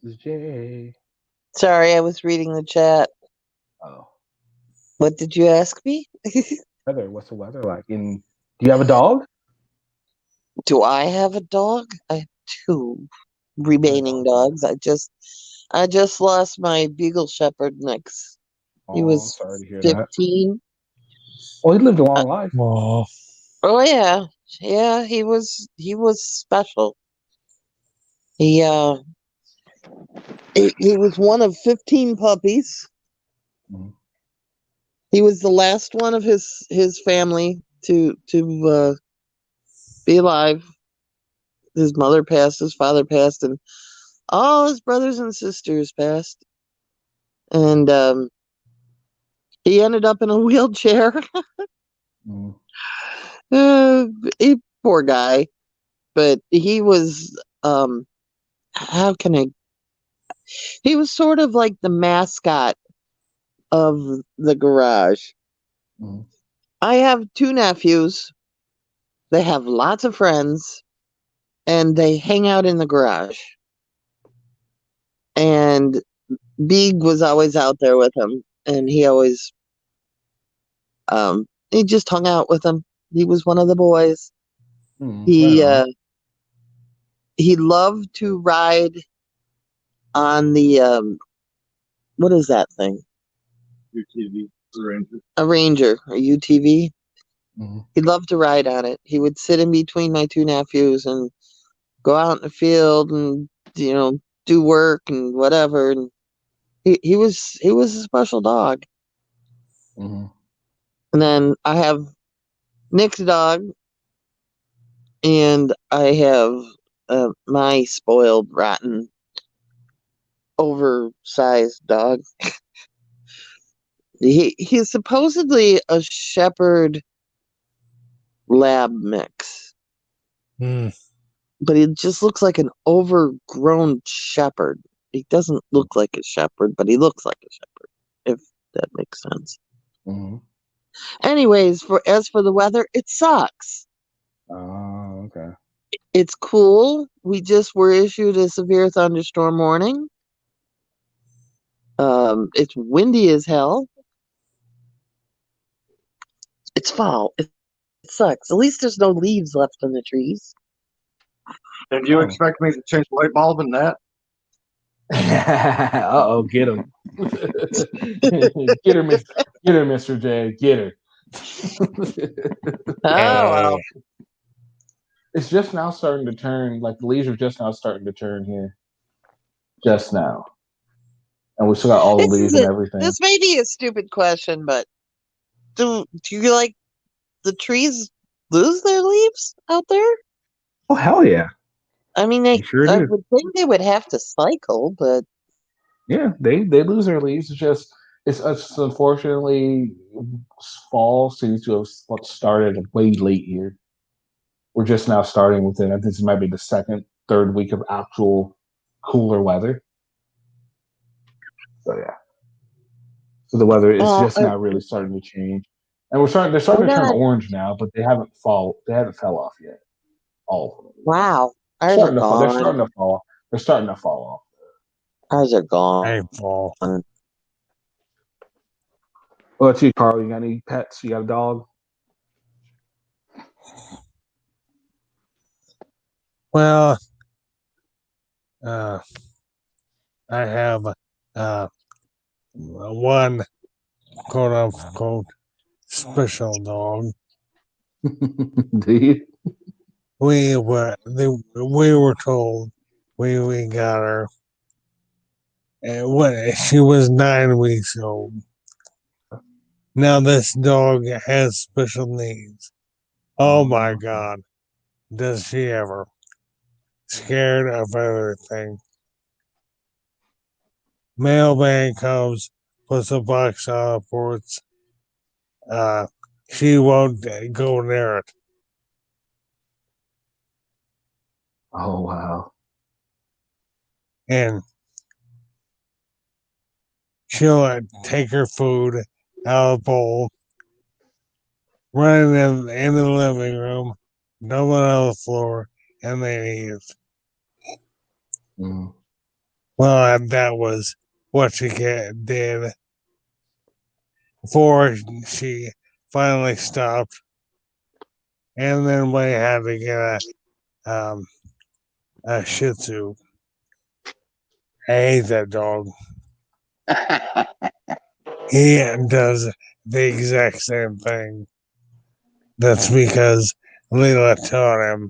Mrs. J. Sorry, I was reading the chat. Oh. What did you ask me? Weather. What's the weather like? Do you have a dog? Do I have a dog? I have 2 remaining dogs. I just lost my Beagle Shepherd Nix. He Oh, I'm was sorry to hear that. 15. Oh, he lived a long life. Oh. Oh yeah. Yeah, he was special. He was one of 15 puppies. Mm-hmm. He was the last one of his family to be alive. His mother passed, his father passed, and all his brothers and sisters passed. And he ended up in a wheelchair. He poor guy, but he was how can I? He was sort of like the mascot of the garage. I have 2 nephews. They have lots of friends, and they hang out in the garage. And Big was always out there with him, and he always he just hung out with him. He was one of the boys. He loved to ride on the what is that thing? UTV, A Ranger, a UTV. He loved to ride on it. He would sit in between my 2 nephews and go out in the field and do work and whatever. And he was a special dog. Mm-hmm. And then I have Nick's dog, and I have my spoiled, rotten, oversized dog. He's supposedly a shepherd lab mix. But he just looks like an overgrown shepherd. He doesn't look like a shepherd, but he looks like a shepherd, if that makes sense. Mm-hmm. Anyways, as for the weather, it sucks. Oh, okay. It's cool. We just were issued a severe thunderstorm warning. It's windy as hell. It's fall. It sucks. At least there's no leaves left on the trees. Did you expect me to change the light bulb in that? Uh-oh, get him. Get her, Mr. J. Get her. Oh, well. It's just now starting to turn, like the leaves are just now starting to turn here. Just now. And we still got all the leaves and everything. This may be a stupid question, but do you like the trees lose their leaves out there? Oh, hell yeah. I mean, I would think they would have to cycle, but yeah, they lose their leaves. It's unfortunately fall seems to have started way late here. We're just now starting within. I think this might be the second, third week of actual cooler weather. So yeah, so the weather is just now really starting to change, and they're starting to turn orange now, but they haven't fell off yet. All of them. Wow, They're starting to fall off. ours are gone. What about you, Carl? You got any pets? You got a dog? Well, I have one quote unquote special dog. Do you? We were told we got her when she was 9 weeks old. Now this dog has special needs. Oh my God, does she ever? Scared of everything. Mailman comes, puts a box on the porch. She won't go near it. Oh wow. And she'll take her food out of the bowl, run in the living room, dump it on the floor, and then eat it. Mm. Well, that was what she did before she finally stopped. And then we had to get a Shih Tzu. I hate that dog. He does the exact same thing. That's because Leela taught him.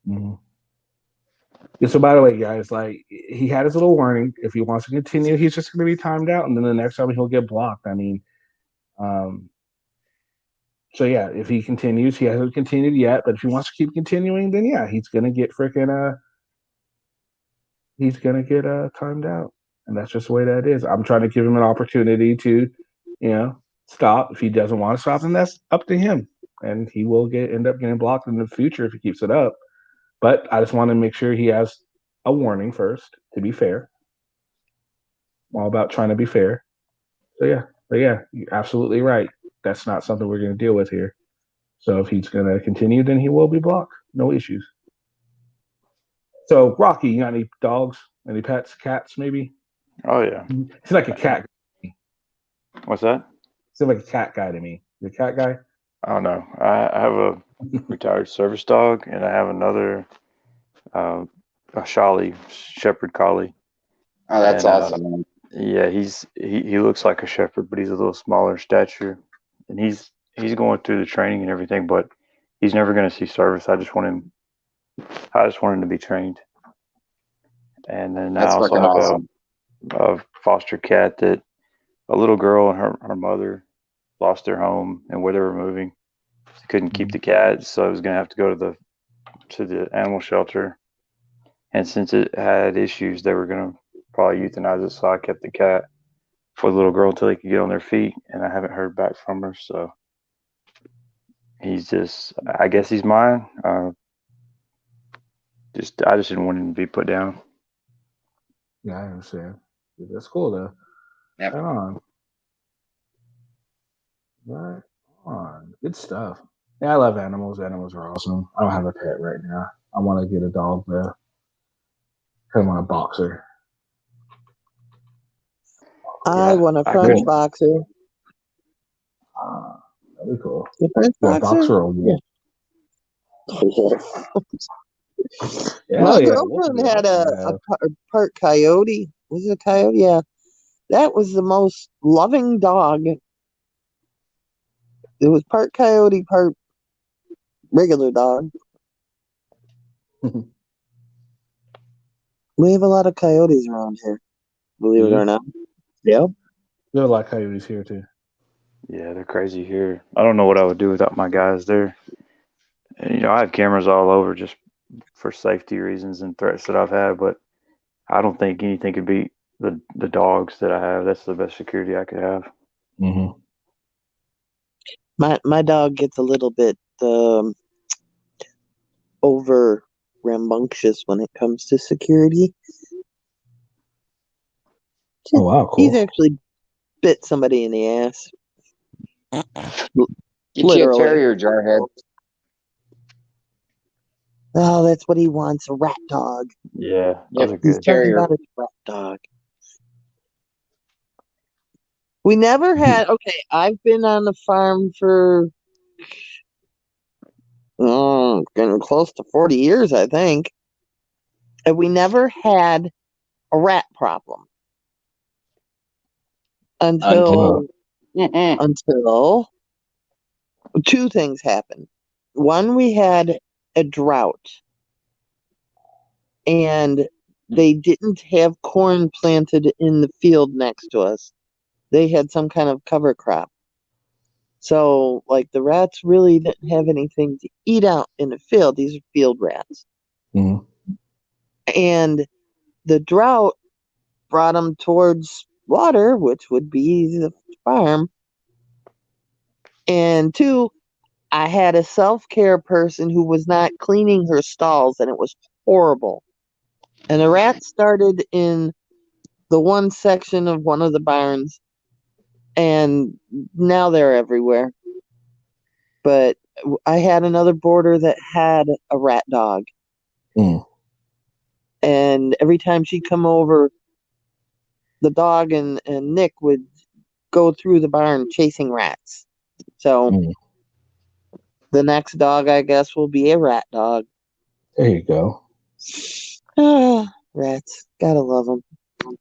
Mm. Yeah, so by the way, guys, like he had his little warning. If he wants to continue, he's just going to be timed out, and then the next time he'll get blocked. I mean, so yeah, if he continues, he hasn't continued yet. But if he wants to keep continuing, then yeah, he's going to get freaking he's going to get timed out, and that's just the way that is. I'm trying to give him an opportunity to, stop. If he doesn't want to stop, then that's up to him, and he will end up getting blocked in the future if he keeps it up. But I just want to make sure he has a warning first, to be fair. I'm all about trying to be fair. So yeah, but yeah, you're absolutely right. That's not something we're going to deal with here. So if he's going to continue, then he will be blocked. No issues. So Rocky, you got any dogs? Any pets? Cats, maybe? Oh yeah. He's like a cat. What's that? Seems like a cat guy to me. You a cat guy? I don't know. I have a retired service dog, and I have another a Shali Shepherd Collie. Oh, that's And awesome. yeah, he looks like a shepherd, but he's a little smaller in stature, and he's going through the training and everything, but he's never going to see service. I just want him to be trained. And then I That's also fucking have awesome. a foster cat that a little girl and her mother lost their home, and where they were moving, they couldn't keep the cat, so I was going to have to go to the animal shelter. And since it had issues, they were going to probably euthanize it, so I kept the cat for the little girl until they could get on their feet, and I haven't heard back from her, so I guess he's mine. I just didn't want him to be put down. Yeah, I understand. That's cool though. Yep. Right on. Right on. Good stuff. Yeah, I love animals. Animals are awesome. I don't have a pet right now. I want to get a dog though. I want a boxer. I want a French boxer. That'd be cool. The French Yeah, boxer? boxer or wolf? Yeah. My Yeah, girlfriend had a part coyote. Was it a coyote? Yeah. That was the most loving dog. It was part coyote, part regular dog. We have a lot of coyotes around here, believe it or not. Yep. There are a lot of coyotes here too. Yeah, they're crazy here. I don't know what I would do without my guys there. And, I have cameras all over just for safety reasons and threats that I've had, but I don't think anything could beat the dogs that I have. That's the best security I could have. Mm-hmm. My dog gets a little bit over rambunctious when it comes to security. Oh wow, cool. He's actually bit somebody in the ass. Get you a terrier, Jarhead. Oh, that's what he wants, a rat dog. Yeah, those are He's good. talking about a rat dog. We never had. Okay, I've been on the farm for getting close to 40 years, I think, and we never had a rat problem until two things happened. One, we had a drought, and they didn't have corn planted in the field next to us. They had some kind of cover crop. So, like, the rats really didn't have anything to eat out in the field. These are field rats. Mhm. And the drought brought them towards water, which would be the farm. And two, I had a self-care person who was not cleaning her stalls, and it was horrible. And the rats started in the one section of one of the barns, and now they're everywhere. But I had another boarder that had a rat dog. Mm. And every time she'd come over, the dog and Nick would go through the barn chasing rats. So the next dog, I guess, will be a rat dog. There you go. Rats. Gotta love them.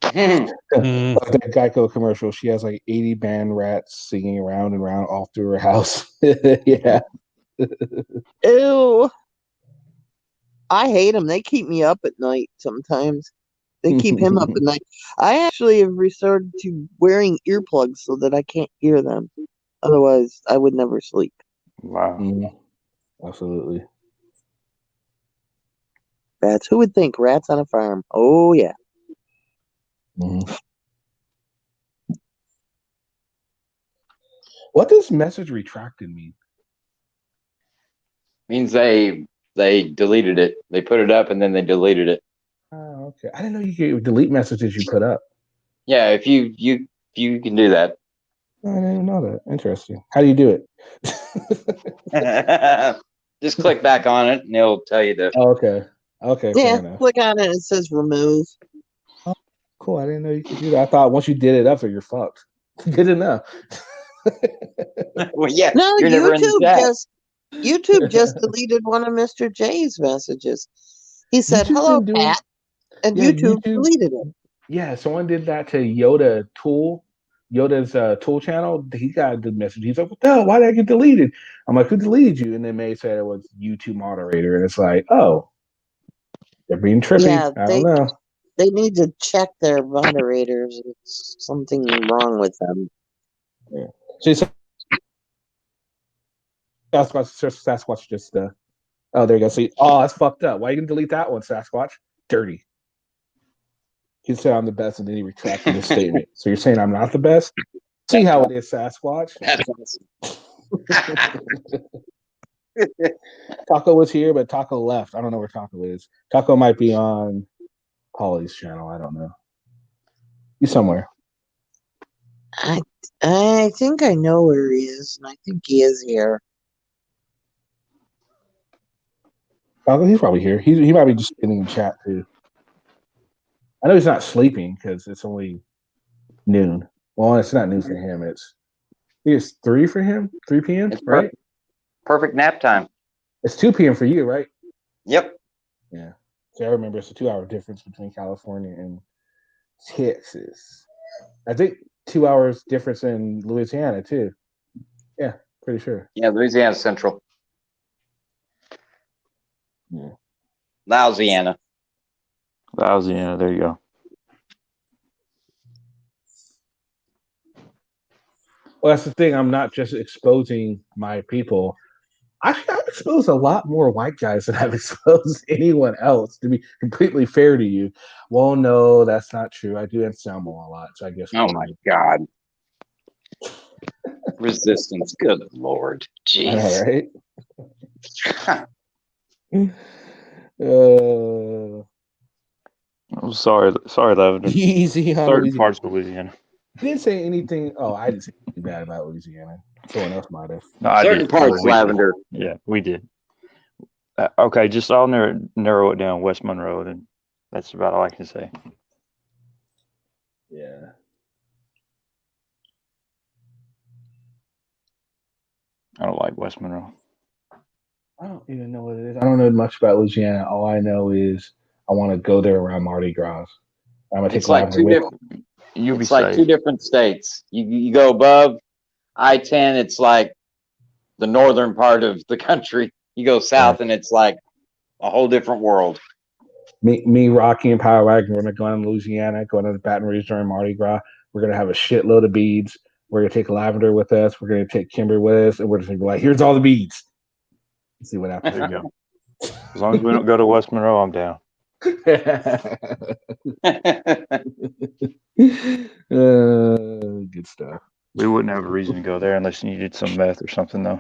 Like that Geico commercial, she has like 80 band rats singing around and around all through her house. Yeah. Ew. I hate them. They keep me up at night sometimes. They keep him up at night. I actually have resorted to wearing earplugs so that I can't hear them. Otherwise, I would never sleep. Wow. Absolutely. Rats. Who would think rats on a farm? Oh, yeah. What does message retracted mean? Means they deleted it. They put it up and then they deleted it. Oh, okay. I didn't know you could delete messages you put up. Yeah, if you can do that. I didn't know that. Interesting. How do you do it? Just click back on it and it'll tell you to. Oh, okay. Okay. Yeah, Fair enough. click on it. It says remove. Oh, cool. I didn't know you could do that. I thought once you did it up there, you're fucked. Good enough. Well, yeah. No, you're never in the chat. YouTube just deleted one of Mr. J's messages. He said, YouTube's "Hello, been doing- Pat," and Yeah, YouTube deleted it. Yeah, someone did that to Yoda's tool channel. He got a good message. He's like, "What the hell? Why did I get deleted?" I'm like, "Who deleted you?" And then May said it was YouTube moderator, and it's like, oh, they're being trippy. Yeah, I don't know. they need to check their moderators. It's something wrong with them. Yeah. So Sasquatch just oh, there you go. See, oh, that's fucked up. Why you gonna delete that one, Sasquatch? Dirty. He said I'm the best, and then he retracted his statement. So you're saying I'm not the best? See how it is, Sasquatch. That's awesome. Taco was here, but Taco left. I don't know where Taco is. Taco might be on Polly's channel. I don't know. He's somewhere. I think I know where he is, and I think he is here. Taco, he's probably here. He might be just sitting in chat too. I know he's not sleeping because it's only noon. Well, it's not noon for him. It's 3 for him. 3 p.m. It's right? Perfect nap time. It's 2 p.m. for you, right? Yep. Yeah. So I remember it's a 2-hour difference between California and Texas. I think 2 hours difference in Louisiana too. Yeah, pretty sure. Yeah, Louisiana Central. Yeah. Louisiana. Louisiana, there you go. Well, that's the thing. I'm not just exposing my people. Actually, I've exposed a lot more white guys than I've exposed anyone else, to be completely fair to you. Well, no, that's not true. I do Anselmo a lot, so I guess. Oh my God. Resistance. Good Lord. Jeez. All right. I'm sorry, Lavender. Easy on Certain Louisiana. parts of Louisiana. You didn't say anything. Oh, I didn't say anything bad about Louisiana. Someone else might have. No, I Certain did. parts, We did. Lavender. Yeah, we did. Okay, just I'll narrow it down. West Monroe, and that's about all I can say. Yeah. I don't like West Monroe. I don't even know what it is. I don't know much about Louisiana. All I know is I want to go there around Mardi Gras. I'm gonna take It's like Lavender two with different. It's like two different states. You go above I-10, it's like the northern part of the country. You go south, and it's like a whole different world. Me, Rocky, and Power Wagon, we're gonna go in Louisiana, going to Baton Rouge during Mardi Gras. We're gonna have a shitload of beads. We're gonna take Lavender with us. We're gonna take Kimber with us, and we're just gonna be like, "Here's all the beads." Let's see what happens. There you go. As long as we don't go to West Monroe, I'm down. Good stuff. We wouldn't have a reason to go there unless you needed some meth or something, though.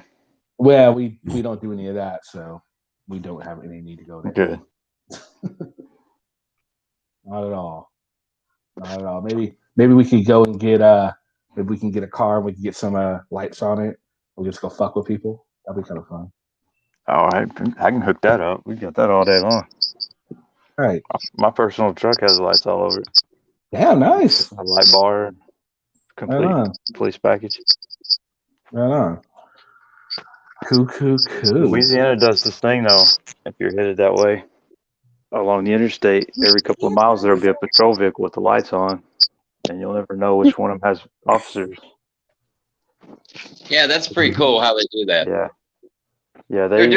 Well, we don't do any of that, so we don't have any need to go there. Good. Not at all. Not at all. Maybe we could go and get maybe we can get a car and we can get some lights on it. We'll just go fuck with people. That'd be kind of fun. Oh, I can hook that up. We got that all day long. All right. My personal truck has lights all over it. Yeah, nice. A light bar, complete police package. Right on. Cool. Louisiana does this thing though. If you're headed that way along the interstate, every couple of miles there'll be a patrol vehicle with the lights on, and you'll never know which one of them has officers. Yeah, that's pretty cool how they do that. Yeah, they're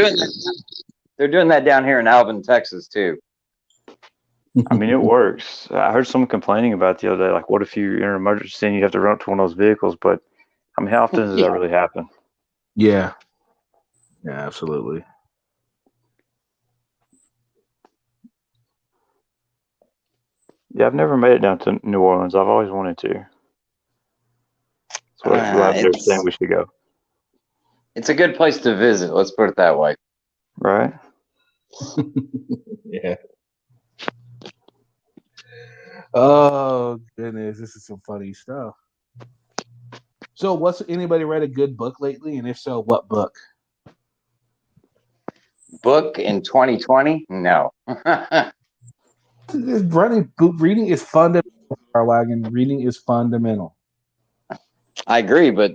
doing that down here in Alvin, Texas too. I mean, it works. I heard someone complaining about it the other day, like, what if you're in an emergency and you have to run up to one of those vehicles? But I mean, how often does that really happen? Yeah, absolutely. Yeah, I've never made it down to New Orleans. I've always wanted to. So they're saying we should go. It's a good place to visit. Let's put it that way. Right. Yeah. Oh goodness, this is some funny stuff. So, what's anybody read a good book lately? And if so, what book? Book in 2020? No. Reading is fundamental. Reading is fundamental. I agree, but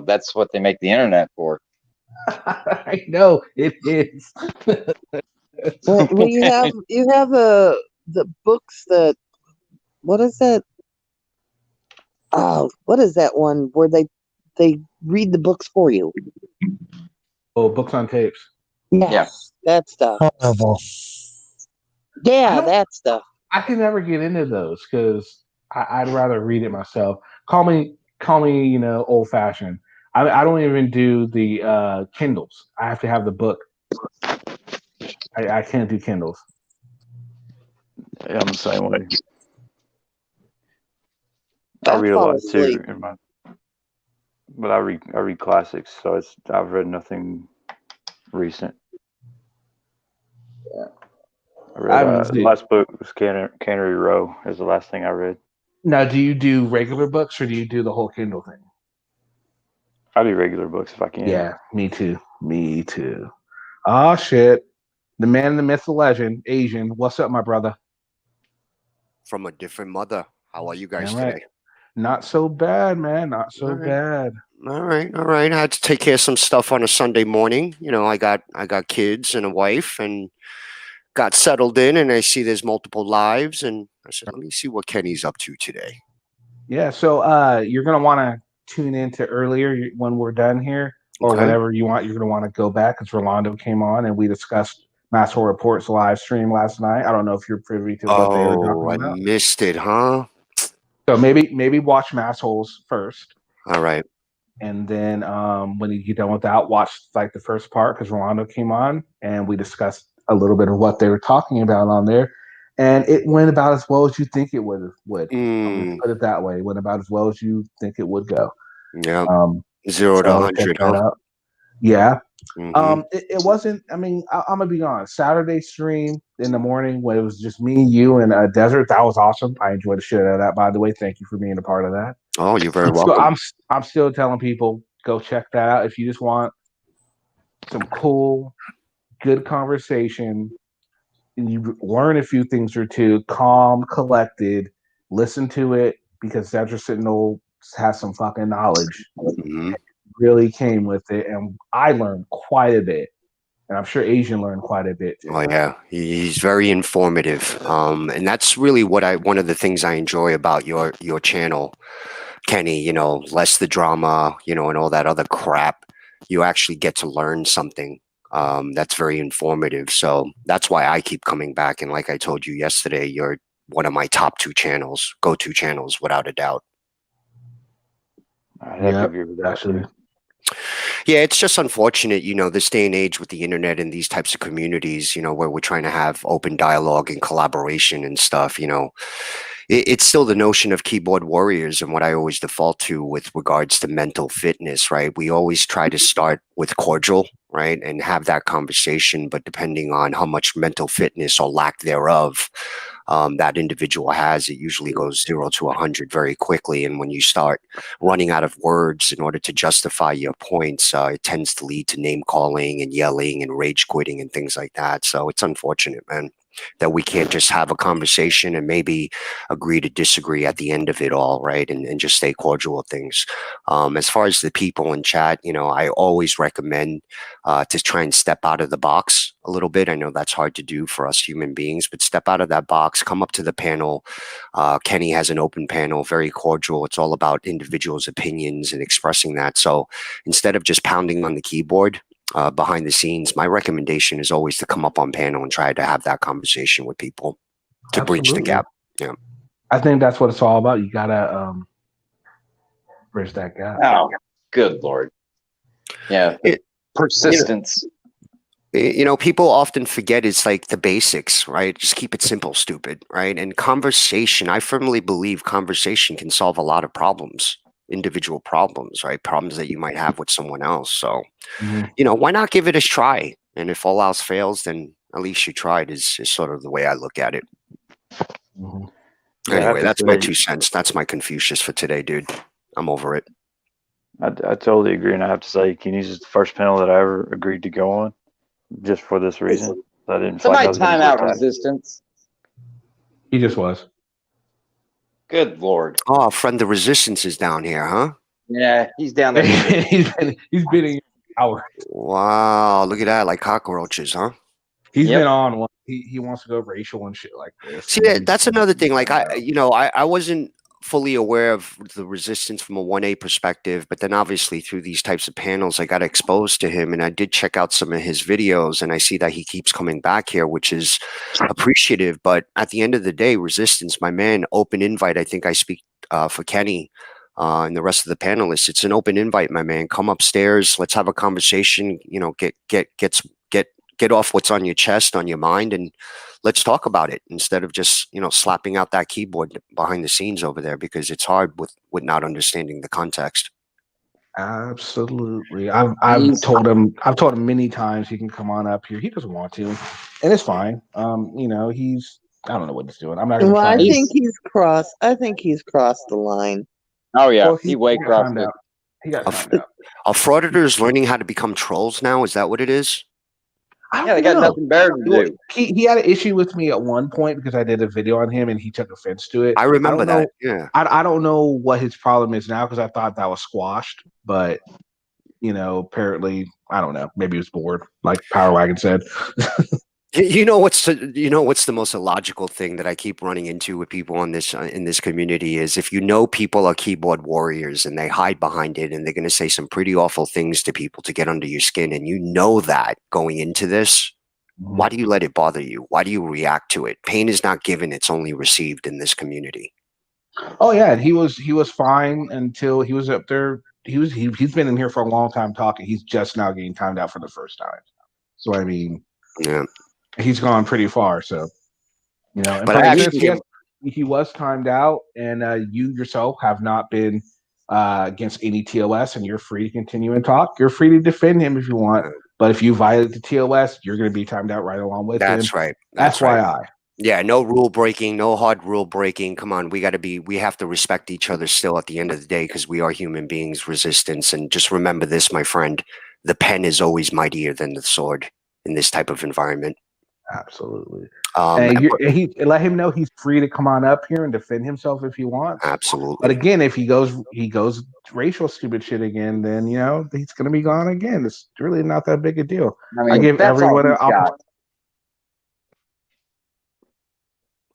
that's what they make the internet for. I know it is. Well, you have the books that. What is that? Oh, what is that one where they read the books for you? Oh, books on tapes. Yes, that stuff. Yeah, that stuff. I can never get into those because I'd rather read it myself. Call me, old fashioned. I don't even do the Kindles. I have to have the book. I can't do Kindles. Yeah, I'm the same way. I read a lot too, but I read classics, so I've read nothing recent. Yeah. I read the last book was Cannery Row is the last thing I read. Now, do you do regular books or do you do the whole Kindle thing? I do regular books if I can. Yeah, me too. Oh shit. The man, the myth, the legend, Asian. What's up, my brother? From a different mother. How are you guys Right. today? Not so bad, man. Not so bad. All right. I had to take care of some stuff on a Sunday morning. I got kids and a wife, and got settled in, and I see there's multiple lives, and I said, let me see what Kenny's up to today. Yeah. So you're gonna want to tune into earlier when we're done here, or whenever you want. You're gonna want to go back because Rolando came on and we discussed Masshole Report's live stream last night. I don't know if you're privy to what they were talking about. I missed it, huh? So maybe watch Massholes first. All right. And then when you get done with that, watch like the first part because Rolando came on and we discussed a little bit of what they were talking about on there. And it went about as well as you think it would. Put it that way. It went about as well as you think it would go. Yeah. 0 to 100, huh? Yeah. Mm-hmm. It wasn't. I mean, I'm gonna be honest. Saturday stream in the morning when it was just me, you, and Desert. That was awesome. I enjoyed the shit out of that. By the way, thank you for being a part of that. Oh, you're very welcome. So I'm still telling people go check that out if you just want some cool, good conversation. And you learn a few things or two. Calm, collected. Listen to it because Desert Sentinel has some fucking knowledge. Mm-hmm. really came with it, and I learned quite a bit. And I'm sure Asian learned quite a bit too. Oh yeah, he's very informative, and that's really one of the things I enjoy about your channel, Kenny. You know, less the drama, you know, and all that other crap. You actually get to learn something that's very informative. So that's why I keep coming back. And like I told you yesterday, you're one of my top two channels, go-to channels, without a doubt. I have to agree with that. Actually. Yeah, it's just unfortunate, you know, this day and age with the internet and these types of communities, you know, where we're trying to have open dialogue and collaboration and stuff, you know, it's still the notion of keyboard warriors and what I always default to with regards to mental fitness, right? We always try to start with cordial, right? And have that conversation, but depending on how much mental fitness or lack thereof that individual has, it usually goes 0 to 100 very quickly. And when you start running out of words in order to justify your points, it tends to lead to name calling and yelling and rage quitting and things like that. So it's unfortunate, man, that we can't just have a conversation and maybe agree to disagree at the end of it all, right? And just stay cordial with things. As far as the people in chat, you know, I always recommend to try and step out of the box a little bit. I know that's hard to do for us human beings, but step out of that box, come up to the panel. Kenny has an open panel, very cordial. It's all about individuals' opinions and expressing that. So instead of just pounding on the keyboard, behind the scenes, my recommendation is always to come up on panel and try to have that conversation with people to bridge the gap. Yeah, I think that's what it's all about. You gotta bridge that gap. Oh, good Lord. Yeah. Persistence. You know, people often forget it's like the basics, right? Just keep it simple, stupid, right? And conversation, I firmly believe conversation can solve a lot of problems, individual problems, right? Problems that you might have with someone else. So, you know, why not give it a try? And if all else fails, then at least you tried is sort of the way I look at it. Yeah, I have Anyway, to that's my say- 2 cents. That's my Confucius for today, dude. I'm over it. I totally agree, and I have to say, Kenny's is the first panel that I ever agreed to go on, just for this reason. I didn't feel like I Somebody was gonna time get out attacked. resistance. He just was. Good Lord. Oh, friend of resistance is down here, huh? Yeah, he's down there. he's been in hour. Wow, look at that, like cockroaches, huh? He's been on one. He wants to go racial and shit like this. See, that's another thing. Like I wasn't fully aware of the resistance from a 1A perspective, but then obviously through these types of panels, I got exposed to him, and I did check out some of his videos, and I see that he keeps coming back here, which is appreciative. But at the end of the day, resistance, my man, open invite. I think I speak for Kenny and the rest of the panelists. It's an open invite, my man. Come upstairs. Let's have a conversation. You know, get off what's on your chest, on your mind, and let's talk about it instead of just, you know, slapping out that keyboard behind the scenes over there, because it's hard with not understanding the context. Absolutely. I've told him many times he can come on up here. He doesn't want to, and it's fine. You know, I don't know what he's doing. I'm not gonna Well, try I to- think he's crossed. I think he's crossed the line. Oh yeah, Well, he way got crossed timed it. out. He got timed out. Are frauditors learning how to become trolls now? Is that what it is? Yeah, they got nothing better to do. He had an issue with me at one point because I did a video on him and he took offense to it. I remember don't know- that. Yeah. I don't know what his problem is now because I thought that was squashed, but you know, apparently, I don't know. Maybe he was bored, like Power Wagon said. You know what's the most illogical thing that I keep running into with people in this community is, if you know people are keyboard warriors and they hide behind it and they're going to say some pretty awful things to people to get under your skin, and you know that going into this, why do you let it bother you? Why do you react to it? Pain is not given; it's only received in this community. Oh yeah, and he was fine until he was up there. He's been in here for a long time talking. He's just now getting timed out for the first time. So I mean, yeah, he's gone pretty far. So you know, and But for I instance, actually- he was timed out, and you yourself have not been against any TOS, and you're free to continue and talk. You're free to defend him if you want, but if you violate the TOS, you're going to be timed out right along with him. That's right. That's FYI. Yeah, no rule breaking, no hard rule breaking. Come on, we have to respect each other still at the end of the day, because we are human beings, resistance. And just remember this, my friend, the pen is always mightier than the sword in this type of environment. Absolutely. And And he let him know he's free to come on up here and defend himself if he wants. absolutely. But again, if he goes racial stupid shit again, then he's gonna be gone again. It's really not that big a deal. I I mean, give that's all everyone an he's got. opportunity.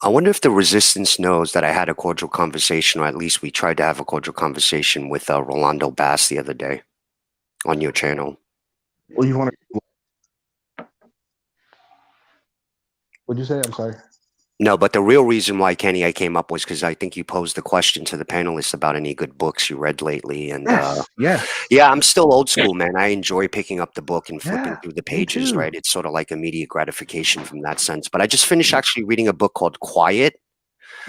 I wonder if the resistance knows that I had a cordial conversation, or at least we tried to have a cordial conversation with Rolando Bass the other day on your channel. Well, you want to? What'd you say? I'm sorry. No, but the real reason why, Kenny, I came up was because I think you posed the question to the panelists about any good books you read lately. And yes. Yeah, I'm still old school, man. I enjoy picking up the book and flipping Yeah, through the me pages, too. right? It's sort of like immediate gratification from that sense. But I just finished actually reading a book called Quiet.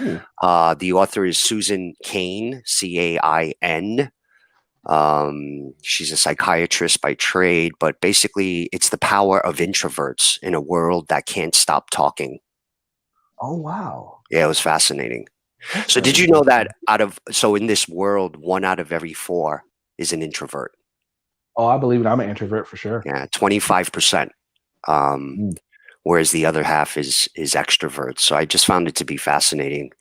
Ooh. The author is Susan Cain, Cain. She's a psychiatrist by trade, but basically it's the power of introverts in a world that can't stop talking. Oh wow. Yeah, it was fascinating. That's So very did you know that in this world, 1 out of every 4 is an introvert? Oh, I believe it. I'm an introvert for sure. Yeah, 25%. Whereas the other half is extroverts. So I just found it to be fascinating.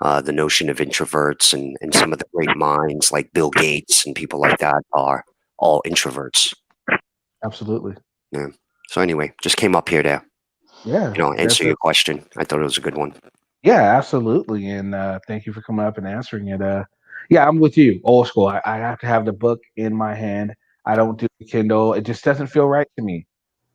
The notion of introverts and some of the great minds like Bill Gates and people like that are all introverts. Absolutely. Yeah. So anyway, just came up here to Yeah. answer your question. I thought it was a good one. Yeah, absolutely. And thank you for coming up and answering it. Yeah, I'm with you. Old school. I have to have the book in my hand. I don't do the Kindle. It just doesn't feel right to me.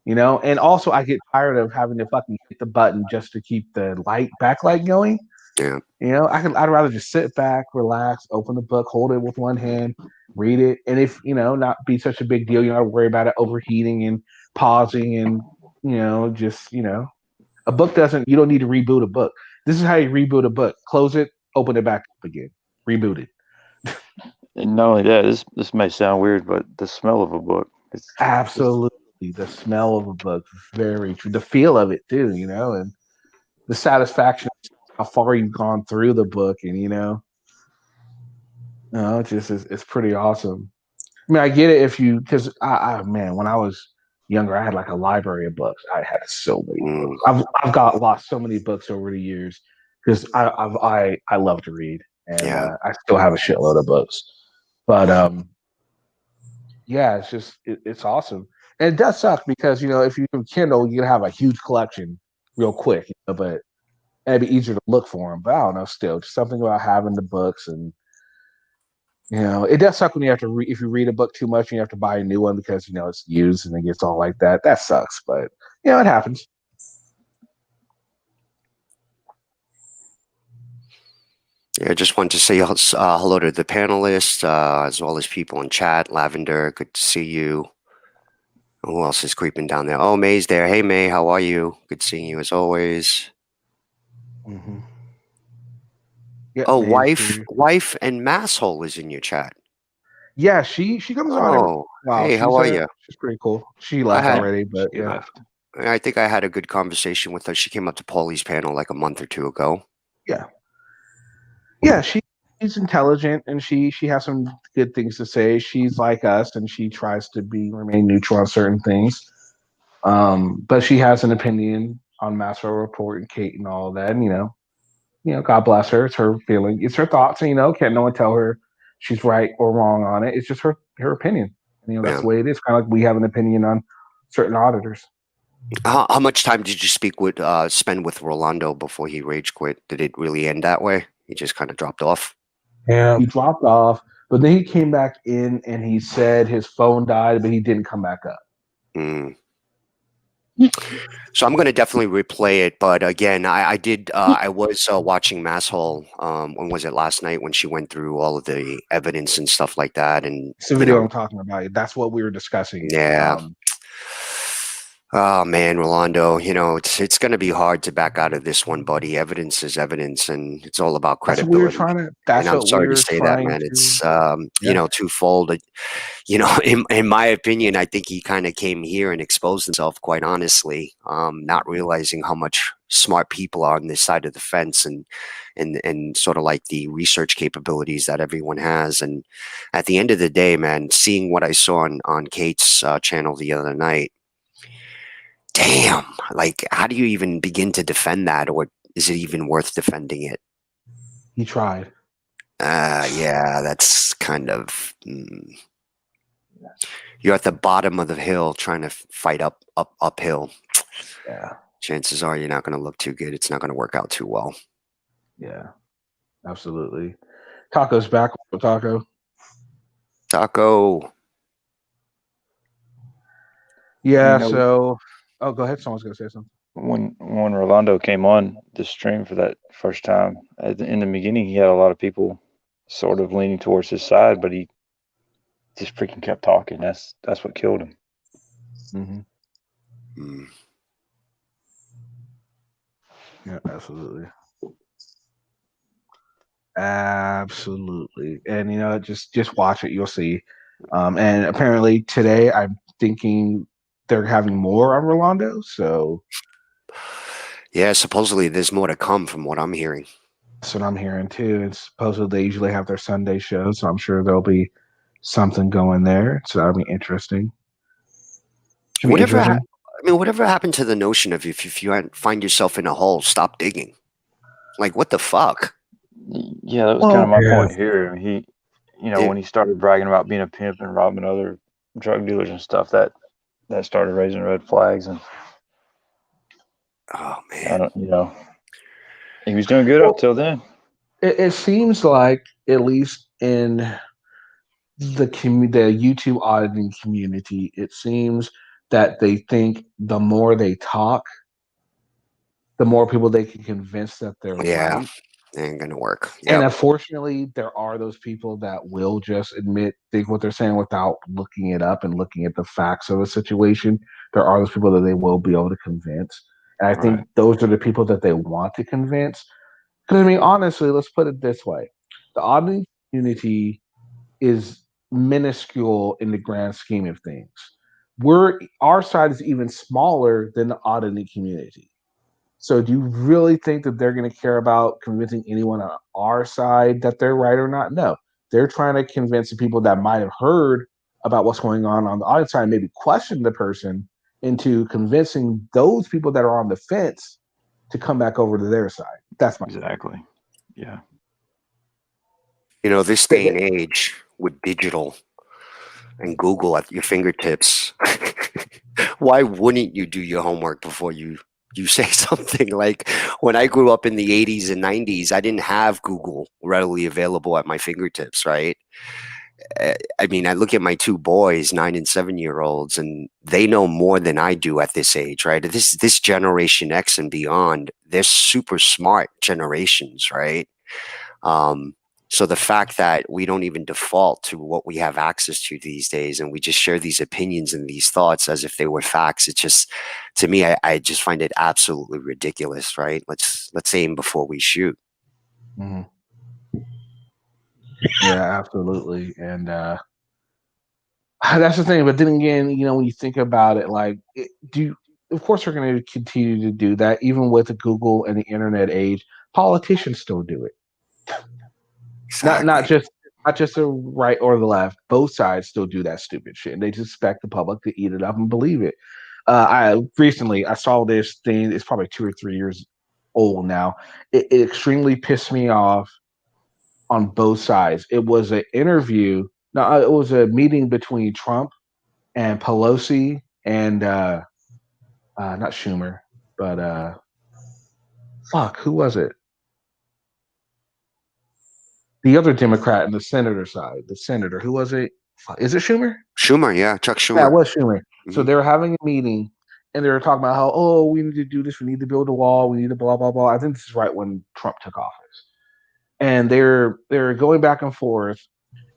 And also I get tired of having to fucking hit the button just to keep the backlight going. Yeah. I'd rather just sit back, relax, open the book, hold it with one hand, read it, and if not be such a big deal, you don't have to worry about it overheating and pausing and a book you don't need to reboot a book. This is how you reboot a book. Close it, open it back up again, reboot it. And not only that, this may sound weird, but the smell of a book. Absolutely. The smell of a book is very true. The feel of it too, and the satisfaction of how far you've gone through the book and it's just it's pretty awesome. I mean, I get it because man, when I was younger, I had like a library of books. I had so many books. I've lost so many books over the years because I love to read and I still have a shitload of books. But yeah, it's just it's awesome, and it does suck because if you do Kindle, you can have a huge collection real quick, but it'd be easier to look for them. But I don't know, still, just something about having the books and. It does suck when you have to if you read a book too much and you have to buy a new one because it's used and it gets all like that. That sucks, but it happens. Yeah, I just wanted to say hello to the panelists, as well as people in chat. Lavender, good to see you. Who else is creeping down there? Oh, May's there. Hey, May, how are you? Good seeing you as always. Mm-hmm. Oh, wife and Masshole is in your chat. Yeah, she comes on. Oh, hey, how are you? She's pretty cool. She left already, but she left. I think I had a good conversation with her. She came up to Paulie's panel like a month or two ago. Yeah, she's intelligent and she has some good things to say. She's like us and she tries to remain neutral on certain things. But she has an opinion on Maxwell Report and Kate and all of that. And, God bless her. It's her feeling. It's her thoughts. And, can't no one tell her she's right or wrong on it. It's just her opinion. And, that's the way it is. Kind of like we have an opinion on certain auditors. How much time did you spend with Rolando before he rage quit? Did it really end that way? He just kind of dropped off? Yeah. He dropped off, but then he came back in and he said his phone died, but he didn't come back up. So I'm going to definitely replay it. But again, I was watching Masshole. When was it? Last night when she went through all of the evidence and stuff like that. And it's the video I'm talking about. That's what we were discussing. Yeah. Oh man, Rolando, it's going to be hard to back out of this one, buddy. Evidence is evidence, and it's all about credibility. And I'm sorry to say that, man. It's twofold. In my opinion, I think he kind of came here and exposed himself. Quite honestly, not realizing how much smart people are on this side of the fence, and sort of like the research capabilities that everyone has. And at the end of the day, man, seeing what I saw on Kate's channel the other night. damn, like, how do you even begin to defend that, or is it even worth defending it? He tried. Yeah, that's kind of. You're at the bottom of the hill trying to fight uphill. Yeah. Chances are you're not going to look too good. It's not going to work out too well. Yeah, absolutely. Taco's back. Taco. Yeah. You know, So, oh, go ahead. Someone's gonna say something. when Rolando came on the stream for that first time, in the beginning, he had a lot of people sort of leaning towards his side, but he just freaking kept talking. That's what killed him. Mm-hmm. Yeah, absolutely. Absolutely. And you know, just watch it, you'll see. And apparently today I'm thinking they're having more on Rolando, so Yeah, supposedly there's more to come from what I'm hearing. that's what I'm hearing too. And supposedly they usually have their Sunday show, so I'm sure there'll be something going there. So that'll be interesting. Should be Whatever interesting. whatever happened to the notion of if you find yourself in a hole, stop digging? Like, what the fuck? Yeah, that was kind of my point here. He, when he started bragging about being a pimp and robbing other drug dealers and stuff, that started raising red flags. And oh man, I don't, he was doing good up till then. It seems like, at least in the YouTube auditing community, it seems that they think the more they talk, the more people they can convince that they're right. Ain't gonna work. And unfortunately, there are those people that will just think what they're saying without looking it up and looking at the facts of a situation. There are those people that they will be able to convince. And I think those are the people that they want to convince. Because, I mean, honestly, let's put it this way. The auditing community is minuscule in the grand scheme of things. Our side is even smaller than the auditing community. So do you really think that they're going to care about convincing anyone on our side that they're right or not? No. They're trying to convince the people that might have heard about what's going on the audit side, maybe question the person into convincing those people that are on the fence to come back over to their side. That's my exactly. Yeah. This day and age with digital and Google at your fingertips, why wouldn't you do your homework before you say something? Like, when I grew up in the 80s and 90s, I didn't have Google readily available at my fingertips, right? I mean, I look at my two boys, 9 and 7-year-olds, and they know more than I do at this age, right? This Generation X and beyond, they're super smart generations, right? So the fact that we don't even default to what we have access to these days, and we just share these opinions and these thoughts as if they were facts, it's just, to me, I just find it absolutely ridiculous, right? Let's aim before we shoot. Mm-hmm. Yeah, absolutely. And that's the thing. But then again, when you think about it, like, of course, we're going to continue to do that, even with the Google and the internet age. Politicians still do it. Exactly. Not just the right or the left. Both sides still do that stupid shit. And they just expect the public to eat it up and believe it. I saw this thing. It's probably 2 or 3 years old now. It extremely pissed me off on both sides. It was an interview. No, it was a meeting between Trump and Pelosi and not Schumer, but who was it? The other Democrat in the senator side, the senator. Who was it? Is it Schumer? Schumer, yeah, Chuck Schumer. Yeah, it was Schumer. Mm-hmm. So they were having a meeting, and they were talking about how, we need to do this, we need to build a wall, we need to blah blah blah. I think this is right when Trump took office, and they're going back and forth,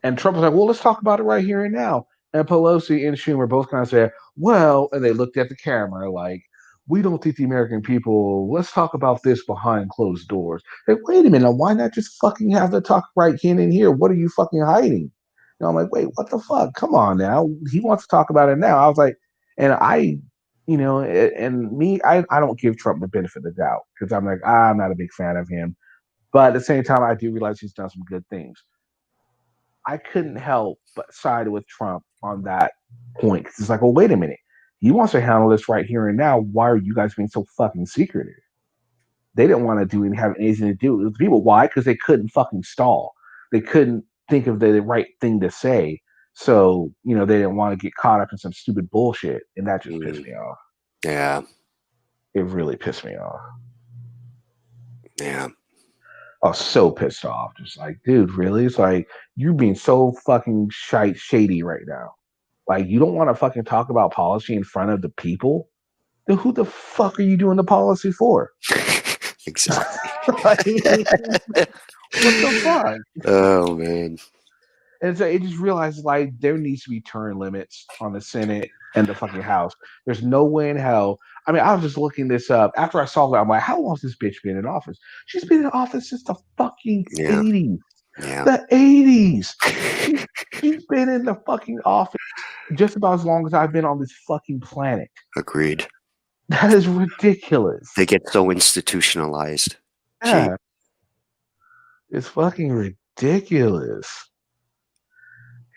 and Trump was like, "Well, let's talk about it right here and now." And Pelosi and Schumer both kind of said, "Well," and they looked at the camera like, "We don't think the American people. Let's talk about this behind closed doors." Like, wait a minute, why not just fucking have the talk right here and here? What are you fucking hiding? And I'm like, wait, what the fuck? Come on now. He wants to talk about it now. I was like, and I, and me, I don't give Trump the benefit of the doubt because I'm like, I'm not a big fan of him. But at the same time, I do realize he's done some good things. I couldn't help but side with Trump on that point. It's like, well, wait a minute. He wants to handle this right here and now. Why are you guys being so fucking secretive? They didn't want to have anything to do with people. Why? Because they couldn't fucking stall. They couldn't think of the right thing to say. So, they didn't want to get caught up in some stupid bullshit. And that just pissed me off. Yeah. It really pissed me off. Yeah. I was so pissed off. Just like, dude, really? It's like, you're being so fucking shady right now. Like, you don't want to fucking talk about policy in front of the people? Then who the fuck are you doing the policy for? Exactly. Like, what the fuck? Oh, man. And so it just realized, like, there needs to be term limits on the Senate and the fucking House. There's no way in hell. I mean, I was just looking this up. After I saw that, I'm like, how long has this bitch been in office? She's been in office since the fucking 80s. Yeah. The 80s. She's been in the fucking office just about as long as I've been on this fucking planet. Agreed. That is ridiculous. They get so institutionalized. Yeah. It's fucking ridiculous.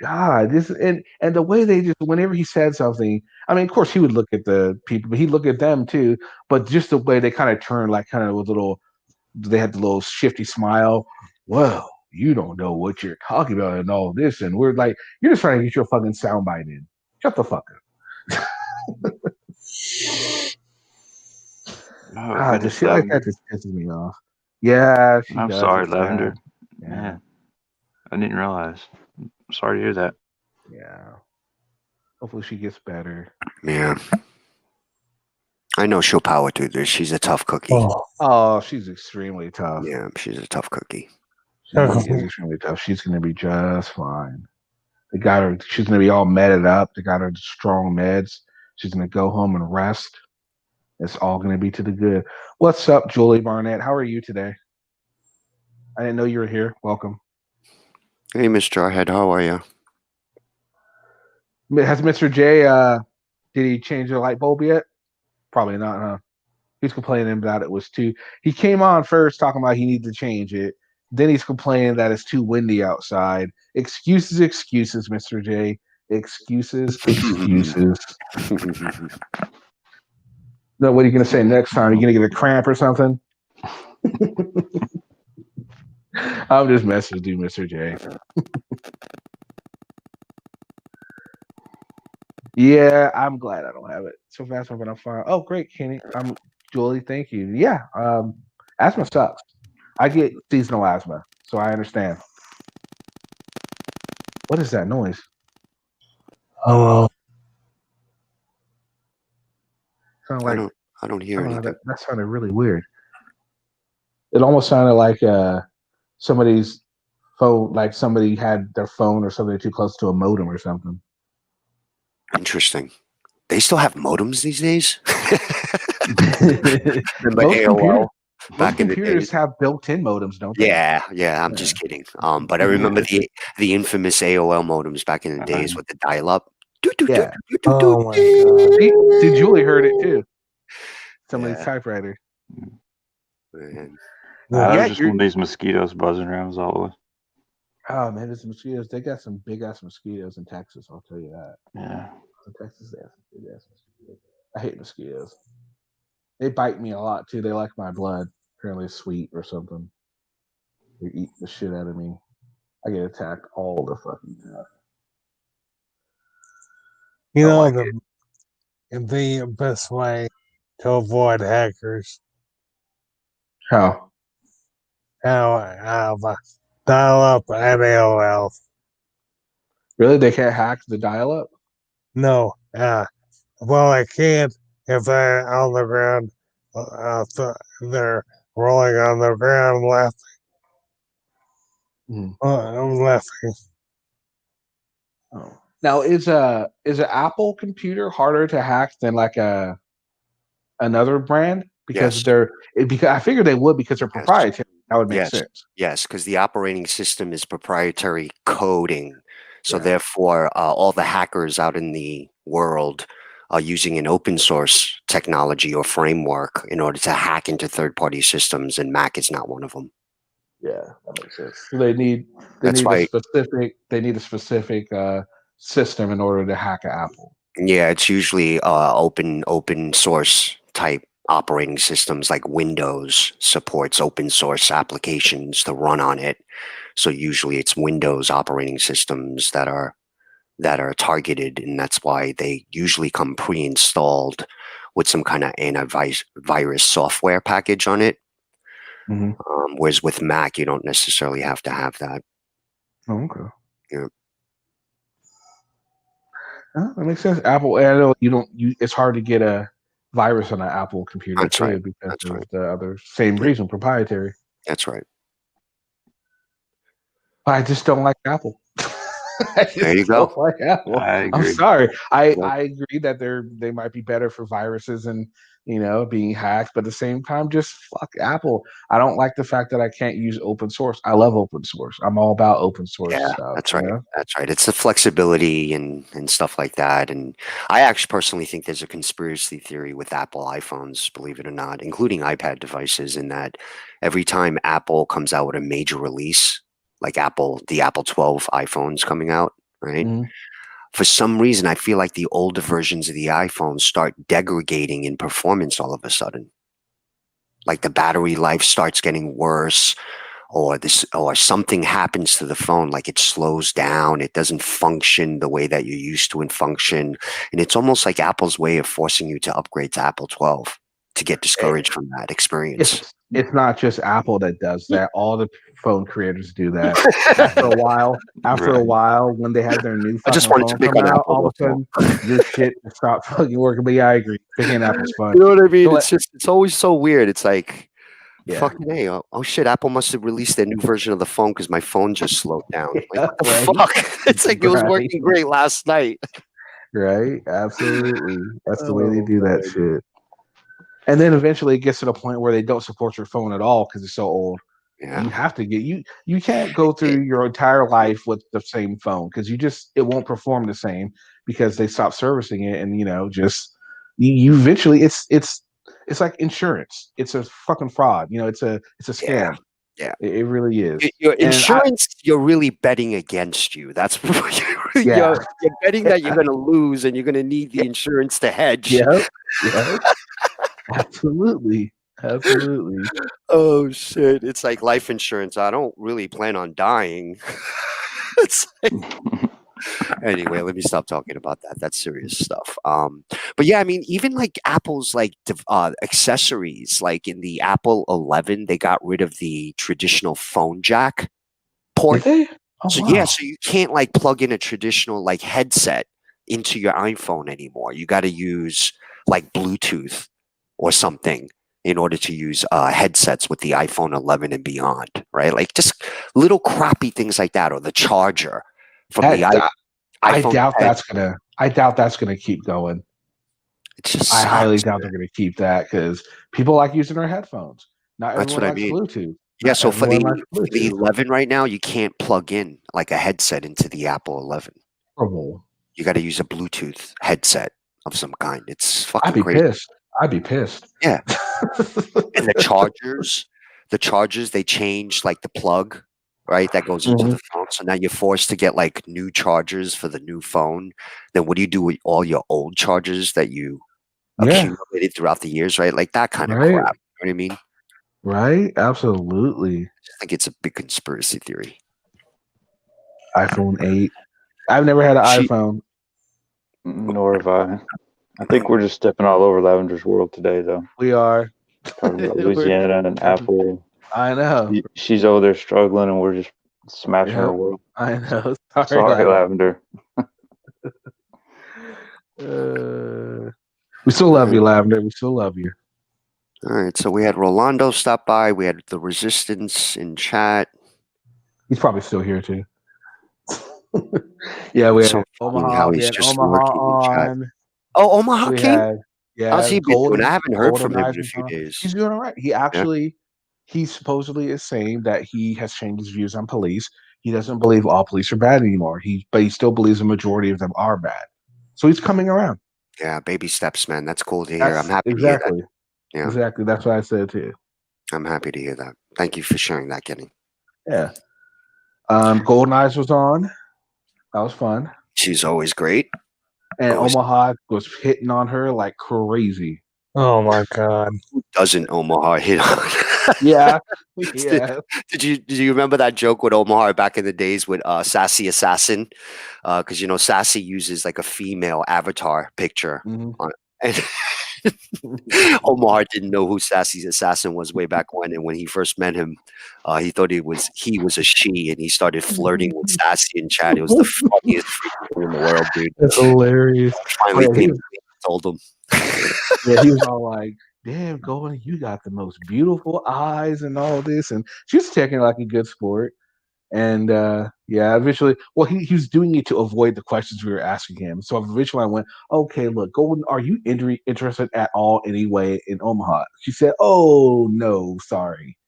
God, this and the way they just whenever he said something, I mean, of course he would look at the people, but he'd look at them too. But just the way they kind of turned, like kind of with a little, they had the little shifty smile. Well, you don't know what you're talking about and all this, and we're like, you're just trying to get your fucking soundbite in. Shut the fuck up. Oh, just shit like that just pisses me off. Yeah, she I'm does. sorry, It's Lavender. sad. Yeah. I didn't realize. I'm sorry to hear that. Yeah. Hopefully she gets better. Yeah. I know she'll power through this. She's a tough cookie. Oh, she's extremely tough. Yeah, she's a tough cookie. She is extremely tough. She's going to be just fine. They got her. She's going to be all medded up. They got her strong meds. She's going to go home and rest. It's all going to be to the good. What's up, Julie Barnett? How are you today? I didn't know you were here. Welcome. Hey, Miss Jarhead, how are you? Has Mr. J, did he change the light bulb yet? Probably not, huh? He's complaining about it was too. He came on first talking about he needed to change it. Then he's complaining that it's too windy outside. Excuses, Mr. J. Excuses. No, what are you going to say next time? Are you going to get a cramp or something? I'm just messing with you, Mr. J. Yeah, I'm glad I don't have it. So fast, but I'm fine. Oh, great, Kenny. I'm Julie. Thank you. Yeah, asthma sucks. I get seasonal asthma, so I understand. What is that noise? Oh, Sound like I don't hear anything. That sounded really weird. It almost sounded like somebody's phone, like somebody had their phone or something too close to a modem or something. Interesting. They still have modems these days? Remember AOL? Most computers have built-in modems, don't they? Yeah. I'm just kidding. But I remember the infamous AOL modems back in the days with the dial-up. Yeah. Oh my god. See, Julie heard it too. Somebody's typewriter. Man. That was just one of these mosquitoes buzzing around. Was all it was. Oh man, there's mosquitoes. They got some big ass mosquitoes in Texas. I'll tell you that. Yeah. In Texas, they have some big ass mosquitoes. I hate mosquitoes. They bite me a lot too. They like my blood. Apparently, it's sweet or something. They eat the shit out of me. I get attacked all the fucking time. You know the best way to avoid hackers. How? Dial up at AOL. Really? They can't hack the dial-up? No. Well, I can't if they're on the ground. They're rolling on the ground laughing. I'm laughing. Oh. Now, is an Apple computer harder to hack than like another brand? Because because I figured they would because they're proprietary. That would make sense. Yes, because the operating system is proprietary coding. So therefore, all the hackers out in the world are using an open source technology or framework in order to hack into third-party systems, and Mac is not one of them. Yeah, that makes sense. So they need a specific system in order to hack Apple. Yeah, it's usually open source type operating systems, like Windows supports open source applications to run on it. So usually it's Windows operating systems that are targeted, and that's why they usually come pre-installed with some kind of antivirus software package on it. Whereas with Mac, you don't necessarily have to have that. Oh, okay. Yeah. That makes sense. Apple, I know you don't. It's hard to get a virus on an Apple computer That's too right. because That's of right. the other same Yeah. reason, proprietary. That's right. I just don't like Apple. I There you just don't go. like Apple. I I'm agree. sorry. I Yep. agree that they might be better for viruses and being hacked, but at the same time, just fuck Apple. I don't like the fact that I can't use open source. I love open source. I'm all about open source Yeah, stuff. that's right. That's right. It's the flexibility and stuff like that. And I actually personally think there's a conspiracy theory with Apple iPhones, believe it or not, including iPad devices, in that every time Apple comes out with a major release, like the Apple 12 iPhones coming out, right? For some reason, I feel like the older versions of the iPhones start degrading in performance all of a sudden. Like the battery life starts getting worse, or something happens to the phone, like it slows down, it doesn't function the way that you're used to and function. And it's almost like Apple's way of forcing you to upgrade to Apple 12 to get discouraged from that experience. It's not just Apple that does that. All the phone creators do that. After a while, when they have their new I just fucking wanted to phone pick come on out, Apple. all of a sudden your shit stopped fucking working. But yeah, I agree. Picking Apple's fun. You know what I mean? So It's always so weird. It's like, Yeah. fucking hey, oh shit, Apple must have released their new version of the phone because my phone just slowed down. Like, what the fuck? It's like it was working great last night. Right? Absolutely. That's the way they Oh, do that man. shit. And then eventually it gets to the point where they don't support your phone at all because it's so old. Yeah. You have to you can't go through your entire life with the same phone because it won't perform the same because they stop servicing it, and just you eventually it's like insurance. It's a fucking fraud. It's a scam. Yeah. It really is. Your And insurance, you're really betting against you. That's what Yeah. you're betting that you're going to lose, and you're going to need the insurance to hedge. Yep. Absolutely. Oh shit! It's like life insurance. I don't really plan on dying. It's like... Anyway, let me stop talking about that. That's serious stuff. But yeah, I mean, even like Apple's like accessories, like in the Apple 11, they got rid of the traditional phone jack port. Did they? Oh, So wow. yeah, so you can't like plug in a traditional like headset into your iPhone anymore. You got to use like Bluetooth or something in order to use headsets with the iPhone 11 and beyond, right? Like just little crappy things like that, or the charger from the iPhone. I doubt 10. that's gonna keep going. It's just I highly sucks, doubt they're gonna keep that because people like using their headphones. Not That's everyone what I likes mean. Bluetooth. Yeah, Not so for everyone likes the Bluetooth. 11 right now, you can't plug in like a headset into the Apple 11. Horrible. You got to use a Bluetooth headset of some kind. It's fucking I'd be crazy. pissed. Yeah. And the chargers, they changed like the plug, right? That goes into the phone. So now you're forced to get like new chargers for the new phone. Then what do you do with all your old chargers that you accumulated throughout the years, right? Like that kind of crap. You know what I mean? Right? Absolutely. I think it's a big conspiracy theory. iPhone 8. I've never had an iPhone. Nor have I. I think we're just stepping all over Lavender's world today, though. We are. Talking about Louisiana and Apple. I know. She's over there struggling, and we're just smashing her Yep. world. I know. Sorry, Lavender. We still love you, Lavender. We still love you. All right, so we had Rolando stop by. We had the Resistance in chat. He's probably still here too. Yeah, we had So Omaha. how We he's had just Omaha lurking in chat. on. Oh, Omaha We came? had How's he been doing? I haven't heard from him Eyes in a was few on. days. He's doing all right. He supposedly is saying that he has changed his views on police. He doesn't believe all police are bad anymore. But he still believes the majority of them are bad. So he's coming around. Yeah, baby steps, man. That's cool to hear. I'm happy to hear that. Yeah. Exactly. That's what I said too. I'm happy to hear that. Thank you for sharing that, Kenny. Yeah. Golden Eyes was on. That was fun. She's always great. and Oh, is- Omaha was hitting on her like crazy. Oh my god. Who doesn't Omaha hit on? Yeah, yeah. Did you remember that joke with Omaha back in the days with Sassy Assassin? Because you know Sassy uses like a female avatar picture, and Omar didn't know who Sassy's assassin was way back when, and when he first met him, he thought he was a she, and he started flirting with Sassy in chat. It was the funniest freaking thing in the world, dude. That's hilarious. Finally Oh, yeah, came to me and told him. yeah, he was all like, "Damn, Golden, you got the most beautiful eyes and all this," and she was taking it like a good sport. And yeah, eventually, well, he was doing it to avoid the questions we were asking him. So eventually, I went, "Okay, look, Golden, are you interested at all anyway in Omaha?" She said, "Oh no, sorry."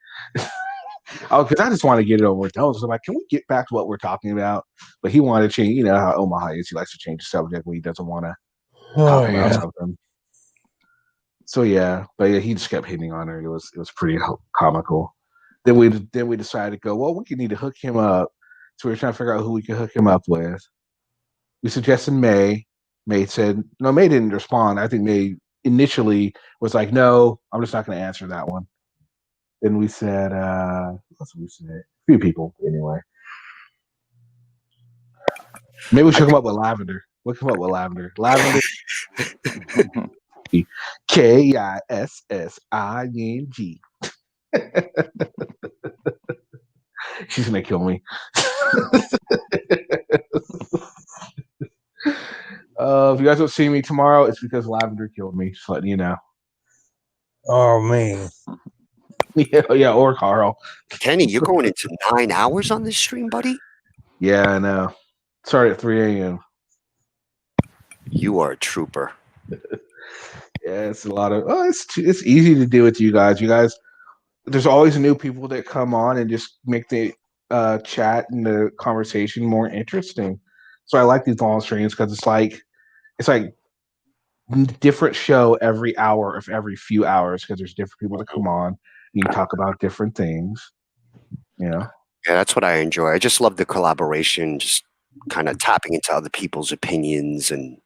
Oh, because I just want to get it over with. So I'm like, "Can we get back to what we're talking about?" But he wanted to change. You know how Omaha is; he likes to change the subject when he doesn't want to talk about something. So yeah, but yeah, he just kept hitting on her. It was pretty comical. Then we decided to go. Well, we need to hook him up. So we were trying to figure out who we could hook him up with. We suggested May. May said no. May didn't respond. I think May initially was like, "No, I'm just not going to answer that one." Then we said, "What's we said?" A few people anyway. Maybe we should come up with Lavender. We'll come up with Lavender. Lavender. Kissing. She's gonna kill me. If you guys don't see me tomorrow, it's because Lavender killed me. Just letting you know. Oh man. Yeah, or Carl. Kenny, you're going into 9 hours on this stream, buddy? Yeah, I know. Started at 3 a.m. You are a trooper. Yeah, it's a lot of. Oh, it's easy to do with you guys. You guys, there's always new people that come on and just make the chat and the conversation more interesting. So I like these long streams because it's like different show every hour of every few hours because there's different people that come on and you talk about different things. You know. Yeah, that's what I enjoy. I just love the collaboration, just kind of tapping into other people's opinions and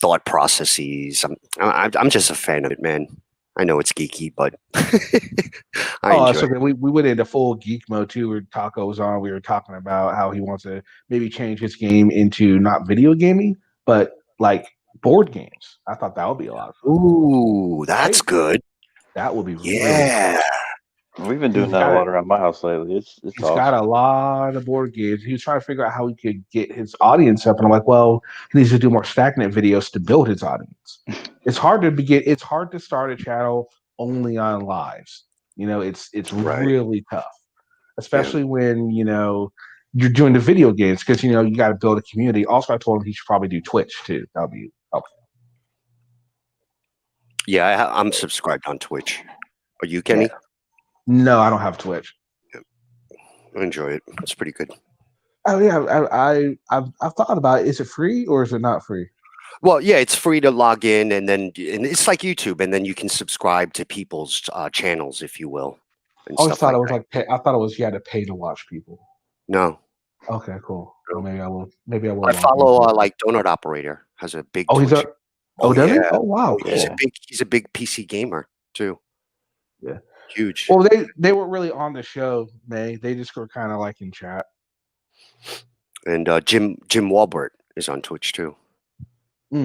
thought processes. I'm just a fan of it, man. I know it's geeky, but I enjoy So it. we went into full geek mode too. Where Taco was on, we were talking about how he wants to maybe change his game into not video gaming, but like board games. I thought that would be a lot of fun. Ooh, that's good. That would be Yeah. We've been doing that a lot around my house lately. It's He's awesome. got a lot of board games. He was trying to figure out how he could get his audience up, and I'm like, well, he needs to do more stagnant videos to build his audience. It's hard to begin. It's hard to start a channel only on lives. You know, it's really tough, especially when you're doing the video games because you got to build a community. Also, I told him he should probably do Twitch too. That would be helpful. Yeah, I'm subscribed on Twitch. Are you, Kenny? Yeah. No, I don't have Twitch. I enjoy it. It's pretty good. Oh yeah, I've thought about it. Is it free or is it not free? Well, yeah, it's free to log in, and it's like YouTube, and then you can subscribe to people's channels, if you will. And I always stuff thought like it was that. like I thought it was you had to pay to watch people. No. Okay, cool. Well, maybe I will. Maybe I will. I follow like Donut Operator has a big. Oh, he's Twitch. does he? Yeah. Oh, wow. He's a big PC gamer too. Yeah. Huge. Well, they weren't really on the show, May. They just were kind of like in chat. And Jim Walbert is on Twitch too. He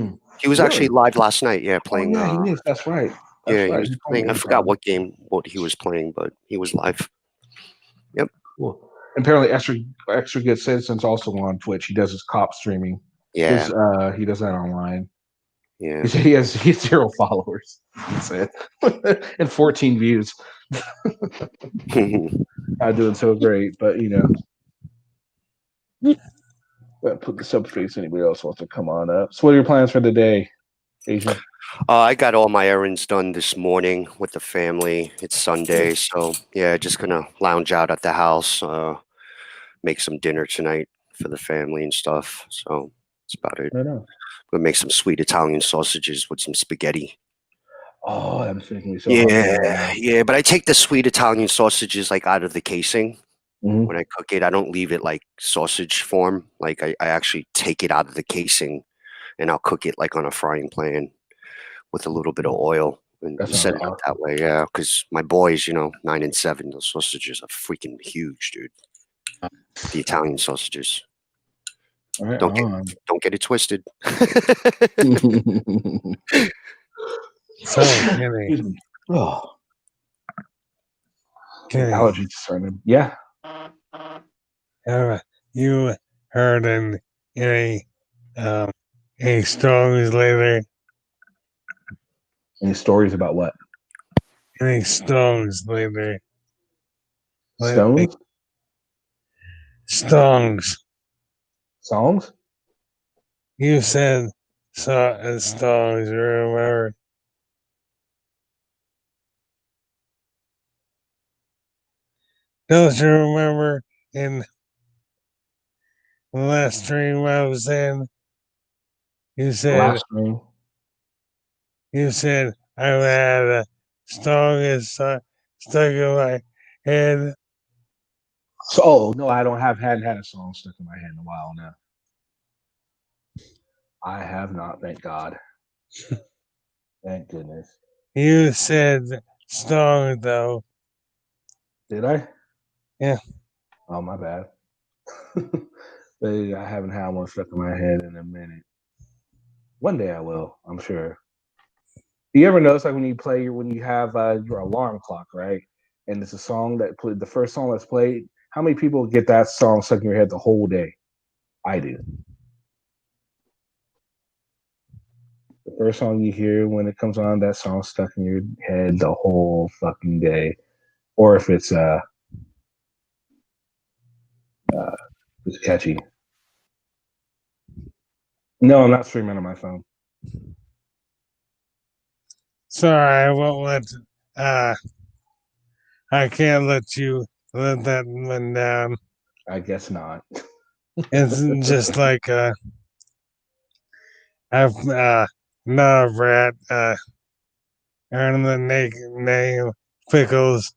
was Really? actually live last night. Yeah, playing. Oh, yeah, he is. That's right. He was playing. I forgot what he was playing, but he was live. Yep. Cool. Apparently, extra good citizens also on Twitch. He does his cop streaming. Yeah. He does that online. Yeah. He has 0 followers. He said, and 14 views. Not doing so great, but put the subspace. Anybody else wants to come on up? So, what are your plans for the day, Asian? I got all my errands done this morning with the family. It's Sunday, so yeah, just gonna lounge out at the house, make some dinner tonight for the family and stuff. So that's about it. Gonna make some sweet Italian sausages with some spaghetti. Oh, I'm making me so hungry. Yeah, but I take the sweet Italian sausages like out of the casing when I cook it. I don't leave it like sausage form. Like I actually take it out of the casing and I'll cook it like on a frying pan with a little bit of oil and That sounds set it up awesome. that way. Yeah, because my boys, 9 and 7, those sausages are freaking huge, dude. The Italian sausages. Right Don't on. get it twisted. So, Kenny, Excuse me. Oh, Kenny, allergies starting. Yeah. have you heard any stories lately? Any stories about what? Any stories lately? Stones? Songs. Songs? You said songs, remember? Don't you remember in the last stream I was in? You said Last stream. You said I had a song is stuck in my head. So, no, I hadn't had a song stuck in my head in a while now. I have not, thank God. Thank goodness. You said song though. Did I? Yeah. Oh, my bad. I haven't had one stuck in my head in a minute. One day I will, I'm sure. You ever notice like when you have your alarm clock, right? And it's a song the first song that's played. How many people get that song stuck in your head the whole day? I do. The first song you hear when it comes on, that song stuck in your head the whole fucking day. Or if it's catchy. No, I'm not streaming on my phone. Sorry, I won't let I can't let you let that one down. I guess not. It's just like I've not a brat earning the name Pickles.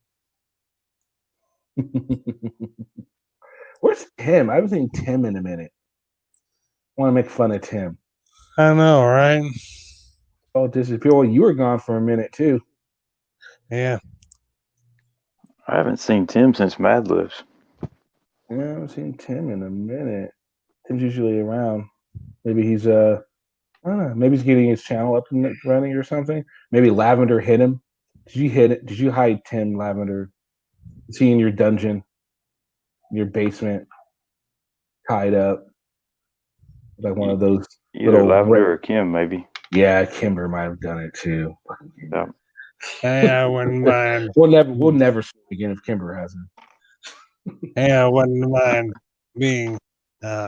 Where's Tim? I haven't seen Tim in a minute. I want to make fun of Tim. I know, right? Oh, disappear. Well, you were gone for a minute too. Yeah. I haven't seen Tim since Mad Libs. Yeah, I haven't seen Tim in a minute. Tim's usually around. Maybe he's I don't know. Maybe he's getting his channel up and running or something. Maybe Lavender hit him. Did you hit it? Did you hide Tim, Lavender? Is he in your dungeon, your basement, tied up? Like one of those Either Lavender or Kim, maybe. Yeah, Kimber might have done it too. Yeah. Hey, I wouldn't mind. We'll never see him again if Kimber hasn't. Hey, I wouldn't mind being done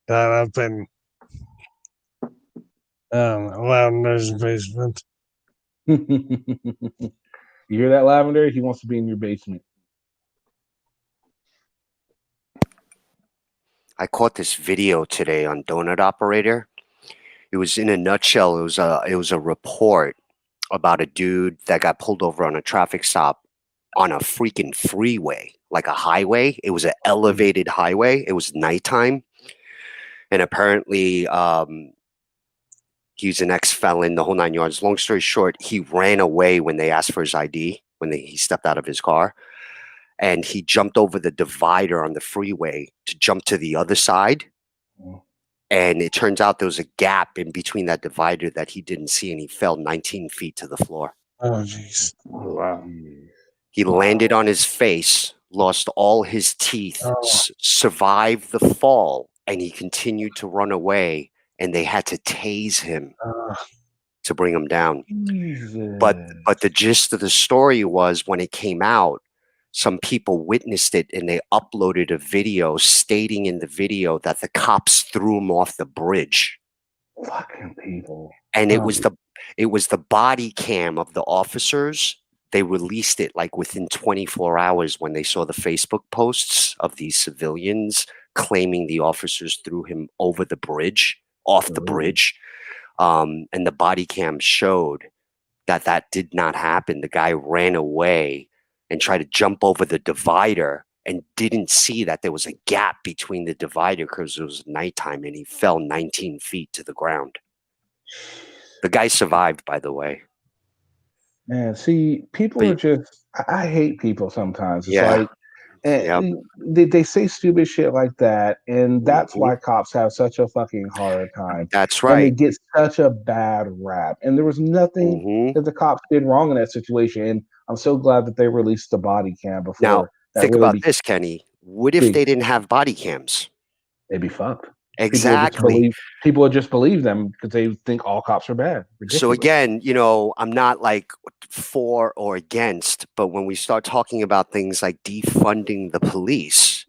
up in Lavender's basement. You hear that, Lavender? He wants to be in your basement. I caught this video today on Donut Operator. It was in a nutshell. It was a report about a dude that got pulled over on a traffic stop on a freaking freeway, like a highway. It was an elevated highway. It was nighttime, and apparently he's an ex-felon, the whole 9 yards. Long story short, he ran away when they asked for his ID, when he stepped out of his car. And he jumped over the divider on the freeway to jump to the other side. And it turns out there was a gap in between that divider that he didn't see, and he fell 19 feet to the floor. Oh, jeez. Oh, wow. He landed on his face, lost all his teeth, survived the fall, and he continued to run away, and they had to tase him to bring him down. But the gist of the story was when it came out, some people witnessed it and they uploaded a video stating in the video that the cops threw him off the bridge. Fucking people. And it was the body cam of the officers. They released it like within 24 hours when they saw the Facebook posts of these civilians claiming the officers threw him over the bridge, off the bridge. And the body cam showed that did not happen. The guy ran away and tried to jump over the divider and didn't see that there was a gap between the divider because it was nighttime, and he fell 19 feet to the ground. The guy survived, by the way. Man, see, people are just, I hate people sometimes. It's Yeah. like, they say stupid shit like that, and that's why cops have such a fucking hard time. That's And they right. get such a bad rap. And there was nothing that the cops did wrong in that situation. And I'm so glad that they released the body cam before Now, that think really about this, Kenny. What if they didn't have body cams? They'd be fucked. Exactly. People would just believe them because they think all cops are bad. Ridiculous. So again, you know, I'm not like for or against, but when we start talking about things like defunding the police,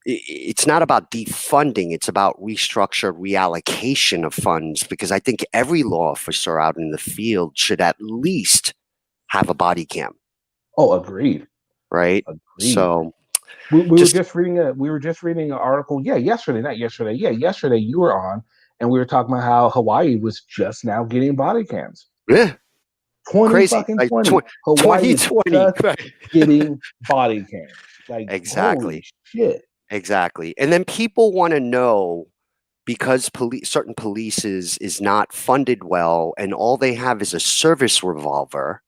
it's not about defunding, it's about restructure, reallocation of funds, because I think every law officer out in the field should at least have a body cam. Oh, agreed. Right? Agreed. So we were just reading an article. Yeah, yesterday you were on, and we were talking about how Hawaii was just now getting body cams. Yeah. 2020. Hawaii is 2020. just getting body cams. Like, exactly. Holy shit. Exactly. And then people want to know, because certain police is not funded well and all they have is a service revolver.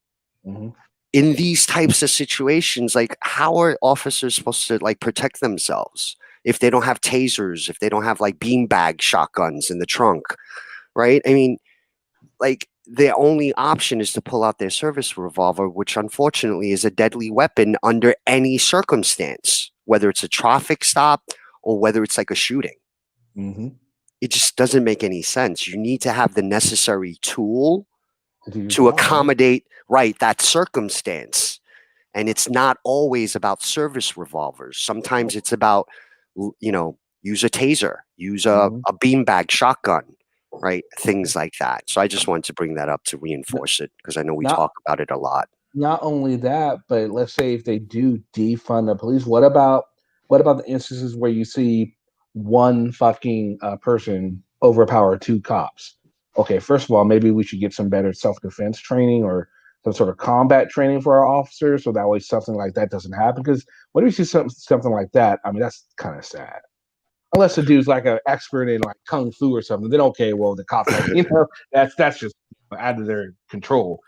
In these types of situations, like, how are officers supposed to like protect themselves if they don't have tasers, if they don't have like beanbag shotguns in the trunk, right? I mean, like, their only option is to pull out their service revolver, which unfortunately is a deadly weapon under any circumstance, whether it's a traffic stop or whether it's like a shooting. It just doesn't make any sense. You need to have the necessary tool to accommodate that circumstance. And it's not always about service revolvers. Sometimes it's about, you know, use a taser, use a beanbag shotgun, right? Things like that. So I just wanted to bring that up to reinforce it, because I know we talk about it a lot. Not only that, but let's say if they do defund the police, what about the instances where you see one fucking person overpower two cops? Okay, first of all, maybe we should get some better self-defense training or some sort of combat training for our officers, so that way something like that doesn't happen. Because what if you see something like that? I mean, that's kind of sad. Unless the dude's like an expert in like kung fu or something, then okay, well the cops, like, you know, that's just out of their control.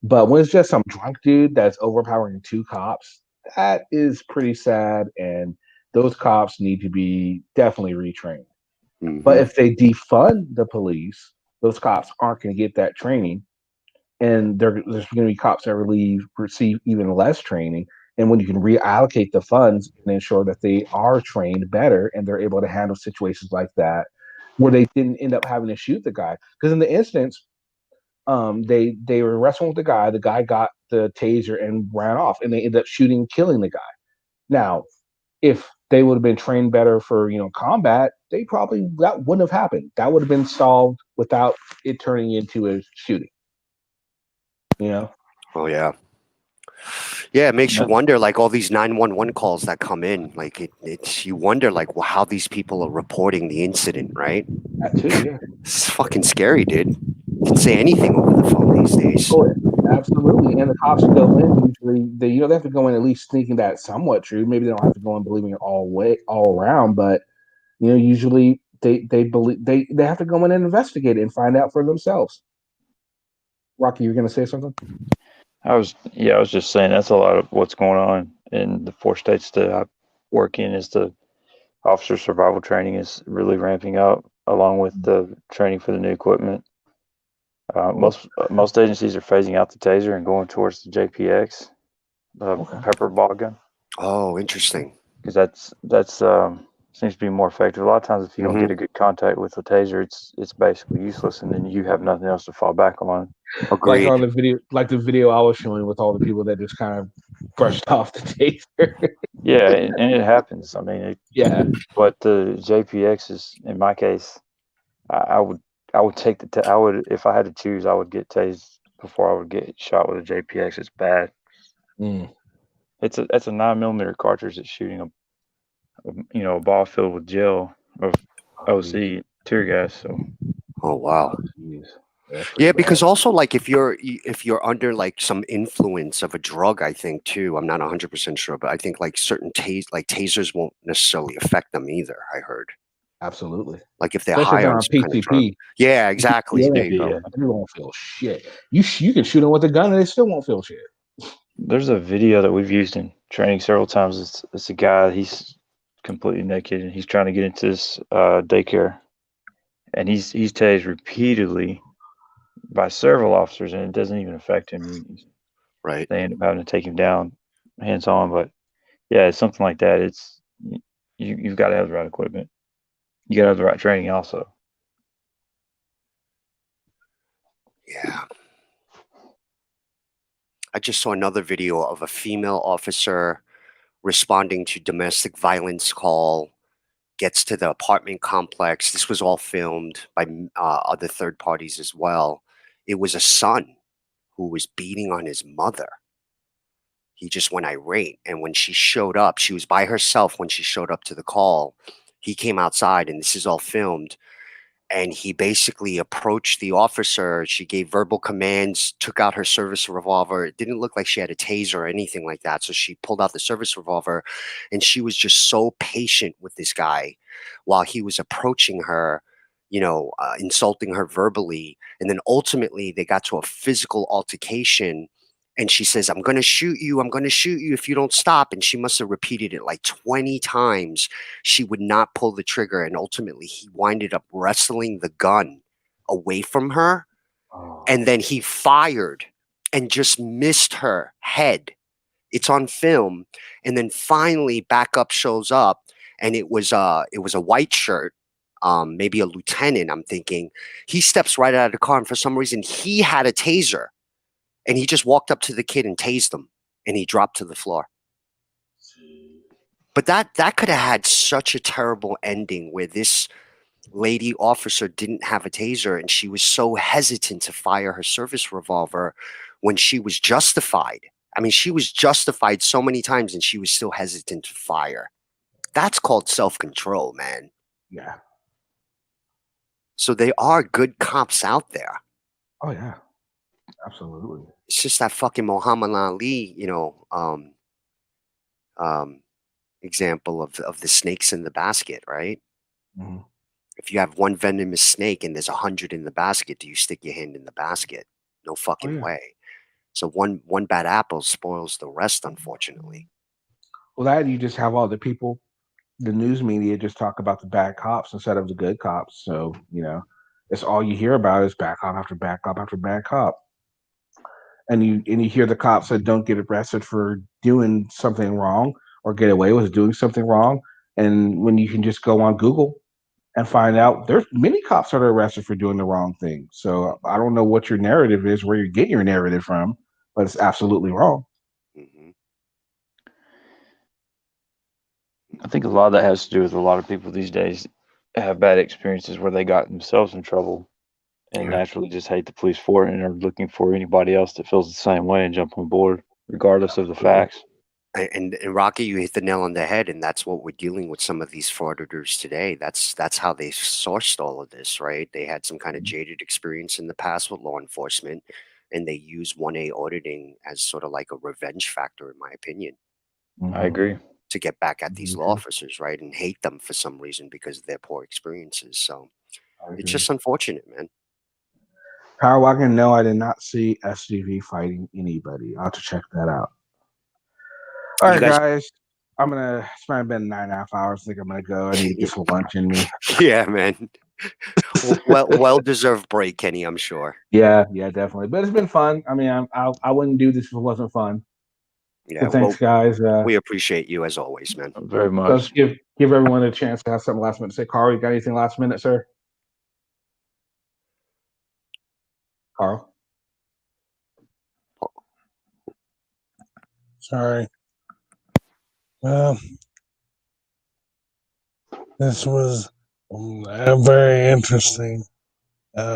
But when it's just some drunk dude that's overpowering two cops, that is pretty sad, and those cops need to be definitely retrained. But if they defund the police, those cops aren't going to get that training, and there's going to be cops that receive even less training. And when you can reallocate the funds and ensure that they are trained better and they're able to handle situations like that, where they didn't end up having to shoot the guy, because in the instance, they were wrestling with the guy got the taser and ran off, and they ended up killing the guy. Now, if they would have been trained better for, you know, combat, that wouldn't have happened. That would have been solved without it turning into a shooting. You know? Oh yeah. Yeah, it makes you wonder, like, all these 911 calls that come in, like it's you wonder, like, well, how these people are reporting the incident, right? That too, yeah. It's fucking scary, dude. You can say anything over the phone these days. Oh, absolutely. And the cops go in, usually they have to go in at least thinking that somewhat true. Maybe they don't have to go in believing it all around, but you know, usually they believe they have to go in and investigate it and find out for themselves. Rocky, you're gonna say something? I was just saying that's a lot of what's going on in the 4 states that I work in. Is the officer survival training is really ramping up, along with the training for the new equipment. Most agencies are phasing out the taser and going towards the JPX, pepper ball gun. Oh, interesting. Because that's seems to be more effective. A lot of times, if you don't get a good contact with the taser, it's basically useless, and then you have nothing else to fall back on. Agreed. Like on the video I was showing with all the people that just kind of brushed off the taser. Yeah, and it happens. I mean, but the JPX is, in my case, I would take if I had to choose, I would get tased before I would get shot with a JPX. It's bad. It's a 9mm cartridge that's shooting a ball filled with gel of OC tear gas. So. Oh wow. Yeah, because also like if you're under like some influence of a drug, I think too. I'm not 100% sure, but I think like certain tasers won't necessarily affect them either. I heard. Absolutely. Like if they're Especially if high they're on on some kind of drug. PCP. Yeah, exactly. You There you go. won't feel shit. You can shoot them with a gun and they still won't feel shit. There's a video that we've used in training several times. It's a guy, he's completely naked and he's trying to get into this daycare. And he's tased repeatedly by several officers, and it doesn't even affect him. Right. They end up having to take him down hands on. But yeah, it's something like that. It's you've got to have the right equipment. You got to have the right training also. Yeah. I just saw another video of a female officer responding to domestic violence call, gets to the apartment complex. This was all filmed by other third parties as well. It was a son who was beating on his mother. He just went irate. And when she showed up, she was by herself when she showed up to the call. He came outside, and this is all filmed. And he basically approached the officer. She gave verbal commands, took out her service revolver. It didn't look like she had a taser or anything like that. So she pulled out the service revolver, and she was just so patient with this guy while he was approaching her, insulting her verbally. And then ultimately they got to a physical altercation. And she says, I'm going to shoot you. I'm going to shoot you if you don't stop. And she must have repeated it like 20 times. She would not pull the trigger. And ultimately, he winded up wrestling the gun away from her. And then he fired and just missed her head. It's on film. And then finally, backup shows up. And it was a white shirt, maybe a lieutenant, I'm thinking. He steps right out of the car. And for some reason, he had a taser. And he just walked up to the kid and tased him, and he dropped to the floor. But that could have had such a terrible ending where this lady officer didn't have a taser, and she was so hesitant to fire her service revolver when she was justified. I mean, she was justified so many times, and she was still hesitant to fire. That's called self-control, man. Yeah. So there are good cops out there. Oh, yeah. Absolutely. It's just that fucking Muhammad Ali, example of the snakes in the basket, right? Mm-hmm. If you have one venomous snake and there's 100 in the basket, do you stick your hand in the basket? No fucking way. So one bad apple spoils the rest, unfortunately. Well, that you just have all the people, the news media just talk about the bad cops instead of the good cops. So, it's all you hear about is bad cop after bad cop after bad cop. And you hear the cops that don't get arrested for doing something wrong or get away with doing something wrong. And when you can just go on Google and find out there's many cops that are arrested for doing the wrong thing. So I don't know what your narrative is, where you're getting your narrative from, but it's absolutely wrong. Mm-hmm. I think a lot of that has to do with a lot of people these days have bad experiences where they got themselves in trouble and naturally just hate the police for it and are looking for anybody else that feels the same way and jump on board, regardless of the facts. And Rocky, you hit the nail on the head, and that's what we're dealing with some of these frauditors today. That's how they sourced all of this, right? They had some kind of jaded experience in the past with law enforcement, and they use 1A auditing as sort of like a revenge factor, in my opinion. I agree. To get back at these law officers, right? And hate them for some reason because of their poor experiences. So it's just unfortunate, man. Power Walking, no, I did not see SGV fighting anybody. I'll have to check that out. All right, guys. It's been 9.5 hours. I think I'm gonna go. I need to get some lunch in me. Yeah, man. well deserved break, Kenny, I'm sure. Yeah, definitely. But it's been fun. I mean, I wouldn't do this if it wasn't fun. Yeah, so thanks, guys. We appreciate you as always, man. Very much. Let's give everyone a chance to have something last minute to say. Carl, you got anything last minute, sir? Carl? Sorry. Well, this was a very interesting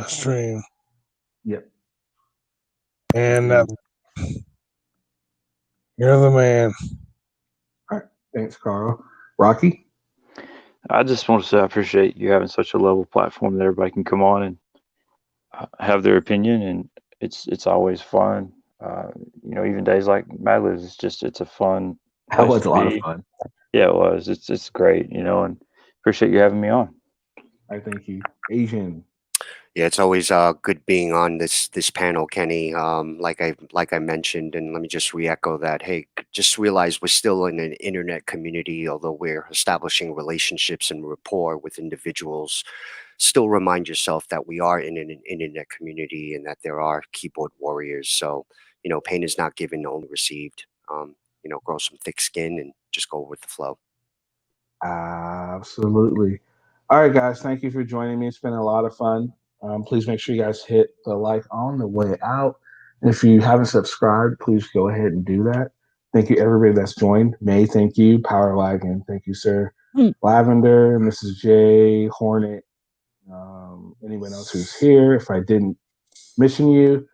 stream. Yep. And you're the man. All right. Thanks, Carl. Rocky? I just want to say I appreciate you having such a level platform that everybody can come on and have their opinion, and it's always fun. Even days like Mad Libs, it's a fun That place was to a lot of be. fun. Yeah, it was. It's great, and appreciate you having me on. I thank you, Asian. Yeah, it's always good being on this panel, Kenny. Like I mentioned, and let me just re-echo that. Hey, just realize we're still in an internet community, although we're establishing relationships and rapport with individuals. Still remind yourself that we are in an internet community and that there are keyboard warriors. So, pain is not given, only received. Grow some thick skin and just go with the flow. Absolutely. All right, guys. Thank you for joining me. It's been a lot of fun. Please make sure you guys hit the like on the way out. And if you haven't subscribed, please go ahead and do that. Thank you, everybody that's joined. May, thank you. Power Wagon, thank you, sir. Lavender, Mrs. J, Hornet, anyone else who's here. If I didn't mention you,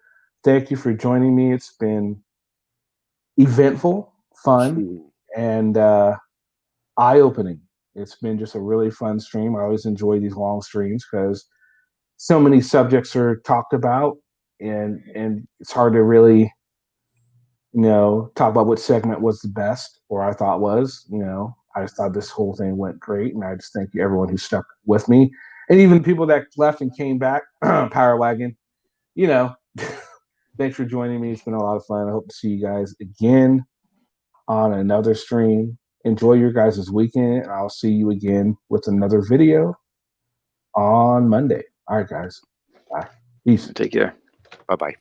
thank you for joining me. It's been eventful, fun, and eye-opening. It's been just a really fun stream. I always enjoy these long streams because so many subjects are talked about, and it's hard to really, talk about which segment was the best, or I thought was. I just thought this whole thing went great, and I just thank you everyone who stuck with me, and even people that left and came back. Power Wagon, thanks for joining me. It's been a lot of fun. I hope to see you guys again on another stream. Enjoy your guys' weekend, and I'll see you again with another video on Monday. All right, guys. Bye. Peace. Take care. Bye-bye.